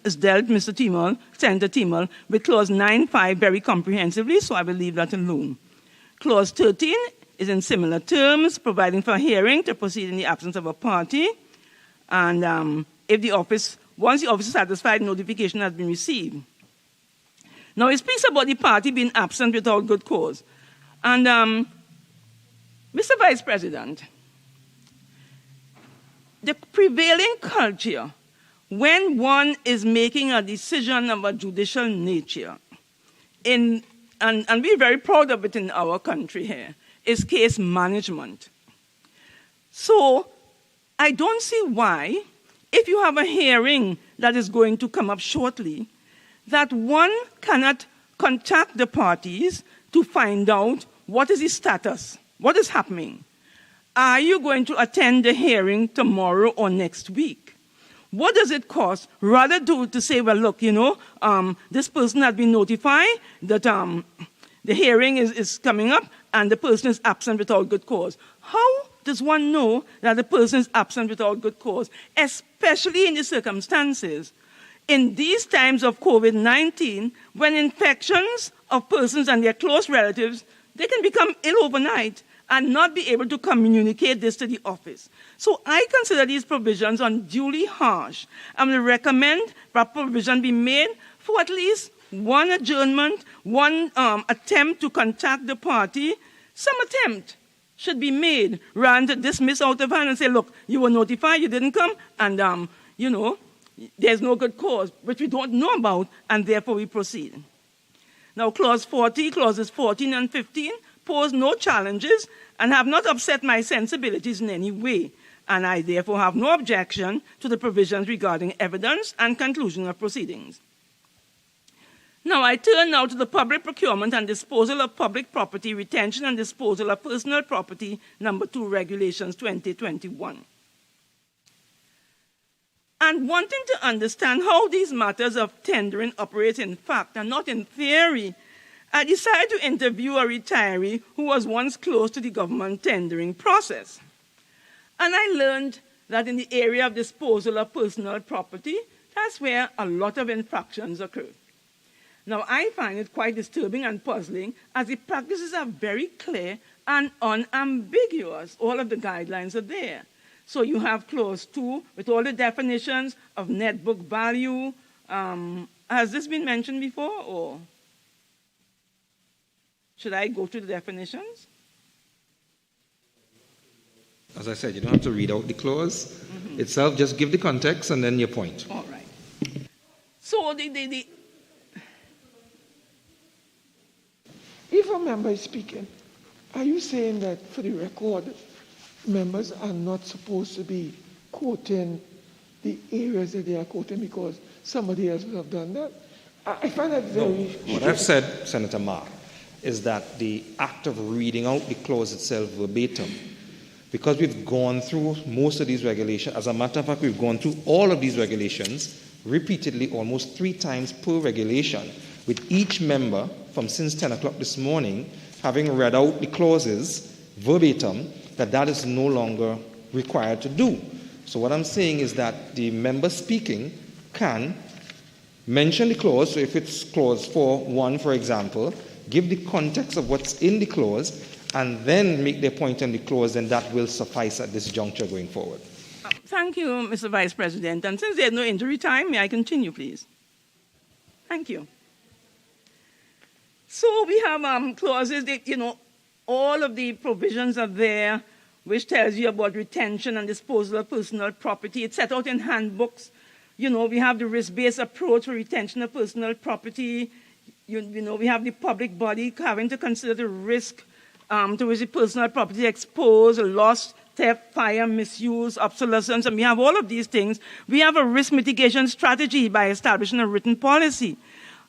[SPEAKER 19] has dealt, Mr. Teemal, Senator Teemal, with Clause 9.5 very comprehensively, so I will leave that alone. Clause 13 is in similar terms, providing for a hearing to proceed in the absence of a party, and if the office, once the office is satisfied, notification has been received. Now, it speaks about the party being absent without good cause. And, Mr. Vice President, the prevailing culture when one is making a decision of a judicial nature, and we're very proud of it in our country here, is case management. So I don't see why, if you have a hearing that is going to come up shortly, that one cannot contact the parties to find out what is the status, what is happening. Are you going to attend the hearing tomorrow or next week? What does it cost? Rather to say, well, look, this person has been notified that the hearing is coming up and the person is absent without good cause. How does one know that the person is absent without good cause, especially in the circumstances in these times of COVID-19, when infections of persons and their close relatives, they can become ill overnight and not be able to communicate this to the office. So I consider these provisions unduly harsh and will recommend that provision be made for at least one adjournment, one attempt to contact the party. Some attempt should be made rather than dismiss out of hand and say, look, you were notified, you didn't come, and, there's no good cause, which we don't know about, and therefore we proceed. Now, clauses 14 and 15 pose no challenges and have not upset my sensibilities in any way, and I therefore have no objection to the provisions regarding evidence and conclusion of proceedings. Now, I turn now to the public procurement and disposal of public property, retention and disposal of personal property, number 2, Regulations 2021. And wanting to understand how these matters of tendering operate in fact and not in theory, I decided to interview a retiree who was once close to the government tendering process. And I learned that in the area of disposal of personal property, That's where a lot of infractions occur. Now, I find it quite disturbing and puzzling as the practices are very clear and unambiguous. All of the guidelines are there. So you have clause 2 with all the definitions of net book value. Has this been mentioned before, or should I go through the definitions?
[SPEAKER 11] As I said, you don't have to read out the clause itself. Just give the context and then your point.
[SPEAKER 19] All right. So
[SPEAKER 5] If a member is speaking, are you saying that for the record, members are not supposed to be quoting the areas that they are quoting because somebody else would have done that? I find that very...
[SPEAKER 11] What I've said, Senator Marr, is that the act of reading out the clause itself verbatim, because we've gone through most of these regulations, as a matter of fact, we've gone through all of these regulations repeatedly, almost 3 times per regulation, with each member from since 10 o'clock this morning having read out the clauses verbatim, that is no longer required to do. So what I'm saying is that the member speaking can mention the clause. So if it's clause 4.1, for example, give the context of what's in the clause, and then make their point on the clause, and that will suffice at this juncture going forward.
[SPEAKER 19] Thank you, Mr. Vice President. And since there's no injury time, may I continue, please? Thank you. So we have clauses that, all of the provisions are there, which tells you about retention and disposal of personal property. It's set out in handbooks. We have the risk-based approach for retention of personal property. We have the public body having to consider the risk to which the personal property exposed, loss, theft, fire, misuse, obsolescence, and we have all of these things. We have a risk mitigation strategy by establishing a written policy,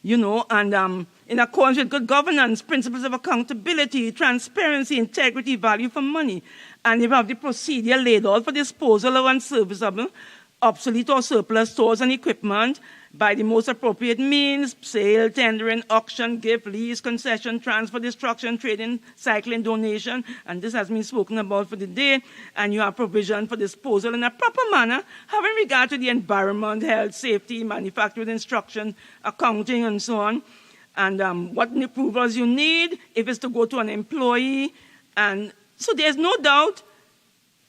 [SPEAKER 19] and in accordance with good governance, principles of accountability, transparency, integrity, value for money. And we have the procedure laid out for disposal of unserviceable, obsolete or surplus stores and equipment by the most appropriate means: sale, tendering, auction, gift, lease, concession, transfer, destruction, trading, cycling, donation. And this has been spoken about for the day. And you have provision for disposal in a proper manner, having regard to the environment, health, safety, manufacturing instruction, accounting, and so on. And what approvals you need, if it's to go to an employee. And so there's no doubt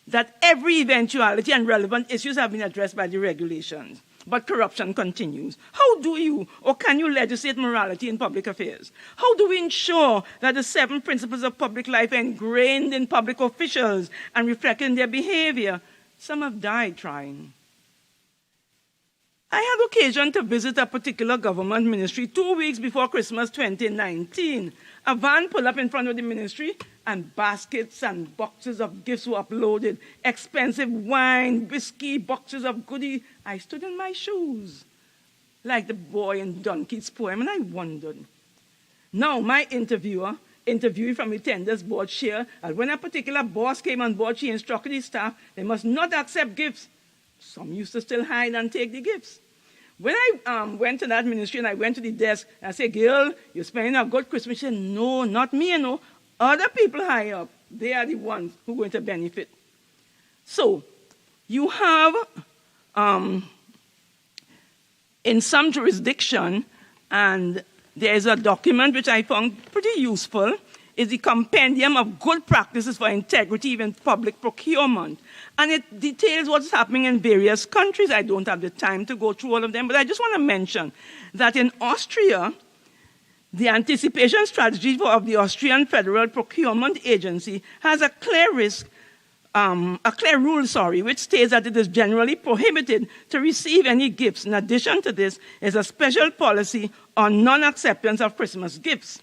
[SPEAKER 19] that every eventuality and relevant issues have been addressed by the regulations. But corruption continues. How do you or can you legislate morality in public affairs? How do we ensure that the 7 principles of public life are ingrained in public officials and reflected in their behavior? Some have died trying. I had occasion to visit a particular government ministry 2 weeks before Christmas 2019. A van pulled up in front of the ministry, and baskets and boxes of gifts were uploaded. Expensive wine, whiskey, boxes of goodies. I stood in my shoes, like the boy in Duncan's poem, and I wondered. Now, my interviewee from the tenders board shared that when a particular boss came on board, she instructed his staff they must not accept gifts. Some used to still hide and take the gifts. When I went to that ministry and I went to the desk, I said, "Girl, you're spending a good Christmas." She said, "No, not me, Other people high up, they are the ones who are going to benefit." So, you have, in some jurisdiction, and there's a document which I found pretty useful, is the Compendium of Good Practices for Integrity in Public Procurement. And it details what's happening in various countries. I don't have the time to go through all of them, but I just want to mention that in Austria, the anticipation strategy of the Austrian Federal Procurement Agency has a clear rule, which states that it is generally prohibited to receive any gifts. In addition to this, is a special policy on non-acceptance of Christmas gifts.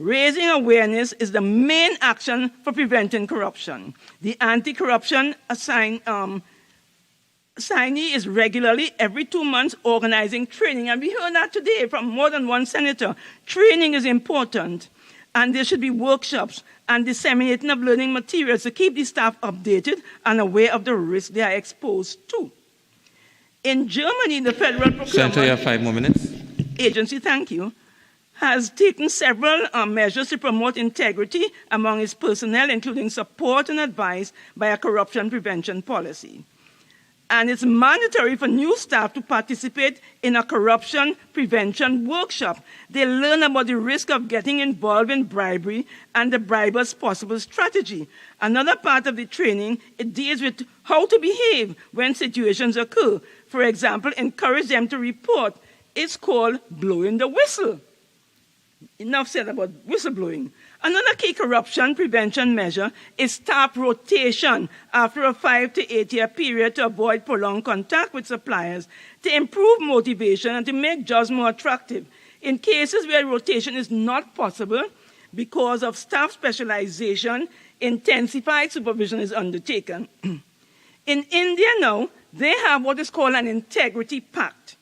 [SPEAKER 19] Raising awareness is the main action for preventing corruption. The anti-corruption assignee is regularly, every 2 months, organizing training. And we heard that today from more than one senator. Training is important, and there should be workshops and disseminating of learning materials to keep the staff updated and aware of the risks they are exposed to. In Germany, the Federal Procurement
[SPEAKER 11] Senator, you have 5 more minutes.
[SPEAKER 19] Agency, thank you, has taken several measures to promote integrity among its personnel, including support and advice by a corruption prevention policy. and it's mandatory for new staff to participate in a corruption prevention workshop. They learn about the risk of getting involved in bribery and the briber's possible strategy. Another part of the training, it deals with how to behave when situations occur. For example, encourage them to report. It's called blowing the whistle. Enough said about whistleblowing. Another key corruption prevention measure is staff rotation after a 5 to 8 year period to avoid prolonged contact with suppliers, to improve motivation and to make jobs more attractive. In cases where rotation is not possible because of staff specialization, intensified supervision is undertaken. In India now, they have what is called an integrity pact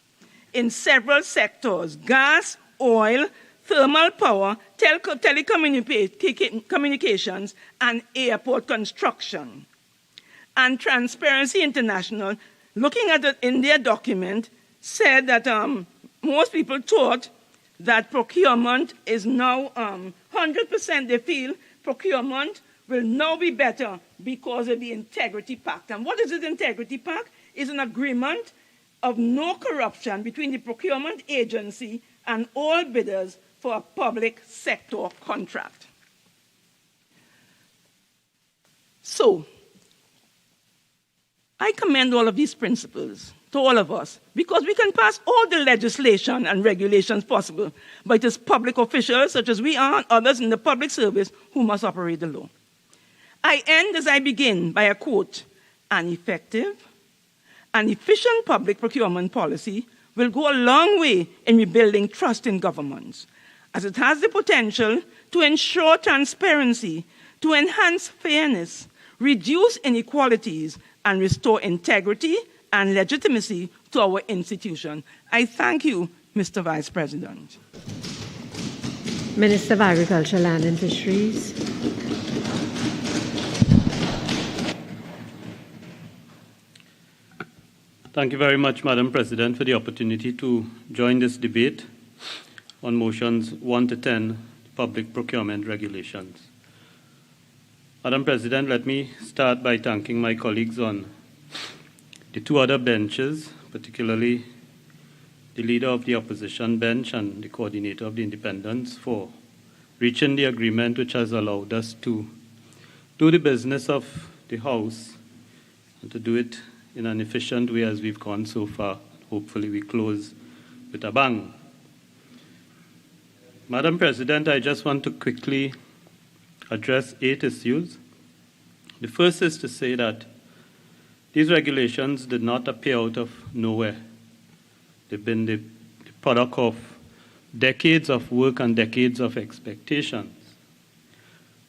[SPEAKER 19] in several sectors: gas, oil, thermal power, telecommunications, and airport construction. And Transparency International, looking at the India document, said that most people thought that procurement is now 100%. They feel procurement will now be better because of the Integrity Pact. And what is the Integrity Pact? It's an agreement of no corruption between the procurement agency and all bidders for a public sector contract. So, I commend all of these principles to all of us, because we can pass all the legislation and regulations possible, but it is public officials, such as we are, and others in the public service, who must operate the law. I end as I begin by a quote: "An effective and efficient public procurement policy will go a long way in rebuilding trust in governments, as it has the potential to ensure transparency, to enhance fairness, reduce inequalities, and restore integrity and legitimacy to our institution." I thank you, Mr. Vice President.
[SPEAKER 1] Minister of Agriculture, Land and Fisheries.
[SPEAKER 3] Thank you very much, Madam President, for the opportunity to join this debate on motions 1 to 10, public procurement regulations. Madam President, let me start by thanking my colleagues on the two other benches, particularly the leader of the opposition bench and the coordinator of the independents, for reaching the agreement which has allowed us to do the business of the House and to do it in an efficient way as we've gone so far. Hopefully we close with a bang. Madam President, I just want to quickly address 8 issues. The first is to say that these regulations did not appear out of nowhere. They've been the product of decades of work and decades of expectations.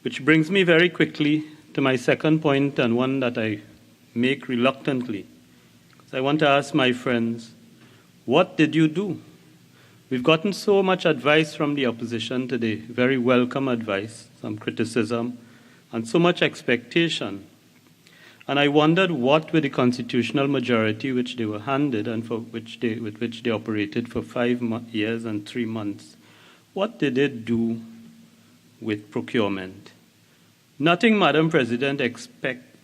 [SPEAKER 3] Which brings me very quickly to my second point, and one that I make reluctantly. Because I want to ask my friends, what did you do? We've gotten so much advice from the opposition today, very welcome advice, some criticism, and so much expectation. And I wondered what with the constitutional majority which they were handed and with which they operated for 5 years and 3 months, what did it do with procurement? Nothing, Madam President,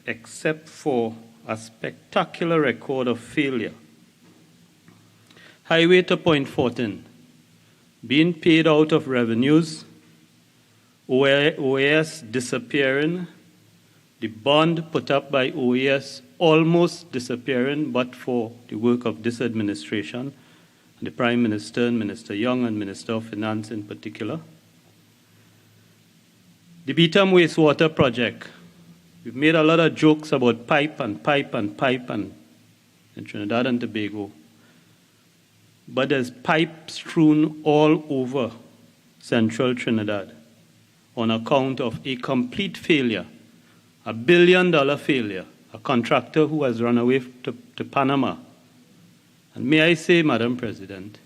[SPEAKER 3] except for a spectacular record of failure. Highway to Point 14, being paid out of revenues, OAS disappearing, the bond put up by OAS almost disappearing, but for the work of this administration, the Prime Minister, and Minister Young, and Minister of Finance in particular. The Beetham Wastewater Project. We've made a lot of jokes about pipe in Trinidad and Tobago. But there's pipe strewn all over central Trinidad on account of a complete failure, $1 billion failure, a contractor who has run away to Panama. And may I say, Madam President,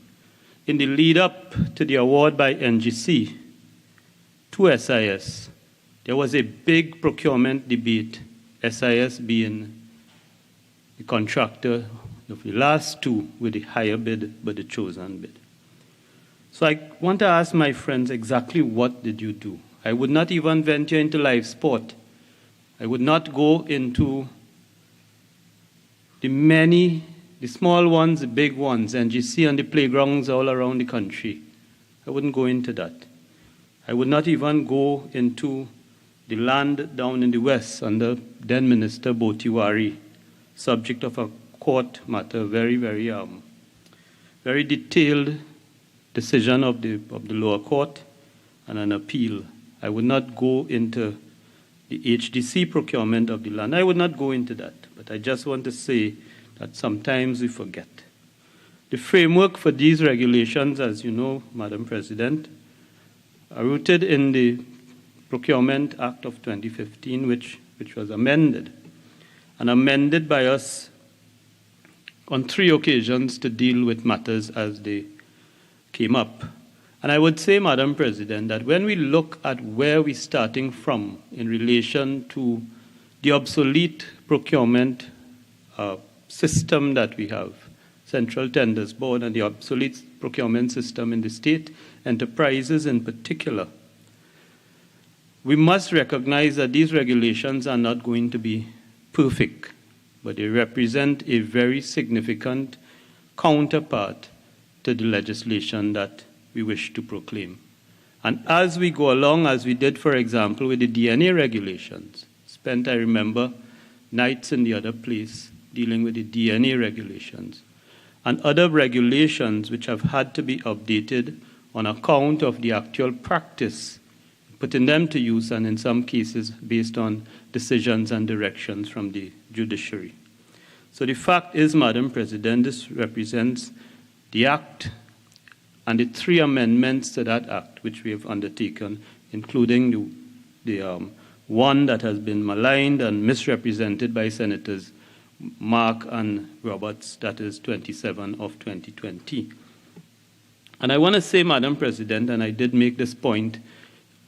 [SPEAKER 3] in the lead up to the award by NGC to SIS, there was a big procurement debate, SIS being the contractor of the last two with the higher bid, but the chosen bid. So I want to ask my friends, exactly what did you do? I would not even venture into live sport. I would not go into the small ones, the big ones, and you see on the playgrounds all around the country. I wouldn't go into that. I would not even go into the land down in the west under then Minister Botiwari, subject of a court matter, very, very, very detailed decision of the lower court and an appeal. I would not go into the HDC procurement of the land. I would not go into that, but I just want to say that sometimes we forget. The framework for these regulations, as you know, Madam President, are rooted in the Procurement Act of 2015, which was amended, and amended by us on 3 occasions to deal with matters as they came up. And I would say, Madam President, that when we look at where we're starting from in relation to the obsolete procurement system that we have, Central Tenders Board, and the obsolete procurement system in the state enterprises in particular, we must recognize that these regulations are not going to be perfect, but they represent a very significant counterpart to the legislation that we wish to proclaim. And as we go along, as we did, for example, with the DNA regulations, spent, I remember, nights in the other place dealing with the DNA regulations, and other regulations which have had to be updated on account of the actual practice, putting them to use, and in some cases based on decisions and directions from the judiciary. So the fact is, Madam President, this represents the Act and the 3 amendments to that Act which we have undertaken, including the one that has been maligned and misrepresented by Senators Mark and Roberts, that is 27 of 2020. And I want to say, Madam President, and I did make this point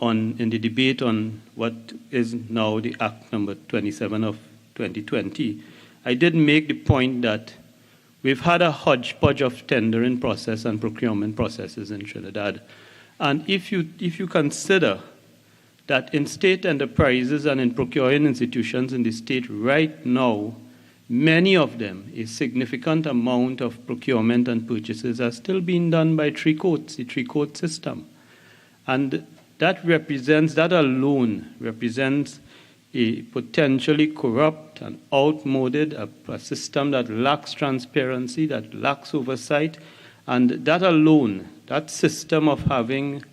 [SPEAKER 3] in the debate on what is now the Act number 27 of 2020, I did make the point that we've had a hodgepodge of tendering process and procurement processes in Trinidad. And if you consider that in state enterprises and in procuring institutions in the state right now, many of them, a significant amount of procurement and purchases are still being done by 3 courts, the 3-court system. And that alone represents a potentially corrupt and outmoded, a system that lacks transparency, that lacks oversight, and that alone, that system of having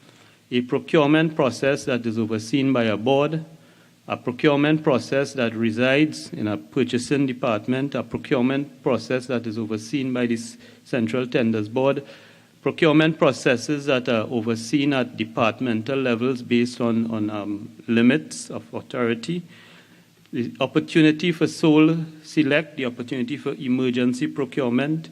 [SPEAKER 3] a procurement process that is overseen by a board, a procurement process that resides in a purchasing department, a procurement process that is overseen by the Central Tenders Board, procurement processes that are overseen at departmental levels based on limits of authority, the opportunity for sole select, the opportunity for emergency procurement,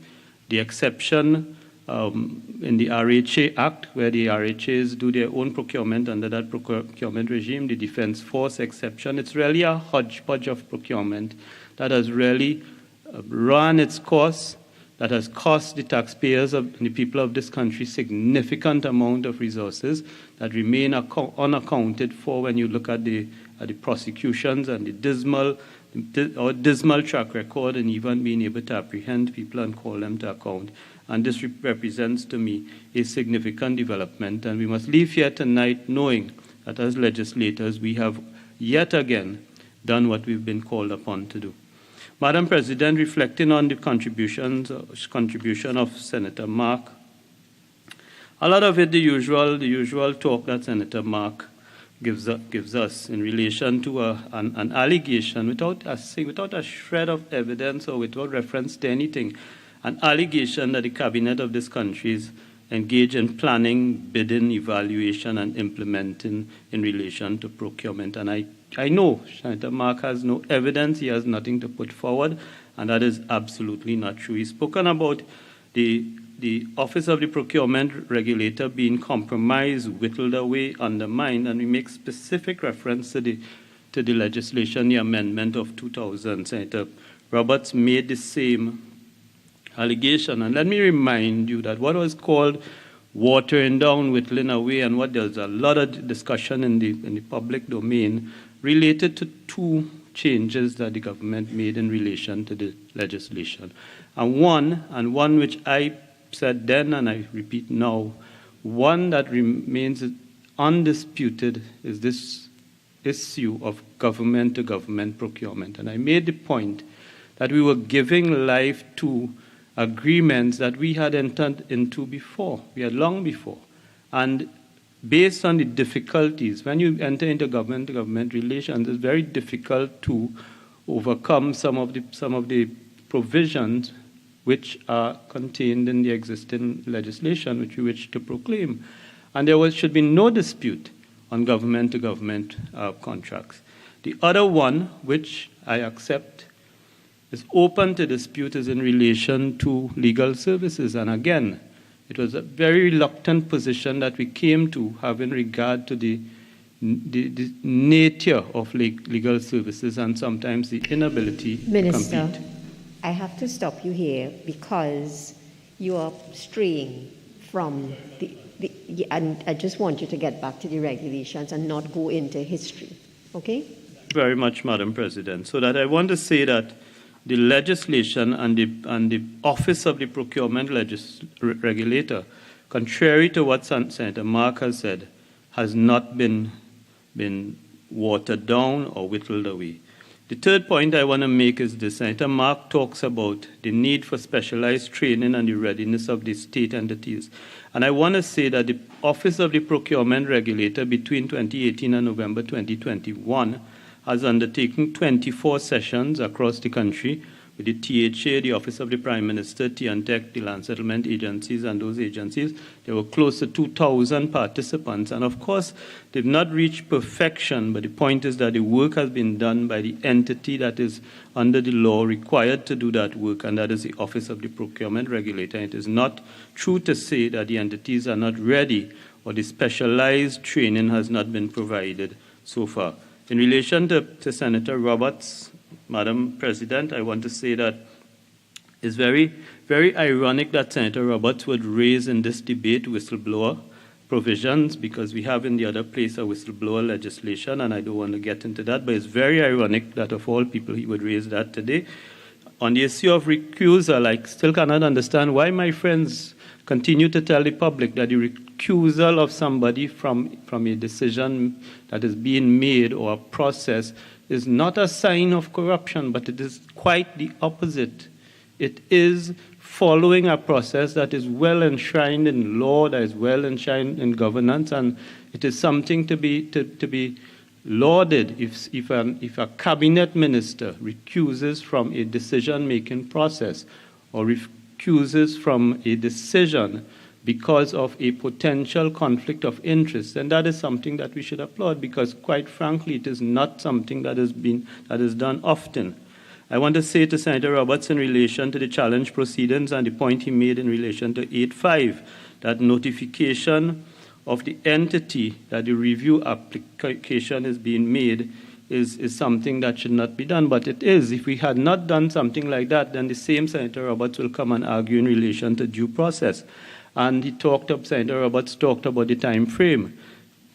[SPEAKER 3] the exception in the RHA Act, where the RHAs do their own procurement under that procurement regime, the Defense Force exception. It's really a hodgepodge of procurement that has really run its course, that has cost the taxpayers and the people of this country significant amount of resources that remain unaccounted for when you look at the prosecutions and the dismal track record and even being able to apprehend people and call them to account. And this represents to me a significant development, and we must leave here tonight knowing that as legislators we have yet again done what we've been called upon to do. Madam President, reflecting on the contribution of Senator Mark, a lot of it the usual talk that Senator Mark gives us in relation to an allegation without a shred of evidence or without reference to anything, an allegation that the cabinet of this country is engaged in planning, bidding, evaluation, and implementing in relation to procurement. And I know Senator Mark has no evidence, he has nothing to put forward, and that is absolutely not true. He's spoken about the Office of the Procurement Regulator being compromised, whittled away, undermined, and we make specific reference to the legislation, the amendment of 2000. Senator Roberts made the same allegation. And let me remind you that what was called watering down, whittling away, and what there's a lot of discussion in the public domain related to changes that the government made in relation to the legislation. And one which I said then and I repeat now, one that remains undisputed is this issue of government-to-government procurement. And I made the point that we were giving life to agreements that we had entered into before, we had long before. And based on the difficulties, when you enter into government-to-government relations, it's very difficult to overcome some of the provisions which are contained in the existing legislation which we wish to proclaim. And there should be no dispute on government-to-government contracts. The other one, which I accept, is open to dispute is in relation to legal services. And again, it was a very reluctant position that we came to have in regard to the nature of legal services and sometimes the inability to compete.
[SPEAKER 1] I have to stop you here because you are straying from and I just want you to get back to the regulations and not go into history, okay?
[SPEAKER 3] Very much, Madam President. So that I want to say that the legislation and the Office of the Procurement Regulator, contrary to what Senator Mark has said, has not been watered down or whittled away. The third point I want to make is this. Senator Mark talks about the need for specialized training and the readiness of the state entities. And I want to say that the Office of the Procurement Regulator between 2018 and November 2021 has undertaken 24 sessions across the country with the THA, the Office of the Prime Minister, TNTEC, the Land Settlement Agencies, and those agencies. There were close to 2,000 participants. And of course, they've not reached perfection, but the point is that the work has been done by the entity that is under the law required to do that work, and that is the Office of the Procurement Regulator. It is not true to say that the entities are not ready or the specialized training has not been provided so far. In relation to Senator Roberts, Madam President, I want to say that it's very, very ironic that Senator Roberts would raise in this debate whistleblower provisions because we have in the other place a whistleblower legislation, and I don't want to get into that, but it's very ironic that of all people he would raise that today. On the issue of recusal, I still cannot understand why my friends continue to tell the public that the recusal of somebody from a decision that is being made or a process is not a sign of corruption, but it is quite the opposite. It is following a process that is well enshrined in law, that is well enshrined in governance, and it is something to be lauded if a cabinet minister recuses from a decision-making process or recuses from a decision because of a potential conflict of interest, and that is something that we should applaud because, quite frankly, it is not something that is done often. I want to say to Senator Roberts in relation to the challenge proceedings and the point he made in relation to 8.5, that notification of the entity that the review application is being made is something that should not be done, but it is. If we had not done something like that, then the same Senator Roberts will come and argue in relation to due process. And Senator Roberts talked about the time frame.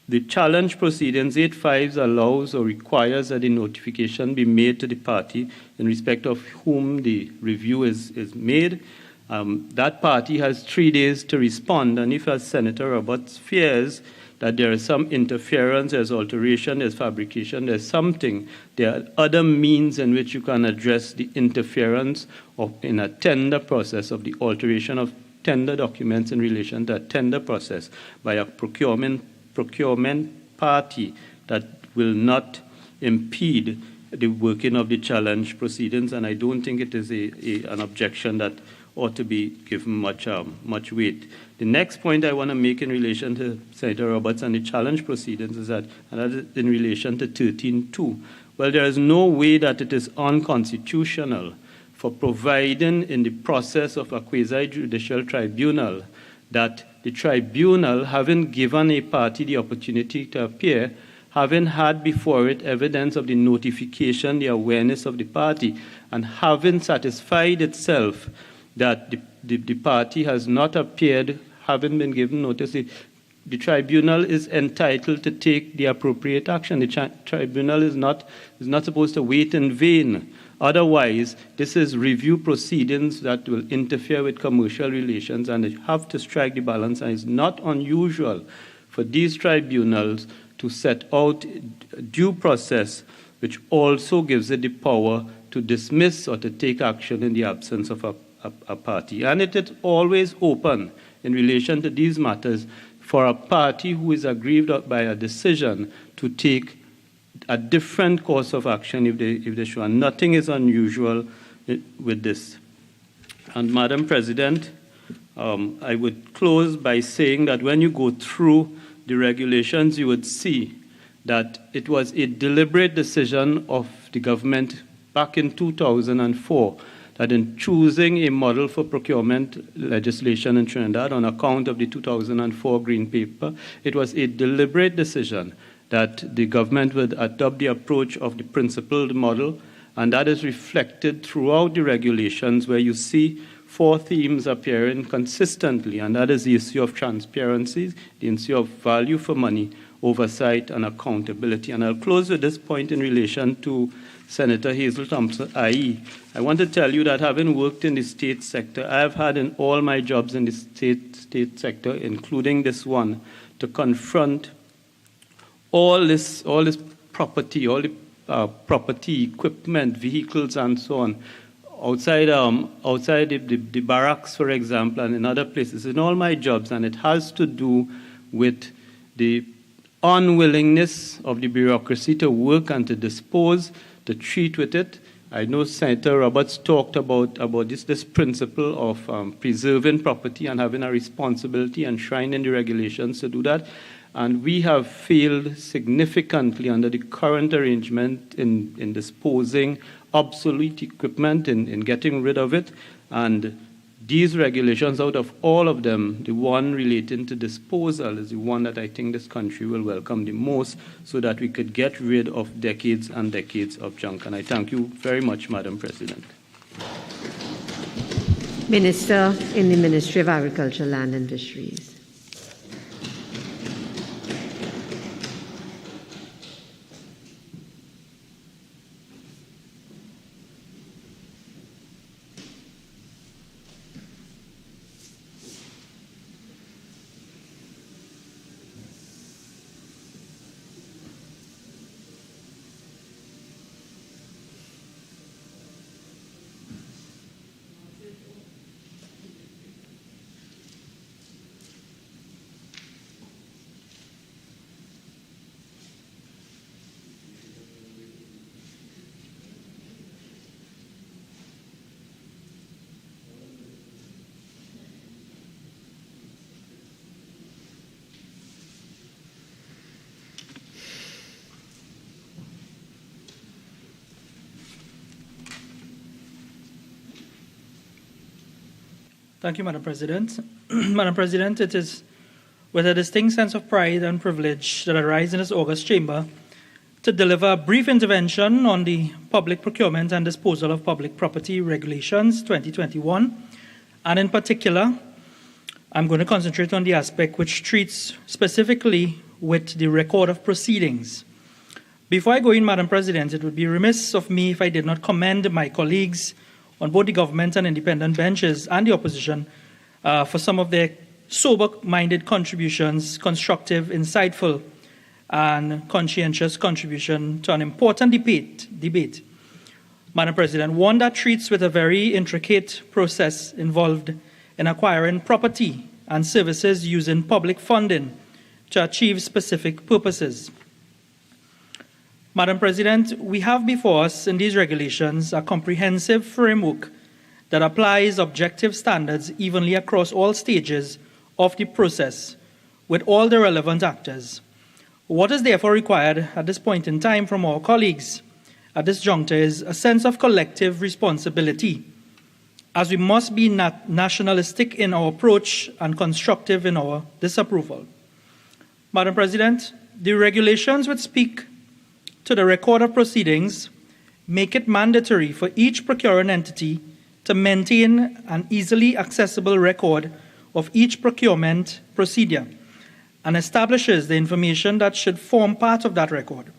[SPEAKER 3] The challenge proceedings 8.5 allows or requires that the notification be made to the party in respect of whom the review is made. That party has 3 days to respond, and if, as Senator Roberts fears, that there is some interference, there's alteration, there's fabrication, there's something, there are other means in which you can address the interference in a tender process of the alteration of tender documents in relation to a tender process by a procurement party that will not impede the working of the challenge proceedings, and I don't think it is an objection that ought to be given much weight. The next point I want to make in relation to Senator Roberts and the challenge proceedings is that, and that is in relation to 13.2. Well, there is no way that it is unconstitutional for providing in the process of a quasi-judicial tribunal that the tribunal, having given a party the opportunity to appear, having had before it evidence of the notification, the awareness of the party, and having satisfied itself that the party has not appeared, having been given notice, the tribunal is entitled to take the appropriate action. The tribunal is not supposed to wait in vain. Otherwise, this is review proceedings that will interfere with commercial relations, and they have to strike the balance. And it's not unusual for these tribunals to set out due process, which also gives it the power to dismiss or to take action in the absence of a party. And it is always open in relation to these matters for a party who is aggrieved by a decision to take a different course of action if they show. And nothing is unusual with this. And Madam President, I would close by saying that when you go through the regulations, you would see that it was a deliberate decision of the government back in 2004 that in choosing a model for procurement legislation in Trinidad on account of the 2004 Green Paper, it was a deliberate decision that the government would adopt the approach of the principled model, and that is reflected throughout the regulations, where you see 4 themes appearing consistently, and that is the issue of transparency, the issue of value for money, oversight, and accountability. And I'll close with this point in relation to Senator Hazel Thompson-Ahye. I want to tell you that having worked in the state sector, I have had in all my jobs in the state sector, including this one, to confront all this property, all the property, equipment, vehicles, and so on, outside the barracks, for example, and in other places, in all my jobs, and it has to do with the unwillingness of the bureaucracy to work and to dispose, to treat with it. I know Senator Roberts talked about this principle of preserving property and having a responsibility enshrined in the regulations to do that. And we have failed significantly under the current arrangement in disposing obsolete equipment, in getting rid of it. And these regulations, out of all of them, the one relating to disposal is the one that I think this country will welcome the most, so that we could get rid of decades and decades of junk. And I thank you very much, Madam President.
[SPEAKER 1] Minister in the Ministry of Agriculture, Land and Fisheries.
[SPEAKER 20] Thank you, Madam President. Madam President, it is with a distinct sense of pride and privilege that I rise in this august chamber to deliver a brief intervention on the Public Procurement and Disposal of Public Property Regulations 2021. And in particular, I'm going to concentrate on the aspect which treats specifically with the record of proceedings. Before I go in, Madam President, it would be remiss of me if I did not commend my colleagues on both the government and independent benches and the opposition for some of their sober-minded contributions, constructive, insightful, and conscientious contribution to an important debate. Madam President, one that treats with a very intricate process involved in acquiring property and services using public funding to achieve specific purposes. Madam President, we have before us in these regulations a comprehensive framework that applies objective standards evenly across all stages of the process with all the relevant actors. What is therefore required at this point in time from our colleagues at this juncture is a sense of collective responsibility, as we must be nationalistic in our approach and constructive in our disapproval. Madam President, the regulations which speak to the record of proceedings make it mandatory for each procuring entity to maintain an easily accessible record of each procurement procedure and establishes the information that should form part of that record.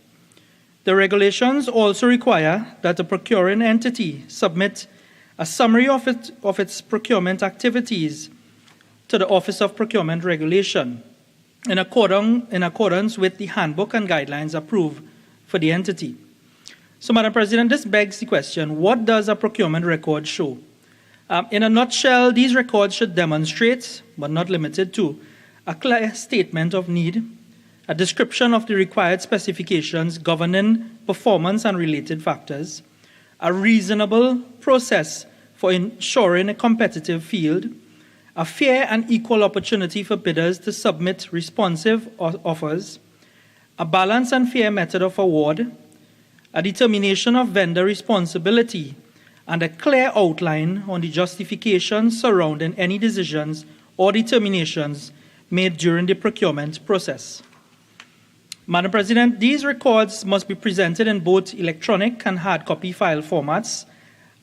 [SPEAKER 20] The regulations also require that the procuring entity submit a summary of its procurement activities to the Office of Procurement Regulation in accordance with the handbook and guidelines approved for the entity. So, Madam President, this begs the question, what does a procurement record show? In a nutshell, these records should demonstrate, but not limited to, a clear statement of need, a description of the required specifications governing performance and related factors, a reasonable process for ensuring a competitive field, a fair and equal opportunity for bidders to submit responsive offers, a balanced and fair method of award, a determination of vendor responsibility, and a clear outline on the justifications surrounding any decisions or determinations made during the procurement process. Madam President, these records must be presented in both electronic and hard copy file formats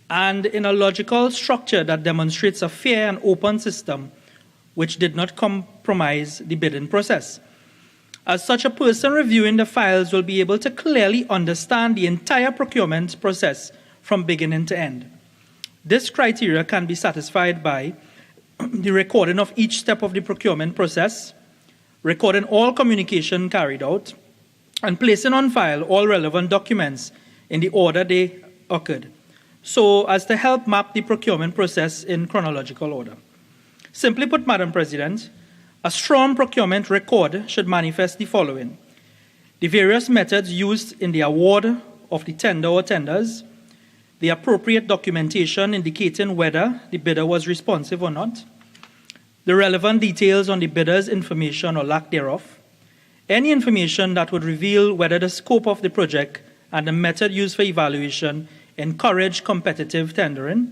[SPEAKER 20] and in a logical structure that demonstrates a fair and open system which did not compromise the bidding process. As such, a person reviewing the files will be able to clearly understand the entire procurement process from beginning to end. This criteria can be satisfied by the recording of each step of the procurement process, recording all communication carried out, and placing on file all relevant documents in the order they occurred, so as to help map the procurement process in chronological order. Simply put, Madam President, a strong procurement record should manifest the following: the various methods used in the award of the tender or tenders, the appropriate documentation indicating whether the bidder was responsive or not, the relevant details on the bidder's information or lack thereof, any information that would reveal whether the scope of the project and the method used for evaluation encourage competitive tendering,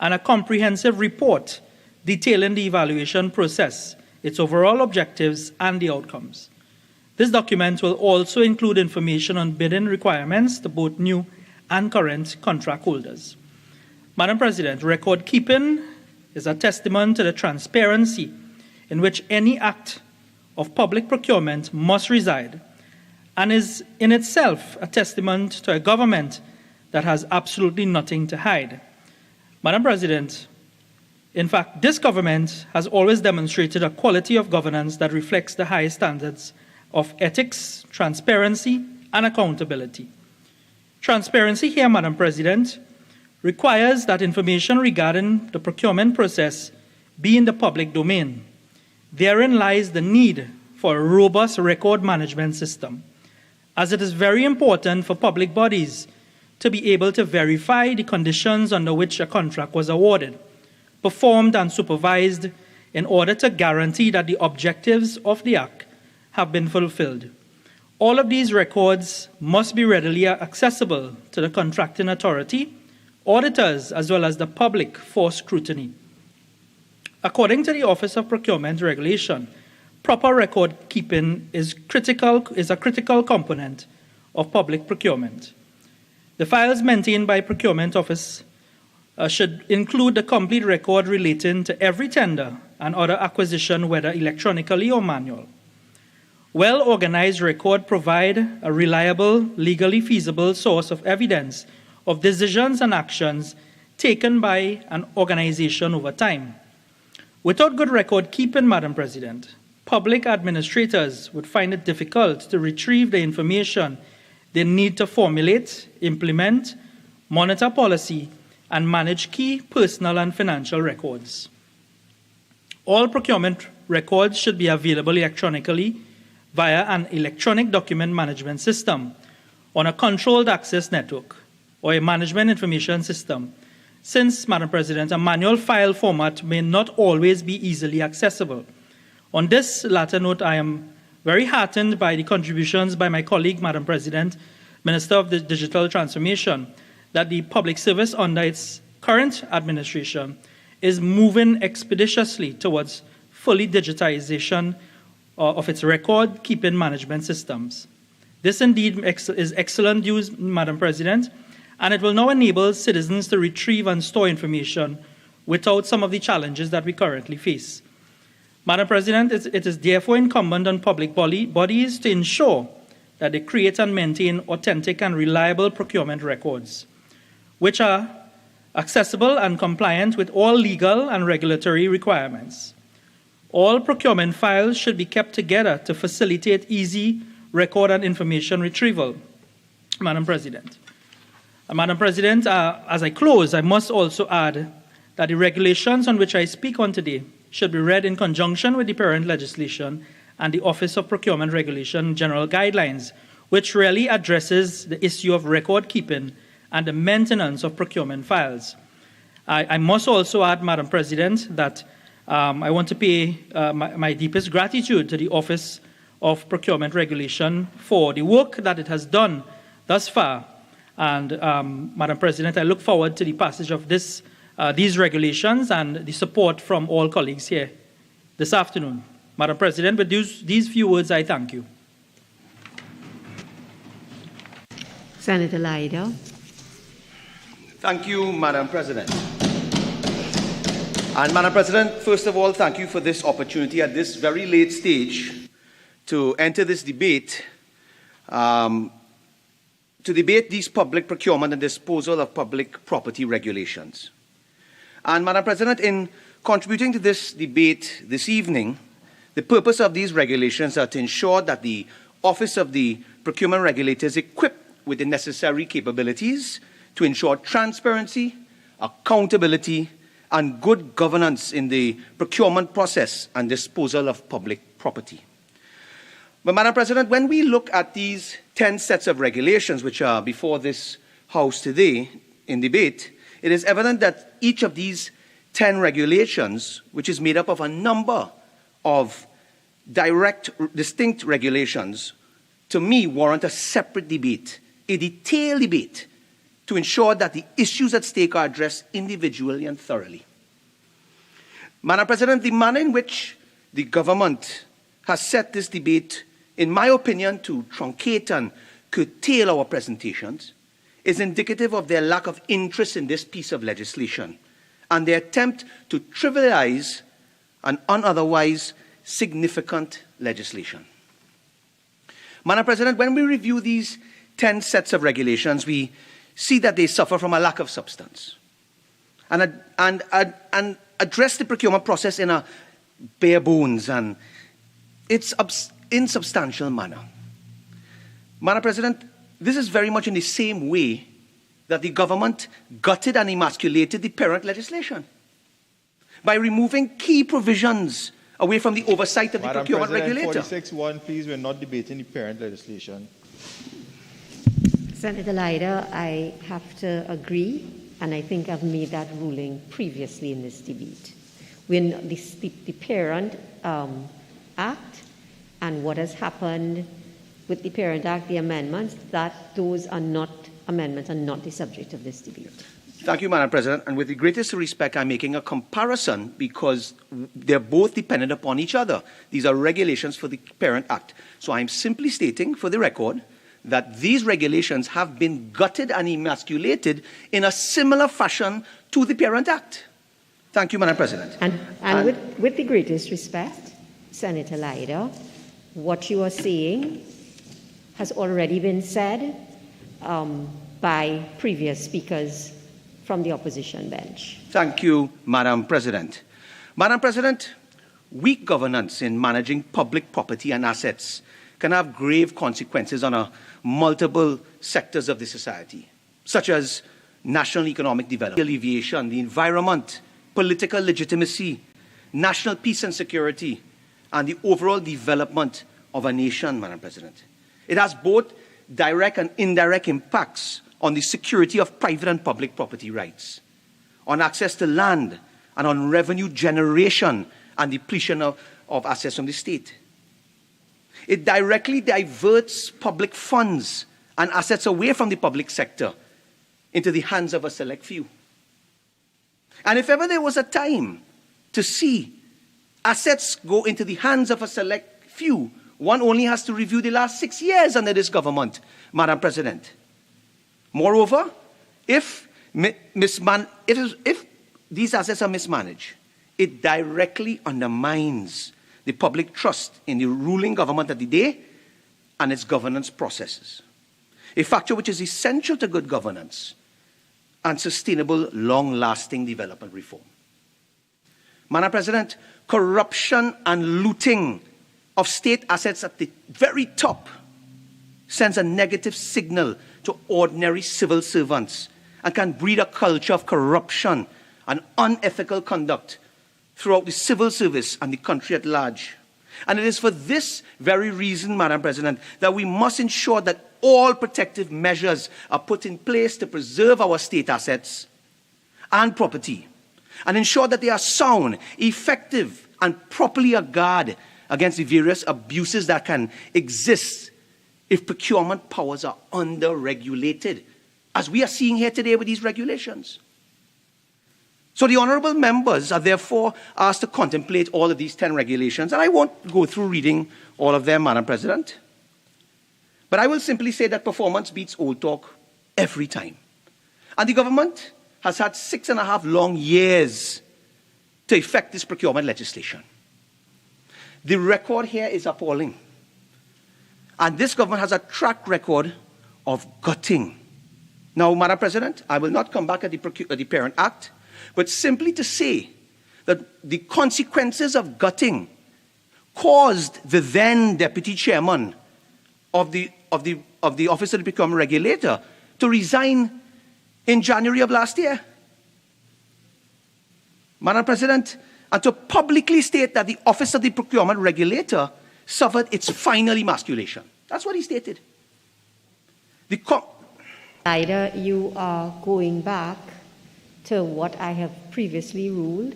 [SPEAKER 20] and a comprehensive report detailing the evaluation process, its overall objectives, and the outcomes. This document will also include information on bidding requirements to both new and current contract holders. Madam President, record keeping is a testament to the transparency in which any act of public procurement must reside, and is in itself a testament to a government that has absolutely nothing to hide. Madam President, in fact, this government has always demonstrated a quality of governance that reflects the highest standards of ethics, transparency, and accountability. Transparency here, Madam President, requires that information regarding the procurement process be in the public domain. Therein lies the need for a robust record management system, as it is very important for public bodies to be able to verify the conditions under which a contract was awarded, performed, and supervised in order to guarantee that the objectives of the Act have been fulfilled. All of these records must be readily accessible to the contracting authority, auditors, as well as the public for scrutiny. According to the Office of Procurement Regulation, proper record keeping is a critical component of public procurement. The files maintained by Procurement Office should include the complete record relating to every tender and other acquisition, whether electronically or manual. Well-organized record provide a reliable, legally feasible source of evidence of decisions and actions taken by an organization over time. Without good record keeping, Madam President, public administrators would find it difficult to retrieve the information they need to formulate, implement, monitor policy, and manage key personal and financial records. All procurement records should be available electronically via an electronic document management system on a controlled access network or a management information system, since, Madam President, a manual file format may not always be easily accessible. On this latter note, I am very heartened by the contributions by my colleague, Madam President, Minister of the Digital Transformation, that the public service under its current administration is moving expeditiously towards fully digitization of its record-keeping management systems. This indeed is excellent news, Madam President, and it will now enable citizens to retrieve and store information without some of the challenges that we currently face. Madam President, it is therefore incumbent on public bodies to ensure that they create and maintain authentic and reliable procurement records, which are accessible and compliant with all legal and regulatory requirements. All procurement files should be kept together to facilitate easy record and information retrieval, Madam President. Madam President, as I close, I must also add that the regulations on which I speak on today should be read in conjunction with the parent legislation and the Office of Procurement Regulation General Guidelines, which really addresses the issue of record keeping and the maintenance of procurement files. I must also add, Madam President, that I want to pay my deepest gratitude to the Office of Procurement Regulation for the work that it has done thus far. And, Madam President, I look forward to the passage of these regulations and the support from all colleagues here this afternoon. Madam President, with these few words, I thank you.
[SPEAKER 1] Senator Lyder.
[SPEAKER 7] Thank you, Madam President. And Madam President, first of all, thank you for this opportunity at this very late stage to enter this debate, to debate these public procurement and disposal of public property regulations. And Madam President, in contributing to this debate this evening, the purpose of these regulations are to ensure that the Office of the Procurement Regulator is equipped with the necessary capabilities to ensure transparency, accountability, and good governance in the procurement process and disposal of public property. But, Madam President, when we look at these 10 sets of regulations which are before this House today in debate, it is evident that each of these 10 regulations, which is made up of a number of distinct regulations, to me warrant a separate debate, a detailed debate, to ensure that the issues at stake are addressed individually and thoroughly. Madam President, the manner in which the government has set this debate, in my opinion, to truncate and curtail our presentations, is indicative of their lack of interest in this piece of legislation and their attempt to trivialize an unotherwise significant legislation. Madam President, when we review these 10 sets of regulations, we see that they suffer from a lack of substance and address the procurement process in a bare bones and it's insubstantial manner. Madam President, this is very much in the same way that the government gutted and emasculated the parent legislation by removing key provisions away from the oversight of the procurement regulator.
[SPEAKER 21] 46.1, please, we're not debating the parent legislation.
[SPEAKER 1] Senator Lyder, I have to agree, and I think I've made that ruling previously in this debate. When the Parent Act and what has happened with the Parent Act, the amendments, that those are not amendments, are not the subject of this debate.
[SPEAKER 7] Thank you, Madam President. And with the greatest respect, I'm making a comparison because they're both dependent upon each other. These are regulations for the Parent Act. So I'm simply stating for the record that these regulations have been gutted and emasculated in a similar fashion to the Parent Act. Thank you, Madam President.
[SPEAKER 1] And with the greatest respect, Senator Lyder, what you are saying has already been said by previous speakers from the opposition bench.
[SPEAKER 7] Thank you, Madam President. Madam President, weak governance in managing public property and assets can have grave consequences on multiple sectors of the society, such as national economic development, alleviation, the environment, political legitimacy, national peace and security, and the overall development of a nation, Madam President. It has both direct and indirect impacts on the security of private and public property rights, on access to land, and on revenue generation and depletion of assets from the state. It directly diverts public funds and assets away from the public sector into the hands of a select few. And if ever there was a time to see assets go into the hands of a select few, one only has to review the last 6 years under this government, Madam President. Moreover, if these assets are mismanaged, it directly undermines the public trust in the ruling government of the day and its governance processes, a factor which is essential to good governance and sustainable, long-lasting development reform. Madam President, corruption and looting of state assets at the very top sends a negative signal to ordinary civil servants and can breed a culture of corruption and unethical conduct throughout the civil service and the country at large. And it is for this very reason, Madam President, that we must ensure that all protective measures are put in place to preserve our state assets and property, and ensure that they are sound, effective, and properly a guard against the various abuses that can exist if procurement powers are under-regulated, as we are seeing here today with these regulations. So the honourable members are therefore asked to contemplate all of these 10 regulations, and I won't go through reading all of them, Madam President, but I will simply say that performance beats old talk every time. And the government has had 6.5 long years to effect this procurement legislation. The record here is appalling. And this government has a track record of gutting. Now, Madam President, I will not come back at the Parent Act, but simply to say that the consequences of gutting caused the then Deputy Chairman of the Office of the Procurement Regulator to resign in January of last year. Madam President, and to publicly state that the Office of the Procurement Regulator suffered its final emasculation. That's what he stated.
[SPEAKER 1] Either you are going back to what I have previously ruled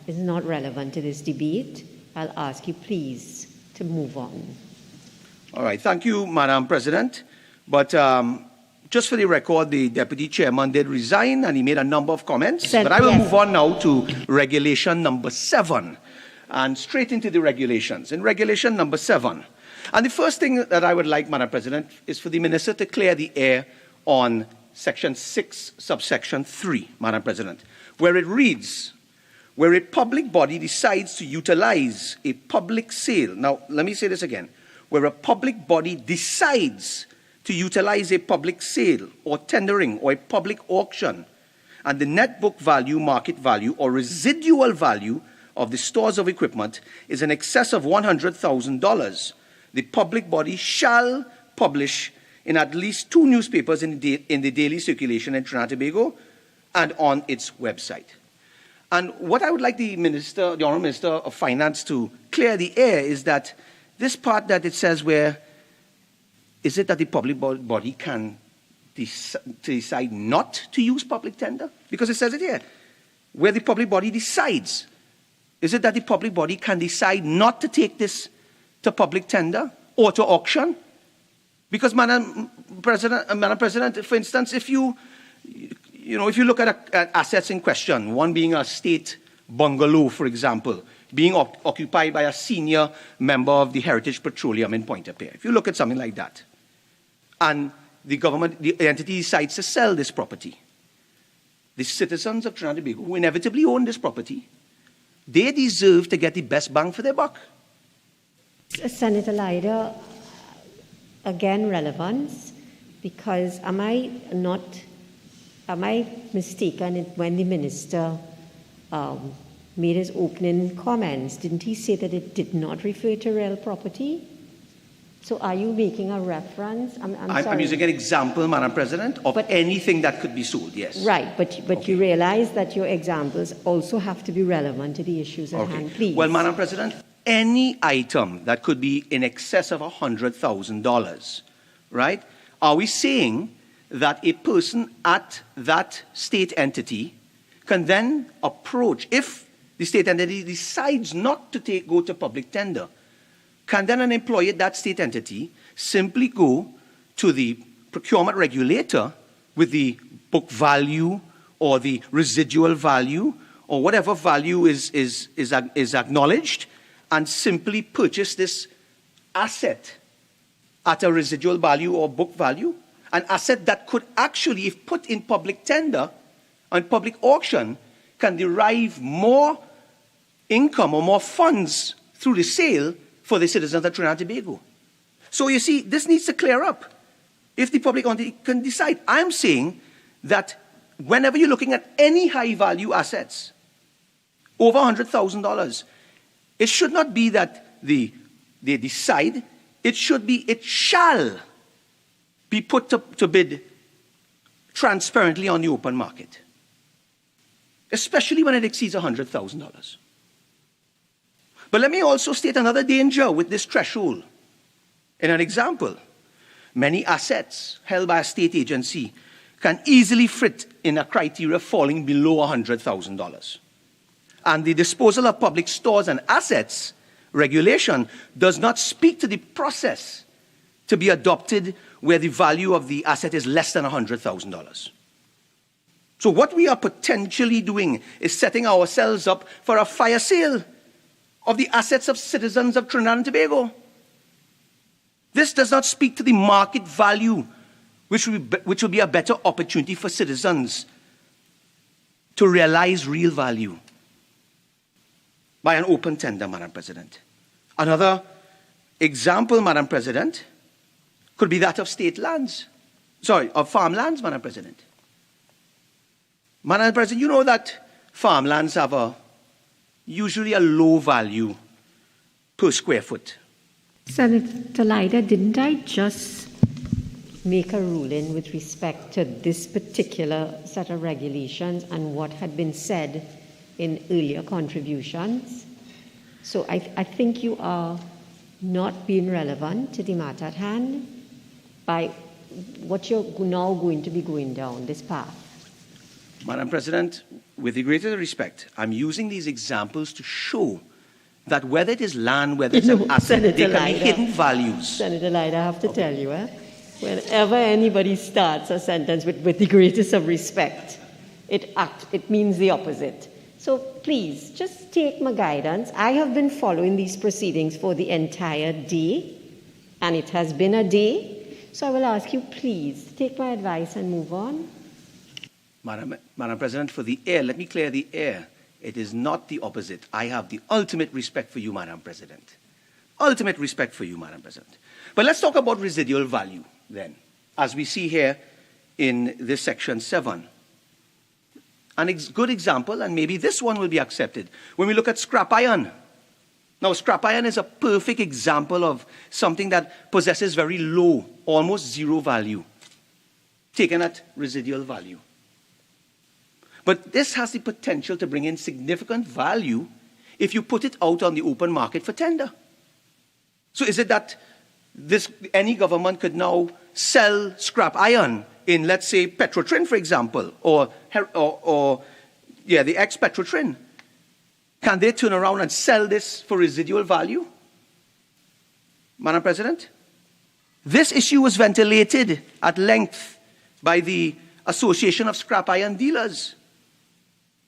[SPEAKER 1] is not relevant to this debate. I'll ask you please to move on.
[SPEAKER 7] All right, thank you, Madam President. But just for the record, the Deputy Chairman did resign and he made a number of comments. But I will move on now to Regulation number 7 and straight into the regulations. In Regulation number 7, and the first thing that I would like, Madam President, is for the Minister to clear the air on Section 6, subsection 3, Madam President, where it reads, where a public body decides to utilize a public sale. Now, let me say this again. Where a public body decides to utilize a public sale or tendering or a public auction, and the net book value, market value, or residual value of the stores of equipment is in excess of $100,000, the public body shall publish in at least 2 newspapers in the daily circulation in Trinidad and Tobago and on its website. And what I would like the Honourable Minister of Finance to clear the air is that this part that it says where, is it that the public body can decide not to use public tender? Because it says it here, where the public body decides. Is it that the public body can decide not to take this to public tender or to auction? Because, Madam President, for instance, if you look at assets in question, one being a state bungalow, for example, being occupied by a senior member of the Heritage Petroleum in Pointe-a-Pierre. If you look at something like that, and the entity decides to sell this property, the citizens of Trinidad and Tobago, who inevitably own this property, they deserve to get the best bang for their buck.
[SPEAKER 1] Senator Lyder, again, relevance, because am I mistaken when the minister made his opening comments, didn't he say that it did not refer to real property? So are you making a reference?
[SPEAKER 7] I'm using an example, Madam President, of anything that could be sold, yes.
[SPEAKER 1] Right, but okay. You realize that your examples also have to be relevant to the issues at hand, please.
[SPEAKER 7] Well, Madam President, any item that could be in excess of $100,000, right? Are we saying that a person at that state entity can then approach, if the state entity decides not to go to public tender, can then an employee at that state entity simply go to the procurement regulator with the book value or the residual value or whatever value is acknowledged and simply purchase this asset at a residual value or book value? An asset that could actually, if put in public tender and public auction, can derive more income or more funds through the sale for the citizens of Trinidad and Tobago. So you see, this needs to clear up. If the public can decide, I'm saying that whenever you're looking at any high-value assets, over $100,000, it should not be that they decide. It should be, it shall be put to bid transparently on the open market, especially when it exceeds $100,000. But let me also state another danger with this threshold. In an example, many assets held by a state agency can easily fit in a criteria falling below $100,000. And the disposal of public stores and assets regulation does not speak to the process to be adopted where the value of the asset is less than $100,000. So what we are potentially doing is setting ourselves up for a fire sale of the assets of citizens of Trinidad and Tobago. This does not speak to the market value, which will be a better opportunity for citizens to realize real value by an open tender, Madam President. Another example, Madam President, could be that of of farmlands, Madam President. Madam President, you know that farmlands have usually a low value per square foot.
[SPEAKER 1] Senator Lyder, didn't I just make a ruling with respect to this particular set of regulations and what had been said in earlier contributions? So I think you are not being relevant to the matter at hand by what you're now going to be going down this path.
[SPEAKER 7] Madam President, with the greatest respect, I'm using these examples to show that whether it is land, whether it's an asset, there can be hidden values.
[SPEAKER 1] Senator Lyder, I have to tell you, whenever anybody starts a sentence with the greatest of respect, it means the opposite. So please, just take my guidance. I have been following these proceedings for the entire day, and it has been a day. So I will ask you, please, take my advice and move on.
[SPEAKER 7] Madam President, for the air, let me clear the air. It is not the opposite. I have the ultimate respect for you, Madam President. Ultimate respect for you, Madam President. But let's talk about residual value then, as we see here in this section 7. A good example, and maybe this one will be accepted, when we look at scrap iron. Now, scrap iron is a perfect example of something that possesses very low, almost zero value, taken at residual value. But this has the potential to bring in significant value if you put it out on the open market for tender. So is it that any government could now sell scrap iron in, let's say, Petrotrin, for example, or the ex-Petrotrin? Can they turn around and sell this for residual value? Madam President, this issue was ventilated at length by the Association of Scrap Iron Dealers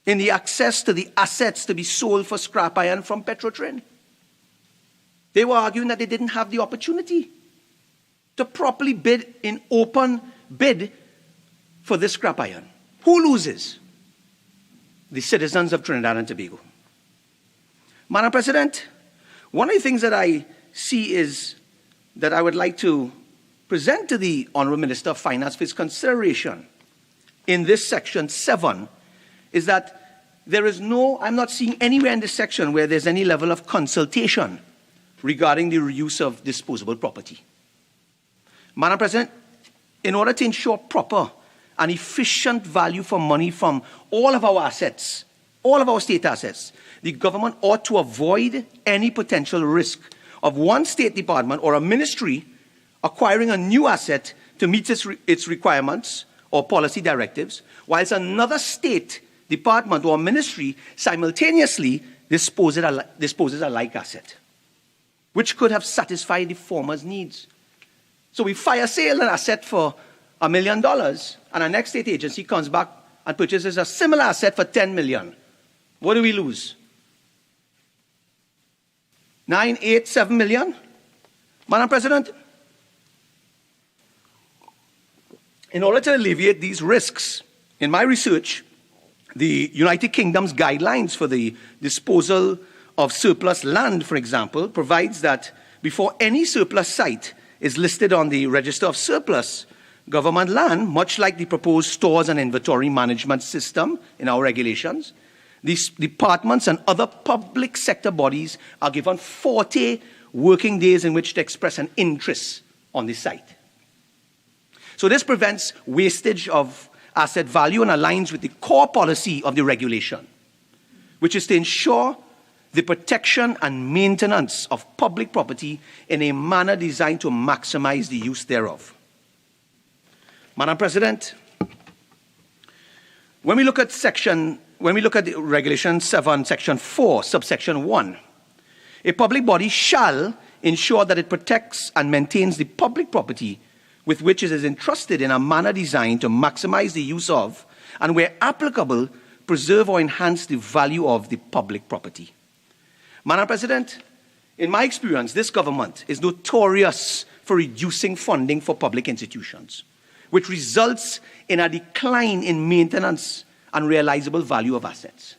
[SPEAKER 7] in the access to the assets to be sold for scrap iron from Petrotrin. They were arguing that they didn't have the opportunity to properly bid in open bid for this scrap iron. Who loses? The citizens of Trinidad and Tobago. Madam President, one of the things that I see is that I would like to present to the Honourable Minister of Finance for his consideration in this section 7 is that I'm not seeing anywhere in this section where there's any level of consultation regarding the reuse of disposable property. Madam President, in order to ensure proper and efficient value for money from all of our assets, all of our state assets, the government ought to avoid any potential risk of one state department or a ministry acquiring a new asset to meet its requirements or policy directives, whilst another state department or ministry simultaneously disposes a like asset, which could have satisfied the former's needs. So we fire sale an asset for $1 million, and our next state agency comes back and purchases a similar asset for $10 million. What do we lose? 9, 8, 7 million? Madam President, in order to alleviate these risks, in my research, The United Kingdom's guidelines for the disposal of surplus land, for example, provides that before any surplus site is listed on the register of surplus government land, much like the proposed stores and inventory management system in our regulations, these departments and other public sector bodies are given 40 working days in which to express an interest on the site. So this prevents wastage of asset value and aligns with the core policy of the regulation, which is to ensure the protection and maintenance of public property in a manner designed to maximize the use thereof. Madam President, when we look at the Regulation 7, Section 4, Subsection 1, a public body shall ensure that it protects and maintains the public property with which it is entrusted in a manner designed to maximize the use of, and where applicable, preserve or enhance the value of the public property. Madam President, in my experience, this government is notorious for reducing funding for public institutions, which results in a decline in maintenance and realizable value of assets.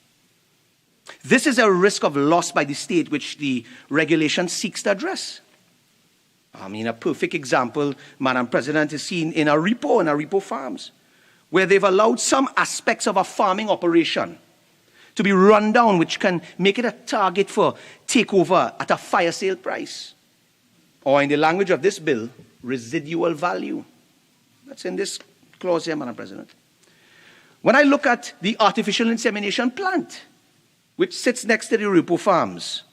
[SPEAKER 7] This is a risk of loss by the state which the regulation seeks to address. I mean, a perfect example, Madam President, is seen in Aripo farms, where they've allowed some aspects of a farming operation to be run down, which can make it a target for takeover at a fire sale price. Or in the language of this bill, residual value. That's in this clause here, Madam President. When I look at the artificial insemination plant, which sits next to the Aripo farms,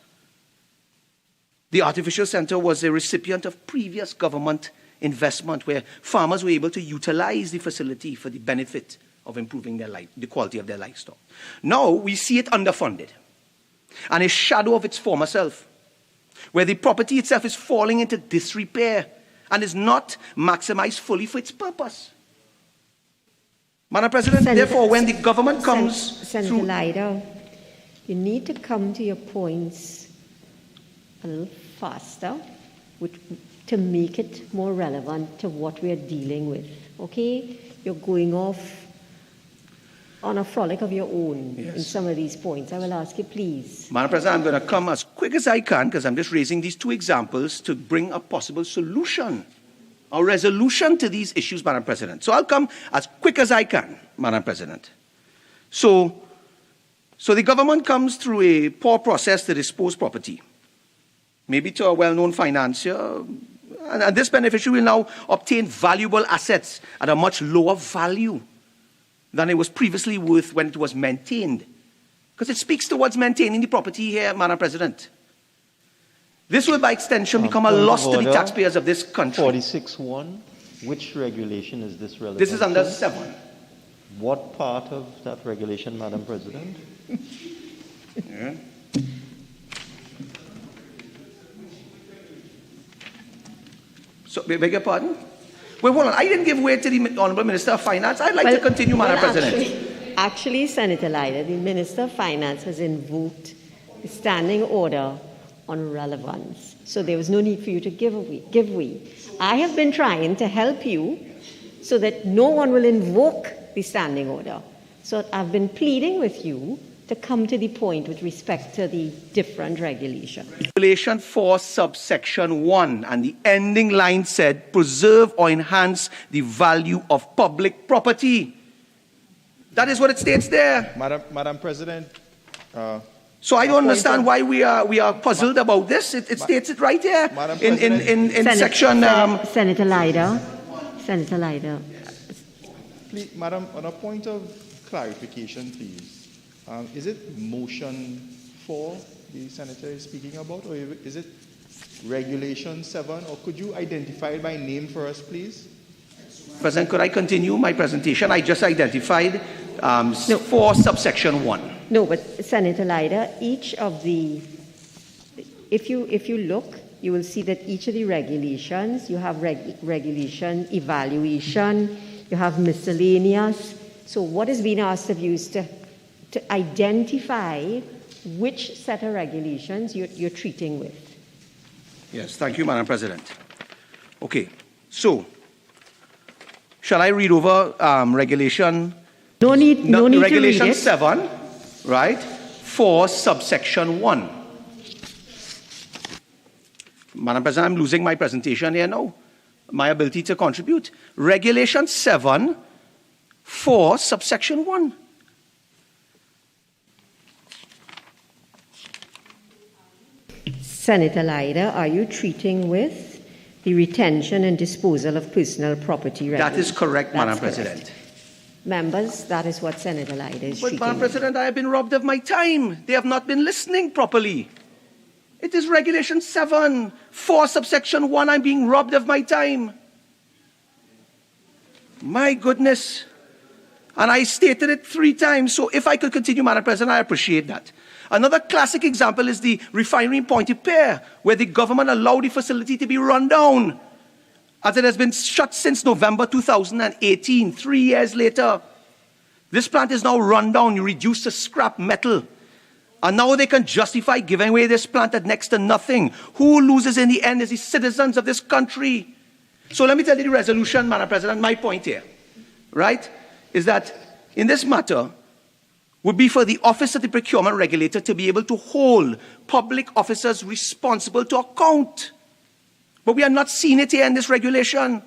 [SPEAKER 7] the artificial center was a recipient of previous government investment where farmers were able to utilize the facility for the benefit of improving the quality of their livestock. Now we see it underfunded and a shadow of its former self, where the property itself is falling into disrepair and is not maximized fully for its purpose. Madam President, therefore, when the government comes
[SPEAKER 1] Senator Lyder, you need to come to your points a little faster to make it more relevant to what we're dealing with, okay? You're going off on a frolic of your own in some of these points. I will ask you, please.
[SPEAKER 7] Madam President, I'm going to come as quick as I can because I'm just raising these two examples to bring a possible solution or resolution to these issues, Madam President. So I'll come as quick as I can, Madam President. So the government comes through a poor process to dispose property, maybe to a well-known financier, and this beneficiary will now obtain valuable assets at a much lower value than it was previously worth when it was maintained. Because it speaks towards maintaining the property here, Madam President. This will, by extension, become a loss to the taxpayers of this country.
[SPEAKER 10] 46.1, which regulation is this relevant?
[SPEAKER 7] This is under 7.
[SPEAKER 10] What part of that regulation, Madam President?
[SPEAKER 7] Yeah. So, beg your pardon? Well, hold on. I didn't give way to the Honourable Minister of Finance. I'd like to continue, Madam President.
[SPEAKER 1] Actually, Senator Lyder, the Minister of Finance has invoked the standing order on relevance. So there was no need for you to give way. I have been trying to help you so that no one will invoke the standing order. So I've been pleading with you to come to the point with respect to the different regulations.
[SPEAKER 7] Regulation 4, subsection 1, and the ending line said, preserve or enhance the value of public property. That is what it states there.
[SPEAKER 21] Madam President.
[SPEAKER 7] So I don't understand why we are puzzled about this. It states it right here in section...
[SPEAKER 1] Senator Lyder. Senator Lyder.
[SPEAKER 21] Please, Madam, on a point of clarification, please. Is it motion 4 the Senator is speaking about, or is it regulation 7, or could you identify it by name for us, please?
[SPEAKER 7] President, could I continue my presentation? I just identified 4 subsection 1.
[SPEAKER 1] No, but Senator Lyder, each of the, if you look, you will see that each of the regulations, you have regulation, evaluation, you have miscellaneous. So what is being asked of you is to identify which set of regulations you're treating with.
[SPEAKER 7] Yes, thank you, Madam President. Okay, so shall I read over regulation
[SPEAKER 1] No need to
[SPEAKER 7] Regulation
[SPEAKER 1] read it.
[SPEAKER 7] 7, right, for subsection 1. Madam President, I'm losing my presentation here now, my ability to contribute. Regulation 7 for subsection 1.
[SPEAKER 1] Senator Lyder, are you treating with the retention and disposal of personal property rights?
[SPEAKER 7] That is correct, Madam President.
[SPEAKER 1] Members, that is what Senator Lyder is treating.
[SPEAKER 7] But, Madam President, I have been robbed of my time. They have not been listening properly. It is Regulation 7 for subsection 1. I'm being robbed of my time. My goodness. And I stated it 3 times. So if I could continue, Madam President, I appreciate that. Another classic example is the refinery in Pointe-Pierre, where the government allowed the facility to be run down, as it has been shut since November 2018, 3 years later. This plant is now run down, reduced to scrap metal. And now they can justify giving away this plant at next to nothing. Who loses in the end is the citizens of this country. So let me tell you the resolution, Madam President. My point here, right, is that in this matter, would be for the Office of the Procurement Regulator to be able to hold public officers responsible to account. But we are not seeing it here in this regulation.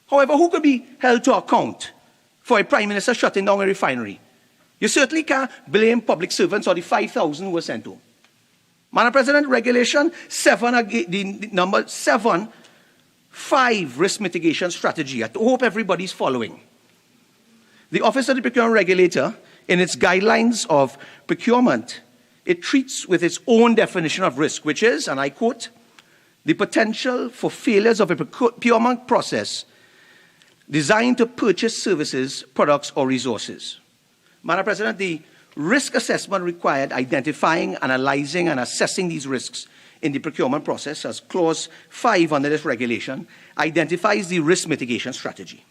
[SPEAKER 7] However, who could be held to account for a Prime Minister shutting down a refinery? You certainly can't blame public servants or the 5,000 who were sent to. Madam President, Regulation 7, the number 7, 5 risk mitigation strategy. I hope everybody's following. The Office of the Procurement Regulator, in its guidelines of procurement, it treats with its own definition of risk, which is, and I quote, the potential for failures of a procurement process designed to purchase services, products, or resources. Madam President, the risk assessment required identifying, analyzing, and assessing these risks in the procurement process, as Clause 5 under this regulation, identifies the risk mitigation strategy.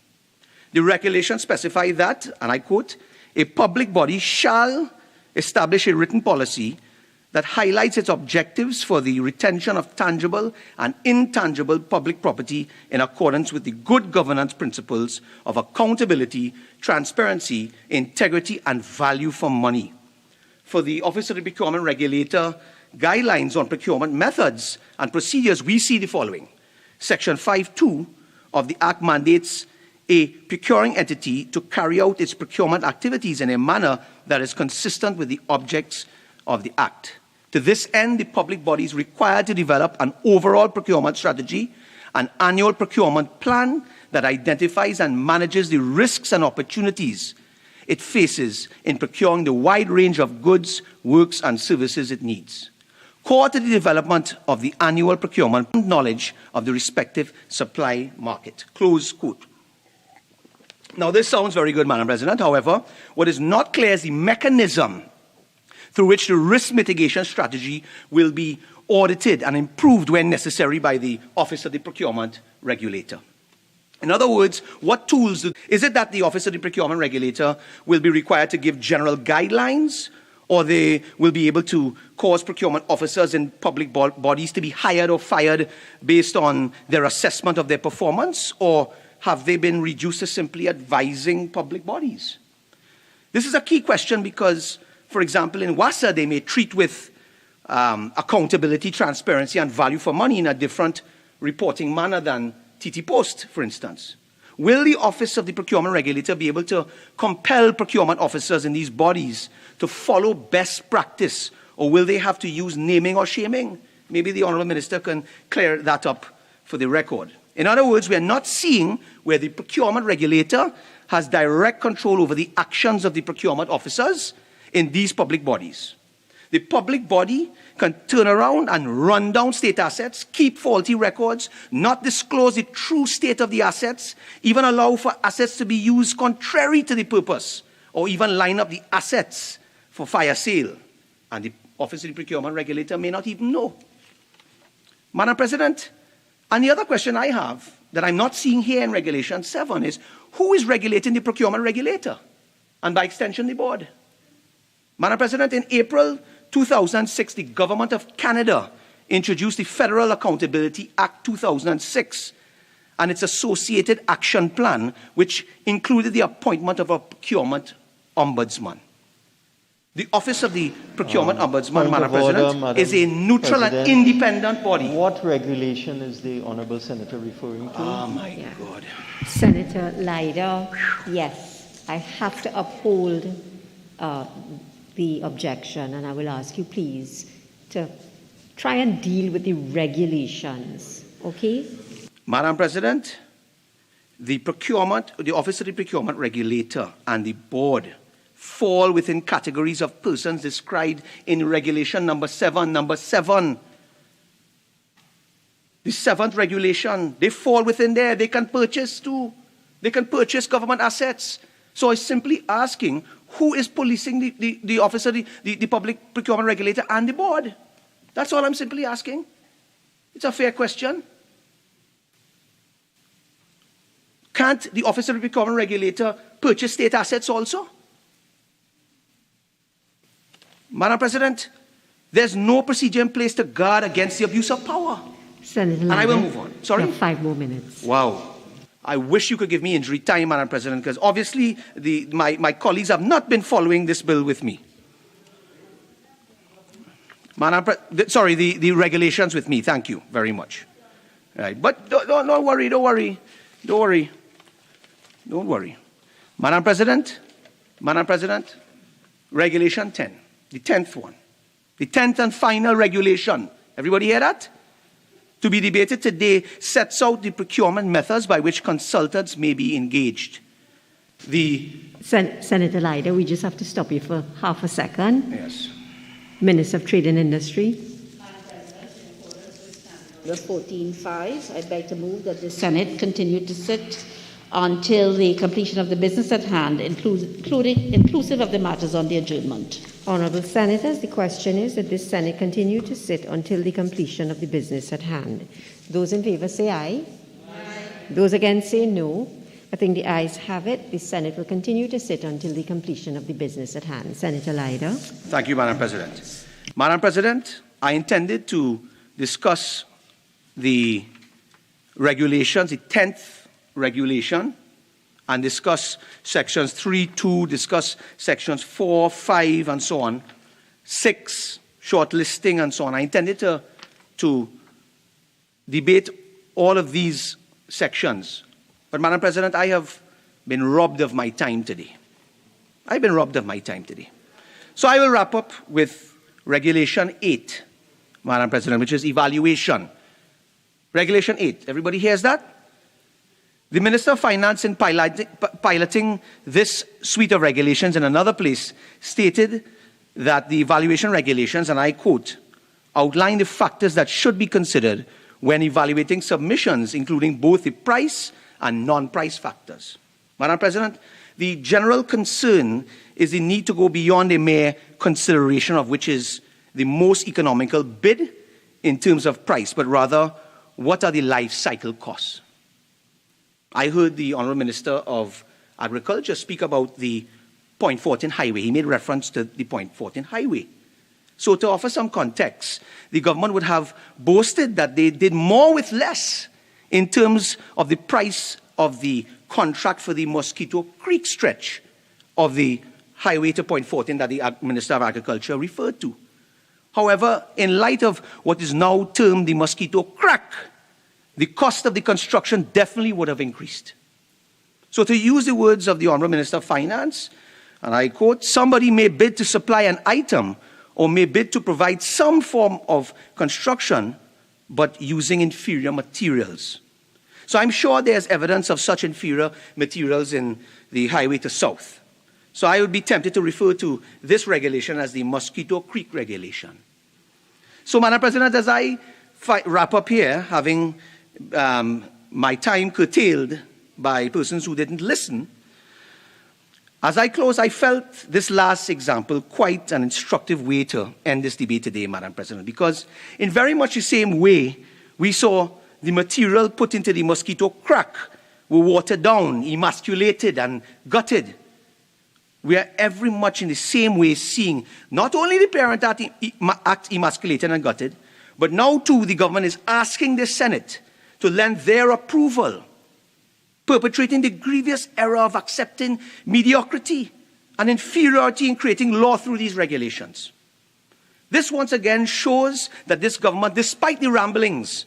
[SPEAKER 7] The regulation specifies that, and I quote, a public body shall establish a written policy that highlights its objectives for the retention of tangible and intangible public property in accordance with the good governance principles of accountability, transparency, integrity, and value for money. For the Office of the Procurement Regulator, guidelines on procurement methods and procedures, we see the following. Section 5.2 of the Act mandates a procuring entity to carry out its procurement activities in a manner that is consistent with the objects of the Act. To this end, the public body is required to develop an overall procurement strategy, an annual procurement plan that identifies and manages the risks and opportunities it faces in procuring the wide range of goods, works, and services it needs. Core to the development of the annual procurement, knowledge of the respective supply market. Close quote. Now, this sounds very good, Madam President. However, what is not clear is the mechanism through which the risk mitigation strategy will be audited and improved when necessary by the Office of the Procurement Regulator. In other words, what tools is it that the Office of the Procurement Regulator will be required to give general guidelines, or they will be able to cause procurement officers in public bodies to be hired or fired based on their assessment of their performance, or have they been reduced to simply advising public bodies? This is a key question because, for example, in WASA, they may treat with accountability, transparency, and value for money in a different reporting manner than TT Post, for instance. Will the Office of the Procurement Regulator be able to compel procurement officers in these bodies to follow best practice, or will they have to use naming or shaming? Maybe the Honourable Minister can clear that up for the record. In other words, we are not seeing where the procurement regulator has direct control over the actions of the procurement officers in these public bodies. The public body can turn around and run down state assets, keep faulty records, not disclose the true state of the assets, even allow for assets to be used contrary to the purpose, or even line up the assets for fire sale. And the Office of the Procurement Regulator may not even know. Madam President, and the other question I have that I'm not seeing here in Regulation 7 is, who is regulating the procurement regulator? And by extension, the board. Madam President, in April 2006, the Government of Canada introduced the Federal Accountability Act 2006. and its associated action plan, which included the appointment of a procurement ombudsman. The Office of the Procurement Ombudsman, Madam President, is a neutral and independent body.
[SPEAKER 10] What regulation is the Honourable Senator referring to?
[SPEAKER 7] Oh, my God.
[SPEAKER 1] Senator Lyder, yes, I have to uphold the objection, and I will ask you, please, to try and deal with the regulations, okay?
[SPEAKER 7] Madam President, the Office of the Procurement Regulator and the board fall within categories of persons described in Regulation number 7. Number 7, the 7th regulation, they fall within there. They can purchase too. They can purchase government assets. So I'm simply asking, who is policing the Office of the Public Procurement Regulator and the board? That's all I'm simply asking. It's a fair question. Can't the Office of the Procurement Regulator purchase state assets also? Madam President, there's no procedure in place to guard against the abuse of power.
[SPEAKER 1] Senator
[SPEAKER 7] And
[SPEAKER 1] Lyder,
[SPEAKER 7] I will move on. Sorry?
[SPEAKER 1] you have 5 more minutes.
[SPEAKER 7] Wow. I wish you could give me injury time, Madam President, because obviously my colleagues have not been following this bill with me. The regulations with me. Thank you very much. Right. But don't worry. Madam President, Regulation 10, the 10th one, the 10th and final regulation. Everybody hear that? To be debated today sets out the procurement methods by which consultants may be engaged.
[SPEAKER 1] Senator Lyder, we just have to stop you for half a second.
[SPEAKER 7] Yes.
[SPEAKER 1] Minister of Trade and Industry.
[SPEAKER 4] Order 14.5, I beg to move that the Senate continue to sit until the completion of the business at hand, inclusive of the matters on the adjournment.
[SPEAKER 1] Honourable Senators, the question is that this Senate continue to sit until the completion of the business at hand. Those in favour say aye. Aye. Those against say no. I think the ayes have it. The Senate will continue to sit until the completion of the business at hand. Senator Lyder.
[SPEAKER 7] Thank you, Madam President. Madam President, I intended to discuss the regulations, the 10th regulation, and discuss sections 3.2, discuss sections 4, 5, and so on, 6, shortlisting, and so on. I intended to debate all of these sections. But, Madam President, I have been robbed of my time today. So I will wrap up with Regulation 8, Madam President, which is evaluation. Regulation 8. Everybody hears that? The Minister of Finance, in piloting this suite of regulations in another place, stated that the evaluation regulations, and I quote, outline the factors that should be considered when evaluating submissions, including both the price and non-price factors. Madam President, the general concern is the need to go beyond a mere consideration of which is the most economical bid in terms of price, but rather, what are the life cycle costs? I heard the Honourable Minister of Agriculture speak about the Point 14 highway. He made reference to the Point 14 highway. So to offer some context, the government would have boasted that they did more with less in terms of the price of the contract for the Mosquito Creek stretch of the highway to Point 14 that the Minister of Agriculture referred to. However, in light of what is now termed the Mosquito Crack, the cost of the construction definitely would have increased. So to use the words of the Honourable Minister of Finance, and I quote, somebody may bid to supply an item or may bid to provide some form of construction, but using inferior materials. So I'm sure there's evidence of such inferior materials in the highway to south. So I would be tempted to refer to this regulation as the Mosquito Creek regulation. So, Madam President, as I wrap up here, having my time curtailed by persons who didn't listen, as I close, I felt this last example quite an instructive way to end this debate today, Madam President, because in very much the same way, we saw the material put into the Mosquito Crack were watered down, emasculated, and gutted. We are every much in the same way seeing not only the Parent Act emasculated and gutted, but now too the government is asking the Senate to lend their approval perpetrating the grievous error of accepting mediocrity and inferiority in creating law through these regulations. This once again shows that this government, despite the ramblings,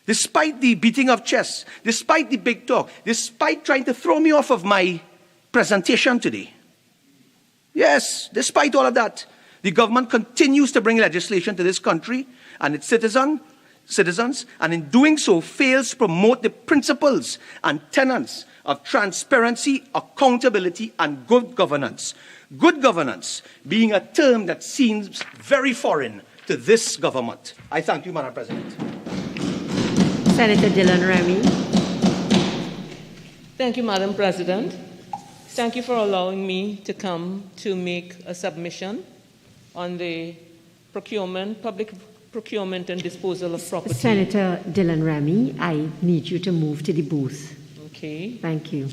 [SPEAKER 7] despite the beating of chests, despite the big talk, despite trying to throw me off of my presentation today, yes, despite all of that, the government continues to bring legislation to this country and its citizens, and in doing so fails to promote the principles and tenets of transparency, accountability, and good governance. Good governance being a term that seems very foreign to this government. I thank you, Madam President.
[SPEAKER 1] Senator Dillon-Remy.
[SPEAKER 9] Thank you, Madam President. Thank you for allowing me to come to make a submission on the public procurement and disposal of property.
[SPEAKER 1] Senator Dillon-Remy, I need you to move to the booth.
[SPEAKER 9] Okay.
[SPEAKER 1] Thank you.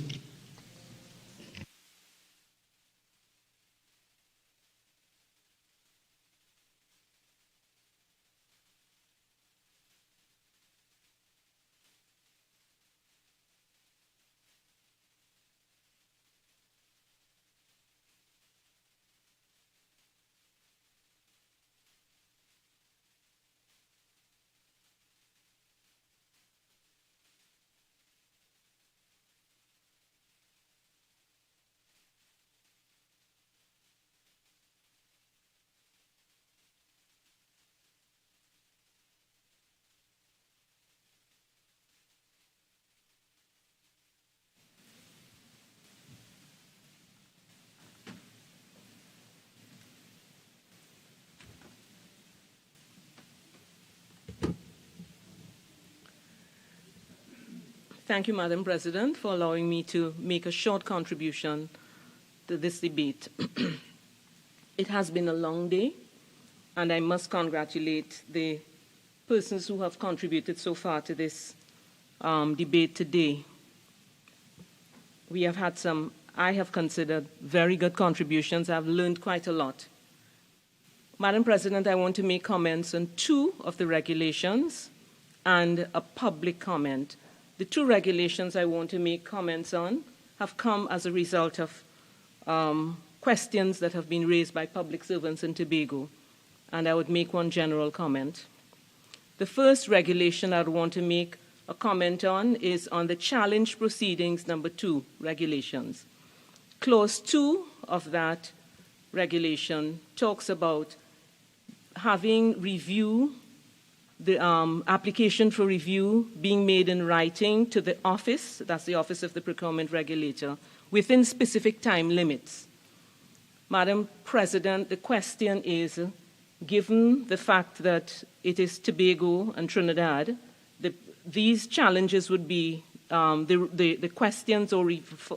[SPEAKER 9] Thank you, Madam President, for allowing me to make a short contribution to this debate. It has been a long day, and I must congratulate the persons who have contributed so far to this debate today. We have had some, I have considered, very good contributions. I've learned quite a lot. Madam President, I want to make comments on 2 of the regulations and a public comment. The 2 regulations I want to make comments on have come as a result of questions that have been raised by public servants in Tobago, and I would make one general comment. The first regulation I would want to make a comment on is on the challenge proceedings number 2 regulations. Clause 2 of that regulation talks about having review, the application for review being made in writing to the office, that's the Office of the Procurement Regulator, within specific time limits. Madam President, the question is, given the fact that it is Tobago and Trinidad, these challenges would be, the questions or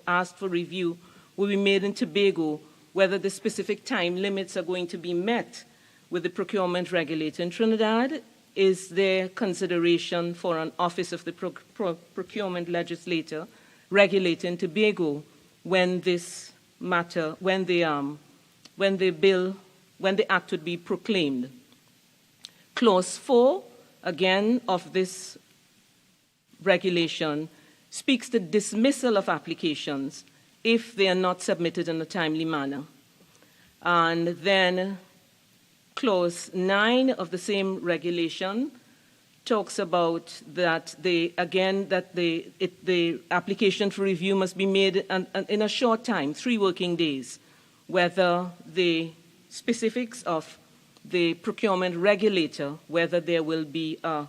[SPEAKER 9] asked for review will be made in Tobago, whether the specific time limits are going to be met with the procurement regulator in Trinidad. Is there consideration for an Office of the Procurement Legislator regulating Tobago when this matter, when the act would be proclaimed? Clause 4, again, of this regulation speaks to dismissal of applications if they are not submitted in a timely manner. And then Clause 9 of the same regulation talks about that the application for review must be made in a short time, 3 working days, whether the specifics of the procurement regulator, whether there will be a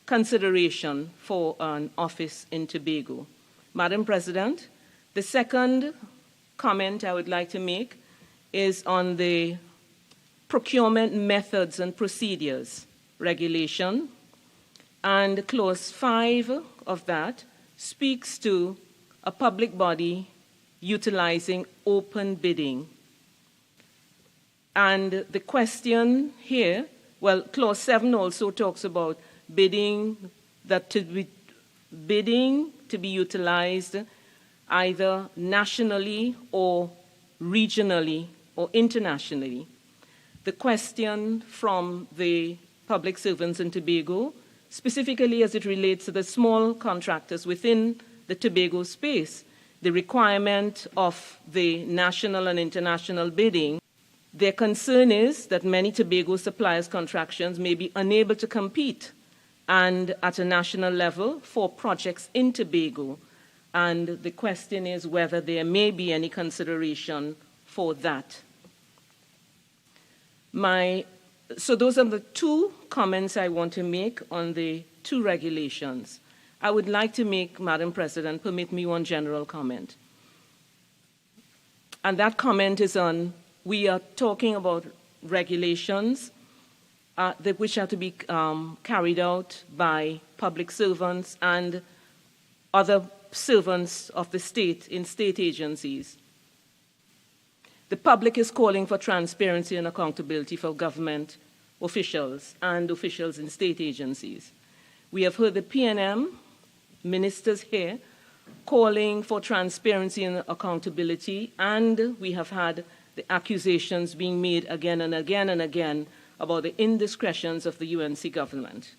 [SPEAKER 9] consideration for an office in Tobago. Madam President, the second comment I would like to make is on the procurement methods and procedures regulation, and Clause 5 of that speaks to a public body utilizing open bidding. And the question here, well, Clause 7 also talks about bidding to be utilized either nationally or regionally or internationally. The question from the public servants in Tobago, specifically as it relates to the small contractors within the Tobago space, the requirement of the national and international bidding. Their concern is that many Tobago suppliers' contractions may be unable to compete and at a national level for projects in Tobago. And the question is whether there may be any consideration for that. So those are the two comments I want to make on the two regulations. I would like to make, Madam President, permit me one general comment. And that comment is on, we are talking about regulations which are to be carried out by public servants and other servants of the state in state agencies. The public is calling for transparency and accountability for government officials and officials in state agencies. We have heard the PNM ministers here calling for transparency and accountability, and we have had the accusations being made again and again and again about the indiscretions of the UNC government.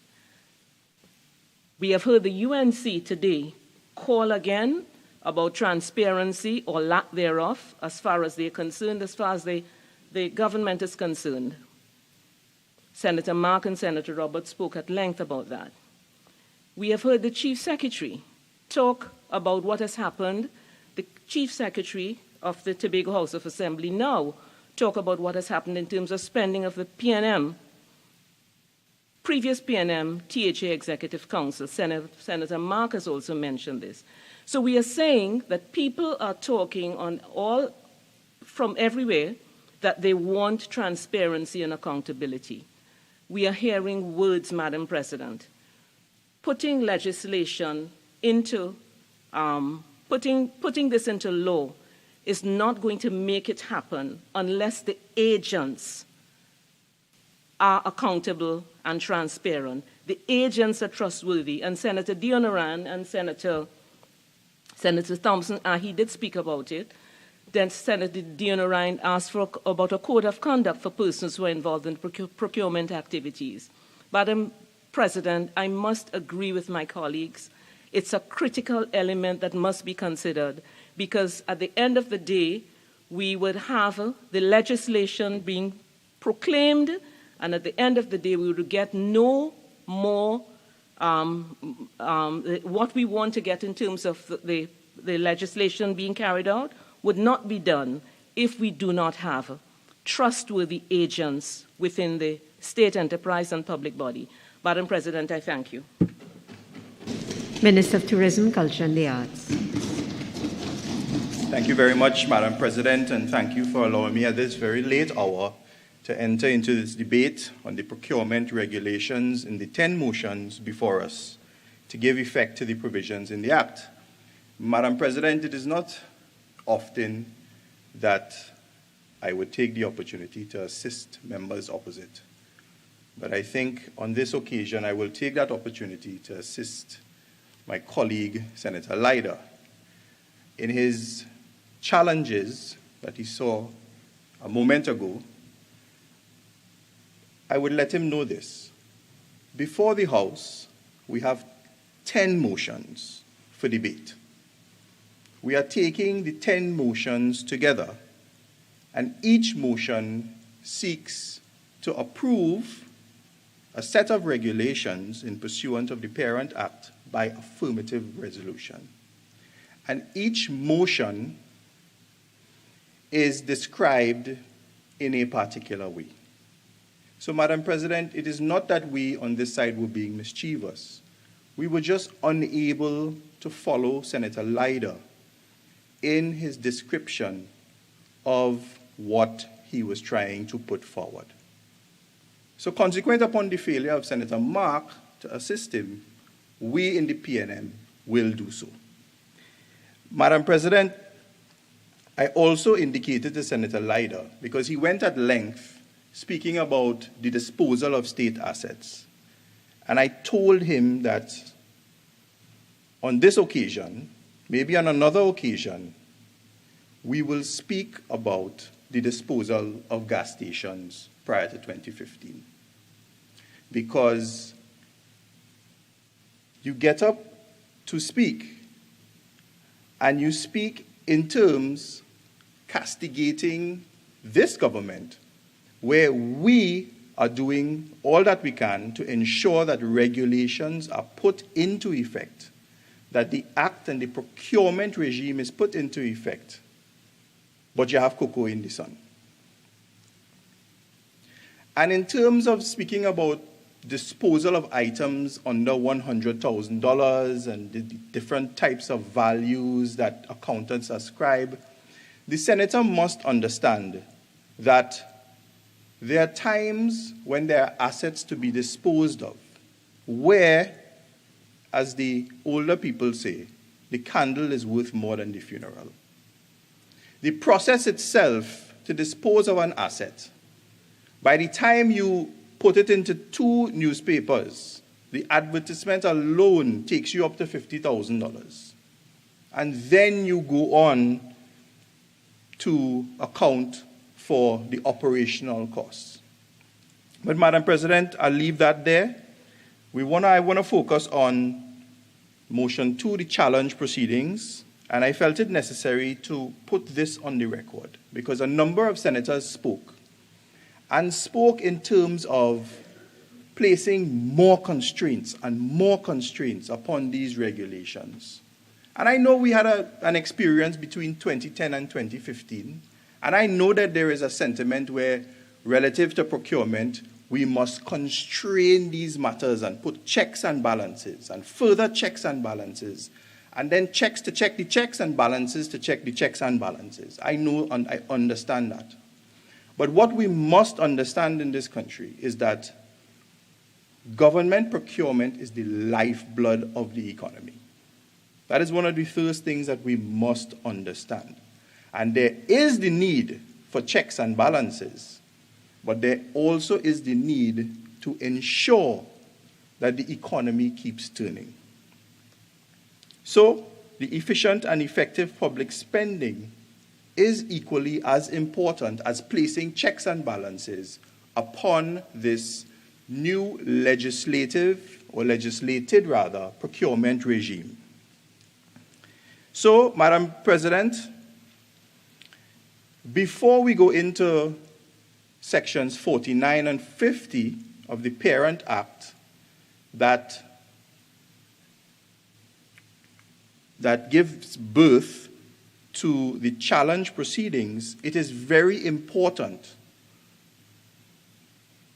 [SPEAKER 9] We have heard the UNC today call again about transparency or lack thereof as far as they're concerned, as far as the government is concerned. Senator Mark and Senator Roberts spoke at length about that. We have heard the Chief Secretary talk about what has happened. The Chief Secretary of the Tobago House of Assembly now talk about what has happened in terms of spending of the PNM, previous PNM THA Executive Council. Senator Mark has also mentioned this. So we are saying that people are talking on all from everywhere that they want transparency and accountability. We are hearing words, Madam President. Putting legislation into, putting this into law is not going to make it happen unless the agents are accountable and transparent. The agents are trustworthy, and Senator Deonarine and Senator Thompson-Ahye did speak about it. Then Senator Deonarine asked about a code of conduct for persons who are involved in procurement activities. Madam President, I must agree with my colleagues. It's a critical element that must be considered, because at the end of the day, we would have the legislation being proclaimed, and at the end of the day, we would get no more what we want to get in terms of the legislation being carried out would not be done if we do not have trustworthy agents within the state enterprise and public body. Madam President, I thank you.
[SPEAKER 1] Minister of Tourism, Culture and the Arts.
[SPEAKER 17] Thank you very much, Madam President, and thank you for allowing me at this very late hour to enter into this debate on the procurement regulations in the 10 motions before us to give effect to the provisions in the Act. Madam President, it is not often that I would take the opportunity to assist members opposite, but I think on this occasion I will take that opportunity to assist my colleague, Senator Lyder, in his challenges that he saw a moment ago. I would let him know this. Before the House, we have 10 motions for debate. We are taking the 10 motions together, and each motion seeks to approve a set of regulations in pursuant of the Parent Act by affirmative resolution. And each motion is described in a particular way. So, Madam President, it is not that we on this side were being mischievous. We were just unable to follow Senator Lyder in his description of what he was trying to put forward. So, consequent upon the failure of Senator Mark to assist him, we in the PNM will do so. Madam President, I also indicated to Senator Lyder, because he went at length speaking about the disposal of state assets. And I told him that on this occasion, maybe on another occasion, we will speak about the disposal of gas stations prior to 2015. Because you get up to speak
[SPEAKER 21] and you speak in terms castigating this government, where we are doing all that we can to ensure that regulations are put into effect, that the act and the procurement regime is put into effect, but you have cocoa in the sun. And in terms of speaking about disposal of items under $100,000 and the different types of values that accountants ascribe, the senator must understand that there are times when there are assets to be disposed of where, as the older people say, the candle is worth more than the funeral. The process itself to dispose of an asset, by the time you put it into 2 newspapers, the advertisement alone takes you up to $50,000. And then you go on to account for the operational costs. But Madam President, I'll leave that there. I want to focus on motion 2, the challenge proceedings, and I felt it necessary to put this on the record because a number of senators spoke in terms of placing more constraints upon these regulations. And I know we had an experience between 2010 and 2015, and I know that there is a sentiment where, relative to procurement, we must constrain these matters and put checks and balances, and further checks and balances, and then checks to check the checks and balances to check the checks and balances. I know and I understand that. But what we must understand in this country is that government procurement is the lifeblood of the economy. That is one of the first things that we must understand. And there is the need for checks and balances, but there also is the need to ensure that the economy keeps turning. So, the efficient and effective public spending is equally as important as placing checks and balances upon this new legislated procurement regime. So, Madam President, before we go into sections 49 and 50 of the Parent Act that gives birth to the challenge proceedings, it is very important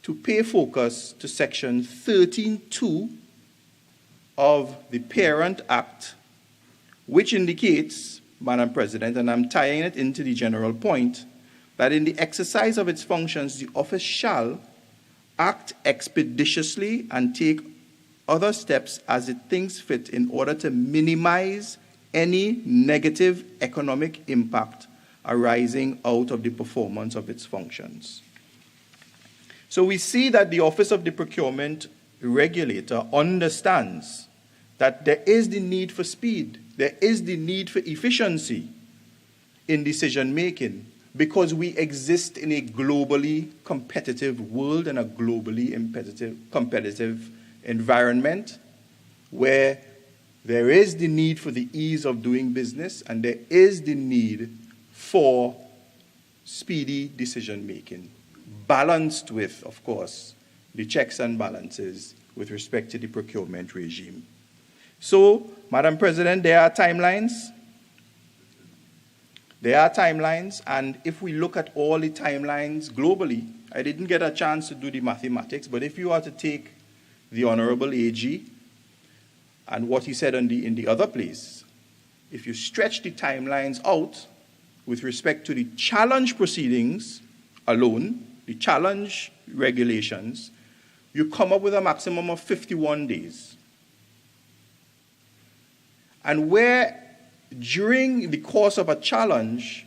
[SPEAKER 21] to pay focus to section 13.2 of the Parent Act, which indicates, Madam President, and I'm tying it into the general point, that in the exercise of its functions, the office shall act expeditiously and take other steps as it thinks fit in order to minimize any negative economic impact arising out of the performance of its functions. So we see that the Office of the Procurement Regulator understands that there is the need for speed, there is the need for efficiency in decision making, because we exist in a globally competitive world and a globally competitive environment where there is the need for the ease of doing business, and there is the need for speedy decision making, balanced with, of course, the checks and balances with respect to the procurement regime. So, Madam President, there are timelines. And if we look at all the timelines globally, I didn't get a chance to do the mathematics, but if you are to take the Honorable AG and what he said in the other place, if you stretch the timelines out with respect to the challenge proceedings alone, the challenge regulations, you come up with a maximum of 51 days. And where during the course of a challenge,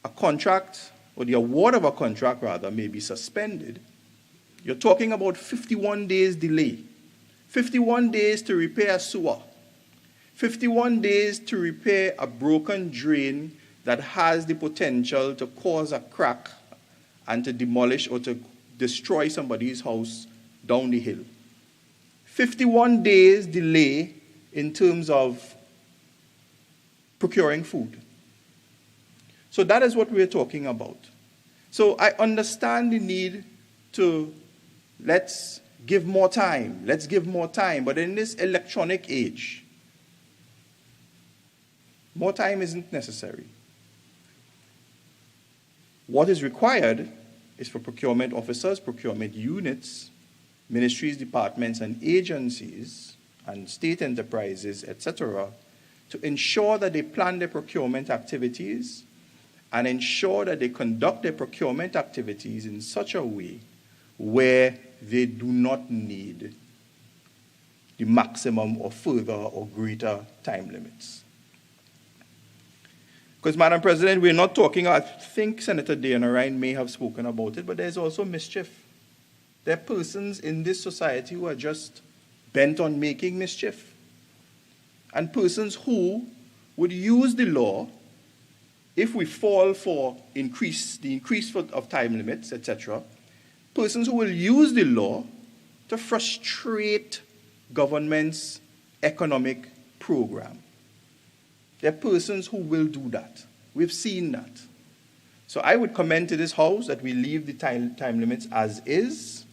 [SPEAKER 21] a contract, or the award of a contract rather, may be suspended, you're talking about 51 days delay. 51 days to repair a sewer. 51 days to repair a broken drain that has the potential to cause a crack and to demolish or to destroy somebody's house down the hill. 51 days delay in terms of procuring food. So that is what we're talking about. So I understand the need to let's give more time, but in this electronic age, more time isn't necessary. What is required is for procurement officers, procurement units, ministries, departments, and agencies, and state enterprises, etc., to ensure that they plan their procurement activities and ensure that they conduct their procurement activities in such a way where they do not need the maximum or further or greater time limits. Because, Madam President, we're not talking, I think Senator Deonarine may have spoken about it, but there's also mischief. There are persons in this society who are just bent on making mischief. And persons who would use the law, if we fall for the increase of time limits, etc., persons who will use the law to frustrate government's economic program. There are persons who will do that. We've seen that. So I would commend to this House that we leave the time limits as is.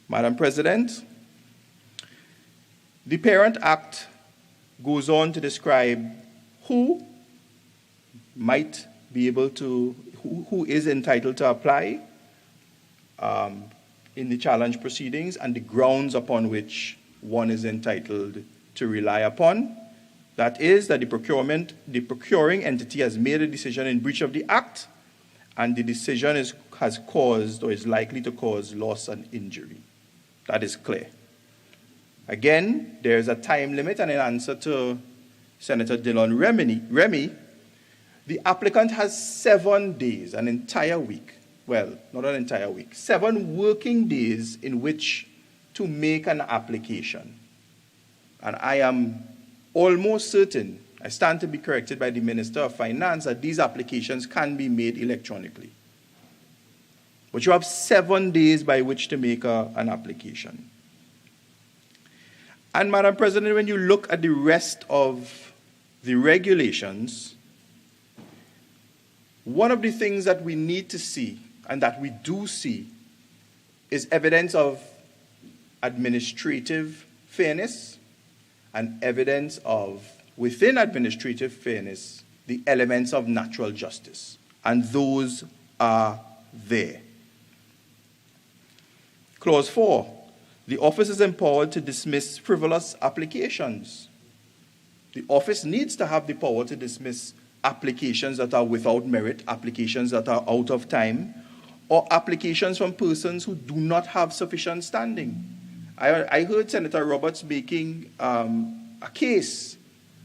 [SPEAKER 21] Madam President, the Parent Act goes on to describe who might be able to, who is entitled to apply in the challenge proceedings and the grounds upon which one is entitled to rely upon. That is, that the procuring entity has made a decision in breach of the Act, and the decision has caused or is likely to cause loss and injury. That is clear. Again, there is a time limit, and in answer to Senator Dillon-Remy, the applicant has 7 days, an entire week. Well, not an entire week, 7 working days in which to make an application. And I am almost certain, I stand to be corrected by the Minister of Finance, that these applications can be made electronically. But you have 7 days by which to make an application. And, Madam President, when you look at the rest of the regulations, one of the things that we need to see, and that we do see, is evidence of administrative fairness and evidence of, within administrative fairness, the elements of natural justice. And those are there. Clause 4, the office is empowered to dismiss frivolous applications. The office needs to have the power to dismiss applications that are without merit, applications that are out of time, or applications from persons who do not have sufficient standing. I heard Senator Roberts making a case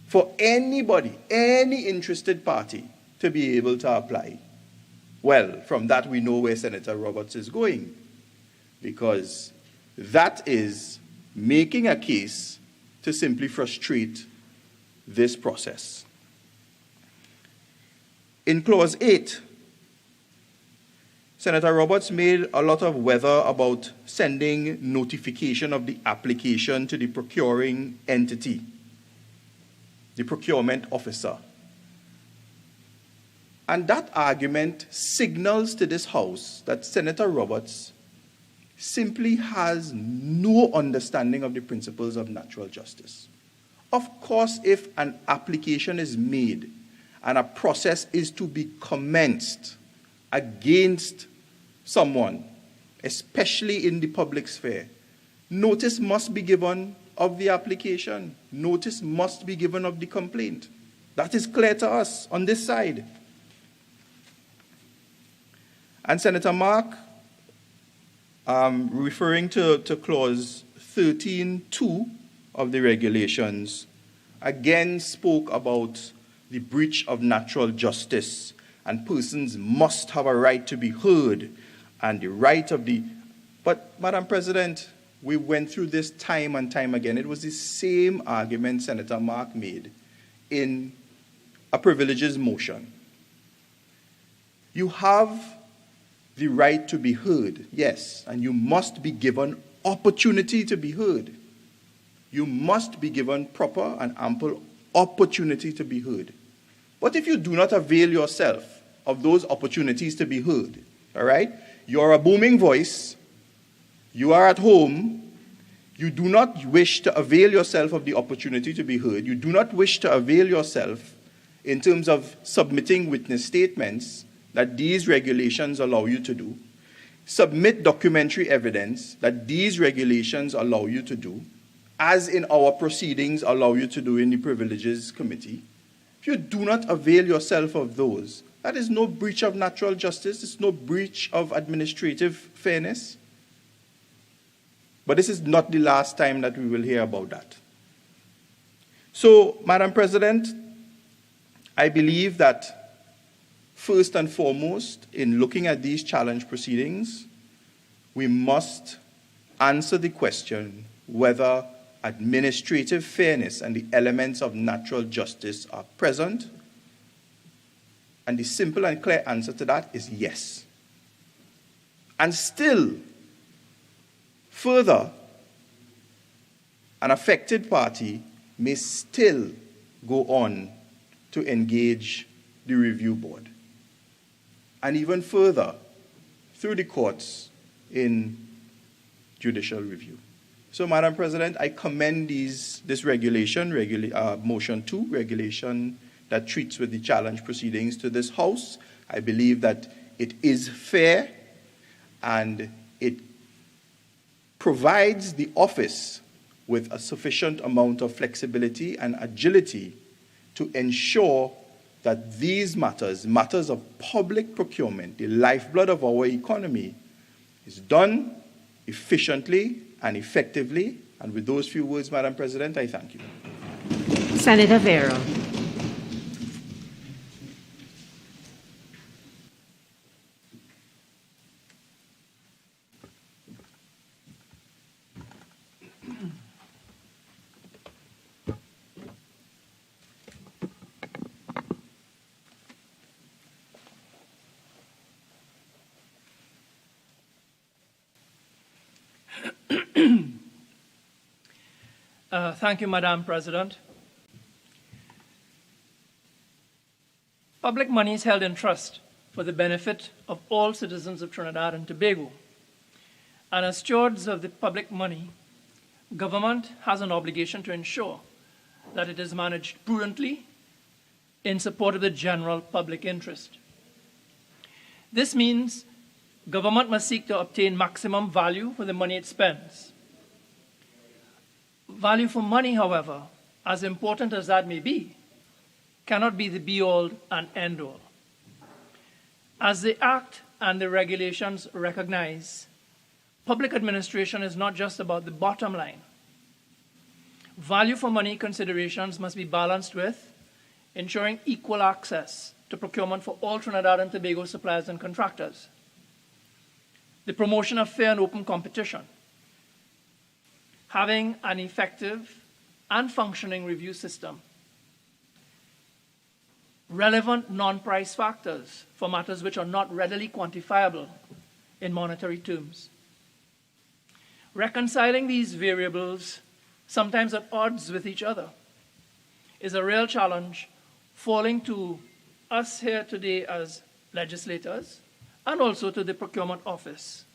[SPEAKER 21] for anybody, any interested party, to be able to apply. Well, from that we know where Senator Roberts is going, because that is making a case to simply frustrate this process. In Clause 8, Senator Roberts made a lot of weather about sending notification of the application to the procuring entity, the procurement officer. And that argument signals to this House that Senator Roberts simply has no understanding of the principles of natural justice. Of course, if an application is made and a process is to be commenced against someone, especially in the public sphere, notice must be given of the application. Notice must be given of the complaint. That is clear to us on this side. And Senator Mark, referring to Clause 13.2 of the regulations, again spoke about the breach of natural justice, and persons must have a right to be heard, and the right of the... But, Madam President, we went through this time and time again. It was the same argument Senator Mark made in a privileges motion. You have the right to be heard, yes, and you must be given opportunity to be heard. You must be given proper and ample opportunity to be heard.
[SPEAKER 17] What if you do not avail yourself of those opportunities to be heard? All right? You're a booming voice. You are at home. You do not wish to avail yourself of the opportunity to be heard. You do not wish to avail yourself in terms of submitting witness statements that these regulations allow you to do. Submit documentary evidence that these regulations allow you to do, as in our proceedings allow you to do in the Privileges Committee. If you do not avail yourself of those, that is no breach of natural justice. It's no breach of administrative fairness. But this is not the last time that we will hear about that. So, Madam President, I believe that first and foremost, in looking at these challenge proceedings, we must answer the question whether administrative fairness and the elements of natural justice are present. And the simple and clear answer to that is yes. And still, further, an affected party may still go on to engage the review board. And even further, through the courts in judicial review. So, Madam President, I commend this regulation, Motion 2, regulation that treats with the challenge proceedings to this House. I believe that it is fair and it provides the office with a sufficient amount of flexibility and agility to ensure that these matters of public procurement, the lifeblood of our economy, is done efficiently and effectively. And with those few words, Madam President, I thank you.
[SPEAKER 1] Senator Vieira.
[SPEAKER 20] Thank you, Madam President. Public money is held in trust for the benefit of all citizens of Trinidad and Tobago. And as stewards of the public money, government has an obligation to ensure that it is managed prudently in support of the general public interest. This means government must seek to obtain maximum value for the money it spends. Value for money, however, as important as that may be, cannot be the be-all and end-all. As the Act and the regulations recognize, public administration is not just about the bottom line. Value for money considerations must be balanced with ensuring equal access to procurement for all Trinidad and Tobago suppliers and contractors, the promotion of fair and open competition, having an effective and functioning review system, relevant non-price factors for matters which are not readily quantifiable in monetary terms. Reconciling these variables, sometimes at odds with each other, is a real challenge falling to us here today as legislators and also to the Procurement Office.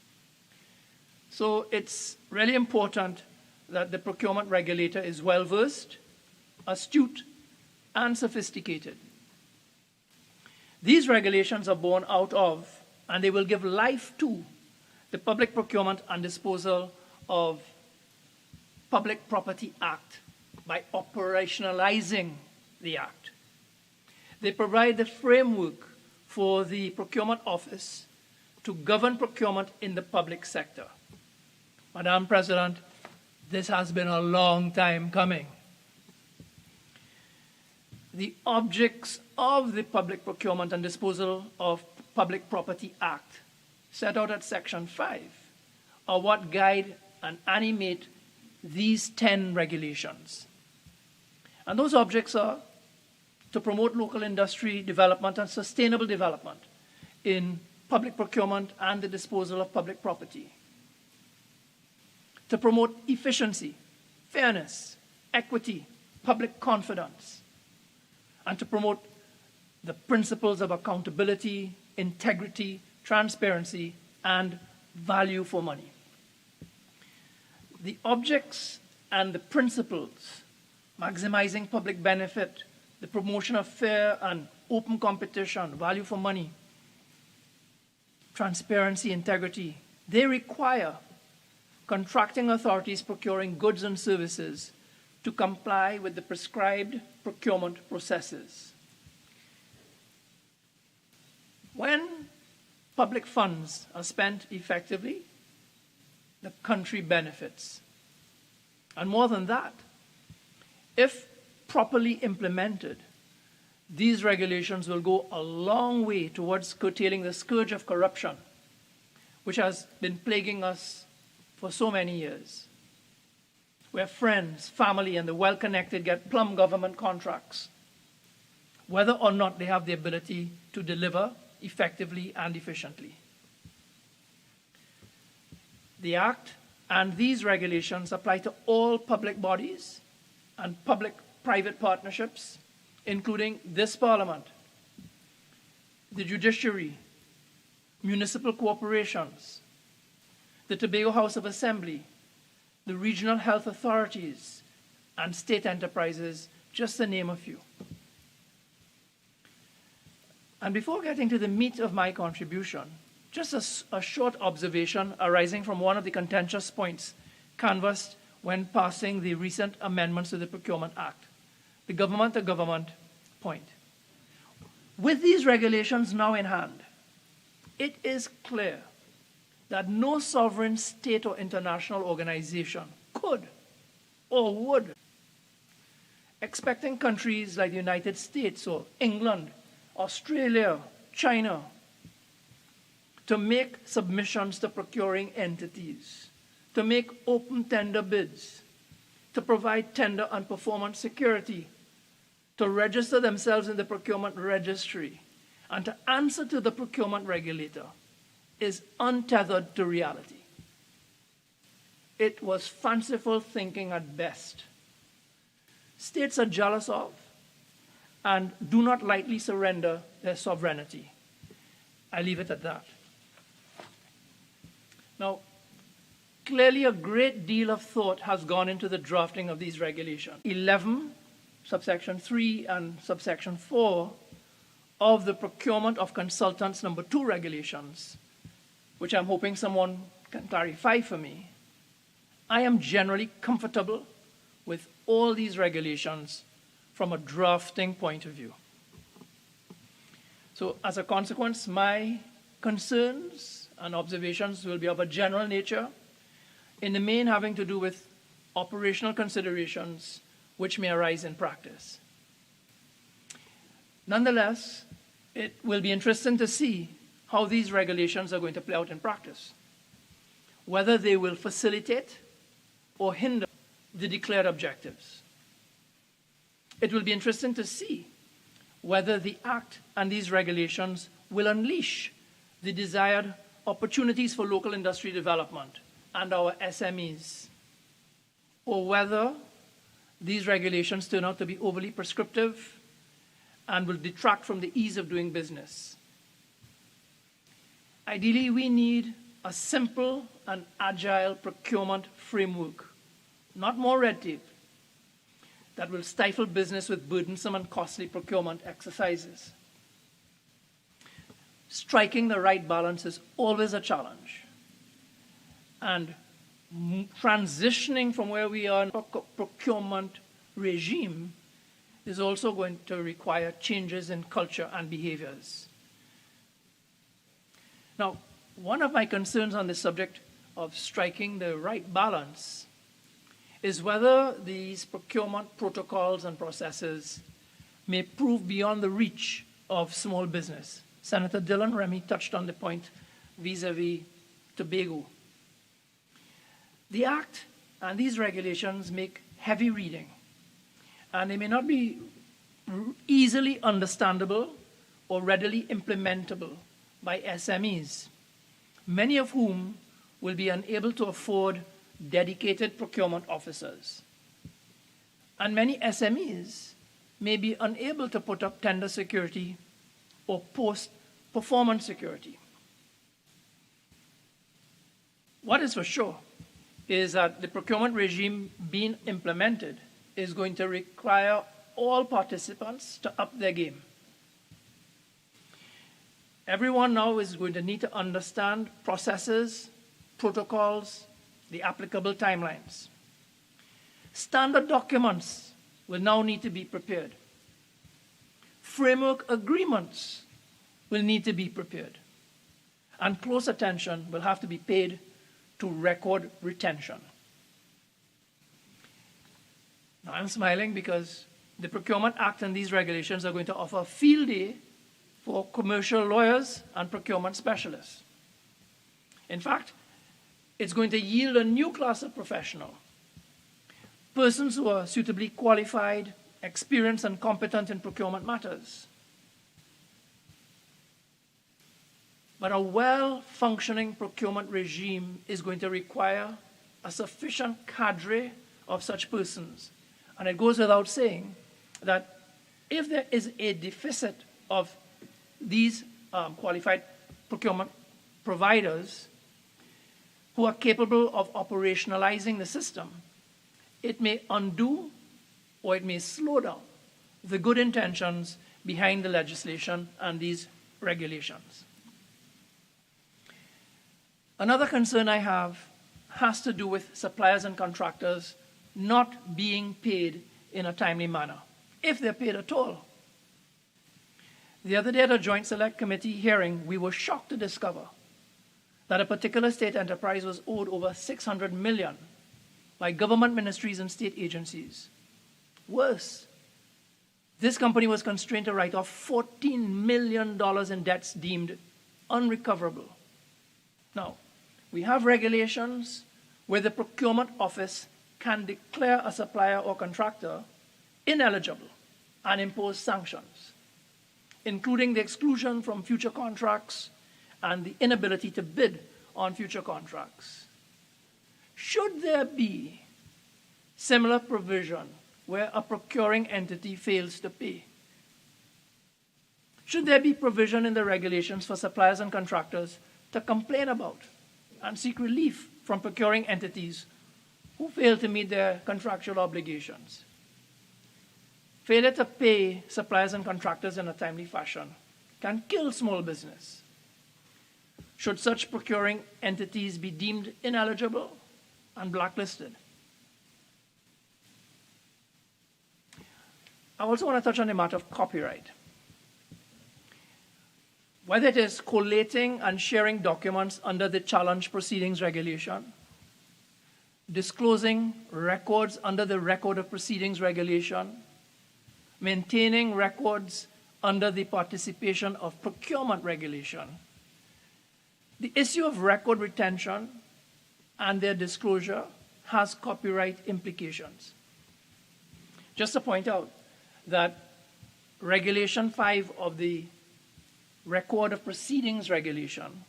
[SPEAKER 20] So it's really important that the procurement regulator is well-versed, astute, and sophisticated. These regulations are born out of, and they will give life to, the Public Procurement and Disposal of Public Property Act by operationalizing the Act. They provide the framework for the Procurement Office to govern procurement in the public sector. Madam President, this has been a long time coming. The objects of the Public Procurement and Disposal of Public Property Act, set out at Section 5, are what guide and animate these 10 regulations. And those objects are to promote local industry development and sustainable development in public procurement and the disposal of public property, to promote efficiency, fairness, equity, public confidence, and to promote the principles of accountability, integrity, transparency, and value for money. The objects and the principles, maximizing public benefit, the promotion of fair and open competition, value for money, transparency, integrity, they require contracting authorities procuring goods and services to comply with the prescribed procurement processes. When public funds are spent effectively, the country benefits. And more than that, if properly implemented, these regulations will go a long way towards curtailing the scourge of corruption, which has been plaguing us for so many years, where friends, family, and the well-connected get plum government contracts, whether or not they have the ability to deliver effectively and efficiently. The Act and these regulations apply to all public bodies and public-private partnerships, including this Parliament, the judiciary, municipal corporations, the Tobago House of Assembly, the regional health authorities, and state enterprises, just to name a few. And before getting to the meat of my contribution, just a short observation arising from one of the contentious points canvassed when passing the recent amendments to the Procurement Act, the government-to-government point. With these regulations now in hand, it is clear that no sovereign state or international organization could or would, expecting countries like the United States or England, Australia, China, to make submissions to procuring entities, to make open tender bids, to provide tender and performance security, to register themselves in the procurement registry, and to answer to the procurement regulator is untethered to reality. It was fanciful thinking at best. States are jealous of and do not lightly surrender their sovereignty. I leave it at that. Now, clearly a great deal of thought has gone into the drafting of these regulations. 11, subsection 3 and subsection 4 of the Procurement of Consultants number 2 regulations, which I'm hoping someone can clarify for me, I am generally comfortable with all these regulations from a drafting point of view. So as a consequence, my concerns and observations will be of a general nature, in the main having to do with operational considerations which may arise in practice. Nonetheless, it will be interesting to see how these regulations are going to play out in practice, whether they will facilitate or hinder the declared objectives. It will be interesting to see whether the Act and these regulations will unleash the desired opportunities for local industry development and our SMEs, or whether these regulations turn out to be overly prescriptive and will detract from the ease of doing business. Ideally, we need a simple and agile procurement framework, not more red tape, that will stifle business with burdensome and costly procurement exercises. Striking the right balance is always a challenge. And transitioning from where we are in a procurement regime is also going to require changes in culture and behaviors. Now, one of my concerns on the subject of striking the right balance is whether these procurement protocols and processes may prove beyond the reach of small business. Senator Dillon-Remy touched on the point vis-à-vis Tobago. The Act and these regulations make heavy reading, and they may not be easily understandable or readily implementable by SMEs, many of whom will be unable to afford dedicated procurement officers. And many SMEs may be unable to put up tender security
[SPEAKER 6] or post-performance security. What is for sure is that the procurement regime being implemented is going to require all participants to up their game. Everyone now is going to need to understand processes, protocols, the applicable timelines. Standard documents will now need to be prepared. Framework agreements will need to be prepared. And close attention will have to be paid to record retention. Now, I'm smiling because the Procurement Act and these regulations are going to offer a field day for commercial lawyers and procurement specialists. In fact, it's going to yield a new class of professional, persons who are suitably qualified, experienced, and competent in procurement matters. But a well-functioning procurement regime is going to require a sufficient cadre of such persons. And it goes without saying that if there is a deficit of these qualified procurement providers who are capable of operationalizing the system, it may undo or it may slow down the good intentions behind the legislation and these regulations. Another concern I have has to do with suppliers and contractors not being paid in a timely manner, if they're paid at all. The other day at a Joint Select Committee hearing, we were shocked to discover that a particular state enterprise was owed over $600 million by government ministries and state agencies. Worse, this company was constrained to write off $14 million in debts deemed unrecoverable. Now, we have regulations where the procurement office can declare a supplier or contractor ineligible and impose sanctions, including the exclusion from future contracts and the inability to bid on future contracts. Should there be similar provision where a procuring entity fails to pay? Should there be provision in the regulations for suppliers and contractors to complain about and seek relief from procuring entities who fail to meet their contractual obligations? Failure to pay suppliers and contractors in a timely fashion can kill small business. Should such procuring entities be deemed ineligible and blacklisted? I also want to touch on the matter of copyright. Whether it is collating and sharing documents under the challenge proceedings regulation, disclosing records under the record of proceedings regulation, maintaining records under the participation of procurement regulation, the issue of record retention and their disclosure has copyright implications. Just to point out that Regulation 5 of the Record of Proceedings regulation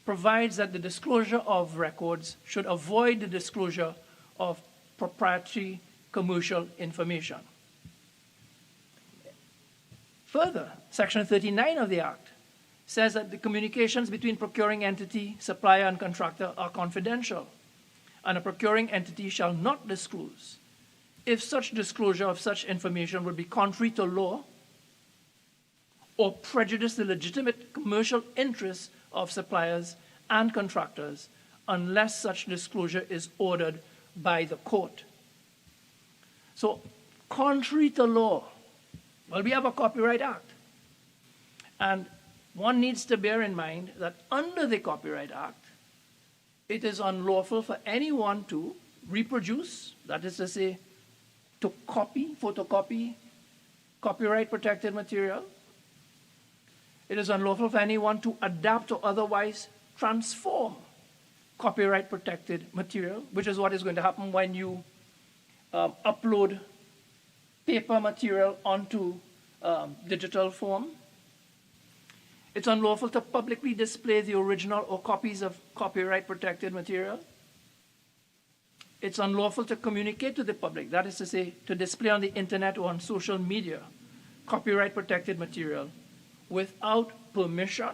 [SPEAKER 6] provides that the disclosure of records should avoid the disclosure of proprietary commercial information. Further, Section 39 of the Act says that the communications between procuring entity, supplier, and contractor are confidential, and a procuring entity shall not disclose if such disclosure of such information would be contrary to law or prejudice the legitimate commercial interests of suppliers and contractors unless such disclosure is ordered by the court. So, contrary to law, well, we have a Copyright Act. And one needs to bear in mind that under the Copyright Act, it is unlawful for anyone to reproduce, that is to say, to copy, photocopy, copyright-protected material. It is unlawful for anyone to adapt or otherwise transform copyright-protected material, which is what is going to happen when you upload paper material onto digital form. It's unlawful to publicly display the original or copies of copyright-protected material. It's unlawful to communicate to the public, that is to say, to display on the internet or on social media, copyright-protected material, without permission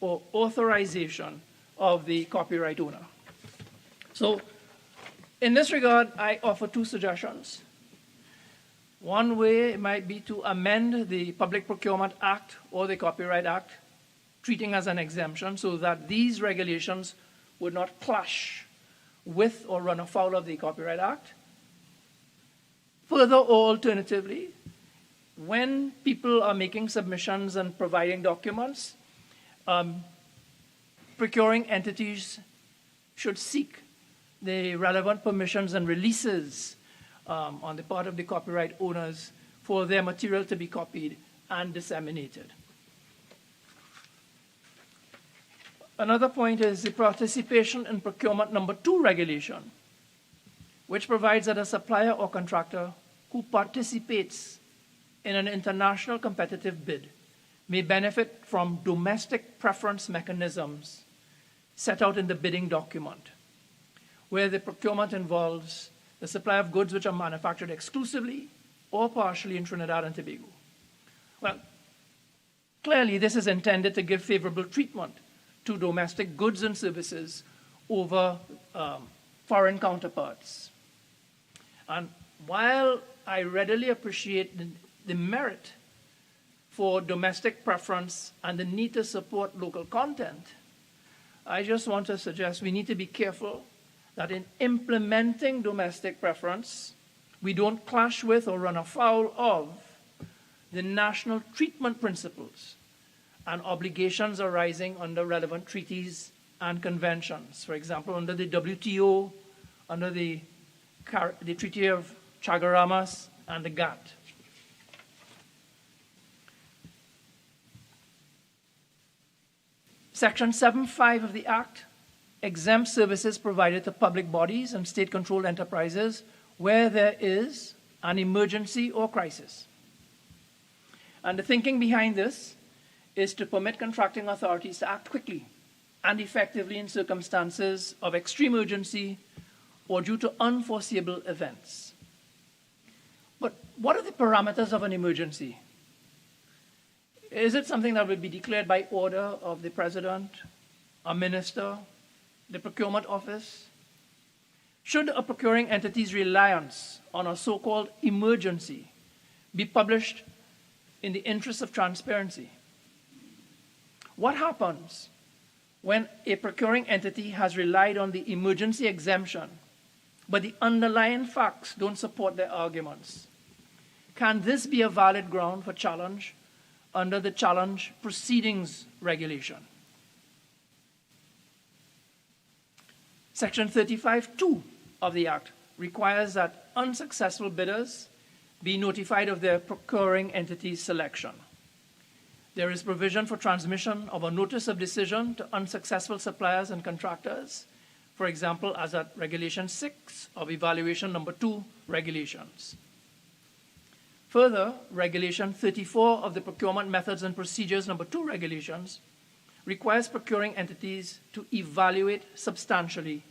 [SPEAKER 6] or authorization of the copyright owner. So, in this regard, I offer two suggestions. One way might be to amend the Public Procurement Act or the Copyright Act, treating as an exemption so that these regulations would not clash with or run afoul of the Copyright Act. Further, or alternatively, when people are making submissions and providing documents, procuring entities should seek the relevant permissions and releases on the part of the copyright owners for their material to be copied and disseminated. Another point is the participation in procurement number 2 regulation, which provides that a supplier or contractor who participates in an international competitive bid may benefit from domestic preference mechanisms set out in the bidding document, where the procurement involves the supply of goods which are manufactured exclusively or partially in Trinidad and Tobago. Well, clearly this is intended to give favorable treatment to domestic goods and services over foreign counterparts. And while I readily appreciate the merit for domestic preference and the need to support local content, I just want to suggest we need to be careful that in implementing domestic preference, we don't clash with or run afoul of the national treatment principles and obligations arising under relevant treaties and conventions. For example, under the WTO, under the Treaty of Chagaramas, and the GATT. Section 7.5 of the Act exempts services provided to public bodies and state-controlled enterprises where there is an emergency or crisis. And the thinking behind this is to permit contracting authorities to act quickly and effectively in circumstances of extreme urgency or due to unforeseeable events. But what are the parameters of an emergency? Is it something that will be declared by order of the President, a minister, the Procurement Office? Should a procuring entity's reliance on a so-called emergency be published in the interest of transparency? What happens when a procuring entity has relied on the emergency exemption, but the underlying facts don't support their arguments? Can this be a valid ground for challenge under the challenge proceedings regulation? Section 35(2) of the Act requires that unsuccessful bidders be notified of their procuring entity's selection. There is provision for transmission of a notice of decision to unsuccessful suppliers and contractors, for example, as at Regulation 6 of Evaluation Number 2 regulations. Further, Regulation 34 of the Procurement Methods and Procedures Number 2 regulations requires procuring entities to evaluate substantially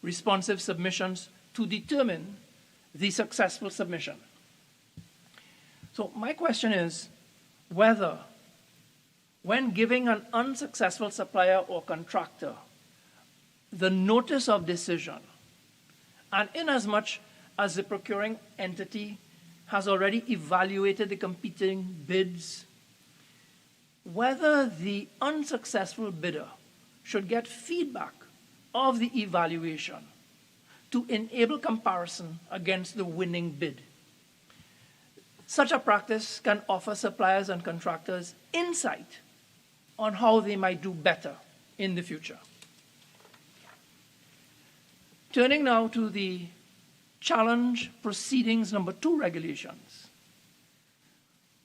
[SPEAKER 6] responsive submissions to determine the successful submission. So my question is whether, when giving an unsuccessful supplier or contractor the notice of decision, and inasmuch as the procuring entity has already evaluated the competing bids, whether the unsuccessful bidder should get feedback of the evaluation to enable comparison against the winning bid. Such a practice can offer suppliers and contractors insight on how they might do better in the future. Turning now to the Challenge Proceedings Number 2 regulations.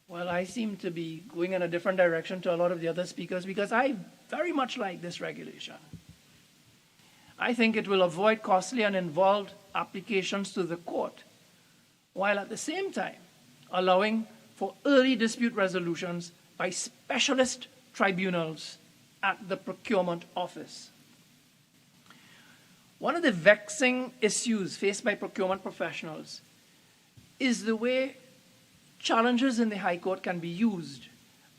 [SPEAKER 6] Well, I seem to be going in a different direction to a lot of the other speakers because I very much like this regulation. I think it will avoid costly and involved applications to the court, while at the same time allowing for early dispute resolutions by specialist tribunals at the Procurement Office. One of the vexing issues faced by procurement professionals is the way challenges in the High Court can be used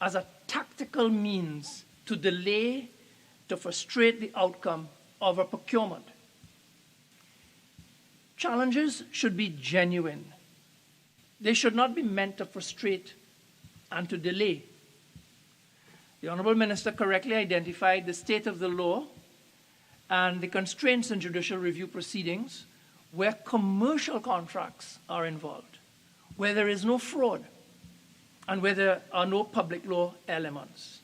[SPEAKER 6] as a tactical means to delay, to frustrate the outcome of a procurement. Challenges should be genuine. They should not be meant to frustrate and to delay. The Honourable Minister correctly identified the state of the law and the constraints in judicial review proceedings where commercial contracts are involved, where there is no fraud, and where there are no public law elements.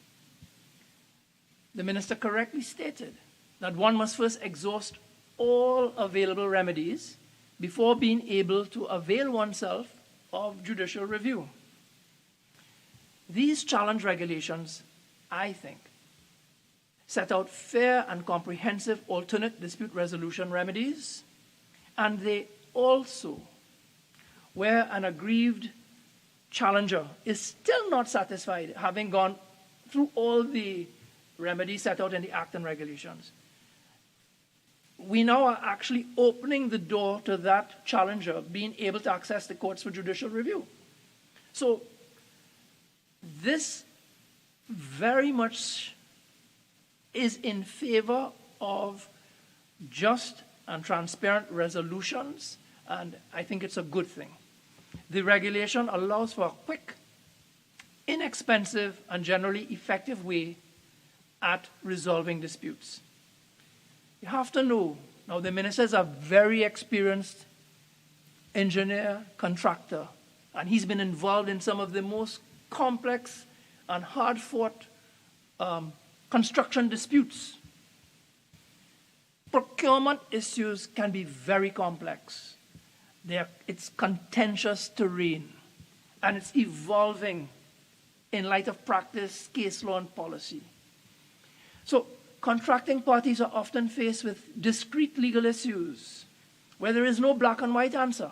[SPEAKER 6] The Minister correctly stated that one must first exhaust all available remedies before being able to avail oneself of judicial review. These challenge regulations, I think, set out fair and comprehensive alternate dispute resolution remedies, and they also, where an aggrieved challenger is still not satisfied, having gone through all the remedies set out in the Act and regulations, we now are actually opening the door to that challenger being able to access the courts for judicial review. So this very much is in favor of just and transparent resolutions, and I think it's a good thing. The regulation allows for a quick, inexpensive, and generally effective way at resolving disputes. You have to know, now the minister is a very experienced engineer, contractor, and he's been involved in some of the most complex and hard-fought construction disputes. Procurement issues can be very complex. It's contentious terrain, and it's evolving in light of practice, case law, and policy. So contracting parties are often faced with discrete legal issues where there is no black and white answer,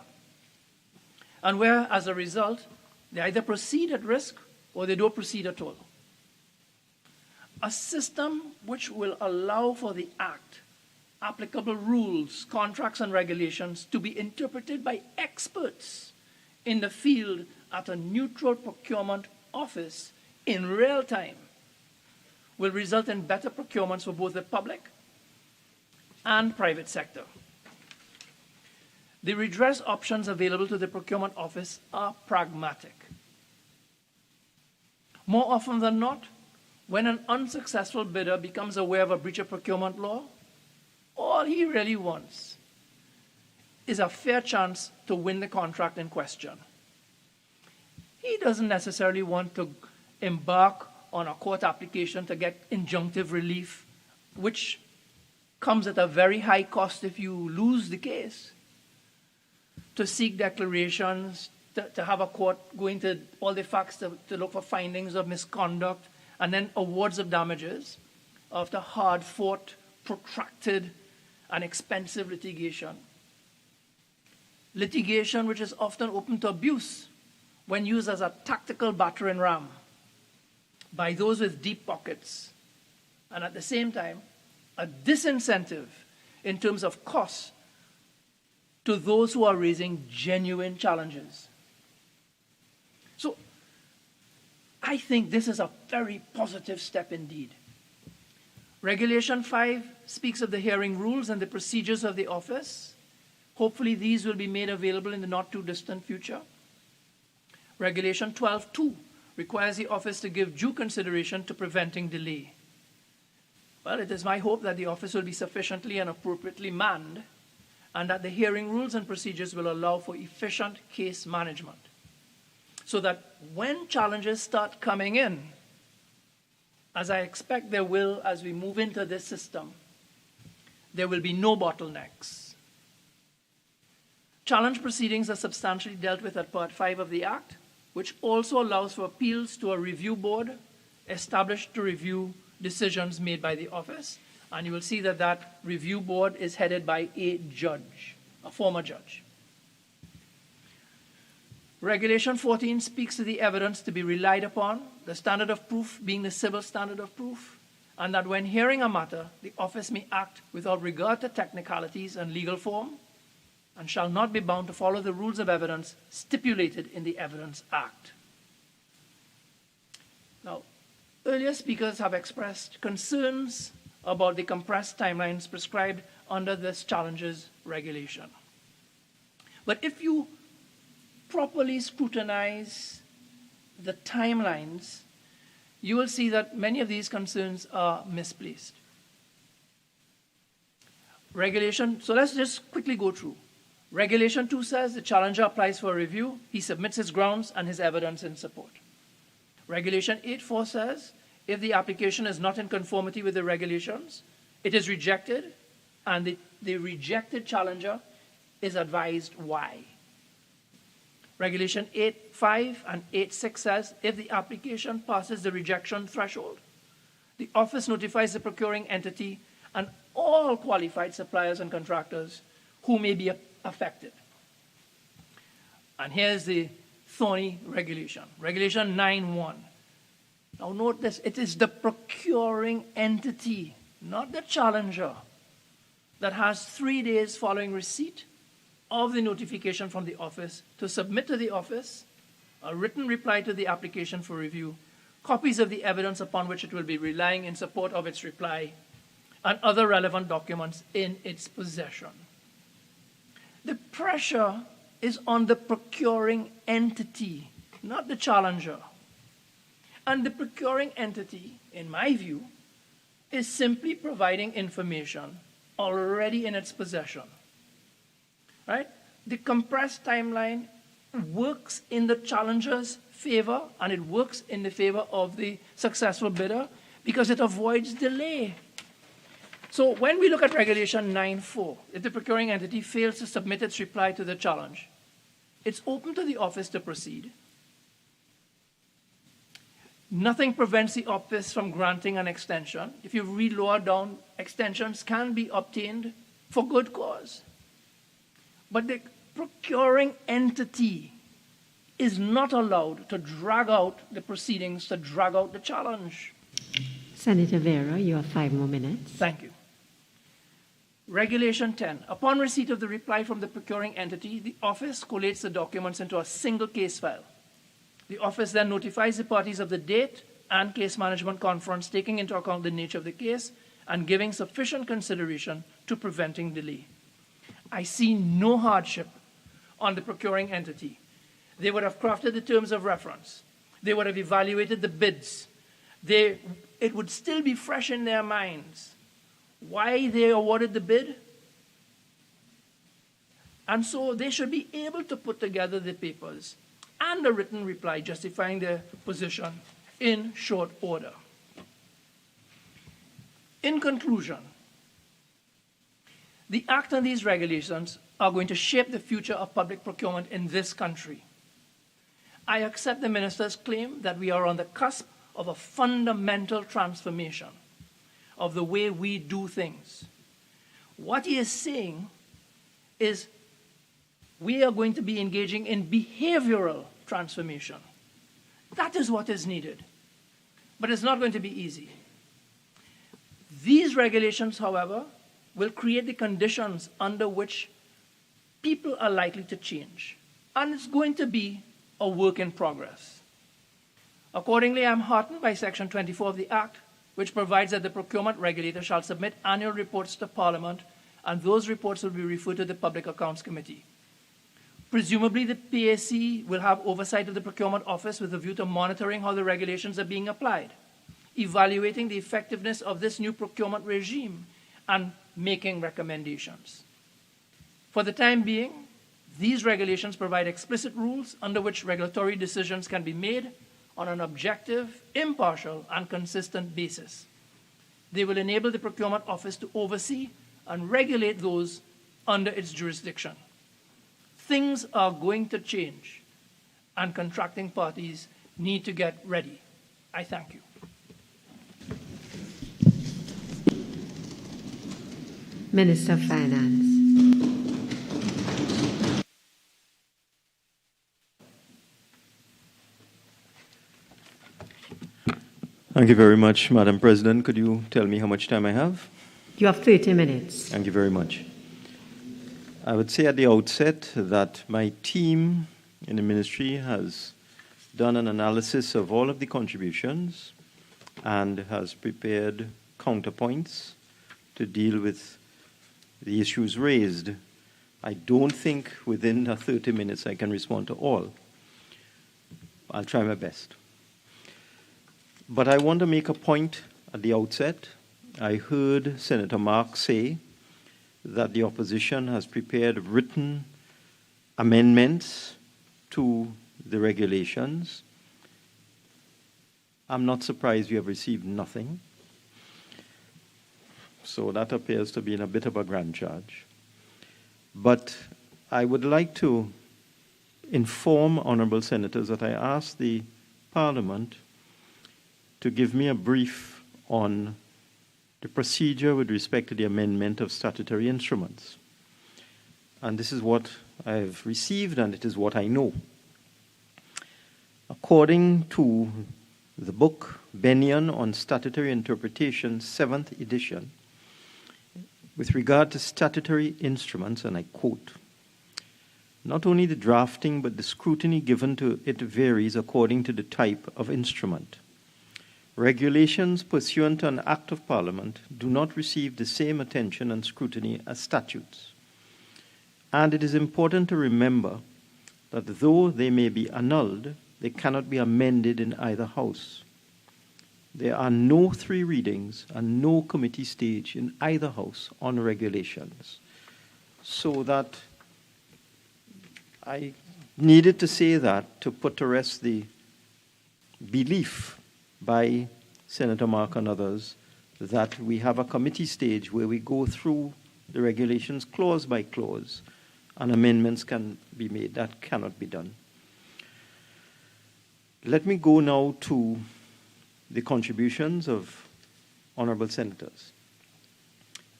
[SPEAKER 6] and where, as a result, they either proceed at risk or they don't proceed at all. A system which will allow for the Act, applicable rules, contracts, and regulations to be interpreted by experts in the field at a neutral procurement office in real time will result in better procurements for both the public and private sector. The redress options available to the procurement office are pragmatic. More often than not, when an unsuccessful bidder becomes aware of a breach of procurement law, all he really wants is a fair chance to win the contract in question. He doesn't necessarily want to embark on a court application to get injunctive relief, which comes at a very high cost if you lose the case, to seek declarations, to have a court go into all the facts to look for findings of misconduct, and then awards of damages after hard-fought, protracted, and expensive litigation. Litigation which is often open to abuse when used as a tactical battering ram by those with deep pockets, and at the same time, a disincentive in terms of costs to those who are raising genuine challenges. So I think this is a very positive step indeed. Regulation 5 speaks of the hearing rules and the procedures of the office. Hopefully these will be made available in the not too distant future. Regulation 12.2 requires the office to give due consideration to preventing delay. Well, it is my hope that the office will be sufficiently and appropriately manned, and that the hearing rules and procedures will allow for efficient case management, so that when challenges start coming in, as I expect there will as we move into this system, there will be no bottlenecks. Challenge proceedings are substantially dealt with at Part 5 of the Act, which also allows for appeals to a review board established to review decisions made by the office. And you will see that that review board is headed by a judge, a former judge. Regulation 14 speaks to the evidence to be relied upon, the standard of proof being the civil standard of proof, and that when hearing a matter, the office may act without regard to technicalities and legal form, and shall not be bound to follow the rules of evidence stipulated in the Evidence Act. Now, earlier speakers have expressed concerns about the compressed timelines prescribed under this challenges regulation. But if you properly scrutinize the timelines, you will see that many of these concerns are misplaced. Regulation, so let's just quickly go through. Regulation 2 says the challenger applies for a review, he submits his grounds and his evidence in support. Regulation 8.4 says if the application is not in conformity with the regulations, it is rejected, and the rejected challenger is advised why. Regulation 8.5 and 8.6 says if the application passes the rejection threshold, the office notifies the procuring entity and all qualified suppliers and contractors who may be affected. And here's the thorny regulation. Regulation 9.1. Now note this, it is the procuring entity, not the challenger, that has 3 days following receipt of the notification from the office to submit to the office a written reply to the application for review, copies of the evidence upon which it will be relying in support of its reply, and other relevant documents in its possession. The pressure is on the procuring entity, not the challenger. And the procuring entity, in my view, is simply providing information already in its possession. Right? The compressed timeline works in the challenger's favor, and it works in the favor of the successful bidder because it avoids delay. So when we look at Regulation 9.4, if the procuring entity fails to submit its reply to the challenge, it's open to the office to proceed. Nothing prevents the office from granting an extension. If you read lower down, extensions can be obtained for good cause. But the procuring entity is not allowed to drag out the proceedings, to drag out the challenge.
[SPEAKER 1] Senator Vieira, you have 5 more minutes.
[SPEAKER 6] Thank you. Regulation 10. Upon receipt of the reply from the procuring entity, the office collates the documents into a single case file. The office then notifies the parties of the date and case management conference, taking into account the nature of the case and giving sufficient consideration to preventing delay. I see no hardship on the procuring entity. They would have crafted the terms of reference. They would have evaluated the bids. It would still be fresh in their minds why they awarded the bid. And so they should be able to put together the papers and a written reply justifying their position in short order. In conclusion, the Act and these regulations are going to shape the future of public procurement in this country. I accept the Minister's claim that we are on the cusp of a fundamental transformation of the way we do things. What he is saying is we are going to be engaging in behavioral transformation. That is what is needed. But it's not going to be easy. These regulations, however, will create the conditions under which people are likely to change. And it's going to be a work in progress. Accordingly, I'm heartened by Section 24 of the Act, which provides that the procurement regulator shall submit annual reports to Parliament, and those reports will be referred to the Public Accounts Committee. Presumably, the PAC will have oversight of the Procurement Office with a view to monitoring how the regulations are being applied, evaluating the effectiveness of this new procurement regime, and making recommendations. For the time being, these regulations provide explicit rules under which regulatory decisions can be made on an objective, impartial, and consistent basis. They will enable the Procurement Office to oversee and regulate those under its jurisdiction. Things are going to change, and contracting parties need to get ready. I thank you.
[SPEAKER 1] Minister of Finance.
[SPEAKER 10] Thank you very much, Madam President. Could you tell me how much time I have?
[SPEAKER 1] You have 30 minutes.
[SPEAKER 10] Thank you very much. I would say at the outset that my team in the ministry has done an analysis of all of the contributions and has prepared counterpoints to deal with the issues raised. I don't think within the 30 minutes I can respond to all. I'll try my best. But I want to make a point at the outset. I heard Senator Mark say that the opposition has prepared written amendments to the regulations. I'm not surprised we have received nothing. So that appears to be in a bit of a grand charge. But I would like to inform honourable senators that I asked the Parliament to give me a brief on the procedure with respect to the amendment of statutory instruments. And this is what I have received, and it is what I know. According to the book Bennion on Statutory Interpretation, 7th edition, with regard to statutory instruments, and I quote, "Not only the drafting but the scrutiny given to it varies according to the type of instrument. Regulations pursuant to an Act of Parliament do not receive the same attention and scrutiny as statutes. And it is important to remember that though they may be annulled, they cannot be amended in either house. There are no 3 readings and no committee stage in either house on regulations." So that I needed to say that to put to rest the belief by Senator Mark and others that we have a committee stage where we go through the regulations clause by clause and amendments can be made. That cannot be done. Let me go now to the contributions of honourable senators.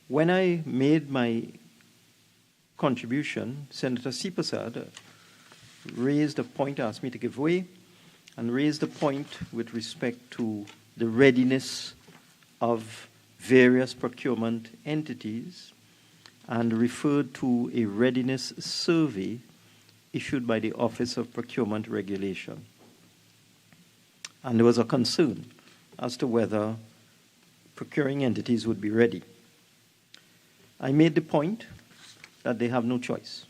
[SPEAKER 10] When I made my contribution, Senator Sipasad raised a point, asked me to give way, and raised a point with respect to the readiness of various procurement entities and referred to a readiness survey issued by the Office of Procurement Regulation. And there was a concern as to whether procuring entities would be ready. I made the point that they have no choice.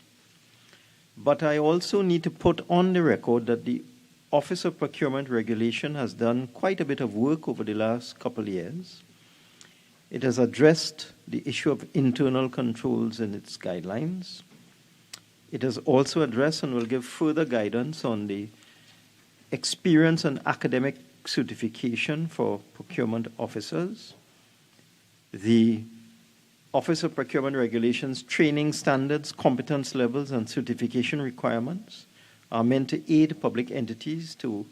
[SPEAKER 10] But I also need to put on the record that the Office of Procurement Regulation has done quite a bit of work over the last couple of years. It has addressed the issue of internal controls in its guidelines. It has also addressed and will give further guidance on the experience and academic certification for procurement officers. The Office of Procurement Regulations training standards, competence levels, and certification requirements are meant to aid public entities to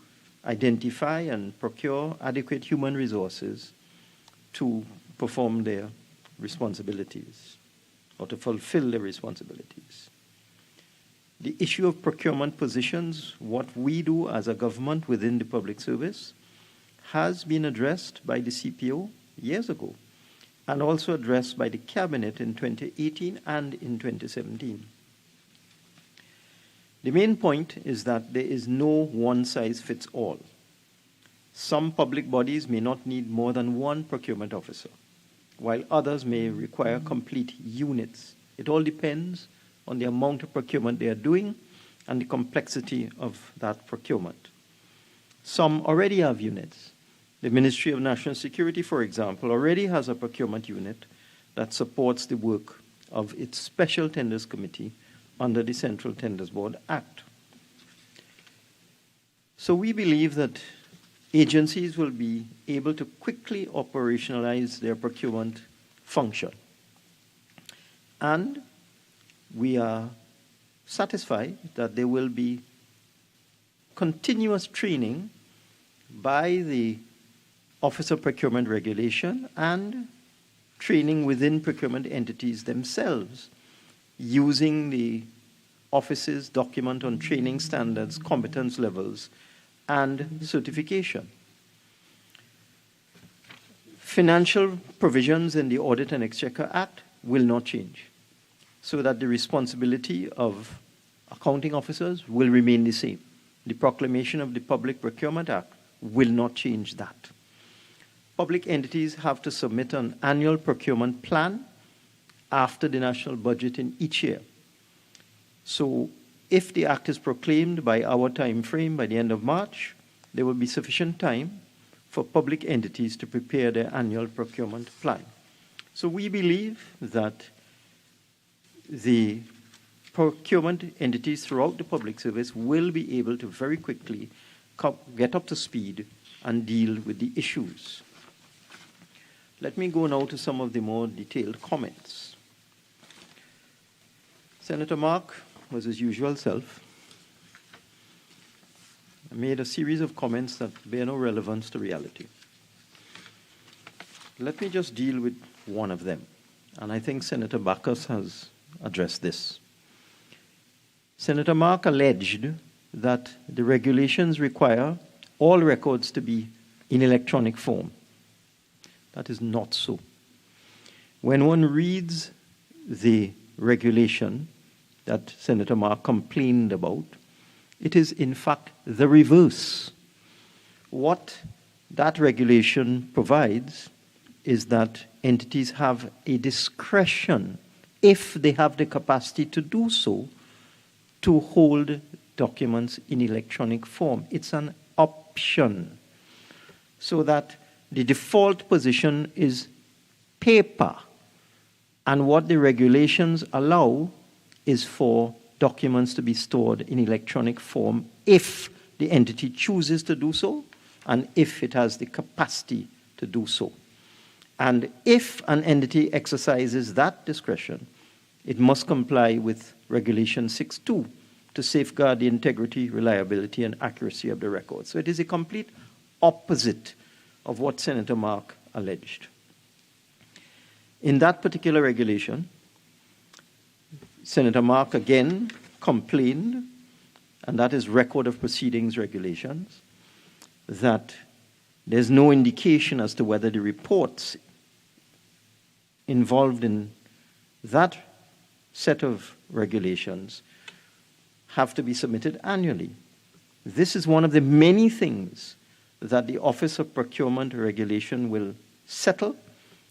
[SPEAKER 10] identify and procure adequate human resources to perform their responsibilities or to fulfill their responsibilities. The issue of procurement positions, what we do as a government within the public service, has been addressed by the CPO years ago and also addressed by the Cabinet in 2018 and in 2017. The main point is that there is no one-size-fits-all. Some public bodies may not need more than one procurement officer, while others may require complete units. It all depends on the amount of procurement they are doing and the complexity of that procurement. Some already have units. The Ministry of National Security, for example, already has a procurement unit that supports the work of its Special Tenders Committee under the Central Tenders Board Act. So we believe that agencies will be able to quickly operationalize their procurement function. And we are satisfied that there will be continuous training by the Office of Procurement Regulation and training within procurement entities themselves using the office's document on training standards, competence levels, and certification. Financial provisions in the Audit and Exchequer Act will not change, so that the responsibility of accounting officers will remain the same. The proclamation of the Public Procurement Act will not change that. public entities have to submit an annual procurement plan after the national budget in each year. So if the act is proclaimed by our time frame by the end of March, there will be sufficient time for public entities to prepare their annual procurement plan. So we believe that the procurement entities throughout the public service will be able to very quickly get up to speed and deal with the issues. Let me go now to some of the more detailed comments. Senator Mark was his usual self. I made a series of comments that bear no relevance to reality. Let me just deal with one of them, and I think Senator Bacchus has addressed this. Senator Mark alleged that the regulations require all records to be in electronic form. That is not so. When one reads the regulation that Senator Mark complained about, it is in fact the reverse. What that regulation provides is that entities have a discretion, if they have the capacity to do so, to hold documents in electronic form. It's an option, so that the default position is paper, and what the regulations allow is for documents to be stored in electronic form if the entity chooses to do so and if it has the capacity to do so. And if an entity exercises that discretion, it must comply with Regulation 6.2 to safeguard the integrity, reliability, and accuracy of the record. So it is a complete opposite of what Senator Mark alleged. In that particular regulation, Senator Mark again complained, and that is Record of Proceedings regulations, that there's no indication as to whether the reports involved in that set of regulations have to be submitted annually. This is one of the many things that the Office of Procurement Regulation will settle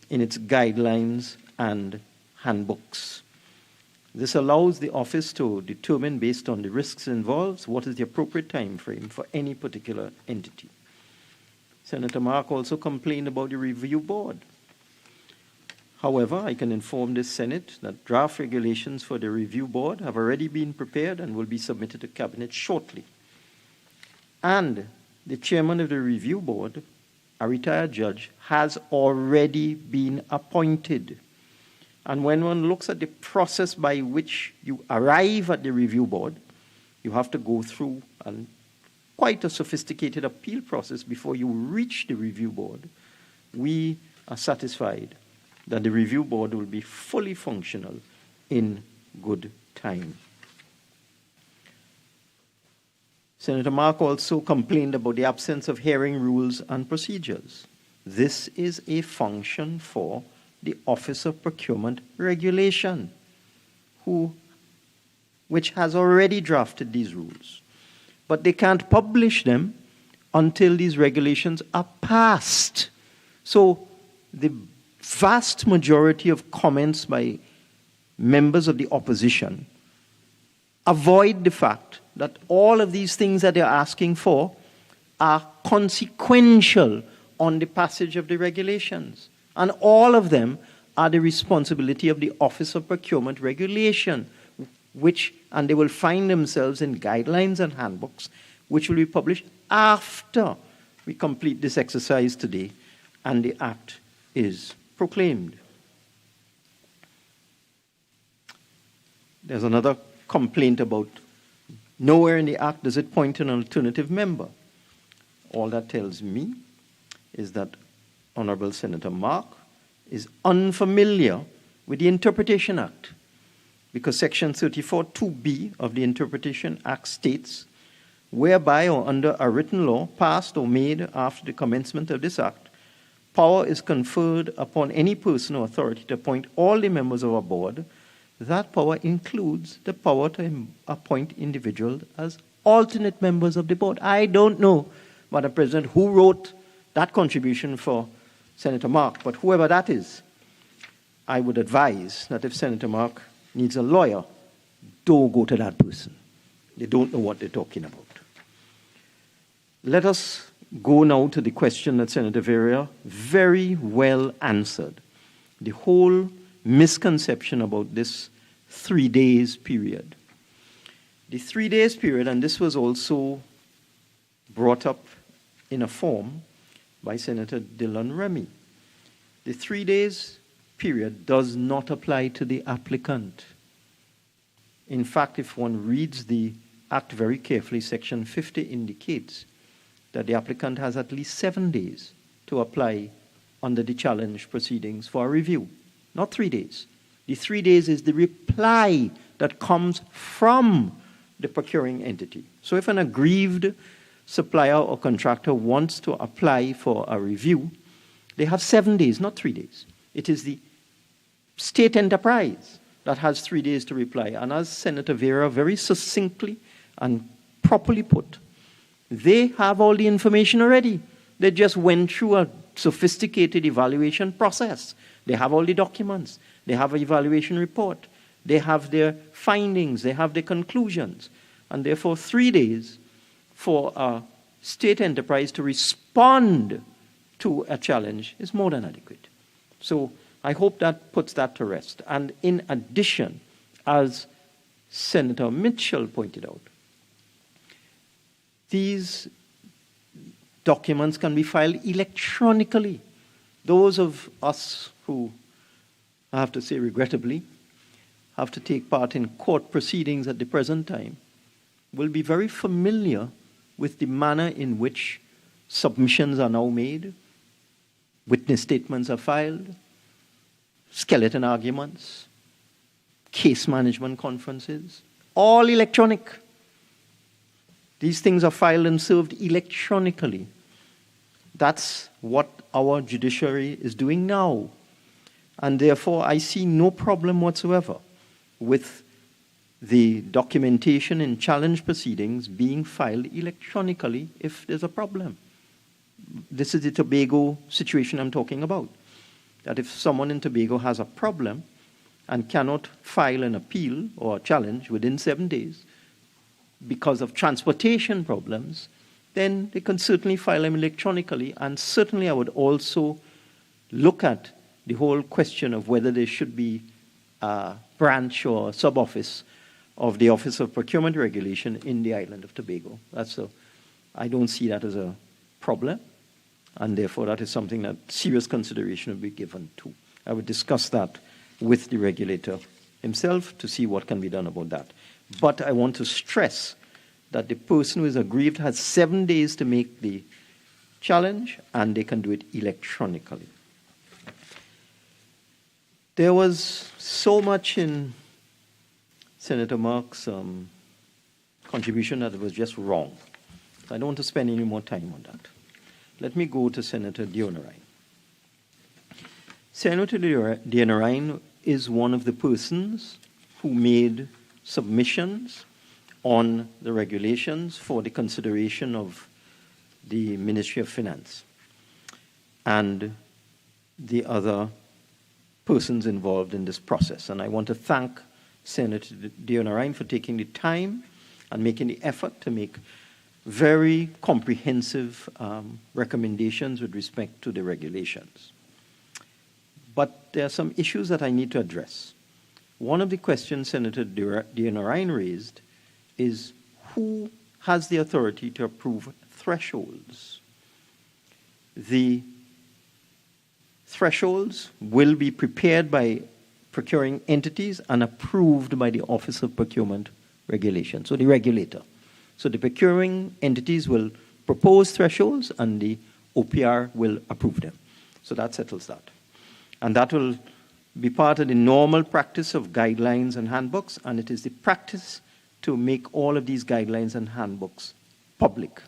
[SPEAKER 10] in its guidelines and handbooks. This allows the office to determine, based on the risks involved, what is the appropriate time frame for any particular entity. Senator Mark also complained about the review board. However, I can inform the Senate that draft regulations for the review board have already been prepared and will be submitted to Cabinet shortly. And the chairman of the review board, a retired judge, has already been appointed. And when one looks at the process by which you arrive at the review board, you have to go through quite a sophisticated appeal process before you reach the review board. We are satisfied that the review board will be fully functional in good time. Senator Mark also complained about the absence of hearing rules and procedures. This is a function for the Office of Procurement Regulation, which has already drafted these rules. But they can't publish them until these regulations are passed. So the vast majority of comments by members of the opposition avoid the fact that all of these things that they're asking for are consequential on the passage of the regulations. And all of them are the responsibility of the Office of Procurement Regulation, and they will find themselves in guidelines and handbooks, which will be published after we complete this exercise today and the Act is proclaimed. There's another complaint about nowhere in the Act does it point to an alternative member. All that tells me is that Honorable Senator Mark is unfamiliar with the Interpretation Act, because Section 34(2)(b) of the Interpretation Act states, whereby or under a written law passed or made after the commencement of this Act, power is conferred upon any person or authority to appoint all the members of a board. That power includes the power to appoint individuals as alternate members of the board. I don't know, Madam President, who wrote that contribution for Senator Mark, but whoever that is, I would advise that if Senator Mark needs a lawyer, don't go to that person. They don't know what they're talking about. Let us go now to the question that Senator Vieira very well answered. The whole misconception about this 3 days period. The 3 days period, and this was also brought up in a form by Senator Dillon-Remy. The 3 days period does not apply to the applicant. In fact, if one reads the Act very carefully, Section 50 indicates that the applicant has at least 7 days to apply under the challenge proceedings for a review, not 3 days. The 3 days is the reply that comes from the procuring entity. So if an aggrieved supplier or contractor wants to apply for a review, they have 7 days, not 3 days. It is the state enterprise that has 3 days to reply. And as Senator Vieira very succinctly and properly put, they have all the information already. They just went through a sophisticated evaluation process. They have all the documents. They have an evaluation report. They have their findings. They have their conclusions. And therefore, 3 days for a state enterprise to respond to a challenge is more than adequate. So I hope that puts that to rest. And in addition, as Senator Mitchell pointed out, these documents can be filed electronically. Those of us who, I have to say regrettably, have to take part in court proceedings at the present time will be very familiar with the manner in which submissions are now made, witness statements are filed, skeleton arguments, case management conferences, all electronic. These things are filed and served electronically. That's what our judiciary is doing now. And therefore, I see no problem whatsoever with the documentation in challenge proceedings being filed electronically if there's a problem. This is the Tobago situation I'm talking about. That if someone in Tobago has a problem and cannot file an appeal or a challenge within 7 days because of transportation problems, then they can certainly file them electronically. And certainly I would also look at the whole question of whether there should be a branch or sub-office of the Office of Procurement Regulation in the island of Tobago. I don't see that as a problem, and therefore that is something that serious consideration will be given to. I would discuss that with the regulator himself to see what can be done about that. But I want to stress that the person who is aggrieved has 7 days to make the challenge, and they can do it electronically. There was so much in Senator Mark's contribution that it was just wrong. I don't want to spend any more time on that. Let me go to Senator Deonarine. Senator Deonarine is one of the persons who made submissions on the regulations for the consideration of the Ministry of Finance and the other persons involved in this process. And I want to thank Senator Deonarine for taking the time and making the effort to make very comprehensive recommendations with respect to the regulations. But there are some issues that I need to address. One of the questions Senator Deonarine raised is who has the authority to approve thresholds? The thresholds will be prepared by procuring entities and approved by the Office of Procurement Regulation, so the regulator. So the procuring entities will propose thresholds and the OPR will approve them. So that settles that. And that will be part of the normal practice of guidelines and handbooks, and it is the practice to make all of these guidelines and handbooks public.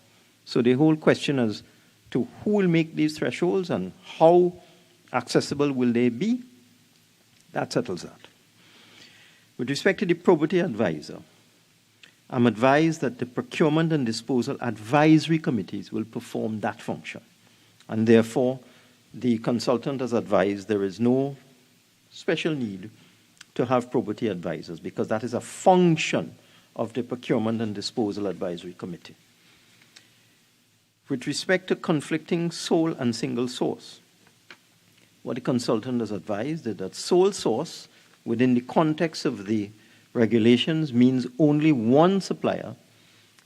[SPEAKER 10] So the whole question as to who will make these thresholds and how accessible will they be, that settles that. With respect to the probity advisor, I'm advised that the procurement and disposal advisory committees will perform that function. And therefore, the consultant has advised there is no special need to have probity advisors because that is a function of the Procurement and Disposal Advisory Committee. With respect to conflicting sole and single source, what the consultant has advised is that sole source within the context of the regulations means only one supplier,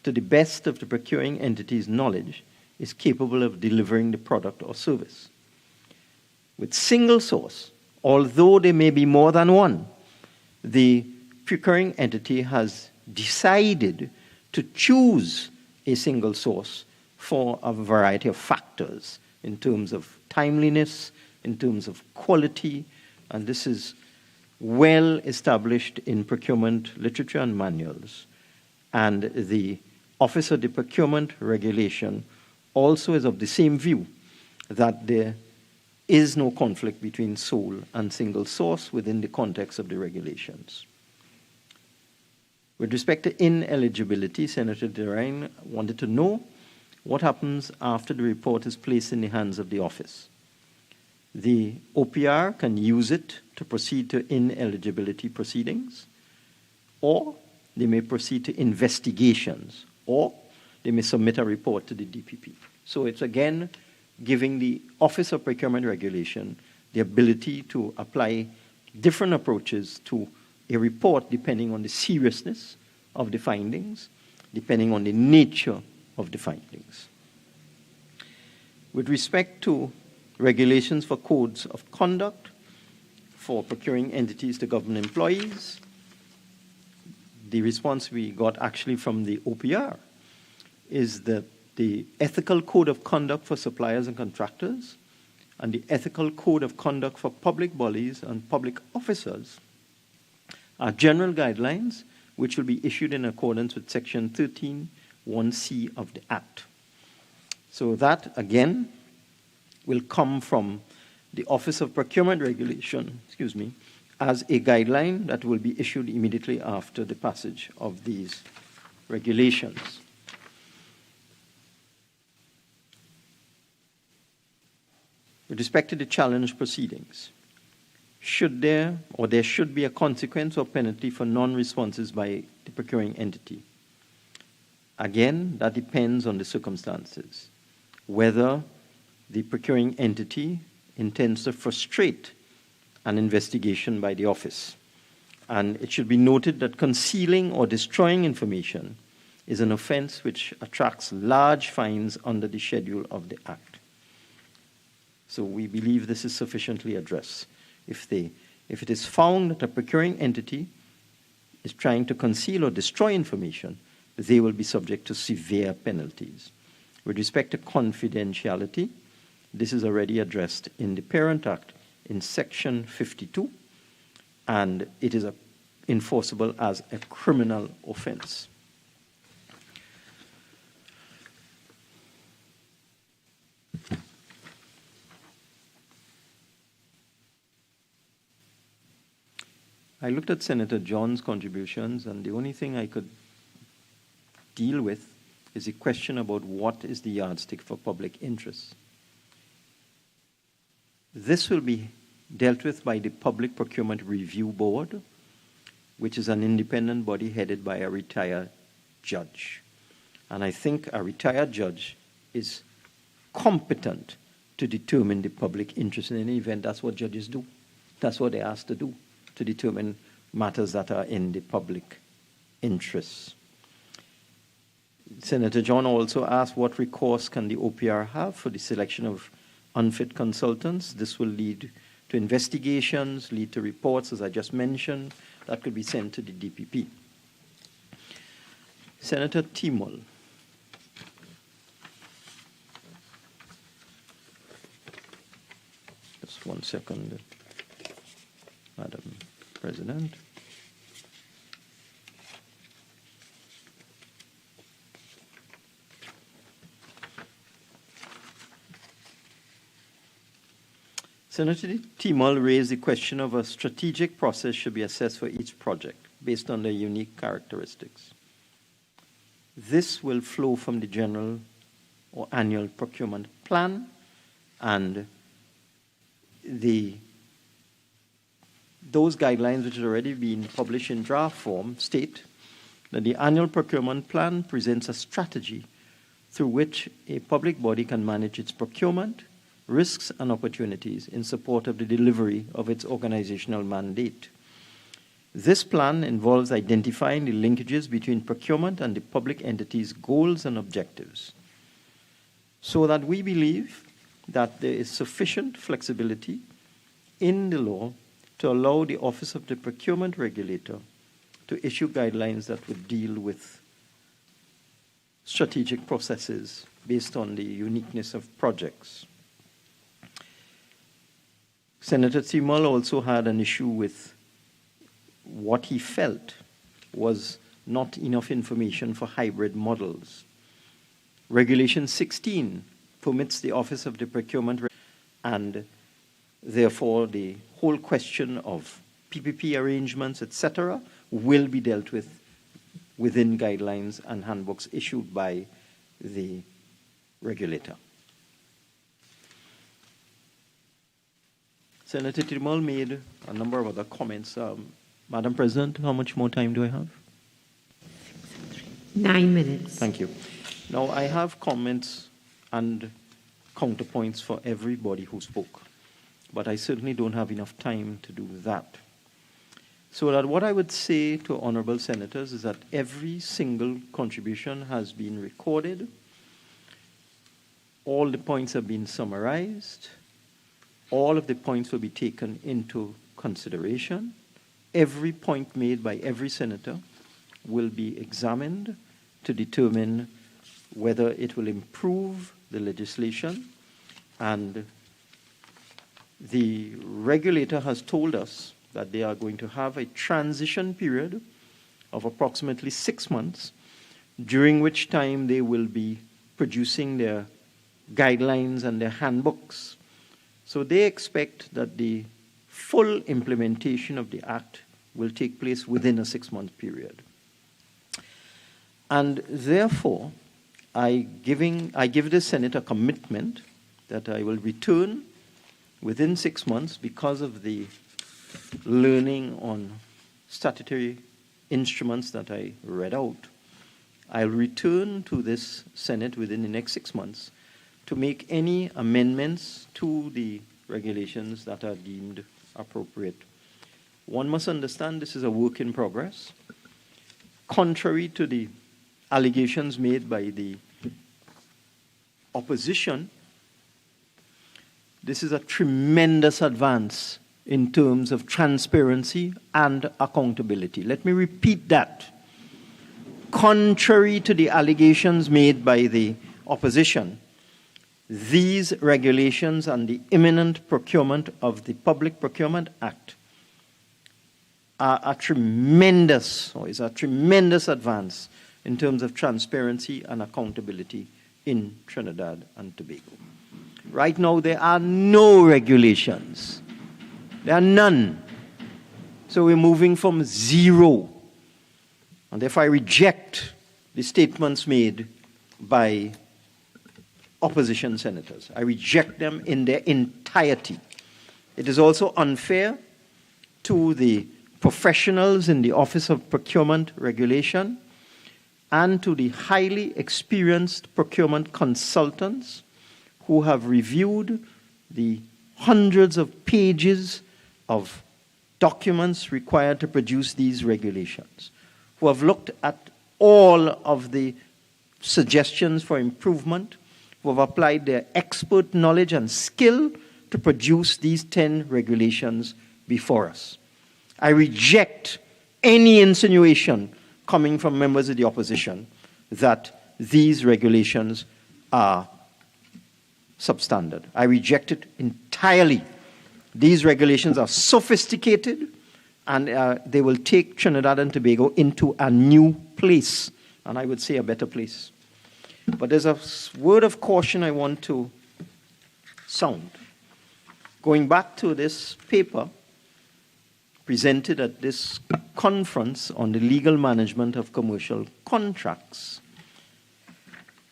[SPEAKER 10] to the best of the procuring entity's knowledge, is capable of delivering the product or service. With single source, although there may be more than one, the procuring entity has decided to choose a single source for a variety of factors in terms of timeliness, in terms of quality, and this is well established in procurement literature and manuals. And the Office of the Procurement Regulation also is of the same view that there is no conflict between sole and single source within the context of the regulations. With respect to ineligibility, Senator Deonarine wanted to know what happens after the report is placed in the hands of the office. The OPR can use it to proceed to ineligibility proceedings, or they may proceed to investigations, or they may submit a report to the DPP. So it's again giving the Office of Procurement Regulation the ability to apply different approaches to a report depending on the seriousness of the findings, depending on the nature of the findings. With respect to regulations for codes of conduct for procuring entities to government employees, the response we got actually from the OPR is that the ethical code of conduct for suppliers and contractors and the ethical code of conduct for public bodies and public officers are general guidelines which will be issued in accordance with Section 13(1)(c) of the Act. So that, again, will come from the Office of Procurement Regulation, as a guideline that will be issued immediately after the passage of these regulations. With respect to the challenge proceedings, there should be a consequence or penalty for non-responses by the procuring entity. Again, that depends on the circumstances. Whether the procuring entity intends to frustrate an investigation by the office. And it should be noted that concealing or destroying information is an offense which attracts large fines under the schedule of the Act. So we believe this is sufficiently addressed. If it is found that a procuring entity is trying to conceal or destroy information, they will be subject to severe penalties. With respect to confidentiality, this is already addressed in the Parent Act in Section 52, and it is enforceable as a criminal offense. I looked at Senator John's contributions, and the only thing I could deal with is a question about what is the yardstick for public interest. This will be dealt with by the Public Procurement Review Board, which is an independent body headed by a retired judge. And I think a retired judge is competent to determine the public interest. In any event, that's what judges do. That's what they're asked to do, to determine matters that are in the public interest. Senator John also asked what recourse can the OPR have for the selection of unfit consultants. This will lead to investigations, lead to reports, as I just mentioned, that could be sent to the DPP. Senator Teemal. Just 1 second, Madam President. Senator Teemal raised the question of a strategic process should be assessed for each project based on their unique characteristics. This will flow from the general or annual procurement plan, and those guidelines, which have already been published in draft form, state that the annual procurement plan presents a strategy through which a public body can manage its procurement, risks, and opportunities in support of the delivery of its organizational mandate. This plan involves identifying the linkages between procurement and the public entity's goals and objectives, so that we believe that there is sufficient flexibility in the law to allow the Office of the Procurement Regulator to issue guidelines that would deal with strategic processes based on the uniqueness of projects. Senator Teemal also had an issue with what he felt was not enough information for hybrid models. Regulation 16 permits the Office of the Procurement, and therefore the whole question of PPP arrangements, etc., will be dealt with within guidelines and handbooks issued by the regulator. Senator Teemal made a number of other comments. Madam President, how much more time do I have?
[SPEAKER 1] 9 minutes.
[SPEAKER 10] Thank you. Now, I have comments and counterpoints for everybody who spoke, but I certainly don't have enough time to do that. So that what I would say to honorable senators is that every single contribution has been recorded. All the points have been summarized. All of the points will be taken into consideration. Every point made by every senator will be examined to determine whether it will improve the legislation. And the regulator has told us that they are going to have a transition period of approximately 6 months, during which time they will be producing their guidelines and their handbooks. So they expect that the full implementation of the Act will take place within a 6-month period. And therefore, I give the Senate a commitment that I will return within 6 months because of the learning on statutory instruments that I read out. I'll return to this Senate within the next 6 months to make any amendments to the regulations that are deemed appropriate. One must understand this is a work in progress. Contrary to the allegations made by the opposition, this is a tremendous advance in terms of transparency and accountability. Let me repeat that. Contrary to the allegations made by the opposition, these regulations and the imminent procurement of the Public Procurement Act is a tremendous advance in terms of transparency and accountability in Trinidad and Tobago. Right now, there are no regulations. There are none. So we're moving from zero. And therefore, I reject the statements made by opposition senators. I reject them in their entirety. It is also unfair to the professionals in the Office of Procurement Regulation and to the highly experienced procurement consultants who have reviewed the hundreds of pages of documents required to produce these regulations, who have looked at all of the suggestions for improvement, who have applied their expert knowledge and skill to produce these 10 regulations before us. I reject any insinuation coming from members of the opposition that these regulations are substandard. I reject it entirely. These regulations are sophisticated, and they will take Trinidad and Tobago into a new place, and I would say a better place. But there's a word of caution I want to sound. Going back to this paper presented at this conference on the legal management of commercial contracts,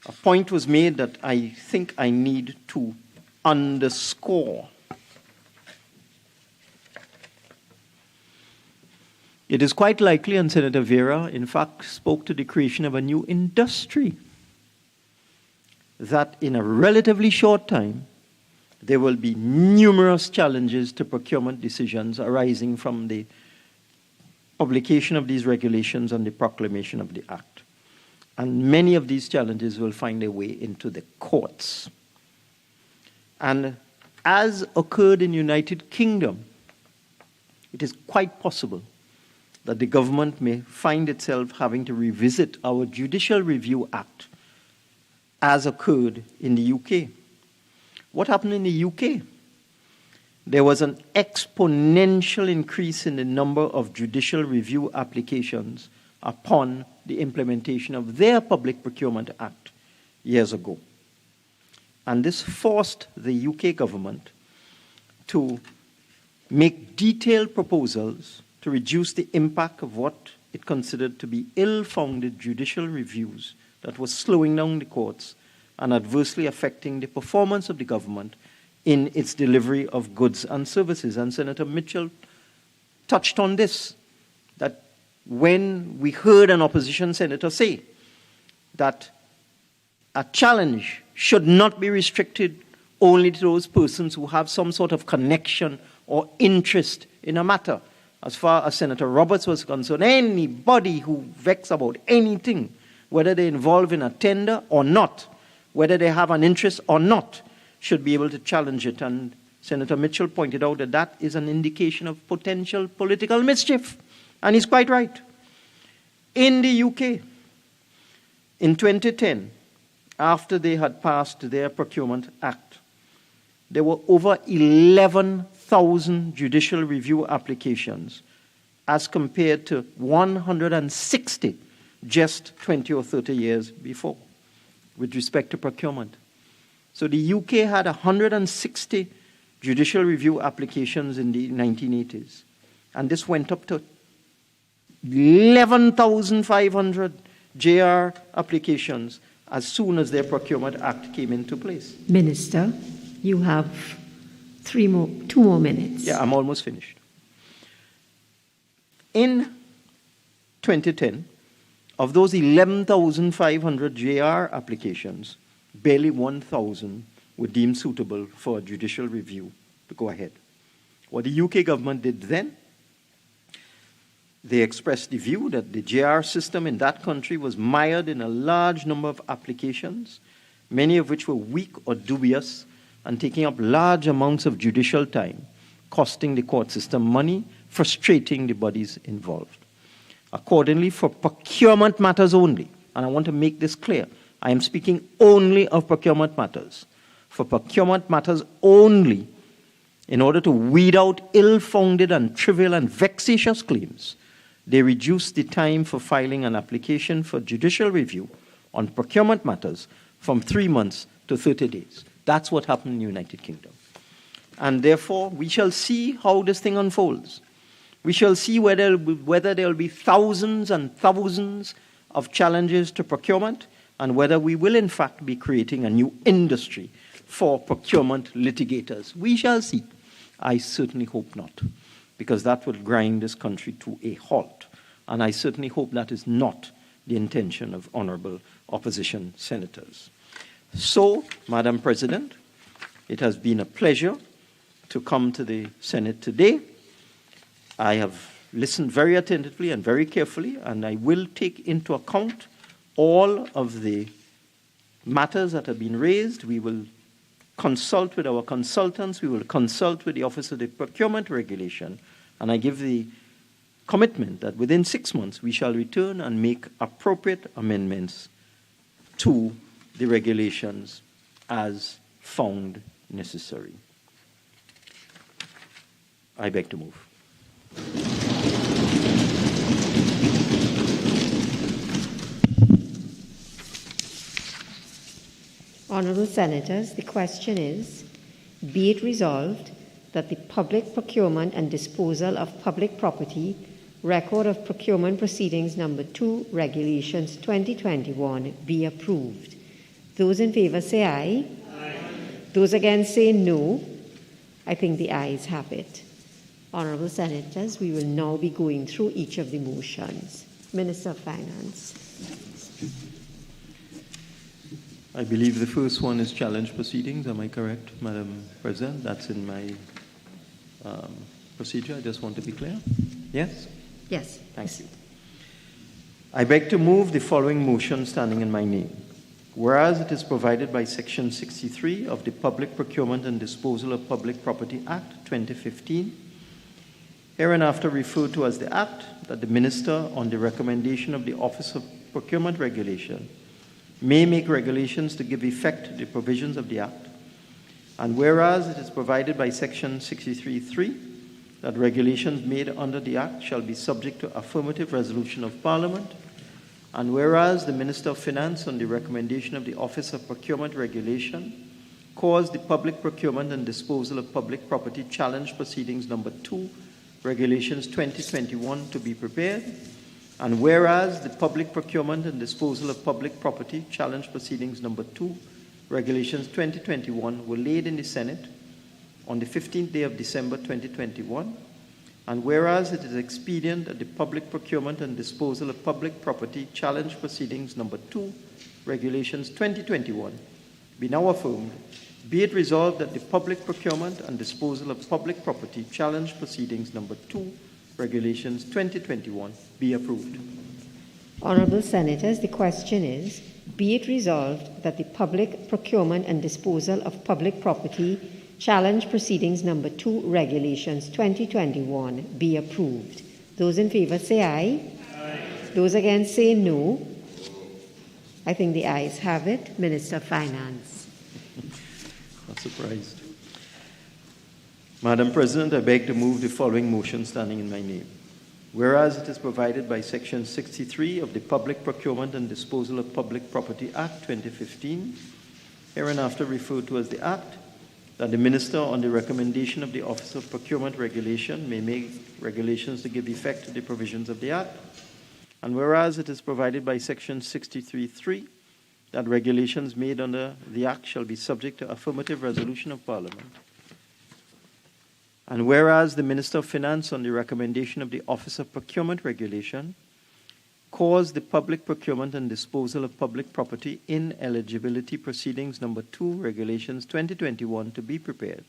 [SPEAKER 10] a point was made that I think I need to underscore. It is quite likely, and Senator Vieira, in fact, spoke to the creation of a new industry, that in a relatively short time, there will be numerous challenges to procurement decisions arising from the publication of these regulations and the proclamation of the Act. And many of these challenges will find their way into the courts. And as occurred in the United Kingdom, it is quite possible that the government may find itself having to revisit our Judicial Review Act as occurred in the UK. What happened in the UK? There was an exponential increase in the number of judicial review applications upon the implementation of their Public Procurement Act years ago. And this forced the UK government to make detailed proposals to reduce the impact of what it considered to be ill-founded judicial reviews that was slowing down the courts and adversely affecting the performance of the government in its delivery of goods and services. And Senator Mitchell touched on this, that when we heard an opposition senator say that a challenge should not be restricted only to those persons who have some sort of connection or interest in a matter. As far as Senator Roberts was concerned, anybody who vexed about anything, whether they're involved in a tender or not, whether they have an interest or not, should be able to challenge it. And Senator Mitchell pointed out that that is an indication of potential political mischief. And he's quite right. In the UK, in 2010, after they had passed their Procurement Act, there were over 11,000 judicial review applications as compared to 160 just 20 or 30 years before with respect to procurement. So the UK had 160 judicial review applications in the 1980s, and this went up to 11,500 JR applications as soon as their Procurement Act came into place.
[SPEAKER 1] Minister, you have 2 more minutes.
[SPEAKER 10] Yeah, I'm almost finished. In 2010, of those 11,500 JR applications, barely 1,000 were deemed suitable for a judicial review to go ahead. What the UK government did then, they expressed the view that the JR system in that country was mired in a large number of applications, many of which were weak or dubious and taking up large amounts of judicial time, costing the court system money, frustrating the bodies involved. Accordingly, for procurement matters only, and I want to make this clear, I am speaking only of procurement matters. For procurement matters only, in order to weed out ill-founded and trivial and vexatious claims, they reduced the time for filing an application for judicial review on procurement matters from 3 months to 30 days. That's what happened in the United Kingdom. And therefore, we shall see how this thing unfolds. We shall see whether there will be thousands and thousands of challenges to procurement, and whether we will in fact be creating a new industry for procurement litigators. We shall see. I certainly hope not, because that would grind this country to a halt. And I certainly hope that is not the intention of honorable opposition senators. So, Madam President, it has been a pleasure to come to the Senate today. I have listened very attentively and very carefully, and I will take into account all of the matters that have been raised. We will consult with our consultants. We will consult with the Office of the Procurement Regulation. And I give the commitment that within 6 months we shall return and make appropriate amendments to the regulations as found necessary. I beg to move.
[SPEAKER 1] Honourable Senators, the question is, be it resolved that the Public Procurement and Disposal of Public Property Record of Procurement Proceedings Number 2 Regulations 2021 be approved. Those in favour say aye. Aye. Those against say no. I think the ayes have it. Honourable Senators, we will now be going through each of the motions. Minister of Finance.
[SPEAKER 10] I believe the first one is challenge proceedings. Am I correct, Madam President? That's in my procedure. I just want to be clear. Yes?
[SPEAKER 1] Yes.
[SPEAKER 10] Thank you. I beg to move the following motion standing in my name. Whereas it is provided by Section 63 of the Public Procurement and Disposal of Public Property Act 2015, hereinafter referred to as the Act, that the Minister, on the recommendation of the Office of Procurement Regulation, may make regulations to give effect to the provisions of the Act, and whereas it is provided by Section 63(3) that regulations made under the Act shall be subject to affirmative resolution of Parliament, and whereas the Minister of Finance, on the recommendation of the Office of Procurement Regulation, caused the Public Procurement and Disposal of Public Property Challenge Proceedings Number 2, Regulations 2021 to be prepared, and whereas the Public Procurement and Disposal of Public Property Challenge Proceedings Number 2, Regulations 2021 were laid in the Senate on the 15th day of December 2021, and whereas it is expedient that the Public Procurement and Disposal of Public Property Challenge Proceedings Number 2, Regulations 2021 be now affirmed, be it resolved that the Public Procurement and Disposal of Public Property Challenge Proceedings Number 2, Regulations 2021 be approved.
[SPEAKER 1] Honourable Senators, the question is, be it resolved that the Public Procurement and Disposal of Public Property Challenge Proceedings Number 2, Regulations 2021 be approved. Those in favour say aye. Aye. Those against say no. I think the ayes have it. Minister of Finance.
[SPEAKER 10] Not surprised. Madam President, I beg to move the following motion standing in my name. Whereas it is provided by Section 63 of the Public Procurement and Disposal of Public Property Act 2015, hereinafter referred to as the Act, that the Minister, on the recommendation of the Office of Procurement Regulation, may make regulations to give effect to the provisions of the Act, and whereas it is provided by Section 63(3) that regulations made under the Act shall be subject to affirmative resolution of Parliament, and whereas the Minister of Finance, on the recommendation of the Office of Procurement Regulation, caused the Public Procurement and Disposal of Public Property Ineligibility Proceedings Number 2, Regulations 2021 to be prepared,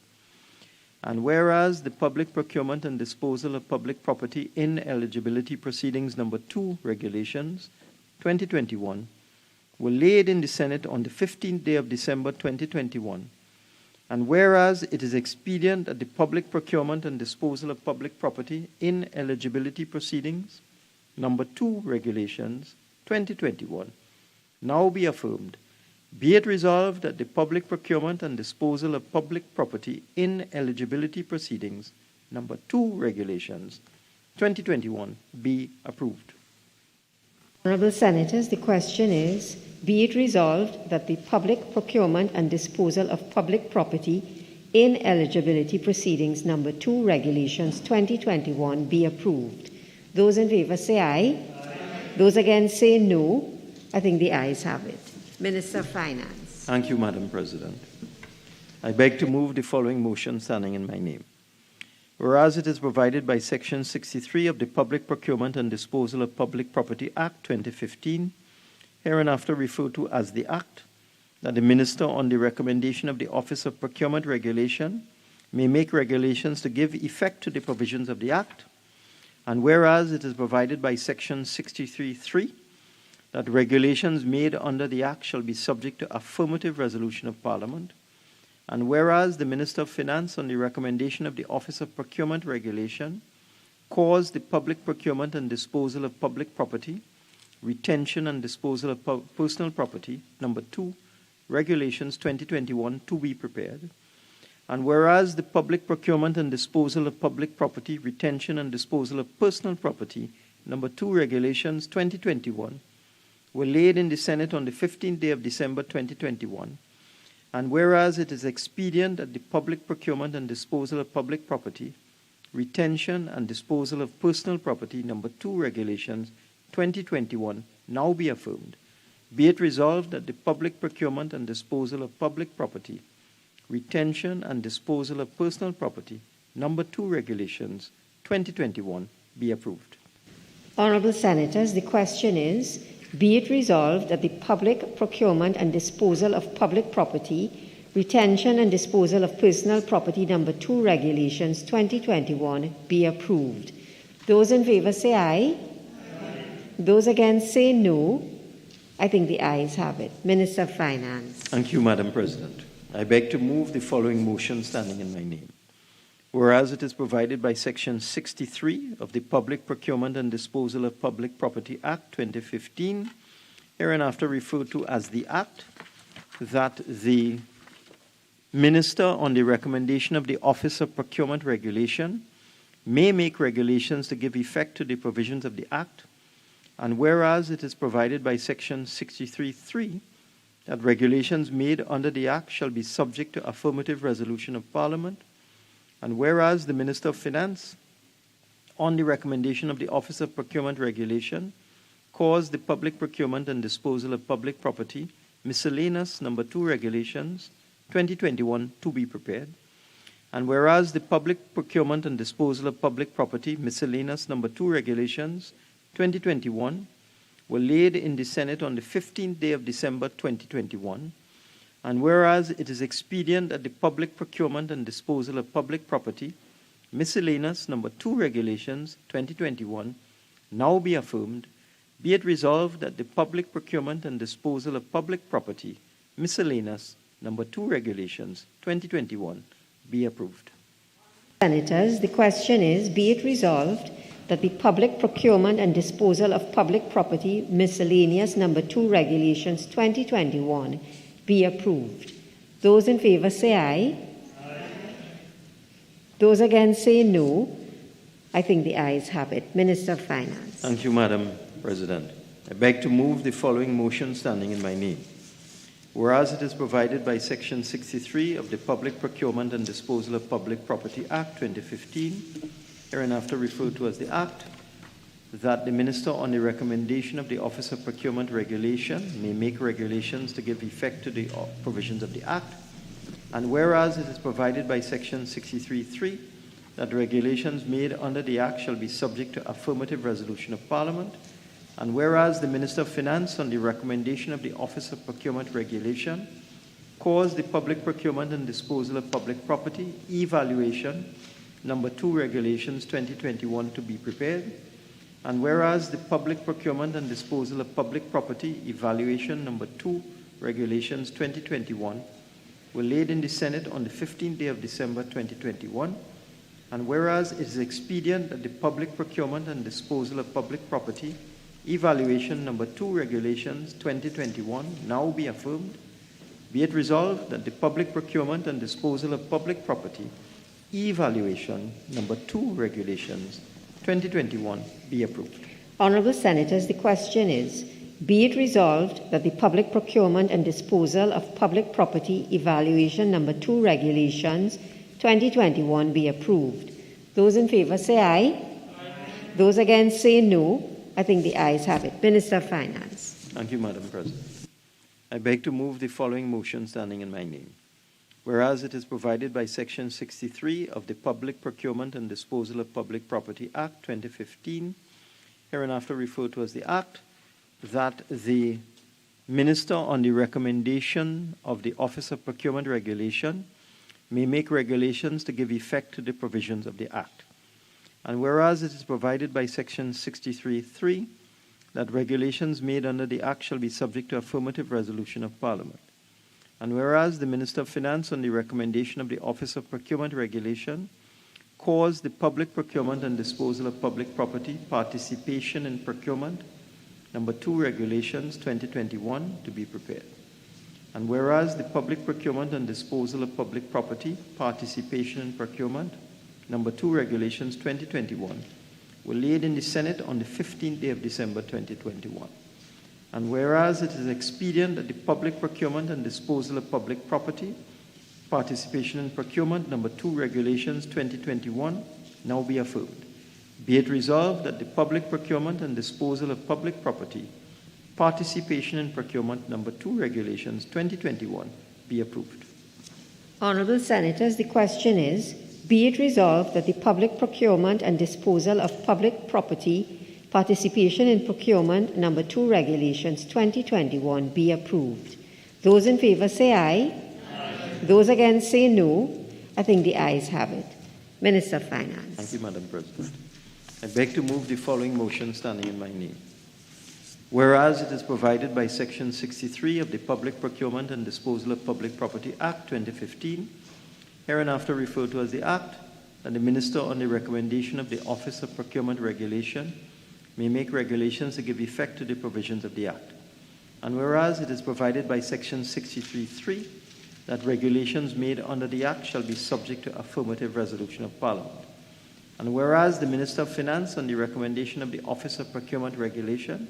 [SPEAKER 10] and whereas the Public Procurement and Disposal of Public Property Ineligibility Proceedings Number 2, Regulations 2021 were laid in the Senate on the 15th day of December 2021, and whereas it is expedient that the Public Procurement and Disposal of Public Property Ineligibility Proceedings Number 2, Regulations 2021 now be affirmed, be it resolved that the Public Procurement and Disposal of Public Property Ineligibility Proceedings Number 2, Regulations 2021 be approved.
[SPEAKER 1] Honourable Senators, the question is, be it resolved that the Public Procurement and Disposal of Public Property Ineligibility Proceedings Number 2, Regulations 2021 be approved. Those in favour say aye. Aye. Those against say no. I think the ayes have it. Minister of Finance.
[SPEAKER 10] Thank you, Madam President. I beg to move the following motion standing in my name. Whereas it is provided by Section 63 of the Public Procurement and Disposal of Public Property Act 2015, hereinafter referred to as the Act, that the Minister, on the recommendation of the Office of Procurement Regulation, may make regulations to give effect to the provisions of the Act, and whereas it is provided by Section 63(3) that regulations made under the Act shall be subject to affirmative resolution of Parliament, and whereas the Minister of Finance, on the recommendation of the Office of Procurement Regulation, caused the Public Procurement and Disposal of Public Property, Retention and Disposal of Personal Property, Number 2, Regulations 2021 to be prepared, and whereas the Public Procurement and Disposal of Public Property, Retention and Disposal of Personal Property, Number 2, Regulations 2021, were laid in the Senate on the 15th day of December 2021, and whereas it is expedient that the Public Procurement and Disposal of Public Property, Retention and Disposal of Personal Property, Number 2, Regulations 2021 now be affirmed, be it resolved that the Public Procurement and Disposal of Public Property, Retention and Disposal of Personal Property, Number 2 Regulations 2021 be approved.
[SPEAKER 1] Honourable Senators, the question is, be it resolved that the public procurement and disposal of public property, retention and disposal of personal property number 2 Regulations 2021 be approved. Those in favour say aye. Those against say no. I think the ayes have it. Minister of Finance.
[SPEAKER 10] Thank you, Madam President. I beg to move the following motion standing in my name. Whereas it is provided by Section 63 of the Public Procurement and Disposal of Public Property Act 2015, hereinafter referred to as the Act, that the Minister, on the recommendation of the Office of Procurement Regulation, may make regulations to give effect to the provisions of the Act, and whereas it is provided by Section 63(3) that regulations made under the Act shall be subject to affirmative resolution of Parliament, and whereas the Minister of Finance, on the recommendation of the Office of Procurement Regulation, caused the Public Procurement and Disposal of Public Property Miscellaneous Number 2 Regulations 2021 to be prepared, and whereas the Public Procurement and Disposal of Public Property Miscellaneous Number 2 Regulations 2021 were laid in the Senate on the 15th day of December 2021, and whereas it is expedient that the Public Procurement and Disposal of Public Property Miscellaneous Number 2 Regulations 2021 now be affirmed, be it resolved that the Public Procurement and Disposal of Public Property Miscellaneous Number 2 Regulations 2021 be approved.
[SPEAKER 1] Senators, the question is, be it resolved that the Public Procurement and Disposal of Public Property Miscellaneous Number 2 Regulations 2021 be approved. Those in favour say aye. Aye. Those against say no. I think the ayes have it. Minister of Finance.
[SPEAKER 10] Thank you, Madam President. I beg to move the following motion standing in my name. Whereas it is provided by Section 63 of the Public Procurement and Disposal of Public Property Act 2015, hereinafter referred to as the Act, that the Minister, on the recommendation of the Office of Procurement Regulation, may make regulations to give effect to the provisions of the Act, and whereas it is provided by Section 63(3) that regulations made under the Act shall be subject to affirmative resolution of Parliament, and whereas the Minister of Finance, on the recommendation of the Office of Procurement Regulation, caused the Public Procurement and Disposal of Public Property Evaluation Number 2 Regulations 2021 to be prepared, and whereas the Public Procurement and Disposal of Public Property Evaluation Number 2 Regulations 2021 were laid in the Senate on the 15th day of December 2021, and whereas it is expedient that the Public Procurement and Disposal of Public Property Evaluation Number 2 Regulations 2021 now be affirmed, be it resolved that the Public Procurement and Disposal of Public Property Evaluation Number 2 Regulations 2021 be approved.
[SPEAKER 1] Honourable Senators, the question is, be it resolved that the Public Procurement and Disposal of Public Property Evaluation Number 2 Regulations 2021 be approved. Those in favour say aye. Aye. Those against say no. I think the ayes have it. Minister of Finance.
[SPEAKER 10] Thank you, Madam President. I beg to move the following motion standing in my name. Whereas it is provided by Section 63 of the Public Procurement and Disposal of Public Property Act 2015, hereinafter referred to as the Act, that the Minister, on the recommendation of the Office of Procurement Regulation, may make regulations to give effect to the provisions of the Act. And whereas it is provided by Section 63(3) that regulations made under the Act shall be subject to affirmative resolution of Parliament. And whereas the Minister of Finance, on the recommendation of the Office of Procurement Regulation, caused the Public Procurement and Disposal of Public Property Participation in Procurement Number 2 Regulations 2021 to be prepared. And whereas the Public Procurement and Disposal of Public Property Participation in Procurement Number 2 Regulations 2021 were laid in the Senate on the 15th day of December 2021. And whereas it is expedient that the Public Procurement and Disposal of Public Property Participation in Procurement Number 2 Regulations 2021 now be affirmed, be it resolved that the Public Procurement and Disposal of Public Property Participation in Procurement Number 2 Regulations 2021 be approved.
[SPEAKER 1] Honourable Senators, the question is, Be it resolved that the public procurement and disposal of public property participation in procurement number 2 regulations 2021 be approved. Those in favor say aye. Aye. Those against say no. I think the ayes have it. Minister of Finance.
[SPEAKER 10] Thank you, Madam President. I beg to move the following motion standing in my name. Whereas it is provided by Section 63 of the Public Procurement and Disposal of Public Property Act 2015, hereinafter referred to as the Act, that the Minister, on the recommendation of the Office of Procurement Regulation, may make regulations to give effect to the provisions of the Act. And whereas it is provided by Section 63(3) that regulations made under the Act shall be subject to affirmative resolution of Parliament. And whereas the Minister of Finance, on the recommendation of the Office of Procurement Regulation,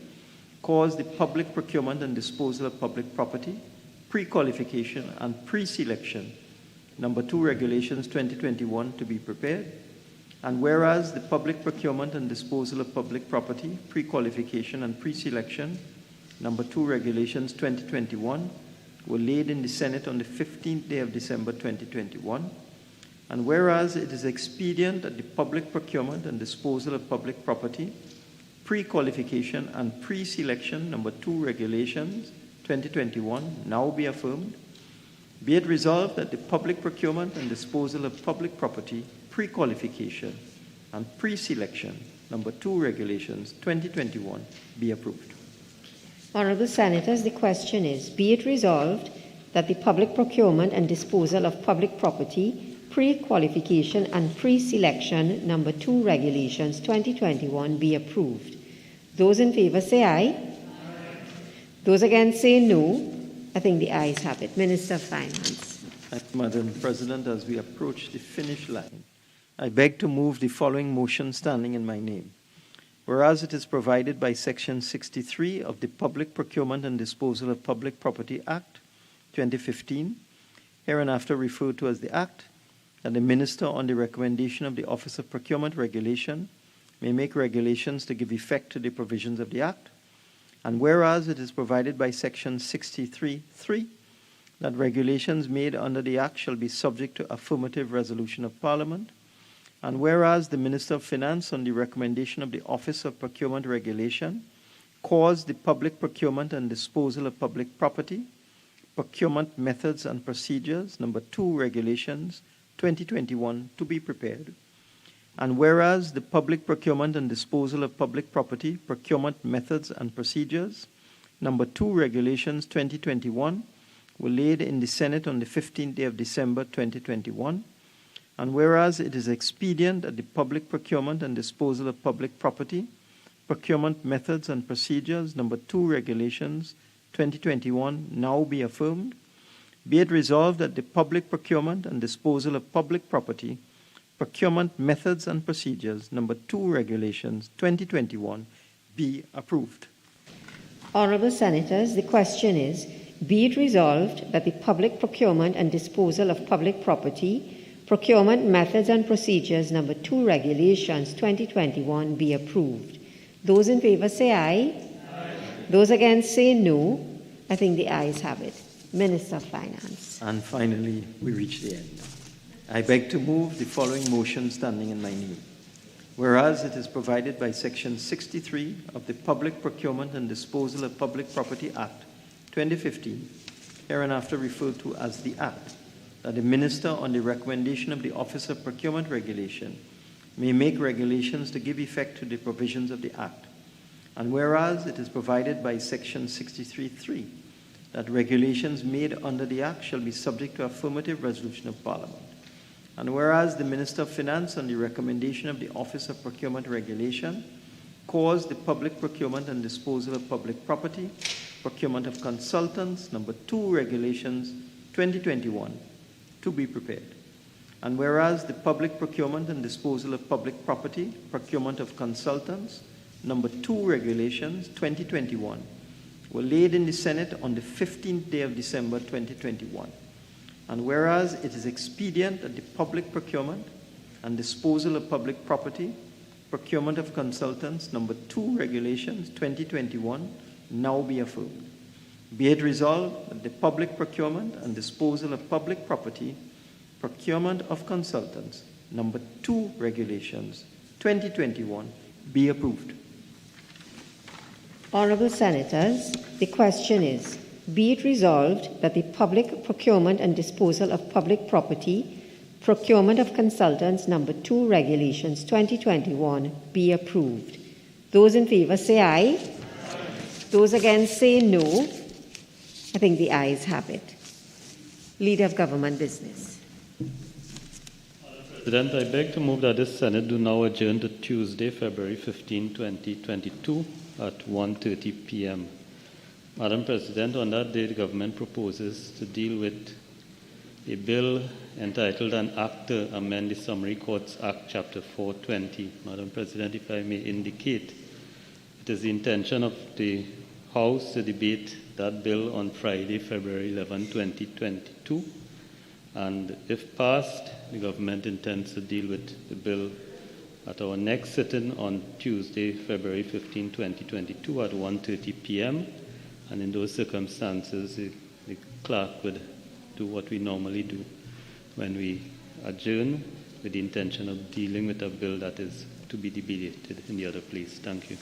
[SPEAKER 10] caused the public procurement and disposal of public property, pre-qualification and pre-selection, number 2 regulations 2021 to be prepared. And whereas the public procurement and disposal of public property, pre-qualification and pre-selection, number 2 regulations 2021 were laid in the Senate on the 15th day of December 2021. And whereas it is expedient that the public procurement and disposal of public property, pre-qualification and pre-selection, number 2 regulations 2021 now be affirmed, be it resolved that the public procurement and disposal of public property, pre-qualification and pre-selection, number 2 regulations 2021 be approved.
[SPEAKER 1] Honourable Senators, the question is, be it resolved that the public procurement and disposal of public property, pre-qualification and pre-selection, number 2 regulations 2021 be approved. Those in favour say aye. Aye. Those against say no. I think the ayes have it. Minister of Finance.
[SPEAKER 10] Madam President, as we approach the finish line, I beg to move the following motion standing in my name. Whereas it is provided by Section 63 of the Public Procurement and Disposal of Public Property Act 2015, hereinafter referred to as the Act, that the Minister, on the recommendation of the Office of Procurement Regulation, may make regulations to give effect to the provisions of the Act. And whereas it is provided by Section 63(3) that regulations made under the Act shall be subject to affirmative resolution of Parliament. And whereas the Minister of Finance, on the recommendation of the Office of Procurement Regulation, caused the public procurement and disposal of public property, procurement methods and procedures, number 2 regulations 2021 to be prepared. And whereas the public procurement and disposal of public property, procurement methods and procedures, number 2 regulations 2021 were laid in the Senate on the 15th day of December 2021. And whereas it is expedient that the public procurement and disposal of public property, procurement methods and procedures, number 2 regulations 2021 now be affirmed, be it resolved that the public procurement and disposal of public property, procurement methods and procedures, number 2 regulations 2021 be approved.
[SPEAKER 1] Honourable Senators, the question is, be it resolved that the public procurement and disposal of public property, procurement methods and procedures, number 2 regulations 2021 be approved. Those in favour say aye. Aye. Those against say no. I think the ayes have it. Minister of Finance.
[SPEAKER 10] And finally, we reach the end. I beg to move the following motion standing in my name. Whereas it is provided by Section 63 of the Public Procurement and Disposal of Public Property Act 2015, hereinafter referred to as the Act, that the Minister, on the recommendation of the Office of Procurement Regulation, may make regulations to give effect to the provisions of the Act. And whereas it is provided by Section 63(3) that regulations made under the Act shall be subject to affirmative resolution of Parliament. And whereas the Minister of Finance, on the recommendation of the Office of Procurement Regulation, caused the public procurement and disposal of public property, procurement of consultants, number 2 regulations 2021 to be prepared. And whereas the public procurement and disposal of public property, procurement of consultants, number 2 regulations 2021 were laid in the Senate on the 15th day of December 2021. And whereas it is expedient that the public procurement and disposal of public property, procurement of consultants, number 2 regulations 2021 now be affirmed. Be it resolved that the public procurement and disposal of public property, procurement of consultants, number 2 regulations 2021 be approved.
[SPEAKER 1] Honourable Senators, the question is, be it resolved that the Public Procurement and Disposal of Public Property, Procurement of Consultants number 2 regulations 2021 be approved. Those in favour say aye. Those against say no. I think the ayes have it. Leader of Government Business.
[SPEAKER 3] President, I beg to move that the Senate do now adjourn to Tuesday, February 15, 2022 at 1:30 p.m. Madam President, on that day, the government proposes to deal with a bill entitled An Act to Amend the Summary Courts Act, Chapter 420. Madam President, if I may indicate, it is the intention of the House to debate that bill on Friday, February 11, 2022. And if passed, the government intends to deal with the bill at our next sitting on Tuesday, February 15, 2022 at 1:30 p.m. And in those circumstances, the clerk would do what we normally do when we adjourn with the intention of dealing with a bill that is to be debated in the other place. Thank you.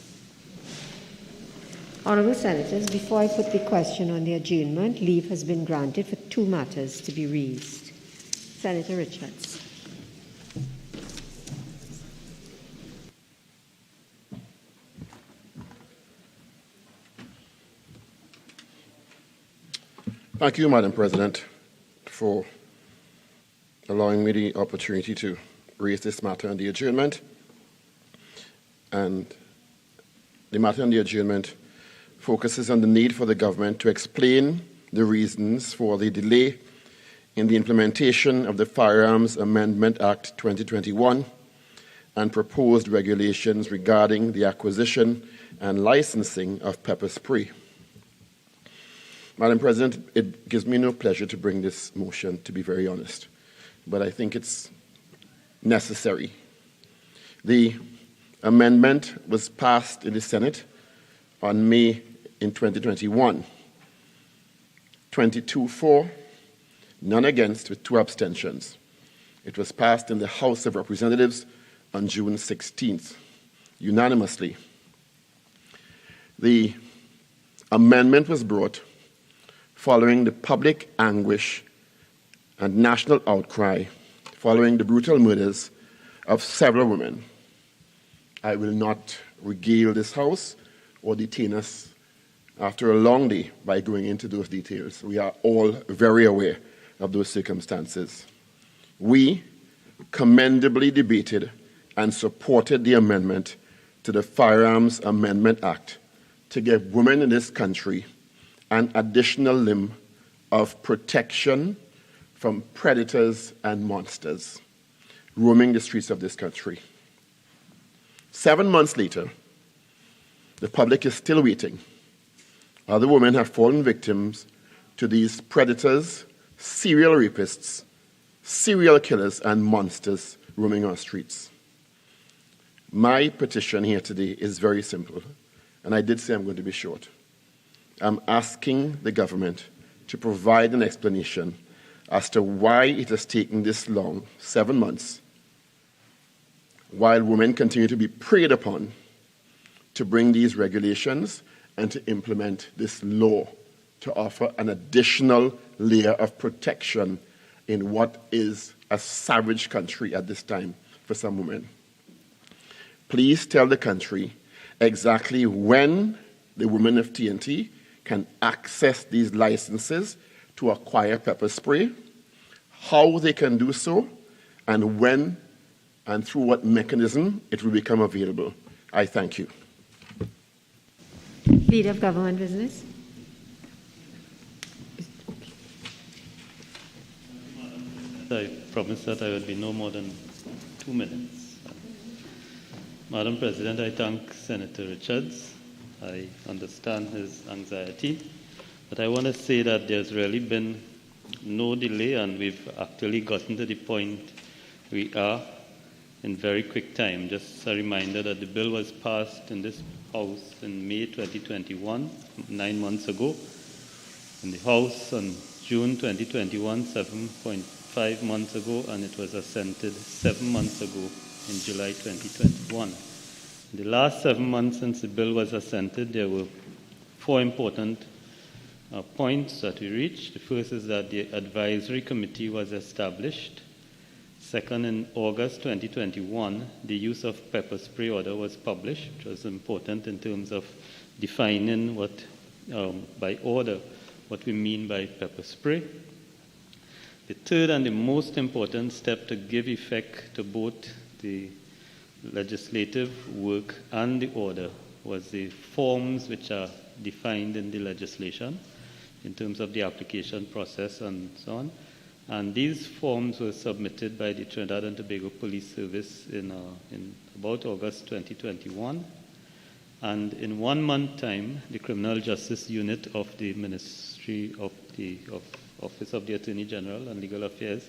[SPEAKER 1] Honourable Senators, before I put the question on the adjournment, leave has been granted for 2 matters to be raised. Senator Richards.
[SPEAKER 8] Thank you, Madam President, for allowing me the opportunity to raise this matter on the adjournment. And the matter on the adjournment focuses on the need for the government to explain the reasons for the delay in the implementation of the Firearms Amendment Act 2021 and proposed regulations regarding the acquisition and licensing of pepper spray. Madam President, it gives me no pleasure to bring this motion, to be very honest, but I think it's necessary. The amendment was passed in the Senate on May in 2021. 22 for, none against, with 2 abstentions. It was passed in the House of Representatives on June 16th, unanimously. The amendment was brought following the public anguish and national outcry following the brutal murders of several women. I will not regale this House or detain us after a long day by going into those details. We are all very aware of those circumstances. We commendably debated and supported the amendment to the Firearms Amendment Act to give women in this country an additional limb of protection from predators and monsters roaming the streets of this country. 7 months later, the public is still waiting. Other women have fallen victims to these predators, serial rapists, serial killers, and monsters roaming our streets. My petition here today is very simple, and I did say I'm going to be short. I'm asking the government to provide an explanation as to why it has taken this long, 7 months, while women continue to be preyed upon, to bring these regulations and to implement this law to offer an additional layer of protection in what is a savage country at this time for some women. Please tell the country exactly when the women of TNT can access these licenses to acquire pepper spray, how they can do so, and when and through what mechanism it will become available. I thank you.
[SPEAKER 1] Leader of Government Business.
[SPEAKER 3] I promised that I would be no more than 2 minutes. Madam President, I thank Senator Richards. I understand his anxiety, but I want to say that there's really been no delay, and we've actually gotten to the point we are in very quick time. Just a reminder that the bill was passed in this House in May 2021, 9 months ago. In the House on June 2021, 5 months ago, and it was assented 7 months ago in July 2021. In the last 7 months since the bill was assented, there were 4 important points that we reached. The first is that the advisory committee was established. Second, in August 2021, the use of pepper spray order was published, which was important in terms of defining what, by order, what we mean by pepper spray. The third and the most important step to give effect to both the legislative work and the order was the forms which are defined in the legislation in terms of the application process and so on. And these forms were submitted by the Trinidad and Tobago Police Service in about August 2021. And in 1 month time, the Criminal Justice Unit of the Ministry of the Office of the Attorney General and Legal Affairs,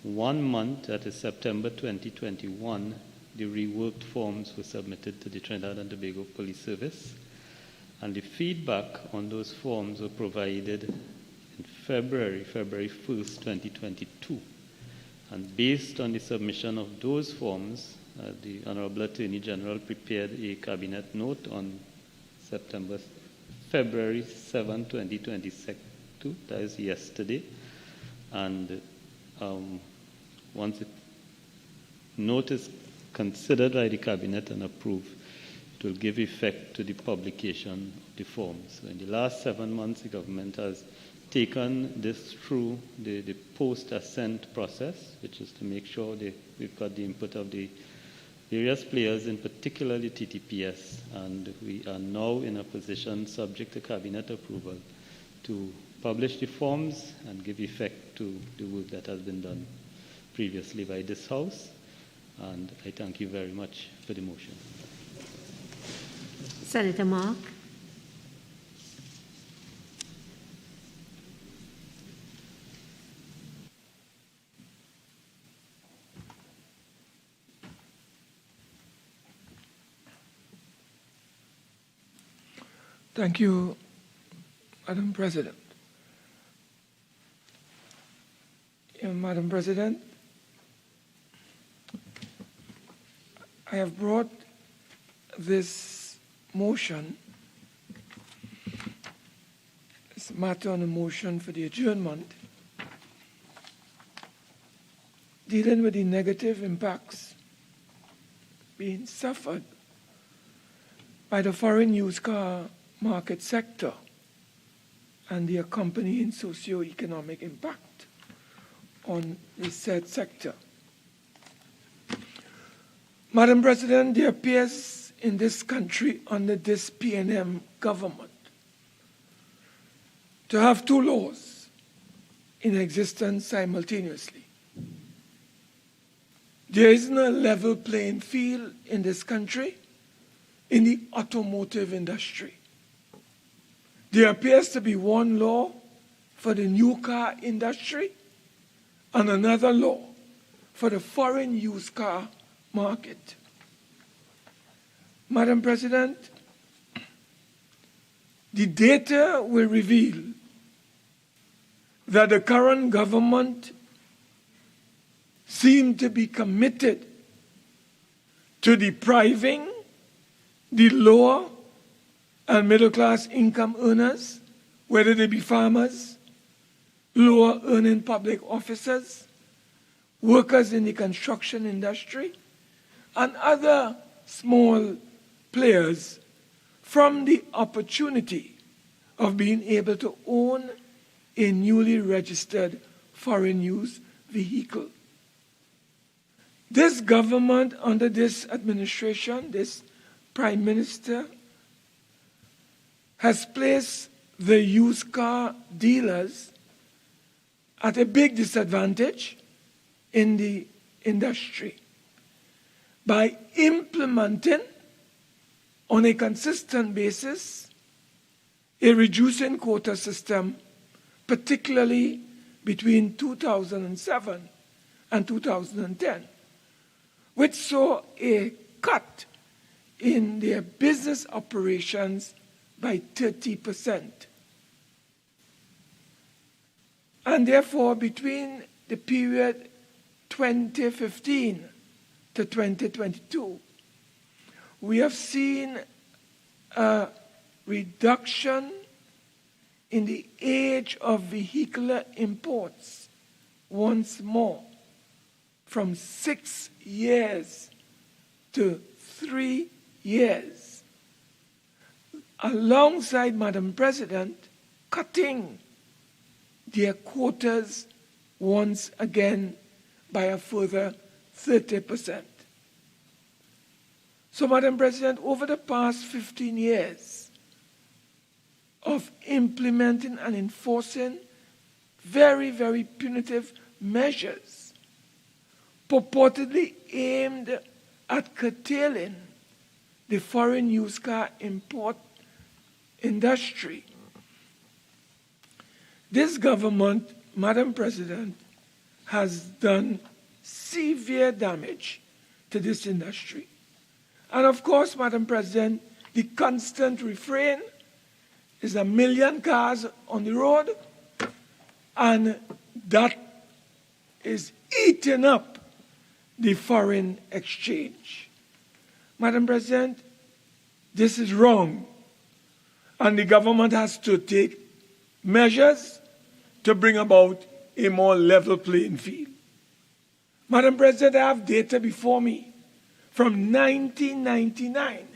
[SPEAKER 3] 1 month, that is September 2021, the reworked forms were submitted to the Trinidad and Tobago Police Service. And the feedback on those forms were provided in February 1st, 2022. And based on the submission of those forms, the Honorable Attorney General prepared a cabinet note on February 7, 2022, that is yesterday. And once the note is considered by the cabinet and approved, it will give effect to the publication of the forms. So in the last 7 months, the government has taken this through the post-assent process, which is to make sure we've got the input of the various players, in particular the TTPS, and we are now in a position, subject to cabinet approval, to publish the forms and give effect to the work that has been done previously by this House. And I thank you very much for the motion.
[SPEAKER 1] Senator Mark.
[SPEAKER 5] Thank you, Madam President. Madam President, I have brought this motion, this matter on a motion for the adjournment, dealing with the negative impacts being suffered by the foreign used car market sector and the accompanying socio-economic impact on the said sector. Madam President, there appears in this country under this PNM government to have 2 laws in existence simultaneously. There isn't a level playing field in this country in the automotive industry. There appears to be 1 law for the new car industry and another law for the foreign used car market. Madam President, the data will reveal that the current government seems to be committed to depriving the lower and middle-class income earners, whether they be farmers, lower earning public officers, workers in the construction industry, and other small players from the opportunity of being able to own a newly registered foreign use vehicle. This government, under this administration, this Prime Minister, has placed the used car dealers at a big disadvantage in the industry by implementing on a consistent basis a reducing quota system, particularly between 2007 and 2010, which saw a cut in their business operations by 30%. And therefore, between the period 2015 to 2022, we have seen a reduction in the age of vehicular imports once more from 6 years to 3 years, alongside, Madam President, cutting their quotas once again by a further 30%. So, Madam President, over the past 15 years of implementing and enforcing very, very punitive measures purportedly aimed at curtailing the foreign used car import industry, this government, Madam President, has done severe damage to this industry. And of course, Madam President, the constant refrain is 1 million cars on the road, and that is eating up the foreign exchange. Madam President, this is wrong, and the government has to take measures to bring about a more level playing field. Madam President, I have data before me from 1999,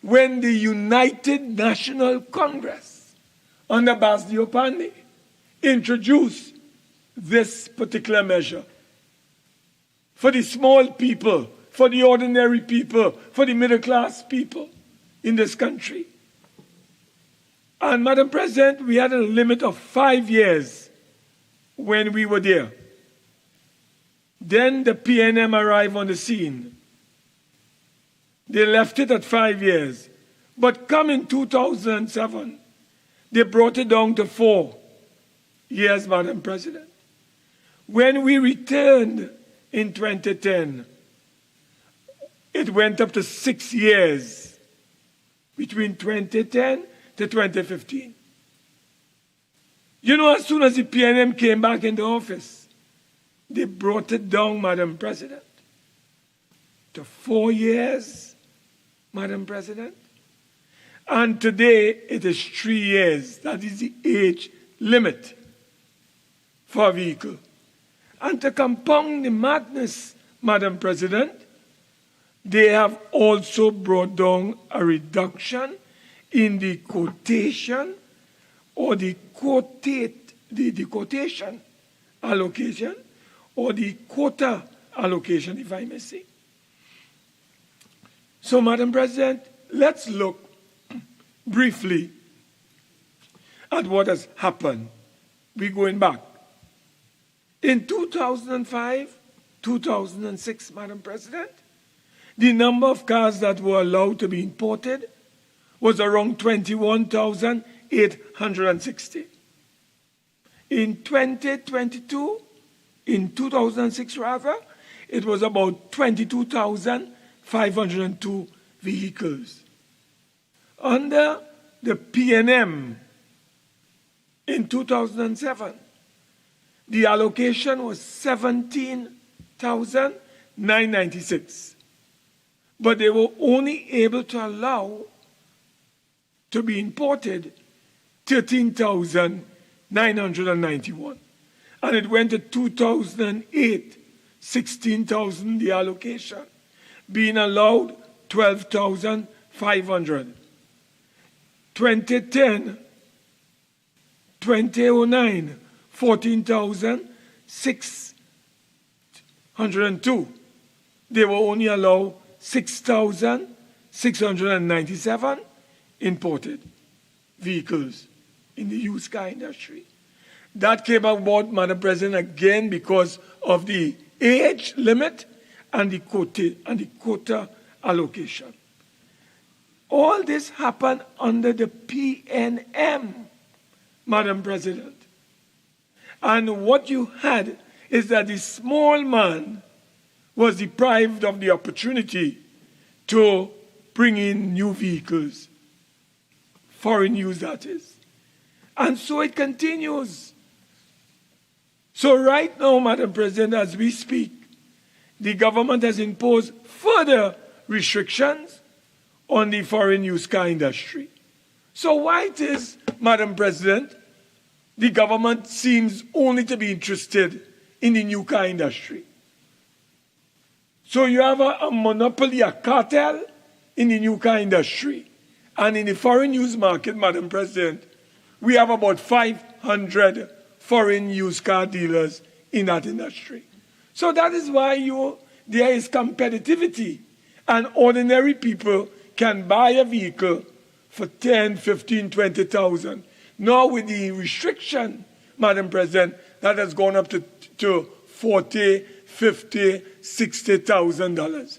[SPEAKER 5] when the United National Congress under Basdio Pandey introduced this particular measure for the small people, for the ordinary people, for the middle class people in this country. And Madam President, we had a limit of 5 years when we were there. Then the PNM arrived on the scene. They left it at 5 years. But come in 2007, they brought it down to 4 years, Madam President. When we returned in 2010, it went up to 6 years between 2010 to 2015. You know, as soon as the PNM came back into office, they brought it down, Madam President, to 4 years, Madam President. And today it is 3 years. That is the age limit for a vehicle. And to compound the madness, Madam President, they have also brought down a reduction in the quotation or the quotation allocation or the quota allocation, if I may say. So, Madam President, let's look briefly at what has happened. We're going back. In 2005, 2006, Madam President, the number of cars that were allowed to be imported was around 21,860. In 2022, in 2006 rather, it was about 22,502 vehicles. Under the PNM in 2007, the allocation was 17,996. But they were only able to allow to be imported 13,991. And it went to 2008, 16,000 the allocation, being allowed 12,500. 2010, 2009, 14,602. They were only allowed 6,697 imported vehicles in the used car industry. That came about, Madam President, again because of the age limit and the quota allocation. All this happened under the PNM, Madam President. And what you had is that the small man was deprived of the opportunity to bring in new vehicles, foreign use that is. And so it continues. So right now, Madam President, as we speak, the government has imposed further restrictions on the foreign used car industry. So why it is, Madam President, the government seems only to be interested in the new car industry? So you have a monopoly, a cartel in the new car industry. And in the foreign used market, Madam President, we have about 500 foreign used car dealers in that industry. So that is why there is competitivity, and ordinary people can buy a vehicle for 10, 15, 20,000. Now with the restriction, Madam President, that has gone up to $40,000, $50,000, $60,000.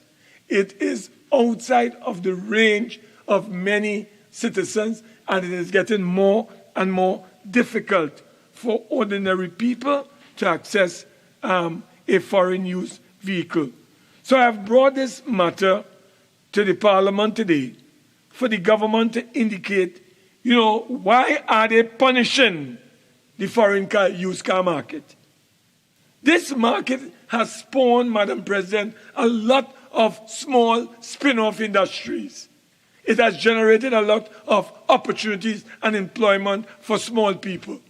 [SPEAKER 5] It is outside of the range of many citizens, and it is getting more and more difficult for ordinary people to access a foreign use vehicle. So I have brought this matter to the Parliament today for the government to indicate, why are they punishing the foreign used car market? This market has spawned, Madam President, a lot of small spin-off industries. It has generated a lot of opportunities and employment for small people.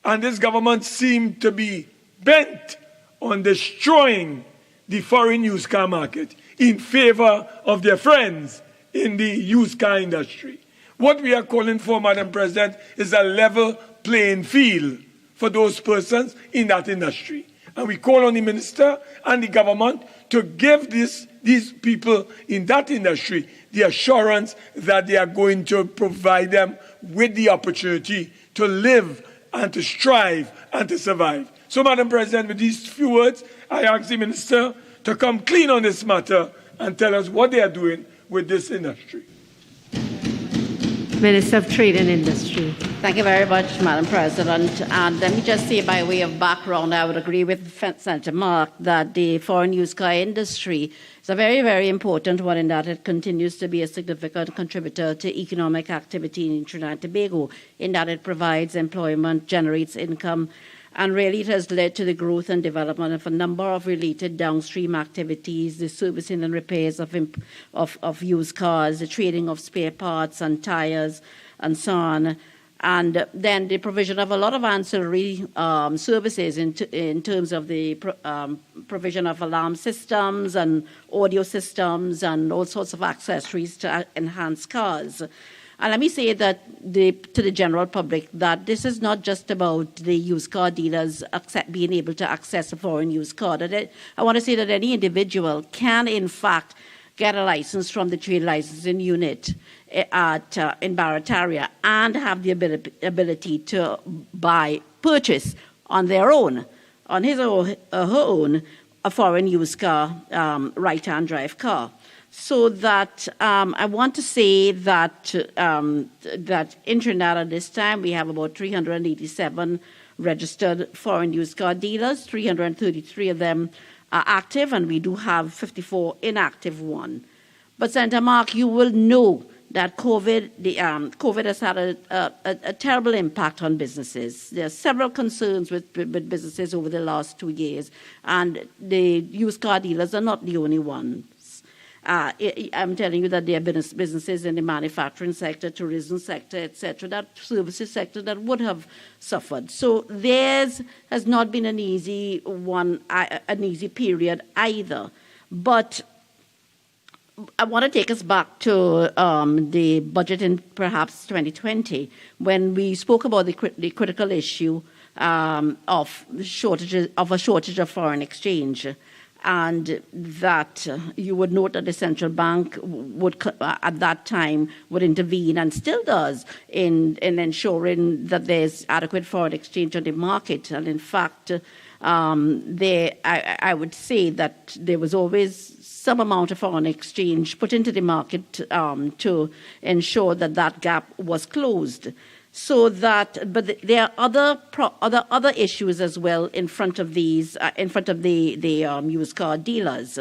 [SPEAKER 5] And this government seems to be bent on destroying the foreign used car market in favor of their friends in the used car industry. What we are calling for, Madam President, is a level playing field for those persons in that industry. And we call on the minister and the government to give these people in that industry the assurance that they are going to provide them with the opportunity to live and to strive and to survive. So, Madam President, with these few words, I ask the minister to come clean on this matter and tell us what they are doing with this industry.
[SPEAKER 1] Minister of Trade and Industry.
[SPEAKER 4] Thank you very much, Madam President. And let me just say, by way of background, I would agree with Senator Mark that the foreign used car industry is a very, very important one in that it continues to be a significant contributor to economic activity in Trinidad and Tobago, in that it provides employment, generates income, and really it has led to the growth and development of a number of related downstream activities, the servicing and repairs of used cars, the trading of spare parts and tires, and so on. And then the provision of a lot of ancillary services in terms of the provision of alarm systems and audio systems and all sorts of accessories to enhance cars. And let me say that to the general public that this is not just about the used car dealers being able to access a foreign used car. I want to say that any individual can, in fact, get a license from the trade licensing unit in Barataria and have the ability to purchase on their own, on his or her own, a foreign used car, right-hand drive car. So that I want to say that that in Trinidad at this time we have about 387 registered foreign used car dealers. 333 of them are active, and we do have 54 inactive ones. But Senator Mark, you will know that COVID has had a terrible impact on businesses. There are several concerns with businesses over the last 2 years, and the used car dealers are not the only ones. I'm telling you that there are businesses in the manufacturing sector, tourism sector, etc., that services sector that would have suffered. So theirs has not been an easy period either. But I want to take us back to the budget in perhaps 2020 when we spoke about the critical issue of a shortage of foreign exchange. And that you would note that the central bank would, at that time, would intervene and still does in ensuring that there's adequate foreign exchange on the market. And in fact, I would say that there was always some amount of foreign exchange put into the market to ensure that gap was closed. So that, but there are other issues as well in front of the used car dealers.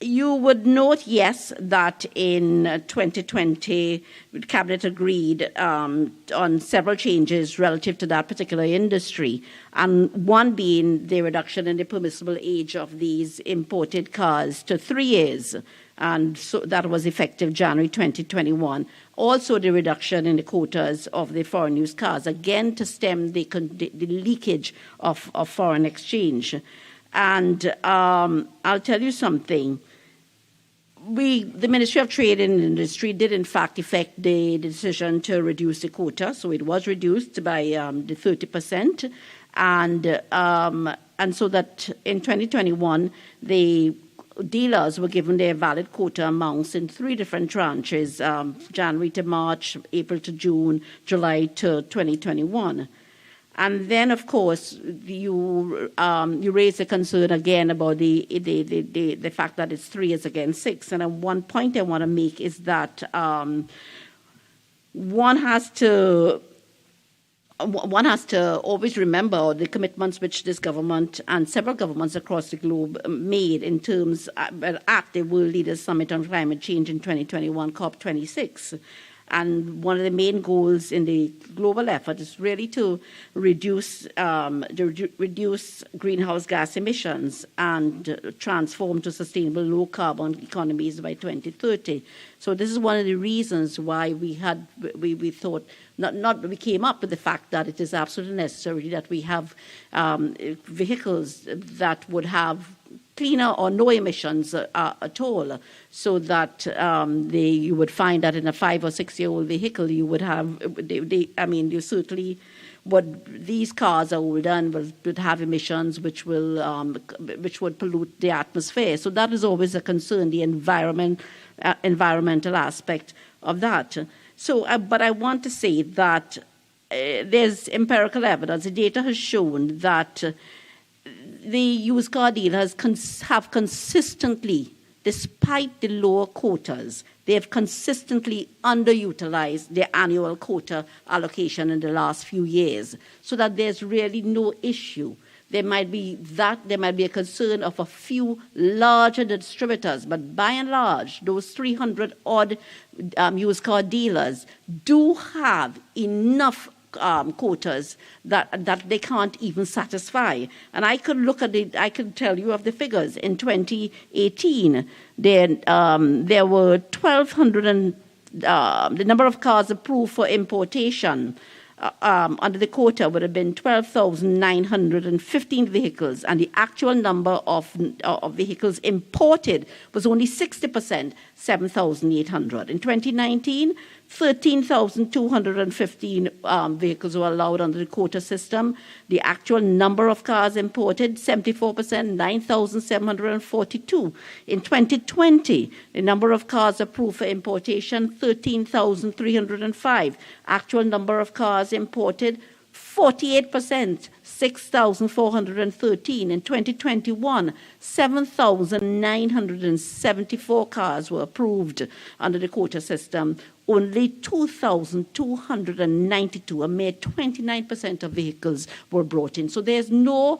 [SPEAKER 4] You would note, yes, that in 2020, the Cabinet agreed on several changes relative to that particular industry, and one being the reduction in the permissible age of these imported cars to 3 years, and so that was effective January 2021. Also, the reduction in the quotas of the foreign used cars, again to stem the leakage of foreign exchange. And I'll tell you something. The Ministry of Trade and Industry did, in fact, effect the decision to reduce the quota, so it was reduced by the 30%, and so that in 2021 the dealers were given their valid quota amounts in 3 different tranches: January to March, April to June, July to 2021. And then, of course, you raise a concern again about the fact that it's 3 years against 6. And one point I want to make is that one has to always remember the commitments which this government and several governments across the globe made in terms at the World Leaders Summit on Climate Change in 2021, COP26. And one of the main goals in the global effort is really to reduce greenhouse gas emissions and transform to sustainable low-carbon economies by 2030. So this is one of the reasons why we thought we came up with the fact that it is absolutely necessary that we have vehicles that would have cleaner or no emissions at all, so that you would find that in a 5 or 6 year old vehicle you would have, you certainly these cars are older and would have emissions which would pollute the atmosphere. So that is always a concern, the environmental aspect of that. So, but I want to say that there's empirical evidence. The data has shown that the used car dealers have consistently, despite the lower quotas, they have consistently underutilized their annual quota allocation in the last few years, so that there's really no issue. There might be a concern of a few larger distributors, but by and large, those 300-odd used car dealers do have enough quotas that they can't even satisfy. And I could tell you of the figures. In 2018, there were 1,200 the number of cars approved for importation under the quota would have been 12,915 vehicles, and the actual number of vehicles imported was only 60%, 7,800. In 2019, 13,215 vehicles were allowed under the quota system. The actual number of cars imported, 74%, 9,742. In 2020, the number of cars approved for importation, 13,305. Actual number of cars imported, 48%, 6,413. In 2021, 7,974 cars were approved under the quota system. Only 2,292, a mere 29% of vehicles were brought in. So there's no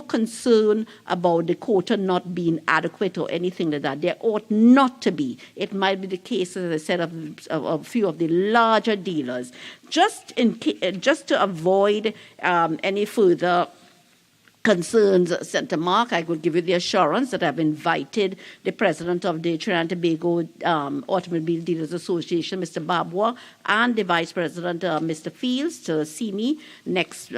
[SPEAKER 4] concern about the quota not being adequate or anything like that. There ought not to be. It might be the case, as I said, of a few of the larger dealers. Just to avoid any further concerns, Senator Mark, I could give you the assurance that I've invited the president of the Trinidad and Tobago Automobile Dealers Association, Mr. Babwa, and the vice president, Mr. Fields, to see me next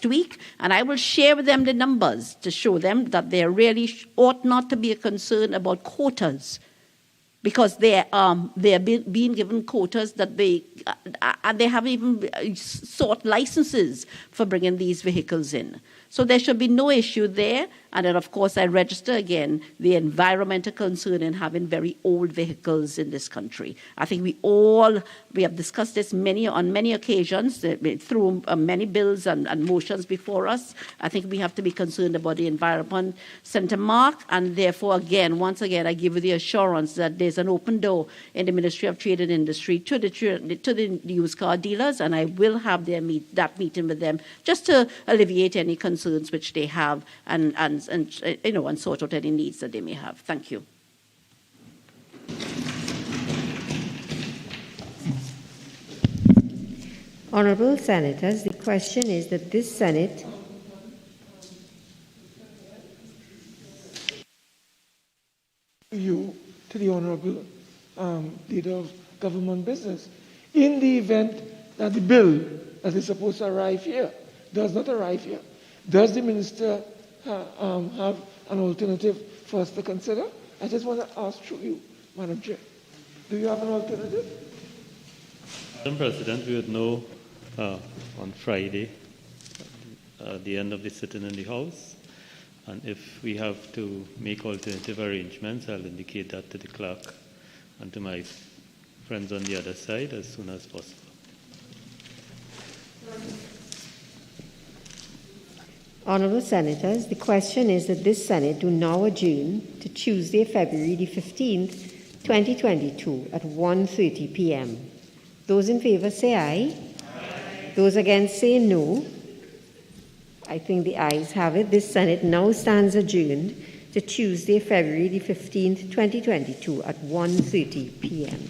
[SPEAKER 4] week, and I will share with them the numbers to show them that there really ought not to be a concern about quotas, because they are being given quotas that they haven't even sought licenses for bringing these vehicles in. So there should be no issue there. And then, of course, I register again the environmental concern in having very old vehicles in this country. I think we have discussed this on many occasions through many bills and motions before us. I think we have to be concerned about the environment. Senator Mark, and therefore, once again, I give you the assurance that there's an open door in the Ministry of Trade and Industry to the used car dealers, and I will have that meeting with them just to alleviate any concern concerns which they have and sort out any needs that they may have. Thank you.
[SPEAKER 1] Honourable Senators, the question is that this Senate
[SPEAKER 5] to the Honourable Leader of Government Business. In the event that the bill that is supposed to arrive here does not arrive here, does the Minister have an alternative for us to consider? I just want to ask through you, Madam Chair. Do you have an alternative?
[SPEAKER 3] Madam President, we would know on Friday, at the end of the sitting in the House. And if we have to make alternative arrangements, I'll indicate that to the clerk and to my friends on the other side as soon as possible.
[SPEAKER 1] Honourable Senators, the question is that this Senate do now adjourn to Tuesday, February the 15th, 2022 at 1:30 p.m. Those in favour say aye. Those against say no. I think the ayes have it. This Senate now stands adjourned to Tuesday, February the 15th, 2022 at 1:30 p.m.